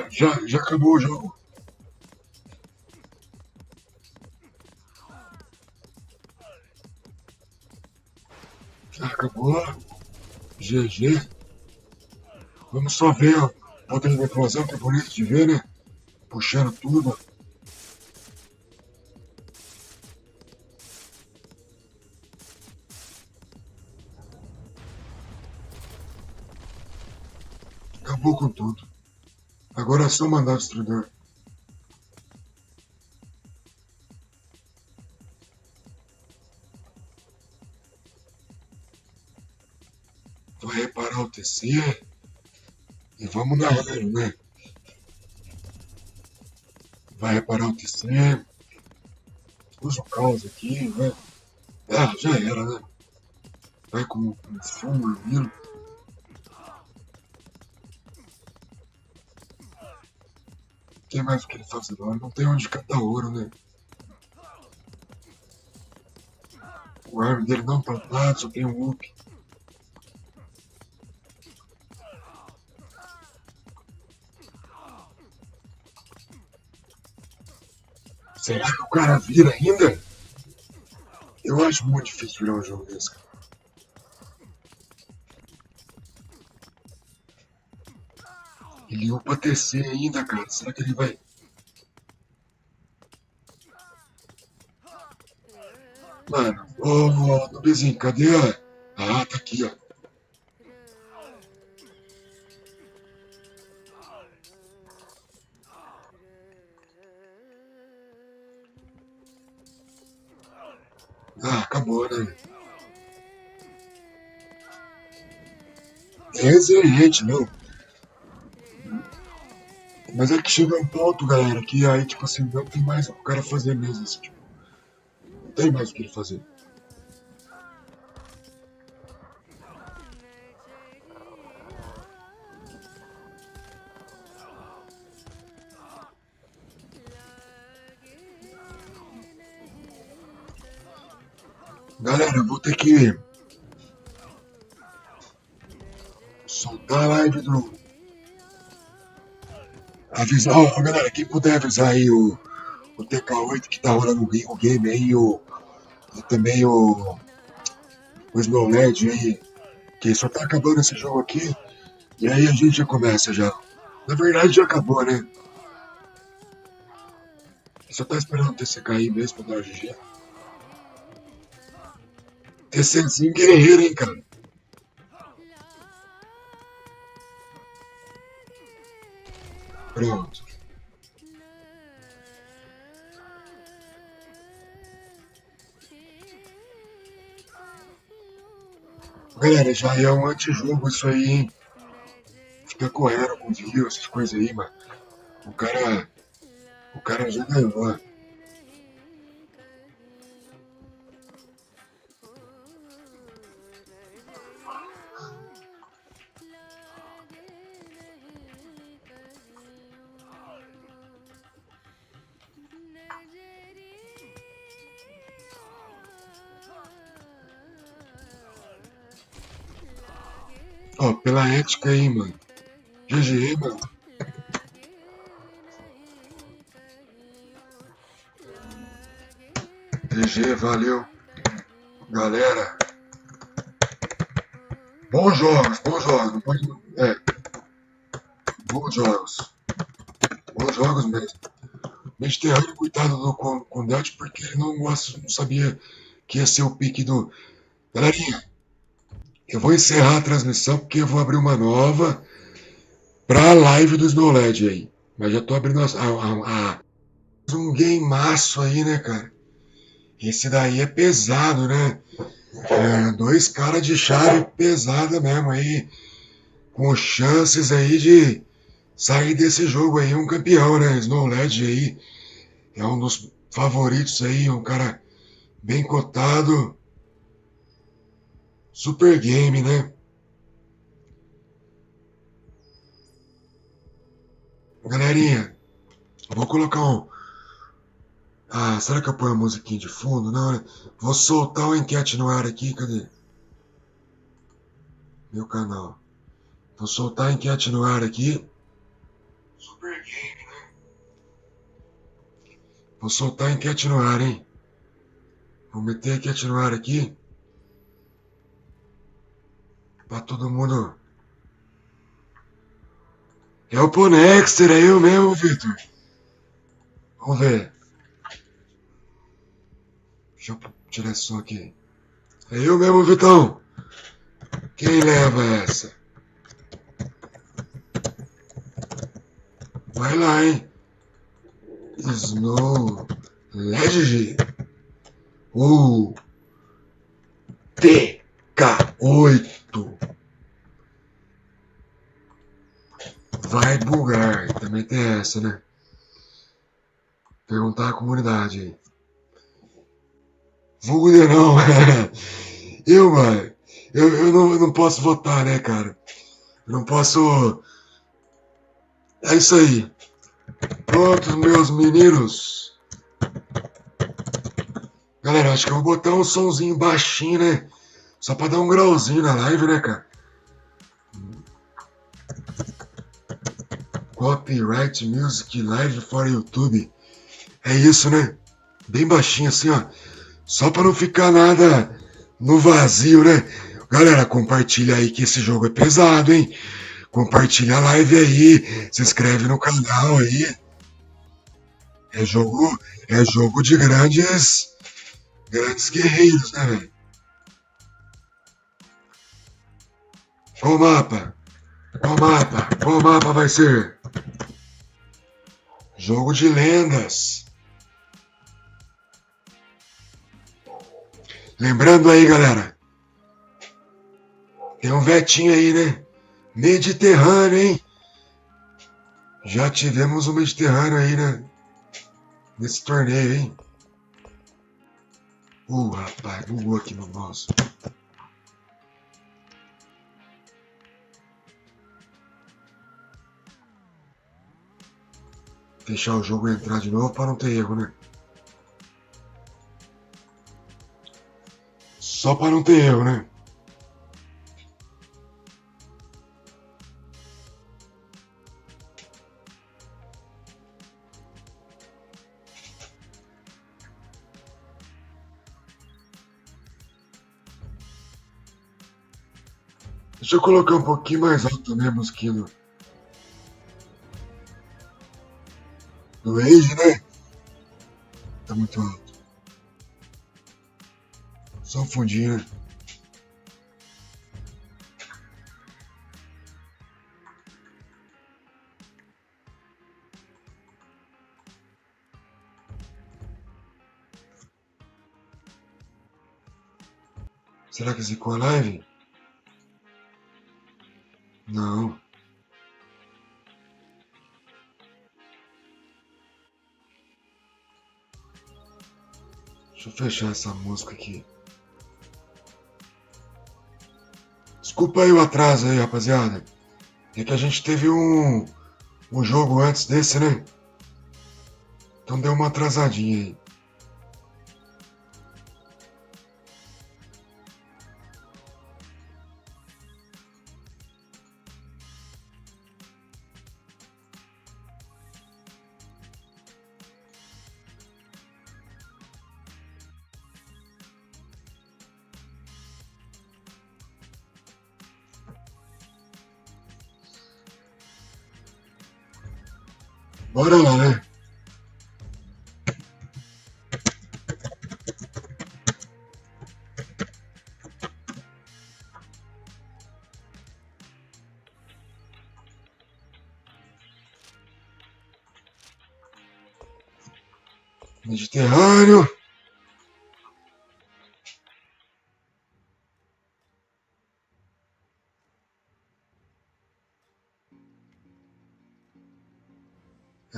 Já acabou o jogo. Já acabou. GG. Vamos só ver o poder da implosão, que é bonito de ver, né? Puxando tudo. Acabou com tudo. Agora é só mandar o destruidor. Vai reparar o TC. E vamos na hora, né? Vai reparar o TC. Usa o caos aqui, né? Já era, né? Vai com full dormindo. Tem mais o que ele faz agora? Não tem onde catar ouro, né? O arma dele não tá plantado, só tem um up. Será que o cara vira ainda? Eu acho muito difícil virar um jogo desse, cara. Ele upa TC ainda, cara. Será que ele vai... Mano, ô Nubizinho, cadê a... Ah, tá aqui, ó. Ah, acabou, né? É resiliente, não. Mas é que chega um ponto, galera, que aí, tipo assim, não tem mais o que o cara fazer mesmo, assim, tipo, não tem mais o que ele fazer. Galera, eu vou ter que soltar a live do... Avisar, ó, galera, quem puder avisar aí o TK8 que tá rolando o game aí, e também o Snow LED aí, que só tá acabando esse jogo aqui, e aí a gente já começa já. Na verdade já acabou, né? Só tá esperando o TC cair mesmo pra dar o GG. TCzinho guerreiro, hein, cara? Pronto. Galera, já é um antijogo isso aí, hein? Fica correndo com vídeo, essas coisas aí, mano. O cara já ganhou. Ó, pela ética aí, mano. GG, mano. GG, valeu. Galera. Bons jogos, bons jogos. Não pode... Bons jogos. Bons jogos mesmo. Mediterrâneo, coitado do Condete, porque ele não sabia que ia ser o pique do... Galerinha, eu vou encerrar a transmissão porque eu vou abrir uma nova pra live do Snow LED aí. Mas já tô abrindo um gamemaço aí, né, cara? Esse daí é pesado, né? É, 2 caras de chave pesada mesmo aí. Com chances aí de sair desse jogo aí um campeão, né? Snow LED aí é um dos favoritos aí, um cara bem cotado. Super game, né? Galerinha, vou colocar um... Ah, será que eu ponho a musiquinha de fundo? Não, né? Vou soltar uma enquete no ar aqui, cadê? Meu canal. Vou soltar a enquete no ar aqui. Super game, né? Vou soltar a enquete no ar, hein? Vou meter a enquete no ar aqui. Pra todo mundo... É o Ponexter, é eu mesmo, Victor. Vamos ver. Deixa eu tirar esse som aqui. É eu mesmo, Vitão. Quem leva essa? Vai lá, hein? Snow LED. O TK8. Vai bugar. Também tem essa, né? Perguntar à comunidade aí. Vulgo não. Mano. Eu não posso votar, né, cara? Eu não posso... É isso aí. Pronto, meus meninos. Galera, acho que eu vou botar um somzinho baixinho, né? Só pra dar um grauzinho na live, né, cara? Copyright Music Live for YouTube. É isso, né? Bem baixinho assim, ó. Só pra não ficar nada no vazio, né? Galera, compartilha aí que esse jogo é pesado, hein? Compartilha a live aí. Se inscreve no canal aí. É jogo de grandes guerreiros, né, velho? Qual mapa? Qual mapa vai ser? Jogo de lendas. Lembrando aí, galera. Tem um vetinho aí, né? Mediterrâneo, hein? Já tivemos um Mediterrâneo aí, né? Nesse torneio, hein? Rapaz, bugou aqui no mouse. Deixar o jogo entrar de novo para não ter erro, né? Só para não ter erro, né? Deixa eu colocar um pouquinho mais alto também a musiquinha do Rage, né? Tá muito alto. Só um fundinho, né? Será que zicou a live? Não. Deixa eu fechar essa música aqui. Desculpa aí o atraso aí, rapaziada. É que a gente teve um jogo antes desse, né? Então deu uma atrasadinha aí. Bora lá, né? Mediterrâneo.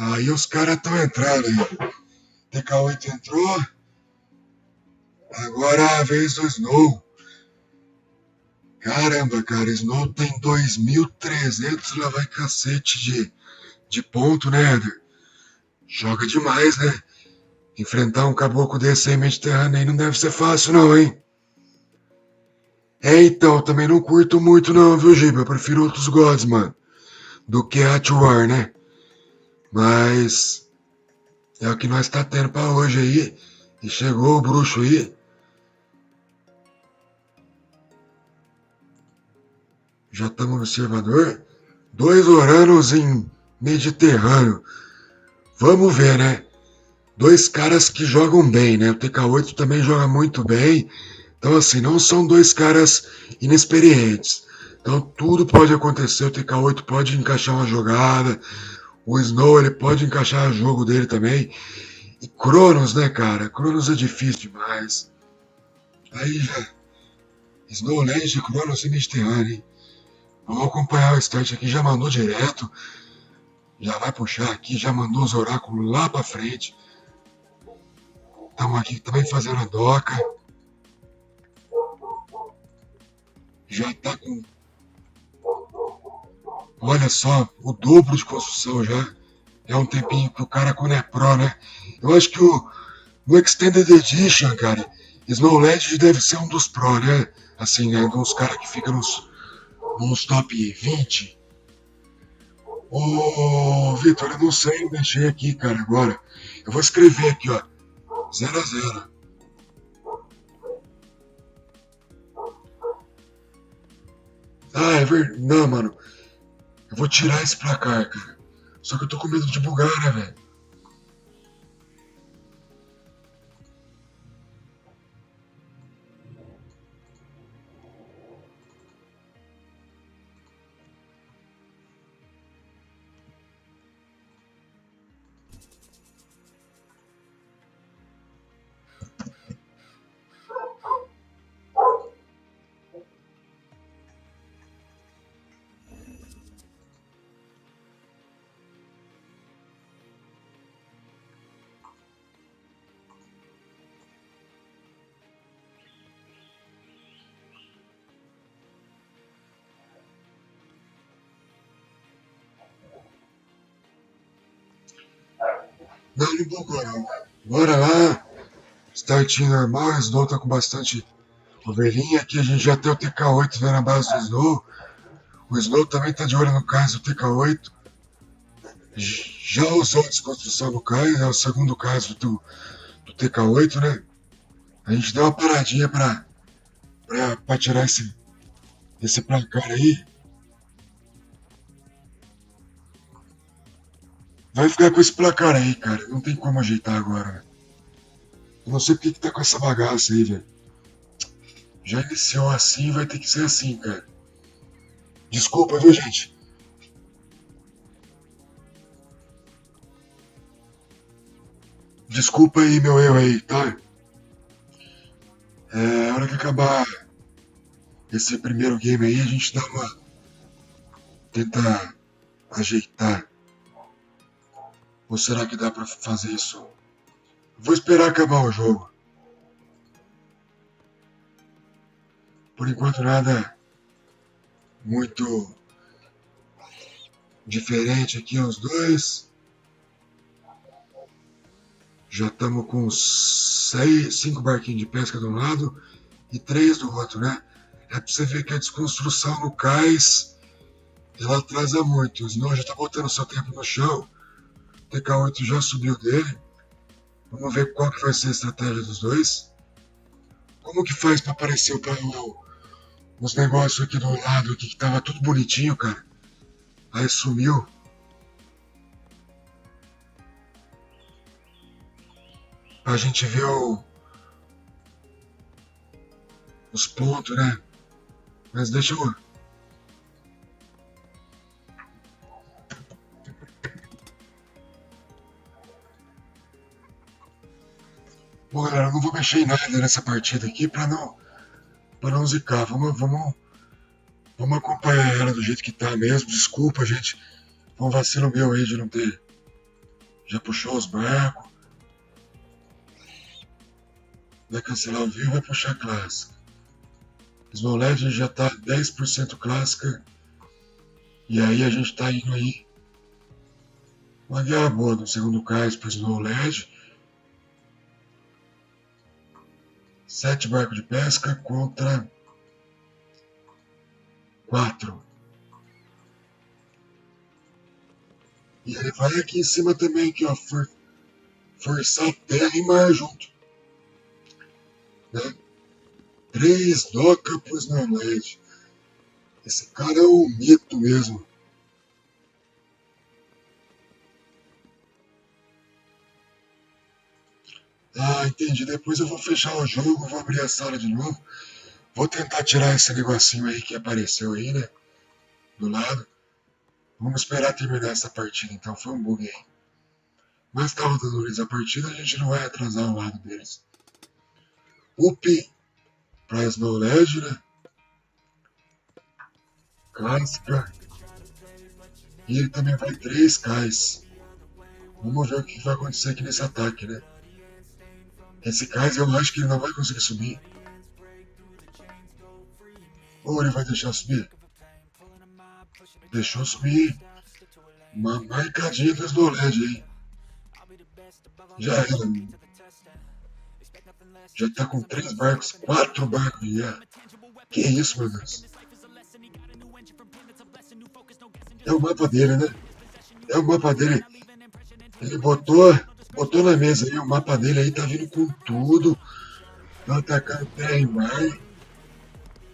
Aí os caras estão entrando aí. TK8 entrou. Agora é a vez do Snow. Caramba, cara, Snow tem 2.300 lá vai cacete de ponto, né, Eder? Joga demais, né? Enfrentar um caboclo desse aí Mediterrâneo aí não deve ser fácil não, hein? Então, também não curto muito não, viu, Giba? Eu prefiro outros gods, mano. Do que Atuar, né? Mas é o que nós tá tendo pra hoje aí. E chegou o bruxo aí. Já estamos no observador. 2 Oranos em Mediterrâneo. Vamos ver, né? 2 caras que jogam bem, né? O TK8 também joga muito bem. Então, assim, não são 2 caras inexperientes. Então, tudo pode acontecer. O TK8 pode encaixar uma jogada. O Snow, ele pode encaixar o jogo dele também. E Cronos, né, cara? Cronos é difícil demais. Aí já... Snow Legend, Cronos e Mediterrâneo, hein? Vamos acompanhar o start aqui. Já mandou direto. Já vai puxar aqui. Já mandou os oráculos lá pra frente. Estamos aqui também fazendo a doca. Já tá com... Olha só, o dobro de construção já. É um tempinho que o cara, quando é pro, né? Eu acho que no Extended Edition, cara, Snow Legend deve ser um dos pro, né? Assim, né? Uns caras que ficam nos top 20. Ô, Vitor, eu não sei mexer aqui, cara, agora. Eu vou escrever aqui, ó. 0-0. Ah, é verdade. Não, mano. Eu vou tirar esse placar, cara. Só que eu tô com medo de bugar, né, velho? Não bugou não. Bora lá. Startinho normal, o Snow tá com bastante ovelhinha. Aqui a gente já tem o TK8 vendo a base do Snow. O Snow também tá de olho no cais do TK8. Já usou a desconstrução do cais, é o segundo caso do TK8, né? A gente deu uma paradinha pra tirar esse placar aí. Vai ficar com esse placar aí, cara. Não tem como ajeitar agora, né? Eu não sei porque que tá com essa bagaça aí, velho. Já iniciou assim, vai ter que ser assim, cara. Desculpa, viu, gente? Desculpa aí meu erro aí, tá? A hora que acabar esse primeiro game aí, a gente dá uma... Tenta ajeitar. Ou será que dá pra fazer isso? Vou esperar acabar o jogo. Por enquanto nada muito diferente aqui os dois. Já estamos com 5 barquinhos de pesca de um lado e 3 do outro, né? É pra você ver que a desconstrução no cais ela atrasa muito. O Snow já tá botando seu tempo no chão. O TK8 já subiu dele. Vamos ver qual que vai ser a estratégia dos dois. Como que faz pra aparecer os negócios aqui do lado aqui, que tava tudo bonitinho, cara. Aí sumiu. Pra gente ver os pontos, né? Mas deixa eu... Bom, galera, eu não vou mexer em nada nessa partida aqui pra não zicar. Vamos acompanhar ela do jeito que tá mesmo. Desculpa, gente. Foi um vacilo meu aí de não ter... Já puxou os barcos. Vai cancelar o vivo, vai puxar a clássica. Snow Legend já tá 10% clássica. E aí a gente tá indo aí. Uma guerra boa no segundo cais pro Snow Legend. 7 barcos de pesca contra 4. E ele vai aqui em cima também, aqui, ó, forçar terra e mar junto. Né? 3 doca pro Snow Legend. Esse cara é um mito mesmo. Ah, entendi. Depois eu vou fechar o jogo, vou abrir a sala de novo. Vou tentar tirar esse negocinho aí que apareceu aí, né? Do lado. Vamos esperar terminar essa partida, então. Foi um bug aí. Mas tava dando eles a partida, a gente não vai atrasar o lado deles. Up pra Snow Legend, né? Clássica. E ele também vai 3 cais. Vamos ver o que vai acontecer aqui nesse ataque, né? Esse cais eu acho que ele não vai conseguir subir. Ou ele vai deixar subir? Deixou subir. Uma marcadinha do Snow Legend aí. Já era. Já tá com 3 barcos, 4 barcos de guerra. Que isso, meu Deus. É o mapa dele, né? É o mapa dele. Ele botou na mesa aí, o mapa dele aí tá vindo com tudo. Tá atacando terra e mar.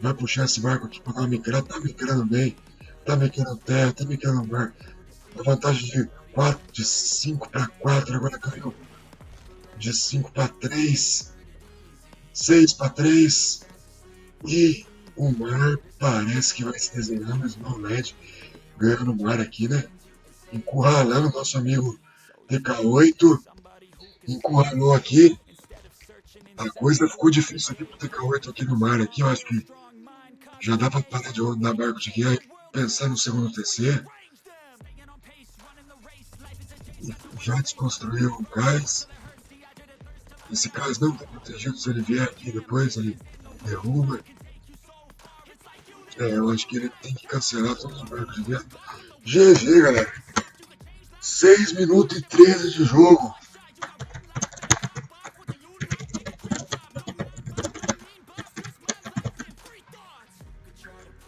Vai puxar esse barco aqui pra dar uma micrada. Tá micrando bem. Tá micrando terra, tá micrando mar. A vantagem de 5 para 4, agora caiu de 5 para 3. 6 para 3. E o mar parece que vai se desenhar, mas Snow Legend ganhando o mar aqui, né? Encurralando o nosso amigo TK8. Encurralou aqui. A coisa ficou difícil aqui pro TK8 aqui no mar. Aqui eu acho que já dá pra parar de rodar barco de guerra e pensar no segundo TC. Já desconstruiu o cais. Esse cais não está protegido, se ele vier aqui depois ele derruba. Eu acho que ele tem que cancelar todos os barcos de guerra. GG, galera. 6 minutos e 13 de jogo.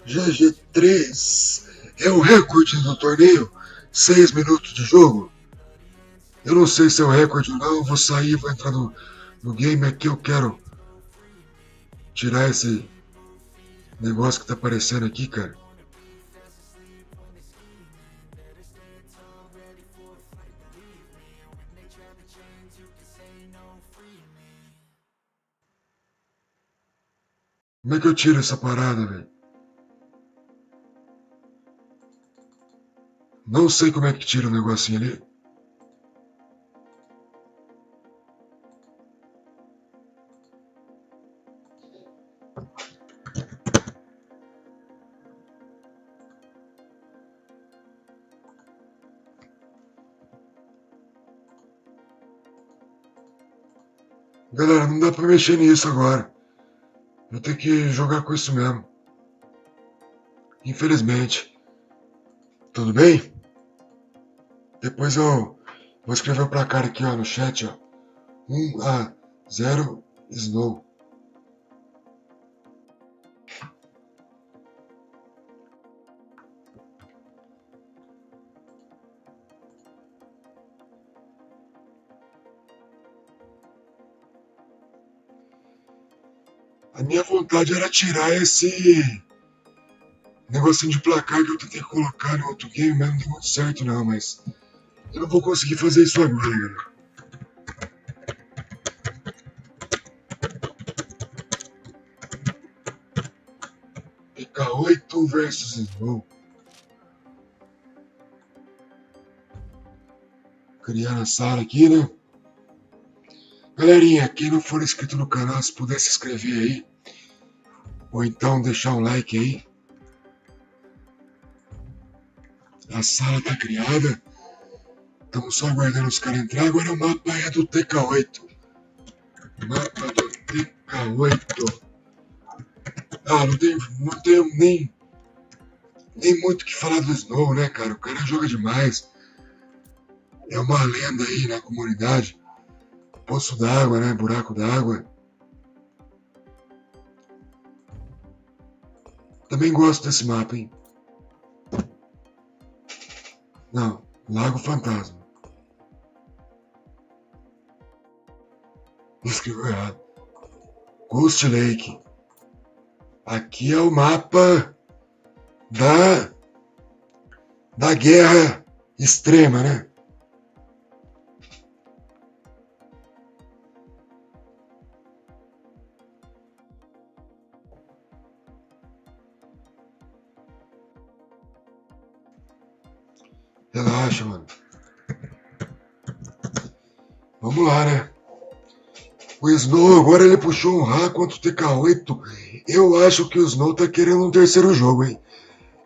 GG3 é o recorde do torneio. 6 minutos de jogo. Eu não sei se é o recorde ou não. Eu vou sair, vou entrar no game aqui. Eu quero tirar esse negócio que tá aparecendo aqui, cara. Como é que eu tiro essa parada, velho? Não sei como é que tira o negocinho ali. Galera, não dá pra mexer nisso agora. Vou ter que jogar com isso mesmo. Infelizmente. Tudo bem? Depois eu vou escrever o placar aqui, ó, no chat, ó. 1-0 Snow. A minha vontade era tirar esse negocinho de placar que eu tentei colocar no outro game, mas não deu muito certo não, mas eu não vou conseguir fazer isso agora, galera. PK8 versus Snow. Criar a sala aqui, né? Galerinha, quem não for inscrito no canal, se puder se inscrever aí, ou então deixar um like aí. A sala tá criada. Estamos só aguardando os caras entrar. Agora o mapa é do TK8. Mapa do TK8. Ah, não tenho nem muito o que falar do Snow, né, cara? O cara joga demais. É uma lenda aí na comunidade. Poço d'água, né? Buraco d'água. Também gosto desse mapa, hein? Não, Lago Fantasma. Escreveu errado. Ghost Lake. Aqui é o mapa da guerra extrema, né? Relaxa, mano. Vamos lá, né? O Snow agora ele puxou um Rá contra o TK8. Eu acho que o Snow tá querendo um terceiro jogo, hein?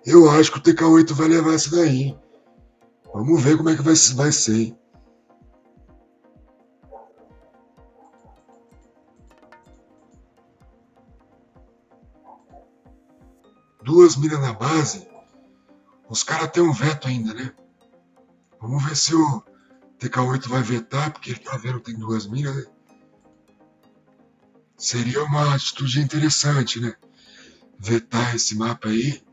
Eu acho que o TK8 vai levar essa daí, hein? Vamos ver como é que vai ser, hein? Duas minas na base. Os caras têm um veto ainda, né? Vamos ver se o TK8 vai vetar, porque ele tá vendo que tem duas minas, né? Seria uma atitude interessante, né? Vetar esse mapa aí.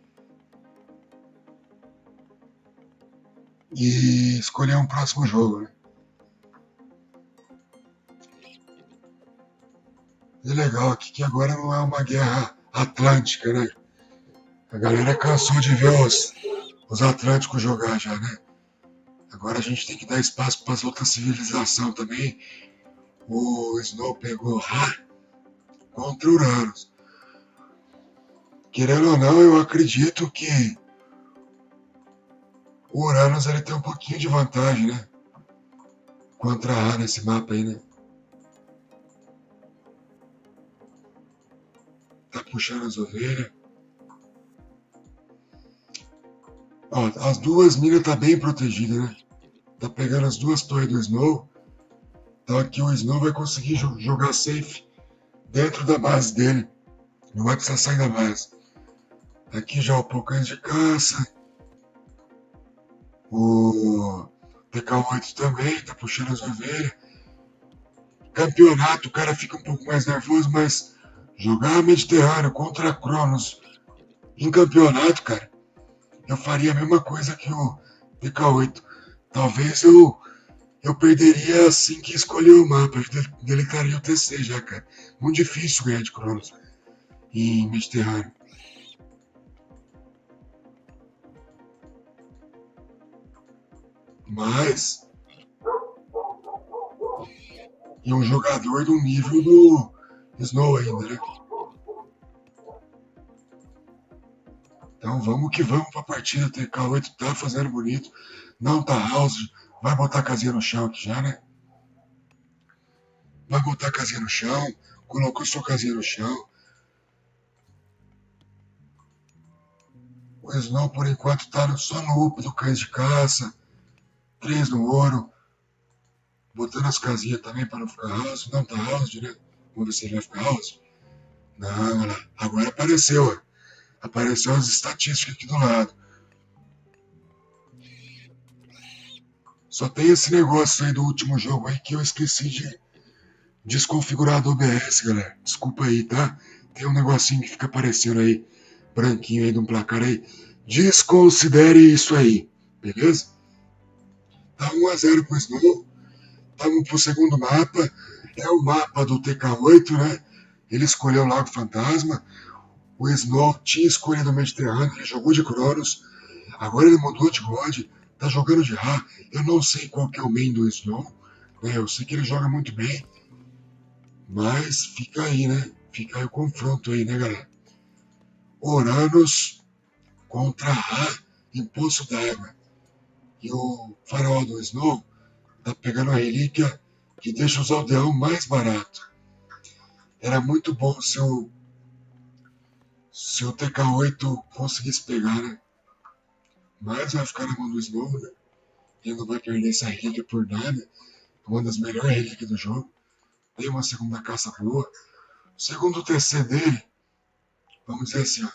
E escolher um próximo jogo, né? É legal aqui que agora não é uma guerra atlântica, né? A galera cansou de ver os atlânticos jogar já, né? Agora a gente tem que dar espaço para as outras civilizações também. O Snow pegou Rá contra Uranus. Querendo ou não, eu acredito que o Uranus ele tem um pouquinho de vantagem, né? Contra Rá nesse mapa aí, né? Tá puxando as ovelhas. Ó, as duas minas tá bem protegidas, né? Tá pegando as duas torres do Snow. Então aqui o Snow vai conseguir jogar safe dentro da base dele. Não vai precisar sair da base. Aqui já o Pocães de caça. O TK8 também tá puxando as ovelhas. Campeonato, o cara fica um pouco mais nervoso, mas jogar Mediterrâneo contra Cronos Em campeonato, cara, eu faria a mesma coisa que o TK8. Talvez eu perderia assim que escolher o mapa. Eu deletaria o TC já, cara. Muito difícil ganhar de Cronos em Mediterrâneo. Mas... E um jogador do nível do Snow ainda, né? Então vamos que vamos pra partida. O TK8 tá fazendo bonito. Não tá house. Vai botar a casinha no chão aqui já, né? Vai botar a casinha no chão. Colocou sua casinha no chão. O Snow, por enquanto, tá só no up do cães de caça. 3 no ouro. Botando as casinhas também para não ficar house. Não tá house, né? Vamos ver se ele vai ficar house. Não, olha lá. Agora apareceu, ó. Apareceu as estatísticas aqui do lado. Só tem esse negócio aí do último jogo aí que eu esqueci de desconfigurar do OBS, galera. Desculpa aí, tá? Tem um negocinho que fica aparecendo aí, branquinho aí de um placar aí. Desconsidere isso aí, beleza? Tá 1-0 pro Snow. Estamos pro segundo mapa. É o mapa do TK8, né? Ele escolheu o Lago Fantasma. O Snow tinha escolhido o Mediterrâneo. Ele jogou de Cronos. Agora ele mudou de God. Tá jogando de Ra. Eu não sei qual que é o main do Snow. Né? Eu sei que ele joga muito bem. Mas fica aí, né? Fica aí o confronto aí, né, galera? Oranos contra Ra em Poço d'Água. E o farol do Snow tá pegando a relíquia que deixa os aldeão mais barato. Era muito bom se o TK8 conseguisse pegar, né? Mas vai ficar na mão do Snow, né? Ele não vai perder essa relíquia por nada. É uma das melhores relíquias do jogo. Tem uma segunda caça boa. O segundo TC dele, vamos dizer assim, ó.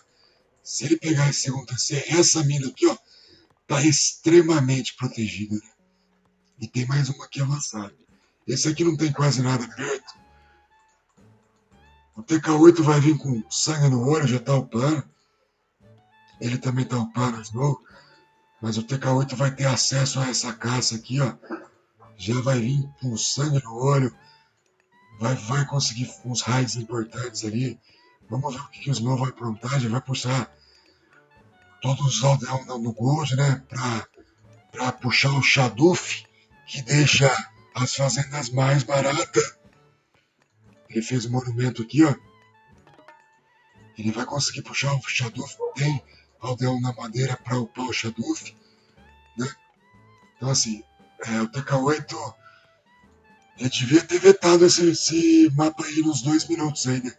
Se ele pegar esse segundo TC, essa mina aqui, ó, tá extremamente protegida, né? E tem mais uma aqui avançada. Esse aqui não tem quase nada perto. O TK8 vai vir com sangue no olho, já tá upando. Ele também tá upando o Snow. Mas o TK8 vai ter acesso a essa caça aqui, ó. Já vai vir com sangue no olho. Vai conseguir uns raids importantes ali. Vamos ver o que o Snow vai aprontar. Já vai puxar todos os aldeão no Gold, né? Pra puxar o Shaduf, que deixa as fazendas mais baratas. Ele fez um monumento aqui, ó. Ele vai conseguir puxar o Shaduf. Tem aldeão na madeira para upar o Shaduf, né? Então assim, o TK8 ele devia ter vetado esse mapa aí nos 2 minutos aí, né?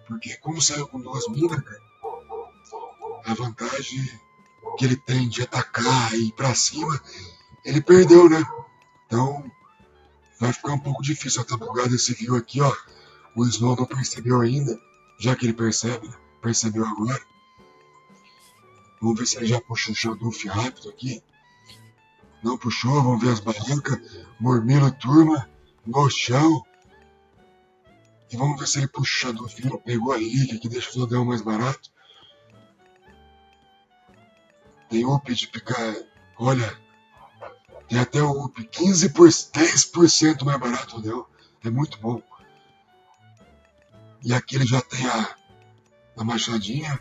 Porque como saiu com 2 minas, cara, a vantagem que ele tem de atacar e ir pra cima, ele perdeu, né? Então vai ficar um pouco difícil. Tá bugado esse view aqui, ó. O Snow não percebeu ainda, já que ele percebe, né? Percebeu agora. Vamos ver se ele já puxou o Shaduf rápido aqui. Não puxou, vamos ver as barrancas. Mormilo turma no chão. E vamos ver se ele puxa o Shaduf. Ele pegou a relíquia que deixa o aldeão mais barato. Tem up de picar. Olha, tem até o up 10% mais barato o aldeão. É muito bom. E aqui ele já tem a machadinha.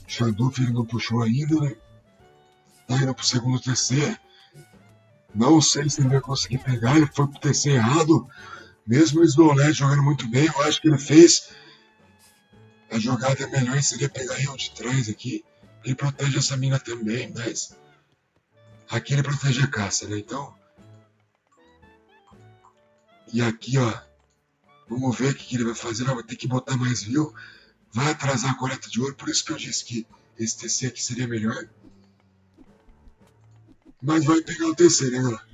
Shaduf ele não puxou ainda, né? Tá indo pro segundo TC. Não sei se ele vai conseguir pegar. Ele foi pro TC errado. Mesmo o Snowled jogando muito bem, eu acho que ele fez a jogada melhor. Seria pegar eu de trás aqui. Ele protege essa mina também, mas aqui ele protege a caça, né? Então. E aqui, ó. Vamos ver o que ele vai fazer. Vai ter que botar mais view. Vai atrasar a coleta de ouro. Por isso que eu disse que esse TC aqui seria melhor. Mas vai pegar o TC, né, galera?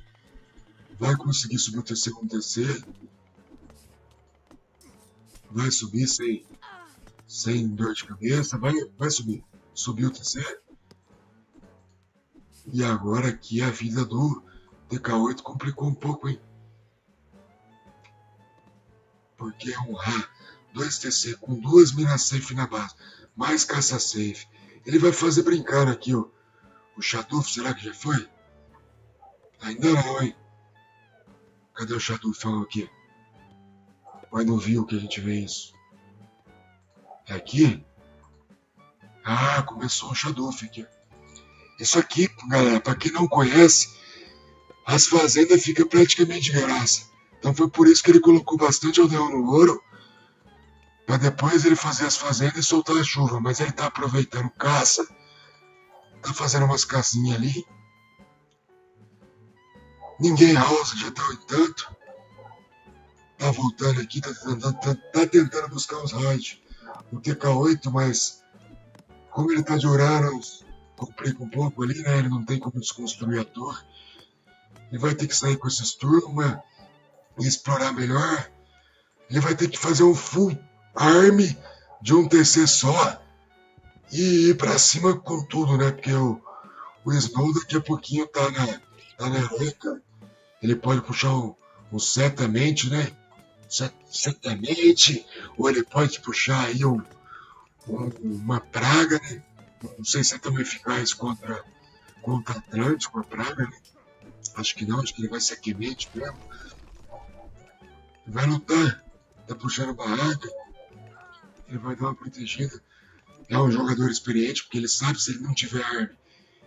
Vai conseguir subir o TC com o TC. Vai subir sem dor de cabeça. Vai subir. Subiu o TC. E agora aqui a vida do TK8 complicou um pouco, hein? Porque é um Ra, 2 TC com 2 minas safe na base. Mais caça safe. Ele vai fazer brincando aqui, ó. O Shaduf, será que já foi? Ainda não, hein? Cadê o Shadufão aqui? Mas não viu que a gente vê isso. É aqui? Ah, começou o Shaduf aqui. Isso aqui, galera, pra quem não conhece, as fazendas ficam praticamente de graça. Então foi por isso que ele colocou bastante aldeão no ouro, pra depois ele fazer as fazendas e soltar a chuva. Mas ele tá aproveitando caça, tá fazendo umas casinhas ali. Ninguém roça, já tá em tanto. Tá voltando aqui, tá tentando buscar os raids. O TK8, mas como ele tá de Uranus, complica um pouco ali, né? Ele não tem como desconstruir a torre. Ele vai ter que sair com esses turmas e explorar melhor. Ele vai ter que fazer um full arm de um TC só e ir pra cima com tudo, né? Porque o Snow daqui a pouquinho tá na heroica. Ele pode puxar um Setamente, né? Setamente. Ou ele pode puxar aí uma praga, né? Não sei se é tão eficaz contra Atlântico, a praga, né? Acho que não, acho que ele vai ser Quemente mesmo. Ele vai lutar. Tá puxando barraca. Ele vai dar uma protegida. É um jogador experiente, porque ele sabe se ele não tiver arma.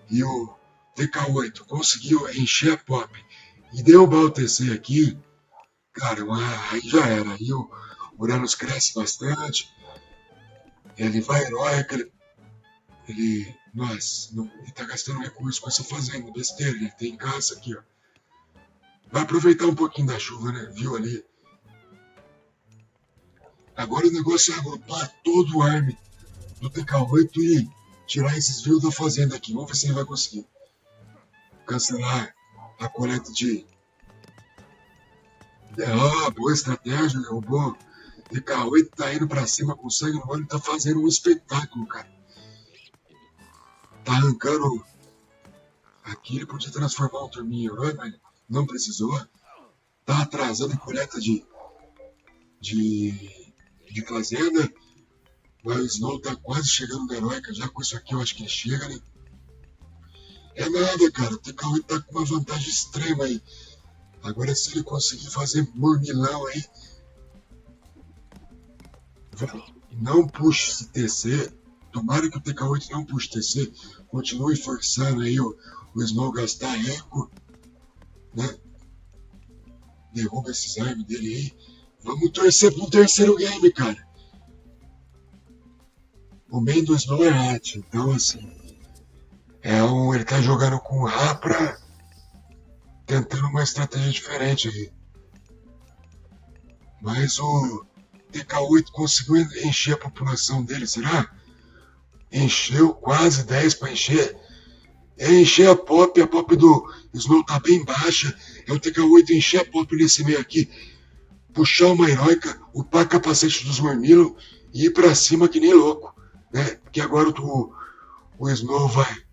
E o TK8 conseguiu encher a pop e derrubar o TC aqui. Cara, aí já era. Aí o Uranus cresce bastante. Ele vai heróico. Nossa, ele tá gastando recursos com essa fazenda, besteira. Ele tem caça aqui, ó. Vai aproveitar um pouquinho da chuva, né? Viu ali? Agora o negócio é agrupar todo o arme do TK8 e tirar esses vios da fazenda aqui. Vamos ver se ele vai conseguir. Cancelar a coleta de... boa estratégia, derrubou. TK8 tá indo pra cima com sangue no olho e tá fazendo um espetáculo, cara. Tá arrancando... Aqui ele podia transformar um turminho em herói, mas não precisou. Tá atrasando a coleta de fazenda. Mas o Snow tá quase chegando na heróica. Já com isso aqui eu acho que ele chega, né? É nada, cara. O TK8 tá com uma vantagem extrema aí. Agora se ele conseguir fazer mormilão aí... Não puxe esse TC. Tomara que o TK8 não puxe TC. Continue forçando aí o Snow gastar eco, né? Derruba esses armes dele aí. Vamos torcer pro terceiro game, cara. O main do Snow é Hat. Então, assim... ele tá jogando com Rapra, tentando uma estratégia diferente aí. Mas o TK8 conseguiu encher a população dele, será? Encheu quase 10 para encher. É encher a pop do Snow tá bem baixa. É o TK8 encher a pop nesse meio aqui. Puxar uma heróica, upar capacete dos Mormilo e ir pra cima que nem louco, né? Porque agora o Snow vai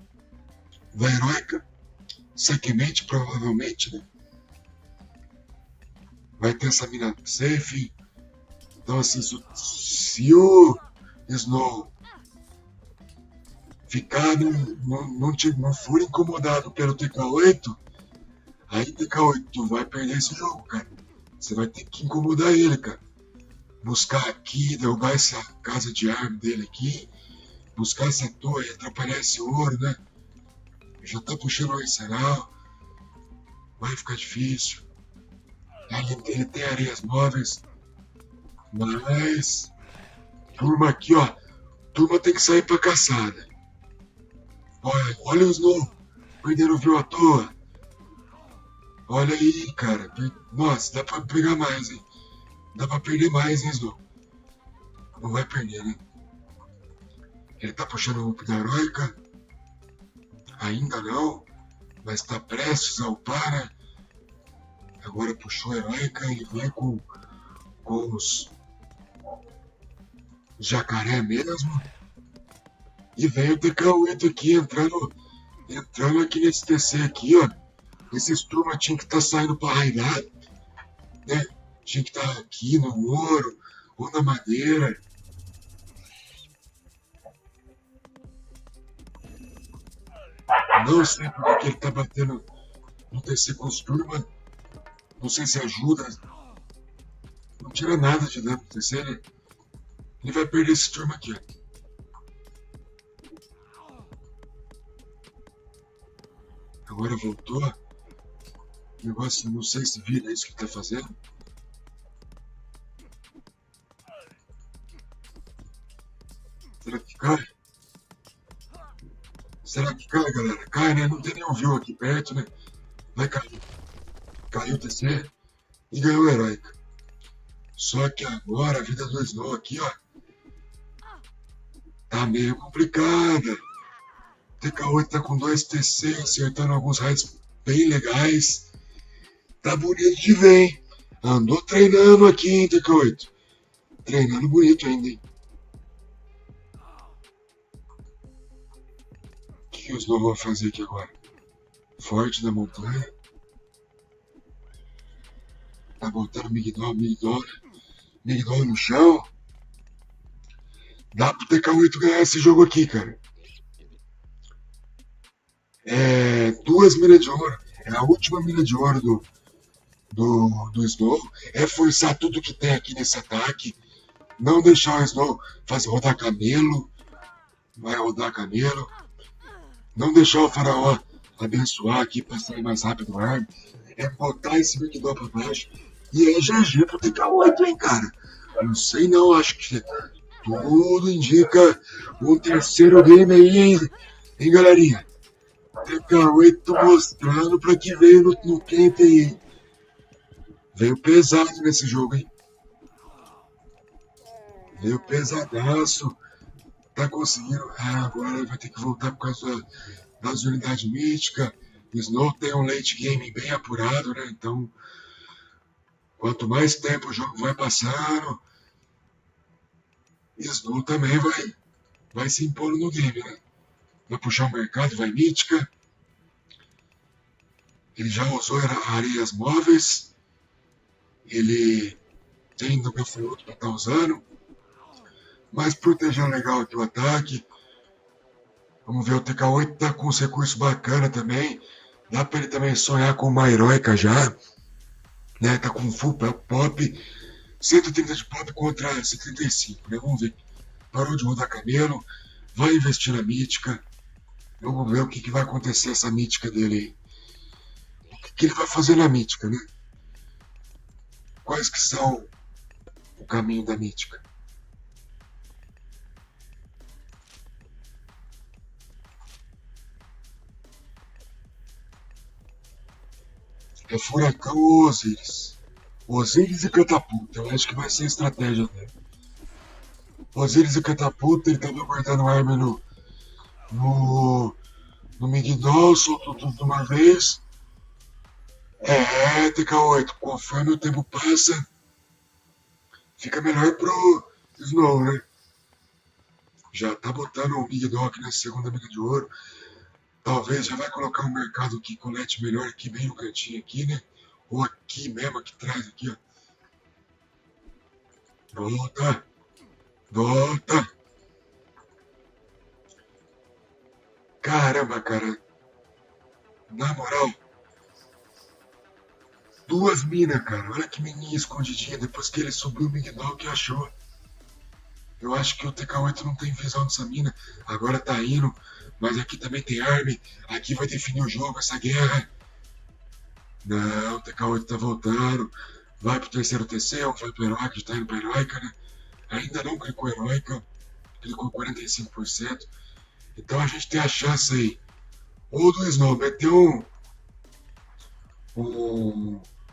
heróica, Sequemente provavelmente, né? Vai ter essa mina safe. Então assim, se o Snow ficar não for incomodado pelo TK8, aí TK8 tu vai perder esse jogo, cara. Você vai ter que incomodar ele, cara. Buscar aqui, derrubar essa casa de arma dele aqui, buscar essa torre, atrapalhar esse ouro, né? Já tá puxando o arsenal. Vai ficar difícil. Ele tem areias móveis. Mas... turma aqui, ó. Turma tem que sair pra caçada. Olha o Snow. Perdendo viu à toa. Olha aí, cara. Nossa, dá pra pegar mais, hein? Dá pra perder mais, hein, Snow? Não vai perder, né? Ele tá puxando o up da heróica. Ainda não, mas tá prestes a upar, né? Agora puxou a heróica e vem com os jacaré mesmo. E vem o TK8 aqui entrando aqui nesse TC aqui, ó. Esses turma tinha que estar saindo pra raidar, né? Tinha que estar aqui no ouro ou na madeira. Não sei por que ele tá batendo no TC com os turma. Não sei se ajuda. Não tira nada de dano do TC, né? Ele vai perder esse turma aqui, ó. Agora voltou. O negócio, não sei se vira isso que ele tá fazendo. Será que cai? Será que cai, galera? Cai, né? Não tem nenhum view aqui perto, né? Vai cair. Caiu o TC e ganhou o Heroica. Só que agora a vida do Snow aqui, ó, tá meio complicada. O TK8 tá com 2 TC, acertando alguns raids bem legais. Tá bonito de ver, hein? Andou treinando aqui, hein, TK8? Treinando bonito ainda, hein? O que o Snow vai fazer aqui agora? Forte da montanha. Tá botando Migdol no chão. Dá pro TK8 ganhar esse jogo aqui, cara. É 2 minas de ouro. É a última mina de ouro do Snow. É forçar tudo que tem aqui nesse ataque. Não deixar o Snow rodar camelo. Vai rodar camelo. Não deixar o faraó abençoar aqui pra sair mais rápido o arma. É botar esse Migdol pra baixo. E é GG pro TK8, hein, cara. Eu não sei não, acho que tudo indica um terceiro game aí, hein galerinha? TK8 mostrando pra que veio no camp aí, hein? Veio pesado nesse jogo, hein? Veio pesadaço. Tá conseguindo. Agora vai ter que voltar por causa das unidades míticas. O Snow tem um late game bem apurado, né? Então, quanto mais tempo o jogo vai passando, Snow também vai se impondo no game, né? Vai puxar o mercado, vai mítica. Ele já usou areias móveis. Ele tem do gafanhoto para estar usando. Mas protegendo legal aqui o ataque. Vamos ver, o TK8 tá com uns recursos bacana também. Dá para ele também sonhar com uma heróica já. Né? Tá com full pop. 130 de pop contra 135, né? Vamos ver. Parou de rodar camelo. Vai investir na mítica. Vamos ver o que vai acontecer essa mítica dele aí. O que ele vai fazer na mítica, né? Quais que são o caminho da mítica? É furacão ou Osiris? Osiris e catapulta. Eu acho que vai ser a estratégia dele. Osiris e catapulta, ele tava guardando arma no Migdol, soltou tudo de uma vez. TK8, conforme o tempo passa, fica melhor pro Snow, né? Já tá botando o Migdol aqui na segunda mina de ouro. Talvez já vai colocar um mercado que colete melhor aqui, bem no cantinho aqui, né? Ou aqui mesmo, aqui atrás, aqui, ó. Volta! Caramba, cara. Na moral. 2 minas, cara. Olha que menina escondidinha. Depois que ele subiu o Migdol, que achou. Eu acho que o TK8 não tem visão dessa mina. Agora tá indo. Mas aqui também tem arme. Aqui vai definir o jogo, essa guerra. Não, o TK8 tá voltando. Vai pro terceiro TC ou vai pro Heroica? Tá indo pra Heroica, né? Ainda não clicou Heroica. Clicou 45%. Então a gente tem a chance aí. Ou do Snow meter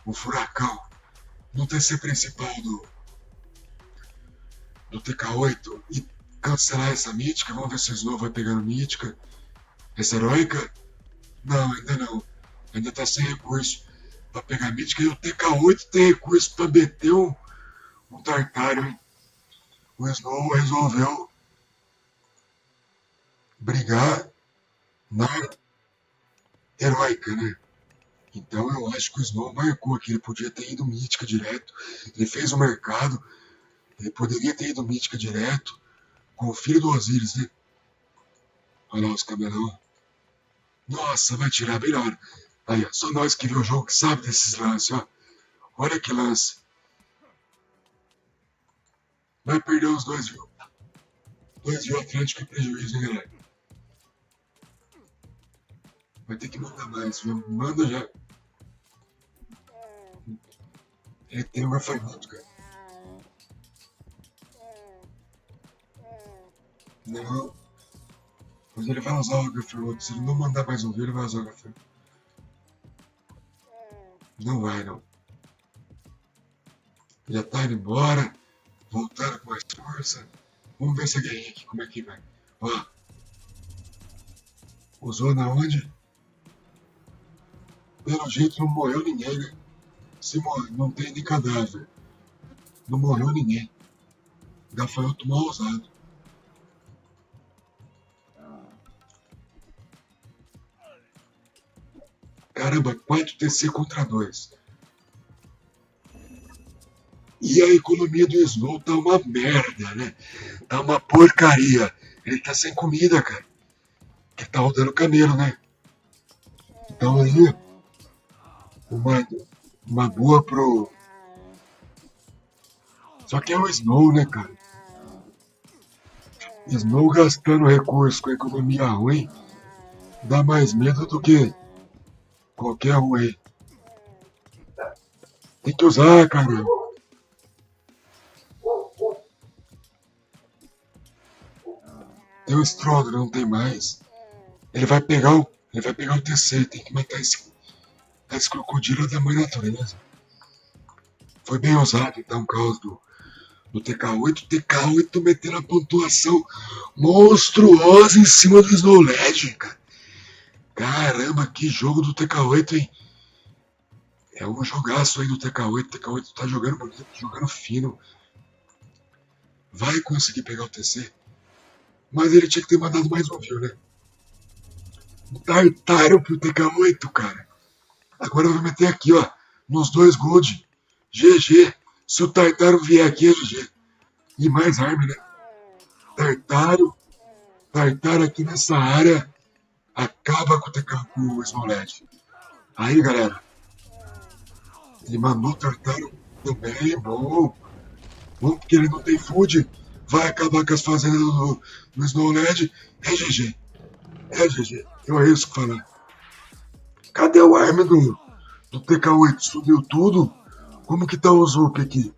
um furacão no TC principal do TK8 e cancelar essa mítica. Vamos ver se o Snow vai pegando mítica. Essa heróica? Não, ainda não. Ainda tá sem recurso pra pegar mítica. E o TK8 tem recurso pra meter um Tartário, hein? O Snow resolveu brigar na heróica, né? Então eu acho que o Snow marcou aqui. Ele podia ter ido mítica direto. Ele fez o mercado. Ele poderia ter ido mítica direto com o filho do Osiris, né? Olha lá os cabelão. Nossa, vai tirar bem na hora. Aí, ó, só nós que viu o jogo que sabe desses lances, ó. Olha que lance. Vai perder os dois, viu? 2 viu Atlético é prejuízo, hein, galera? Vai ter que mandar mais, viu? Manda já. Ele tem um gafanhoto, cara. Não. Mas ele vai usar o gafanhoto. Se ele não mandar mais um vídeo, ele vai usar o gafanhoto. Não vai, não. Já tá indo embora. Voltaram com mais força. Vamos ver essa guerrinha aqui, como é que vai. Ó. Usou na onde? Pelo jeito não morreu ninguém, né? Se morre, não tem nem cadáver. Não morreu ninguém. Gafanhoto mal usado. Caramba, 4 TC contra 2. E a economia do Snow tá uma merda, né? Tá uma porcaria. Ele tá sem comida, cara. Ele tá rodando camelo, né? Então aí, uma boa pro... Só que é o Snow, né, cara? Snow gastando recurso com economia ruim dá mais medo do que qualquer um aí. Tem que usar, cara. Tem o Stronger, não tem mais. Ele vai pegar o TC, tem que matar esse crocodilo da mãe natureza. Foi bem usado então o caos do TK8. TK8 metendo a pontuação monstruosa em cima do Snow Legend, cara. Caramba, que jogo do TK8, hein? É um jogaço aí do TK8. TK8 tá jogando bonito, jogando fino. Vai conseguir pegar o TC. Mas ele tinha que ter mandado mais um view, né? Tartaram pro TK8, cara. Agora eu vou meter aqui, ó. Nos 2 gold. GG. Se o Tartaro vier aqui, é GG. E mais arma, né? Tartaro aqui nessa área. Acaba com o Small Led. Aí, galera. Ele mandou o Tartaro também. Bom. Bom, porque ele não tem food. Vai acabar com as fazendas do Snow Led. É GG. É GG. Eu arrisco falar. Cadê o arma do TK8? Subiu tudo? Como que tá o Zup aqui?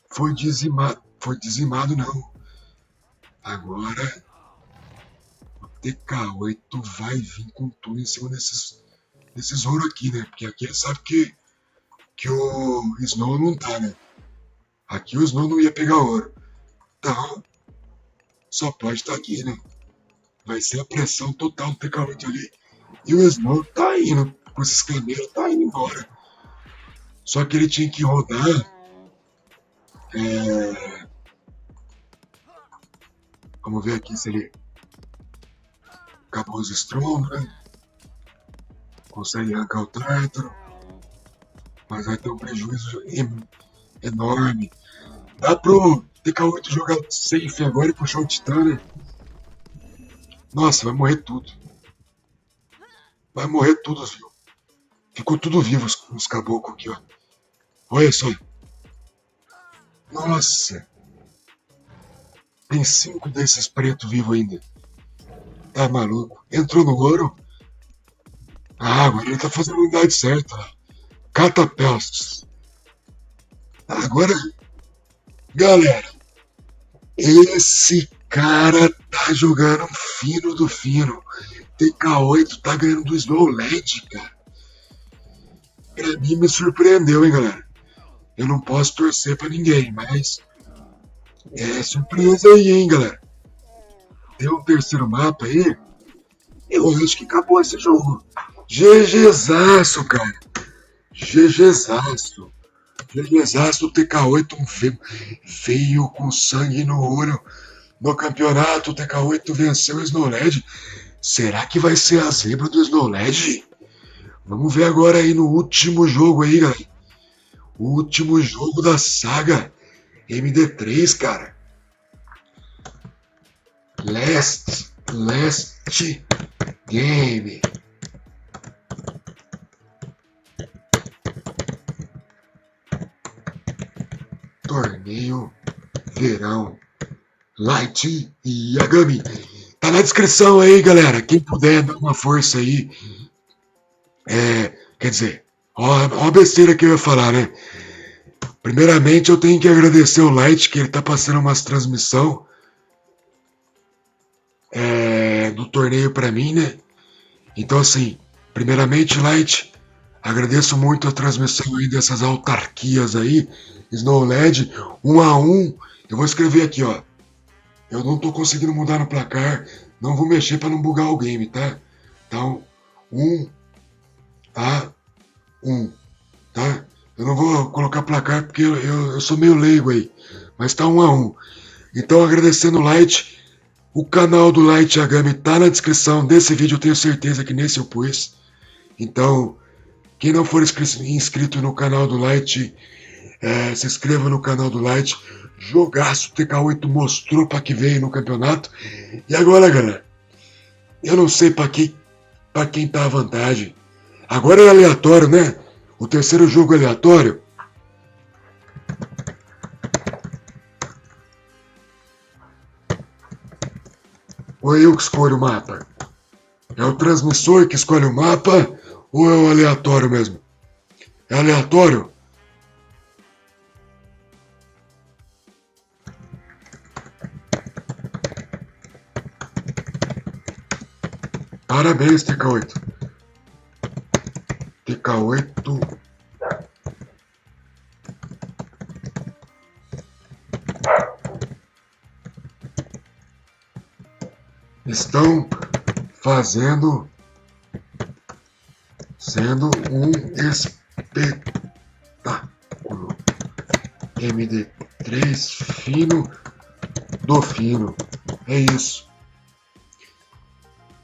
Foi dizimado. Foi dizimado, não. Agora o TK8 vai vir com tudo em cima desses ouro aqui, né? Porque aqui ele sabe que o Snow não tá, né? Aqui o Snow não ia pegar ouro. Então, só pode estar aqui, né? Vai ser a pressão total do TK8 ali. E o Snow tá indo. Com esses camelos, tá indo embora. Só que ele tinha que rodar. Vamos ver aqui se ele acabou os Strong, né? Consegue arrancar o Tartaro. Mas vai ter um prejuízo enorme. Dá pro TK8 jogar safe agora e puxar o Titã, né? Nossa, vai morrer tudo. Vai morrer tudo, viu? Ficou tudo vivo os caboclos aqui, ó. Olha só. Nossa. Tem 5 desses pretos vivos ainda. Tá maluco? Entrou no ouro? Ah, agora ele tá fazendo a unidade certa. Catapestos. Agora, galera, esse cara tá jogando fino do fino. TK8 tá ganhando do Snow Led, cara. Pra mim me surpreendeu, hein, galera. Eu não posso torcer pra ninguém, mas é surpresa aí, hein, galera. Tem um terceiro mapa aí. Eu acho que acabou esse jogo. GGzaço, cara. GGzaço. GGzaço, o TK8 veio com sangue no olho. No campeonato, o TK8 venceu o Snow Led. Será que vai ser a zebra do Snow Led? Vamos ver agora aí no último jogo aí, galera. O último jogo da saga MD3, cara. Last Last Game. Torneio Verão Light Yagami. Tá na descrição aí, galera. Quem puder dar uma força aí. Quer dizer, ó a besteira que eu ia falar, né? Primeiramente eu tenho que agradecer o Light, que ele tá passando umas transmissão do torneio pra mim, né? Então assim, primeiramente, Light, agradeço muito a transmissão aí dessas autarquias aí. Snow LED, 1-1. Eu vou escrever aqui, ó. Eu não tô conseguindo mudar no placar. Não vou mexer pra não bugar o game, tá? Então, 1-1, tá? Eu não vou colocar placar porque eu sou meio leigo aí. Mas tá 1-1. Então, agradecendo o Light. O canal do Light Yagami tá na descrição desse vídeo. Eu tenho certeza que nesse eu pus. Então, quem não for inscrito no canal do Light, se inscreva no canal do Light. Jogaço, TK8 mostrou pra que veio no campeonato. E agora, galera, eu não sei pra quem tá a vantagem. Agora é aleatório, né? O terceiro jogo é aleatório. Ou é eu que escolho o mapa? É o transmissor que escolhe o mapa ou é o aleatório mesmo? É aleatório? Parabéns, TK8. TK8. Estão sendo um espetáculo. MD3 fino do fino. É isso.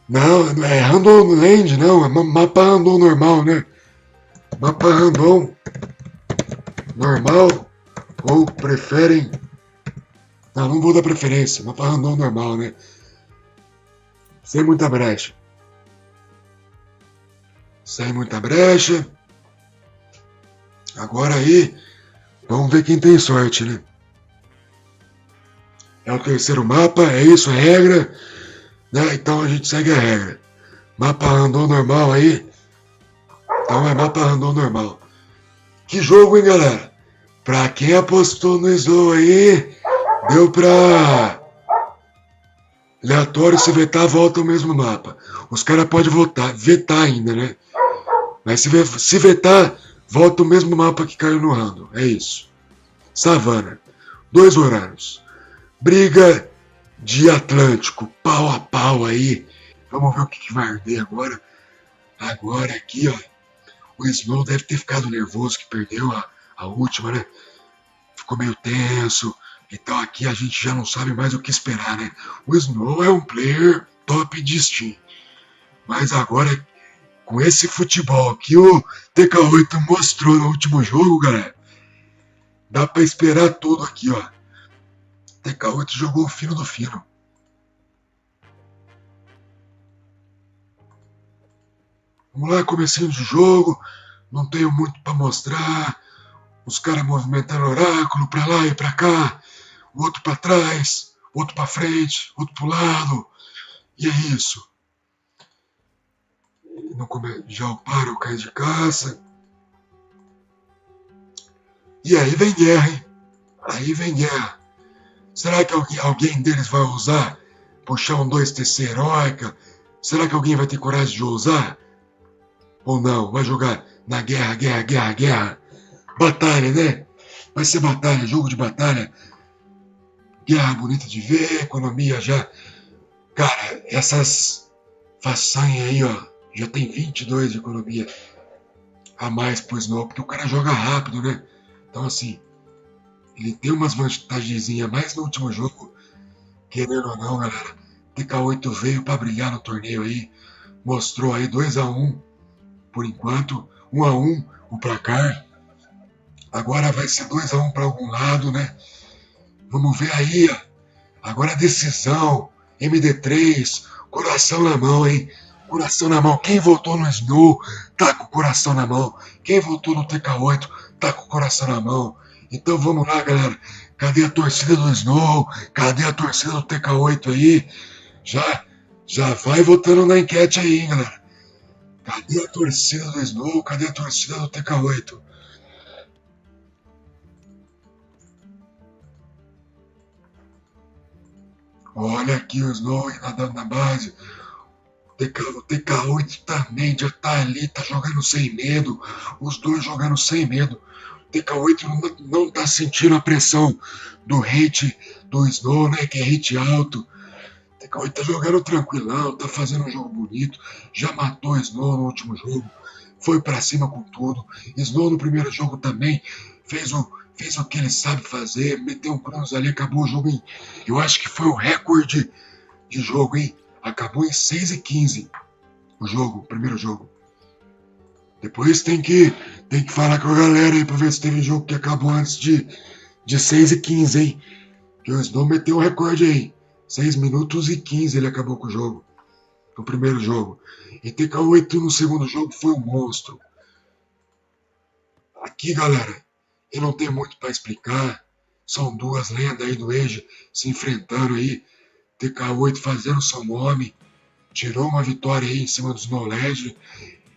Não, é Random Land, não. É mapa random normal, né? Mapa random normal. Ou preferem... Não vou dar preferência. Mapa random normal, né? Sem muita brecha. Sem muita brecha. Agora aí, vamos ver quem tem sorte, né? É o terceiro mapa, é isso, é regra. Né? Então a gente segue a regra. Mapa random normal aí. Então é mapa random normal. Que jogo, hein, galera? Pra quem apostou no Slow aí, deu pra... Aleatório, se vetar, volta ao mesmo mapa. Os caras podem vetar ainda, né? Mas se vetar, volta o mesmo mapa que caiu no random. É isso. Savana. 2 horários. Briga de Atlântico. Pau a pau aí. Vamos ver o que vai arder agora. Agora aqui, ó. O Snow deve ter ficado nervoso que perdeu a última, né? Ficou meio tenso. Então aqui a gente já não sabe mais o que esperar, né? O Snow é um player top de Steam. Mas agora, com esse futebol que o TK8 mostrou no último jogo, galera, dá pra esperar tudo aqui, ó. TK8 jogou o fino do fino. Vamos lá, comecinho de jogo. Não tenho muito pra mostrar. Os caras movimentando o oráculo pra lá e pra cá. O outro pra trás, outro pra frente, outro pro lado. E é isso. Já o paro cai de caça. E aí vem guerra, hein? Aí vem guerra. Será que alguém deles vai ousar puxar um 2TC heróica? Será que alguém vai ter coragem de ousar? Ou não? Vai jogar na guerra. Batalha, né? Vai ser batalha, jogo de batalha. Guerra bonita de ver, economia já... Cara, essas façanhas aí, ó, já tem 22 de economia a mais pro Snow, porque o cara joga rápido, né? Então, assim, ele tem umas vantagenzinhas mais no último jogo, querendo ou não, galera. TK8 veio pra brilhar no torneio aí, mostrou aí 2-1 por enquanto, 1-1 o placar. Agora vai ser 2-1 para algum lado, né? Vamos ver aí, ó. Agora a decisão MD3, coração na mão, hein? Coração na mão. Quem votou no Snow, tá com o coração na mão. Quem votou no TK8, tá com o coração na mão. Então vamos lá, galera. Cadê a torcida do Snow? Cadê a torcida do TK8 aí? Já vai votando na enquete aí, hein, galera. Cadê a torcida do Snow? Cadê a torcida do TK8? Olha aqui o Snow nadando na base. O TK8 também já tá ali, tá jogando sem medo. Os dois jogando sem medo. O TK8 não tá sentindo a pressão do hate do Snow, né? Que é hate alto. O TK8 tá jogando tranquilão, tá fazendo um jogo bonito. Já matou o Snow no último jogo. Foi pra cima com tudo. Snow no primeiro jogo também fez o que ele sabe fazer. Meteu um cruz ali, acabou o jogo em... Eu acho que foi o recorde de jogo, hein? Acabou em 6:15 o primeiro jogo. Depois tem que falar com a galera aí pra ver se teve jogo que acabou antes de 6:15, hein? Que o Snow meteu um recorde aí. 6 minutos e 15 ele acabou com o jogo. No primeiro jogo. E TK8 no segundo jogo foi um monstro. Aqui, galera, eu não tenho muito pra explicar. São duas lendas aí do Age se enfrentando aí. TK8 fazendo seu nome. Tirou uma vitória aí em cima dos Knowledge.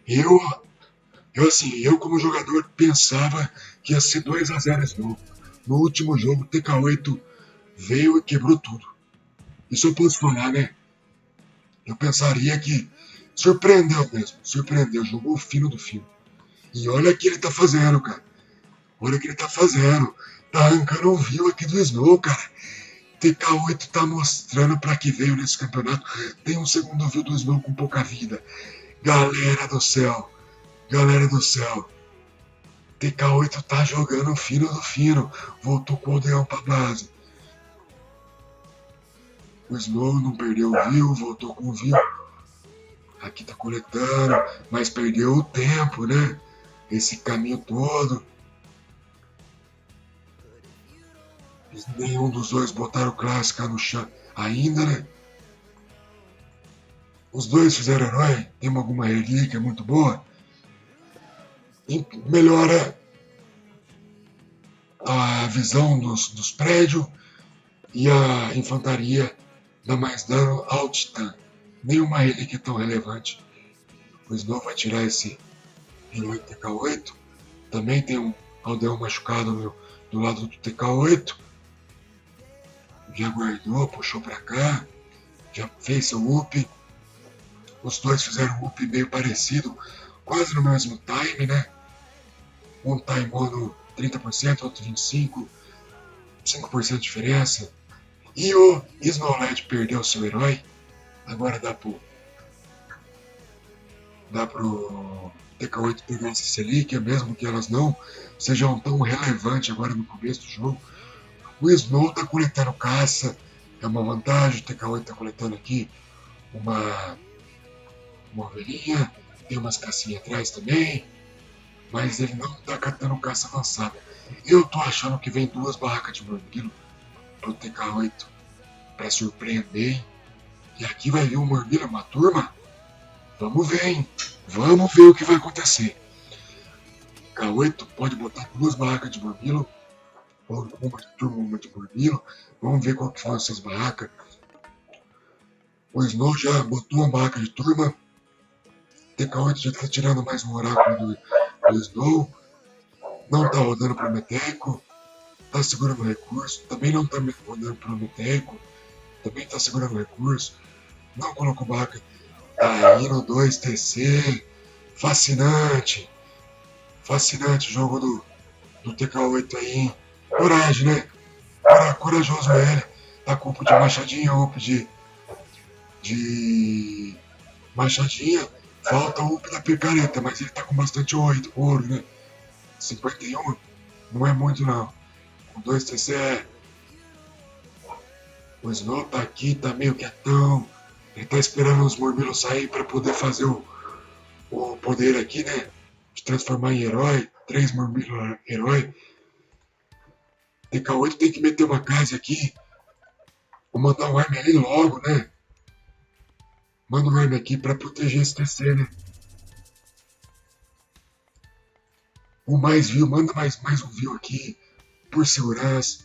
Eu como jogador pensava que ia ser 2-0 Snow. No último jogo, TK8 veio e quebrou tudo. Isso eu posso falar, né? Eu pensaria que surpreendeu mesmo. Surpreendeu, jogou o fino do fino. E olha o que ele tá fazendo, cara. Olha o que ele tá fazendo. Tá arrancando um view aqui do Snow, cara. TK8 tá mostrando pra que veio nesse campeonato. Tem um segundo view do Snow com pouca vida. Galera do céu. Galera do céu. TK8 tá jogando o fino do fino. Voltou com o aldeão pra base. O Snow não perdeu o view, voltou com o view. Aqui tá coletando, mas perdeu o tempo, né? Esse caminho todo. Nenhum dos dois botaram clássica no chão ainda, né? Os dois fizeram herói, tem alguma relíquia muito boa. E melhora a visão dos prédios e a infantaria dá mais dano ao Titã. Nenhuma relíquia tão relevante. O Snow vai tirar esse herói TK8. Também tem um aldeão machucado do lado do TK8. Já guardou, puxou pra cá. Já fez seu up. Os dois fizeram um up meio parecido. Quase no mesmo time, né? Um timou no 30%, outro 25%. 5% de diferença. E o Snowled perdeu seu herói. Agora dá pro TK8 pegar essa relíquia, mesmo que elas não sejam tão relevantes agora no começo do jogo. O Snow tá coletando caça, é uma vantagem. O TK8 tá coletando aqui uma ovelhinha, tem umas cacinhas atrás também, mas ele não tá catando caça avançada. Eu tô achando que vem 2 barracas de mormilo pro TK8 pra surpreender, hein? E aqui vai vir um mormilo, uma turma. Vamos ver, hein? Vamos ver o que vai acontecer. TK8 pode botar 2 barracas de mormilo, ou uma de turma, uma de mormilo. Vamos ver qual que são essas barracas. O Snow já botou uma barraca de turma. TK8 já tá tirando mais um oráculo do Snow. Não tá rodando pro Meteco. Tá segurando o recurso. Também não tá rodando pro Meteco. Também tá segurando o recurso. Não colocou barraca. Tá indo 2 TC. Fascinante. Fascinante o jogo do TK8 aí, hein? Coragem, né? Corajoso ele. Tá com up de machadinha, up de machadinha. Falta o up da picareta, mas ele tá com bastante ouro, né? 51 não é muito não. Com 2 TC é. O Snow tá aqui, tá meio quietão. Ele tá esperando os mormilos sair pra poder fazer o poder aqui, né? De transformar em herói. 3 mormilos herói. TK8 tem que meter uma casa aqui. Vou mandar um arma ali logo, né? Manda um arma aqui pra proteger esse TC, né? O mais view, manda mais um view aqui. Por segurança.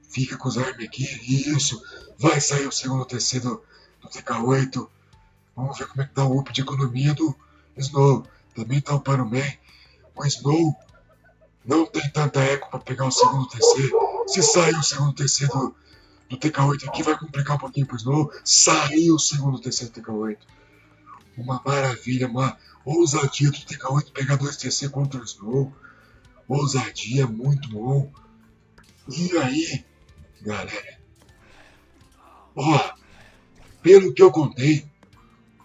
Fica com os armas aqui. Isso. Vai sair o segundo TC do TK8. Vamos ver como é que tá o up de economia do Snow. Também tá upando bem. O Snow não tem tanta eco pra pegar o segundo TC. Se sair o segundo TC do TK8 aqui, vai complicar um pouquinho pro Snow. Saiu o segundo TC do TK8. Uma maravilha, uma ousadia do TK8 pegar 2 TC contra o Snow. Ousadia, muito bom. E aí, galera? Ó, pelo que eu contei,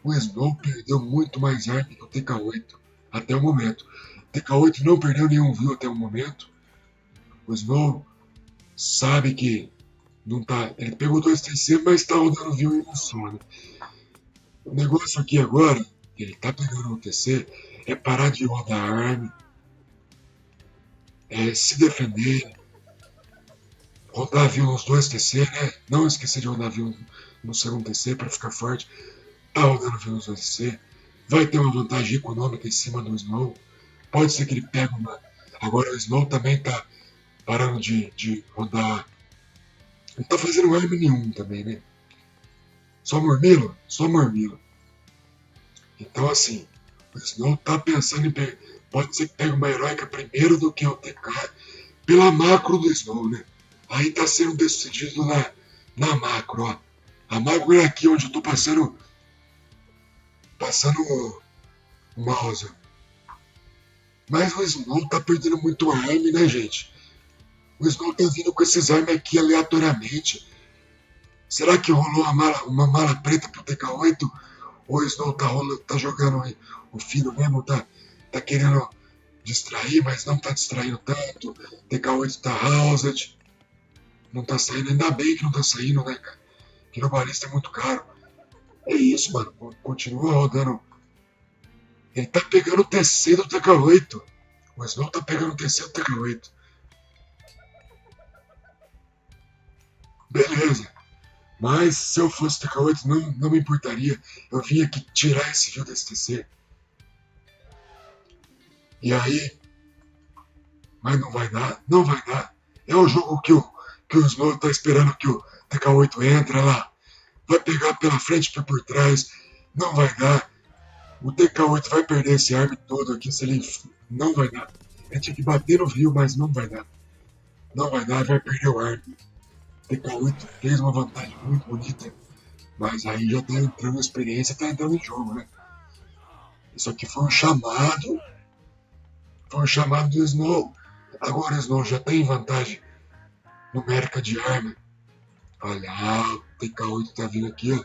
o Snow perdeu muito mais arma que o TK8 até o momento. O TK8 não perdeu nenhum view até o momento. O Snow sabe que não tá. Ele pegou 2 TC, mas tá rodando view em um só, né? O negócio aqui agora, que ele tá pegando o TC, é parar de rodar arma, se defender, rodar view nos 2 TC, né? Não esquecer de rodar view no segundo TC para ficar forte. Tá rodando view nos 2 TC. Vai ter uma vantagem econômica em cima do Snow. Pode ser que ele pegue uma. Agora o Snow também tá parando de rodar. Não tá fazendo arma nenhum também, né? Só Murmilo? Só Murmilo. Então assim, o Snow tá pensando em pegar. Pode ser que pegue uma heróica primeiro do que o TK. Pela macro do Snow, né? Aí tá sendo decidido na macro, ó. A macro é aqui onde eu tô passando o mouse. Mas o Snow tá perdendo muito arma, né, gente? O Snow tá vindo com esses armas aqui aleatoriamente. Será que rolou uma mala preta pro TK8? Ou o Snow tá jogando aí? O filho mesmo tá querendo distrair, mas não tá distraindo tanto. TK8 tá housed. Não tá saindo, ainda bem que não tá saindo, né, cara? Que no balista é muito caro. É isso, mano. Continua rodando. Ele tá pegando o TC do TK8. O Snow tá pegando o TC do TK8. Beleza. Mas se eu fosse TK8, não me importaria. Eu vim aqui tirar esse view desse TC. E aí? Mas não vai dar. Não vai dar. É o jogo que o Snow tá esperando que o TK8 entre lá. Vai pegar pela frente e por trás. Não vai dar. O TK8 vai perder esse arm todo aqui. Se ele. Não vai dar. Ele tinha que bater no view, mas não vai dar. Não vai dar, vai perder o arm. O TK8 fez uma vantagem muito bonita. Mas aí já tá entrando experiência, tá entrando em jogo, né? Isso aqui foi um chamado. Foi um chamado do Snow. Agora o Snow já tem vantagem numérica de arma. Olha, o TK8 tá vindo aqui, ó.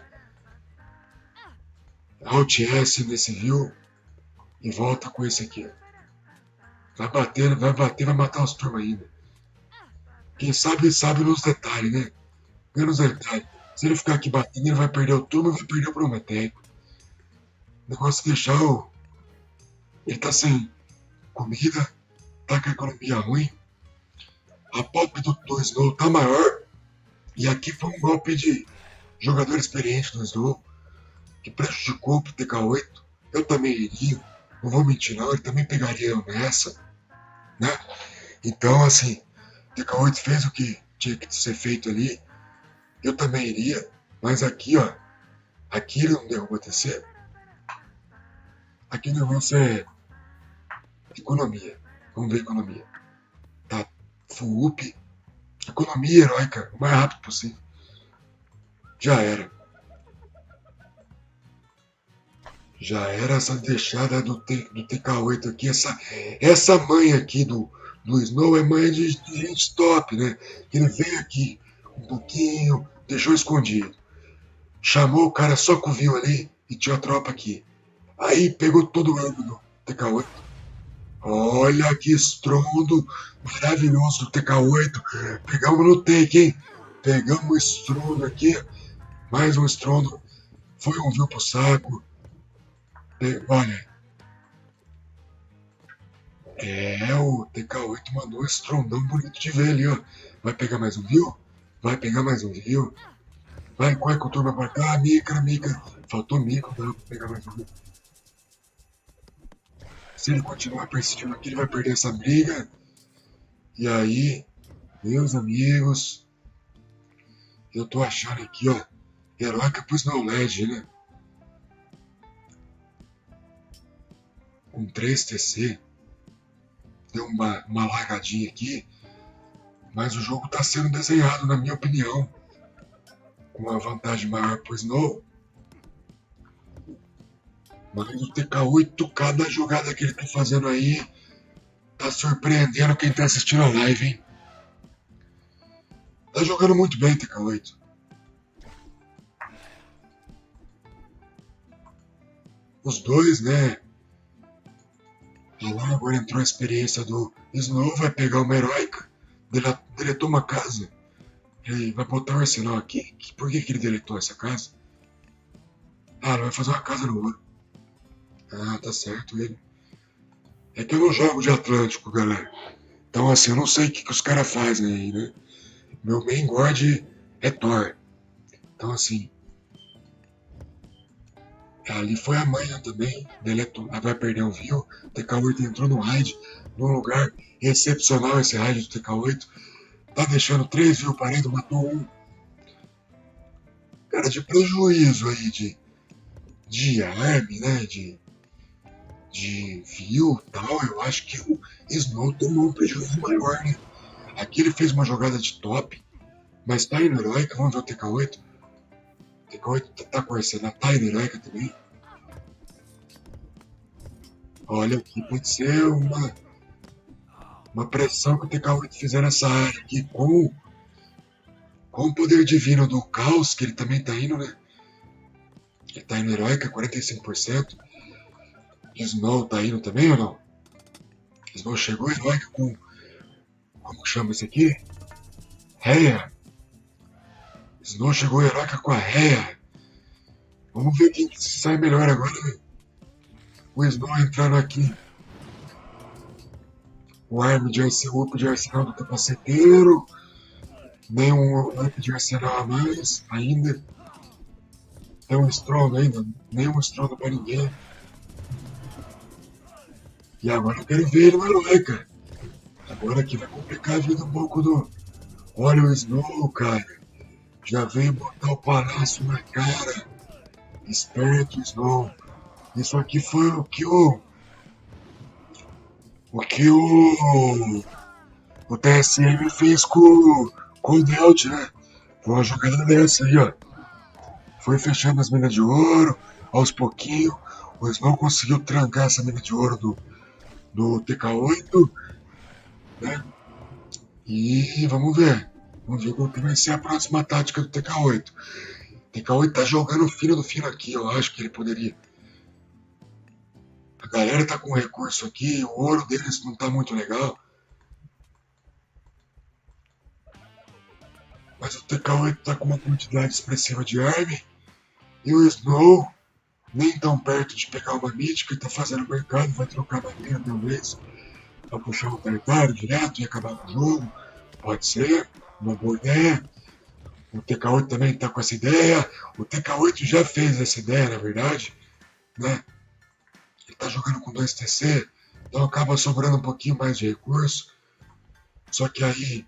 Alt S nesse view. E volta com esse aqui, ó. Vai bater, vai matar os turmas ainda. Quem sabe nos detalhes, né? Ganha nos detalhes. Se ele ficar aqui batendo, ele vai perder o turno e vai perder o Prometeu. O negócio é deixar o. Ele tá sem comida, tá com a economia ruim. A pop do Snow tá maior. E aqui foi um golpe de jogador experiente do Snow que prejudicou pro TK8. Eu também iria, não vou mentir não, ele também pegaria eu nessa, né? Então assim, o TK8 fez o que tinha que ser feito ali. Eu também iria, mas aqui ó, aqui ele não derruba TC. Aqui o negócio é economia. Vamos ver economia. Tá full up. Economia heróica, o mais rápido possível. Já era. Já era essa deixada do TK8 aqui. Essa manha aqui do Snow é manha de gente top, né? Ele veio aqui um pouquinho, deixou escondido. Chamou o cara só com o view ali e tinha a tropa aqui. Aí pegou todo o ângulo do TK8. Olha que estrondo maravilhoso do TK8. Pegamos no take, hein? Pegamos o estrondo aqui. Mais um estrondo. Foi um view pro saco. Olha. O TK8 mandou um estrondão bonito de ver ali, ó. Vai pegar mais um view? Vai pegar mais um view. Vai, corre com a turma pra cá. Micra. Faltou micro, dá pra pegar mais um. Se ele continuar persistindo aqui, ele vai perder essa briga. E aí, meus amigos, eu tô achando aqui, ó, Heroica pro Snow LED, né? Com 3 TC. Deu uma largadinha aqui. Mas o jogo tá sendo desenhado, na minha opinião, com uma vantagem maior pro Snow. Mas o TK8, cada jogada que ele tá fazendo aí, tá surpreendendo quem tá assistindo a live, hein? Tá jogando muito bem, TK8. Os dois, né? E lá agora entrou a experiência do Snow, vai pegar uma Heroica, deletou uma casa. Ele vai botar o arsenal aqui. Por que ele deletou essa casa? Ah, ele vai fazer uma casa no ouro. Ah, tá certo ele. É que eu não jogo de Atlântico, galera. Então assim, eu não sei o que os caras fazem aí, né? Meu main god é Thor. Então assim... ali foi a manha também. Deletou, vai perder um view. O TK8 entrou no raid. Num lugar excepcional esse raid do TK8. Tá deixando 3 views parando, matou um. Cara, de prejuízo aí de arm, né? De view e tal, eu acho que o Snow tomou um prejuízo maior, né? Aqui ele fez uma jogada de top, mas tá indo Heroica, vamos ver o TK8. O TK8 tá com arsenal, tá indo Heroica também. Olha, aqui pode ser uma pressão que o TK8 fizer nessa área aqui com o poder divino do caos, que ele também tá indo, né? Ele tá indo Heroica, 45%. Snow tá indo também ou não? Snow chegou Heroica com... como chama esse aqui? Rhea. Snow chegou Heroica com a Rhea. Vamos ver quem se sai melhor agora, né? O Snow entrando aqui. O arm de arsenal, up de arsenal do capaceteiro. Nem um up de arsenal a mais ainda. Tem um strong ainda. Nenhum strong pra ninguém. E agora eu quero ver ele no Heroica. Agora aqui vai complicar a vida um pouco do... Olha o Snow, cara. Já veio botar o palácio na cara. Esperto, Snow. Isso aqui foi o que o TSM fez com o Delt, né? Foi uma jogada dessa aí, ó. Foi fechando as minas de ouro, aos pouquinhos. O Snow conseguiu trancar essa mina de ouro do TK8, né? E vamos ver qual que vai ser a próxima tática do TK8. O TK8 tá jogando fino do fino aqui, eu acho que ele poderia. A galera tá com recurso aqui, o ouro deles não tá muito legal. Mas o TK8 tá com uma quantidade expressiva de arma. E o Snow nem tão perto de pegar uma mítica e tá fazendo mercado, vai trocar madeira talvez. Pra puxar o Tartário direto e acabar com o jogo. Pode ser, uma boa ideia. O TK8 também tá com essa ideia. O TK8 já fez essa ideia, na verdade, né? Ele tá jogando com 2 TC, então acaba sobrando um pouquinho mais de recurso. Só que aí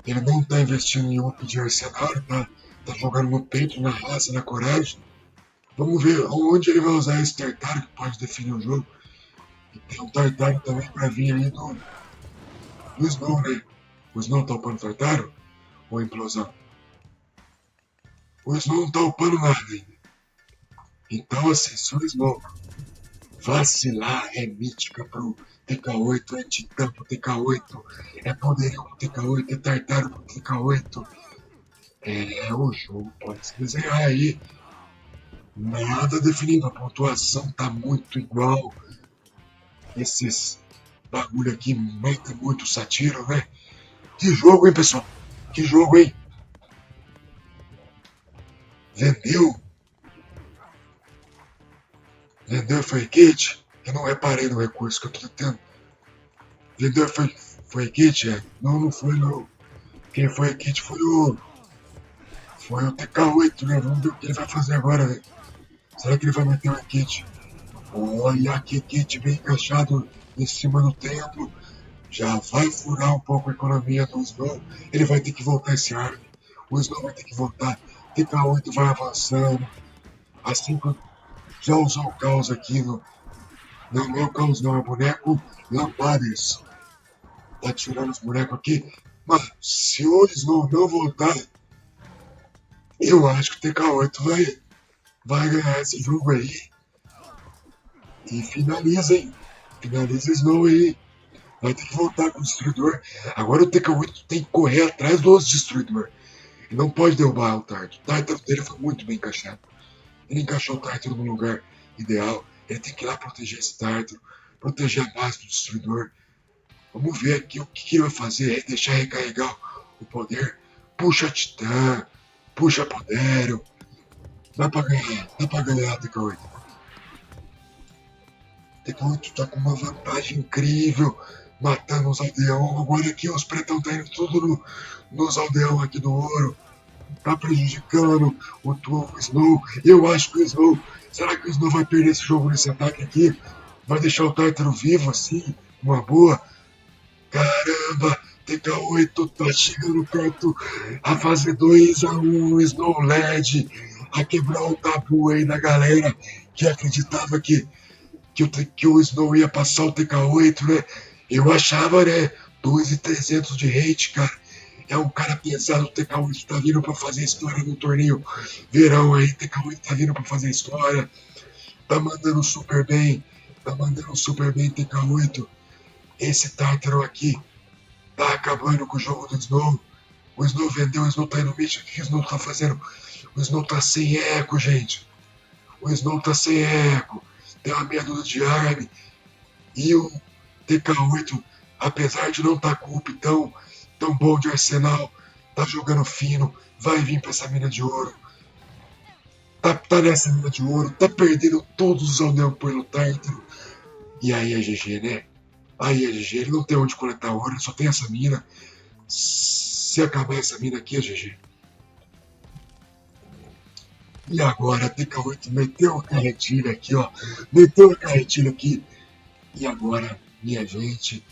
ele não tá investindo em up de arsenal, tá jogando no peito, na raça, na coragem. Vamos ver onde ele vai usar esse Tartário que pode definir o jogo. E tem um Tartário também pra vir aí do Snow, né? O Snow tá upando Tartário? Ou implosão? O Snow não tá upando nada ainda. Então assim, se o Snow vacilar, é mítica pro TK8, é titã pro TK8, é poderio pro TK8, é Tartário pro TK8. O jogo pode se desenhar aí. Nada definido, a pontuação tá muito igual. Esses bagulho aqui mata muito o Satiro, né? Que jogo, hein, pessoal? Que jogo, hein? Vendeu foi kit? Eu não reparei no recurso que eu tô tendo. Vendeu foi kit, é? Não foi não. Quem foi kit foi Foi o TK8, né? Vamos ver o que ele vai fazer agora, velho. Será que ele vai meter o kit? Olha que kit bem encaixado em cima do templo. Já vai furar um pouco a economia do Snow. Ele vai ter que voltar esse arco. O Snow vai ter que voltar. TK8 vai avançando. Assim que já usou o caos aqui no... Não é o caos não, é o boneco Lampades. Tá tirando os bonecos aqui. Mas se o Snow não voltar, eu acho que o TK8 vai ganhar esse jogo aí. E finaliza, hein? Finaliza o Snow aí. Vai ter que voltar com o destruidor. Agora o TK8 tem que correr atrás do outro destruidor. Ele não pode derrubar o Tártaro. O Tártaro dele foi muito bem encaixado. Ele encaixou o Tártaro no lugar ideal. Ele tem que ir lá proteger esse Tártaro. Proteger a base do destruidor. Vamos ver aqui o que ele vai fazer. É deixar recarregar o poder. Puxa Titã. Puxa Podério. Dá pra ganhar. Dá pra ganhar, TK8. TK8 tá com uma vantagem incrível. Matando os aldeão. Agora aqui os pretão tá indo tudo nos aldeão aqui do ouro. Tá prejudicando o Snow. Eu acho que o Snow... Será que o Snow vai perder esse jogo nesse ataque aqui? Vai deixar o Tártaro vivo assim? Uma boa? Caramba! TK8 tá chegando perto a fazer 2-1 o Snow LED. A quebrar o tabu aí da galera que acreditava que o Snow ia passar o TK8, né? Eu achava, né? 2.300 de hate, cara. É um cara pesado, o TK8 tá vindo pra fazer história no torneio verão aí. TK8 tá vindo pra fazer história. Tá mandando super bem. Tá mandando super bem, TK8. Esse Tártaro aqui tá acabando com o jogo do Snow. O Snow vendeu, o Snow tá indo no mid. O que o Snow tá fazendo? O Snow tá sem eco, gente. O Snow tá sem eco. Tem uma meia dúzia de arme. E o TK8, apesar de não estar com o pitão tão bom de arsenal, tá jogando fino, vai vir pra essa mina de ouro. Tá nessa mina de ouro, tá perdendo todos os aldeões pelo Tártaro. E aí é GG, né? Aí é GG, ele não tem onde coletar ouro, ele só tem essa mina. Se acabar essa mina aqui é GG. E agora a TK8 meteu a carretilha aqui, ó. Meteu a carretilha aqui. E agora, minha gente,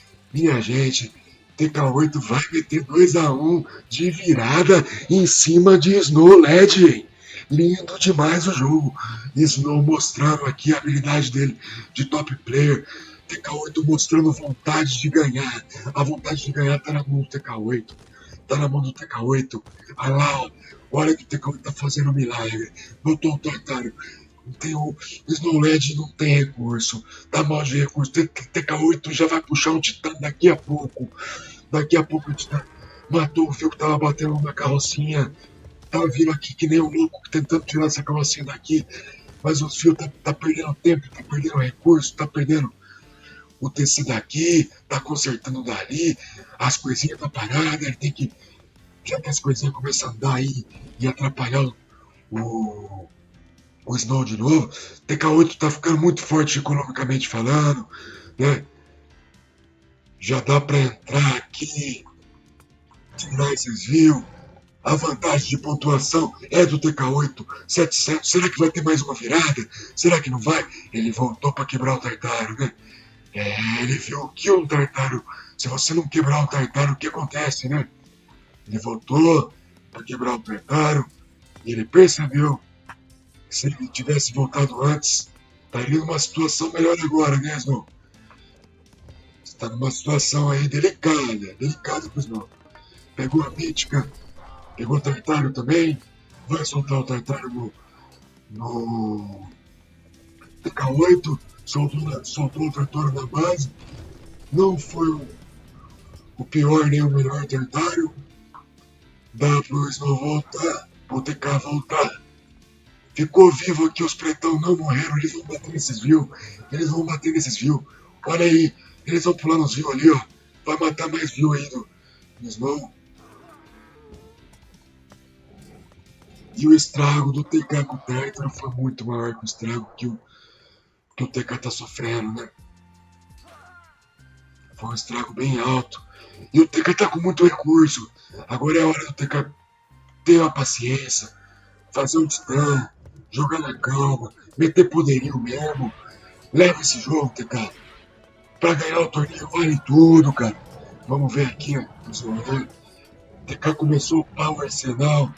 TK8 vai meter 2-1 de virada em cima de Snow LED, hein? Lindo demais o jogo. Snow mostrando aqui a habilidade dele de top player. TK8 mostrando vontade de ganhar. A vontade de ganhar tá na mão do TK8. Tá na mão do TK8. Olha lá, ó. Olha que o TK8 tá fazendo um milagre. Botou o Tártaro. O Snow LED não tem recurso. Tá mal de recurso. TK8 já vai puxar um Titã daqui a pouco. Daqui a pouco o Titã matou o fio que tava batendo na carrocinha. Tá vindo aqui que nem um louco tentando tirar essa carrocinha daqui. Mas o fio tá perdendo tempo, tá perdendo recurso, tá perdendo o TC daqui, tá consertando dali. As coisinhas tá paradas, ele tem que... Já que as coisinhas começam a andar aí e atrapalhar o Snow de novo, TK8 tá ficando muito forte economicamente falando, né? Já dá pra entrar aqui, tirar esses views. A vantagem de pontuação é do TK8, 700. Será que vai ter mais uma virada? Será que não vai? Ele voltou pra quebrar o Tártaro, né? Ele viu que um Tártaro, se você não quebrar o Tártaro, o que acontece, né? Ele voltou pra quebrar o Tártaro e ele percebeu que se ele tivesse voltado antes, estaria numa situação melhor agora, né, Snow? Está numa situação aí delicada pro Snow. Pegou a mítica, pegou o Tártaro também, vai soltar o Tártaro no TK8, soltou o Tártaro na base. Não foi o pior nem o melhor Tártaro. Dá pro Snow voltar, pro TK voltar. Ficou vivo aqui, os pretão não morreram, eles vão bater nesses views. Olha aí, eles vão pular nos views ali, ó. Vai matar mais view aí do Snow. E o estrago do TK com o Tártaro foi muito maior que o estrago que o TK tá sofrendo, né? Foi um estrago bem alto. E o TK tá com muito recurso. Agora é a hora do TK ter a paciência, fazer um stun, jogar na calma, meter poderio mesmo. Leva esse jogo, TK. Pra ganhar o torneio vale tudo, cara. Vamos ver aqui, ó. TK começou o pau, o Arsenal.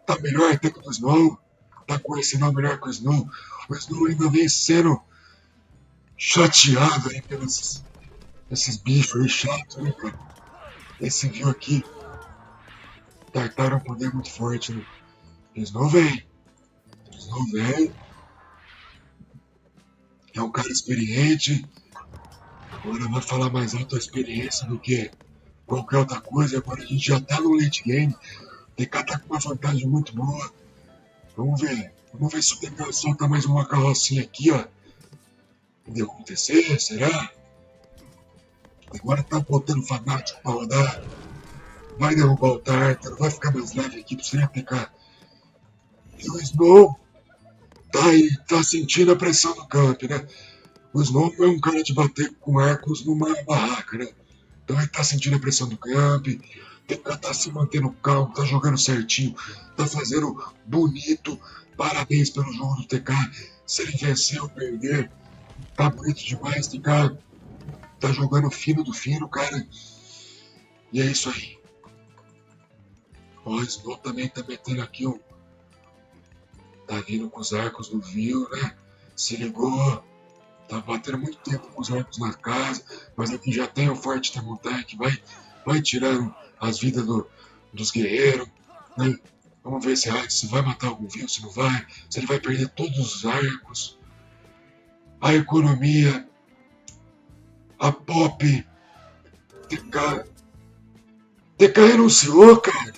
Tá melhor até que o do Snow. Tá com o Arsenal melhor que o Snow. O Snow ainda vem sendo chateado aí pelos esses bichos aí chatos, né, cara? Esse viu aqui. Tartar é um poder muito forte, né? Snow vem. Snow vem. É um cara experiente. Agora vai falar mais alto a experiência do que qualquer outra coisa. Agora a gente já tá no late game. O TK tá com uma vantagem muito boa. Vamos ver. Vamos ver se o TK solta mais uma carrocinha aqui, ó. Pode acontecer, será? Agora tá botando fanático pra rodar. Vai derrubar o Tartar. Vai ficar mais leve aqui pra você, TK. E o Snow tá sentindo a pressão do camp, né? O Snow é um cara de bater com arcos numa barraca, né? Então ele tá sentindo a pressão do camp. O TK tá se mantendo calmo, tá jogando certinho, tá fazendo bonito. Parabéns pelo jogo do TK. Se ele vencer ou perder, tá bonito demais, TK. Tá jogando fino do fino, cara. E é isso aí. O Snow também tá metendo aqui um. Tá vindo com os arcos do Vil, né? Se ligou. Tá batendo muito tempo com os arcos na casa. Mas aqui já tem o Forte Temutai que vai tirando as vidas dos guerreiros, né? Vamos ver se vai matar algum Vil, se não vai. Se ele vai perder todos os arcos. A economia. A Pop. TK renunciou, cara.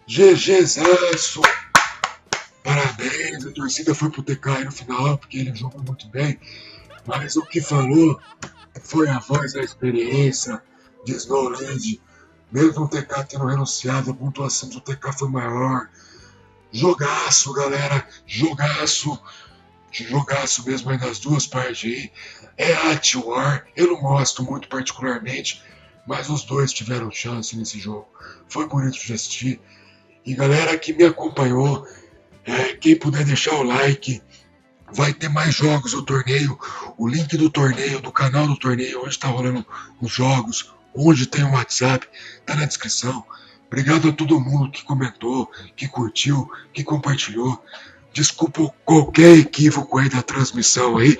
GGzaço. Parabéns, a torcida foi pro TK aí no final, porque ele jogou muito bem. Mas o que falou foi a voz da experiência de Snowland. Mesmo o TK tendo renunciado, a pontuação do TK foi maior. Jogaço, galera. Jogaço. Jogaço mesmo aí nas duas partes aí. É at war. Eu não gosto muito particularmente, mas os dois tiveram chance nesse jogo. Foi bonito de assistir. E galera que me acompanhou, quem puder deixar o like, vai ter mais jogos do torneio. O link do torneio, do canal do torneio, onde está rolando os jogos, onde tem o WhatsApp, tá na descrição. Obrigado a todo mundo que comentou, que curtiu, que compartilhou. Desculpa qualquer equívoco aí da transmissão aí,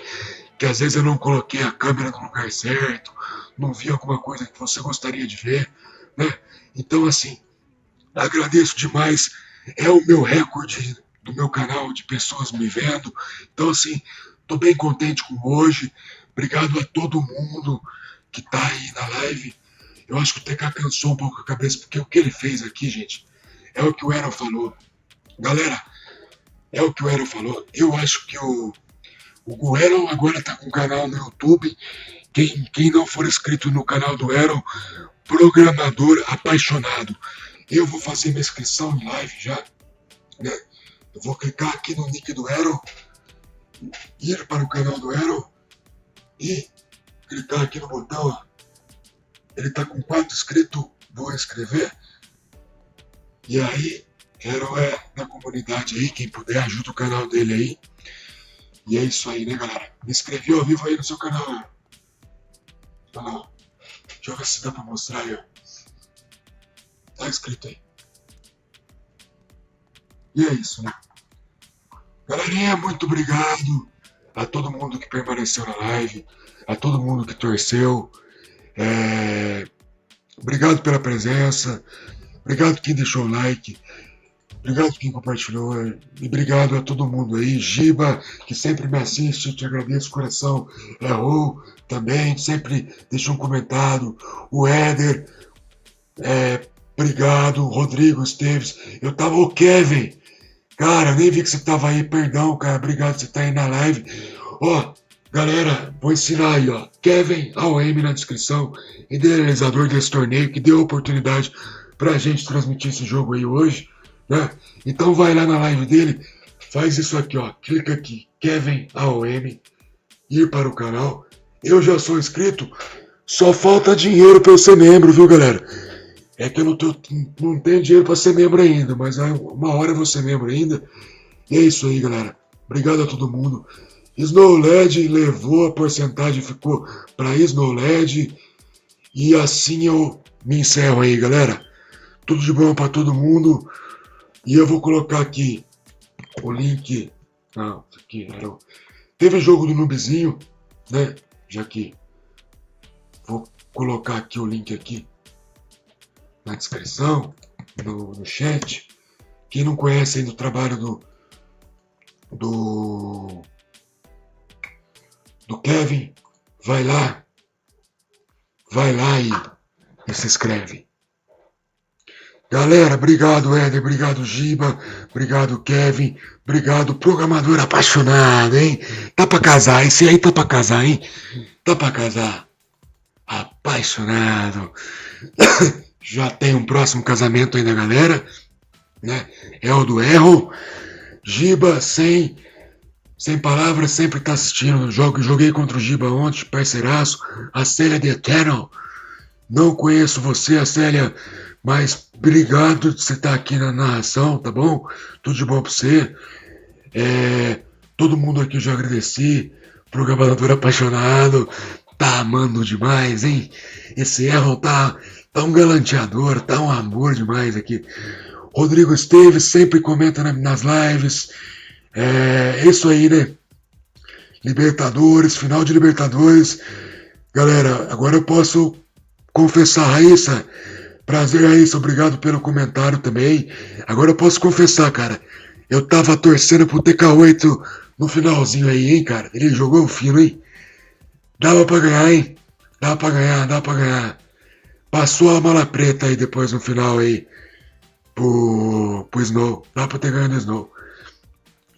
que às vezes eu não coloquei a câmera no lugar certo, não vi alguma coisa que você gostaria de ver, né? Então assim, agradeço demais. É o meu recorde do meu canal de pessoas me vendo. Então assim, tô bem contente com hoje. Obrigado a todo mundo que tá aí na live. Eu acho que o TK cansou um pouco a cabeça, porque o que ele fez aqui, gente, é o que o Aaron falou. Galera, é o que o Aaron falou. Eu acho que o Aaron agora tá com um canal no YouTube. Quem não for inscrito no canal do Aaron, programador apaixonado. Eu vou fazer minha inscrição em live já, né? Eu vou clicar aqui no nick do Aaron, ir para o canal do Aaron e clicar aqui no botão, ó. Ele tá com 4 inscritos, vou inscrever. E aí, Aaron é na comunidade aí, quem puder ajuda o canal dele aí. E é isso aí, né, galera? Me inscrevi ao vivo aí no seu canal, Aaron. Olha lá. Deixa eu ver se dá pra mostrar aí, ó. Tá escrito aí. E é isso, né? Galerinha, muito obrigado a todo mundo que permaneceu na live, a todo mundo que torceu. Obrigado pela presença, obrigado quem deixou o like, obrigado quem compartilhou e obrigado a todo mundo aí. Giba, que sempre me assiste, te agradeço, coração. Raul também, sempre deixa um comentário. O Éder, obrigado. Rodrigo Esteves, o Kevin, cara, nem vi que você tava aí, perdão, cara, obrigado por você estar aí na live. Ó, galera, vou ensinar aí, ó, Kevin AOM na descrição, idealizador desse torneio, que deu a oportunidade pra gente transmitir esse jogo aí hoje, né? Então vai lá na live dele, faz isso aqui, ó, clica aqui, Kevin AOM, ir para o canal. Eu já sou inscrito, só falta dinheiro pra eu ser membro, viu, galera? É que eu não tenho dinheiro pra ser membro ainda, mas uma hora eu vou ser membro ainda. E é isso aí, galera. Obrigado a todo mundo. Snowled levou, a porcentagem ficou pra Snowled. E assim eu me encerro aí, galera. Tudo de bom pra todo mundo. E eu vou colocar aqui o link. Não, isso aqui era o... Teve jogo do Noobzinho, né? Já que vou colocar aqui o link aqui na descrição, no chat. Quem não conhece ainda o trabalho do Kevin, vai lá e se inscreve. Galera, obrigado Éder, obrigado Giba, obrigado Kevin, obrigado programador apaixonado, hein? Tá pra casar, esse aí tá pra casar, hein? Tá pra casar. Apaixonado. Já tem um próximo casamento aí da galera, né? É o do Erro. Giba, sem palavras, sempre tá assistindo. Joguei contra o Giba ontem, parceiraço. A Célia The Eternal. Não conheço você, a Célia, mas obrigado de você estar aqui na narração, tá bom? Tudo de bom pra você. Todo mundo aqui eu já agradeci. Programador apaixonado. Tá amando demais, hein? Esse Errol tá um galanteador, tá um amor demais aqui. Rodrigo Esteves sempre comenta nas lives. É isso aí, né? Libertadores, final de Libertadores. Galera, agora eu posso confessar, Raíssa. Prazer, Raíssa, obrigado pelo comentário também. Agora eu posso confessar, cara. Eu tava torcendo pro TK8 no finalzinho aí, hein, cara. Ele jogou o fino, hein? Dava pra ganhar, hein? Dá pra ganhar. Passou a mala preta aí depois no final aí pro Snow. Dá pra ter ganhado o Snow.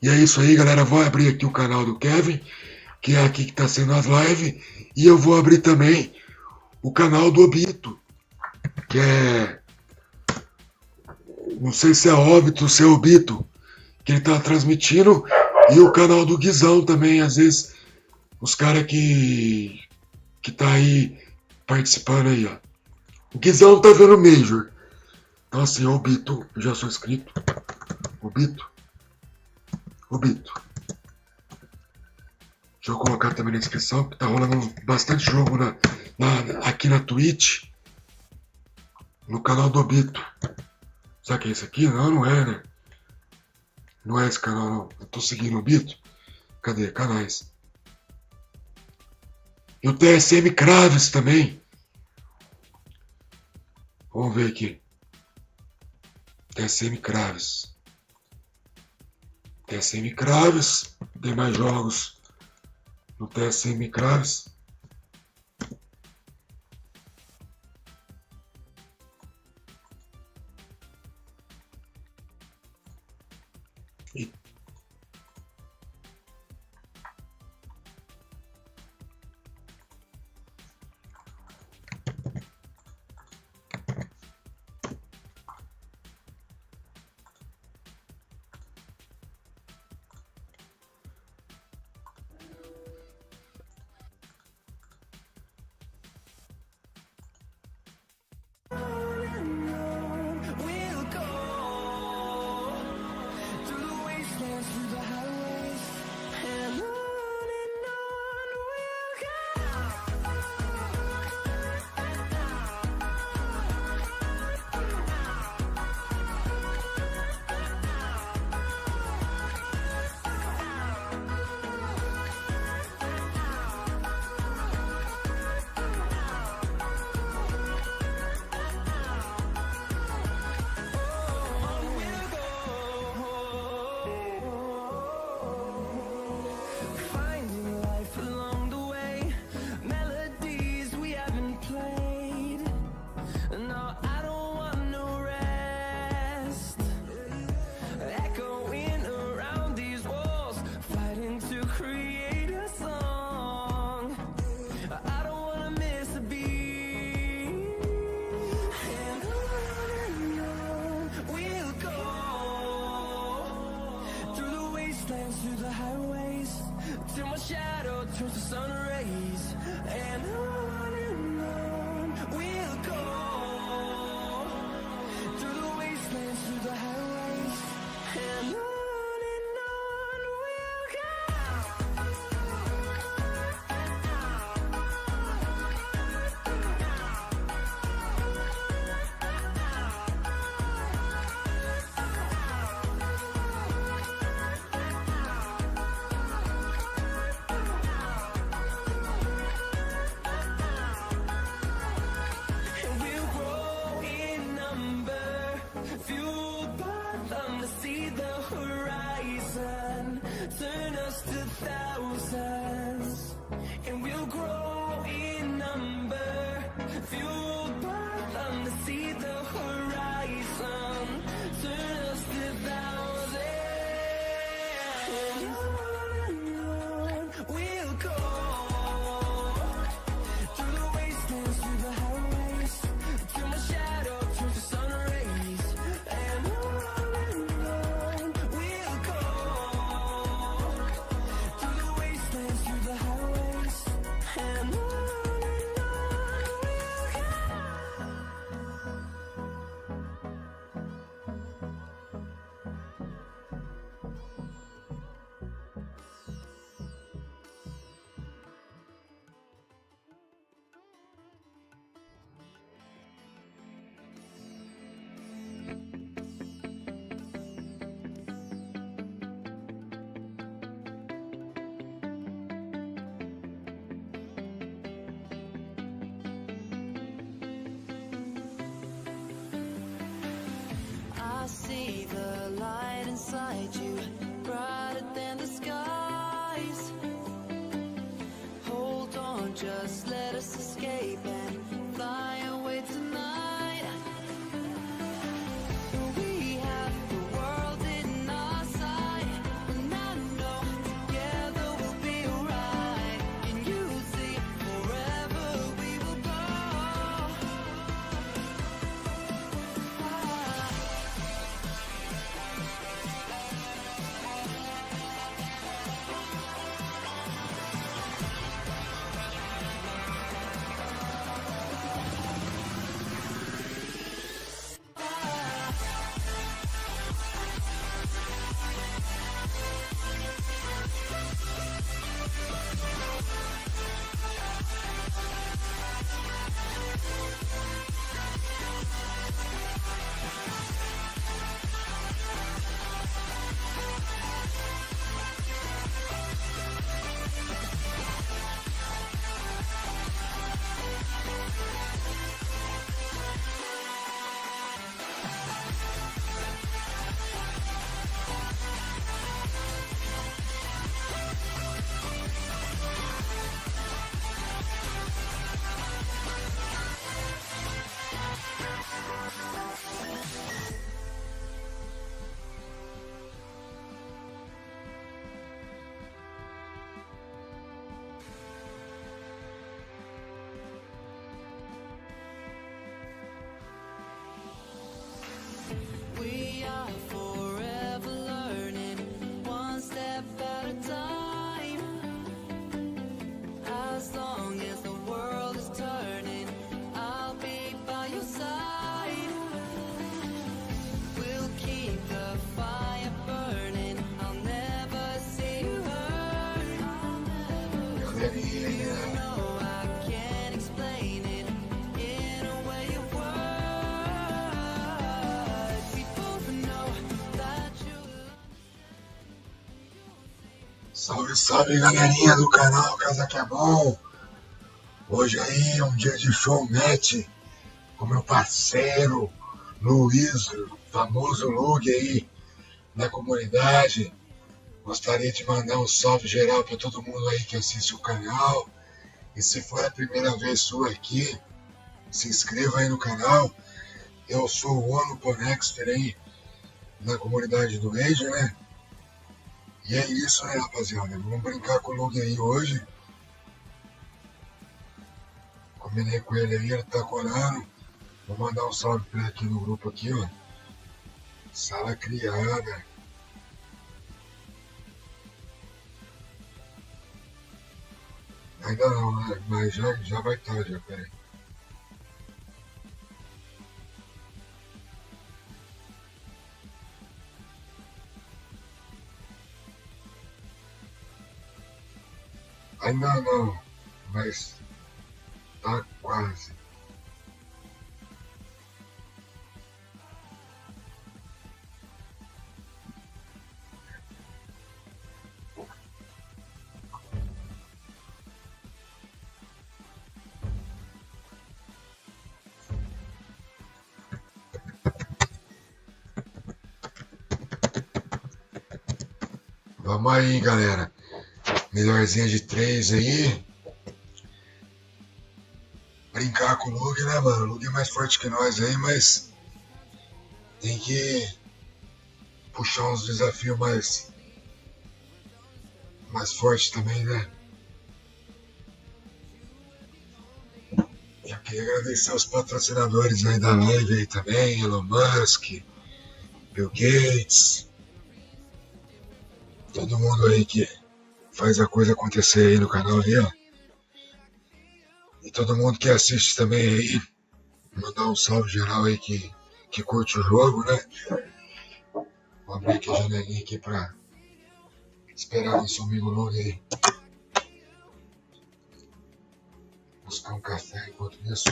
E é isso aí, galera. Vou abrir aqui o canal do Kevin, que é aqui que tá sendo as lives. E eu vou abrir também o canal do Obito, que é... Não sei se é Óbito ou se é Obito, que ele tá transmitindo. E o canal do Guizão também, às vezes... Os caras que tá aí participando aí, ó. O Guizão tá vendo o Major. Então assim, o Bito, eu já sou inscrito. O Bito. Deixa eu colocar também na descrição, porque tá rolando bastante jogo aqui na Twitch. No canal do Bito. Será que é esse aqui? Não é, né? Não é esse canal, não. Eu tô seguindo o Bito. Cadê? Canais. E o TSM Craves também. Vamos ver aqui. TSM Craves. Tem mais jogos no TSM Craves. I see the light inside you, brighter than the skies. Hold on, just let us escape and fly away tonight. We have the world in our sight, and I know together we'll be alright. And you see, forever we will go. We are forever learning, one step at a time. As long as the world is turning, I'll be by your side. We'll keep the fire burning, I'll never see you hurt. You know I can't explain it in a way of words. We both know that you Salve, salve galerinha do canal Casa Que É Bom. Hoje aí é um dia de show match com meu parceiro Luiz, famoso Lug aí da comunidade. Gostaria de mandar um salve geral para todo mundo aí que assiste o canal. E se for a primeira vez sua aqui, se inscreva aí no canal. Eu sou o Ono Ponexter aí na comunidade do Age, né? E é isso aí, rapaziada. Vamos brincar com o Lug aí hoje. Combinei com ele aí, ele tá colando. Vou mandar um salve pra ele aqui no grupo aqui, ó. Sala criada. Ainda não, né? Mas já vai estar, já, peraí. Ainda não, mas tá quase. Vamos aí, galera. Melhorzinha de 3 aí. Brincar com o Lug, né, mano? O Lug é mais forte que nós aí, mas tem que puxar uns desafios mais fortes também, né? Já queria agradecer aos patrocinadores aí da live aí também, Elon Musk, Bill Gates, todo mundo aí que faz a coisa acontecer aí no canal aí, ó. E todo mundo que assiste também aí, mandar um salve geral aí que curte o jogo, né? Vou abrir aqui a janelinha aqui pra esperar nosso amigo Lug aí buscar um café enquanto isso.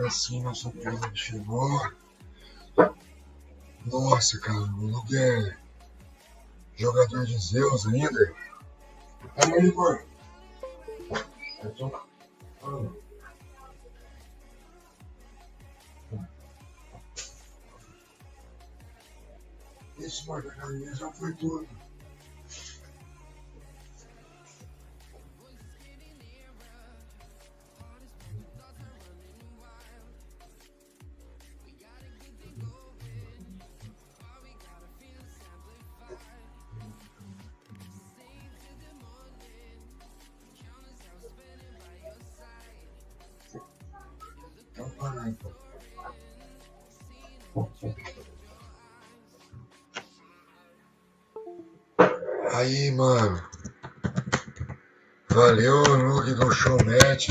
agora sim nosso príncipe chegou. Nossa, cara, o Luke é jogador de Zeus ainda. Pega aí, Igor. Esse marcaria já foi tudo. Então, para aí, pô. Aí, mano. Valeu, Luke do Showmatch.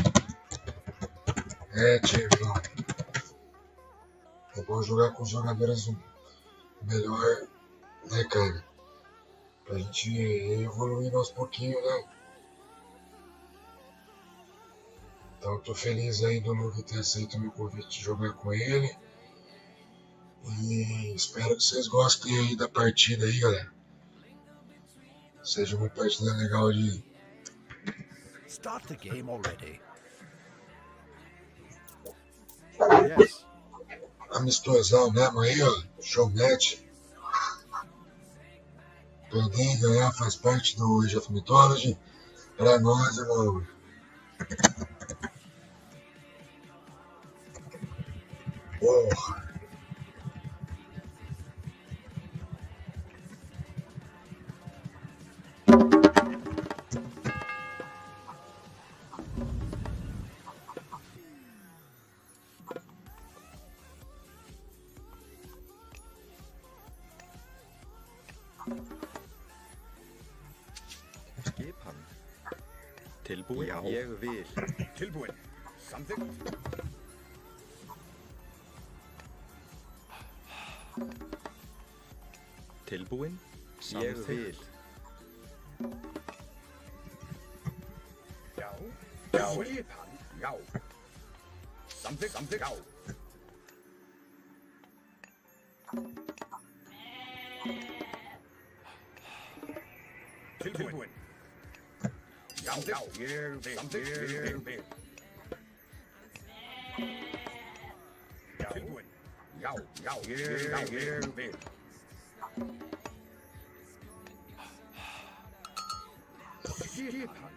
É, time, é bom jogar com jogadores melhor, né, cara? Pra gente evoluir aos pouquinhos, né? Então, tô feliz aí do Luke ter aceito o meu convite de jogar com ele. E espero que vocês gostem aí da partida aí, galera. Seja uma partida legal de... Start the game already. Yes. Amistosão mesmo aí, ó. Showmatch. Perder e ganhar faz parte do Age of Mythology. Pra nós, irmão. Porra. Skipan. Tilbúin. Já. Ég vil. Tilbúin. Samþykkt. Tilbúin. Ég Samþykkt. vil. Já. Já. Skipan. Já. Samþykkt. Samþykkt. Já. Tilbúin. Já. Já. Ég vil. Samþykkt. Ég vil. Já. Tilbúin. Já. Já. Ég vil. Skipan.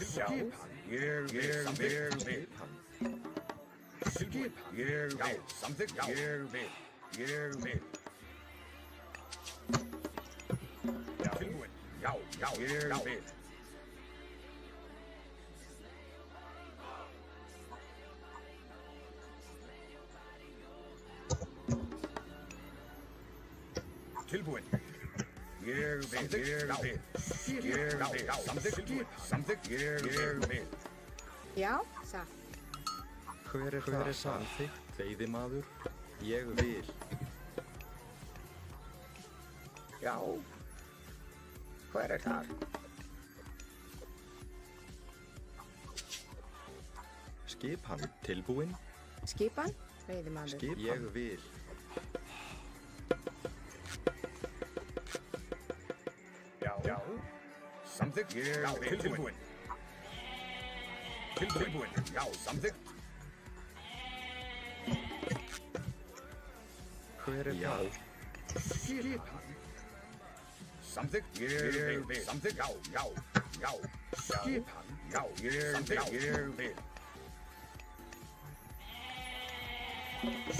Skipan. Ég vil. Samþykkt. Skipan. Ég vil. Samþykkt. Ég vil. Ég vil. Já. Tilbúin. Já. Já. Ég vil. Tilbúin. Ég vil. Ég vil. Ég vil. Samþykkt. Samþykkt. Ég vil. Já, satt. Hver er það? Samþykkt. Veiðimaður. Ég vil. Já. Hver er þar? Skipan. Tilbúin. Skipan, veiðimaður. Skipan. Ég vil. Já. Já. Samþykkt. Ég vil. Tilbúin. Tilbúin. Já. Samþykkt. Hver er það? Skipan. Samþykkt. Ég vil. Samþykkt. Já. Já. Já. Skipan. Já. Samþykkt. Ég vil.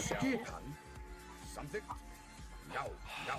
Skipan. Samþykkt. Já. Já.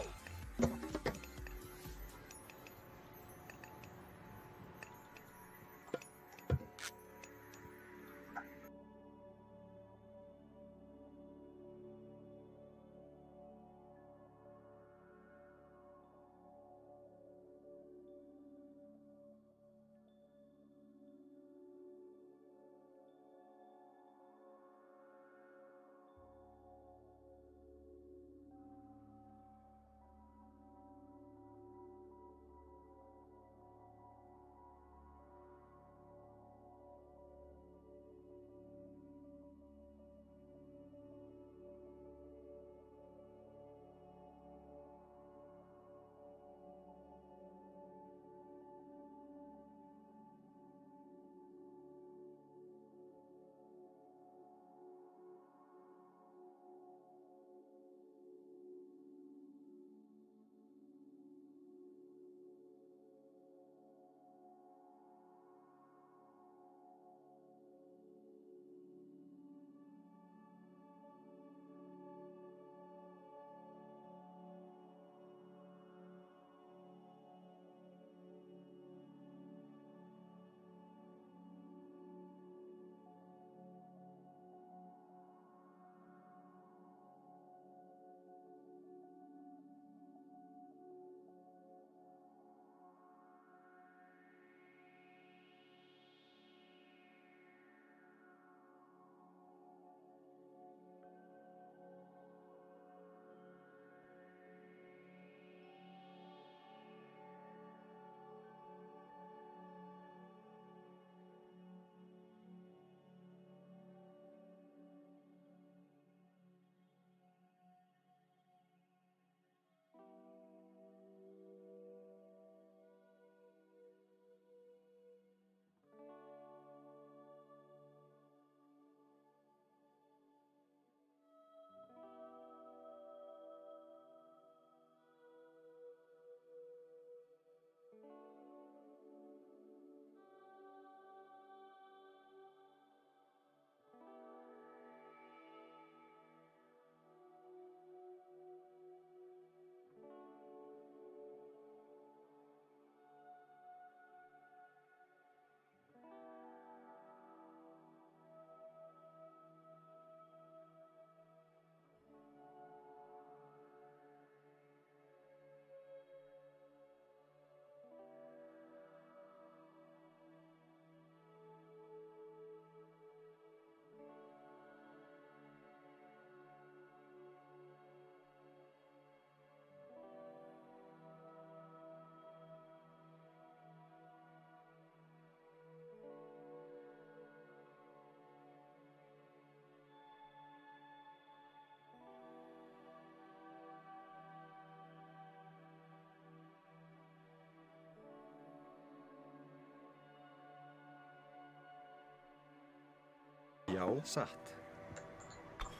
Já, satt.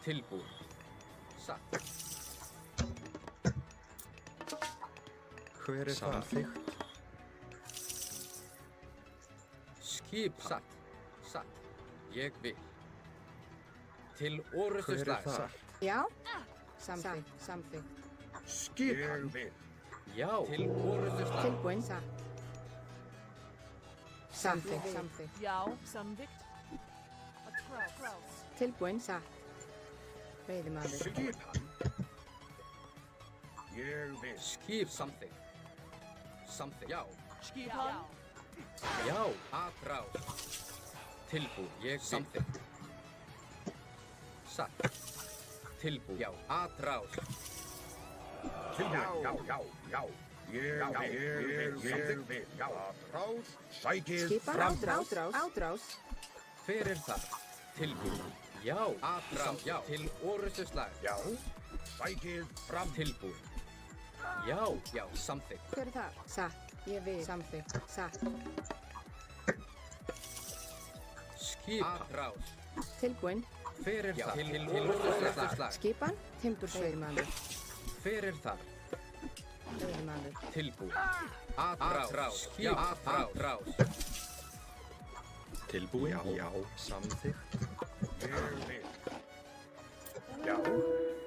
Tilbúin. Satt. Hver er það? Samþykkt. Skipan. Satt. Satt. Ég vil. Til orustu Hver er slag. það? Já. Samþykkt. Samþykkt. Skipan. Ég vil. Já. Til orustu slag. Tilbúin. Satt. Samþykkt. Samþykkt. Já, samþykkt. Atrás. Tilbúin. Satt. Veiðimaður. Skipan. Ég vil. Skip samþykkt. Samþykkt. Já. Skipan. Já. Atrás. Tilbúin. Ég samþykkt. Satt. Tilbúin. Já. Atrás. Tilbúin. Já. Ég vil. Já. Atrás. Sækið Skipan. fram. Átrás. Hver er það? Tilbúin. Já. Atrás. Já. Til orustu slag. Já. Sækið fram. Tilbúin. Já. Já. Samþykkt. Hver er það? Satt. Ég vil. Samþykkt. Satt. Skipan. Atrás. Tilbúin. Hver er það? Til orustu slag. Skipan. Timbursveiðimaður. Hver er það? Veiðimaður. Tilbúin. Atrás. Skip. Atrás. Tilbúin? Já, samþykkt. Ég vil. Já.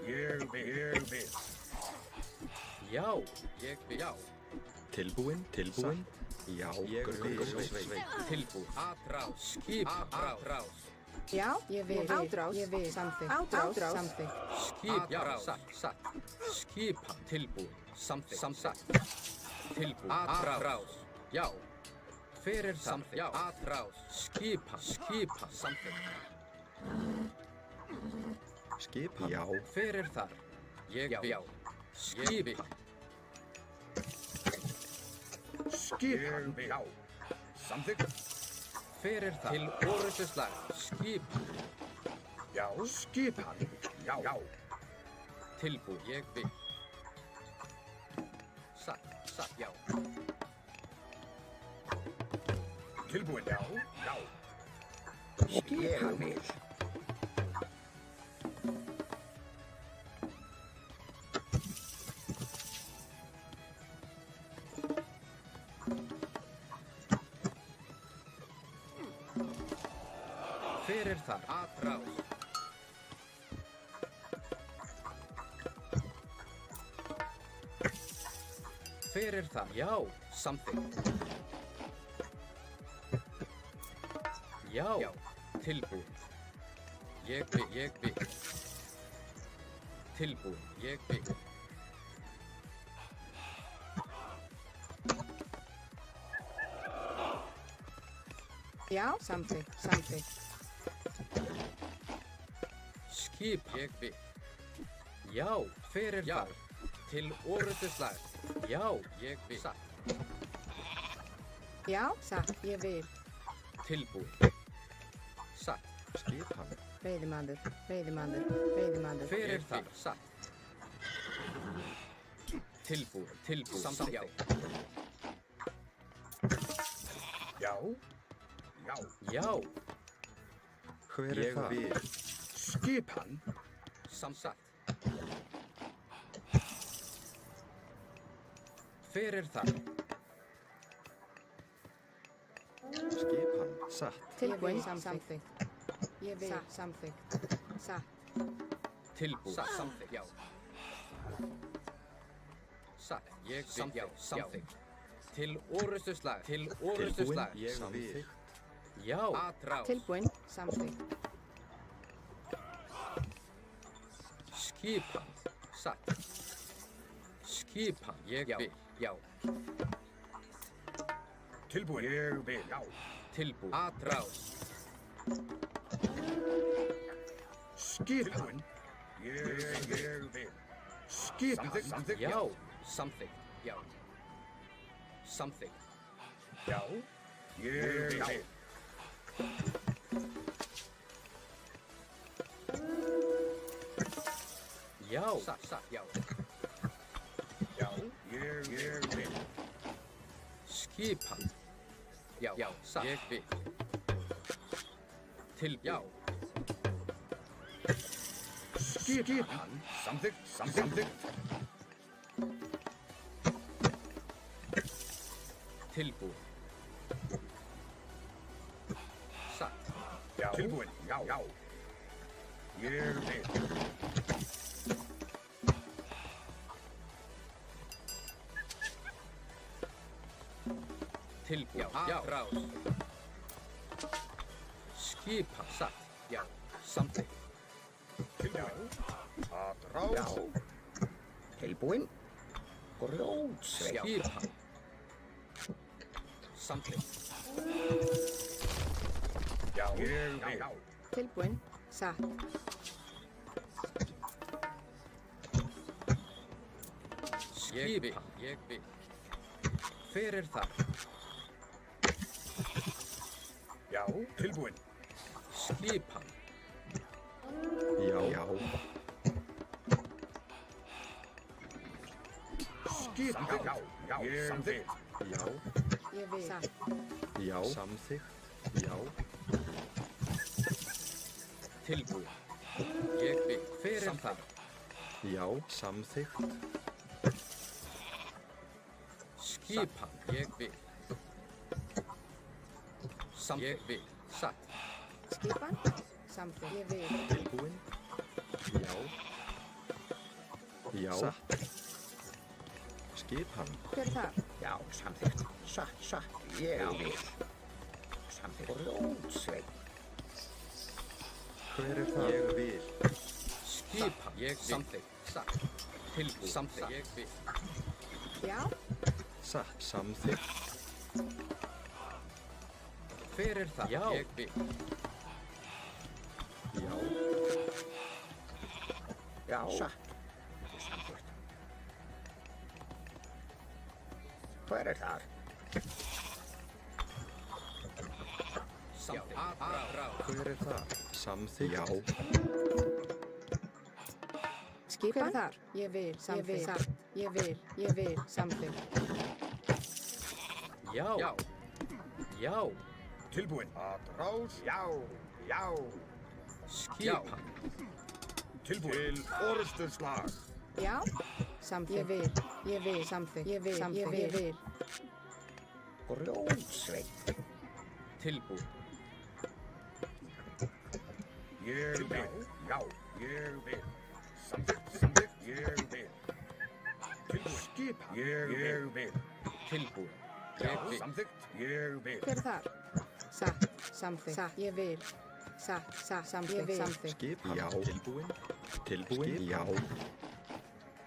Ég vil. Já. Ég vil. Já. Tilbúin? Já, ég vil. Tilbúin. Atrás. Skip. Atrás. Já. Ég vil. Átrás. Ég vil. Samþykkt. Átrás. Samþykkt. Skip. Já. Satt. Skipan. Tilbúin. Samþykkt. Satt. Tilbúin. Atrás. Já. Hver er það? Já. Atrás. Skipan. Samþykkt. Skipan? Já. Hver er þar? Ég vil. Skipi. Skipan. Já. Samþykkt. Hver er það? Til orustu slag. Skipan. Já. Skipan. Já. Tilbúin. Ég vil. Satt. Já. Tilbúin. Já. Skipan. Vil. Hver er þar? Atrás. Hver er þar? Já. Samþykkt. Já. Tilbúin. Ég vil. Tilbúin. Ég vil. Já. Samþykkt. Skip. Ég vil. Já. Hver er þar? Til orustu slag. Já. Ég vil. Satt. Já. Satt. Ég vil. Tilbúin. Satt. Skipan. Veiðimaður. Hver er þar? Satt. Tilbúin. Samþykkt. Já. Hver er það? Ég vil. Skipan. Samsatt. Hver er þar? Skipan. Satt. Tilbúin. Samþykkt. Ég vil. Samþykkt. Satt. Tilbúin. Samþykkt. Já. Satt. Ég vil. Já. Samþykkt. Til orustu slag. Tilbúin. Ég vil. Já. Atrás. Tilbúin. Samþykkt. Skipan. Satt. Skipan. Ég vil. Já. Tilbúin. Ég vil. Já. Tilbúin. Atrás. Skipan. Ég vil. Skipan. Samþykkt. Já. Samþykkt. Já. Samþykkt. Já. Ég vil. Já. Satt. Já. Já. Ég vil. Skipan. Já. Satt. Ég vil. Já. Skipan. Samþykkt. Tilbúin. Satt. Já. Tilbúin. Já. Ég vil. Tilbúin. Já. Rás. Skipan. Satt. Já. Samþykkt. Tilbúin. Að rás. Já. Tilbúin. Grjótsveit. Skipan. Samþykkt. Já. Ég vil. Tilbúin. Satt. Skipan. Ég vil. Hver er þar? Já. Tilbúin. Skipan. Já. Skipan. Já. Ég vil. Já. Ég vil. Satt. Já. Samþykkt. Já. Tilbúin. Ég vil. Hver er þar? Já. Samþykkt. Skipan. Ég vil. Ég vil. Satt. Skipan. Samþykkt. Ég vil. Tilbúin. Já. Já. Satt. Skipan. Hver þar? Já, samþykkt. Satt. Ég vil. Samþykkt. Grjótsveit. Hver er það? Ég vil. Skipan. Ég vil. Samþykkt. Satt. Tilbúin. Samþykkt. Ég vil. Já. Satt. Samþykkt. Hver er það? Já. Ég vil. Já. Já. Satt. Samþykkt. Hver er þar? Samþykkt. Hver er það? Samþykkt. Já. Skipan. Hver þar? Ég vil. Samþykkt. Satt. Ég vil. Samþykkt. Já. Já. Tilbúin. Að rás. Já. Skipan. Tilbúin. Til orrustuslag. Já. Samþykkt. Ég vil. Samþykkt. Ég vil. Grjótsveit. Tilbúin. Ég vil. Já. Ég vil. Samþykkt. Ég vil. Tilbúin. Skipan. Ég vil. Tilbúin. Já. Ég vil. Samþykkt. Ég vil. Hver þar? Satt. Samþykkt. Satt. Ég vil. Satt. Samþykkt. Samþykkt. Skipan. Já. Tilbúin. Já.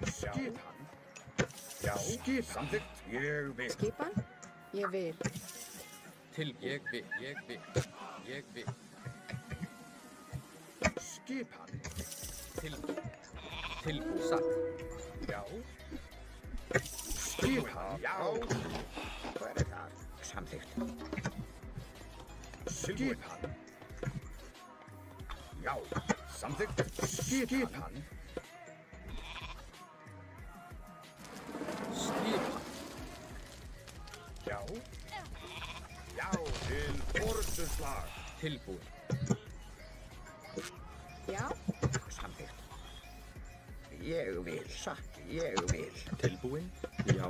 Skipan. Já. Samþykkt. Ég vil. Skipan. Ég vil. Ég vil. Ég vil. Skipan. Tilbúin. Satt. Já. Skipan. Já. Hver er þar? Samþykkt. Skipan. Já. Samþykkt. Skipan. Skipan. Já. Til orrustuslag. Tilbúin. Já. Samþykkt. Ég vil. Satt. Ég vil. Tilbúin. Já.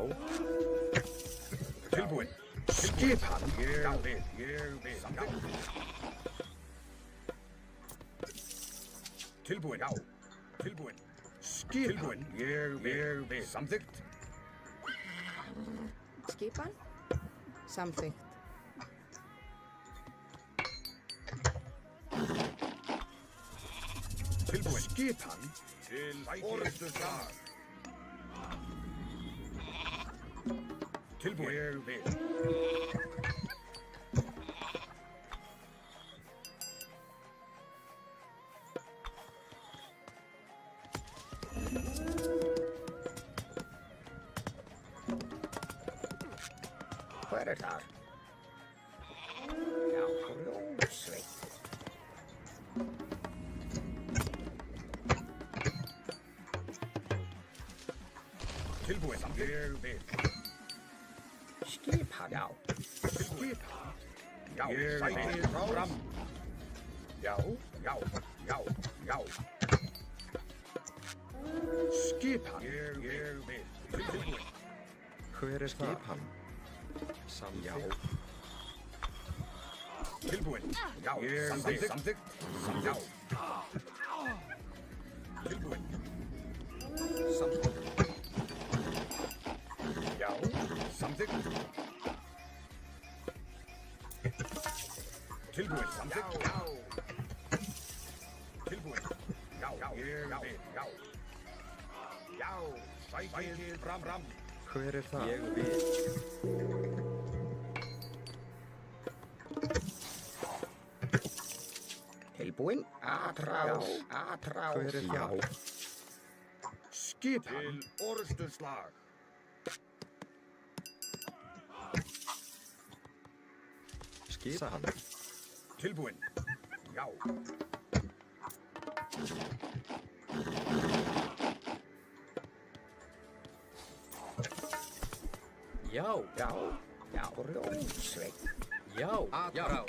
Tilbúin. Skipan. Ég vil. Samþykkt. Tilbúin. Já. Tilbúin. Skipan. Ég vil. Samþykkt. Skipan. Samþykkt. Tilbúin. Skipan. Til orrustuslag. Tilbúin. Ég vil. Hver er þar? Já, grjótsveit. Tilbúin. Ég vil. Skipan. Já. Skipan. Já. Sækið fram. Já. Já. Skipan. Ég vil. Tilbúin. Hver er skipan? Já. Tilbúin. Já. Samþykkt. Já. Tilbúin. Samþykkt. Já. Samþykkt. Tilbúin. Samþykkt. Já. Tilbúin. Já. Ég vil. Já. Já. Sækið fram. Hver er það? Ég vil. Tilbúin. Atrás. Hver er það? Skipan. Til orrustuslag. Skipan. Tilbúin. Já. Já. Grjótsveit. Já. Atrás.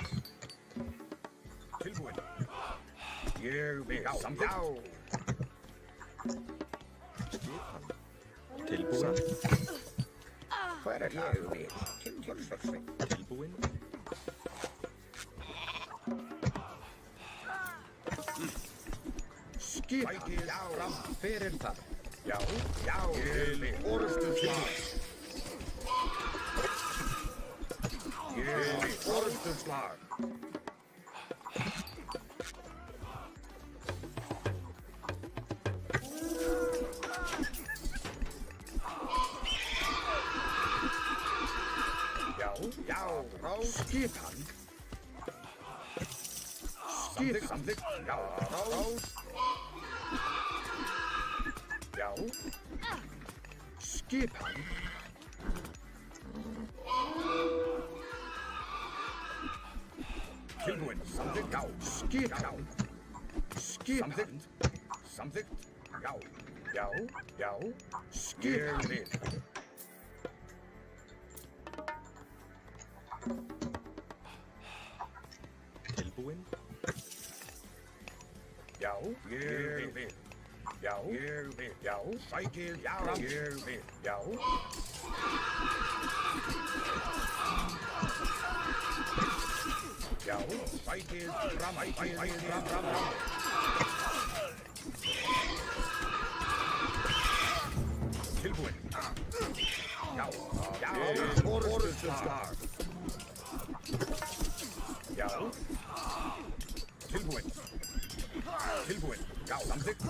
Tilbúin. Ég vil. Samþykkt. Skipan. Tilbúin. Hver er það? Ég vil. Tilbúin. Tilbúin. Skipan. Fram. Hver er það? Já. Ég vil. Orrustuslag. Ég vil. Orrustuslag. Já. Skipan. Samþykkt. Já. Já. Skipan. Tilbúin. Samþykkt. Já. Skipan. Samþykkt. Samþykkt. Já. Skipan. Ég vil. Tilbúin. Já. Ég vil. Já. Ég vil. Já. Sækið fram. Ég vil. Já. Já. Sækið fram. Tilbúin. Já. Orrustuslag. Já. Tilbúin. Já. Samþykkt.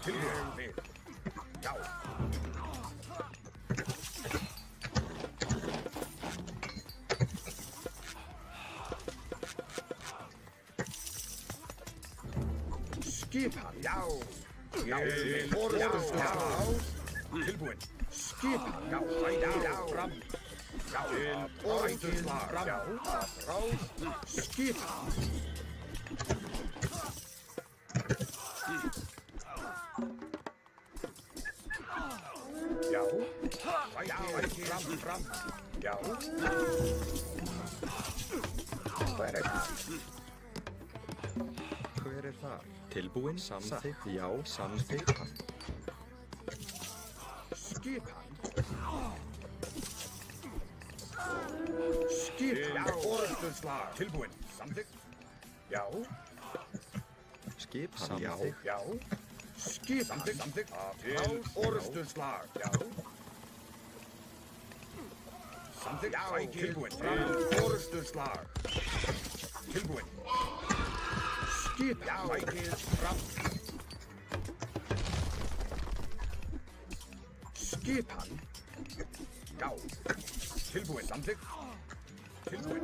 Tilbúin. Já. Skipan. Já. Ég vil. Orrustuslag. Tilbúin. Skipan. Já. Fram. Já. Orrustuslag. Já. Skipan. Já. Fram. Já. Hver er það? Hver er það? Tilbúin. Samþykkt. Já. Samþykkt. Skipan. Orrustuslag. Tilbúin. Samþykkt. Já. Skipan. Já. Já. Skipan. Samþykkt. Til orrustuslag. Já. Samþykkt. Já. Tilbúin. Til orrustuslag. Tilbúin. Skipan. Sækið fram. Skipan. Já. Tilbúin. Samþykkt. Tilbúin.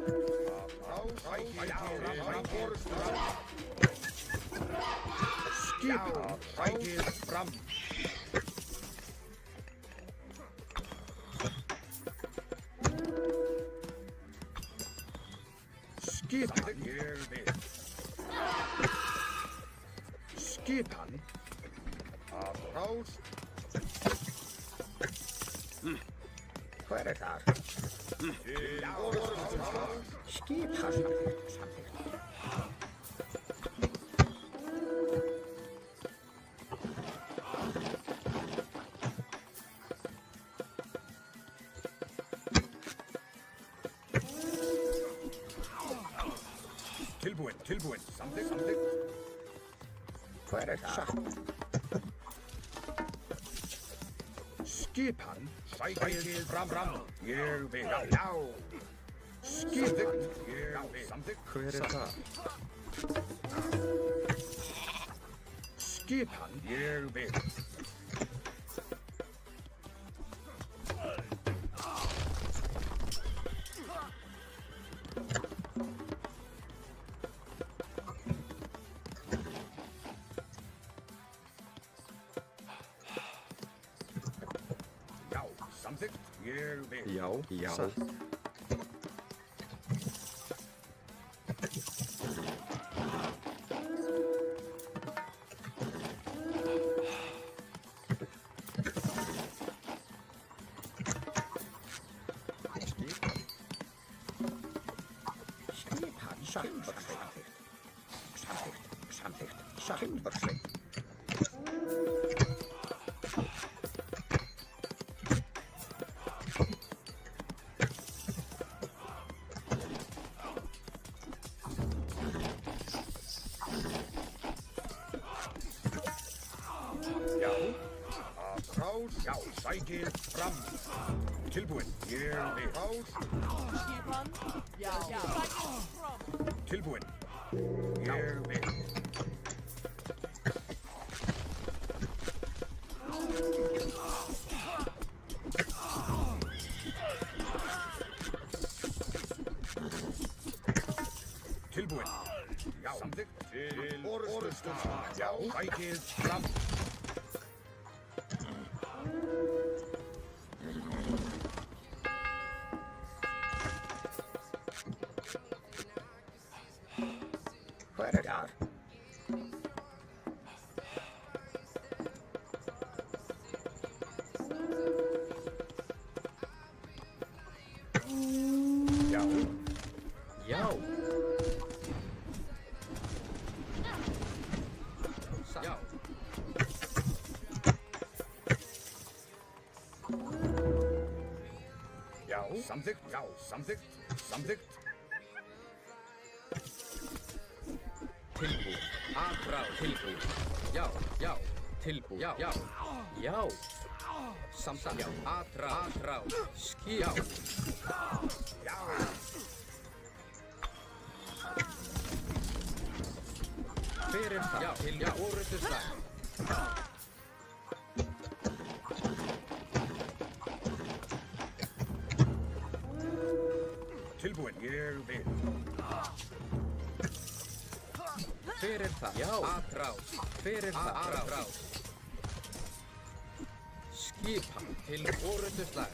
Skipan. Sækið fram. Skipan. Ég vil. Skipan. Atrás. Hver er það? Til orrustuslag. Skipan. Samþykkt. Tilbúin. Samþykkt. Hver það? Skipan. Sækið fram. Ég vil. Já. Samþykkt. Ég vil. Samþykkt. Hver það? Skipan. Ég vil. Já, samþykkt. Ég vil. Já. Satt. Samþykkt. Já. Rás. Já, sækið fram. Tilbúin. Ég vil. Rás. Skipan. Já. Sækið fram. Tilbúin. Ég vil. Tilbúin. Já, samþykkt. Til orrustuslag. Já, sækið fram. Hver það? Já. Já. Já. Já, samþykkt. Já, samþykkt. Samþykkt. Tilbúin. Aðrá. Tilbúin. Já. Tilbúin. Já. Samþykkt. Já. Aðrá. Skip. Já. Fyrir það. Já. Til orrustuslag. Tilbúin. Ég vil. Fyrir það. Já. Aðrás. Fyrir það. Aðrás. Skipan. Til orrustuslag.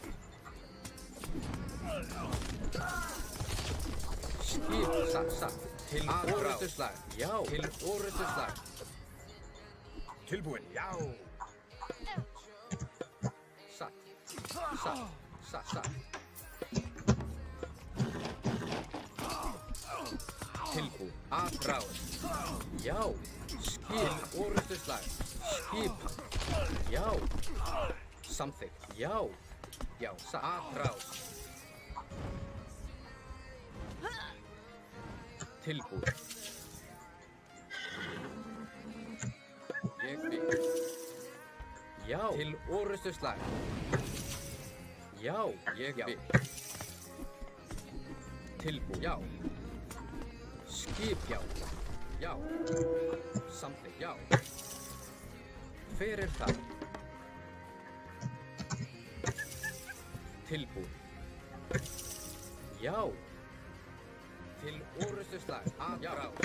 Skip. Satt. Til orrustuslag. Já. Til orrustuslag. Tilbúin. Já. Satt. Tilbúin. Aðrás. Já. Skip. Orrustuslag. Skipan. Já. Samþykkt. Já. Aðrás. Tilbúin. Ég vil. Já. Til orrustuslag. Já. Ég vil. Tilbúin. Já. Skip. Já. Samþykkt. Já. Fyrir það. Tilbúin. Já. Til orrustuslag. Aðrás.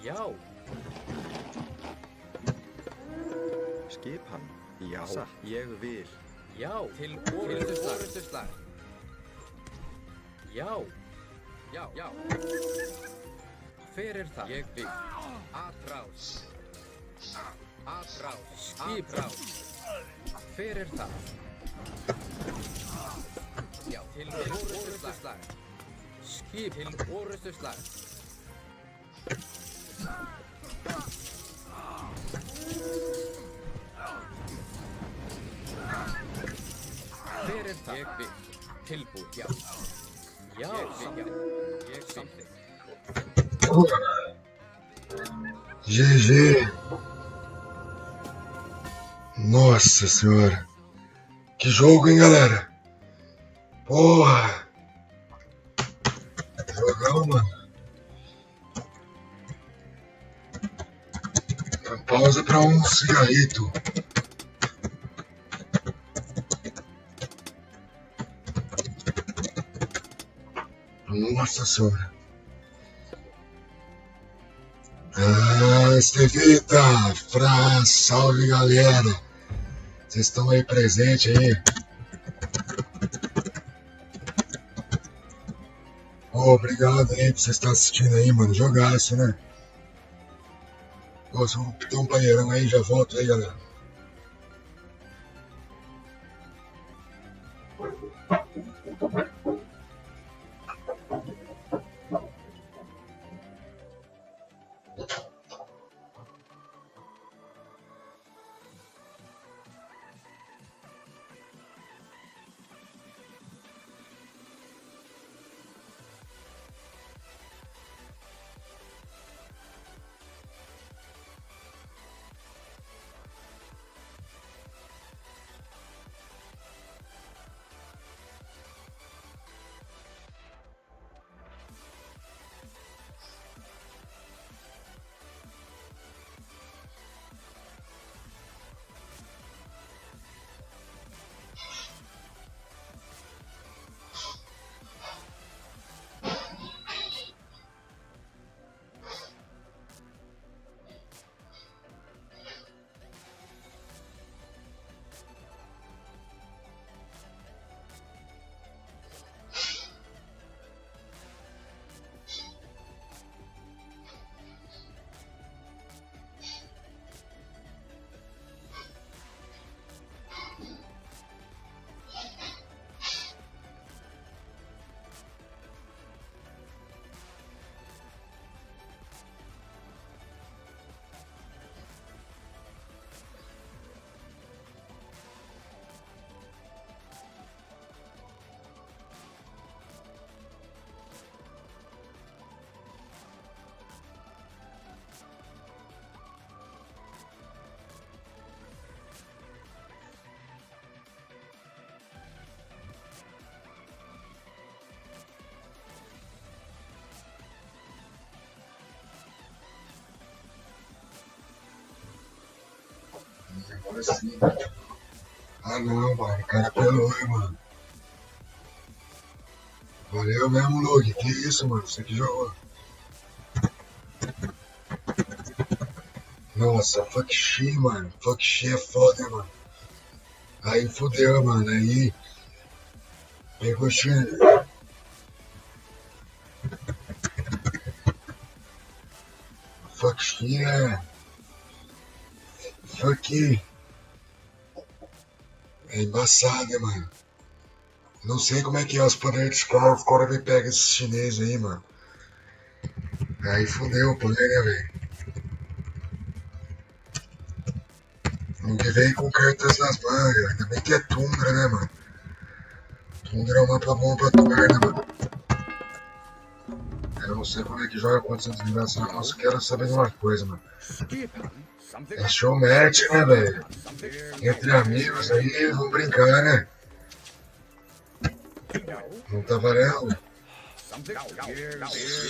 Já. Skipan. Já. Ég vil. Já. Til orrustuslag. Já. Fyrir það. Ég vil. Aðrás. Skip. Fyrir það. Já. Til orrustuslag. Skip. Til orrustuslag. Fyrir það. Ég vil. Tilbúin. Já. Ég samþykkt. GG. Nossa senhora. Que jogo, hein, galera? Porra. Jogão, mano. Pausa pra um cigarrito. Nossa senhora. Estevita, Fra, salve galera. Vocês estão aí presentes aí. Obrigado aí por vocês estar assistindo aí, mano. Jogaço, né? Nossa, vou ter um banheirão aí, já volto aí, galera. Agora sim. Ah não, mano. O cara apelou, hein, mano. Valeu mesmo, Lug. Que isso, mano. Você que jogou. Nossa, fuck shit, mano. Fuck shit é foda, mano. Aí fudeu, mano. Aí. Pegou cheio. Fuck shit é. Fuck. É embaçado, mano. Não sei como é que é os poderes dos caras. Os caras me pegam esses chineses aí, mano. Aí fudeu o poder, né, velho? Não que vem com cartas nas mangas. Ainda bem que é Tundra, né, mano? Tundra é um mapa bom pra tomar, né, mano? Eu não sei como é que joga contra essa desgraça, não. Só quero saber de uma coisa, mano. É show match, né, velho? Entre amigos aí, vamos brincar, né? Não tá valendo?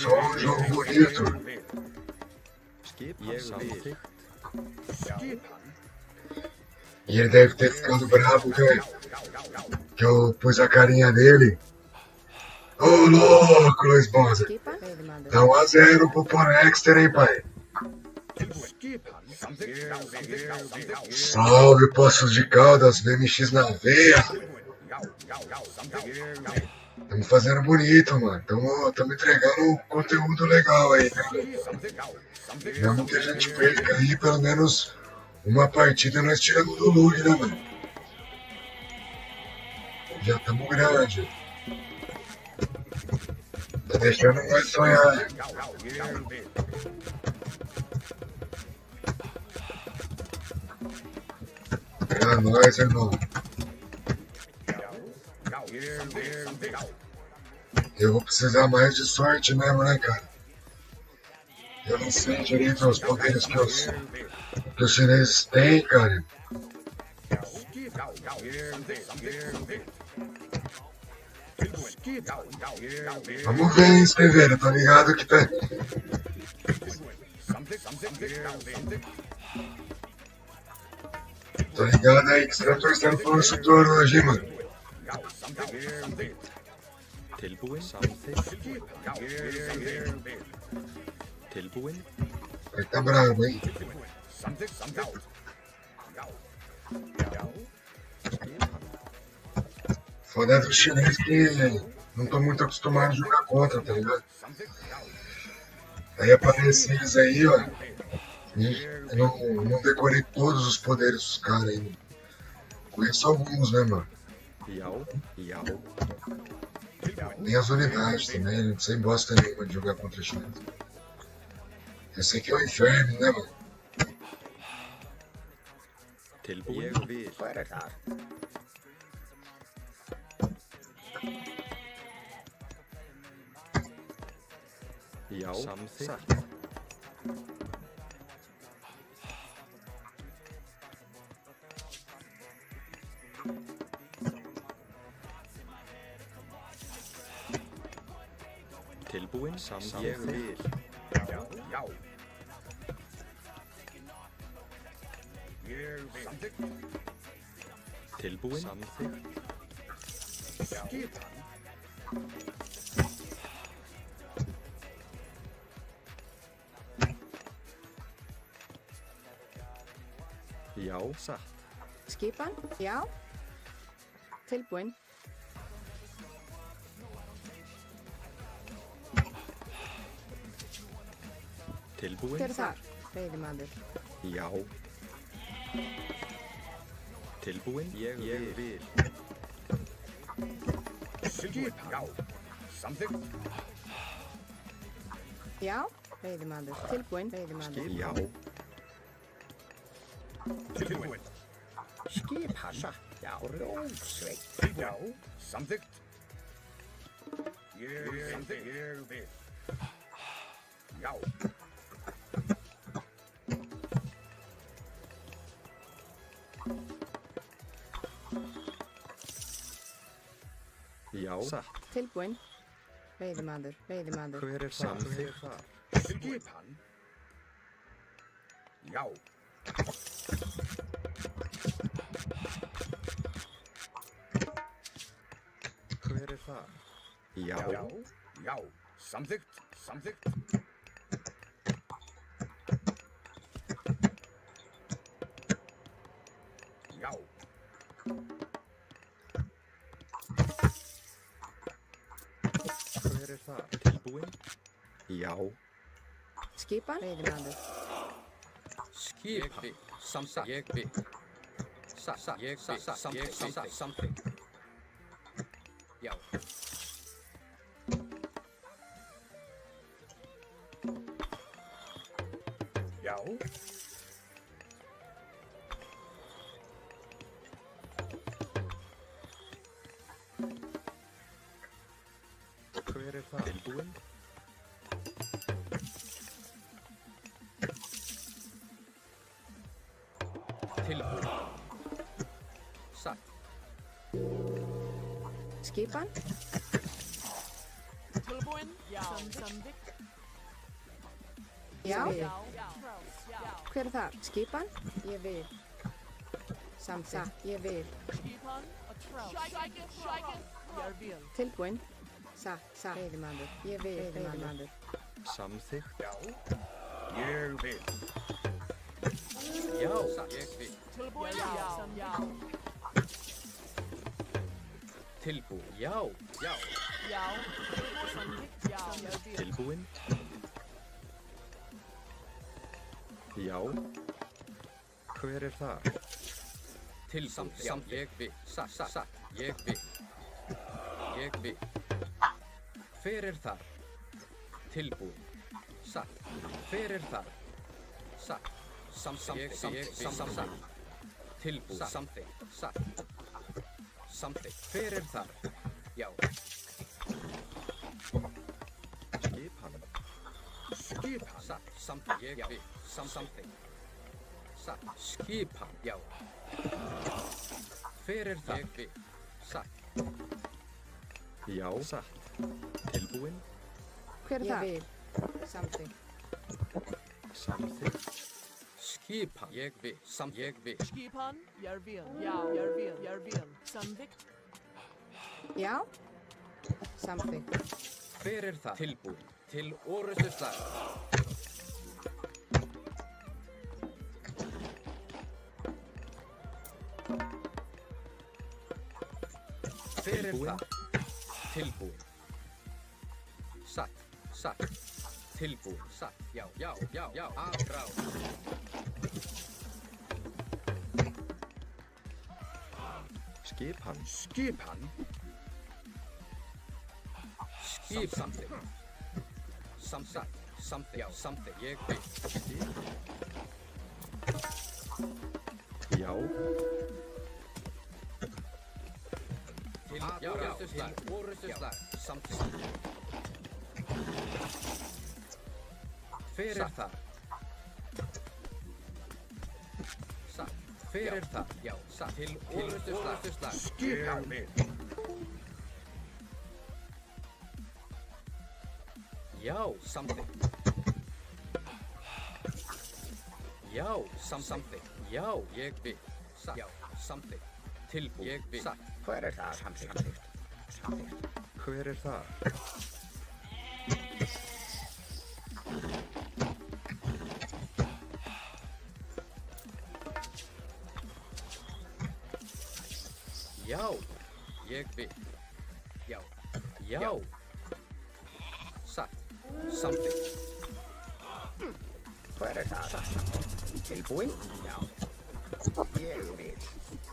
Só um jogo bonito. E ele deve ter ficado bravo que eu pus a carinha dele. Ô, louco, Luiz Bonza. Tá 1-0 pro Porexter, hein, pai? Salve, Poços de Caldas, BMX na veia. Tamo fazendo bonito, mano. Tamo entregando um conteúdo legal aí, né? Mesmo que a gente perca aí, pelo menos uma partida nós tiramos do Lug, né, mano? Já tamo grande. Tá deixando nós sonhar. É nóis, irmão. Eu vou precisar mais de sorte mesmo, né, cara? nem sei direito os poderes que os chineses têm, cara. Vamos ver, hein, Escreveira, tá ligado que tá... Tô ligado aí que você tá torcendo pro nosso touro hoje, hein, mano. Tilbúin, samþykkt. Tilbúin. Ele tá bravo, hein? Foda do chinês que não tô muito acostumado a jogar contra, tá ligado? Aí aparece eles aí, ó. Eu não decorei todos os poderes dos caras ainda. Conheço alguns, né, mano? Nem as unidades também, não sei bosta nenhuma de jogar contra chinês. Esse aqui é o inferno, né, mano? Fora þar. Já, samþykkt. Tilbúin, samþykkt. Ég vil. Já. Tilbúin, samþykkt. Skipan. Já, satt. Skipan? Já. Tilbúin. Tilbúin. Hver er þar? Veiðimaður. Já. Tilbúin. Ég vil. Skipan. Já. Samþykkt. Já. Veiðimaður. Tilbúin. Veiðimaður. Já. Tilbúin. Skipan. Já, rósveitt. Já. Samþykkt. Ég vil. Já. Já, satt. Tilbúin. Veiðimaður. Veiðimaður. Hver er samþykkt? Skipan. Já. Hver er það? Já. Já. Samþykkt. Samþykkt. Já. Hver er það? Tilbúin? Já. Skipan. Veiðimaður. Skipan. Samþykkt. Ég vil. Samþykkt. Já. Já. Hver er það? Tilbúin? Tilbúin. Satt. Skipan. Tilbúin? Já. Samþykkt. Já. Já. Hver er þar? Skipan. Ég vil. Samþykkt. Ég vil. Skipan. Shækið. Ég vil. Tilbúin. Satt. Veiðimaður. Ég vil. Veiðimaður. Samþykkt. Já. Ég vil. Já. Ég vil. Tilbúin? Já. Tilbúin. Já. Já. Já. Samþykkt. Já. Ég vil. Tilbúin? Já. Hver er það? Tilbúin. Ég vil. Satt. Ég vil. Ég vil. Hver er þar? Tilbúin. Satt. Hver er þar? Satt. Samþykkt. Tilbúin. Samþykkt. Satt. Samþykkt. Hver er þar? Já. Skipan. Skipan. Satt. Samþykkt. Ég vil. Samþykkt. Satt. Skipan. Já. Hver það? Ég vil. Satt. Já, satt. Tilbúin. Hver það? Ég vil. Samþykkt. Samþykkt. Skipan. Ég vil. Ég vil. Skipan. Jeg vil. Ja, jeg vil. Samþykkt. Já. Samþykkt. Hver það? Tilbúin. Til orrustuslag. Hver það? Tilbúin. Satt. Tilbúin. Satt. Já. Afrá. Skipan. Skipan. Samþykkt. Samþykkt. Já, samþykkt. Ég vil. Já. Til orrustuslag. Samþykkt. Hver það? Satt. Hver það? Já, satt. Til orrustuslag. Skipan. Já, samþykkt. Já, samþykkt. Já, ég vil. Satt. Já, samþykkt. Tilbúin. Ég vil. Satt. Hver það? Samþykkt. Hver það? Já, ég vil. Já. Satt. Samþykkt. Hver það? Tilbúin. Já. Ég vil.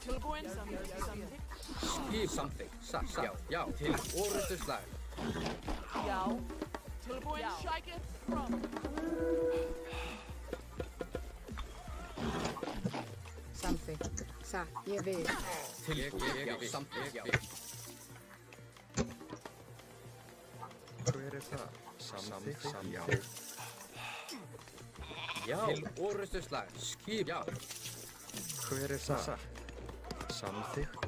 Tilbúin. Samþykkt. Samþykkt. Satt. Já. Til orrustuslag. Já. Tilbúin. Shake from. Samþykkt. Satt. Ég vil. Tilbúin. Samþykkt. Hver það? Samþykkt. Já. Já. Til orrustuslag. Já. Hver það? Samþykkt.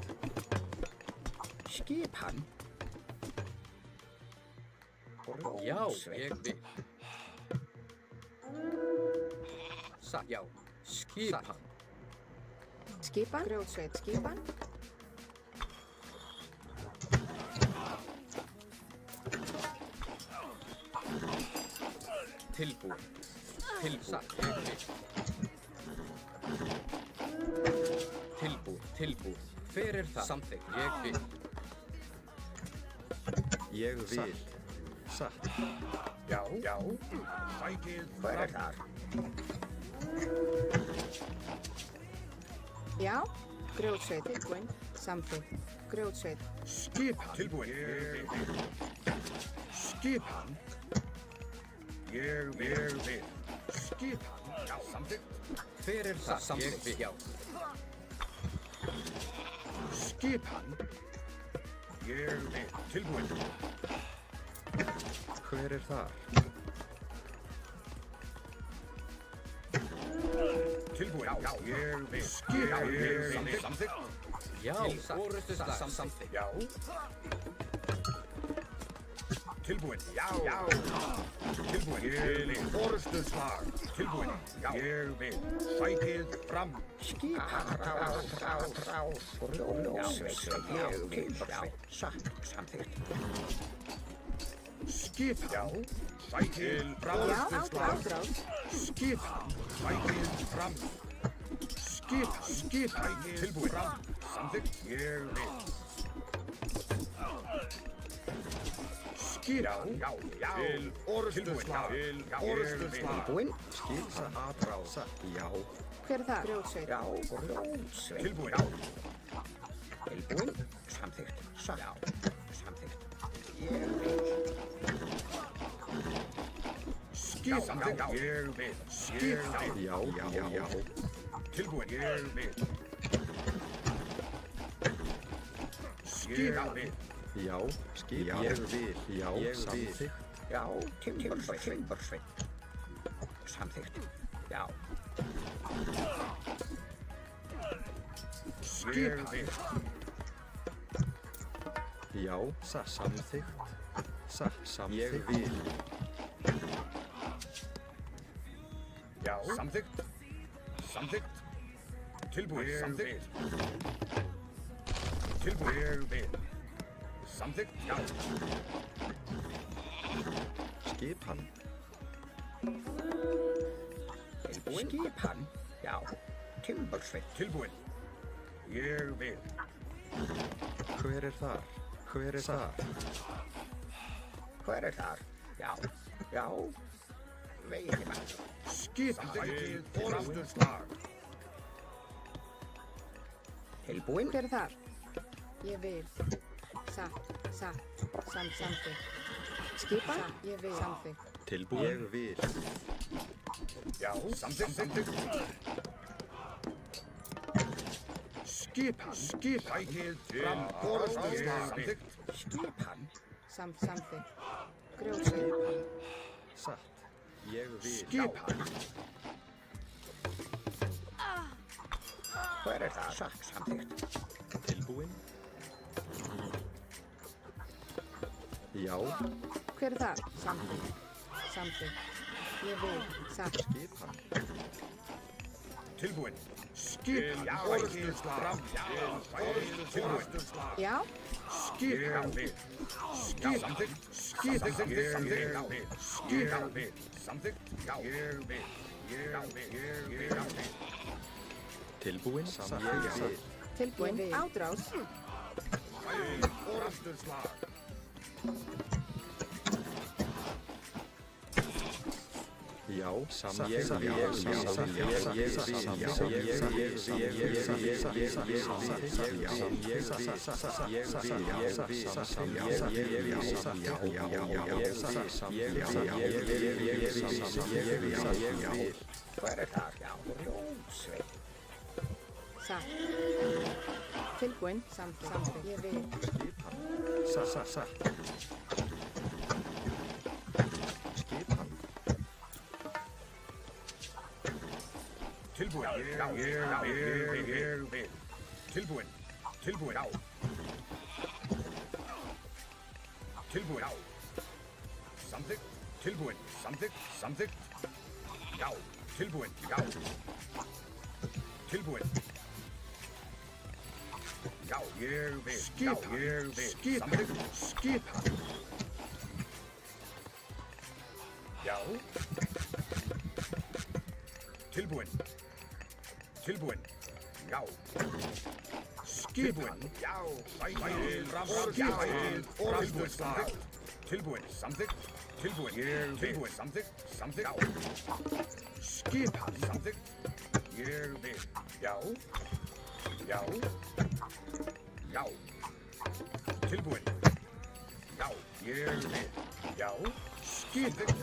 Skipan. Já, ég vil. Satt. Já. Skipan. Skipan. Grjótsveit. Skipan. Tilbúin. Satt. Tilbúin. Hver það? Samþykkt. Ég vil. Ég vil. Satt. Já. Sækið. Hver það? Já. Grjótsveit. Tilbúin. Samþykkt. Grjótsveit. Skipan. Tilbúin. Skipan. Ég vil. Skipan. Já, samþykkt. Hver það? Samþykkt. Já. Skipan. Ég vil. Tilbúin. Hver það? Tilbúin. Já, ég vil. Skipan. Samþykkt. Já. Orrustuslag. Samþykkt. Já. Tilbúin. Já. Tilbúin. Ég vil. Orrustuslag. Tilbúin. Já. Ég vil. Sækið fram. Skipan. Rás. Ég vil. Satt. Samþykkt. Skipan. Sækið fram. Já. Skipan. Sækið fram. Skipan. Tilbúin. Fram. Samþykkt. Ég vil. Skipan. Já. Til orrustuslag. Tilbúin. Skipan. Afrása. Já. Hver það? Grjótsveit. Já. Grjótsveit. Tilbúin. Tilbúin. Samþykkt. Satt. Samþykkt. Ég vil. Skipan. Ég vil. Skipan. Já. Tilbúin. Ég vil. Skipan. Já. Skip. Ég vil. Já. Samþykkt. Já. Timbursveit. samþykkt. Já. Skipan. Já, samþykkt. Samþykkt. Ég vil. Já. Samþykkt. Samþykkt. Tilbúið. Samþykkt. Tilbúið. Ég vil. Samþykkt. Já. Skipan. Tilbúin. Skipan. Já. Timbursveit. Tilbúin. Ég vil. Hver er þar? Hver er þar? Hver er þar? Já. Já. Veiðimann. Skipan til forystuslag. Tilbúin. Hver er þar? Ég vil. Samþykkt. Skipan? Ég vil. Samþykkt. Tilbúin. Ég vil. Já. Samþykkt. Skipan. Skipan til forystuslag. Samþykkt. Skipan. Samþykkt. Grjótsveit. Satt. Ég vil. Skipan. Hver er það? Satt. Samþykkt. Tilbúin. Já. Hver er þar? Samþykkt. Ég vil. Skipan. Tilbúin. Skipan. Já. Forystuslag. Tilbúin. Já. Skipan. Skipan. Samþykkt. Skipan. Samþykkt. Skipan. Samþykkt. Já. Ég vil. Ég vil. Tilbúin. Tilbúin. Ádrás. Forystuslag. Já, Hver er þar? Já. Grjótsveit. Satt. Tilbúin. Samþykkt. Ég vil. Satt. Skipan. Tilbúin. Ég vil. Tilbúin. Já. Tilbúin. Já. Samþykkt. Tilbúin. Samþykkt. Já. Tilbúin. Já. Tilbúin. Já. Ég vil. Skipan. Samþykkt. Skipan. Já. Tilbúin. Já. Skipan. Já. Skipan. Forystuslag. Tilbúin. Samþykkt. Tilbúin. Tilbúin. Samþykkt. Já. Skipan. Samþykkt. Ég vil. Já. Já. Tilbúin. Já. Ég vil. Já. Skipan.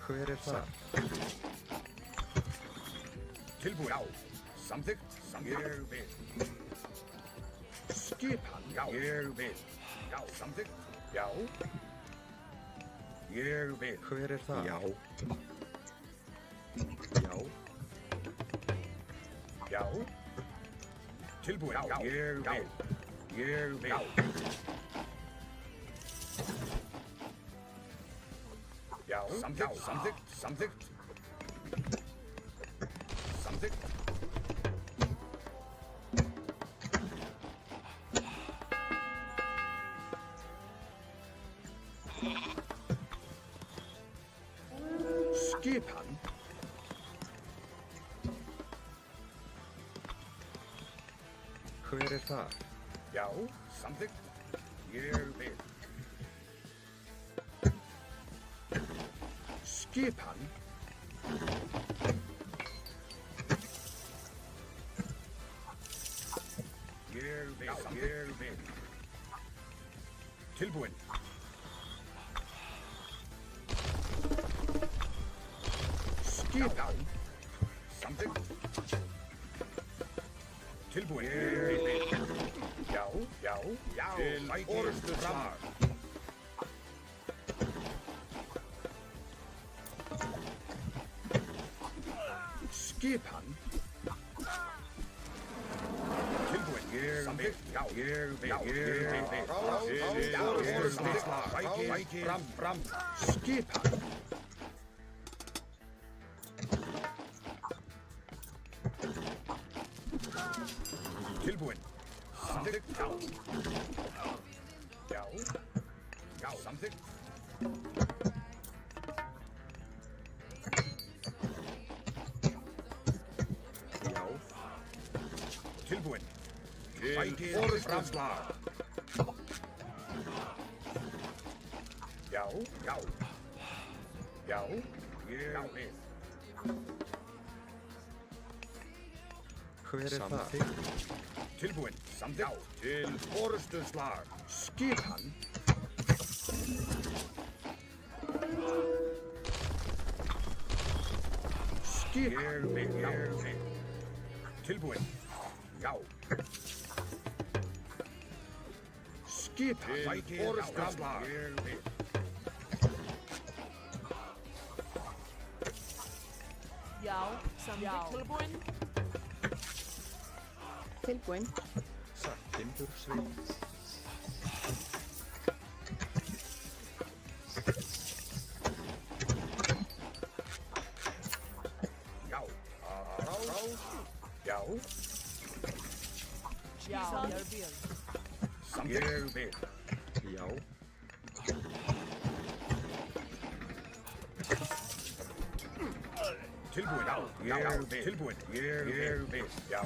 Hver er þar? Tilbúin. Já. Samþykkt. Ég vil. Skipan. Já. Ég vil. Já. Samþykkt. Já. Ég vil. Hver er þar? Já. Tilbúin. Já. Ég vil. Já. Samþykkt. Skipan. Hver er þar? Já. Samþykkt. Ég vil. Skipan. Ég vil. Tilbúin. Skipan. Samþykkt. Tilbúin. Já. Til forystuslag. Skipan. Tilbúin. Samþykkt. Já. Ég vil. Fram. Skipan. Tilbúin. Samþykkt. Já. Samþykkt. Já. Tilbúin. Til orðstöðslag. Já. Ég vil. Hver er það? Tilbúin. Samþykkt. Til orðstöðslag. Skipan. Ég vil. Tilbúin. Já. Skipan. Til orðstöðslag. Ég vil. Já, samþykkt. Tilbúin. Tilbúin. Timbursveit. Já, ég vil. Samþykkt. Ég vil. Já. Tilbúin. Tilbúin. Ég vil. Já.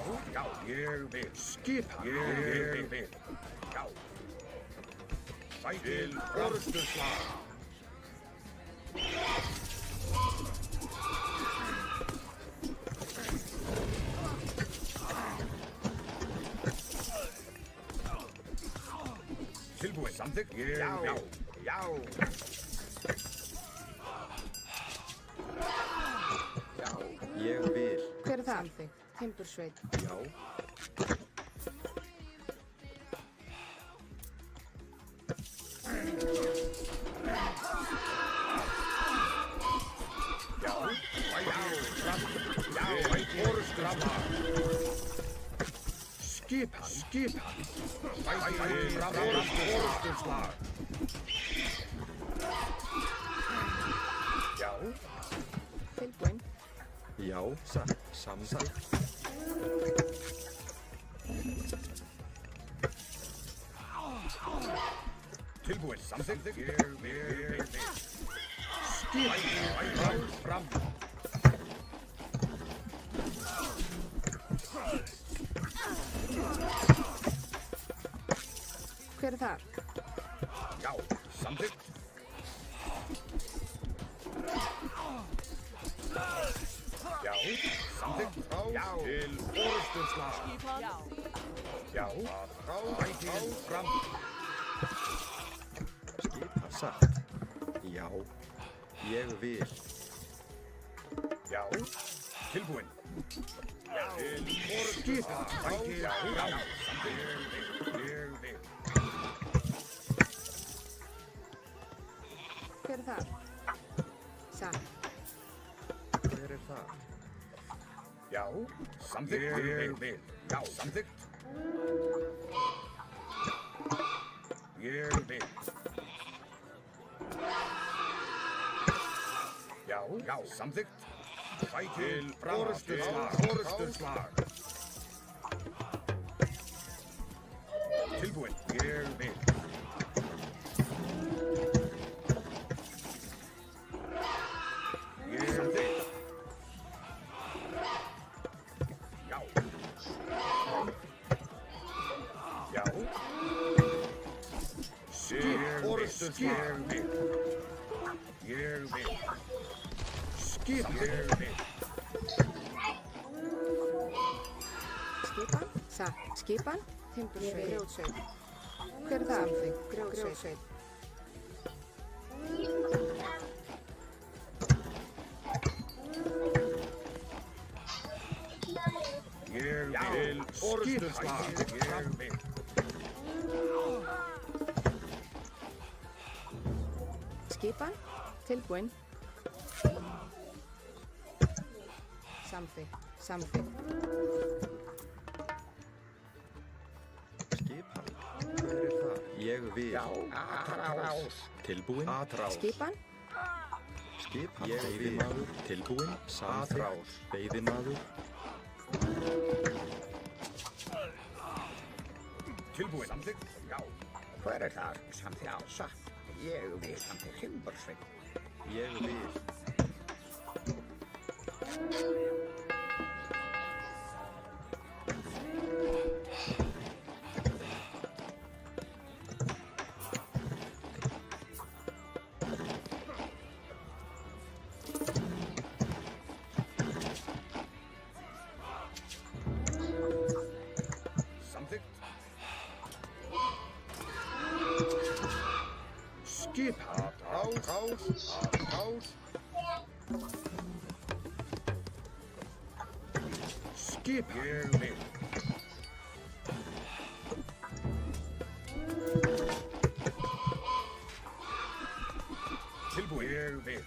Ég vil. Skipan. Ég vil. Já. Til orðstöðslag. Tilbúin. Samþykkt. Ég vil. Já. Ég vil. Hver er það? Samþykkt. Timbursveit. Já. Skipan. Orðstöðslag. Já. Tilbúin. Já. Samþykkt. Tilbúin. Samþykkt. Ég vil. Skipan. Fram. Hver er það? Já. Samþykkt. Já. Samþykkt. Já. Til orðstöðslag. Já. Til fram. Skipan. Satt. Já. Ég vil. Já. Tilbúin. Til orðstöðslag. Já. Samþykkt. Ég vil. Hver er það? Satt. Hver er það? Já. Samþykkt. Ég vil. Já. Samþykkt. Ég vil. Já. Samþykkt. Til orðstöðslag. Tilbúin. Ég vil. Ég vil. Skipan. Skipan. Satt. Skipan. Timbursveit. Grjótsveit. Hver er það? Samþykkt. Grjótsveit. Ég vil. Orðstöðslag. Ég vil. Skipan. Tilbúin. Samþykkt. Samþykkt. Skipan. Hver er það? Ég vil. Já, atrás. Tilbúin. Atrás. Skipan. Skipan. Ég vil. Veiðimaður. Tilbúin. Samþykkt. Veiðimaður. Tilbúin. Samþykkt. Já. Hver er það? Samþykkt. Já, satt. Ég vil. Samþykkt. Timbursveit. Ég vil. Samþykkt. Skipan. Atrás. Skipan. Ég vil. Tilbúin. Ég vil.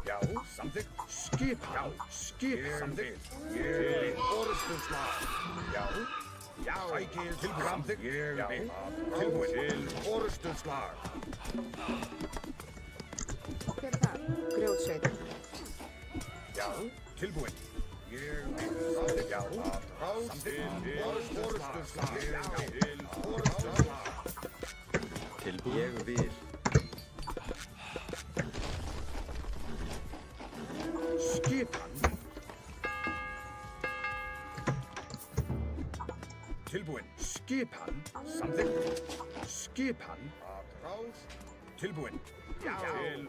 Já, samþykkt. Skipan. Já, skipan. Samþykkt. Ég vil. Orðstundslag. Já. Já. Sækið tilbúin. Samþykkt. Ég vil. Tilbúin. Til orðstundslag. Hver er það? Grjótsveit. Já. Tilbúin. Ég vil. Samþykkt. Já. Samþykkt. Til orðstundslag. Já. Til orðstundslag. Tilbúin. Ég vil. Skipan. Tilbúin. Skipan. Samþykkt. Skipan. Atrás. Tilbúin. Já. Til.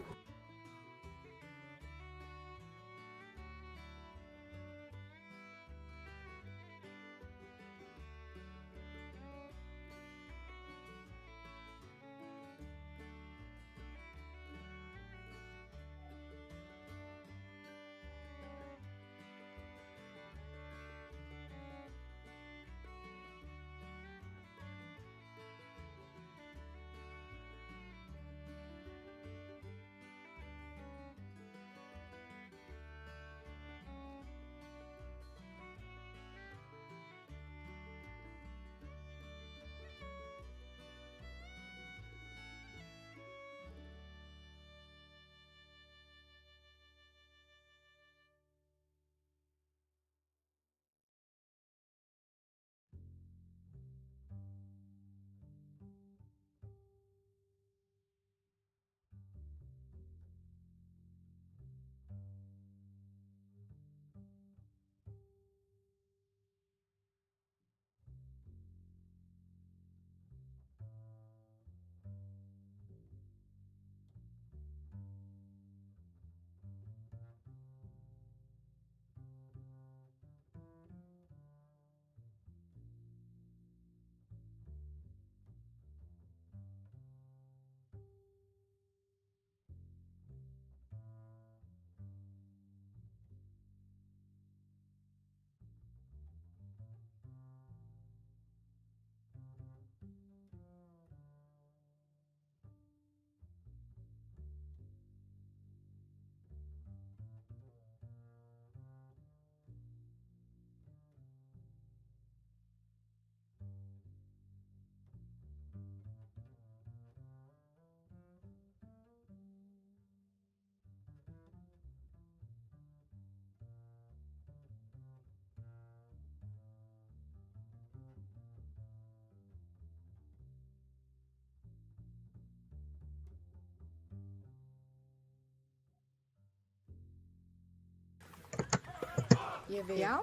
Ég vil. Já.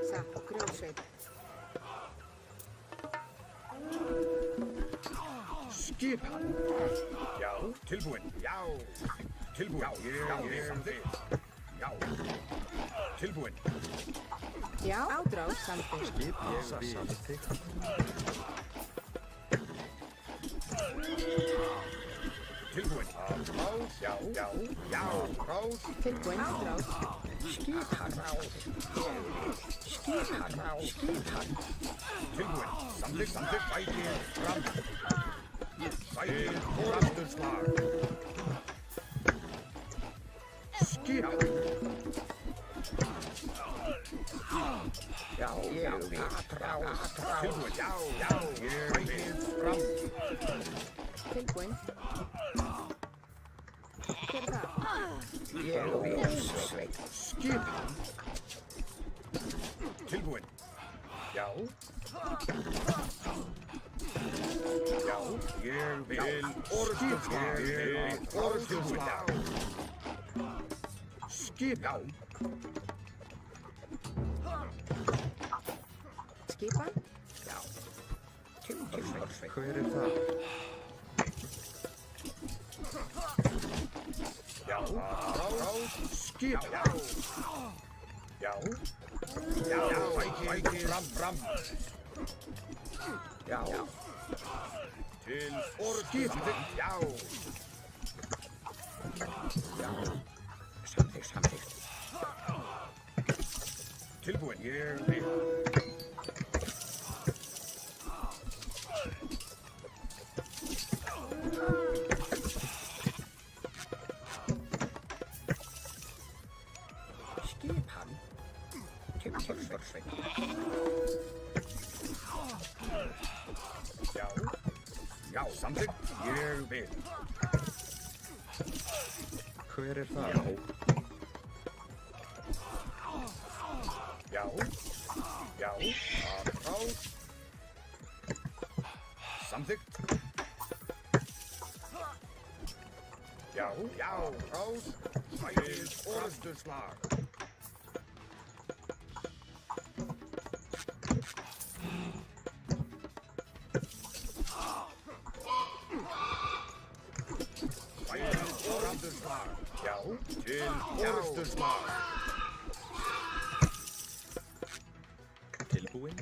Satt. Grjótsveit. Skipan. Já. Tilbúin. Já. Tilbúin. Já. Ég samþykkt. Já. Tilbúin. Já. Ádrás. Samþykkt. Skipan. Ég vil. Samþykkt. Tilbúin. Ádrás. Já. Já. Já. Ádrás. Tilbúin. Ádrás. Skipan. Tilbúin. Samþykkt. Sækið fram. Sækið forystuslag. Skipan. Já, ég vil. Tilbúin. Já, ég vil. Fram. Tilbúin. Hver er það? Ég vil, Sveinn. Skipan. Tilbúin. Já. Já, ég vil. Orðstuslag. Ég vil. Orðstuslag. Skipan. Skipan? Já. Tilbúin, Sveinn. Hver er það? Já. Skipan. Já. Já, sækið fram. Já. Til orðskipan. Já. Samþykkt. Tilbúin. Ég vil. Skipan. Tilbúin, Sveinn. Já, samþykkt. Ég vil. Hver er það? Já. Frá. Samþykkt. Já. Frá. Sækið orðstuslag. Já, til orðstuslag. Tilbúin.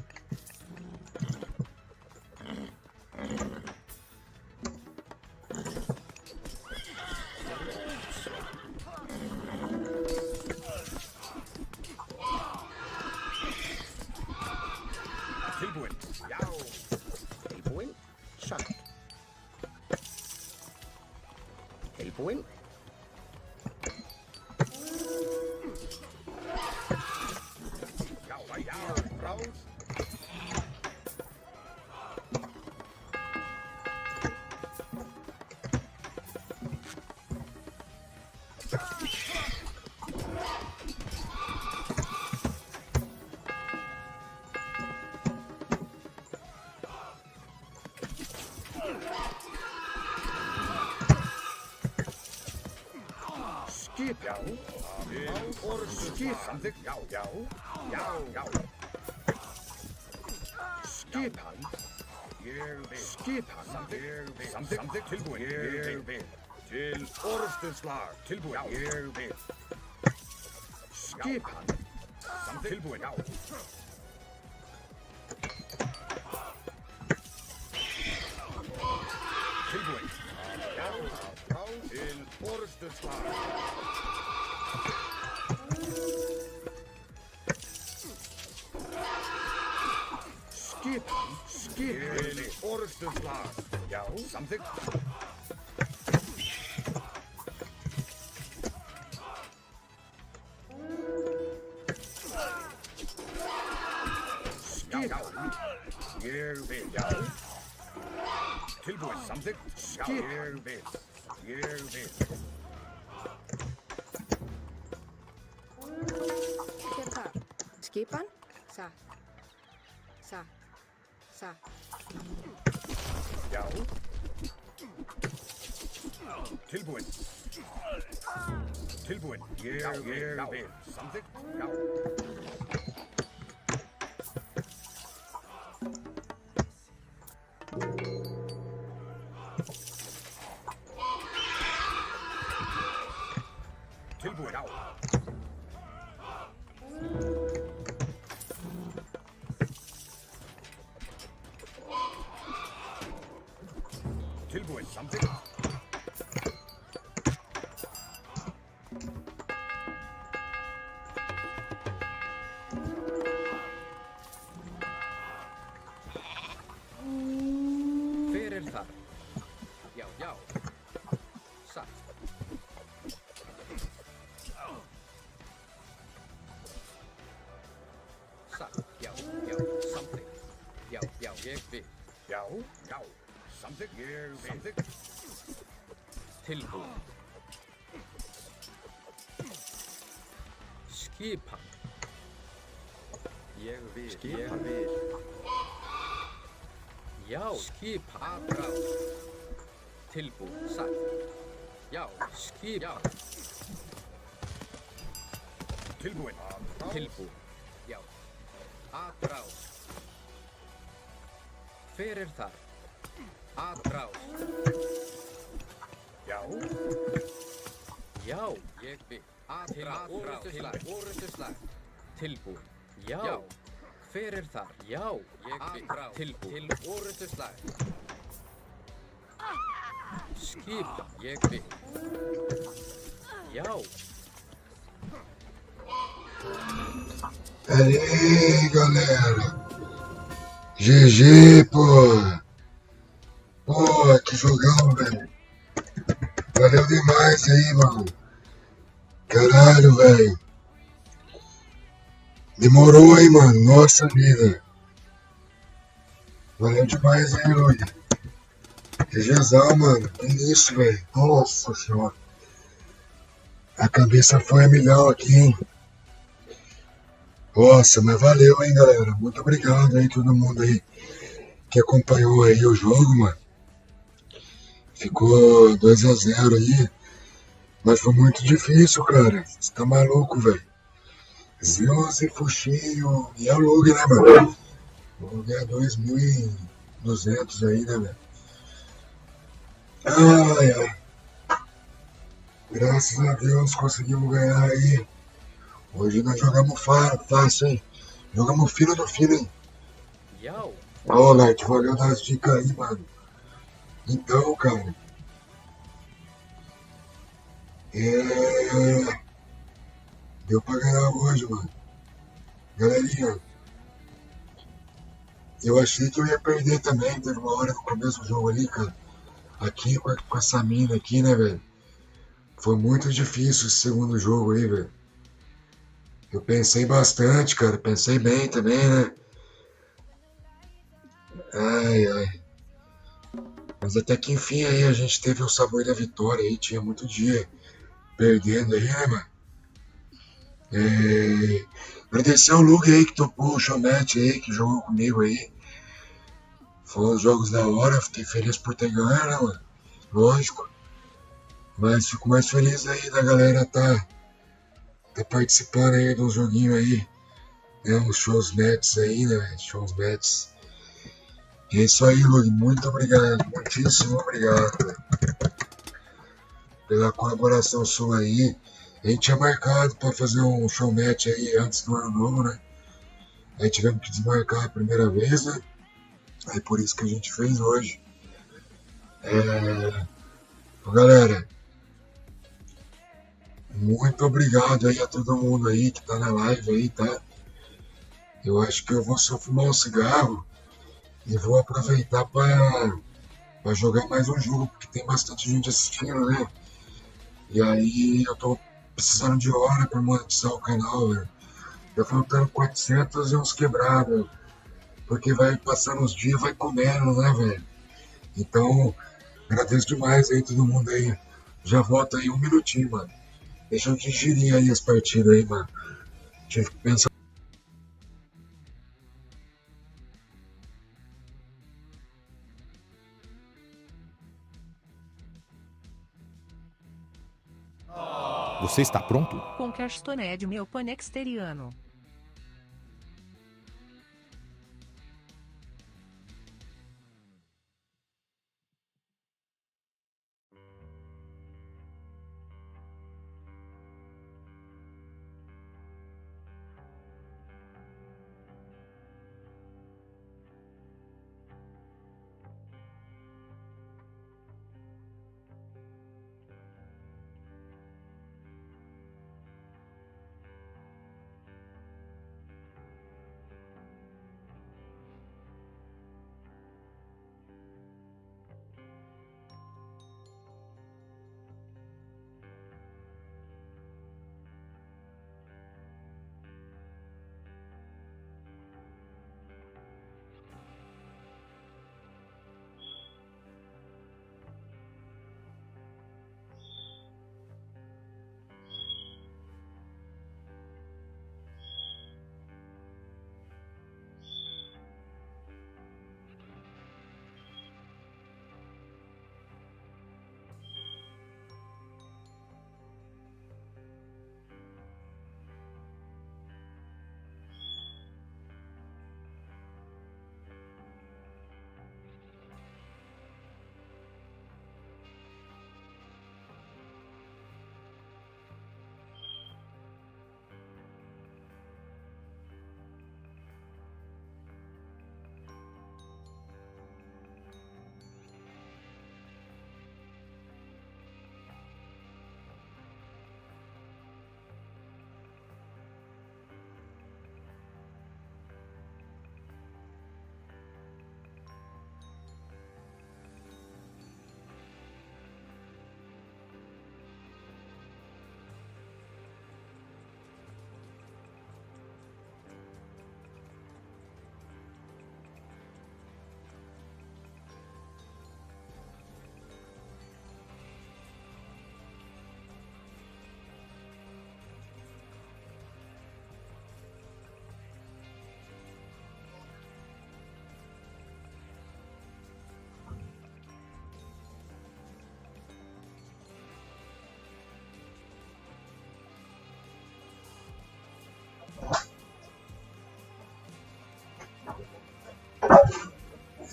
Tilbúin. Já. Tilbúin. Sagt. Tilbúin. Já, frá. Skipan. Samþykkt. Já. Skipan. Ég vil. Skipan. Samþykkt. Tilbúin. Ég vil. Til orðstuslag. Tilbúin. Ég vil. Skipan. Samþykkt. Tilbúin. Já. Tilbúin. Já. Frá. Til orðstuslag. Skipan. Til orðstuslag. Já, samþykkt. Skipan. Ég vil. Já. Tilbúin. Samþykkt. Skipan. Ég vil. Hver er það? Skipan? Sa. Já. Tilbúin. Ég vil. Samþykkt. Já. Tilbúin. Já. Tilbúin. Samþykkt. satt, já, samþykkt, já, ég vil, Já, samþykkt, ég vil. Samþykkt. tilbúin. Skipan. Ég vil. Já, skipan. Aðrás. Tilbúin, satt. Já, skipan. Tilbúin. Tilbúin, já. Aðrás. Hver er þar? Aðrás. Já. Já, ég vil. Orrustuslag. Tilbúin. Já. Hver er þar? Já, ég vil. Tilbúin. Orrustuslag. Skipa, ég vil. Já. Aí, galera. GG, pô. Pô, que jogão, velho. Valeu demais aí, mano. Caralho, velho. Demorou, hein, mano. Nossa vida. Valeu demais aí, Luiz. GGzão, mano. Que isso, velho. Nossa senhora. A cabeça foi a milhão aqui, hein. Nossa, mas valeu, hein, galera. Muito obrigado aí, todo mundo aí que acompanhou aí o jogo, mano. Ficou 2-0 aí. Mas foi muito difícil, cara. Você tá maluco, velho. Zeus e Fuxinho e a Lug, né, mano? O Lug é 2.200 aí, né, velho? Ai, ai. Graças a Deus conseguimos ganhar aí. Hoje nós jogamos fácil, hein? Jogamos fino do fino, hein? Ó, Light, valeu das dicas aí, mano. Então, cara. Deu pra ganhar hoje, mano. Galerinha. Eu achei que eu ia perder também. Teve uma hora no começo do jogo ali, cara. Aqui com essa mina aqui, né, velho? Foi muito difícil esse segundo jogo aí, velho. Eu pensei bastante, cara. Pensei bem também, né? Ai, ai. Mas até que enfim aí a gente teve o sabor da vitória aí. Tinha muito dia perdendo aí, né, mano? Agradecer ao Lug aí que topou o showmatch aí, que jogou comigo aí. Foram os jogos da hora. Fiquei feliz por ter ganho, né, mano? Lógico. Mas fico mais feliz aí da galera tá participando aí de um joguinho aí, né, uns shows matches aí, né, shows matches. E é isso aí, Lug, muito obrigado, muitíssimo obrigado, velho, pela colaboração sua aí. A gente tinha marcado pra fazer um show match aí antes do ano novo, né, aí tivemos que desmarcar a primeira vez, né, aí por isso que a gente fez hoje. Galera, muito obrigado aí a todo mundo aí que tá na live aí, tá? Eu acho que eu vou só fumar um cigarro e vou aproveitar pra jogar mais um jogo, porque tem bastante gente assistindo, né? E aí eu tô precisando de hora pra monetizar o canal, velho. Tá faltando 400 e uns quebrados, porque vai passando os dias, vai comendo, né, velho? Então, agradeço demais aí todo mundo aí. Já volto aí um minutinho, mano. Deixa eu digerir aí as partidas aí, mano. Tive que pensar. Você está pronto? Com Castoned, meu panexteriano.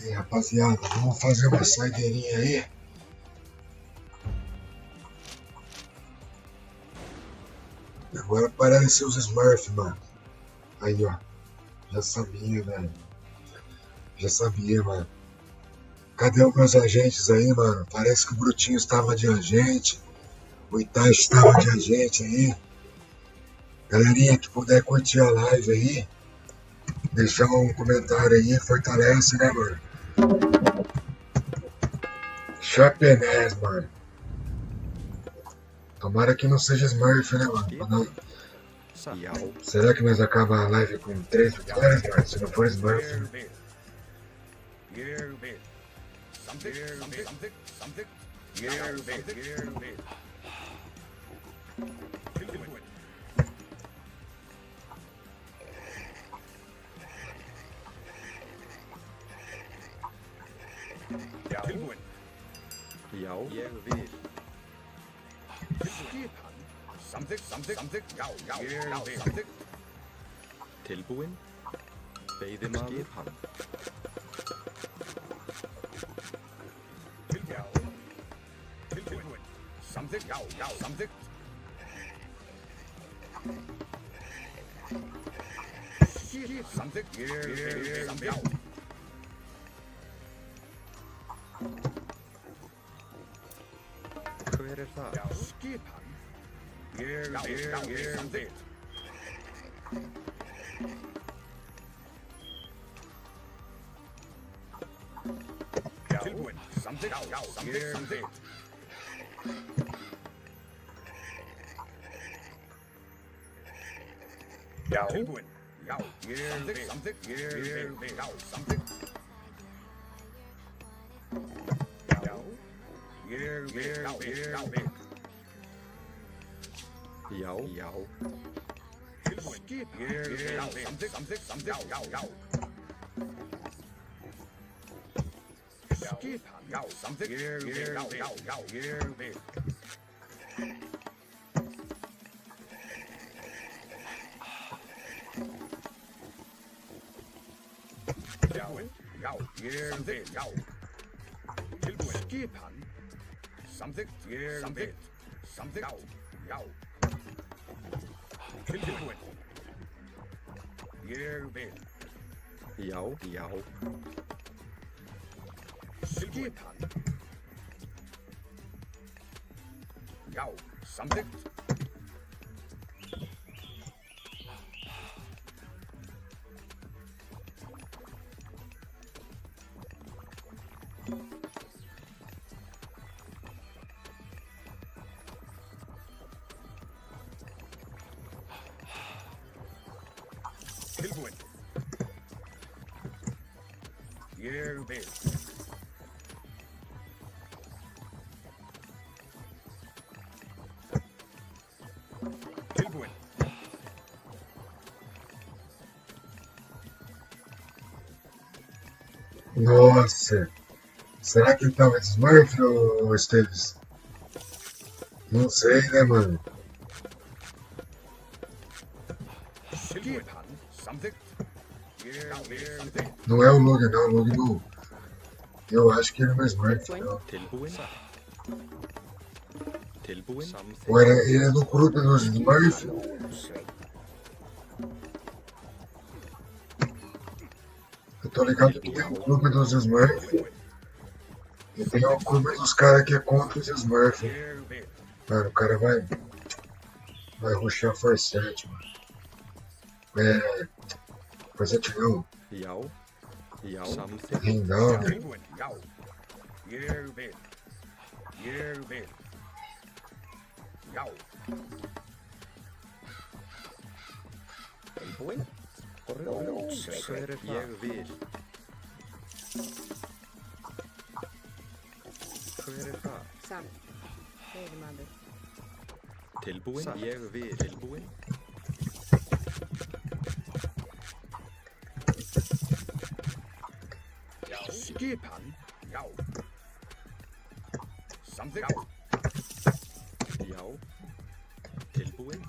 E rapaziada, vamos fazer uma saideirinha aí. Agora aparecem os Smurfs, mano. Aí, ó. Já sabia, velho. Já sabia, mano. Cadê os meus agentes aí, mano? Parece que o Brutinho estava de agente. O Itachi estava de agente aí. Galerinha que puder curtir a live aí, deixar um comentário aí, fortalece, né, mano? Chapenés, mano. Tomara que não seja Smurf, né, mano? Será que nós acabamos a live com 3 vitórias, mano? Se não for Smurf, né? Tilbúin. Veiðimaður. Hver það? Skipan. Samþykkt. Tilbúin. Samþykkt. Samþykkt. Tilbúin. Samþykkt. Samþykkt. Samþykkt. Já. Nossa, será que ele tava de Smurf ou Esteves? Não sei, né, mano? Não é o Lug, não, o Lug não. Eu acho que ele não é Smurf, não. Ou ele é do grupo dos Smurf? Eu tô ligado que tem o clube dos Smurf e tem o clube dos caras que é contra os Smurf. Mano, o cara vai rushar Force 7, mano. Force 7 não. Rindal, né? Ég vil. Hver það? Sam. Veiðimaður. Tilbúin. Ég vil. Tilbúin. Skipan. Já. Samþykkt. Já. Tilbúin.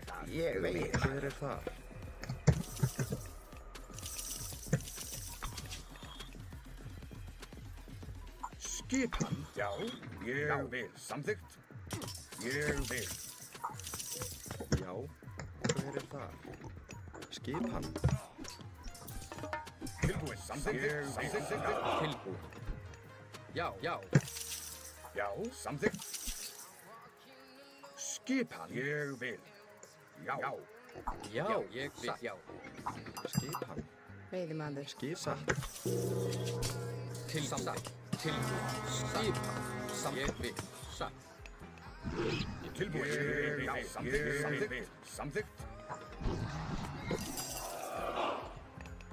það? Ég vil. Hver það? Skipan? Já, ég vil. Samþykkt? Ég vil. Já, hver það? Skipan? Tilbúin. Samþykkt? Samþykkt? Tilbúin. Já. Já, samþykkt. Skipan? Ég vil. Já. Já, ég vil. Já. Skipan? Veiðimaður. Skipan? Tilbúin. Skipan. Ég vil. Satt. Tilbúin. Já, samþykkt. Samþykkt.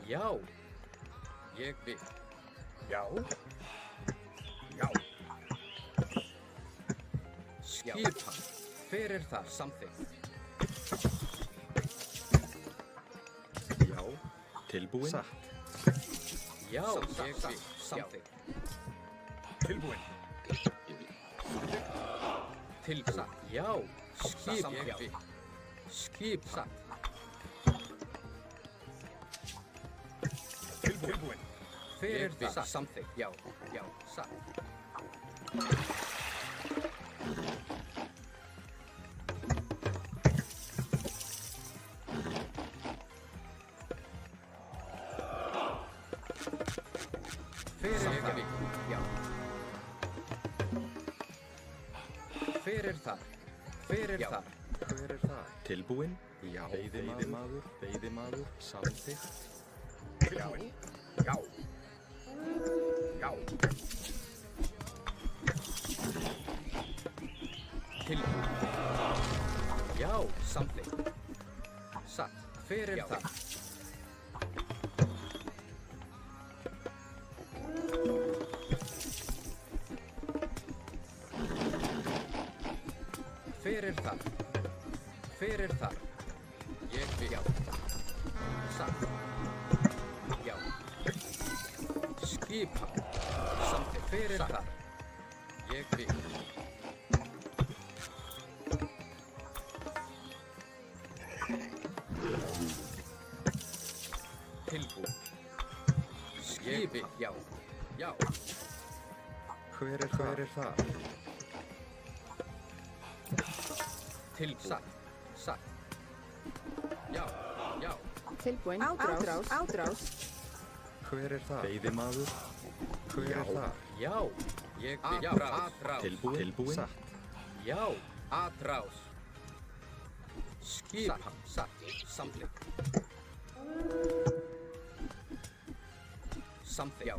Já. Ég vil. Já. Já. Skipan. Hver það? Samþykkt. Já, tilbúin. Satt. Já, ég vil. Samþykkt. Tilbúin. Tilbúin. Já. Skip. Ég vil. Skipan. Tilbúin. Hver það? Samþykkt. Já. Satt. Hver það? Hver það? Tilbúin? Já, veiðimaður, samþykkt. Tilbúin. Já. Já. Tilbúin. Já, samþykkt. Satt. Hver það? Hver það? Ég vil. Já. Satt. Já. Skipan. Samþykkt. Hver það? Ég vil. Tilbúin. Skipið. Já. Hver það? Tilbúin. Satt. Já. Tilbúin. Ádrás. Hver það? Veiðimaður. Hver það? Já. Ég vil. Atrás. Tilbúin. Satt. Já. Atrás. Skipan. Satt. Samþykkt. Samþykkt. Já.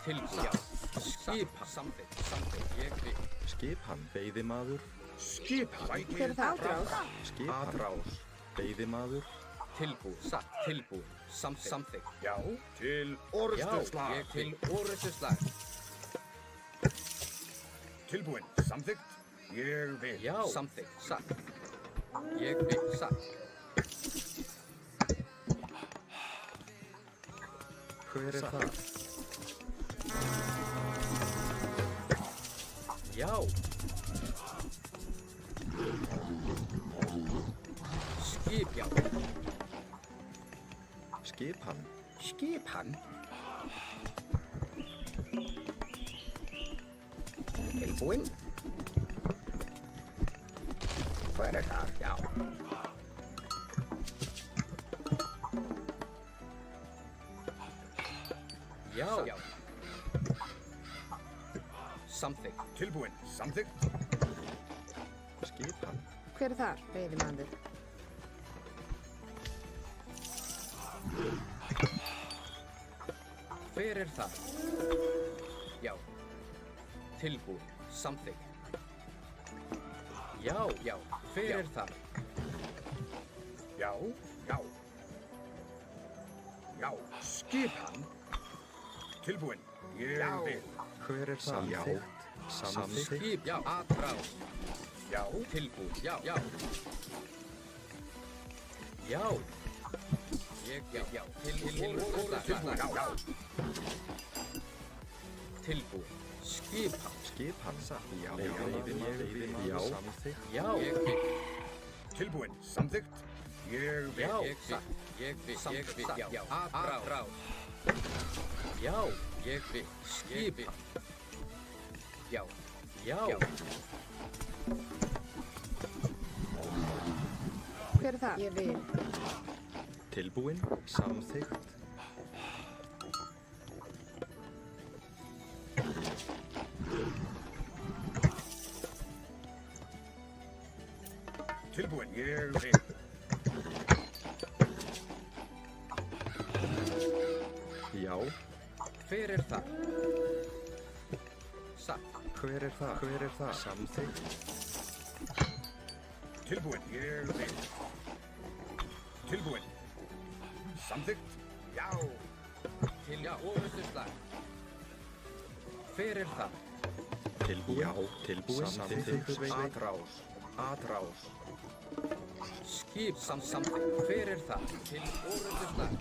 Tilbúin. Já. Skipan. Samþykkt. Ég vil. Skipan. Veiðimaður. Skipan. Hver er það? Ádrás. Skipan. Atrás. Veiðimaður. Tilbúin. Satt. Tilbúin. Samþykkt. Já. Til orrustuslag. Já. Ég til orrustuslag. Tilbúin. Samþykkt. Ég vil. Já. Samþykkt. Satt. Ég vil. Satt. Hver það? Já. Skip. Já. Skipan. Skipan. Tilbúin. Hver það? Já. Já. Samþykkt. Tilbúin. Samþykkt. Skipan. Hver er þar? Veiðimaður. Hver er það? Já. Tilbúin. Samþykkt. Já. Hver er það? Já. Skipan. Tilbúin. Ég vil. Hver er það? Já. Samþykkt. Skip. Já. Atrás. Já. Tilbúin. Já. Ég vil. Já. Tilbúin. Tilbúin. Skipan. Skipan. Já. Veiðimaður. Já. Samþykkt. Já. Ég vil. Tilbúin. Samþykkt. Ég vil. Ég vil, já, aðrás. Já, ég vil, skipa. Já. Hver er það? Ég vil. Tilbúin, samþykkt. Tilbúin. Ég vil. Já. Hver er það? Hver er það? Samþykkt. Tilbúin. Ég vil. Tilbúin. Samþykkt. Já. Til orustuslag. Hver er það? Tilbúin, samþykkt. Aðrás. Skip samþykkt. Hver er það? Til orustuslag.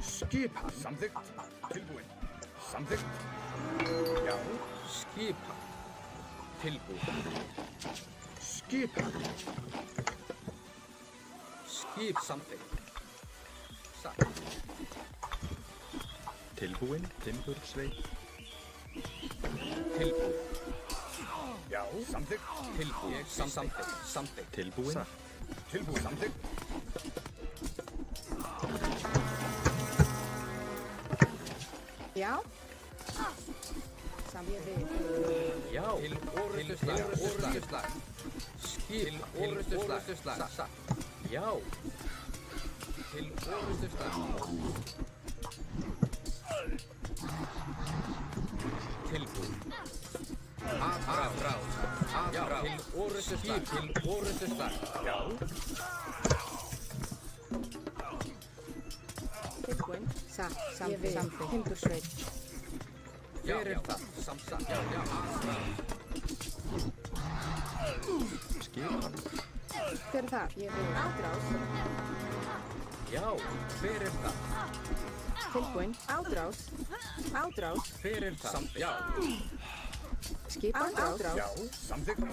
Skipa. Samþykkt. Tilbúin. Samþykkt. Já. Skipa. Tilbúin. Skipa. Skip samþykkt. Tilbúin, timbursveit. Tilbúin. Já. Samþykkt. Tilbúin. Samþykkt. Tilbúin. Tilbúin. Samþykkt. Já. Ég vil. Já. Til orustuslag. Skip. Til orustuslag. Já. Til orustuslag. Tilbúin. Aðrás. Já. Til orustuslag. Til orustuslag. Já. Tilbúin. Ég vil. Timbursveit. Hver er það? Já. Skipan. Hver er það? Ég vil. Aðrás. Já. Hver er það? Tilbúin. Aðrás. Hver er það? Já. Skipan. Aðrás. Já. Samþykkt.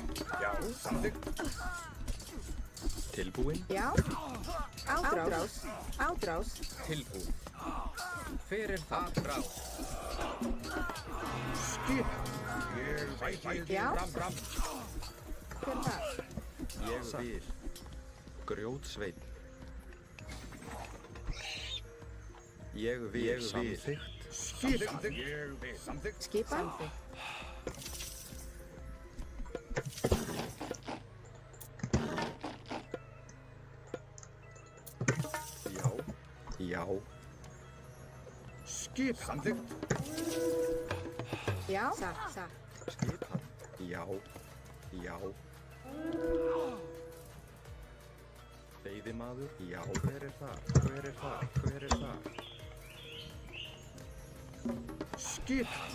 Já. Samþykkt. Tilbúin. Já. Aðrás. Tilbúin. Hver er það? Aðrás. Skipa. Ég vil. Já. Fram. Hver er það? Ég vil. Grjótsveit. Ég vil. Samþykkt. Skipa. Ég vil. Samþykkt. Skipan. Já. Skip. Samþykkt. Já. Skipan. Já. Veiðimaður. Já. Hver er það? Skipan.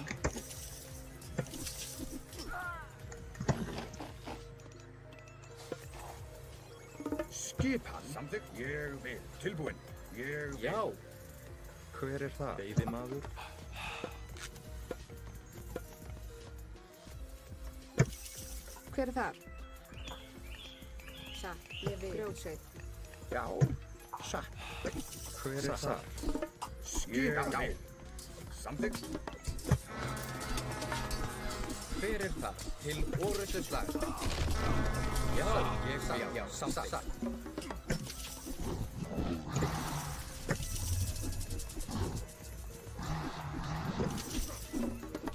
Skipan. Samþykkt. Ég vil. Tilbúin. Ég vil. Já. Hver er það? Veiðimaður. Hver er þar? Ég vil. Grjótsveit. Já. Hver er það? Skipan. Já. Samþykkt. Hver er það? Til orustuslag. Já. Já. Samþykkt.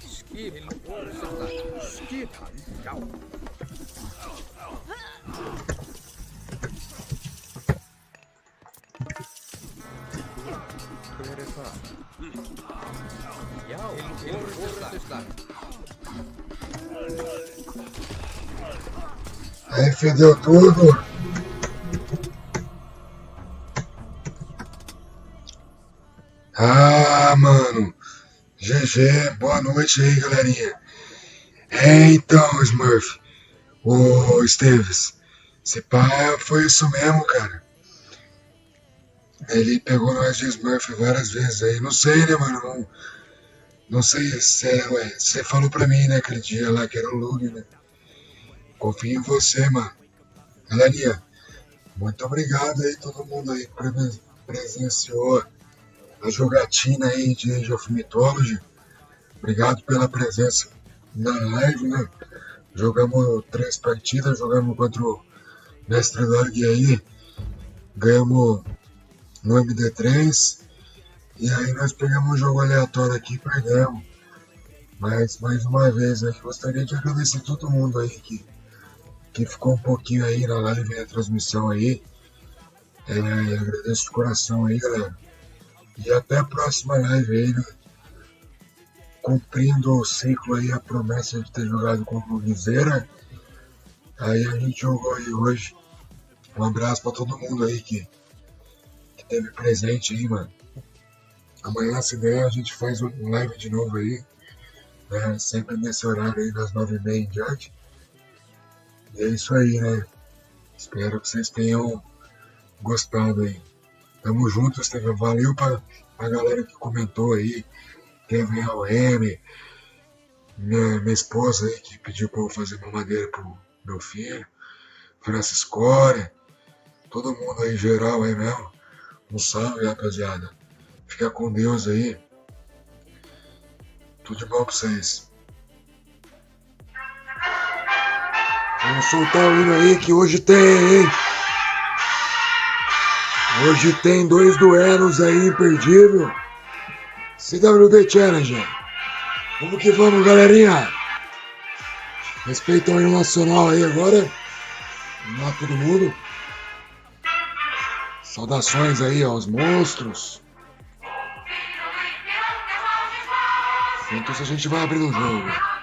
Skip. Til orustuslag. Skipan. Já. Hver er það? Já. Til orustuslag. Aí fedeu tudo. Ah, mano. GG, boa noite aí, galerinha. Então, Smurf. Ô, Esteves. Esse pá foi isso mesmo, cara. Ele pegou nós de Smurf várias vezes aí. Não sei, né, mano? Não sei se você falou pra mim, né, aquele dia lá que era o Lug, né? Confio em você, mano. Galerinha, muito obrigado aí, todo mundo aí que presenciou a jogatina aí de Age of Mythology. Obrigado pela presença na live, né? Jogamos 3 partidas, jogamos contra o Mestre Log aí, ganhamos no MD3, e aí nós pegamos um jogo aleatório aqui e perdemos. Mas, mais uma vez, né, gostaria de agradecer todo mundo aí que ficou um pouquinho aí na live, na transmissão aí. Agradeço de coração aí, galera. E até a próxima live aí, né? Cumprindo o ciclo aí, a promessa de ter jogado com o Viseira. Aí a gente jogou aí hoje. Um abraço pra todo mundo aí que teve presente aí, mano. Amanhã, se der, a gente faz um live de novo aí, né? Sempre nesse horário aí, das 9h30 em diante. E é isso aí, né? Espero que vocês tenham gostado aí. Tamo junto, Estevão. Valeu pra galera que comentou aí. Kevin LM, minha esposa aí que pediu pra eu fazer mamadeira pro meu filho, Francis Core, todo mundo aí geral aí mesmo. Um salve, rapaziada. Fica com Deus aí. Tudo de bom pra vocês. Vamos soltar o hino aí que hoje tem, hein? Hoje tem 2 duelos aí imperdível. CWB Challenge. Vamos que vamos, galerinha. Respeita o hino nacional aí agora. Vamos lá, todo mundo. Saudações aí aos monstros. Juntos a gente vai abrir o jogo.